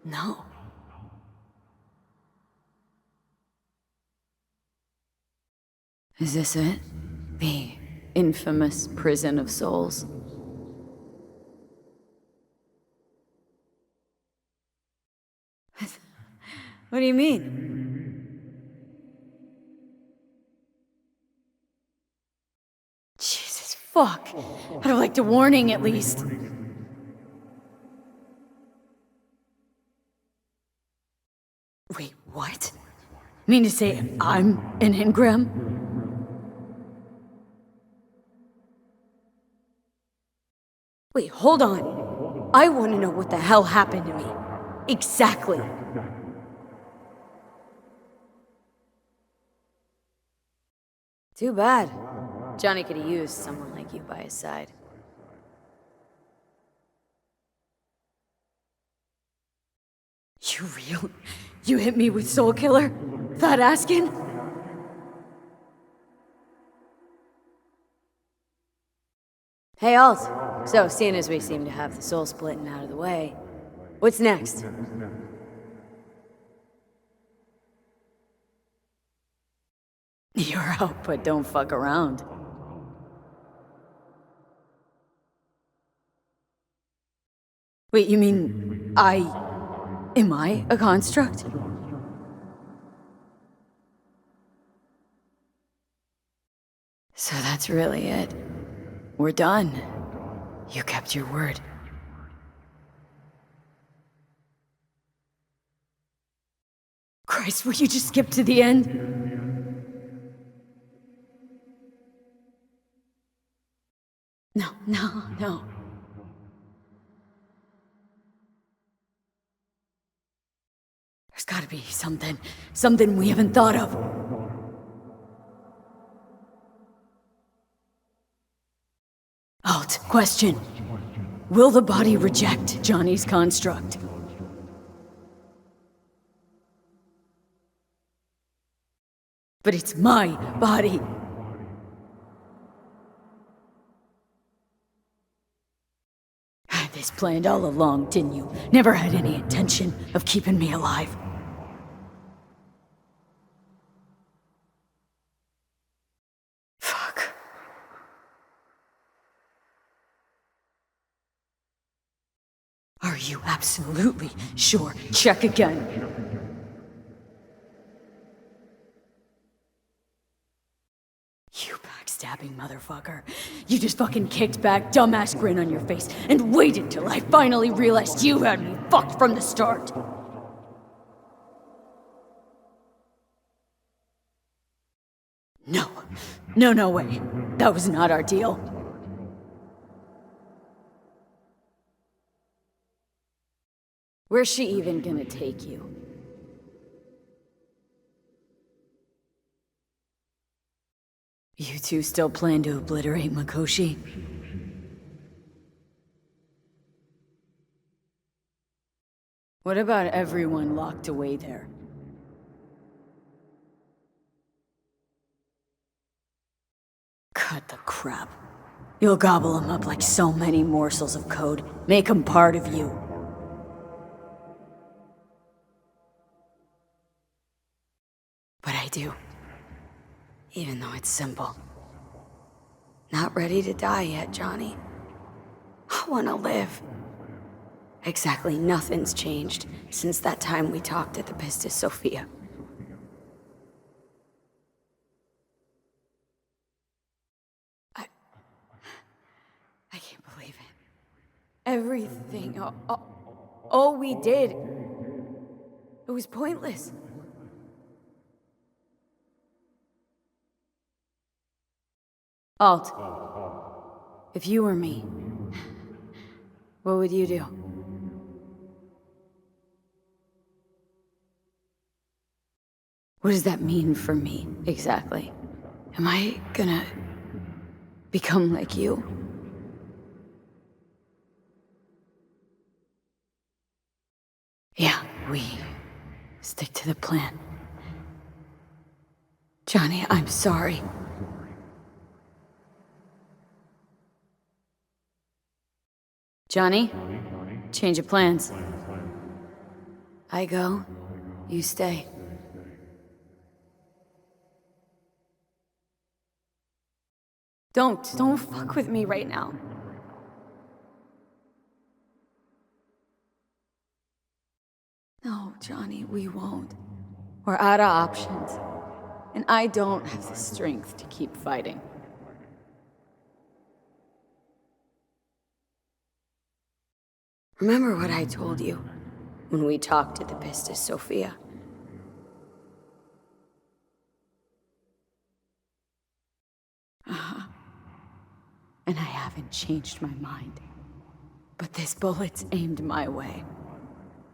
No. Is this it? The infamous prison of souls? What do you mean? Jesus, fuck. I'd have liked a warning at least. Wait, what? Mean to say I'm an Ingram? Wait, hold on. I want to know what the hell happened to me. Exactly. Too bad. Johnny could have used someone like you by his side. You real? You hit me with Soul Killer? Without asking? Hey, Alt. So, seeing as we seem to have the soul splitting out of the way, what's next? You're out, but don't fuck around. Wait, you mean am I a construct? So that's really it. We're done. You kept your word. Christ, will you just skip to the end? No. There's gotta be something we haven't thought of. Alt, question. Will the body reject Johnny's construct? But it's my body. Had this planned all along, didn't you? Never had any intention of keeping me alive. Fuck. Are you absolutely sure? Check again. You backstabbing motherfucker. You just fucking kicked back, dumbass grin on your face, and waited till I finally realized you had me fucked from the start. No way. That was not our deal. Where's she even gonna take you? You two still plan to obliterate Makoshi? What about everyone locked away there? Cut the crap. You'll gobble them up like so many morsels of code. Make them part of you. But I do. Even though it's simple. Not ready to die yet, Johnny. I wanna live. Exactly nothing's changed since that time we talked at the Pistis Sophia. I can't believe it. Everything, all we did, it was pointless. Alt, if you were me, what would you do? What does that mean for me, exactly? Am I gonna become like you? Yeah, we stick to the plan. Johnny, I'm sorry. Johnny? Change of plans. I go, you stay. Don't fuck with me right now. No, Johnny, we won't. We're out of options. And I don't have the strength to keep fighting. Remember what I told you when we talked at the Pistis Sophia? And I haven't changed my mind. But this bullet's aimed my way.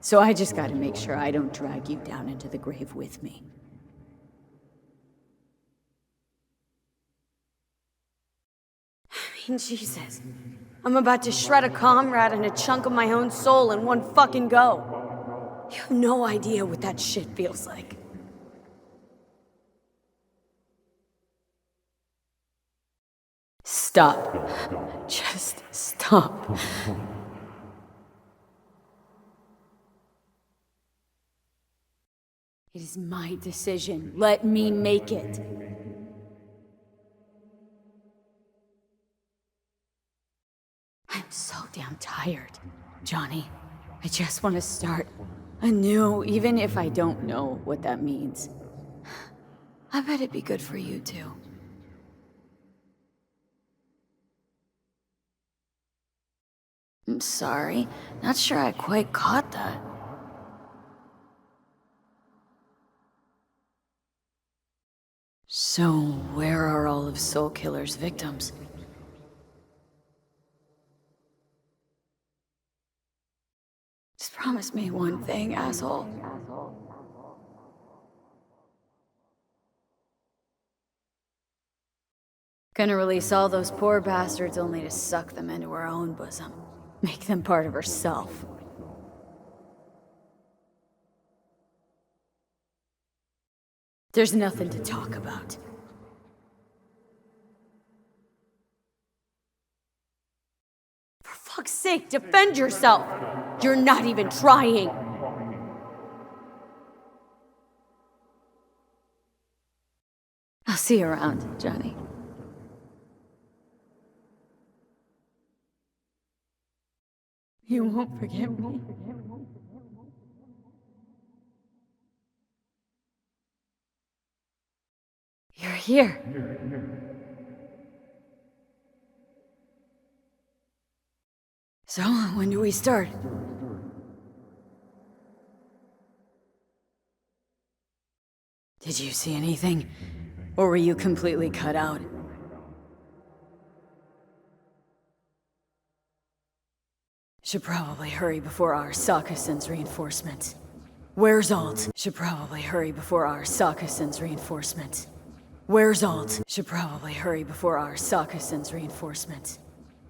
So I just gotta make sure I don't drag you down into the grave with me. I mean, Jesus. I'm about to shred a comrade and a chunk of my own soul in one fucking go. You have no idea what that shit feels like. Stop. Just stop. It is my decision. Let me make it. I'm so damn tired, Johnny. I just want to start anew, even if I don't know what that means. I bet it'd be good for you, too. I'm sorry. Not sure I quite caught that. So, where are all of Soul Killer's victims? Just promise me one thing, asshole. Gonna release all those poor bastards only to suck them into her own bosom. Make them part of herself. There's nothing to talk about. For fuck's sake, defend yourself! You're not even trying! I'll see you around, Johnny. You won't forget me. You're here. So, when do we start? Did you see anything? Or were you completely cut out? Should probably hurry before Arasaka sends reinforcements. Where's Alt? Should probably hurry before Arasaka sends reinforcements. Where's Alt? Should probably hurry before Arasaka sends reinforcements.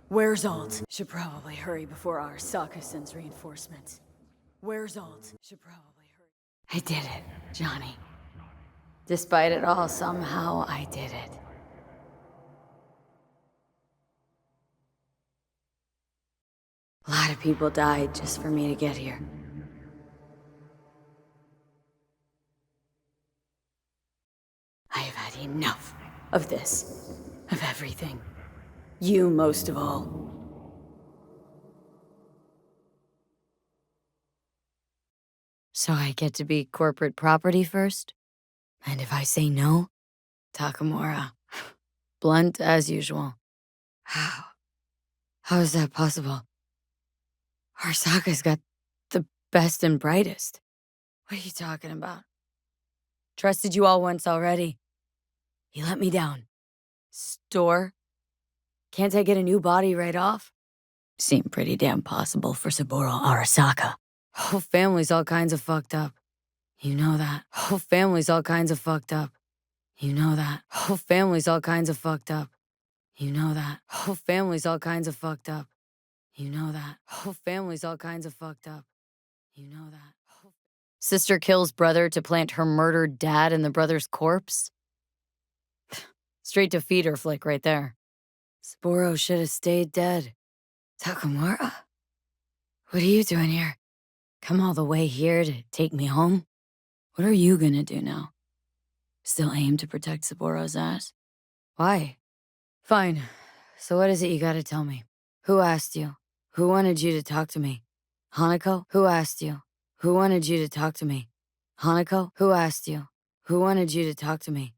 Where's Alt? Should probably hurry before Arasaka sends reinforcements. Where's Alt? Should probably hurry. I did it, Johnny. Despite it all, somehow I did it. A lot of people died just for me to get here. I have had enough of this. Of everything. You most of all. So I get to be corporate property first? And if I say no, Takamura. Blunt as usual. How? How is that possible? Arasaka's got the best and brightest. What are you talking about? Trusted you all once already. You let me down. Store? Can't I get a new body right off? Seemed pretty damn possible for Saburo Arasaka. Whole family's all kinds of fucked up. You know that. Whole family's all kinds of fucked up. You know that. Whole family's all kinds of fucked up. You know that. Whole family's all kinds of fucked up. You know that. Whole family's all kinds of fucked up. You know that. Sister kills brother to plant her murdered dad in the brother's corpse? Straight to feeder flick right there. Saburo should have stayed dead. Takamura? What are you doing here? Come all the way here to take me home? What are you gonna do now? Still aim to protect Saburo's ass? Why? Fine. So what is it you gotta tell me? Who asked you? Who wanted you to talk to me? Hanako? Who asked you? Who wanted you to talk to me? Hanako? Who asked you? Who wanted you to talk to me?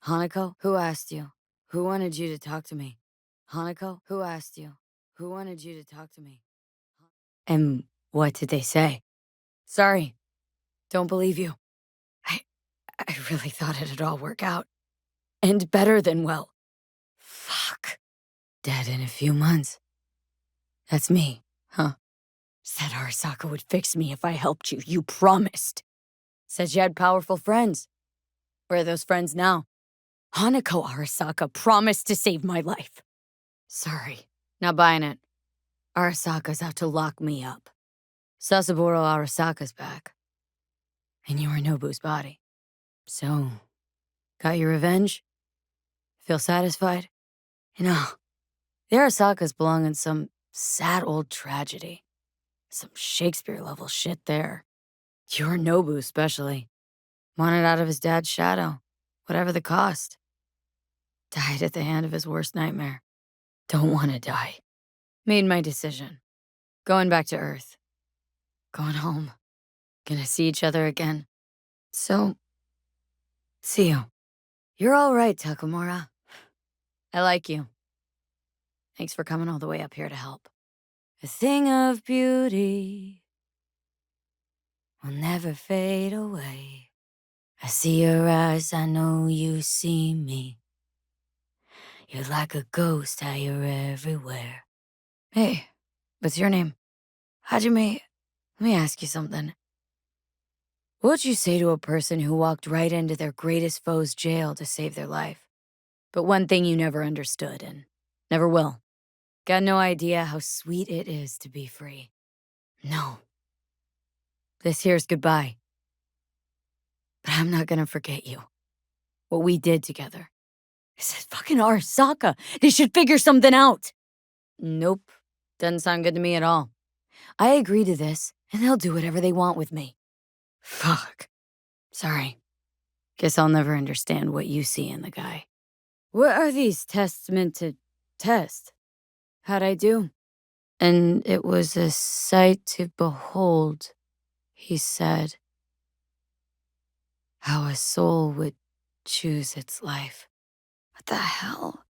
Hanako? Who asked you? Who wanted you to talk to me? Hanako? Who asked you? Who wanted you to talk to me? And what did they say? Sorry. Don't believe you. I really thought it'd all work out. And better than well. Fuck. Dead in a few months. That's me, huh? Said Arasaka would fix me if I helped you. You promised. Said you had powerful friends. Where are those friends now? Hanako Arasaka promised to save my life. Sorry. Not buying it. Arasaka's out to lock me up. Sasaburo Arasaka's back. And you were Nobu's body. So, got your revenge? Feel satisfied? You know, the Arasakas belong in some sad old tragedy. Some Shakespeare-level shit there. Your Nobu especially. Wanted out of his dad's shadow, whatever the cost. Died at the hand of his worst nightmare. Don't want to die. Made my decision. Going back to Earth. Going home. Gonna see each other again. So, see you. You're all right, Takamura. I like you. Thanks for coming all the way up here to help. A thing of beauty will never fade away. I see your eyes, I know you see me. You're like a ghost, how you're everywhere. Hey, what's your name? Hajime, let me ask you something. What would you say to a person who walked right into their greatest foe's jail to save their life? But one thing you never understood and never will. Got no idea how sweet it is to be free. No. This here's goodbye. But I'm not gonna forget you. What we did together. This is fucking Arasaka. They should figure something out. Nope. Doesn't sound good to me at all. I agree to this, and they'll do whatever they want with me. Fuck. Sorry. Guess I'll never understand what you see in the guy. What are these tests meant to test? How'd I do? And it was a sight to behold, he said. How a soul would choose its life. What the hell?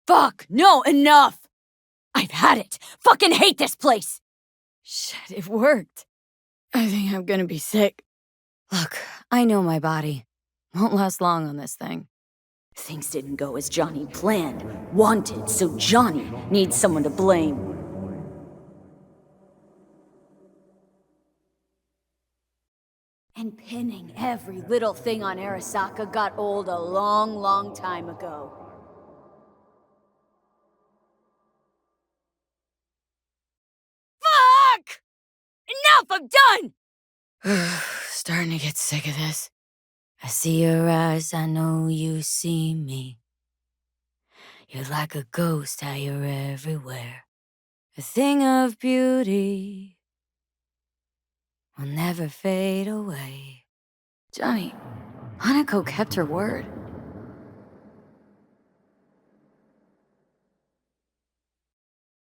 Fuck! No, enough! I've had it! Fucking hate this place! Shit, it worked. I think I'm gonna be sick. Look, I know my body. Won't last long on this thing. Things didn't go as Johnny planned, wanted, so Johnny needs someone to blame. And pinning every little thing on Arasaka got old a long, long time ago. Fuck! Enough, I'm done! Starting to get sick of this. I see your eyes, I know you see me. You're like a ghost, how you're everywhere. A thing of beauty will never fade away. Johnny, Hanako kept her word.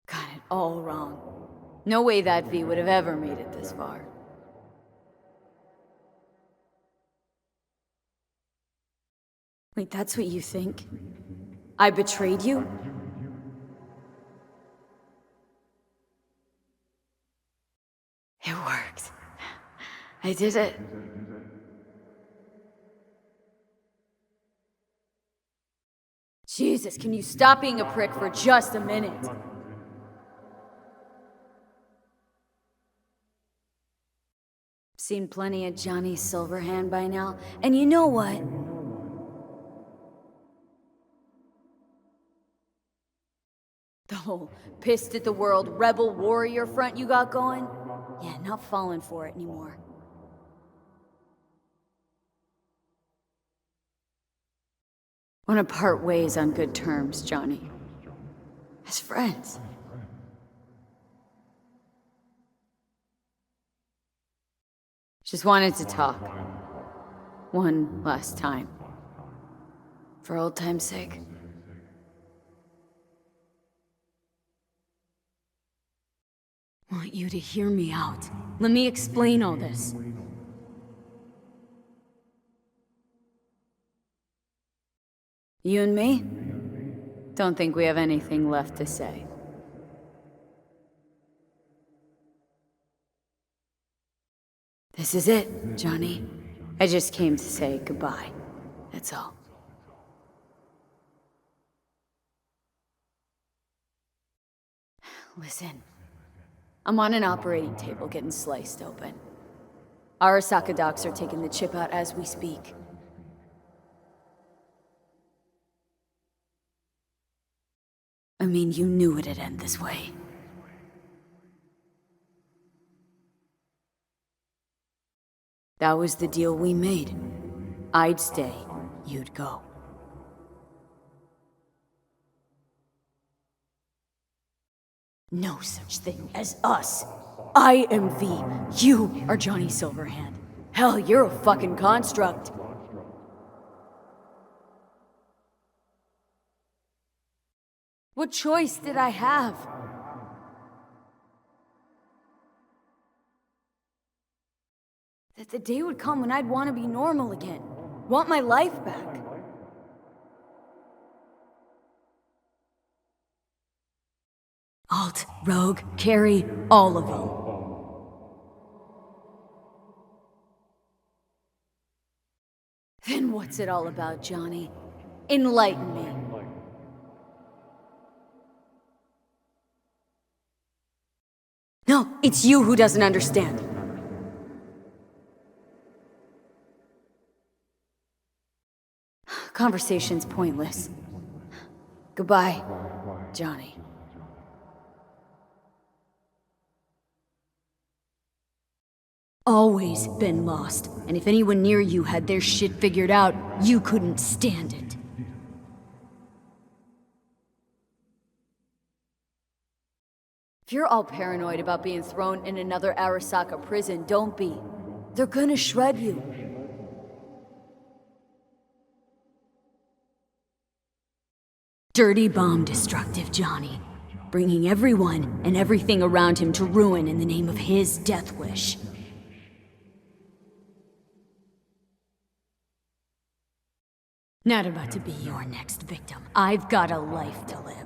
Got it all wrong. No way that V would have ever made it this far. Wait, that's what you think? I betrayed you? It worked. I did it. Jesus, can you stop being a prick for just a minute? Seen plenty of Johnny Silverhand by now, and you know what? The whole pissed at the world rebel warrior front you got going? Yeah, not falling for it anymore. Wanna part ways on good terms, Johnny. As friends. Just wanted to talk. One last time. For old time's sake. Want you to hear me out. Let me explain all this. You and me? Don't think we have anything left to say. This is it, Johnny. I just came to say goodbye. That's all. Listen. I'm on an operating table getting sliced open. Arasaka docs are taking the chip out as we speak. I mean, you knew it'd end this way. That was the deal we made. I'd stay, you'd go. No such thing as us. I am V. You are Johnny Silverhand. Hell, you're a fucking construct. What choice did I have? That the day would come when I'd want to be normal again. Want my life back. Alt, Rogue, Carrie, all of them. Then what's it all about, Johnny? Enlighten me. No, it's you who doesn't understand. Conversation's pointless. Goodbye, Johnny. Always been lost, and if anyone near you had their shit figured out, you couldn't stand it. If you're all paranoid about being thrown in another Arasaka prison, don't be. They're gonna shred you. Dirty bomb destructive Johnny, bringing everyone and everything around him to ruin in the name of his death wish. Not about to be your next victim. I've got a life to live.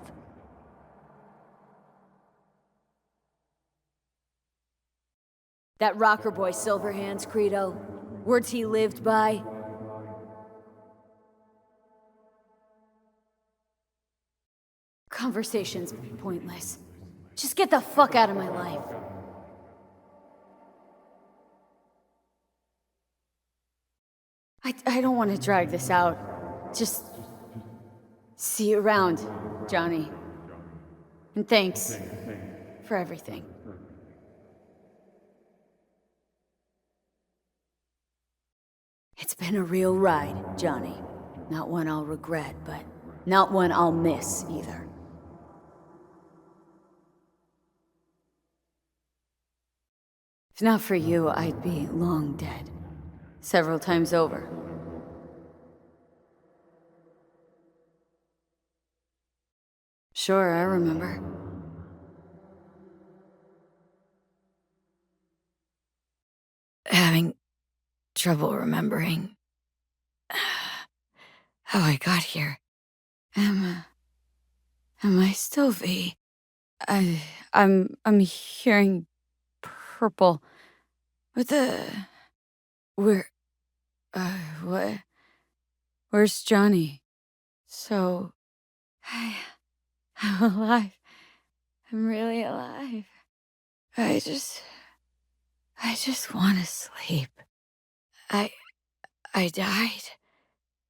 That rocker boy Silverhand's credo, words he lived by. Conversation's pointless. Just get the fuck out of my life. I don't want to drag this out. Just see you around, Johnny. And thanks for everything. It's been a real ride, Johnny. Not one I'll regret, but not one I'll miss either. If not for you, I'd be long dead. Several times over. Sure, I remember. Having trouble remembering how I got here. Am I still V? I'm hearing purple. What the... what? Where's Johnny? So... I'm alive. I'm really alive. I just want to sleep. I died.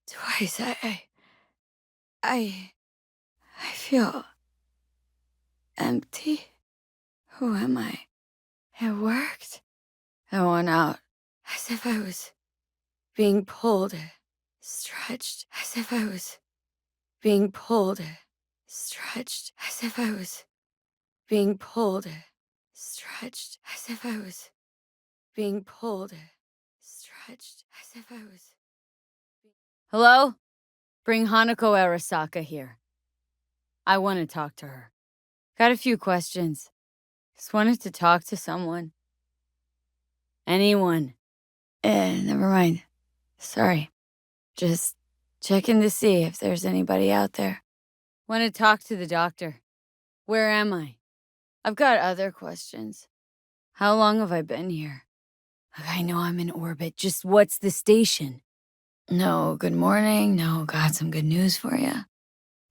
Twice. I feel... empty. Who am I? It worked. I went out as if I was being pulled, stretched, as if I was being pulled, stretched, as if I was being pulled, stretched, as if I was being pulled, stretched, as if I was... Hello? Bring Hanako Arasaka here. I want to talk to her. Got a few questions. Just wanted to talk to someone. Anyone. Never mind. Sorry. Just checking to see if there's anybody out there. Want to talk to the doctor. Where am I? I've got other questions. How long have I been here? I know I'm in orbit. Just what's the station? No, good morning. No, got some good news for you.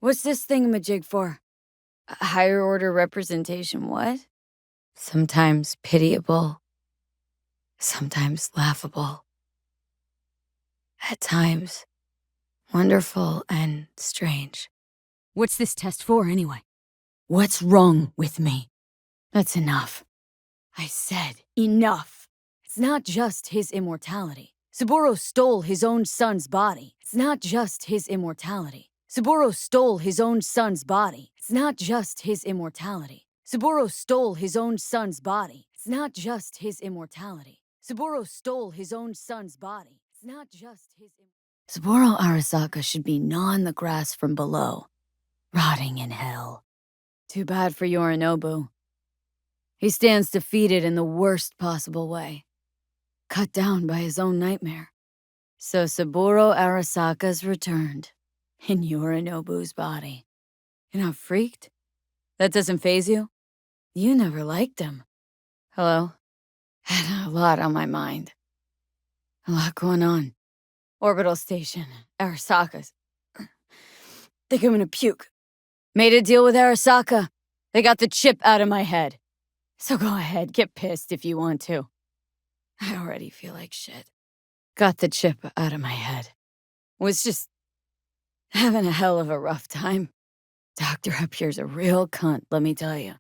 What's this thingamajig for? A higher order representation, what? Sometimes pitiable. Sometimes laughable. At times, wonderful and strange. What's this test for, anyway? What's wrong with me? That's enough. I said enough. It's not just his immortality. Saburo stole his own son's body. It's not just his immortality. Saburo stole his own son's body. It's not just his immortality. Saburo stole his own son's body. It's not just his immortality. Saburo stole his own son's body. It's not just his... Saburo Arasaka should be gnawing the grass from below, rotting in hell. Too bad for Yorinobu. He stands defeated in the worst possible way. Cut down by his own nightmare. So Saburo Arasaka's returned, in Yorinobu's body. You're not freaked? That doesn't faze you? You never liked him. Hello? Had a lot on my mind. A lot going on. Orbital station. Arasaka's. Think I'm gonna puke. Made a deal with Arasaka. They got the chip out of my head. So go ahead, get pissed if you want to. I already feel like shit. Got the chip out of my head. Was just having a hell of a rough time. Doctor up here's a real cunt, let me tell you.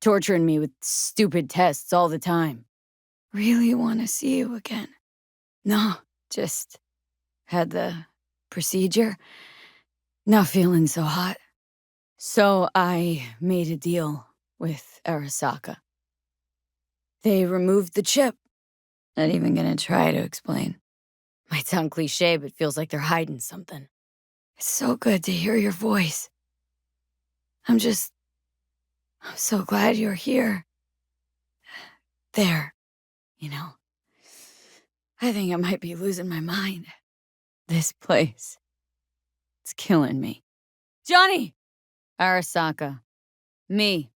Torturing me with stupid tests all the time. Really want to see you again. No, just had the procedure. Not feeling so hot. So I made a deal with Arasaka. They removed the chip. Not even gonna try to explain. Might sound cliche, but feels like they're hiding something. It's so good to hear your voice. I'm so glad you're here. There, you know. I think I might be losing my mind. This place. It's killing me. Johnny! Arasaka. Me.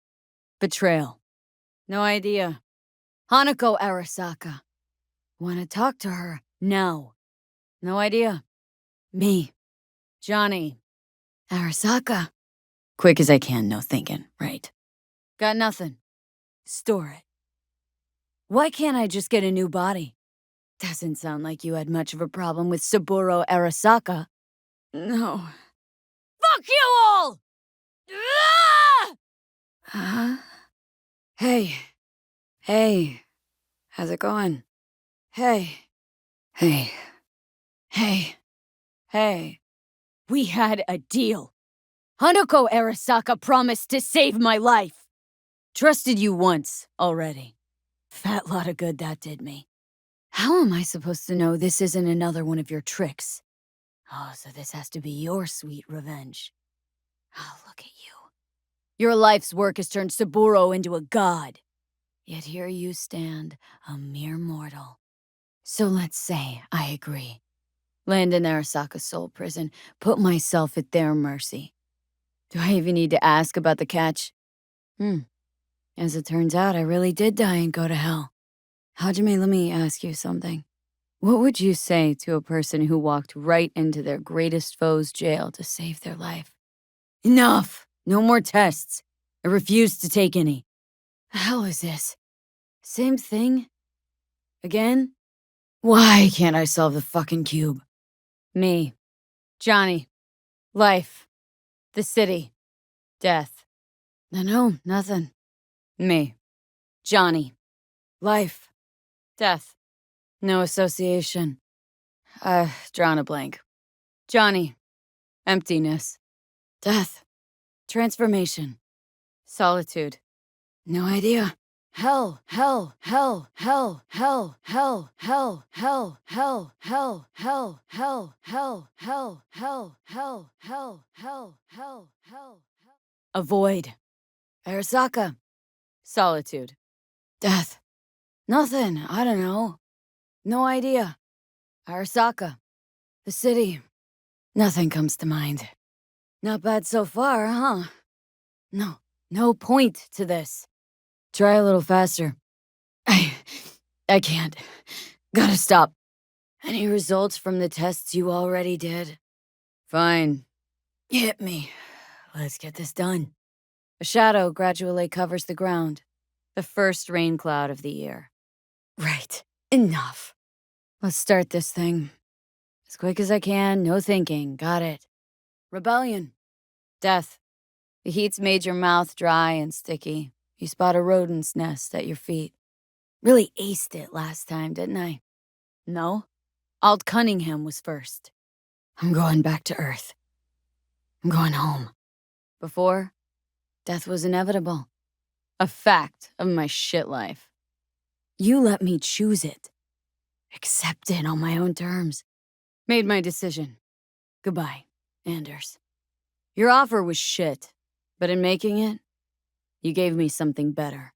Betrayal. No idea. Hanako Arasaka. Want to talk to her now. No idea. Me. Johnny. Arasaka. Quick as I can, no thinking, right? Got nothing. Store it. Why can't I just get a new body? Doesn't sound like you had much of a problem with Saburo Arasaka. No. Fuck you all! Ah! Huh? Hey. Hey. How's it going? Hey. Hey. Hey. Hey. We had a deal. Hanako Arasaka promised to save my life. Trusted you once already. Fat lot of good that did me. How am I supposed to know this isn't another one of your tricks? Oh, so this has to be your sweet revenge. Oh, look at you. Your life's work has turned Saburo into a god. Yet here you stand, a mere mortal. So let's say I agree. Land in Arasaka's soul prison, put myself at their mercy. Do I even need to ask about the catch? As it turns out, I really did die and go to hell. Hajime, let me ask you something. What would you say to a person who walked right into their greatest foe's jail to save their life? Enough! No more tests. I refuse to take any. The hell is this? Same thing? Again? Why can't I solve the fucking cube? Me. Johnny. Life. The city. Death. No, nothing. Me. Johnny. Life. Death. No association. Drawn a blank. Johnny. Emptiness. Death. Transformation. Solitude. No idea. Hell, hell, hell, hell, hell, hell, hell, hell, hell, hell, hell, hell, hell, hell, hell, hell, hell, hell, hell, hell. Avoid. Arasaka. Solitude. Death. Nothing. I don't know. No idea. Arasaka. The city. Nothing comes to mind. Not bad so far, huh? No point to this. Try a little faster. I can't. Gotta stop. Any results from the tests you already did? Fine. Hit me. Let's get this done. A shadow gradually covers the ground. The first rain cloud of the year. Right. Enough. Let's start this thing. As quick as I can, no thinking. Got it. Rebellion. Death. The heat's made your mouth dry and sticky. You spot a rodent's nest at your feet. Really aced it last time, didn't I? No? Alt Cunningham was first. I'm going back to Earth. I'm going home. Before, death was inevitable. A fact of my shit life. You let me choose it. Accept it on my own terms. Made my decision. Goodbye, Anders. Your offer was shit, but in making it, you gave me something better.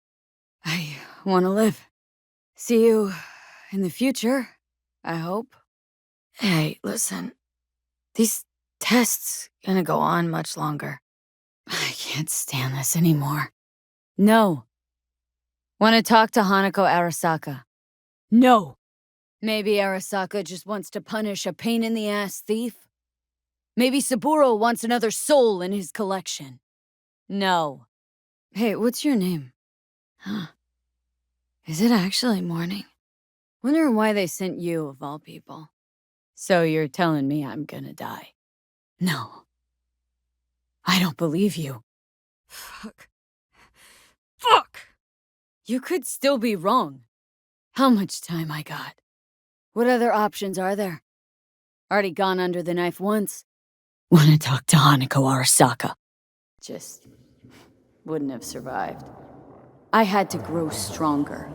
I want to live. See you in the future, I hope. Hey, listen. These tests gonna go on much longer. I can't stand this anymore. No. Want to talk to Hanako Arasaka? No. Maybe Arasaka just wants to punish a pain-in-the-ass thief? Maybe Saburo wants another soul in his collection. No. Hey, what's your name? Huh. Is it actually morning? Wonder why they sent you, of all people. So you're telling me I'm gonna die? No. I don't believe you.
Fuck. Fuck!
You could still be wrong. How much time I got? What other options are there? Already gone under the knife once. Wanna talk to Hanako Arasaka. Just wouldn't have survived. I had to grow stronger.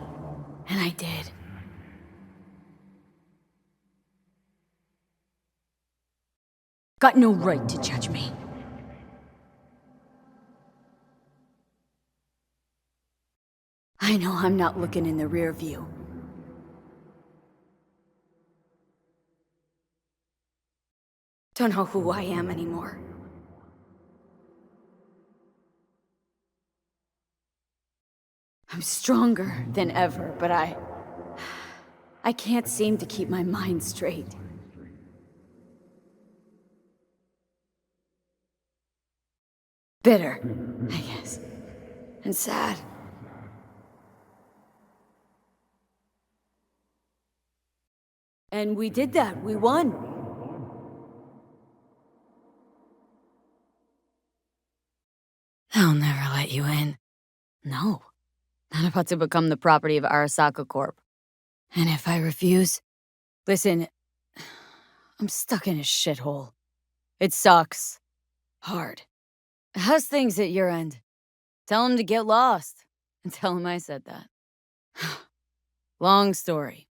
And I did. Got no right to judge me. I know I'm not looking in the rear view. Don't know who I am anymore. I'm stronger than ever, but I can't seem to keep my mind straight. Bitter, I guess. And sad. And we did that. We won. I'll never let you in. No. Not about to become the property of Arasaka Corp. And if I refuse... Listen, I'm stuck in a shithole. It sucks. Hard. How's things at your end? Tell him to get lost. And tell him I said that. Long story.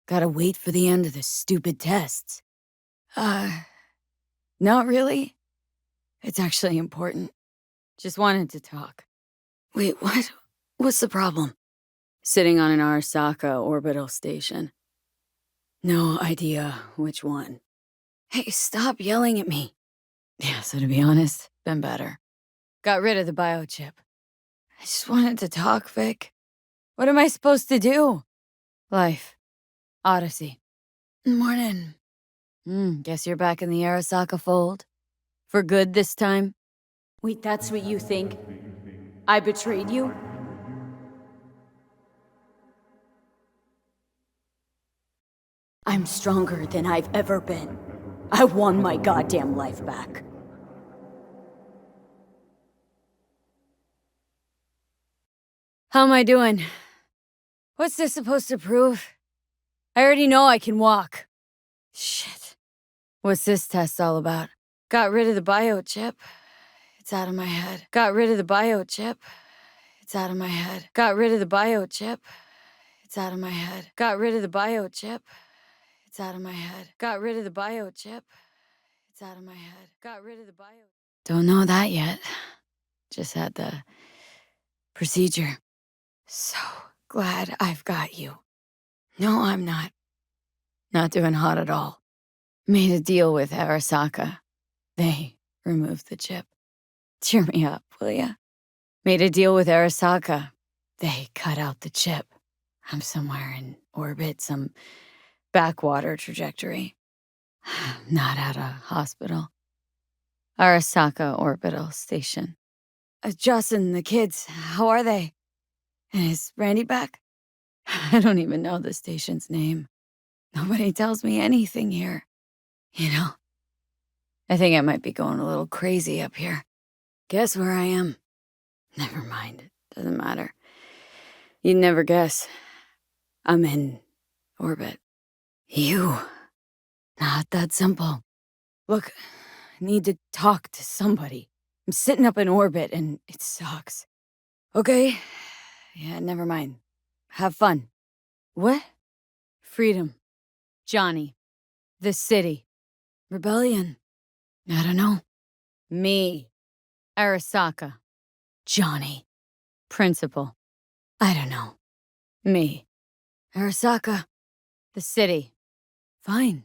Gotta wait for the end of the stupid tests. Not really. It's actually important. Just wanted to talk. Wait, what? What's the problem? Sitting on an Arasaka orbital station. No idea which one. Hey, stop yelling at me. Yeah, so to be honest, been better. Got rid of the biochip. I just wanted to talk, Vic. What am I supposed to do? Life. Odyssey. Morning. Guess you're back in the Arasaka fold? For good this time? Wait, that's what you think? I betrayed you? I'm stronger than I've ever been. I won my goddamn life back. How am I doing? What's this supposed to prove? I already know I can walk. Shit. What's this test all about? Got rid of the biochip. It's out of my head. Got rid of the biochip. It's out of my head. Got rid of the biochip. It's out of my head. Got rid of the biochip. It's out of my head. Got rid of the biochip. It's out of my head. Got rid of the bio... Don't know that yet. Just had the procedure. So glad I've got you. No, I'm not. Not doing hot at all. Made a deal with Arasaka. They removed the chip. Cheer me up, will ya? Made a deal with Arasaka. They cut out the chip. I'm somewhere in orbit, some backwater trajectory. Not at a hospital. Arasaka Orbital Station. Joss and the kids, how are they? And is Randy back? I don't even know the station's name. Nobody tells me anything here. You know, I think I might be going a little crazy up here. Guess where I am? Never mind, it doesn't matter. You'd never guess. I'm in orbit. You. Not that simple. Look, I need to talk to somebody. I'm sitting up in orbit and it sucks. Okay? Yeah, never mind. Have fun. What? Freedom. Johnny. The city. Rebellion. I don't know. Me. Arasaka. Johnny. Principal. I don't know. Me. Arasaka. The city. Fine.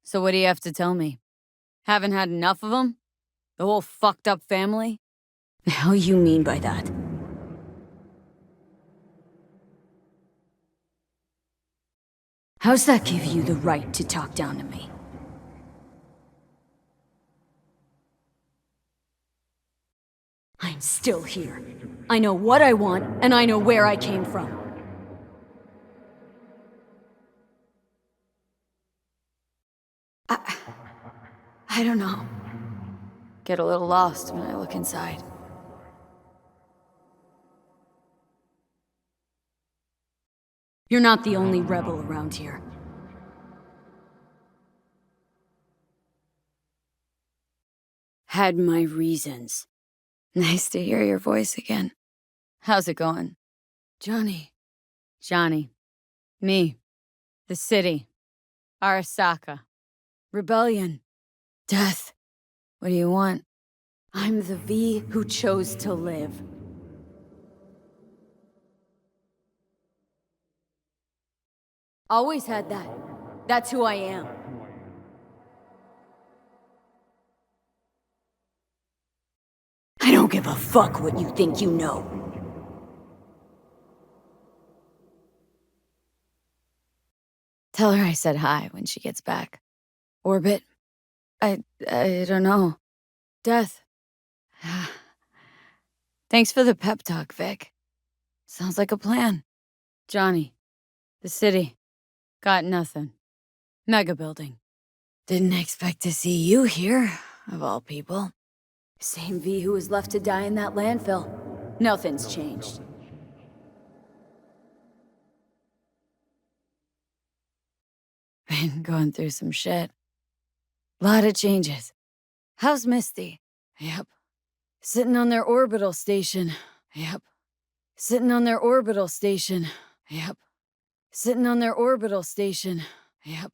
So what do you have to tell me? Haven't had enough of them? The whole fucked up family? The hell you mean by that?
How's that give you the right to talk down to me? I'm still here. I know what I want, and I know where I came from. I don't know. Get a little lost when I look inside. You're not the only rebel around here. Had my reasons. Nice to hear your voice again. How's it going? Johnny. Johnny. Me. The city. Arasaka. Rebellion. Death. What do you want? I'm the V who chose to live. Always had that. That's who I am. I don't give a fuck what you think you know. Tell her I said hi when she gets back. Orbit? I don't know. Death. Thanks for the pep talk, Vic. Sounds like a plan. Johnny. The city. Got nothing. Mega building. Didn't expect to see you here, of all people. Same V who was left to die in that landfill. Nothing's changed. Been going through some shit. Lot of changes. How's Misty? Yep. Sitting on their orbital station. Yep. Sitting on their orbital station. Yep. Sitting on their orbital station. Yep.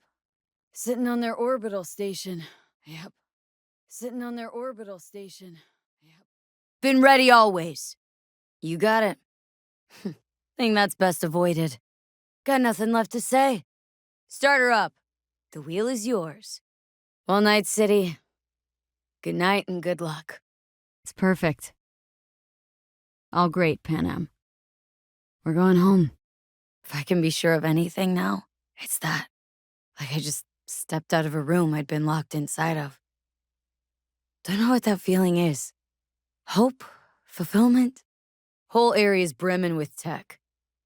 Sitting on their orbital station. Yep. Sitting on their orbital station. Yep. Been ready always. You got it. Think that's best avoided. Got nothing left to say. Start her up. The wheel is yours. Well, Night City. Good night and good luck. It's perfect. All great, Panam. We're going home. If I can be sure of anything now, it's that. Like I just stepped out of a room I'd been locked inside of. Don't know what that feeling is. Hope? Fulfillment? Whole area's brimming with tech.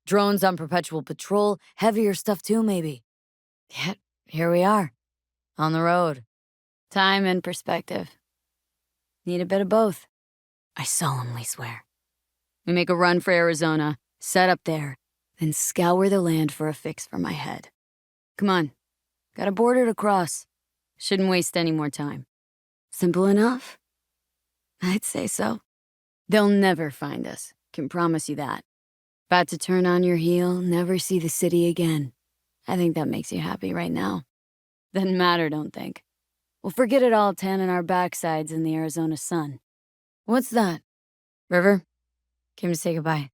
Drones on perpetual patrol, heavier stuff too, maybe. Yet, here we are. On the road. Time and perspective. Need a bit of both. I solemnly swear. We make a run for Arizona, set up there, then scour the land for a fix for my head. Come on. Got a border to cross. Shouldn't waste any more time. Simple enough? I'd say so. They'll never find us, can promise you that. About to turn on your heel, never see the city again. I think that makes you happy right now. Doesn't matter, don't think. We'll forget it all tanning our backsides in the Arizona sun. What's that? River? Came to say goodbye.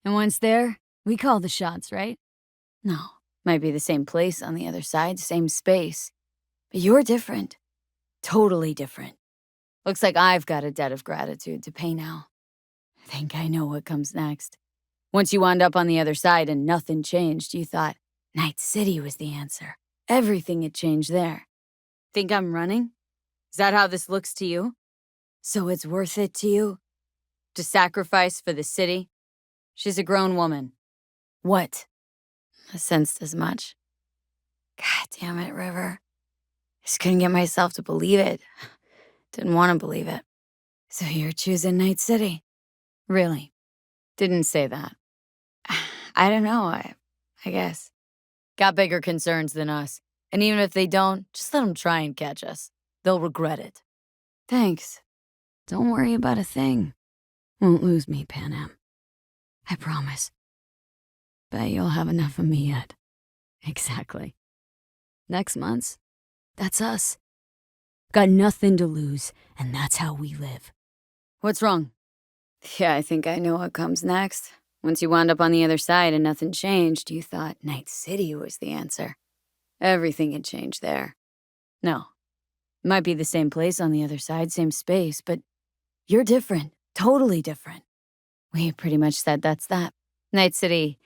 And once there, we call the shots, right? No, might be the same place on the other side, same space. But you're different. Totally different. Looks like I've got a debt of gratitude to pay now. I think I know what comes next. Once you wound up on the other side and nothing changed, you thought Night City was the answer. Everything had changed there. Think I'm running? Is that how this looks to you? So it's worth it to you? To sacrifice for the city? She's a grown woman. What? I sensed as much. God damn it, River. Just couldn't get myself to believe it. Didn't want to believe it. So you're choosing Night City? Really? Didn't say that. I don't know, I guess. Got bigger concerns than us. And even if they don't, just let them try and catch us. They'll regret it. Thanks. Don't worry about a thing. Won't lose me, Panam. I promise. Bet you'll have enough of me yet. Exactly. Next month's, that's us. Got nothing to lose, and that's how we live. What's wrong? Yeah, I think I know what comes next. Once you wound up on the other side and nothing changed, you thought Night City was the answer. Everything had changed there. No. Might be the same place on the other side, same space, but you're different. Totally different. We pretty much said that's that. Night City,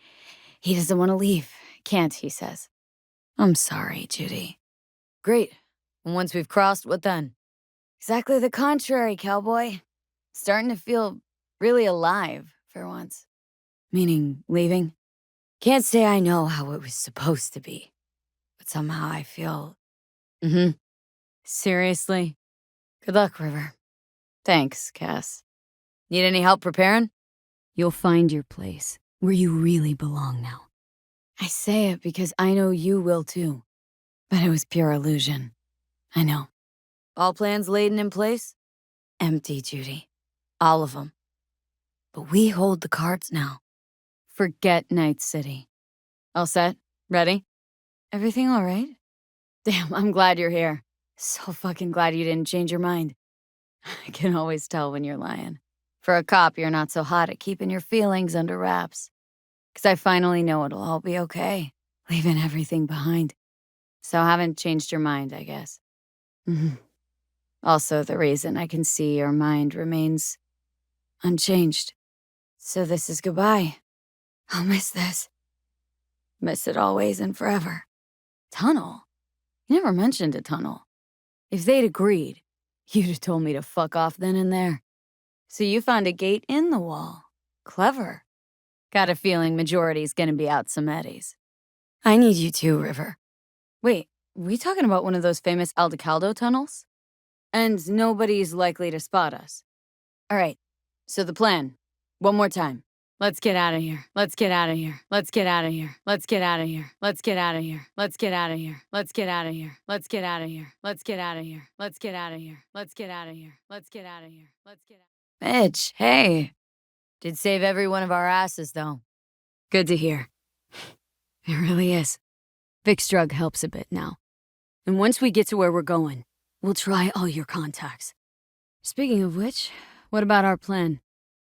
he doesn't want to leave. Can't, he says.
I'm sorry, Judy. Great. And once we've crossed, what then? Exactly the contrary, cowboy. Starting to feel really alive for once. Meaning leaving? Can't say I know how it was supposed to be, but somehow I feel. Seriously? Good luck, River. Thanks, Cass. Need any help preparing? You'll find your place, where you really belong now. I say it because I know you will too. But it was pure illusion. I know. All plans laid and in place? Empty, Judy. All of them. But we hold the cards now. Forget Night City. All set? Ready? Everything all right? Damn, I'm glad you're here. So fucking glad you didn't change your mind. I can always tell when you're lying. For a cop, you're not so hot at keeping your feelings under wraps. 'Cause I finally know it'll all be okay, leaving everything behind. So haven't changed your mind, I guess. Also, the reason I can see your mind remains unchanged. So this is goodbye. I'll miss this. Miss it always and forever. Tunnel? You never mentioned a tunnel. If they'd agreed, you'd have told me to fuck off then and there. So you found a gate in the wall. Clever. Got a feeling majority's gonna be out some eddies. I need you too, River. Wait, we talking about one of those famous Aldecaldo tunnels? And nobody's likely to spot us. All right, so the plan. One more time. Let's get out of here. Let's get out of here. Let's get out of here. Let's get out of here. Let's get out of here. Let's get out of here. Let's get out of here. Let's get out of here. Let's get out of here. Let's get out of here. Let's get out of here. Let's get out of here. Let's get out. Mitch, hey. Did save every one of our asses, though. Good to hear. It really is. Vic's drug helps a bit now. And once we get to where we're going, we'll try all your contacts. Speaking of which, what about our plan?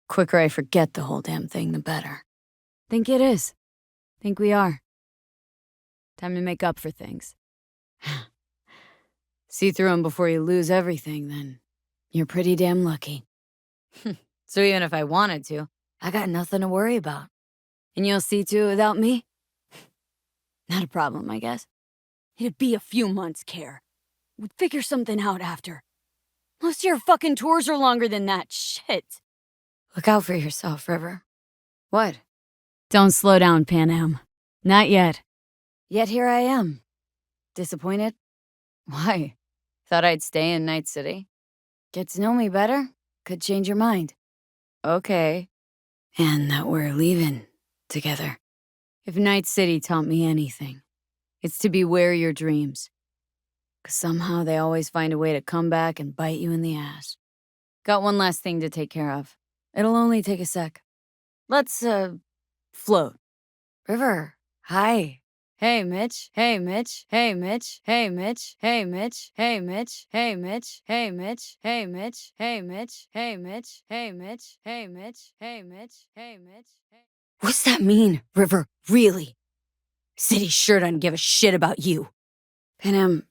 Quicker I forget the whole damn thing, the better. Think it is. Think we are. Time to make up for things. See through them before you lose everything, then you're pretty damn lucky. So even if I wanted to, I got nothing to worry about. And you'll see to it without me? Not a problem, I guess. It'd be a few months, Care. We'd figure something out after. Most of your fucking tours are longer than that. Shit. Look out for yourself, River. What? Don't slow down, Pan Am. Not yet. Yet here I am. Disappointed? Why? Thought I'd stay in Night City? Get to know me better? Could change your mind. Okay. And that we're leaving together. If Night City taught me anything, it's to beware your dreams. 'Cause somehow they always find a way to come back and bite you in the ass. Got one last thing to take care of. It'll only take a sec. Let's, float. River, hi. Hey, Mitch. Hey, Mitch. Hey, Mitch. Hey, Mitch. Hey, Mitch. Hey, Mitch. Hey, Mitch. Hey, Mitch. Hey, Mitch. Hey, Mitch. Hey, Mitch. Hey, Mitch. Hey, Mitch. Hey, Mitch. Hey, Mitch. What's that mean, River? Really? City sure doesn't give a shit about you. Panam,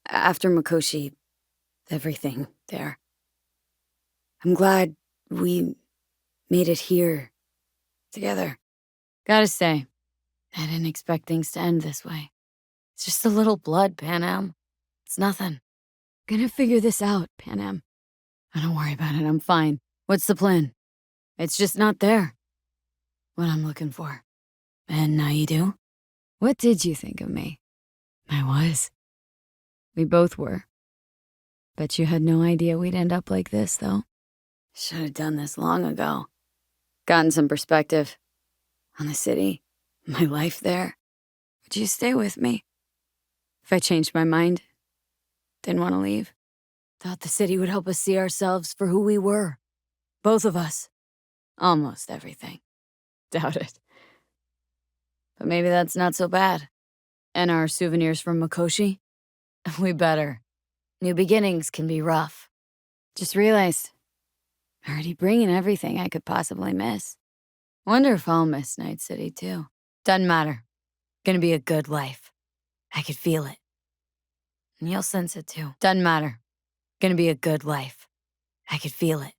after Mikoshi, everything there. I'm glad we made it here together. Gotta say, I didn't expect things to end this way. It's just a little blood, Panam. It's nothing. Gonna figure this out, Panam. Don't worry about it, I'm fine. What's the plan? It's just not there. What I'm looking for. And now you do? What did you think of me? I was. We both were. Bet you had no idea we'd end up like this, though. Should have done this long ago. Gotten some perspective on the city, my life there. Would you stay with me? If I changed my mind, didn't want to leave. Thought the city would help us see ourselves for who we were. Both of us. Almost everything. Doubt it. But maybe that's not so bad. And our souvenirs from Mikoshi? We better. New beginnings can be rough. Just realized, already bringing everything I could possibly miss. Wonder if I'll miss Night City, too. Doesn't matter. Gonna be a good life. I could feel it. And you'll sense it, too. Doesn't matter. Gonna be a good life. I could feel it.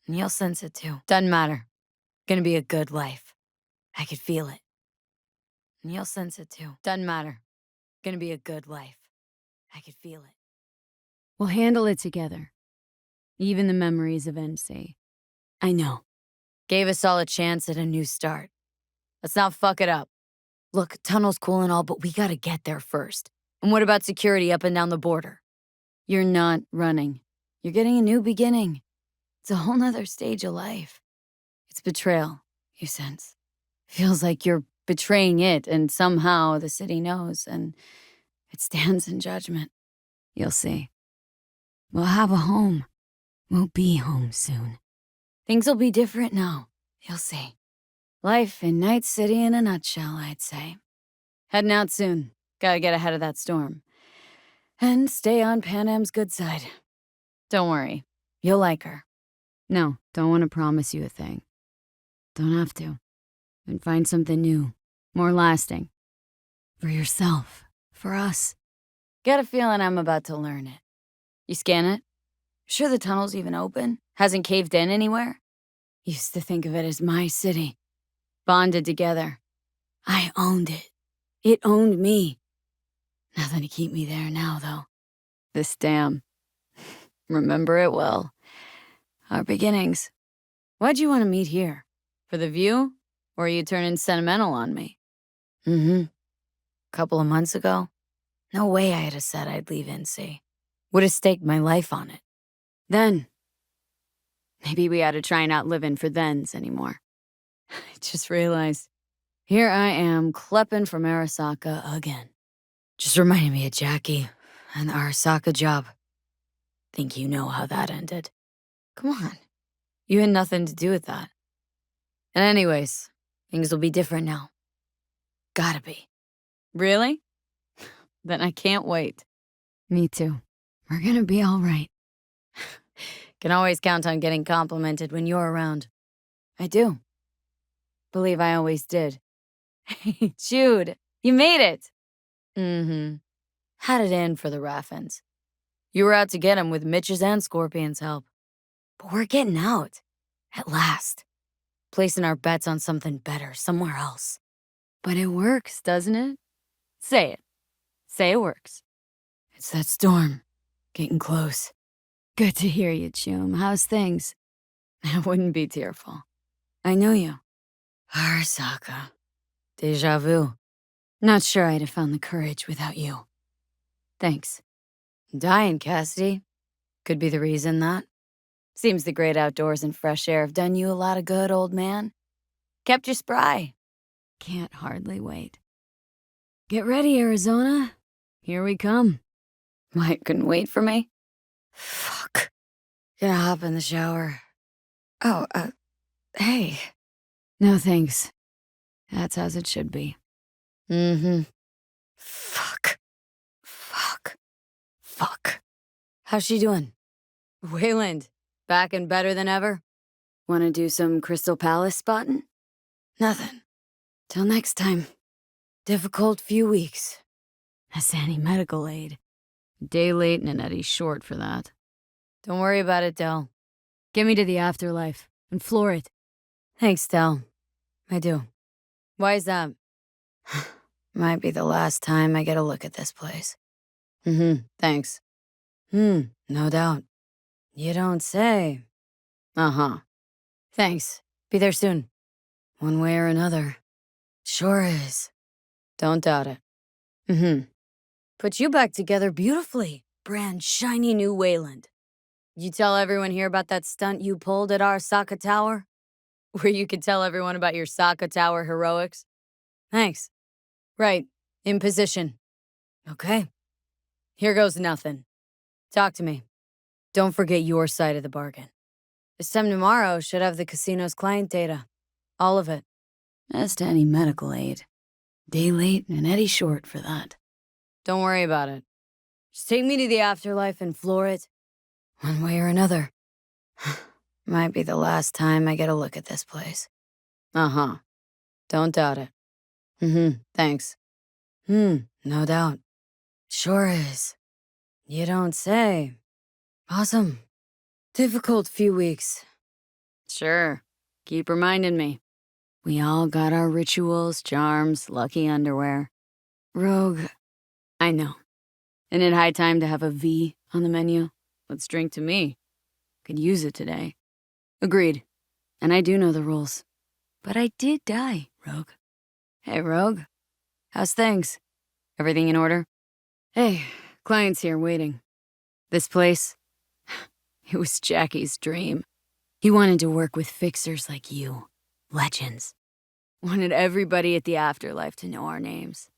And you'll sense it, too. Doesn't matter. Gonna be a good life. I could feel it. And you'll sense it too. Doesn't matter. Gonna be a good life. I could feel it. We'll handle it together. Even the memories of NC. I know. Gave us all a chance at a new start. Let's not fuck it up. Look, tunnel's cool and all, but we gotta get there first. And what about security up and down the border? You're not running. You're getting a new beginning. It's a whole nother stage of life. It's betrayal, you sense. Feels like you're betraying it, and somehow the city knows, and it stands in judgment. You'll see. We'll have a home. We'll be home soon. Things will be different now. You'll see. Life in Night City in a nutshell, I'd say. Heading out soon. Gotta get ahead of that storm. And stay on Pan Am's good side. Don't worry. You'll like her. No, don't want to promise you a thing. Don't have to. And find something new. More lasting. For yourself. For us. Got a feeling I'm about to learn it. You scan it? Sure the tunnel's even open? Hasn't caved in anywhere? Used to think of it as my city. Bonded together. I owned it. It owned me. Nothing to keep me there now, though. This dam. Remember it well. Our beginnings. Why'd you want to meet here? For the view? Or are you turning sentimental on me? Couple of months ago? No way I'd have said I'd leave NC. Would have staked my life on it. Then. Maybe we ought to try not living for thens anymore. I just realized. Here I am, klepping from Arasaka again. Just reminded me of Jackie and the Arasaka job. Think you know how that ended. Come on. You had nothing to do with that. And anyways, things will be different now. Gotta be. Really? Then I can't wait. Me too. We're gonna be all right. Can always count on getting complimented when you're around. I do. Believe I always did. Hey, Jude, you made it. Had it in for the Raffins. You were out to get him with Mitch's and Scorpion's help. But we're getting out. At last. Placing our bets on something better, somewhere else. But it works, doesn't it? Say it. Say it works. It's that storm. Getting close. Good to hear you, Chum. How's things? I wouldn't be tearful. I know you. Arasaka. Deja vu. Not sure I'd have found the courage without you. Thanks. Dying, Cassidy. Could be the reason that. Seems the great outdoors and fresh air have done you a lot of good, old man. Kept you spry. Can't hardly wait. Get ready, Arizona. Here we come. Why, couldn't wait for me? Fuck. Gonna hop in the shower. Oh, hey. No thanks. That's as it should be. Fuck. Fuck. Fuck. How's she doing? Wayland, back and better than ever? Wanna do some Crystal Palace spotting? Nothing. Till next time. Difficult few weeks. That's any medical aid. A day late and an Eddie short for that. Don't worry about it, Del. Get me to the afterlife and floor it. Thanks, Del. I do. Why is that? Might be the last time I get a look at this place. Thanks. No doubt. You don't say. Uh-huh. Thanks. Be there soon. One way or another. Sure is. Don't doubt it. Put you back together beautifully. Brand shiny new Wayland. You tell everyone here about that stunt you pulled at our Saka Tower? Where you could tell everyone about your Saka Tower heroics? Thanks. Right. In position. Okay. Here goes nothing. Talk to me. Don't forget your side of the bargain. This time tomorrow should have the casino's client data. All of it. As to any medical aid. Day late and Eddie short for that. Don't worry about it. Just take me to the afterlife and floor it. One way or another. Might be the last time I get a look at this place. Uh-huh. Don't doubt it. Thanks. No doubt. Sure is. You don't say. Awesome. Difficult few weeks. Sure. Keep reminding me. We all got our rituals, charms, lucky underwear. Rogue, I know. Isn't it high time to have a V on the menu? Let's drink to me. Could use it today. Agreed. And I do know the rules. But I did die, Rogue. Hey, Rogue. How's things? Everything in order? Hey, client's here waiting. This place, it was Jackie's dream. He wanted to work with fixers like you. Legends. Wanted everybody at the afterlife to know our names.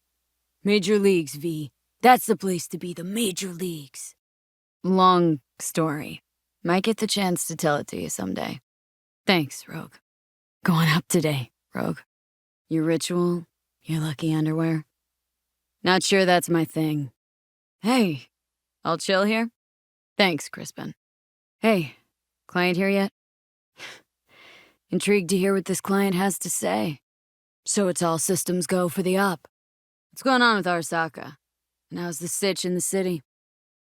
Major Leagues, V. That's the place to be, the Major Leagues. Long story. Might get the chance to tell it to you someday. Thanks, Rogue. Going up today, Rogue. Your ritual, your lucky underwear. Not sure that's my thing. Hey, I'll chill here? Thanks, Crispin. Hey, client here yet? Intrigued to hear what this client has to say. So it's all systems go for the op. What's going on with Arasaka? And how's the sitch in the city?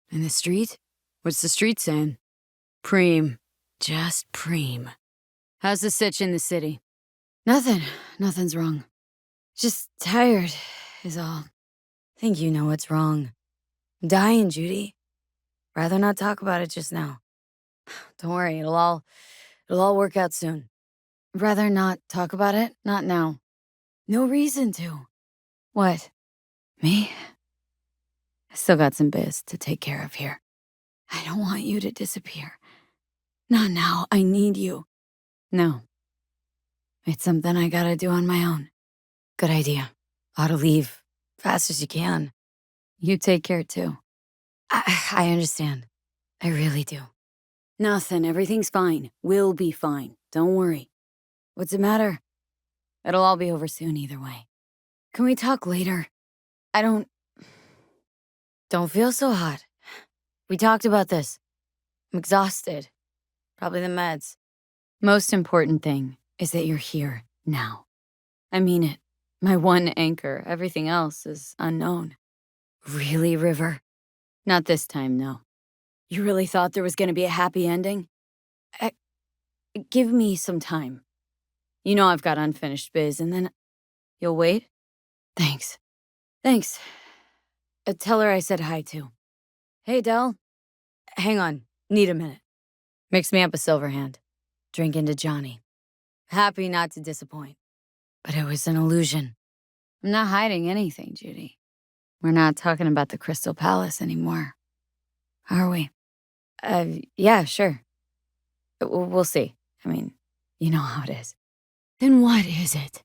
In the street? What's the street saying? Preem. Just preem. How's the sitch in the city? Nothing. Nothing's wrong. Just tired, is all. Think you know what's wrong. I'm dying, Judy. Rather not talk about it just now. Don't worry, it'll all work out soon. Rather not talk about it? Not now. No reason to. What? Me? I still got some biz to take care of here. I don't want you to disappear. Not now. I need you. No. It's something I gotta do on my own. Good idea. Ought to leave fast as you can. You take care too. I understand. I really do. Nothing. Everything's fine. Will be fine. Don't worry. What's the matter? It'll all be over soon either way. Can we talk later? I don't feel so hot. We talked about this. I'm exhausted. Probably the meds. Most important thing is that you're here now. I mean it. My one anchor. Everything else is unknown. Really, River? Not this time, no. You really thought there was gonna be a happy ending? Give me some time. You know I've got unfinished biz, and then... You'll wait? Thanks. Thanks. Tell her I said hi, too. Hey, Del. Hang on. Need a minute. Mix me up a silver hand. Drink into Johnny. Happy not to disappoint. But it was an illusion. I'm not hiding anything, Judy. We're not talking about the Crystal Palace anymore. Are we? Yeah, sure. We'll see. I mean, you know how it is. Then what is it?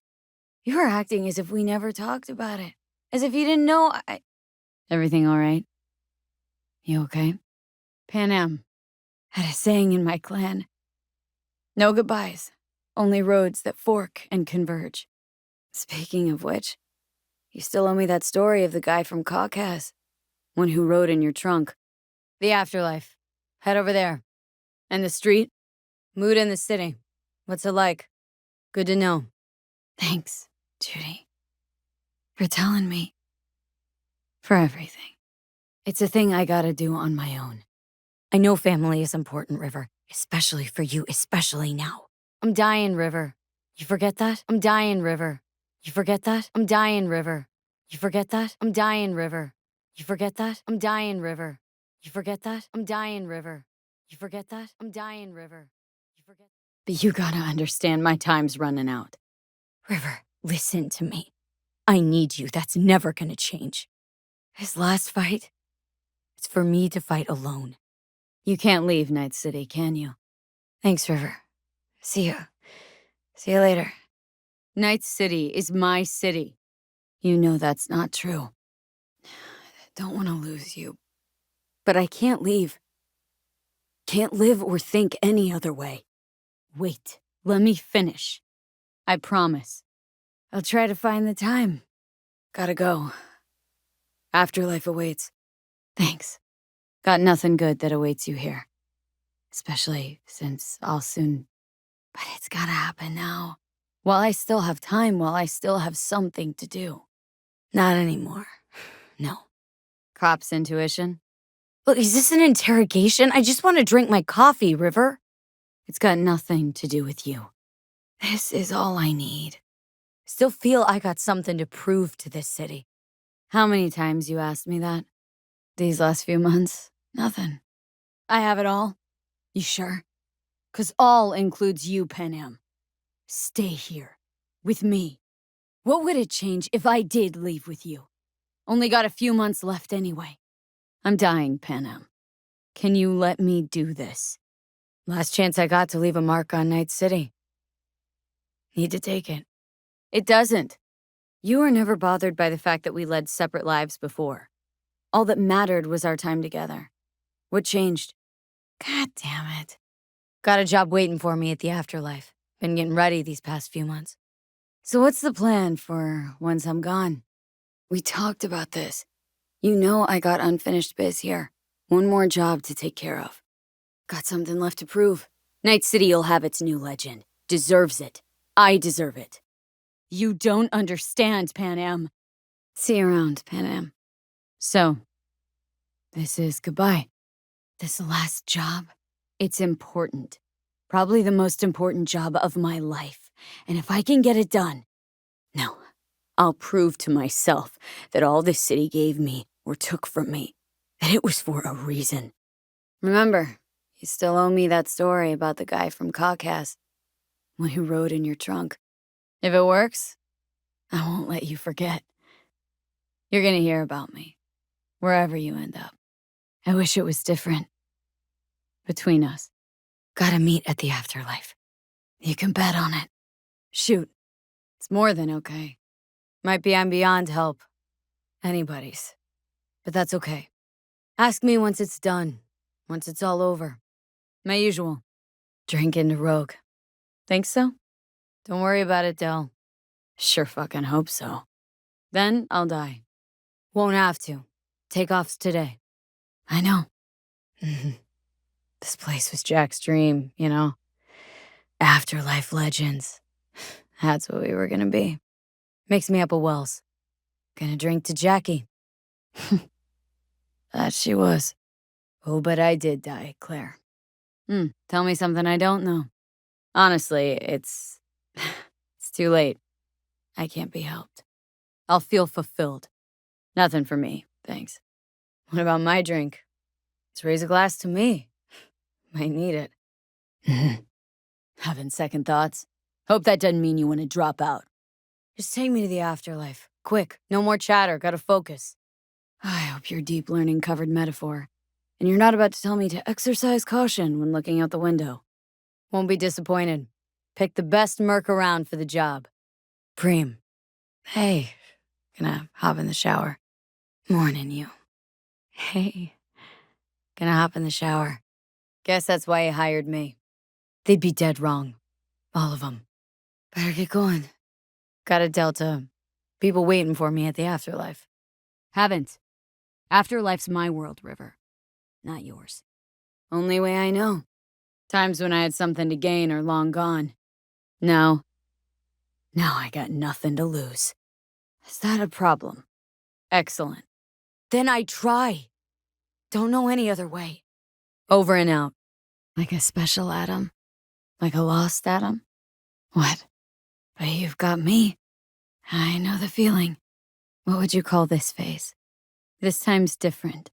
You're acting as if we never talked about it. As if you didn't know Everything all right? You okay? Pan Am. Had a saying in my clan. No goodbyes. Only roads that fork and converge. Speaking of which, you still owe me that story of the guy from Caucas. One who rode in your trunk. The afterlife. Head over there. And the street? Mood in the city. What's it like? Good to know. Thanks, Judy. For telling me. For everything. It's a thing I gotta do on my own. I know family is important, River. Especially for you, especially now. I'm dying, River. You forget that? I'm dying, River. You forget that? I'm dying, River. You forget that? I'm dying, River. You forget that? I'm dying, River. You forget that? I'm dying, River. You forget that? I'm dying, River. You forget. But you gotta understand my time's running out. River, listen to me. I need you. That's never gonna change. His last fight, it's for me to fight alone. You can't leave Night City, can you? Thanks, River. See you. See you later. Night City is my city. You know that's not true. Don't want to lose you. But I can't leave. Can't live or think any other way. Wait, let me finish. I promise. I'll try to find the time. Gotta go. Afterlife awaits. Thanks. Got nothing good that awaits you here. Especially since I'll soon... But it's gotta happen now. While I still have time, while I still have something to do. Not anymore. No. Cop's intuition? Look, is this an interrogation? I just want to drink my coffee, River. It's got nothing to do with you. This is all I need. Still feel I got something to prove to this city. How many times you asked me that? These last few months? Nothing. I have it all. You sure? 'Cause all includes you, Panam. Stay here. With me. What would it change if I did leave with you? Only got a few months left anyway. I'm dying, Panam. Can you let me do this? Last chance I got to leave a mark on Night City. Need to take it. It doesn't. You were never bothered by the fact that we led separate lives before. All that mattered was our time together. What changed? God damn it. Got a job waiting for me at the afterlife. Been getting ready these past few months. So what's the plan for once I'm gone? We talked about this. You know I got unfinished biz here. One more job to take care of. Got something left to prove. Night City'll have its new legend. Deserves it. I deserve it. You don't understand, Panam. See you around, Panam. So, this is goodbye. This last job, it's important. Probably the most important job of my life. And if I can get it done, no, I'll prove to myself that all this city gave me or took from me, that it was for a reason. Remember, you still owe me that story about the guy from Caucas, one who rode in your trunk. If it works, I won't let you forget. You're gonna hear about me, wherever you end up. I wish it was different. Between us. Gotta meet at the afterlife. You can bet on it. Shoot. It's more than okay. Might be I'm beyond help. Anybody's. But that's okay. Ask me once it's done. Once it's all over. My usual. Drink into Rogue. Think so? Don't worry about it, Del. Sure fucking hope so. Then I'll die. Won't have to. Takeoff's today. I know. This place was Jack's dream, you know? Afterlife legends. That's what we were gonna be. Makes me up a Wells. Gonna drink to Jackie. That she was. Oh, but I did die, Claire. Tell me something I don't know. Honestly, it's too late. I can't be helped. I'll feel fulfilled. Nothing for me, thanks. What about my drink? Let's raise a glass to me. Might need it. Having second thoughts? Hope that doesn't mean you want to drop out. Just take me to the afterlife. Quick, no more chatter, gotta focus. I hope your deep learning covered metaphor. And you're not about to tell me to exercise caution when looking out the window. Won't be disappointed. Pick the best merc around for the job. Preem. Hey. Gonna hop in the shower. Morning, you. Hey. Gonna hop in the shower. Guess that's why you hired me. They'd be dead wrong. All of them. Better get going. Got a Delta. People waiting for me at the afterlife. Haven't. Afterlife's my world, River. Not yours. Only way I know. Times when I had something to gain are long gone. No. Now I got nothing to lose. Is that a problem? Excellent. Then I try. Don't know any other way. Over and out. Like a special atom? Like a lost atom? What? But you've got me. I know the feeling. What would you call this phase? This time's different.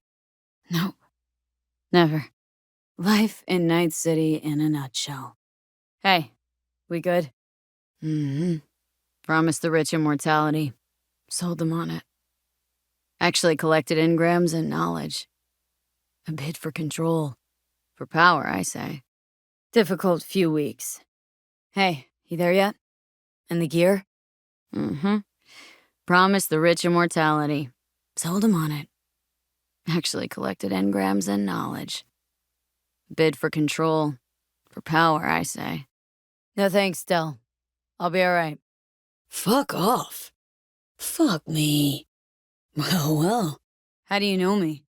Nope. Never. Life in Night City in a nutshell. Hey, we good? Promised the rich immortality. Sold them on it. Actually collected engrams and knowledge. A bid for control. For power, I say. Difficult few weeks. Hey, you there yet? And the gear? Promised the rich immortality. Sold him on it. Actually collected engrams and knowledge. Bid for control. For power, I say. No thanks, Del. I'll be alright. Fuck off. Fuck me. Well. How do you know me?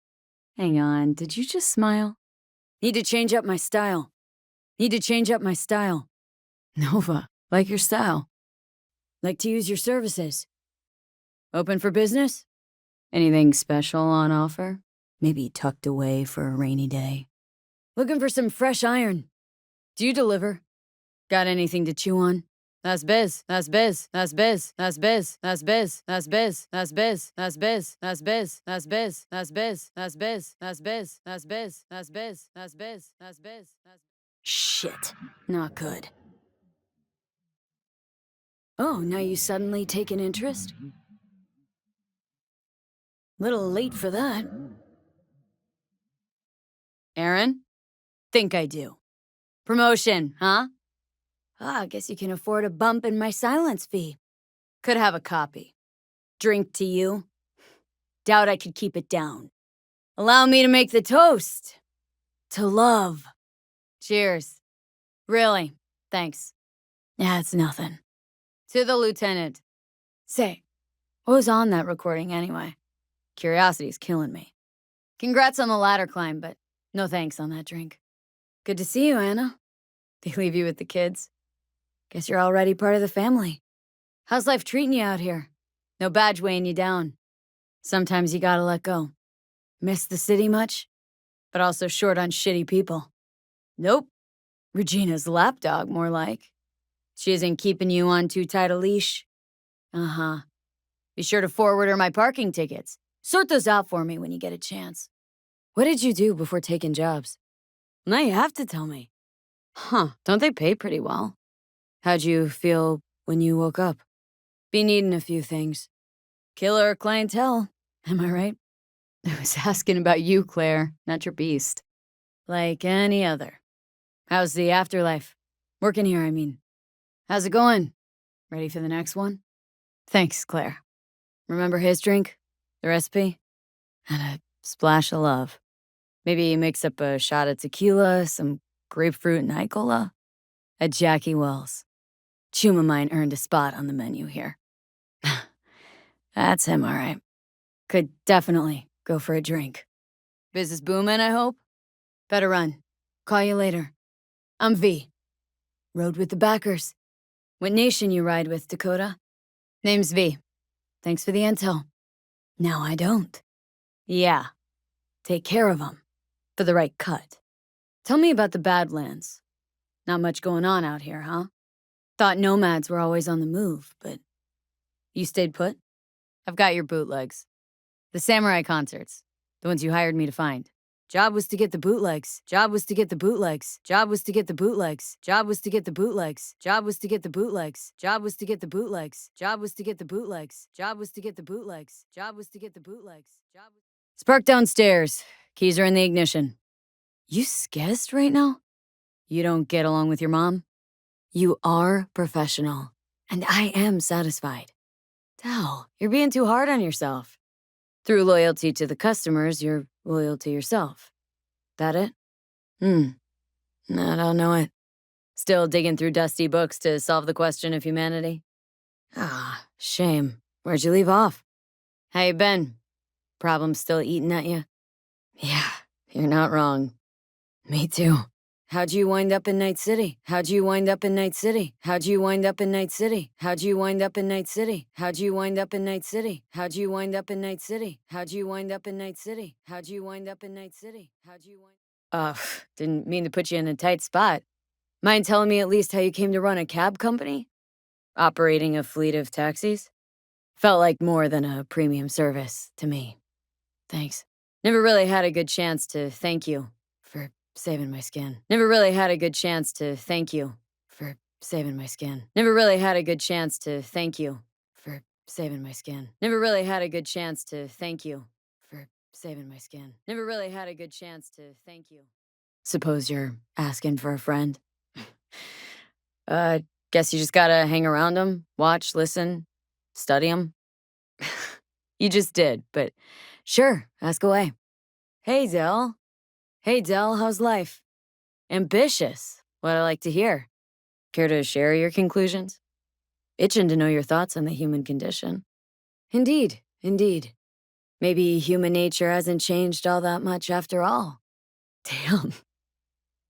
Hang on, did you just smile? Need to change up my style. Nova, like your style. Like to use your services. Open for business? Anything special on offer? Maybe tucked away for a rainy day. Looking for some fresh iron. Do you deliver? Got anything to chew on? That's biz. That's biz. That's biz. That's biz. That's biz. That's biz. That's biz. That's biz. That's biz. That's biz. That's biz. That's biz. That's biz. That's biz. That's biz. That's biz. That's biz. Shit. Not good. Oh, now you suddenly take an interest? Little late for that. Aaron? Think I do. Promotion, huh? Ah, I guess you can afford a bump in my silence fee. Could have a copy. Drink to you. Doubt I could keep it down. Allow me to make the toast. To love. Cheers. Really, thanks. Yeah, it's nothing. To the lieutenant. Say, what was on that recording anyway? Curiosity's killing me. Congrats on the ladder climb, but no thanks on that drink. Good to see you, Anna. They leave you with the kids. Guess you're already part of the family. How's life treating you out here? No badge weighing you down. Sometimes you gotta let go. Miss the city much? But also short on shitty people. Nope. Regina's lapdog, more like. She isn't keeping you on too tight a leash. Uh-huh. Be sure to forward her my parking tickets. Sort those out for me when you get a chance. What did you do before taking jobs? Now you have to tell me. Huh, don't they pay pretty well? How'd you feel when you woke up? Be needing a few things. Killer clientele, am I right? I was asking about you, Claire, not your beast. Like any other. How's the afterlife? Working here, I mean. How's it going? Ready for the next one? Thanks, Claire. Remember his drink? The recipe? And a splash of love. Maybe mix up a shot of tequila, some grapefruit and Icola. At Jackie Wells. Chum of mine earned a spot on the menu here. That's him, all right. Could definitely go for a drink. Business booming, I hope? Better run. Call you later. I'm V. Rode with the backers. What nation you ride with, Dakota? Name's V. Thanks for the intel. Now I don't. Yeah. Take care of 'em. For the right cut. Tell me about the Badlands. Not much going on out here, huh? Thought nomads were always on the move, but... You stayed put? I've got your bootlegs. The samurai concerts. The ones you hired me to find. Job was to get the bootlegs. Job was to get the bootlegs. Job was to get the bootlegs. Job was to get the bootlegs. Job was to get the bootlegs. Job was to get the bootlegs. Job was to get the bootlegs. Job was to get the bootlegs. Job was to get the bootlegs. Spark downstairs. Keys are in the ignition. You skessed right now? You don't get along with your mom? You are professional, and I am satisfied. Dal, you're being too hard on yourself. Through loyalty to the customers, you're loyal to yourself. That it? I don't know it. Still digging through dusty books to solve the question of humanity? Ah, shame. Where'd you leave off? How you been? Problems still eating at you? Yeah, you're not wrong. Me too. How'd you wind up in Night City? How'd you wind up in Night City? How'd you wind up in Night City? How'd you wind up in Night City? How'd you wind up in Night City? How'd you wind up in Night City? How'd you wind up in Night City? How'd you wind up in Night City? How'd you wind... Didn't mean to put you in a tight spot. Mind telling me at least how you came to run a cab company? Operating a fleet of taxis? Felt like more than a premium service to me. Thanks. Never really had a good chance to thank you for saving my skin. Never really had a good chance to thank you for saving my skin. Never really had a good chance to thank you for saving my skin. Never really had a good chance to thank you for saving my skin. Never really had a good chance to thank you. Suppose you're asking for a friend. Guess you just gotta hang around them, watch, listen, study them. You just did, but sure, ask away. Hey, Del. Hey, Del, how's life? Ambitious. What I like to hear. Care to share your conclusions? Itching to know your thoughts on the human condition. Indeed, indeed. Maybe human nature hasn't changed all that much after all. Damn.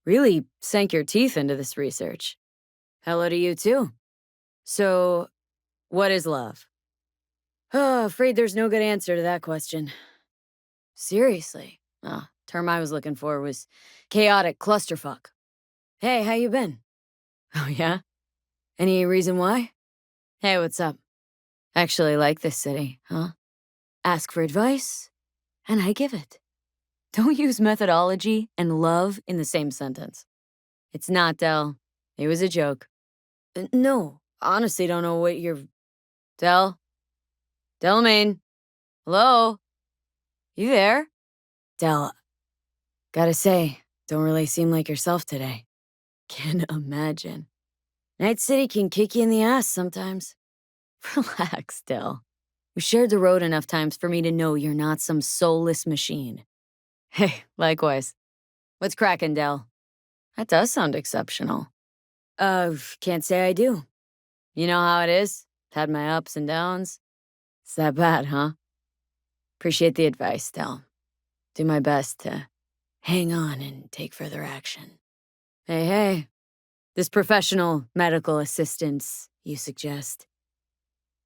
Really sank your teeth into this research. Hello to you, too. So, what is love? Oh, afraid there's no good answer to that question. Seriously. Term I was looking for was chaotic clusterfuck. Hey, how you been? Oh, yeah? Any reason why? Hey, what's up? Actually like this city, huh? Ask for advice, and I give it. Don't use methodology and love in the same sentence. It's not, Del. It was a joke. No, honestly don't know what you're... Del? Delamain? Hello? You there? Del, gotta say, don't really seem like yourself today. Can imagine. Night City can kick you in the ass sometimes. Relax, Del. We shared the road enough times for me to know you're not some soulless machine. Hey, likewise. What's crackin', Del? That does sound exceptional. Can't say I do. You know how it is? Had my ups and downs. It's that bad, huh? Appreciate the advice, Del. Do my best to hang on and take further action. Hey. This professional medical assistance, you suggest,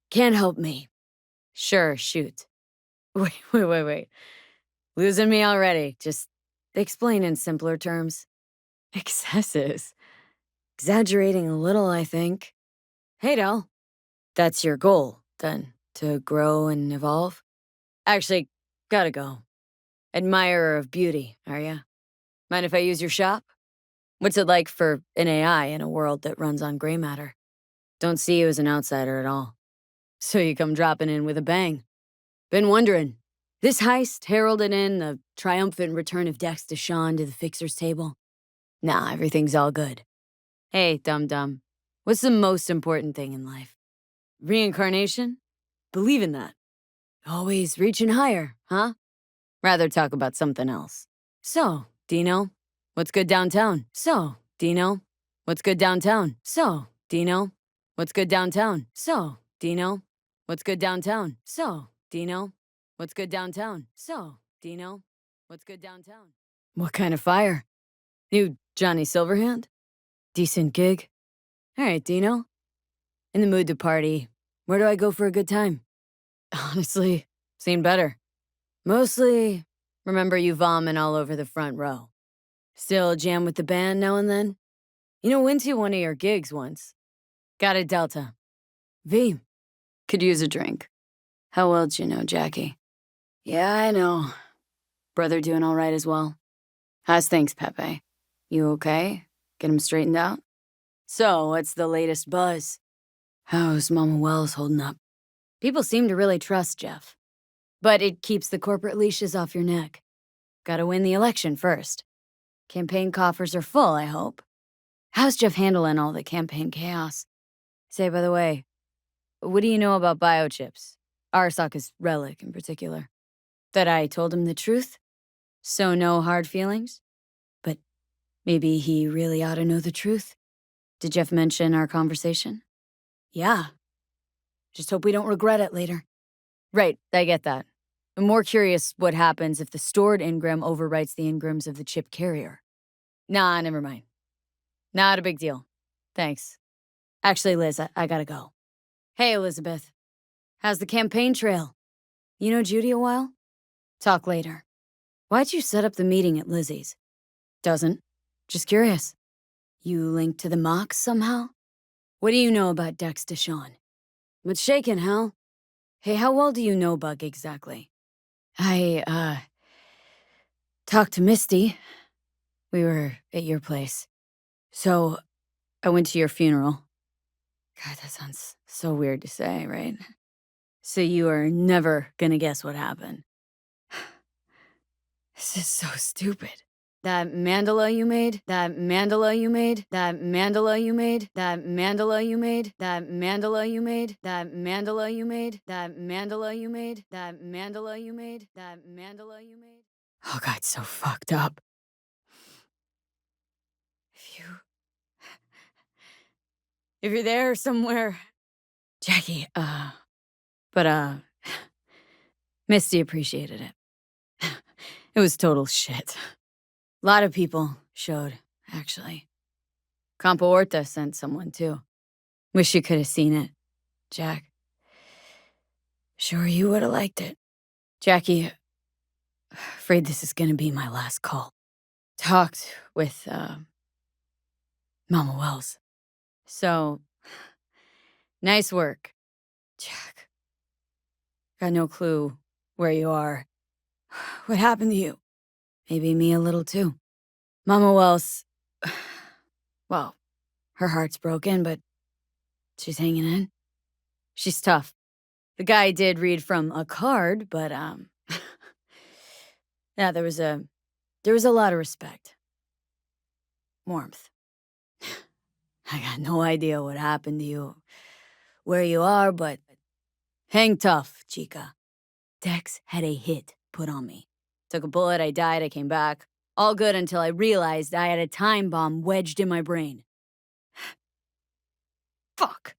can't help me. Sure, shoot. Wait. Losing me already. Just explain in simpler terms. Excesses. Exaggerating a little, I think. Hey, Del. That's your goal, then, to grow and evolve? Actually, gotta go. Admirer of beauty, are ya? Mind if I use your shop? What's it like for an AI in a world that runs on gray matter? Don't see you as an outsider at all. So you come dropping in with a bang. Been wondering. This heist heralded in the triumphant return of Dex Deshawn to the fixer's table? Nah, everything's all good. Hey, dum-dum. What's the most important thing in life? Reincarnation? Believe in that. Always reaching higher, huh? Rather talk about something else. So, Dino, what's good downtown? So, Dino, what's good downtown? So, Dino, what's good downtown? So, Dino, what's good downtown? So, Dino, what's good downtown? So, Dino, what's good downtown? What kind of fire? New Johnny Silverhand? Decent gig? All right, Dino. In the mood to party. Where do I go for a good time? Honestly, seen better. Mostly remember you vomiting all over the front row. Still jam with the band now and then? Went to one of your gigs once. Got a Delta. V, could use a drink. How well do you know Jackie? Yeah, I know. Brother doing all right as well? How's things, Pepe? You okay? Get him straightened out? So, what's the latest buzz? How's Mama Wells holding up? People seem to really trust Jeff. But it keeps the corporate leashes off your neck. Gotta win the election first. Campaign coffers are full, I hope. How's Jeff handling all the campaign chaos? Say, by the way, what do you know about biochips? Arasaka's relic in particular. That I told him the truth? So no hard feelings? But maybe he really ought to know the truth? Did Jeff mention our conversation? Yeah. Just hope we don't regret it later. Right, I get that. I'm more curious what happens if the stored engram overwrites the engrams of the chip carrier. Nah, never mind. Not a big deal. Thanks. Actually, Liz, I gotta go. Hey, Elizabeth. How's the campaign trail? You know Judy a while? Talk later. Why'd you set up the meeting at Lizzie's? Doesn't. Just curious. You linked to the Mox somehow? What do you know about Dex Deshawn? What's shaking, Hal? Hey, how well do you know Bug exactly? I, talked to Misty. We were at your place. So, I went to your funeral. God, that sounds so weird to say, right? So you are never gonna guess what happened. This is so stupid. That mandala you made, that mandala you made, that mandala you made, that mandala you made, that mandala you made, that mandala you made, that mandala you made, that mandala you made, that mandala you made. Oh God, so fucked up. If you're there somewhere, Jackie, Misty appreciated it. It was total shit. A lot of people showed, actually. Campo Horta sent someone, too. Wish you could have seen it, Jack. Sure you would have liked it. Jackie, afraid this is gonna be my last call. Talked with, Mama Wells. So, Nice work. Jack. Got no clue where you are. What happened to you? Maybe me a little too. Mama Wells, well, her heart's broken, but she's hanging in. She's tough. The guy did read from a card, but, yeah, there was a lot of respect. Warmth. I got no idea what happened to you, where you are, but hang tough, chica. Dex had a hit put on me. Took a bullet, I died, I came back. All good until I realized I had a time bomb wedged in my brain. Fuck.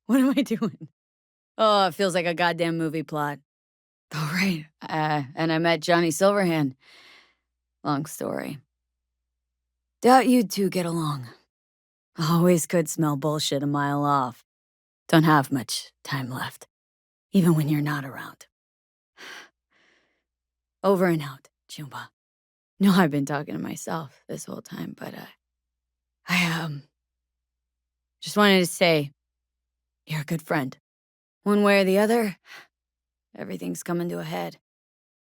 What am I doing? Oh, it feels like a goddamn movie plot. Oh, right. And I met Johnny Silverhand. Long story. Doubt you two get along. Always could smell bullshit a mile off. Don't have much time left, even when you're not around. Over and out, Chumba. No, I've been talking to myself this whole time, but I just wanted to say you're a good friend. One way or the other, everything's coming to a head.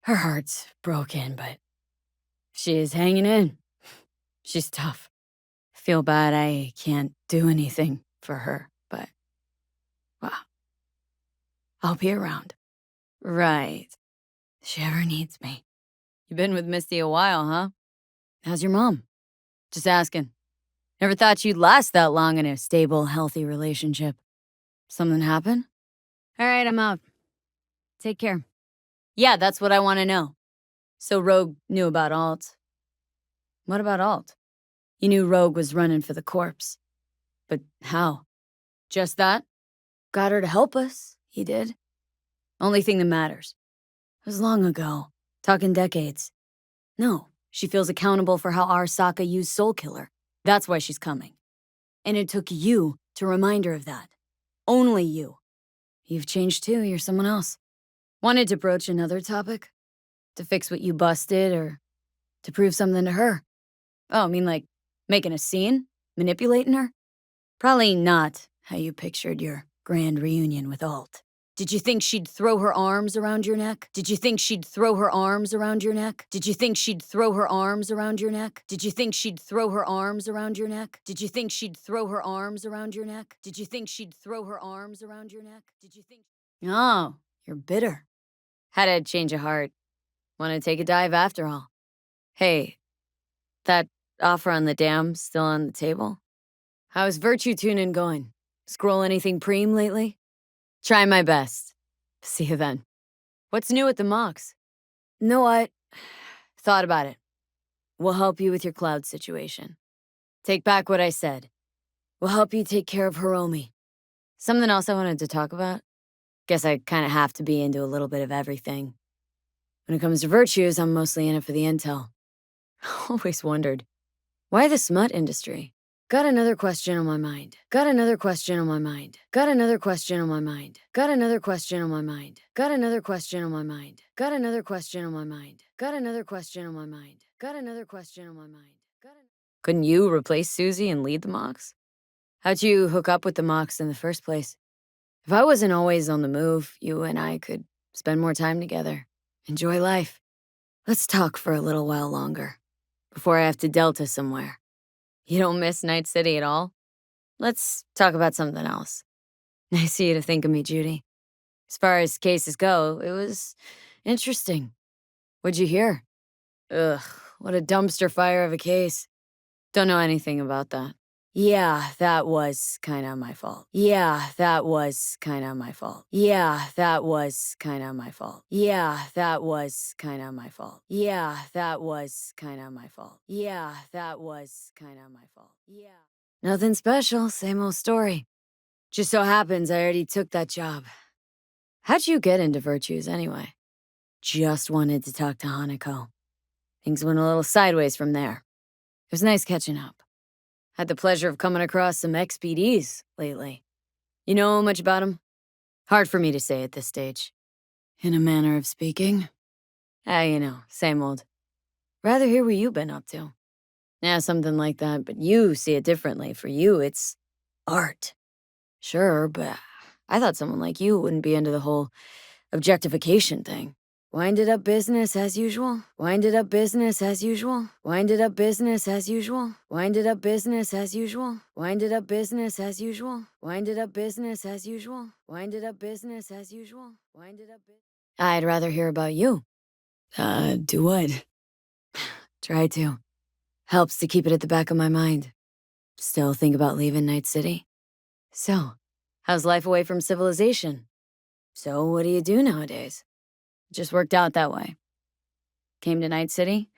Her heart's broken, but she is hanging in. She's tough. Feel bad I can't do anything for her, but, well, I'll be around. Right. If she ever needs me. You've been with Misty a while, huh? How's your mom? Just asking. Never thought you'd last that long in a stable, healthy relationship. Something happen? All right, I'm out. Take care. Yeah, that's what I want to know. So Rogue knew about Alt. What about Alt? You knew Rogue was running for the corpse. But how? Just that? Got her to help us. He did. Only thing that matters. It was long ago. Talking decades. No, she feels accountable for how Arasaka used Soul Killer. That's why she's coming. And it took you to remind her of that. Only you. You've changed too, you're someone else. Wanted to broach another topic? To fix what you busted, or to prove something to her? Oh, I mean like, making a scene? Manipulating her? Probably not how you pictured your grand reunion with Alt. Did you think she'd throw her arms around your neck? Did you think she'd throw her arms around your neck? Did you think she'd throw her arms around your neck? Did you think she'd throw her arms around your neck? Did you think she'd throw her arms around your neck? Did you think she'd throw her arms around your neck? Did you think... Oh, you're bitter. Had a change of heart. Want to take a dive after all. Hey, that offer on the dam still on the table? How's Virtue Tuning going? Scroll anything preem lately? Try my best. See you then. What's new at the Mox? Know what? Thought about it. We'll help you with your cloud situation. Take back what I said. We'll help you take care of Hiromi. Something else I wanted to talk about? Guess I kind of have to be into a little bit of everything. When it comes to virtues, I'm mostly in it for the intel. Always wondered, why the smut industry? Got another question on my mind. Got another question on my mind. Got another question on my mind. Got another question on my mind. Got another question on my mind. Got another question on my mind. Got another question on my mind. Got another question on my mind. Couldn't you replace Susie and lead the Mox? How'd you hook up with the Mox in the first place? If I wasn't always on the move, you and I could spend more time together. Enjoy life. Let's talk for a little while longer. Before I have to Delta somewhere. You don't miss Night City at all? Let's talk about something else. Nice of you to think of me, Judy. As far as cases go, it was interesting. What'd you hear? Ugh, what a dumpster fire of a case. Don't know anything about that. Yeah, that was kinda my fault. Yeah, that was kinda my fault. Yeah, that was kinda my fault. Yeah, that was kinda my fault. Yeah, that was kinda my fault. Yeah, that was kinda my fault. Yeah. Nothing special, same old story. Just so happens I already took that job. How'd you get into virtues anyway? Just wanted to talk to Hanako. Things went a little sideways from there. It was nice catching up. Had the pleasure of coming across some XPDs lately. You know much about them? Hard for me to say at this stage. In a manner of speaking. You know, same old. Rather hear what you've been up to. Yeah, something like that, but you see it differently. For you, it's Art. Sure, but I thought someone like you wouldn't be into the whole objectification thing. Winded up business as usual. Winded up business as usual. Winded up business as usual. Winded up business as usual. Winded up business as usual. Winded up business as usual. Winded up business as usual. Winded up. I'd rather hear about you. Do what? Try to. Helps to keep it at the back of my mind. Still think about leaving Night City? So, how's life away from civilization? So, what do you do nowadays? Just worked out that way. Came to Night City,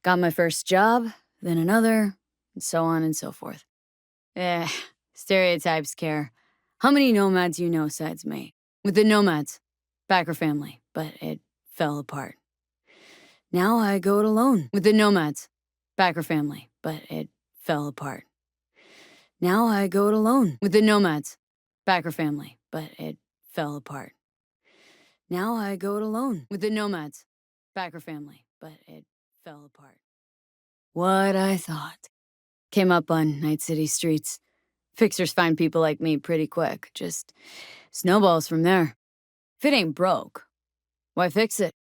got my first job, then another, and so on and so forth. Stereotypes care. How many nomads you know besides me? With the nomads, Backer family, but it fell apart. Now I go it alone with the nomads, Backer family, but it fell apart. Now I go it alone with the nomads, Backer family, but it fell apart. Now I go it alone with the nomads, Backer family, but it fell apart. What I thought. Came up on Night City streets. Fixers find people like me pretty quick, just snowballs from there. If it ain't broke, why fix it?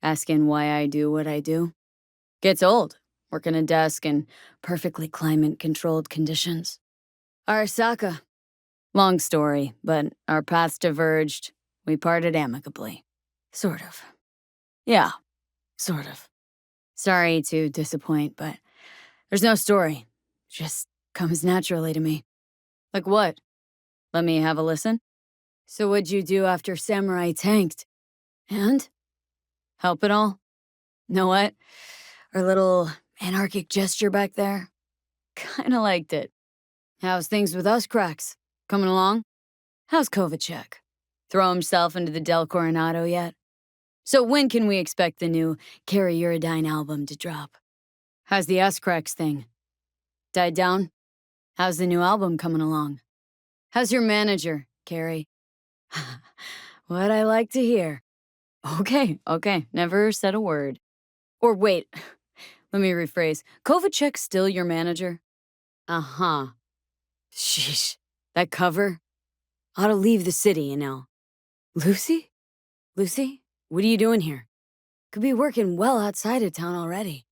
Asking why I do what I do. Gets old, working a desk in perfectly climate-controlled conditions. Arasaka. Long story, but our paths diverged. We parted amicably. Sort of. Yeah, sort of. Sorry to disappoint, but there's no story. Just comes naturally to me. Like what? Let me have a listen. So what'd you do after Samurai tanked? And? Help at all? Know what? Our little anarchic gesture back there? Kinda liked it. How's things with us cracks? Coming along? How's Kovacic? Throw himself into the Del Coronado yet? So when can we expect the new Carrie Uridine album to drop? How's the S-Cracks thing? Died down? How's the new album coming along? How's your manager, Carrie? What I like to hear. Okay, never said a word. Or wait, let me rephrase. Kovacek's still your manager? Uh-huh. Sheesh, that cover? Ought to leave the city, you know. Lucy? Lucy? What are you doing here? Could be working well outside of town already.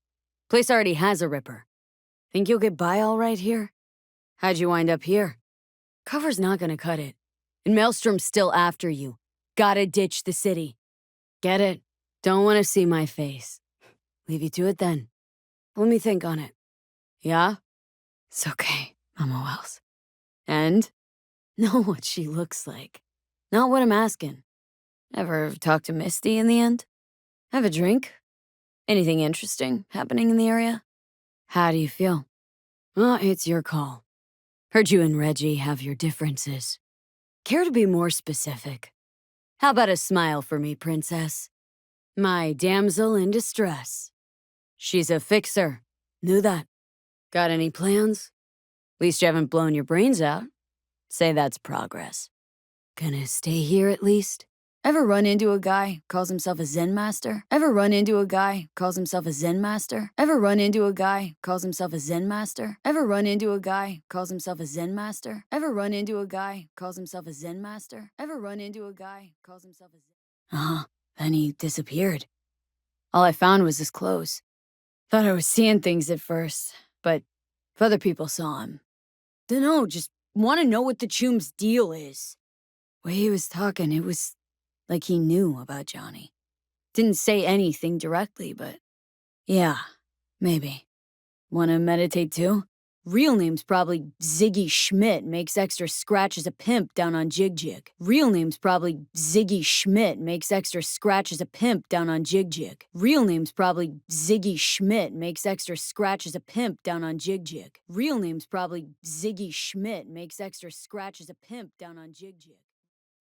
Place already has a ripper. Think you'll get by all right here? How'd you wind up here? Cover's not gonna cut it. And Maelstrom's still after you. Gotta ditch the city. Get it? Don't want to see my face. Leave you to it then. Let me think on it. Yeah? It's okay, Mama Wells. And? Know what she looks like. Not what I'm asking. Ever talk to Misty in the end? Have a drink? Anything interesting happening in the area? How do you feel? Well, it's your call. Heard you and Reggie have your differences. Care to be more specific? How about a smile for me, princess? My damsel in distress. She's a fixer. Knew that. Got any plans? Least you haven't blown your brains out. Say that's progress. Gonna stay here at least? Ever run into a guy, calls himself a Zen master? Ever run into a guy, calls himself a Zen master? Ever run into a guy, calls himself a Zen master? Ever run into a guy, calls himself a Zen master? Ever run into a guy, calls himself a Zen master? Ever run into a guy, calls himself a Zen... Uh-huh. Then he disappeared. All I found was his clothes. Thought I was seeing things at first, but if other people saw him... Dunno, just want to know what the Choom's deal is. Way he was talking, it was like he knew about Johnny. Didn't say anything directly, but... Yeah, maybe. Wanna meditate too? Real name's probably Ziggy Schmidt, makes extra scratch as a pimp down on Jig Jig. Real name's probably Ziggy Schmidt, makes extra scratch as a pimp down on Jig Jig. Real name's probably Ziggy Schmidt, makes extra scratch as a pimp down on Jig Jig. Real name's probably Ziggy Schmidt, makes extra scratch as a pimp down on Jig Jig.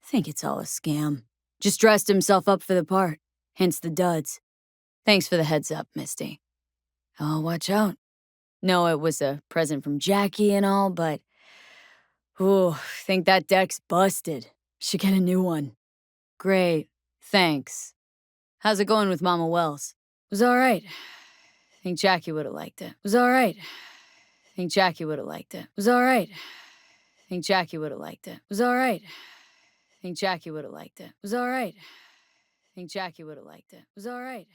Think it's all a scam. Just dressed himself up for the part, hence the duds. Thanks for the heads up, Misty. Oh, watch out. No, it was a present from Jackie and all, but... Ooh, think that deck's busted. Should get a new one. Great, thanks. How's it going with Mama Wells? Was alright. Think Jackie would've liked it. Was alright. Think Jackie would've liked it. Was alright. Think Jackie would have liked it. Was all right. Think Jackie would have liked it. Was all right. Think Jackie would have liked it. Was all right.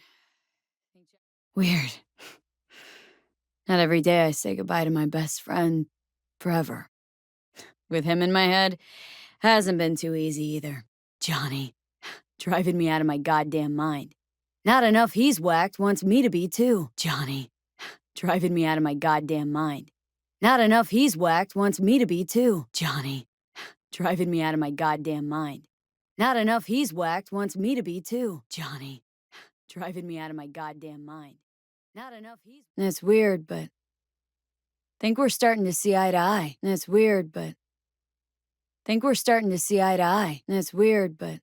Weird. Not every day I say goodbye to my best friend forever. With him in my head, hasn't been too easy either. Johnny, driving me out of my goddamn mind. Not enough he's whacked, wants me to be too. Johnny, driving me out of my goddamn mind. Not enough he's whacked, wants me to be too. Johnny, driving me out of my goddamn mind. Not enough he's whacked, wants me to be too. Johnny, driving me out of my goddamn mind. Not enough he's... That's weird, but... Think we're starting to see eye to eye. That's weird, but... Think we're starting to see eye to eye. That's weird, but...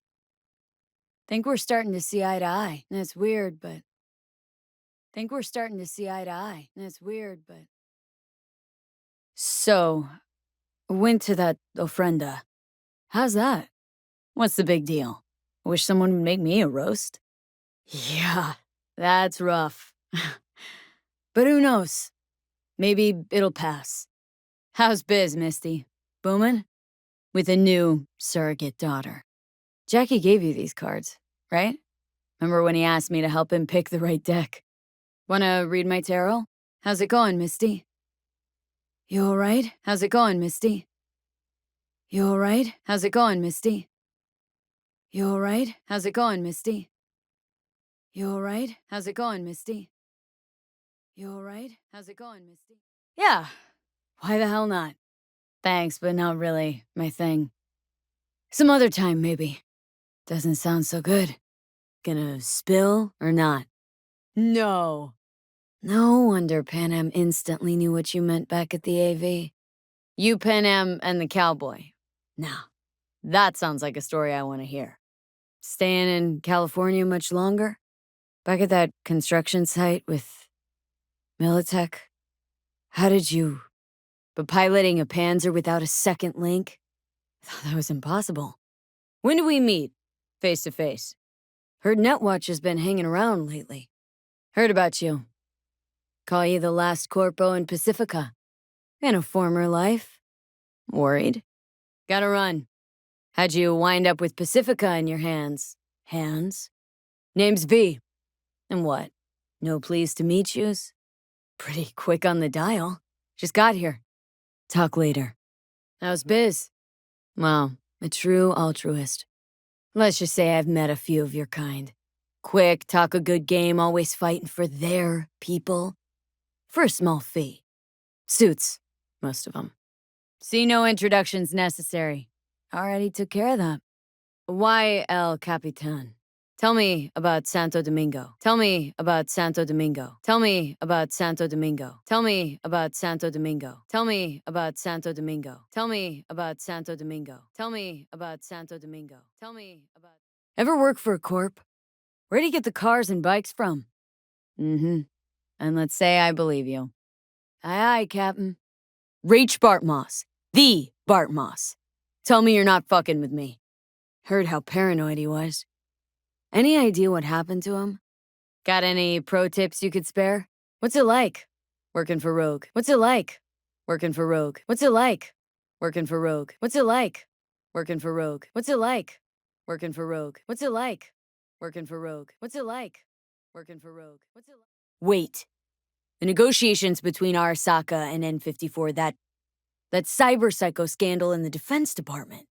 Think we're starting to see eye to eye. That's weird, but... Think we're starting to see eye to eye. That's weird, but... So, went to that ofrenda. How's that? What's the big deal? I wish someone would make me a roast. Yeah, that's rough. But who knows? Maybe it'll pass. How's biz, Misty? Boomin'? With a new surrogate daughter. Jackie gave you these cards, right? Remember when he asked me to help him pick the right deck? Wanna read my tarot? How's it going, Misty? You all right? How's it going, Misty? You all right? How's it going, Misty? You all right? How's it going, Misty? You all right? How's it going, Misty? You all right? How's it going, Misty? Yeah. Why the hell not? Thanks, but not really my thing. Some other time, maybe. Doesn't sound so good. Gonna spill or not? No. No wonder Pan Am instantly knew what you meant back at the AV. You, Pan Am, and the cowboy. Now, that sounds like a story I want to hear. Staying in California much longer? Back at that construction site with Militech? How did you... But piloting a Panzer without a second link? I thought that was impossible. When do we meet? Face to face. Heard Netwatch has been hanging around lately. Heard about you. Call you the last corpo in Pacifica. In a former life. Worried? Gotta run. How'd you wind up with Pacifica in your hands? Hands? Name's V. And what? No pleased to meet yous? Pretty quick on the dial. Just got here. Talk later. How's biz? Well, a true altruist. Let's just say I've met a few of your kind. Quick, talk a good game, always fighting for their people. For a small fee. Suits, most of them. See, no introductions necessary. Already took care of that. Why El Capitan? Tell me about Santo Domingo. Tell me about Santo Domingo. Tell me about Santo Domingo. Tell me about Santo Domingo. Tell me about Santo Domingo. Tell me about Santo Domingo. Tell me about Santo Domingo. Tell me about... Ever work for a corp? Where'd you get the cars and bikes from? Mm-hmm. And let's say I believe you. Aye, aye, Captain. Rach Bartmoss. The Bartmoss. Tell me you're not fucking with me. Heard how paranoid he was. Any idea what happened to him? Got any pro tips you could spare? What's it like? Working for Rogue. What's it like? Working for Rogue. What's it like? Working for Rogue. What's it like? Working for Rogue. What's it like? Working for Rogue. What's it like? Working for Rogue. What's it like? Working for Rogue. What's it like? Wait. The negotiations between Arasaka and N54, that cyber psycho scandal in the Defense Department.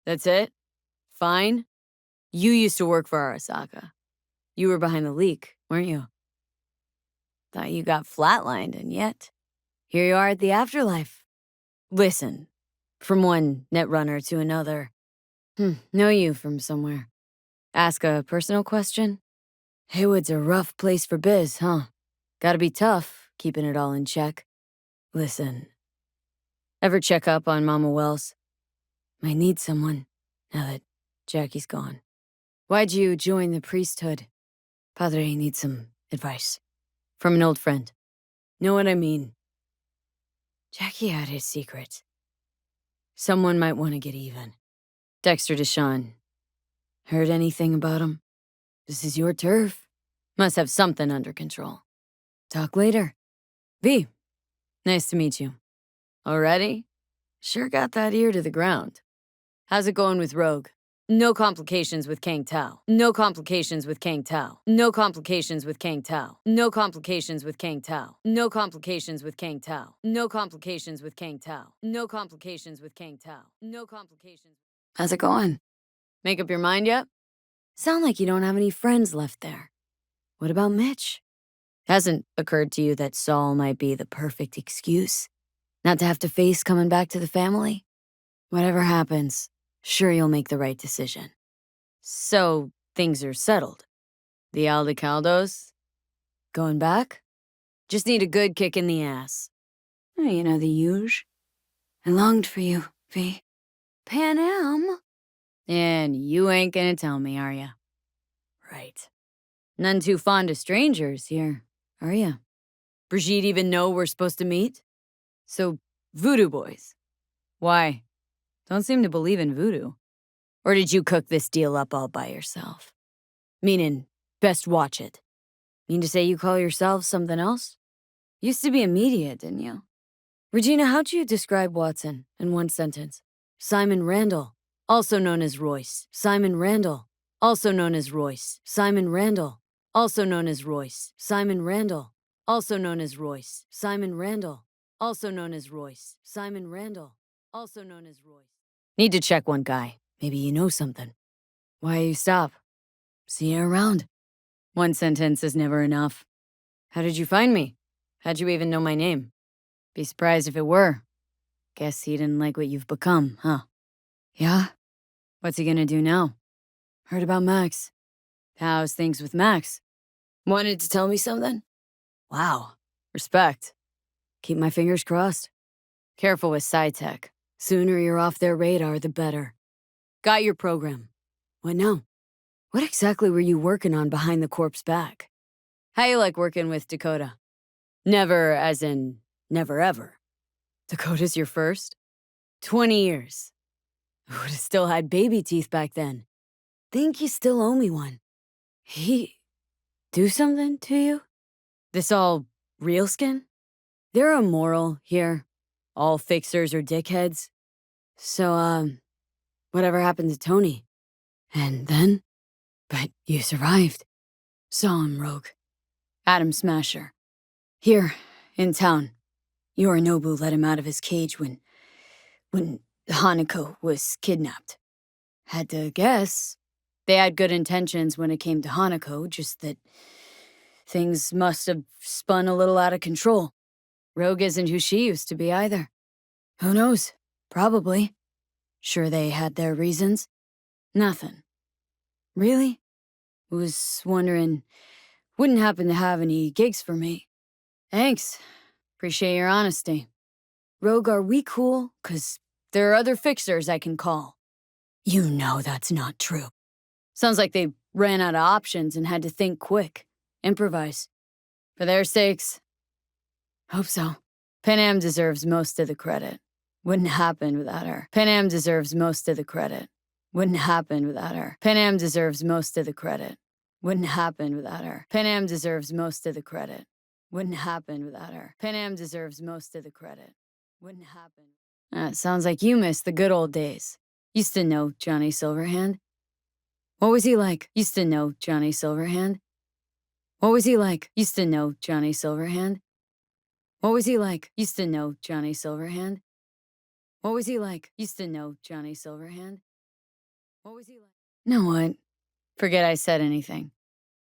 That's it? Fine? You used to work for Arasaka. You were behind the leak, weren't you? Thought you got flatlined, and yet, here you are at the afterlife. Listen, from one netrunner to another. Know you from somewhere. Ask a personal question? Haywood's a rough place for biz, huh? Gotta be tough, keeping it all in check. Listen, ever check up on Mama Wells? Might need someone, now that Jackie's gone. Why'd you join the priesthood? Padre needs some advice. From an old friend. Know what I mean? Jackie had his secrets. Someone might want to get even. Dexter Deshawn. Heard anything about him? This is your turf. Must have something under control. Talk later. V, nice to meet you. Already? Sure got that ear to the ground. How's it going with Rogue? No complications with Kang Tao. No complications with Kang Tao. No complications with Kang Tao. No complications with Kang Tao. No complications with Kang Tao. No complications with Kang Tao. No complications with Kang Tao. No complications. How's it going? Make up your mind yet? Sound like you don't have any friends left there. What about Mitch? Hasn't occurred to you that Saul might be the perfect excuse? Not to have to face coming back to the family? Whatever happens, sure you'll make the right decision. So, things are settled. The Aldecaldos? Going back? Just need a good kick in the ass. Oh, you know the huge. I longed for you, V. Pan Am? And you ain't gonna tell me, are ya? Right. None too fond of strangers here, are ya? Brigitte even know we're supposed to meet? So, voodoo boys. Why? Don't seem to believe in voodoo. Or did you cook this deal up all by yourself? Meaning, best watch it. Mean to say you call yourself something else? Used to be immediate, didn't you? Regina, how'd you describe Watson in one sentence? Simon Randall, also known as Royce. Simon Randall, also known as Royce. Simon Randall, also known as Royce. Simon Randall, also known as Royce. Simon Randall, also known as Royce. Simon Randall, also known as Royce. Need to check one guy. Maybe you know something. Why you stop? See you around. One sentence is never enough. How did you find me? How'd you even know my name? Be surprised if it were. Guess he didn't like what you've become, huh? Yeah? What's he gonna do now? Heard about Max. How's things with Max? Wanted to tell me something? Wow. Respect. Keep my fingers crossed. Careful with SciTech. Sooner you're off their radar, the better. Got your program. What now? What exactly were you working on behind the corpse back? How you like working with Dakota? Never as in never ever. Dakota's your first? 20 years. Would've still had baby teeth back then. Think you still owe me one. He do something to you? This all real skin? They're immoral here. All fixers are dickheads. So, whatever happened to Tony? And then? But you survived. Saw him, Rogue. Adam Smasher. Here, in town. Yorinobu let him out of his cage when Hanako was kidnapped. Had to guess. They had good intentions when it came to Hanako, just that things must have spun a little out of control. Rogue isn't who she used to be either. Who knows? Probably. Sure they had their reasons. Nothing. Really? Was wondering, wouldn't happen to have any gigs for me. Thanks. Appreciate your honesty. Rogue, are we cool? 'Cause there are other fixers I can call. You know that's not true. Sounds like they ran out of options and had to think quick. Improvise. For their sakes. Hope so. Pan Am deserves most of the credit. Wouldn't happen without her. Pan Am deserves most of the credit. Wouldn't happen without her. Pan Am deserves most of the credit. Wouldn't happen without her. Pan Am deserves most of the credit. Wouldn't happen without her. Pan Am deserves most of the credit. Wouldn't happen. Sounds like you missed the good old days. Used to know Johnny Silverhand. What was he like? Used to know Johnny Silverhand. What was he like? Used to know Johnny Silverhand. What was he like? Used to know Johnny Silverhand. What was he like? Used to know Johnny Silverhand. What was he like? Know what? Forget I said anything.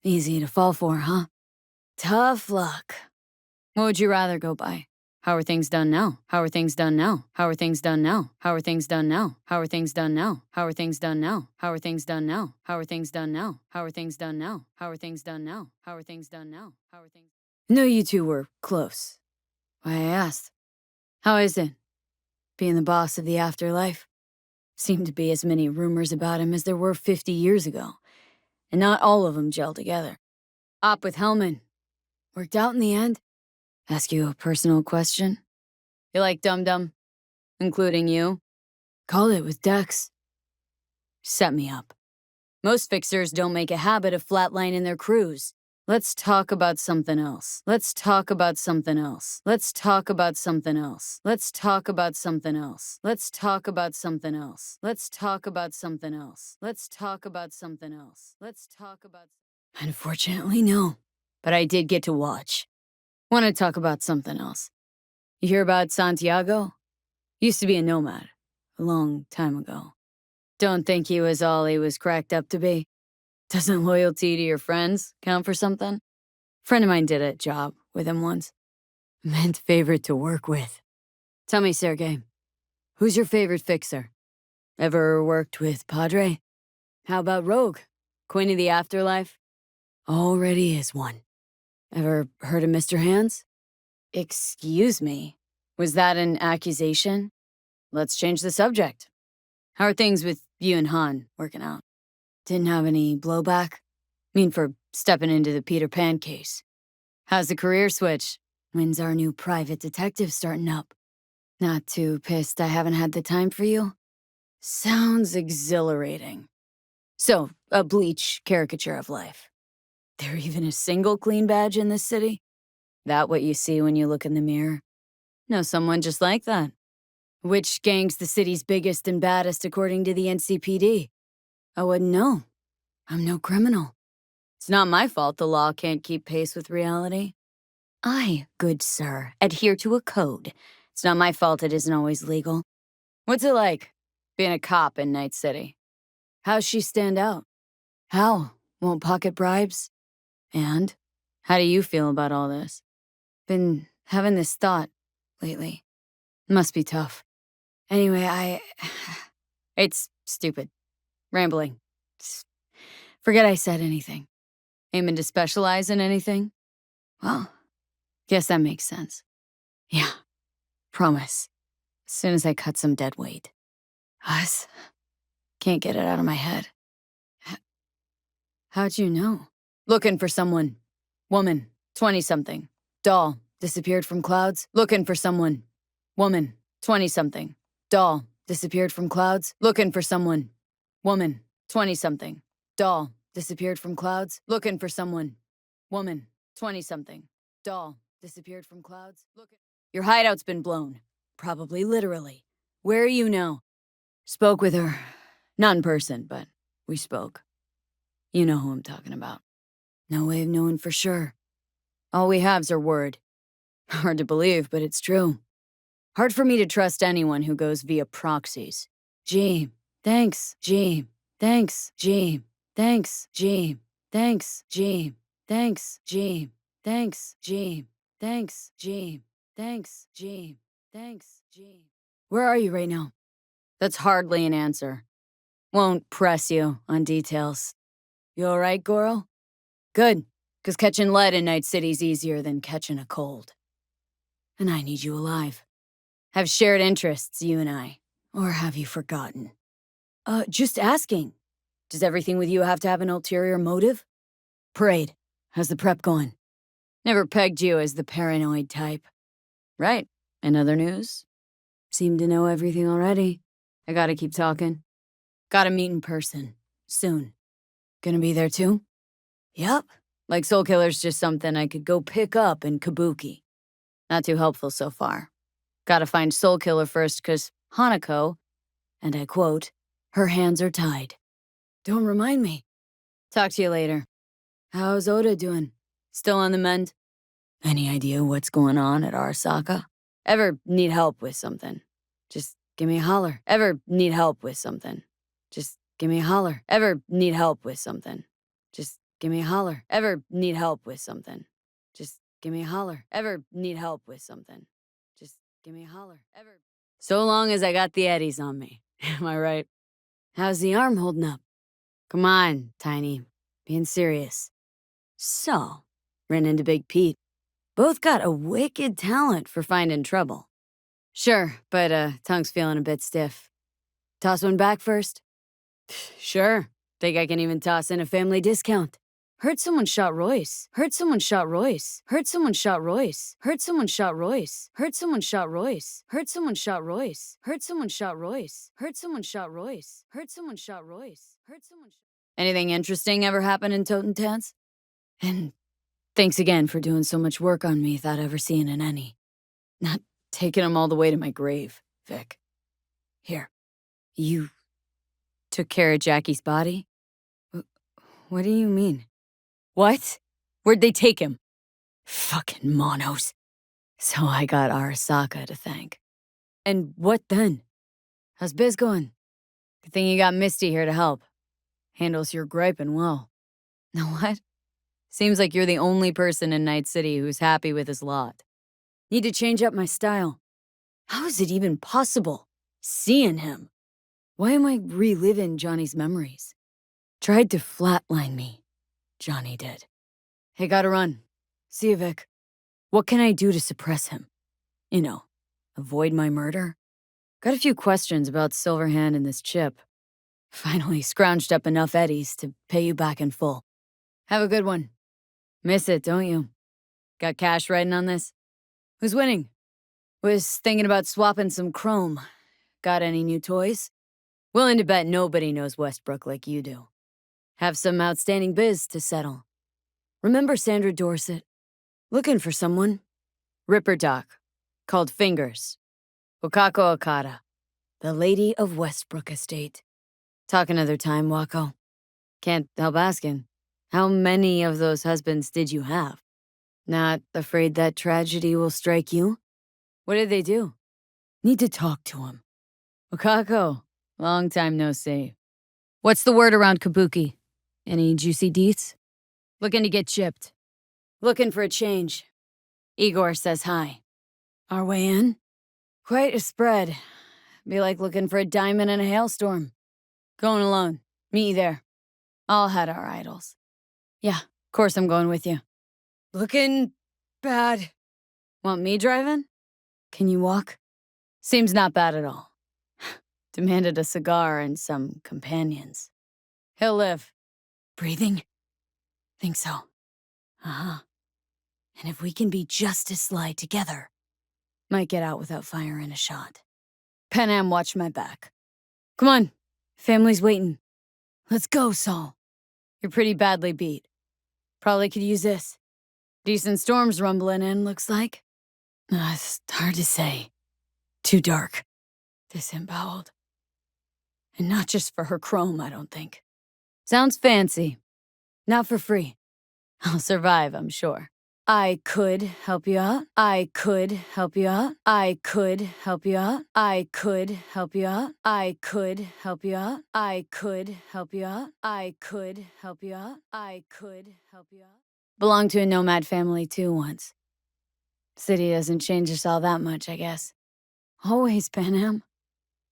Easy to fall for, huh? Tough luck. What would you rather go by? How are things done now? How are things done now? How are things done now? How are things done now? How are things done now? How are things done now? How are things done now? How are things done now? How are things done now? How are things done now? How are things done now? How are things? No, you two were close. Why I asked. How is it? Being the boss of the afterlife? Seemed to be as many rumors about him as there were 50 years ago, and not all of them gelled together. Op with Hellman. Worked out in the end? Ask you a personal question? You like dum-dum? Including you? Called it with Dex. Set me up. Most fixers don't make a habit of flatlining their crews. Let's talk about something else. Let's talk about something else. Let's talk about something else. Let's talk about something else. Let's talk about something else. Let's talk about something else. Let's talk about something else. Let's talk about. Unfortunately, no. But I did get to watch. Want to talk about something else. You hear about Santiago? Used to be a nomad. A long time ago. Don't think he was all he was cracked up to be. Doesn't loyalty to your friends count for something? Friend of mine did a job with him once. Meant favorite to work with. Tell me, Sergey, who's your favorite fixer? Ever worked with Padre? How about Rogue? Queen of the Afterlife? Already is one. Ever heard of Mr. Hands? Excuse me. Was that an accusation? Let's change the subject. How are things with you and Han working out? Didn't have any blowback? Mean for stepping into the Peter Pan case. How's the career switch? When's our new private detective starting up? Not too pissed I haven't had the time for you? Sounds exhilarating. So, a Bleach caricature of life. There even a single clean badge in this city? That what you see when you look in the mirror? Know someone just like that. Which gang's the city's biggest and baddest according to the NCPD? I wouldn't know. I'm no criminal. It's not my fault the law can't keep pace with reality. I, good sir, adhere to a code. It's not my fault it isn't always legal. What's it like, being a cop in Night City? How's she stand out? How? Won't pocket bribes? And? How do you feel about all this? Been having this thought lately. Must be tough. Anyway, It's stupid. Rambling. Forget I said anything. Aiming to specialize in anything? Well, guess that makes sense. Yeah, promise. As soon as I cut some dead weight. Us? Can't get it out of my head. How'd you know? Looking for someone. Woman, 20-something. Doll, disappeared from clouds. Looking for someone. Woman, 20-something. Doll, disappeared from clouds. Looking for someone. Woman, 20-something. Doll, disappeared from clouds. Looking for someone. Woman, 20-something. Doll, disappeared from clouds. Your hideout's been blown. Probably literally. Where are you now? Spoke with her. Not in person, but we spoke. You know who I'm talking about. No way of knowing for sure. All we have's her word. Hard to believe, but it's true. Hard for me to trust anyone who goes via proxies. Gee, thanks, Gee. Thanks, Gee. Thanks, Gee. Thanks, Gee. Thanks, Gee. Thanks, Gee. Thanks, Gee. Thanks, Gee. Thanks, Gee. Where are you right now? That's hardly an answer. Won't press you on details. You all right, Goro? Good, 'cause catching lead in Night City's easier than catching a cold. And I need you alive. Have shared interests, you and I. Or have you forgotten? Just asking. Does everything with you have to have an ulterior motive? Parade. How's the prep going? Never pegged you as the paranoid type. Right. In other news? Seem to know everything already. I gotta keep talking. Gotta meet in person. Soon. Gonna be there too? Yup. Like Soul Killer's just something I could go pick up in Kabuki. Not too helpful so far. Gotta find Soul Killer first, 'cause Hanako, and I quote, her hands are tied. Don't remind me. Talk to you later. How's Oda doing? Still on the mend? Any idea what's going on at Arasaka? Ever need help with something? Just give me a holler. Ever need help with something? Just give me a holler. Ever need help with something? Just give me a holler. Ever need help with something? Just give me a holler. Ever need help with something? Just give me a holler. Ever. So long as I got the eddies on me. Am I right? How's the arm holding up? Come on, Tiny. Being serious. So, ran into Big Pete. Both got a wicked talent for finding trouble. Sure, but tongue's feeling a bit stiff. Toss one back first? Sure. Think I can even toss in a family discount. Heard someone shot Royce. Heard someone shot Royce. Heard someone shot Royce. Heard someone shot Royce. Heard someone shot Royce. Heard someone shot Royce. Heard someone shot Royce. Heard someone shot Royce. Heard someone shot Royce. Heard someone. Anything interesting ever happen in Totentanz? And Thanks again for doing so much work on me without ever seeing an any. Not taking him all the way to my grave, Vic. Here, you took care of Jackie's body? What do you mean? What? Where'd they take him? Fucking monos. So I got Arasaka to thank. And what then? How's biz going? Good thing you got Misty here to help. Handles your griping well. Know what? Seems like you're the only person in Night City who's happy with his lot. Need to change up my style. How is it even possible? Seeing him. Why am I reliving Johnny's memories? Tried to flatline me. Johnny did. Hey, gotta run. See you, Vic. What can I do to suppress him? You know, avoid my murder? Got a few questions about Silverhand and this chip. Finally scrounged up enough eddies to pay you back in full. Have a good one. Miss it, don't you? Got cash riding on this? Who's winning? Was thinking about swapping some chrome. Got any new toys? Willing to bet nobody knows Westbrook like you do. Have some outstanding biz to settle. Remember Sandra Dorset? Looking for someone. Ripper Doc. Called Fingers. Wakako Okada. The Lady of Westbrook Estate. Talk another time, Wako. Can't help asking. How many of those husbands did you have? Not afraid that tragedy will strike you? What did they do? Need to talk to him. Wakako, long time no see. What's the word around Kabuki? Any juicy deets? Looking to get chipped. Looking for a change. Igor says hi. Our way in? Quite a spread. Be like looking for a diamond in a hailstorm. Going alone. Meet you there. All had our idols. Yeah, of course I'm going with you. Looking bad. Want me driving? Can you walk? Seems not bad at all. Demanded a cigar and some companions. He'll live. Breathing? Think so. Uh-huh. And if we can be just as sly together, might get out without firing a shot. Panam, watch my back. Come on. Family's waiting. Let's go, Saul. You're pretty badly beat. Probably could use this. Decent storms rumbling in, looks like. It's hard to say. Too dark. Disemboweled. And not just for her chrome, I don't think. Sounds fancy. Not for free. I'll survive, I'm sure. I could help you out. I could help you out. I could help you out. I could help you out. I could help you out. I could help you out. I could help you out. I could help you out. Belonged to a nomad family too once. City doesn't change us all that much, I guess. Always, Panam.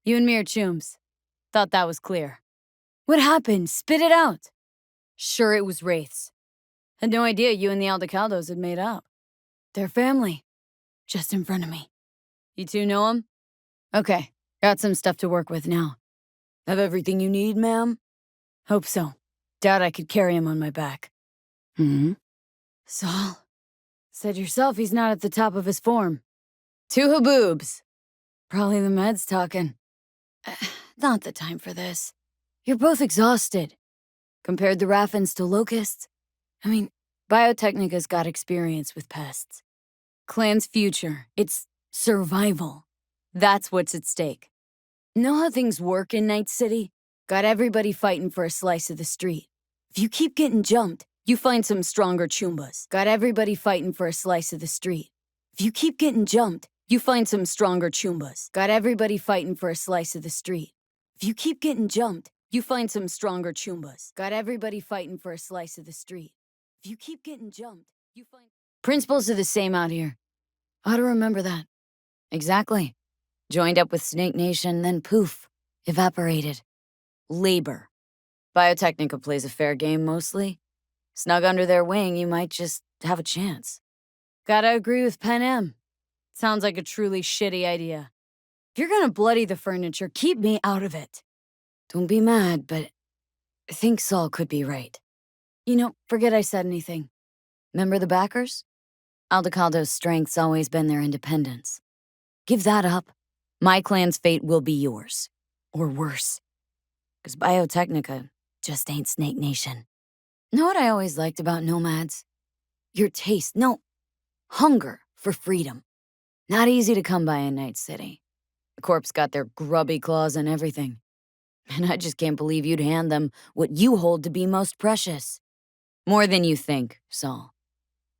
You and me are chums. Thought that was clear. What happened? Spit it out. Sure it was wraiths. Had no idea you and the Aldecaldos had made up. They're family. Just in front of me. You two know them? Okay, got some stuff to work with now. Have everything you need, ma'am? Hope so. Doubt I could carry him on my back. Saul, said yourself he's not at the top of his form. Two haboobs. Probably the meds talking. Not the time for this. You're both exhausted. Compared the Raffins to locusts? I mean, Biotechnica's got experience with pests. Clan's future, it's survival. That's what's at stake. Know how things work in Night City? Got everybody fighting for a slice of the street. If you keep getting jumped, you find some stronger chumbas. Got everybody fighting for a slice of the street. If you keep getting jumped, you find some stronger chumbas. Got everybody fighting for a slice of the street. If you keep getting jumped, you find some stronger chumbas. Got everybody fighting for a slice of the street. If you keep getting jumped, you find... Principles are the same out here. Ought to remember that. Exactly. Joined up with Snake Nation, then poof, evaporated. Labor. Biotechnica plays a fair game mostly. Snug under their wing, you might just have a chance. Gotta agree with Panam. Sounds like a truly shitty idea. If you're gonna bloody the furniture, keep me out of it. Don't be mad, but I think Saul could be right. You know, forget I said anything. Remember the backers? Aldecaldo's strength's always been their independence. Give that up. My clan's fate will be yours. Or worse. 'Cause Biotechnica just ain't Snake Nation. Know what I always liked about nomads? Your taste, no, hunger for freedom. Not easy to come by in Night City. The Corps got their grubby claws on everything. And I just can't believe you'd hand them what you hold to be most precious. More than you think, Saul.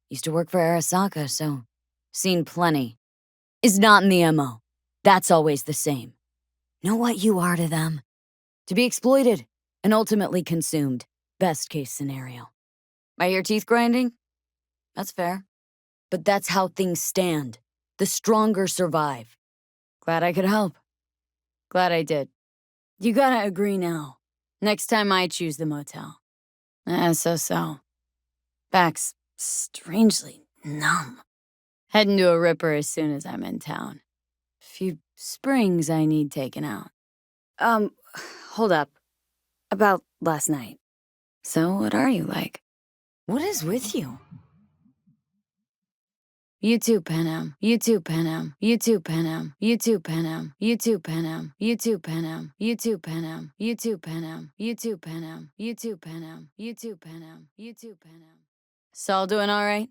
Used to work for Arasaka, so seen plenty. Is not in the MO. That's always the same. Know what you are to them? To be exploited and ultimately consumed. Best case scenario. I hear teeth grinding? That's fair. But that's how things stand. The stronger survive. Glad I could help. Glad I did. You gotta agree now. Next time I choose the motel. So. Back's strangely numb. Heading to a ripper as soon as I'm in town. Few springs I need taken out. Hold up. About last night. So what are you like? What is with you? YouTube Panem, YouTube Panem, YouTube Panem, YouTube Panem, YouTube Panem, YouTube Panem, YouTube Panem, YouTube Panem, YouTube Panem, YouTube Panem, YouTube Panem, YouTube Panem. Saul doing all right?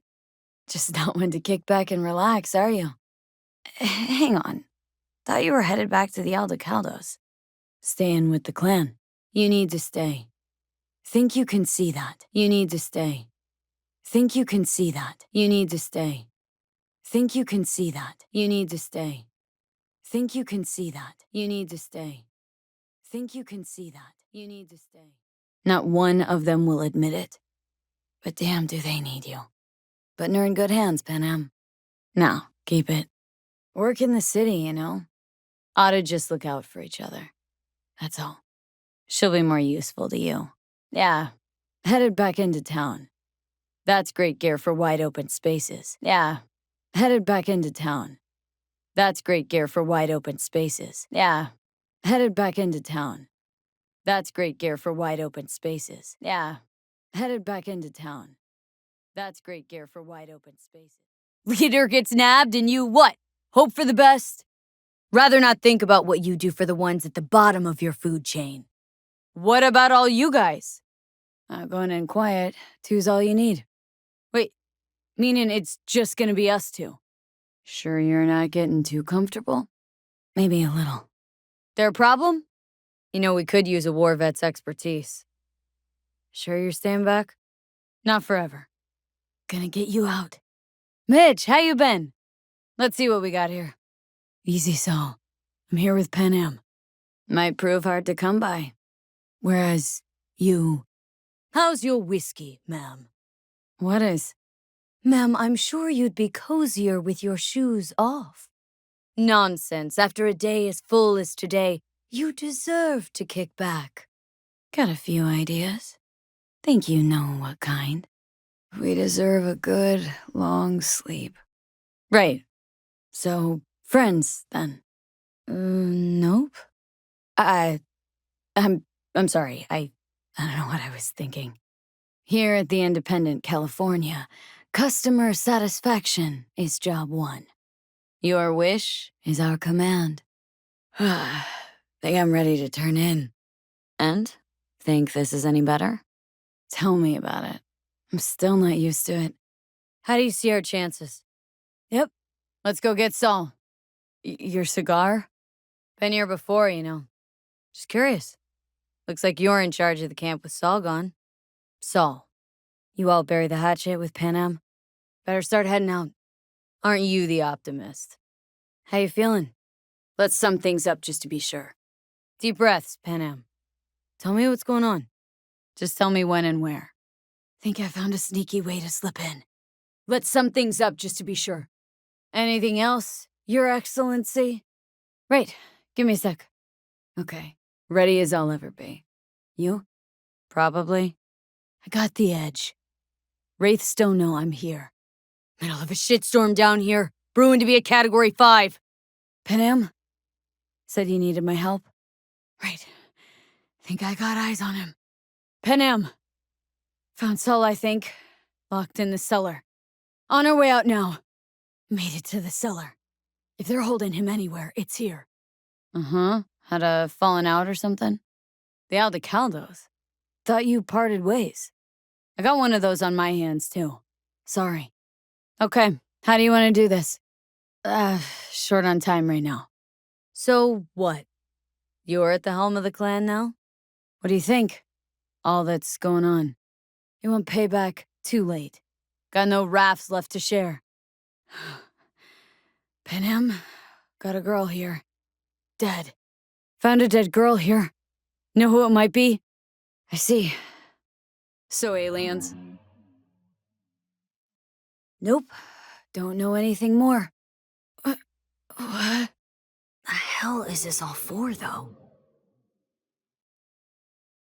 Just not one to kick back and relax, are you? Hang on. Thought you were headed back to the Aldecaldos. Staying with the clan. You need to stay. Think you can see that. You need to stay. Think you can see that. You need to stay. Think you can see that. You need to stay. Think you can see that. You need to stay. Think you can see that. You need to stay. Not one of them will admit it. But damn, do they need you. But you're in good hands, Panem. Now, keep it. Work in the city, you know. Ought to just look out for each other. That's all. She'll be more useful to you. Yeah. Headed back into town. That's great gear for wide open spaces. Yeah. Headed back into town. That's great gear for wide open spaces. Yeah. Headed back into town. That's great gear for wide open spaces. Yeah. Headed back into town. That's great gear for wide open spaces. Leader gets nabbed and you what? Hope for the best? Rather not think about what you do for the ones at the bottom of your food chain. What about all you guys? Going in quiet. Two's all you need. Wait, meaning it's just gonna be us two? Sure you're not getting too comfortable? Maybe a little. There a problem? You know, we could use a war vet's expertise. Sure you're staying back? Not forever. Gonna get you out. Mitch, how you been? Let's see what we got here. Easy, Saul. I'm here with Panem. Might prove hard to come by. Whereas you... How's your whiskey, ma'am? What is? Ma'am, I'm sure you'd be cozier with your shoes off. Nonsense. After a day as full as today, you deserve to kick back. Got a few ideas. Think you know what kind. We deserve a good, long sleep. Right. So, friends, then? Nope. I'm sorry. I don't know what I was thinking. Here at the Independent California, customer satisfaction is job one. Your wish is our command. Think I'm ready to turn in. And? Think this is any better? Tell me about it. I'm still not used to it. How do you see our chances? Yep. Let's go get Saul. Your cigar? Been here before, you know. Just curious. Looks like you're in charge of the camp with Saul gone. Saul, you all bury the hatchet with Panem? Better start heading out. Aren't you the optimist? How you feeling? Let's sum things up just to be sure. Deep breaths, Panem. Tell me what's going on. Just tell me when and where. Think I found a sneaky way to slip in. Let's sum things up just to be sure. Anything else, Your Excellency? Right, give me a sec. Okay, ready as I'll ever be. You? Probably. I got the edge. Wraiths don't know I'm here. Middle of a shitstorm down here, brewing to be a Category 5. Panem? Said you needed my help? Right. Think I got eyes on him. Panem! Found Saul, I think. Locked in the cellar. On our way out now. Made it to the cellar. If they're holding him anywhere, it's here. Uh-huh. Had a fallen out or something? The Aldecaldos. Thought you parted ways. I got one of those on my hands, too. Sorry. Okay, how do you want to do this? Short on time right now. So what? You're at the helm of the clan now? What do you think? All that's going on. You want payback? Too late. Got no rafts left to share. Panem, got a girl here. Dead. Found a dead girl here. Know who it might be? I see. So aliens? Nope. Don't know anything more. What the hell is this all for, though?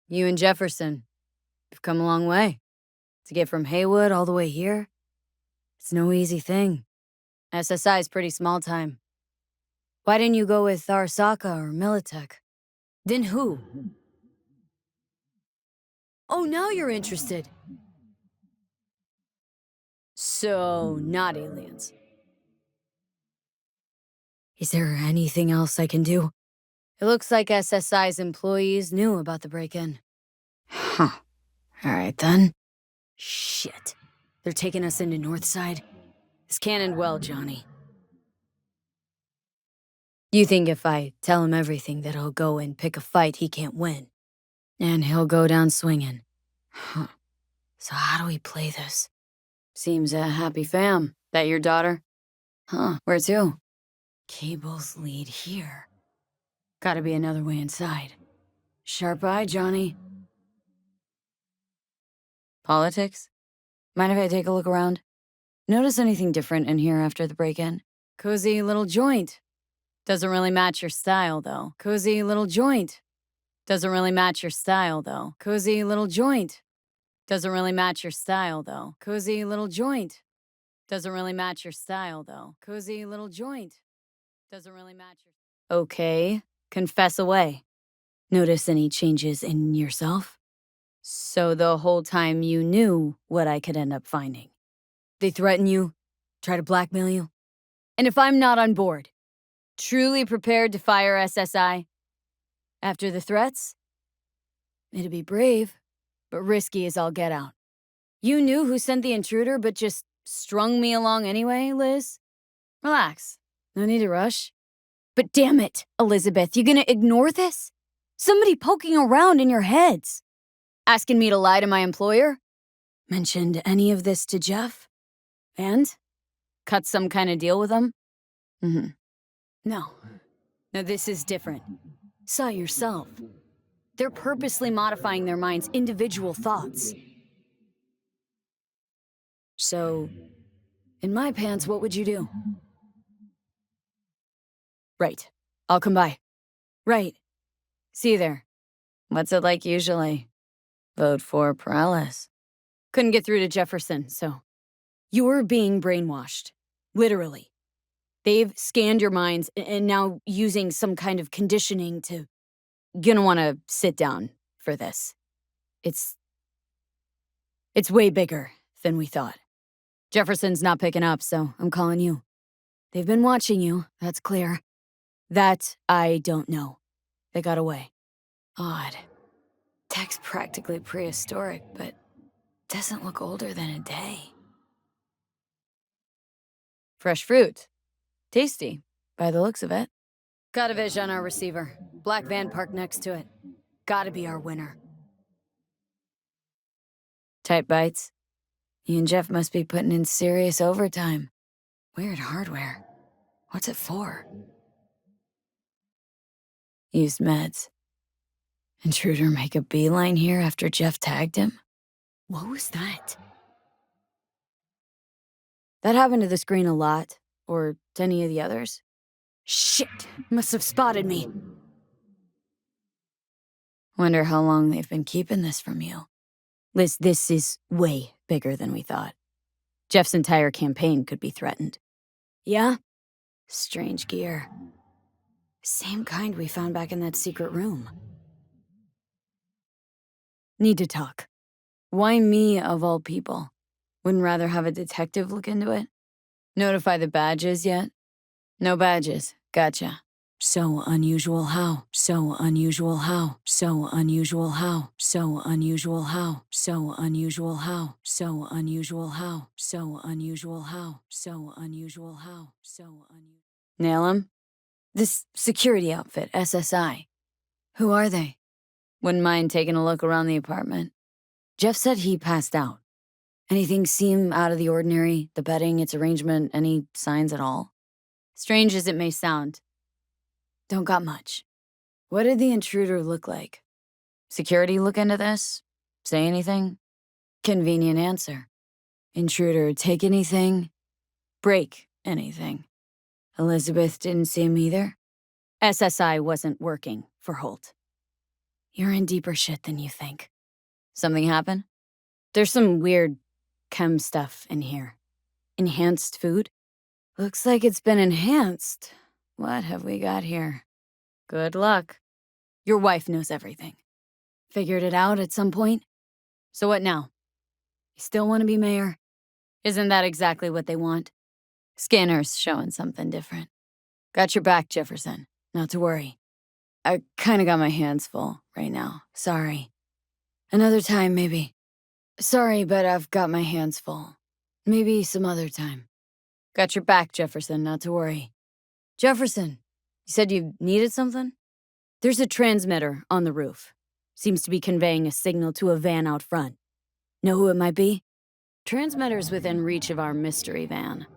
You and Jefferson. You've come a long way. To get from Haywood all the way here, it's no easy thing. SSI is pretty small time. Why didn't you go with Arasaka or Militech? Then who? Oh, now you're interested. So, not aliens. Is there anything else I can do? It looks like SSI's employees knew about the break-in. Huh. Alright then. Shit. They're taking us into Northside. This can't end well, Johnny. You think if I tell him everything that he'll go and pick a fight he can't win? And he'll go down swinging. Huh. So how do we play this? Seems a happy fam. That your daughter? Huh, where to? Cable's lead here. Gotta be another way inside. Sharp eye, Johnny. Politics? Mind if I take a look around? Notice anything different in here after the break-in? Cozy little joint. Doesn't really match your style, though. Cozy little joint. Doesn't really match your style, though. Cozy little joint. Doesn't really match your style, though. Cozy little joint. Doesn't really match your style, though. Cozy little joint. Doesn't really match your... Okay, confess away. Notice any changes in yourself? So the whole time you knew what I could end up finding. They threaten you, try to blackmail you. And if I'm not on board, truly prepared to fire SSI, after the threats, it'd be brave, but risky as all get out. You knew who sent the intruder, but just strung me along anyway, Liz? Relax. No need to rush. But damn it, Elizabeth, you gonna ignore this? Somebody poking around in your heads. Asking me to lie to my employer? Mentioned any of this to Jeff? And? Cut some kind of deal with him? No. No, this is different. Saw yourself. They're purposely modifying their mind's individual thoughts. So, in my pants, what would you do? Right. I'll come by. Right. See you there. What's it like usually? Vote for Perales. Couldn't get through to Jefferson, so... You're being brainwashed. Literally. They've scanned your minds and now using some kind of conditioning to... Gonna wanna sit down for this. It's way bigger than we thought. Jefferson's not picking up, so I'm calling you. They've been watching you, that's clear. That I don't know. They got away. Odd. Tech's practically prehistoric, but doesn't look older than a day. Fresh fruit. Tasty, by the looks of it. Got a vis on our receiver. Black van parked next to it. Gotta be our winner. Tight bites. You and Jeff must be putting in serious overtime. Weird hardware. What's it for? Used meds. Intruder make a beeline here after Jeff tagged him? What was that? That happened to the screen a lot. Or to any of the others. Shit! Must have spotted me. Wonder how long they've been keeping this from you. Liz, this is way bigger than we thought. Jeff's entire campaign could be threatened. Yeah? Strange gear. Same kind we found back in that secret room. Need to talk. Why me, of all people? Wouldn't rather have a detective look into it? Notify the badges yet? No badges. Gotcha. So unusual how, so unusual how, so unusual how, so unusual how, so unusual how, so unusual how, so unusual how, so unusual how, so unusual. Nail him? This security outfit, SSI. Who are they? Wouldn't mind taking a look around the apartment. Jeff said he passed out. Anything seem out of the ordinary? The bedding, its arrangement, any signs at all? Strange as it may sound, don't got much. What did the intruder look like? Security look into this? Say anything? Convenient answer. Intruder take anything? Break anything. Elizabeth didn't see him either? SSI wasn't working for Holt. You're in deeper shit than you think. Something happened? There's some weird chem stuff in here. Enhanced food? Looks like it's been enhanced. What have we got here? Good luck. Your wife knows everything. Figured it out at some point? So what now? You still want to be mayor? Isn't that exactly what they want? Scanner's showing something different. Got your back, Jefferson. Not to worry. I kinda got my hands full right now. Sorry. Another time, maybe. Sorry, but I've got my hands full. Maybe some other time. Got your back, Jefferson. Not to worry. Jefferson, you said you needed something? There's a transmitter on the roof. Seems to be conveying a signal to a van out front. Know who it might be? Transmitter's within reach of our mystery van.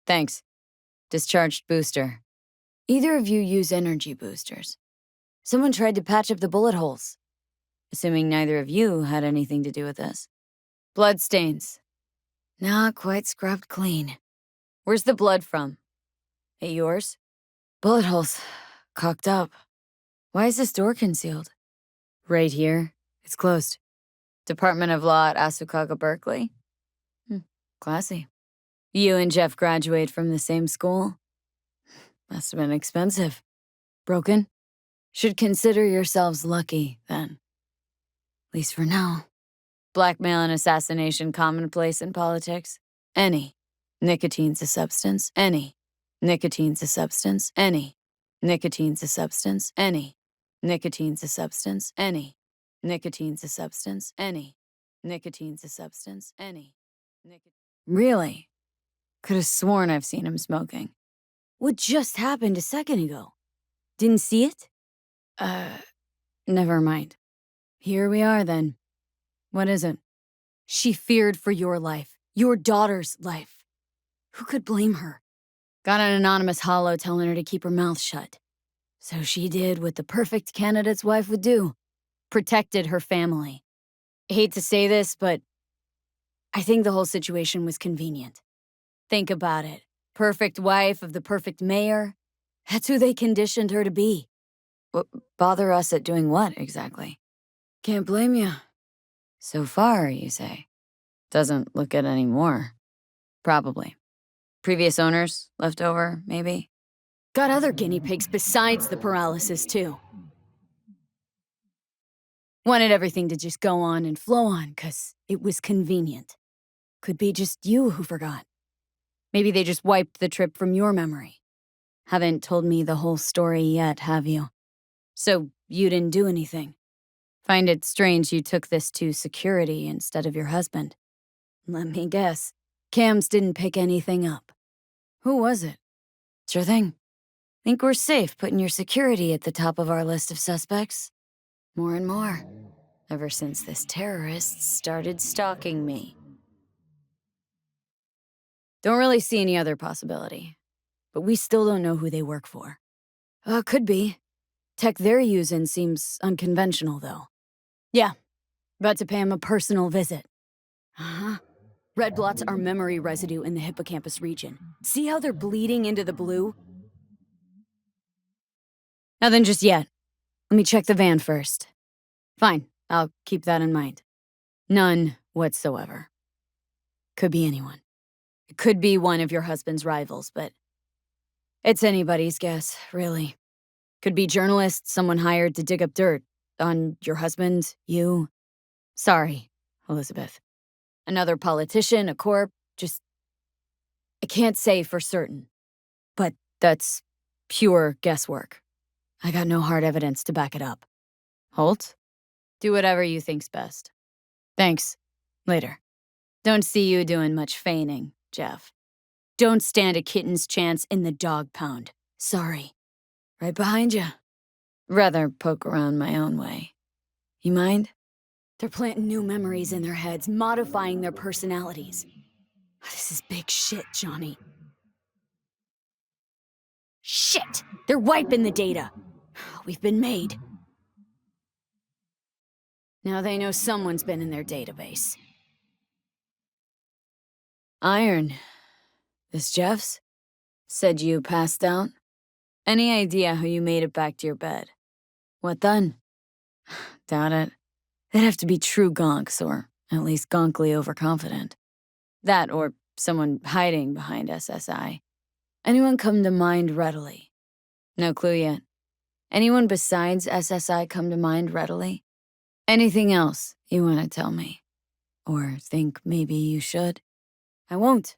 Thanks. Discharged booster. Either of you use energy boosters. Someone tried to patch up the bullet holes. Assuming neither of you had anything to do with this. Blood stains. Not quite scrubbed clean. Where's the blood from? It yours? Bullet holes. Cocked up. Why is this door concealed? Right here. It's closed. Department of Law at Asukaga, Berkeley? Classy. You and Jeff graduate from the same school? Must have been expensive. Broken? Should consider yourselves lucky, then. At least for now. Blackmail and assassination commonplace in politics? Any. Nicotine's a substance? Any. Nicotine's a substance? Any. Nicotine's a substance? Any. Nicotine's a substance? Any. Nicotine's a substance? Any. Nicotine's a substance? Any. Really? Could have sworn I've seen him smoking. What just happened a second ago? Didn't see it? Never mind. Here we are, then. What is it? She feared for your life. Your daughter's life. Who could blame her? Got an anonymous holo telling her to keep her mouth shut. So she did what the perfect candidate's wife would do. Protected her family. I hate to say this, but I think the whole situation was convenient. Think about it. Perfect wife of the perfect mayor. That's who they conditioned her to be. Bother us at doing what, exactly? Can't blame you. So far, you say. Doesn't look it anymore. Probably. Previous owners, left over, maybe? Got other guinea pigs besides the paralysis, too. Wanted everything to just go on and flow on, 'cause it was convenient. Could be just you who forgot. Maybe they just wiped the trip from your memory. Haven't told me the whole story yet, have you? So you didn't do anything. Find it strange you took this to security instead of your husband. Let me guess. Cams didn't pick anything up. Who was it? Sure thing. Think we're safe putting your security at the top of our list of suspects? More and more. Ever since this terrorist started stalking me. Don't really see any other possibility. But we still don't know who they work for. Could be. Tech they're using seems unconventional, though. Yeah. About to pay him a personal visit. Uh-huh. Red blots are memory residue in the hippocampus region. See how they're bleeding into the blue? Nothing just yet. Let me check the van first. Fine, I'll keep that in mind. None whatsoever. Could be anyone. It could be one of your husband's rivals, but it's anybody's guess, really. Could be journalists, someone hired to dig up dirt on your husband, you. Sorry, Elizabeth. Another politician, a corp, just... I can't say for certain. But That's pure guesswork. I got no hard evidence to back it up. Holt? Do whatever you think's best. Thanks. Later. Don't see you doing much feigning, Jeff. Don't stand a kitten's chance in the dog pound. Sorry. Right behind you. Rather poke around my own way. You mind? They're planting new memories in their heads, modifying their personalities. This is big shit, Johnny. Shit! They're wiping the data. We've been made. Now they know someone's been in their database. Iron. This Jeff's? Said you passed out? Any idea how you made it back to your bed? What then? Doubt it. They'd have to be true gonks, or at least gonkly overconfident. That, or someone hiding behind SSI. Anyone come to mind readily? No clue yet. Anyone besides SSI come to mind readily? Anything else you want to tell me? Or think maybe you should? I won't.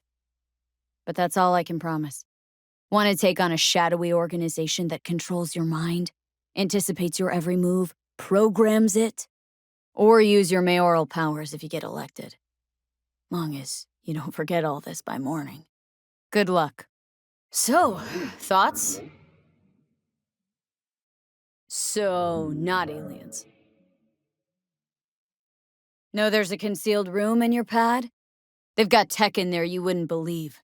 But that's all I can promise. Want to take on a shadowy organization that controls your mind, anticipates your every move, programs it? Or use your mayoral powers if you get elected. Long as you don't forget all this by morning. Good luck. So, thoughts? So, not aliens. Know there's a concealed room in your pad? They've got tech in there you wouldn't believe.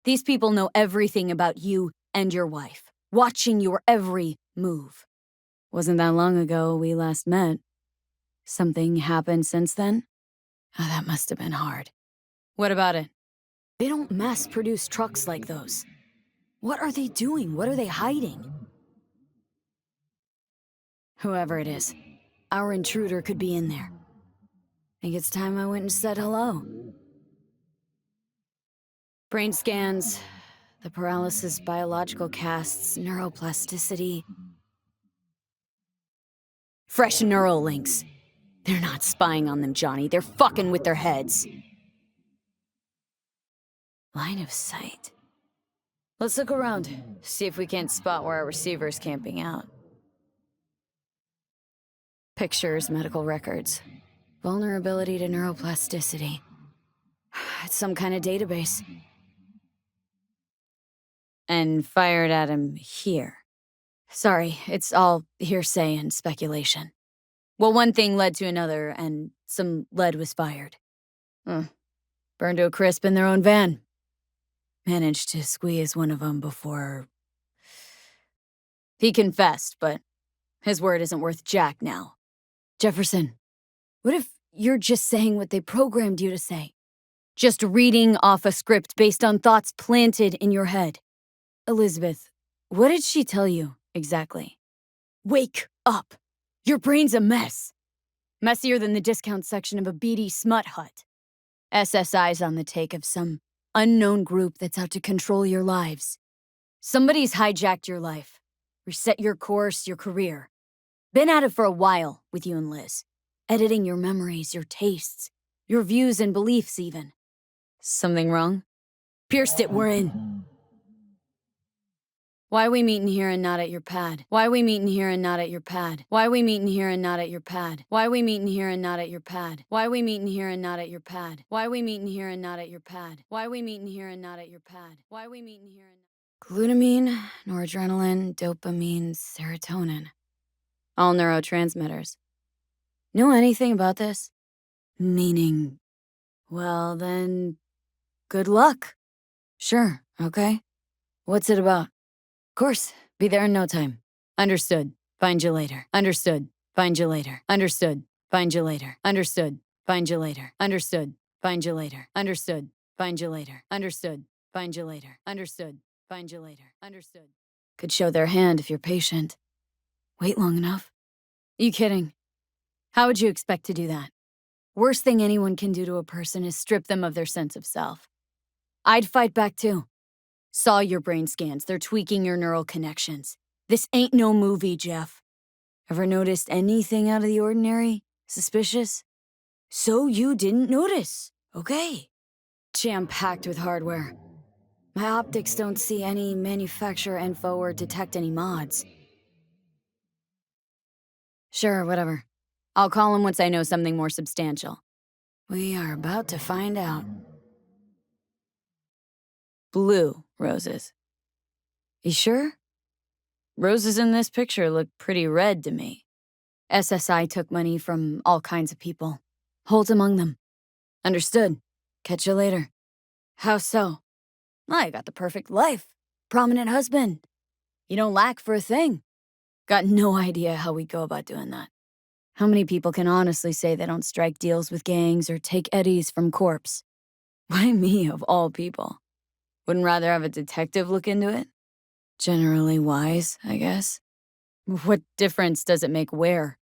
These people know everything about you and your wife, watching your every move. Wasn't that long ago we last met. Something happened since then? Oh, that must have been hard. What about it? They don't mass-produce trucks like those. What are they doing? What are they hiding? Whoever it is, our intruder could be in there. Think it's time I went and said hello. Brain scans, the paralysis biological casts, neuroplasticity. Fresh neural links. They're not spying on them, Johnny. They're fucking with their heads. Line of sight. Let's look around, see if we can't spot where our receiver's camping out. Pictures, medical records. Vulnerability to neuroplasticity. It's some kind of database. And fired at him here. Sorry, it's all hearsay and speculation. Well, one thing led to another, and some lead was fired. Burned to a crisp in their own van. Managed to squeeze one of them before... He confessed, but his word isn't worth jack now. Jefferson, what if you're just saying what they programmed you to say? Just reading off a script based on thoughts planted in your head. Elizabeth, what did she tell you, exactly? Wake up! Your brain's a mess. Messier than the discount section of a beady smut hut. SSI's on the take of some unknown group that's out to control your lives. Somebody's hijacked your life. Reset your course, your career. Been at it for a while with you and Liz. Editing your memories, your tastes, your views and beliefs even. Something wrong? Pierced it, we're in. Why we meeting here and not at your pad? Why we meeting here and not at your pad? Why we meeting here and not at your pad? Why we meeting here and not at your pad? Why we meeting here and not at your pad? Why we meeting here and not at your pad? Why we meeting here and not at your pad? Why we meeting here and... Glutamine, noradrenaline, dopamine, serotonin. All neurotransmitters. Know anything about this? Meaning, well then, good luck. Sure, okay. What's it about? Of course, be there in no time. Understood. Find you later. Understood. Find you later. Understood. Find you later. Understood. Find you later. Understood. Find you later. Understood. Find you later. Understood. Find you later. Understood. Find you later. Understood. Could show their hand if you're patient. Wait long enough. You kidding? How would you expect to do that? Worst thing anyone can do to a person is strip them of their sense of self. I'd fight back too. Saw your brain scans. They're tweaking your neural connections. This ain't no movie, Jeff. Ever noticed anything out of the ordinary? Suspicious? So you didn't notice. Okay. Jam-packed with hardware. My optics don't see any manufacturer info or detect any mods. Sure, whatever. I'll call him once I know something more substantial. We are about to find out. Blue roses. You sure? Roses in this picture look pretty red to me. SSI took money from all kinds of people. Holt among them. Understood. Catch you later. How so? I got the perfect life. Prominent husband. You don't lack for a thing. Got no idea how we go about doing that. How many people can honestly say they don't strike deals with gangs or take eddies from corpse? Why me, of all people? Wouldn't rather have a detective look into it? Generally wise, I guess. What difference does it make where?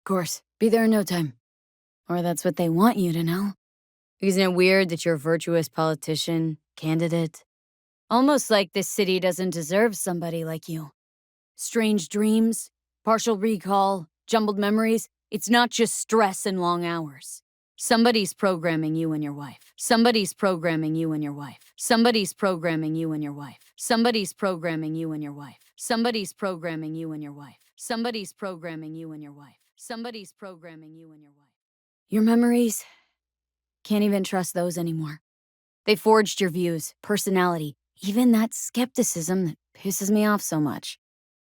Course, be there in no time. Or that's what they want you to know. Isn't it weird that you're a virtuous politician, candidate? Almost like this city doesn't deserve somebody like you. Strange dreams, partial recall, jumbled memories. It's not just stress and long hours. Somebody's programming you and your wife. Somebody's programming you and your wife. Somebody's programming you and your wife. Somebody's programming you and your wife. Somebody's programming you and your wife. Somebody's programming you and your wife. Somebody's programming you and your wife. Your memories? Can't even trust those anymore. They forged your views, personality, even that skepticism that pisses me off so much.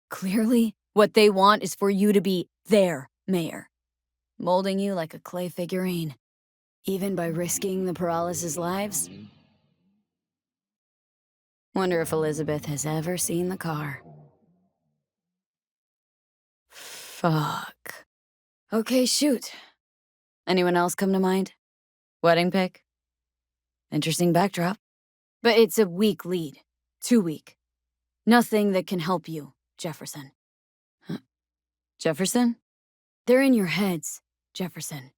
Clearly, what they want is for you to be their mayor, molding you like a clay figurine, even by risking the paralysis lives. Wonder if Elizabeth has ever seen the car. Fuck. Okay, shoot. Anyone else come to mind? Wedding pic? Interesting backdrop. But it's a weak lead. Too weak. Nothing that can help you, Jefferson. Huh. Jefferson? They're in your heads, Jefferson.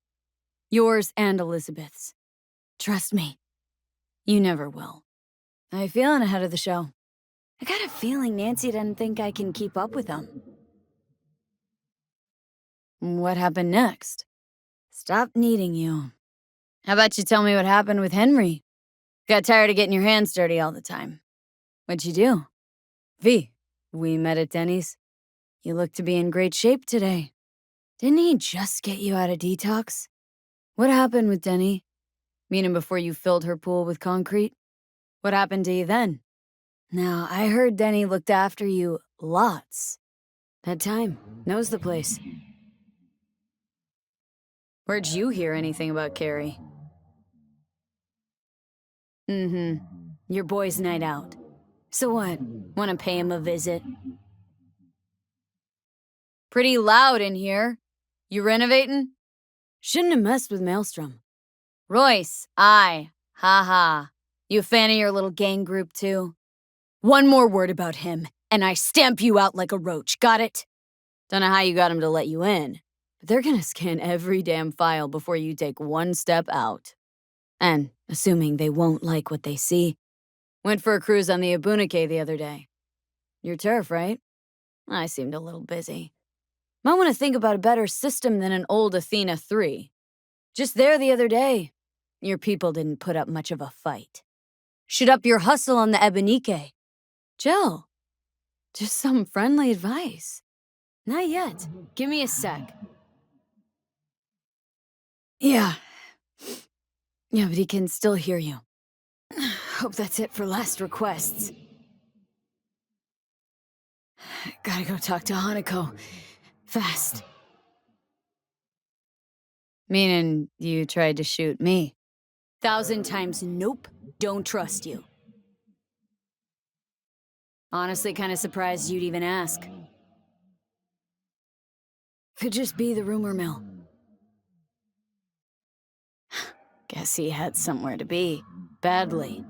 Yours and Elizabeth's. Trust me. You never will. I feeling ahead of the show. I got a feeling Nancy doesn't think I can keep up with them. What happened next? Stop needing you. How about you tell me what happened with Henry? Got tired of getting your hands dirty all the time. What'd you do? V, we met at Denny's. You look to be in great shape today. Didn't he just get you out of detox? What happened with Denny? Meaning before you filled her pool with concrete? What happened to you then? Now, I heard Denny looked after you lots. Had time. Knows the place. Where'd you hear anything about Carrie? Your boy's night out. So what? Wanna pay him a visit? Pretty loud in here. You renovating? Shouldn't have messed with Maelstrom. Royce, ha ha. You a fan of your little gang group too? One more word about him, and I stamp you out like a roach, got it? Don't know how you got him to let you in, but they're gonna scan every damn file before you take one step out. And, assuming they won't like what they see, went for a cruise on the Abunike the other day. Your turf, right? I seemed a little busy. Might want to think about a better system than an old Athena 3. Just there the other day. Your people didn't put up much of a fight. Should up your hustle on the Ebonike. Jill, just some friendly advice. Not yet. Give me a sec. Yeah, but he can still hear you. Hope that's it for last requests. Gotta go talk to Hanako. Fast. Meaning you tried to shoot me? 1,000 times nope, don't trust you. Honestly, kinda surprised you'd even ask. Could just be the rumor mill. Guess he had somewhere to be. Badly.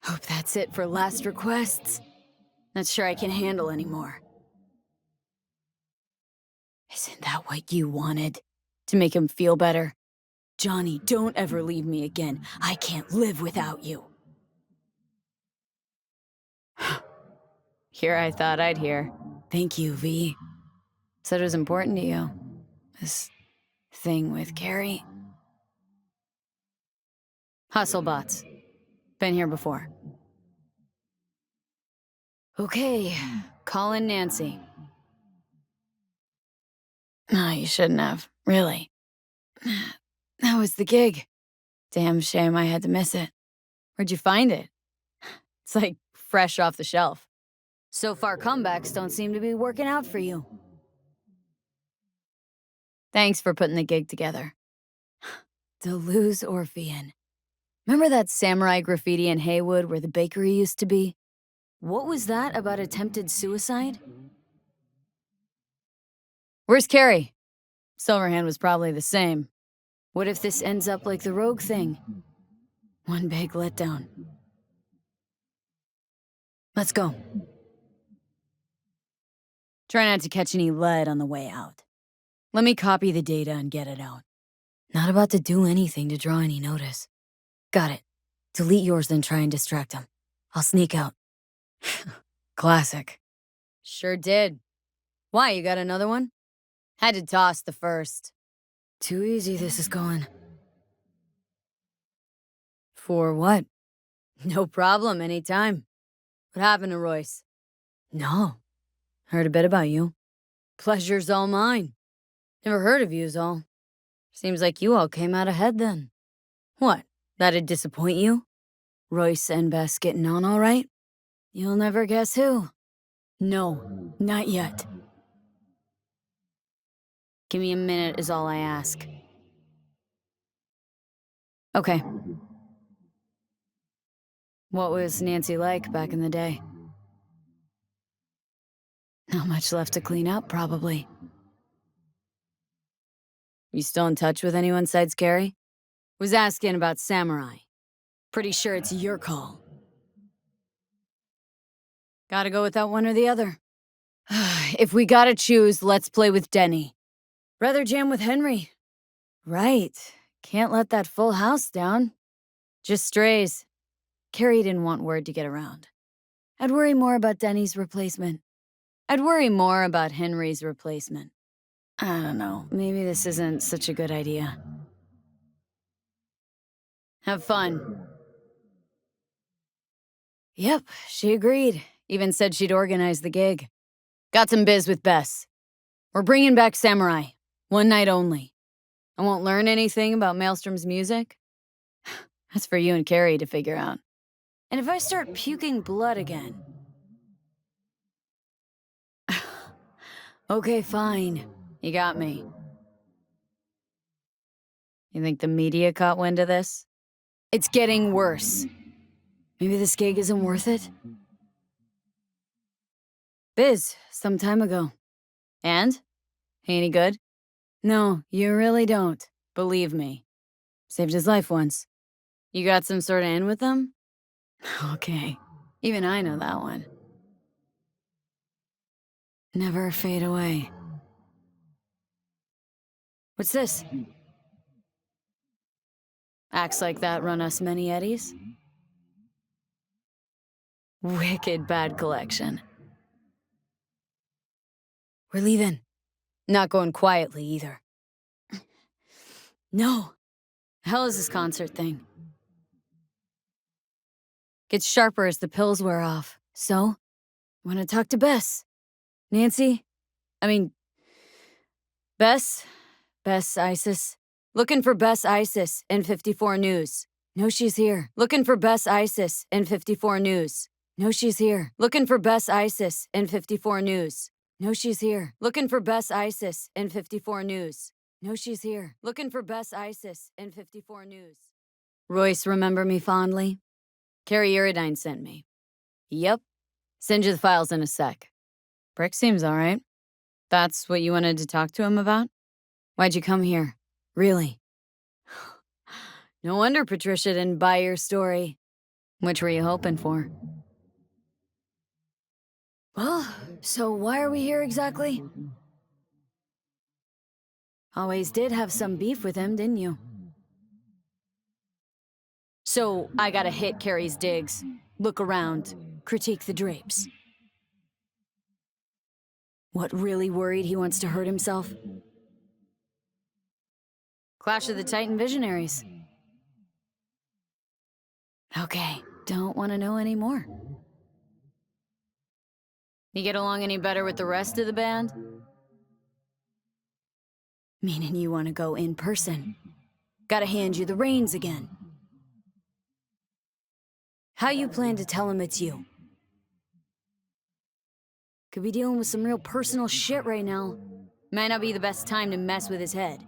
Hope that's it for last requests. Not sure I can handle anymore. Isn't that what you wanted? To make him feel better? Johnny, don't ever leave me again. I can't live without you. Here I thought I'd hear. Thank you, V. Said it was important to you. This thing with Carrie. Hustlebots. Been here before. Okay, call in Nancy. No, you shouldn't have. Really. That was the gig. Damn shame I had to miss it. Where'd you find it? It's like fresh off the shelf. So far, comebacks don't seem to be working out for you. Thanks for putting the gig together. Deleuze Orphean. Remember that samurai graffiti in Haywood where the bakery used to be? What was that about attempted suicide? Where's Carrie? Silverhand was probably the same. What if this ends up like the Rogue thing? One big letdown. Let's go. Try not to catch any lead on the way out. Let me copy the data and get it out. Not about to do anything to draw any notice. Got it. Delete yours, then try and distract him. I'll sneak out. Classic. Sure did. Why, you got another one? Had to toss the first. Too easy this is going. For what? No problem, anytime. What happened to Royce? No. Heard a bit about you. Pleasure's all mine. Never heard of you's all. Seems like you all came out ahead then. What? That'd disappoint you? Royce and Bess getting on all right? You'll never guess who. No, not yet. Give me a minute is all I ask. Okay. What was Nancy like back in the day? Not much left to clean up, probably. You still in touch with anyone besides Carrie? Was asking about Samurai. Pretty sure it's your call. Gotta go with that one or the other. If we gotta choose, let's play with Denny. Rather jam with Henry. Right. Can't let that full house down. Just strays. Carrie didn't want word to get around. I'd worry more about Denny's replacement. I'd worry more about Henry's replacement. I don't know. Maybe this isn't such a good idea. Have fun. Yep, she agreed. Even said she'd organize the gig. Got some biz with Bess. We're bringing back Samurai. One night only. I won't learn anything about Maelstrom's music. That's for you and Carrie to figure out. And if I start puking blood again... Okay, fine. You got me. You think the media caught wind of this? It's getting worse. Maybe this gig isn't worth it? Biz, some time ago. And? Any good? No, you really don't. Believe me. Saved his life once. You got some sort of in with them? Okay. Even I know that one. Never fade away. What's this? Acts like that run us many eddies? Wicked bad collection. We're leaving. Not going quietly, either. No. Hell is this concert thing? Gets sharper as the pills wear off. So, wanna talk to Bess? Nancy? Bess? Bess Isis? Looking for Bess Isis in 54 News. No, she's here. Looking for Bess Isis in 54 News. No, she's here. Looking for Bess Isis in 54 News. No, she's here. Looking for Bess Isis in 54 News. No, she's here. Looking for Bess Isis in 54 News. Royce, remember me fondly? Carrie Uridine sent me. Yep. Send you the files in a sec. Brick seems all right. That's what you wanted to talk to him about? Why'd you come here? Really? No wonder Patricia didn't buy your story. Which were you hoping for? Well, so why are we here exactly? Always did have some beef with him, didn't you? So I gotta hit Carrie's digs, look around, critique the drapes. What, really worried he wants to hurt himself? Clash of the Titan Visionaries. Okay, don't want to know anymore. You get along any better with the rest of the band? Meaning you want to go in person. Gotta hand you the reins again. How you plan to tell him it's you? Could be dealing with some real personal shit right now. Might not be the best time to mess with his head.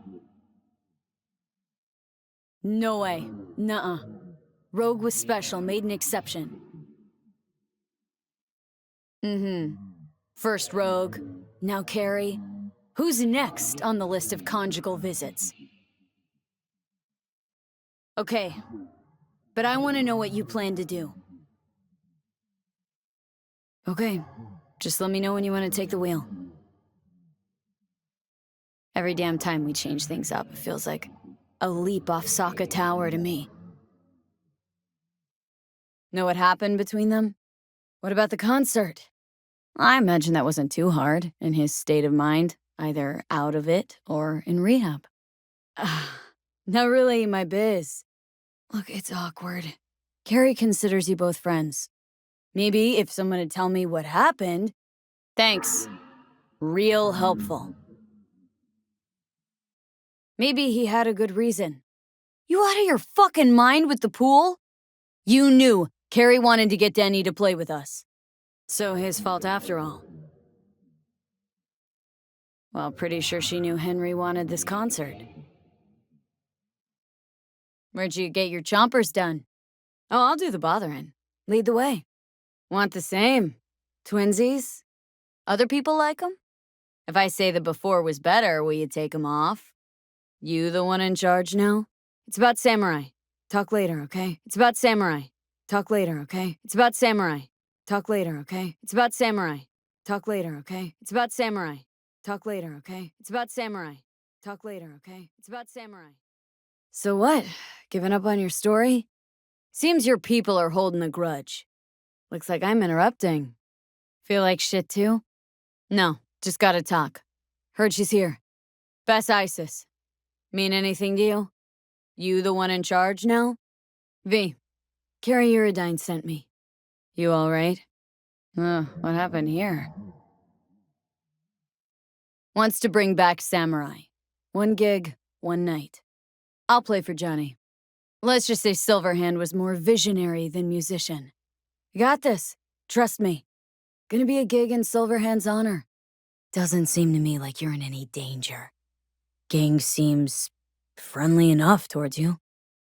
No way. Nuh-uh. Rogue was special, made an exception. First Rogue, now Carrie. Who's next on the list of conjugal visits? Okay, but I want to know what you plan to do. Okay, just let me know when you want to take the wheel. Every damn time we change things up, it feels like a leap off Sokka Tower to me. Know what happened between them? What about the concert? I imagine that wasn't too hard in his state of mind, either out of it or in rehab. Not really my biz. Look, it's awkward. Carrie considers you both friends. Maybe if someone would tell me what happened... Thanks. Real helpful. Maybe he had a good reason. You out of your fucking mind with the pool? You knew Carrie wanted to get Denny to play with us. So his fault after all. Well, pretty sure she knew Henry wanted this concert. Where'd you get your chompers done? Oh, I'll do the bothering. Lead the way. Want the same? Twinsies? Other people like 'em? If I say the before was better, will you take 'em off? You the one in charge now? It's about samurai. Talk later, okay? It's about samurai. Talk later, okay? It's about samurai. Talk later, okay? It's about samurai. Talk later, okay? It's about samurai. Talk later, okay? It's about samurai. Talk later, okay? It's about samurai. So what? Giving up on your story? Seems your people are holding a grudge. Looks like I'm interrupting. Feel like shit too? No, just gotta talk. Heard she's here. Bess Isis. Mean anything to you? You the one in charge now? V. Carrie Uridine sent me. You alright? What happened here? Wants to bring back Samurai. One gig, one night. I'll play for Johnny. Let's just say Silverhand was more visionary than musician. You got this. Trust me. Gonna be a gig in Silverhand's honor. Doesn't seem to me like you're in any danger. Gang seems friendly enough towards you.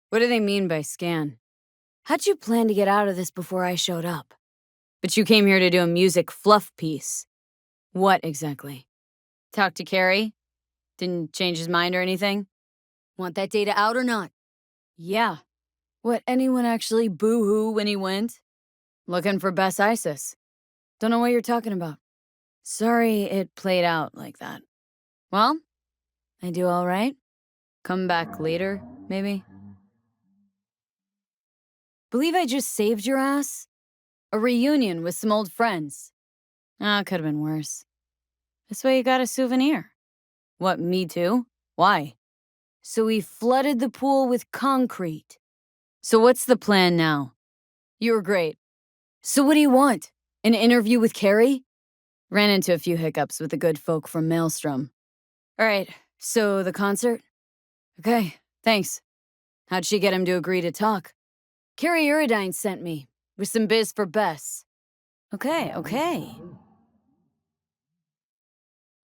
What do they mean by scan? How'd you plan to get out of this before I showed up? But you came here to do a music fluff piece. What exactly? Talk to Carrie? Didn't change his mind or anything? Want that data out or not? Yeah. What, anyone actually boo-hoo when he went? Looking for Bess Isis. Don't know what you're talking about. Sorry it played out like that. Well, I do all right. Come back later, maybe? Believe I just saved your ass? A reunion with some old friends. Could've been worse. This way you got a souvenir. What, me too? Why? So we flooded the pool with concrete. So what's the plan now? You were great. So what do you want? An interview with Carrie? Ran into a few hiccups with the good folk from Maelstrom. All right, so the concert? Okay, thanks. How'd she get him to agree to talk? Carrie Uridine sent me, with some biz for Bess. Okay.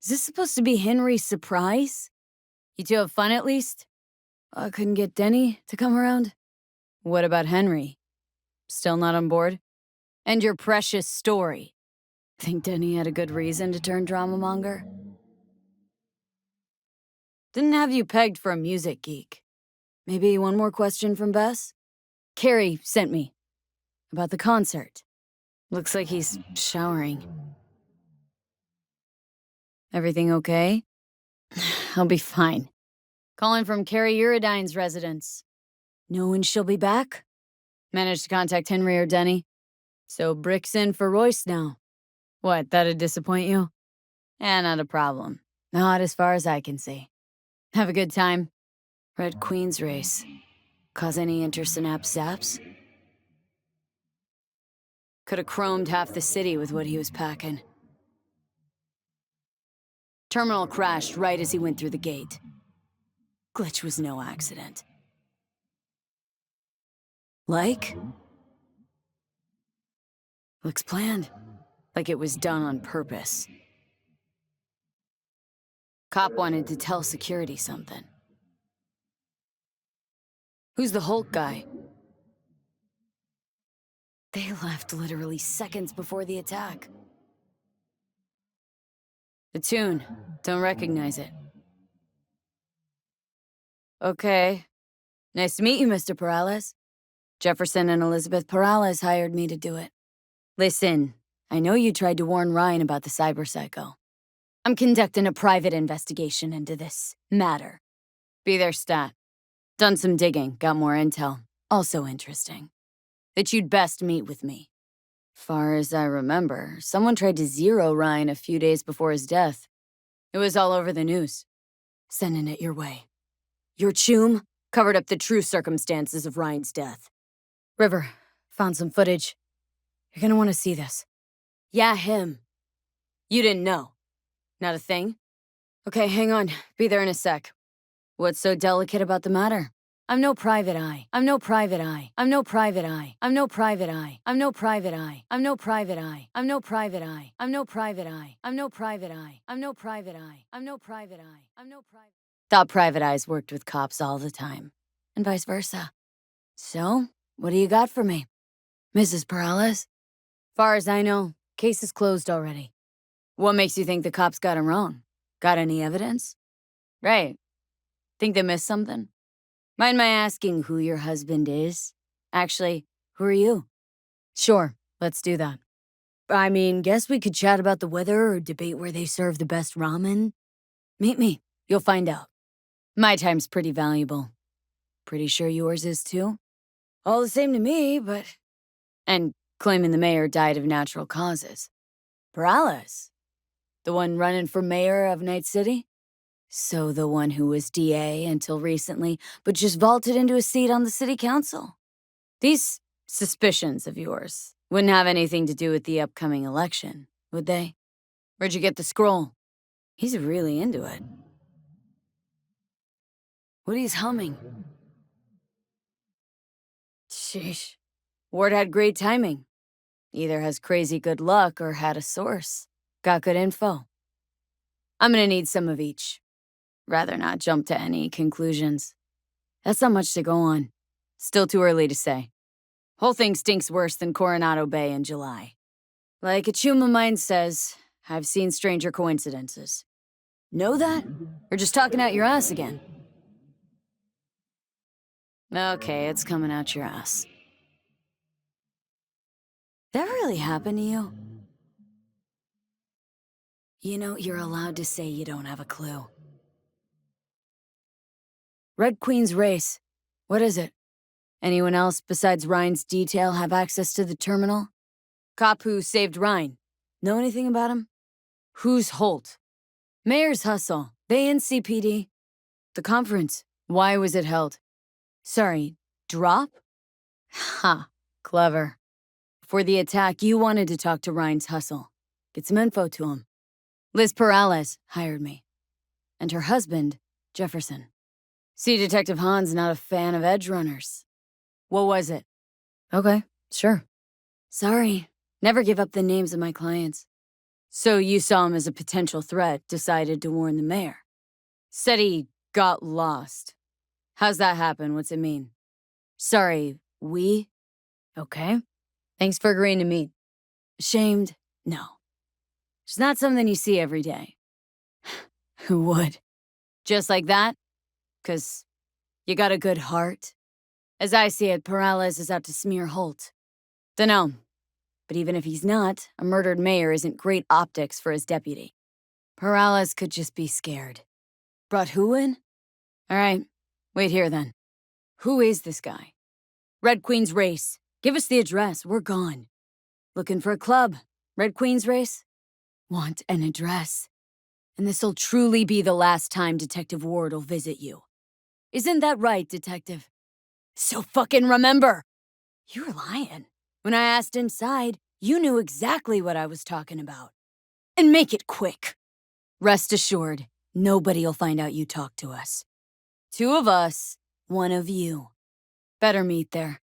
Is this supposed to be Henry's surprise? You two have fun at least? Couldn't get Denny to come around? What about Henry? Still not on board? And your precious story. Think Denny had a good reason to turn drama monger? Didn't have you pegged for a music geek. Maybe one more question from Bess? Carrie sent me. About the concert. Looks like he's showering. Everything okay? I'll be fine. Calling from Carrie Uridine's residence. Know when she'll be back? Managed to contact Henry or Denny. So Brick's in for Royce now. What, that'd disappoint you? Not a problem. Not as far as I can see. Have a good time. Red Queen's race. Cause any intersynapse zaps? Could have chromed half the city with what he was packing. Terminal crashed right as he went through the gate. Glitch was no accident. Like? Looks planned. Like it was done on purpose. Cop wanted to tell security something. Who's the Hulk guy? They left literally seconds before the attack. The tune. Don't recognize it. Okay. Nice to meet you, Mr. Perales. Jefferson and Elizabeth Perales hired me to do it. Listen, I know you tried to warn Ryan about the cyberpsycho. I'm conducting a private investigation into this matter. Be their stat. Done some digging, got more intel. Also interesting. That you'd best meet with me. Far as I remember, someone tried to zero Ryan a few days before his death. It was all over the news. Sending it your way. Your chum covered up the true circumstances of Ryan's death. River, found some footage. You're gonna want to see this. Yeah, him. You didn't know. Not a thing? Okay, hang on. Be there in a sec. What's so delicate about the matter? I'm no private eye. I'm no private eye. I'm no private eye. I'm no private eye. I'm no private eye. I'm no private eye. I'm no private eye. I'm no private eye. I'm no private eye. I'm no private eye. I'm no private eye. I'm no private. Thought private eyes worked with cops all the time. And vice versa. So, what do you got for me? Mrs. Perales? Far as I know, case is closed already. What makes you think the cops got him wrong? Got any evidence? Right. Think they missed something? Mind my asking who your husband is? Actually, who are you? Sure, let's do that. I mean, guess we could chat about the weather or debate where they serve the best ramen. Meet me. You'll find out. My time's pretty valuable. Pretty sure yours is too? All the same to me, but... And claiming the mayor died of natural causes. Perales? The one running for mayor of Night City? So the one who was DA until recently, but just vaulted into a seat on the city council. These suspicions of yours wouldn't have anything to do with the upcoming election, would they? Where'd you get the scroll? He's really into it. What he's humming? Sheesh. Ward had great timing. Either has crazy good luck or had a source. Got good info. I'm gonna need some of each. Rather not jump to any conclusions. That's not much to go on. Still too early to say. Whole thing stinks worse than Coronado Bay in July. Like a chum of mine says, I've seen stranger coincidences. Know that? Or just talking out your ass again? Okay, it's coming out your ass. That really happened to you? You know, you're allowed to say you don't have a clue. Red Queen's race. What is it? Anyone else besides Ryan's detail have access to the terminal? Cop who saved Ryan. Know anything about him? Who's Holt? Mayor's hustle. They in CPD. The conference. Why was it held? Sorry, drop? Ha, clever. Before the attack, you wanted to talk to Ryan's hustle. Get some info to him. Liz Perales hired me. And her husband, Jefferson. See, Detective Hahn's not a fan of edge runners. What was it? Okay, sure. Sorry, never give up the names of my clients. So you saw him as a potential threat, decided to warn the mayor. Said he got lost. How's that happen? What's it mean? Sorry, we? Okay. Thanks for agreeing to meet. Ashamed? No. It's not something you see every day. Who would? Just like that? 'Cause you got a good heart? As I see it, Perales is out to smear Holt. Dunno. But even if he's not, a murdered mayor isn't great optics for his deputy. Perales could just be scared. Brought who in? All right, wait here then. Who is this guy? Red Queen's race. Give us the address, we're gone. Looking for a club? Red Queen's race? Want an address. And this'll truly be the last time Detective Ward will visit you. Isn't that right, Detective? So fucking remember! You were lying. When I asked inside, You knew exactly what I was talking about. And make it quick. Rest assured, nobody'll find out you talked to us. 2 of us, 1 of you. Better meet there.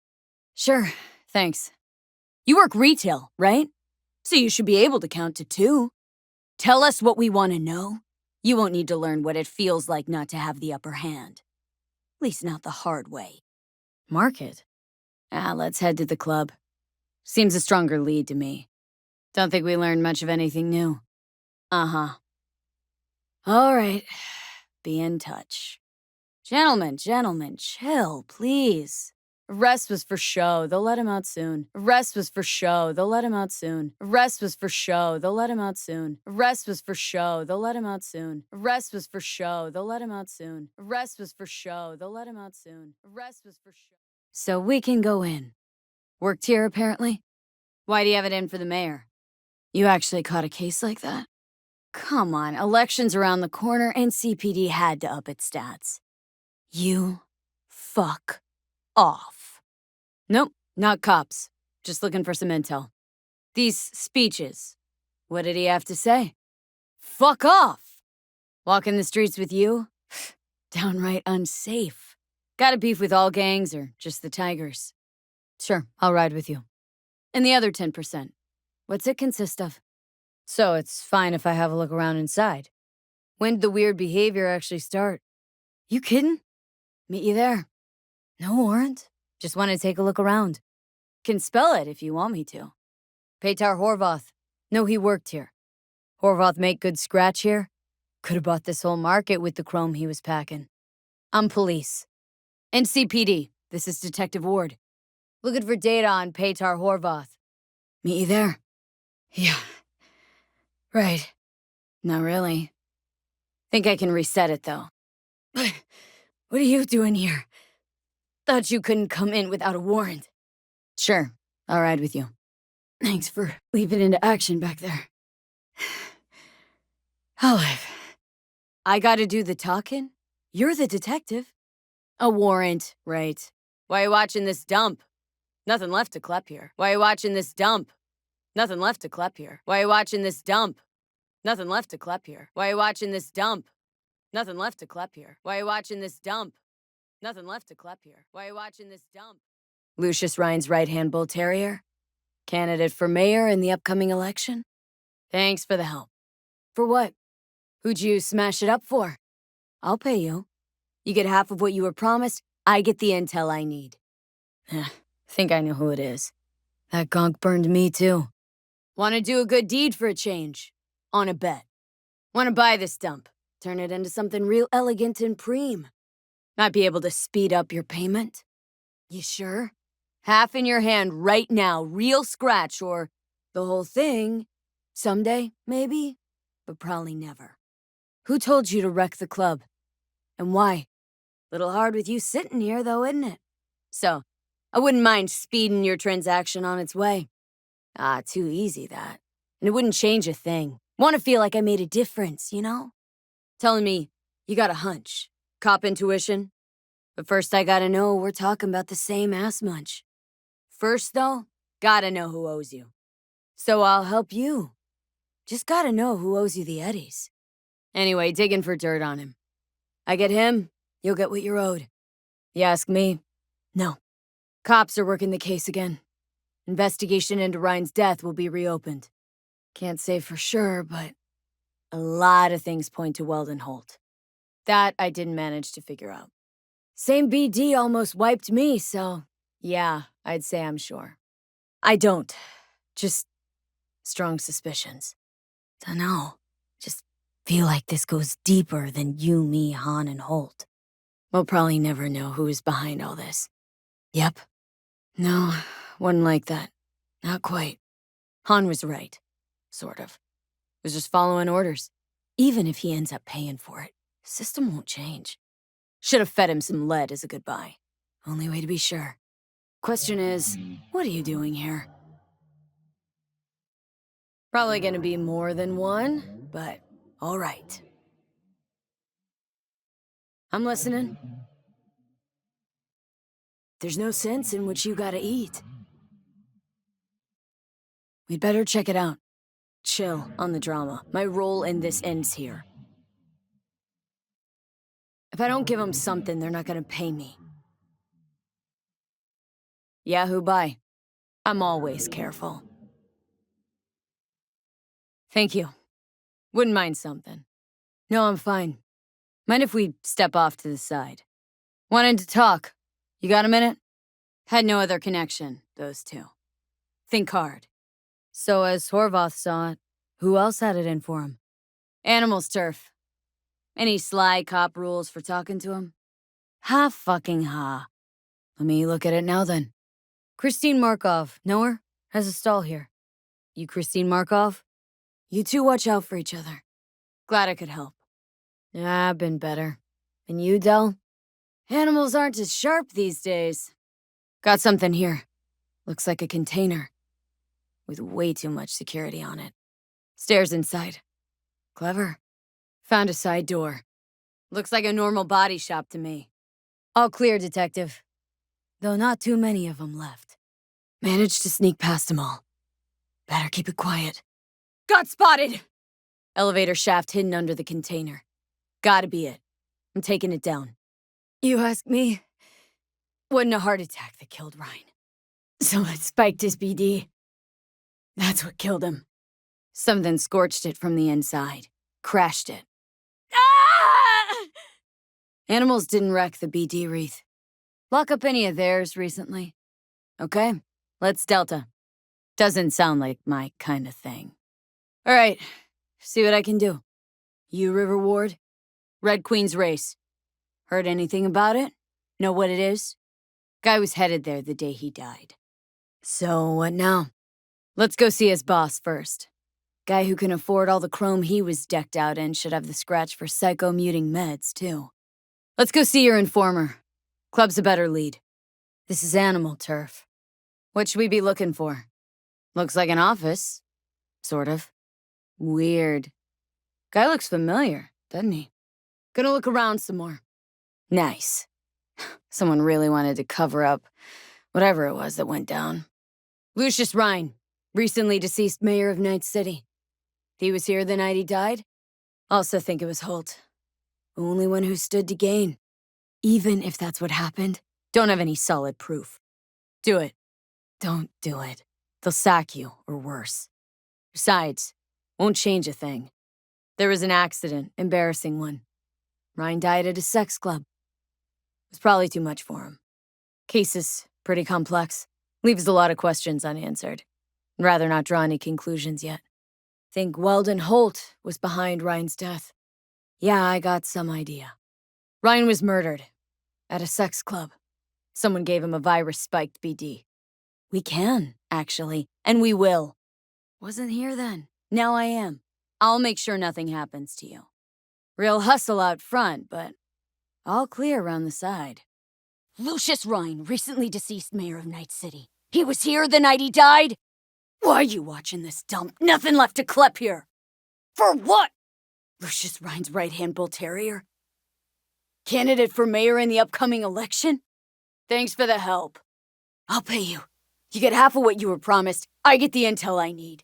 Sure, thanks. You work retail, right? So you should be able to count to 2. Tell us what we want to know. You won't need to learn what it feels like not to have the upper hand. At least not the hard way. Market? Let's head to the club. Seems a stronger lead to me. Don't think we learned much of anything new. Uh-huh. All right. Be in touch. Gentlemen, chill, please. Arrest was for show. They'll let him out soon. Arrest was for show. They'll let him out soon. Arrest was for show. They'll let him out soon. Arrest was for show. They'll let him out soon. Arrest was for show. They'll let him out soon. Arrest was for show. They'll let him out soon. Arrest was for show. So we can go in. Worked here, apparently? Why do you have it in for the mayor? You actually caught a case like that? Come on, elections around the corner and CPD had to up its stats. You fuck off. Nope, not cops. Just looking for some intel. These speeches. What did he have to say? Fuck off! Walking the streets with you? Downright unsafe. Got a beef with all gangs or just the Tigers? Sure, I'll ride with you. And the other 10%. What's it consist of? So it's fine if I have a look around inside. When did the weird behavior actually start? You kidding? Meet you there. No warrant. Just want to take a look around. Can spell it if you want me to. Petar Horvath. No, he worked here. Horvath make good scratch here. Could have bought this whole market with the chrome he was packing. I'm police. And CPD. This is Detective Ward. Looking for data on Petar Horvath. Meet you there. Yeah. Right. Not really. Think I can reset it, though. What are you doing here? Thought you couldn't come in without a warrant. Sure, I'll ride with you. Thanks for leaping into action back there. Olive. I gotta do the talking? You're the detective. A warrant, right. Why you watching this dump? Nothing left to clep here. Why you watching this dump? Nothing left to clep here. Why you watching this dump? Nothing left to clep here. Why you watching this dump? Nothing left to clep here. Why you watching this dump? Nothing left to clep here. Why you watching this dump? Lucius Rhine's right-hand bull terrier? Candidate for mayor in the upcoming election? Thanks for the help. For what? Who'd you smash it up for? I'll pay you. You get half of what you were promised, I get the intel I need. Think I know who it is. That gonk burned me too. Want to do a good deed for a change? On a bet. Want to buy this dump, turn it into something real elegant and preem. Might be able to speed up your payment. You sure? Half in your hand right now, real scratch, or the whole thing. Someday, maybe, but probably never. Who told you to wreck the club? And why? Little hard with you sitting here, though, isn't it? So, I wouldn't mind speeding your transaction on its way. Too easy, that. And it wouldn't change a thing. Want to feel like I made a difference, you know? Telling me you got a hunch. Cop intuition? But first I gotta know we're talking about the same ass munch. First, though, gotta know who owes you. So I'll help you. Just gotta know who owes you the eddies. Anyway, digging for dirt on him. I get him, you'll get what you're owed. You ask me? No. Cops are working the case again. Investigation into Ryan's death will be reopened. Can't say for sure, but a lot of things point to Weldon Holt. That I didn't manage to figure out. Same BD almost wiped me, so yeah, I'd say I'm sure. I don't. Just strong suspicions. Dunno. Just feel like this goes deeper than you, me, Han, and Holt. We'll probably never know who is behind all this. Yep. No, wasn't like that. Not quite. Han was right. Sort of. Was just following orders. Even if he ends up paying for it, the system won't change. Should have fed him some lead as a goodbye. Only way to be sure. Question is, what are you doing here? Probably gonna be more than one, but all right. I'm listening. There's no sense in what you gotta eat. We'd better check it out. Chill on the drama. My role in this ends here. If I don't give them something, they're not gonna pay me. Yahoo, bye. I'm always careful. Thank you. Wouldn't mind something. No, I'm fine. Mind if we step off to the side? Wanted to talk. You got a minute? Had no other connection, those two. Think hard. So as Horvath saw it, who else had it in for him? Animals turf. Any sly cop rules for talking to him? Ha fucking ha. Let me look at it now then. Christine Markov, know her? Has a stall here. You Christine Markov? You two watch out for each other. Glad I could help. Yeah, I've been better. And you, Del? Animals aren't as sharp these days. Got something here. Looks like a container. With way too much security on it. Stairs inside. Clever. Found a side door. Looks like a normal body shop to me. All clear, Detective. Though not too many of them left. Managed to sneak past them all. Better keep it quiet. Got spotted! Elevator shaft hidden under the container. Gotta be it. I'm taking it down. You ask me? Wasn't a heart attack that killed Ryan. Someone spiked his BD. That's what killed him. Something scorched it from the inside. Crashed it. Ah! Animals didn't wreck the BD wreath. Lock up any of theirs recently? Okay, let's Delta. Doesn't sound like my kind of thing. All right, see what I can do. You, River Ward? Red Queen's race. Heard anything about it? Know what it is? Guy was headed there the day he died. So what now? Let's go see his boss first. Guy who can afford all the chrome he was decked out in should have the scratch for psycho-muting meds, too. Let's go see your informer. Club's a better lead. This is animal turf. What should we be looking for? Looks like an office. Sort of. Weird. Guy looks familiar, doesn't he? Gonna look around some more. Nice. Someone really wanted to cover up whatever it was that went down. Lucius Rhine, recently deceased mayor of Night City. He was here the night he died? Also think it was Holt. Only one who stood to gain. Even if that's what happened, don't have any solid proof. Do it. Don't do it. They'll sack you, or worse. Besides, won't change a thing. There was an accident, embarrassing one. Ryan died at a sex club. It was probably too much for him. Case is pretty complex. Leaves a lot of questions unanswered. I'd rather not draw any conclusions yet. Think Weldon Holt was behind Ryan's death. Yeah, I got some idea. Ryan was murdered. At a sex club. Someone gave him a virus-spiked BD. We can, actually, and we will. Wasn't here then. Now I am. I'll make sure nothing happens to you. Real hustle out front, but all clear around the side. Lucius Rhine, recently deceased mayor of Night City. He was here the night he died? Why are you watching this dump? Nothing left to clip here. For what? Lucius Rhine's right-hand bull terrier? Candidate for mayor in the upcoming election? Thanks for the help. I'll pay you. You get half of what you were promised. I get the intel I need.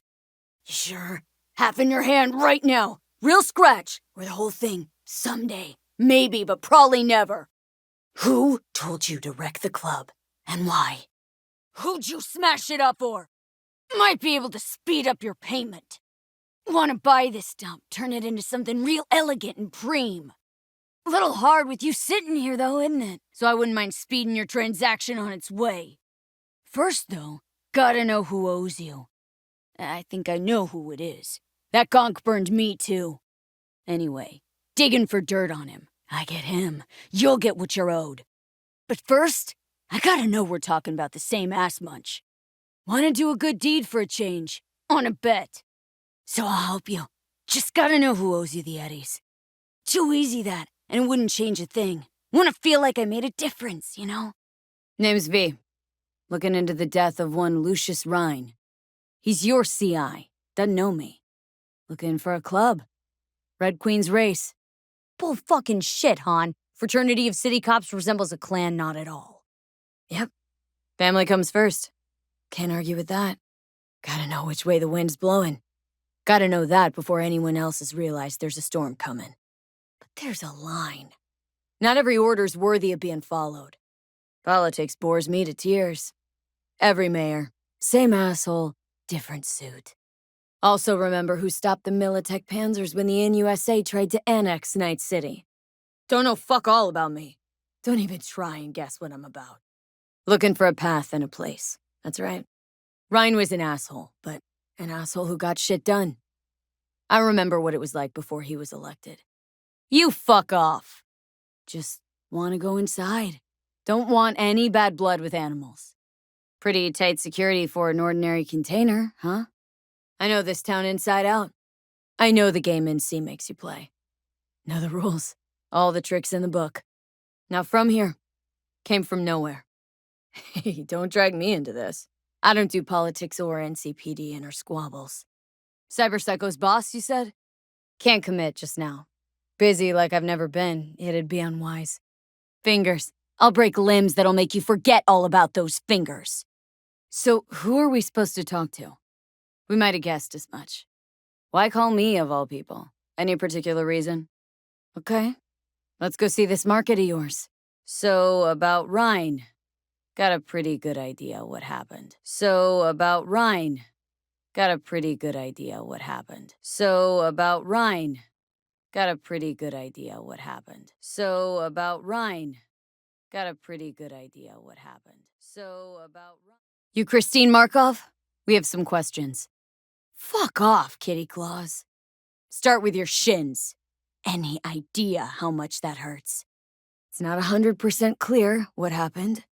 You sure? Half in your hand right now. Real scratch. Or the whole thing. Someday. Maybe, but probably never. Who told you to wreck the club? And why? Who'd you smash it up for? Might be able to speed up your payment. Want to buy this dump, turn it into something real elegant and preem. Little hard with you sitting here, though, isn't it? So I wouldn't mind speeding your transaction on its way. First, though, gotta know who owes you. I think I know who it is. That gonk burned me, too. Anyway, digging for dirt on him. I get him. You'll get what you're owed. But first, I gotta know we're talking about the same ass munch. Wanna do a good deed for a change. On a bet. So I'll help you. Just gotta know who owes you the eddies. Too easy that, and it wouldn't change a thing. Wanna feel like I made a difference, you know? Name's V. Looking into the death of one Lucius Rhine. He's your CI. Doesn't know me. Looking for a club. Red Queen's race. Bull fucking shit, Han. Fraternity of city cops resembles a clan not at all. Yep. Family comes first. Can't argue with that. Gotta know which way the wind's blowing. Gotta know that before anyone else has realized there's a storm coming. But there's a line. Not every order's worthy of being followed. Politics bores me to tears. Every mayor, same asshole, different suit. Also remember who stopped the Militech Panzers when the NUSA tried to annex Night City. Don't know fuck all about me. Don't even try and guess what I'm about. Looking for a path and a place. That's right. Ryan was an asshole, but an asshole who got shit done. I remember what it was like before he was elected. You fuck off. Just want to go inside. Don't want any bad blood with animals. Pretty tight security for an ordinary container, huh? I know this town inside out. I know the game NC makes you play. Know the rules. All the tricks in the book. Now from here. Came from nowhere. Hey, don't drag me into this. I don't do politics or NCPD and her squabbles. Cyberpsycho's boss, you said? Can't commit just now. Busy like I've never been. It'd be unwise. Fingers. I'll break limbs that'll make you forget all about those fingers. So who are we supposed to talk to? We might have guessed as much. Why call me, of all people? Any particular reason? Okay. Let's go see this market of yours. So, about Rhine. Got a pretty good idea what happened. So, about Rhine. Got a pretty good idea what happened. So, about Rhine. Got a pretty good idea what happened. So, about Rhine. Got a pretty good idea what happened. So, about Rhine. You Christine Markov? We have some questions. Fuck off, kitty claws. Start with your shins. Any idea how much that hurts? It's not 100% clear what happened,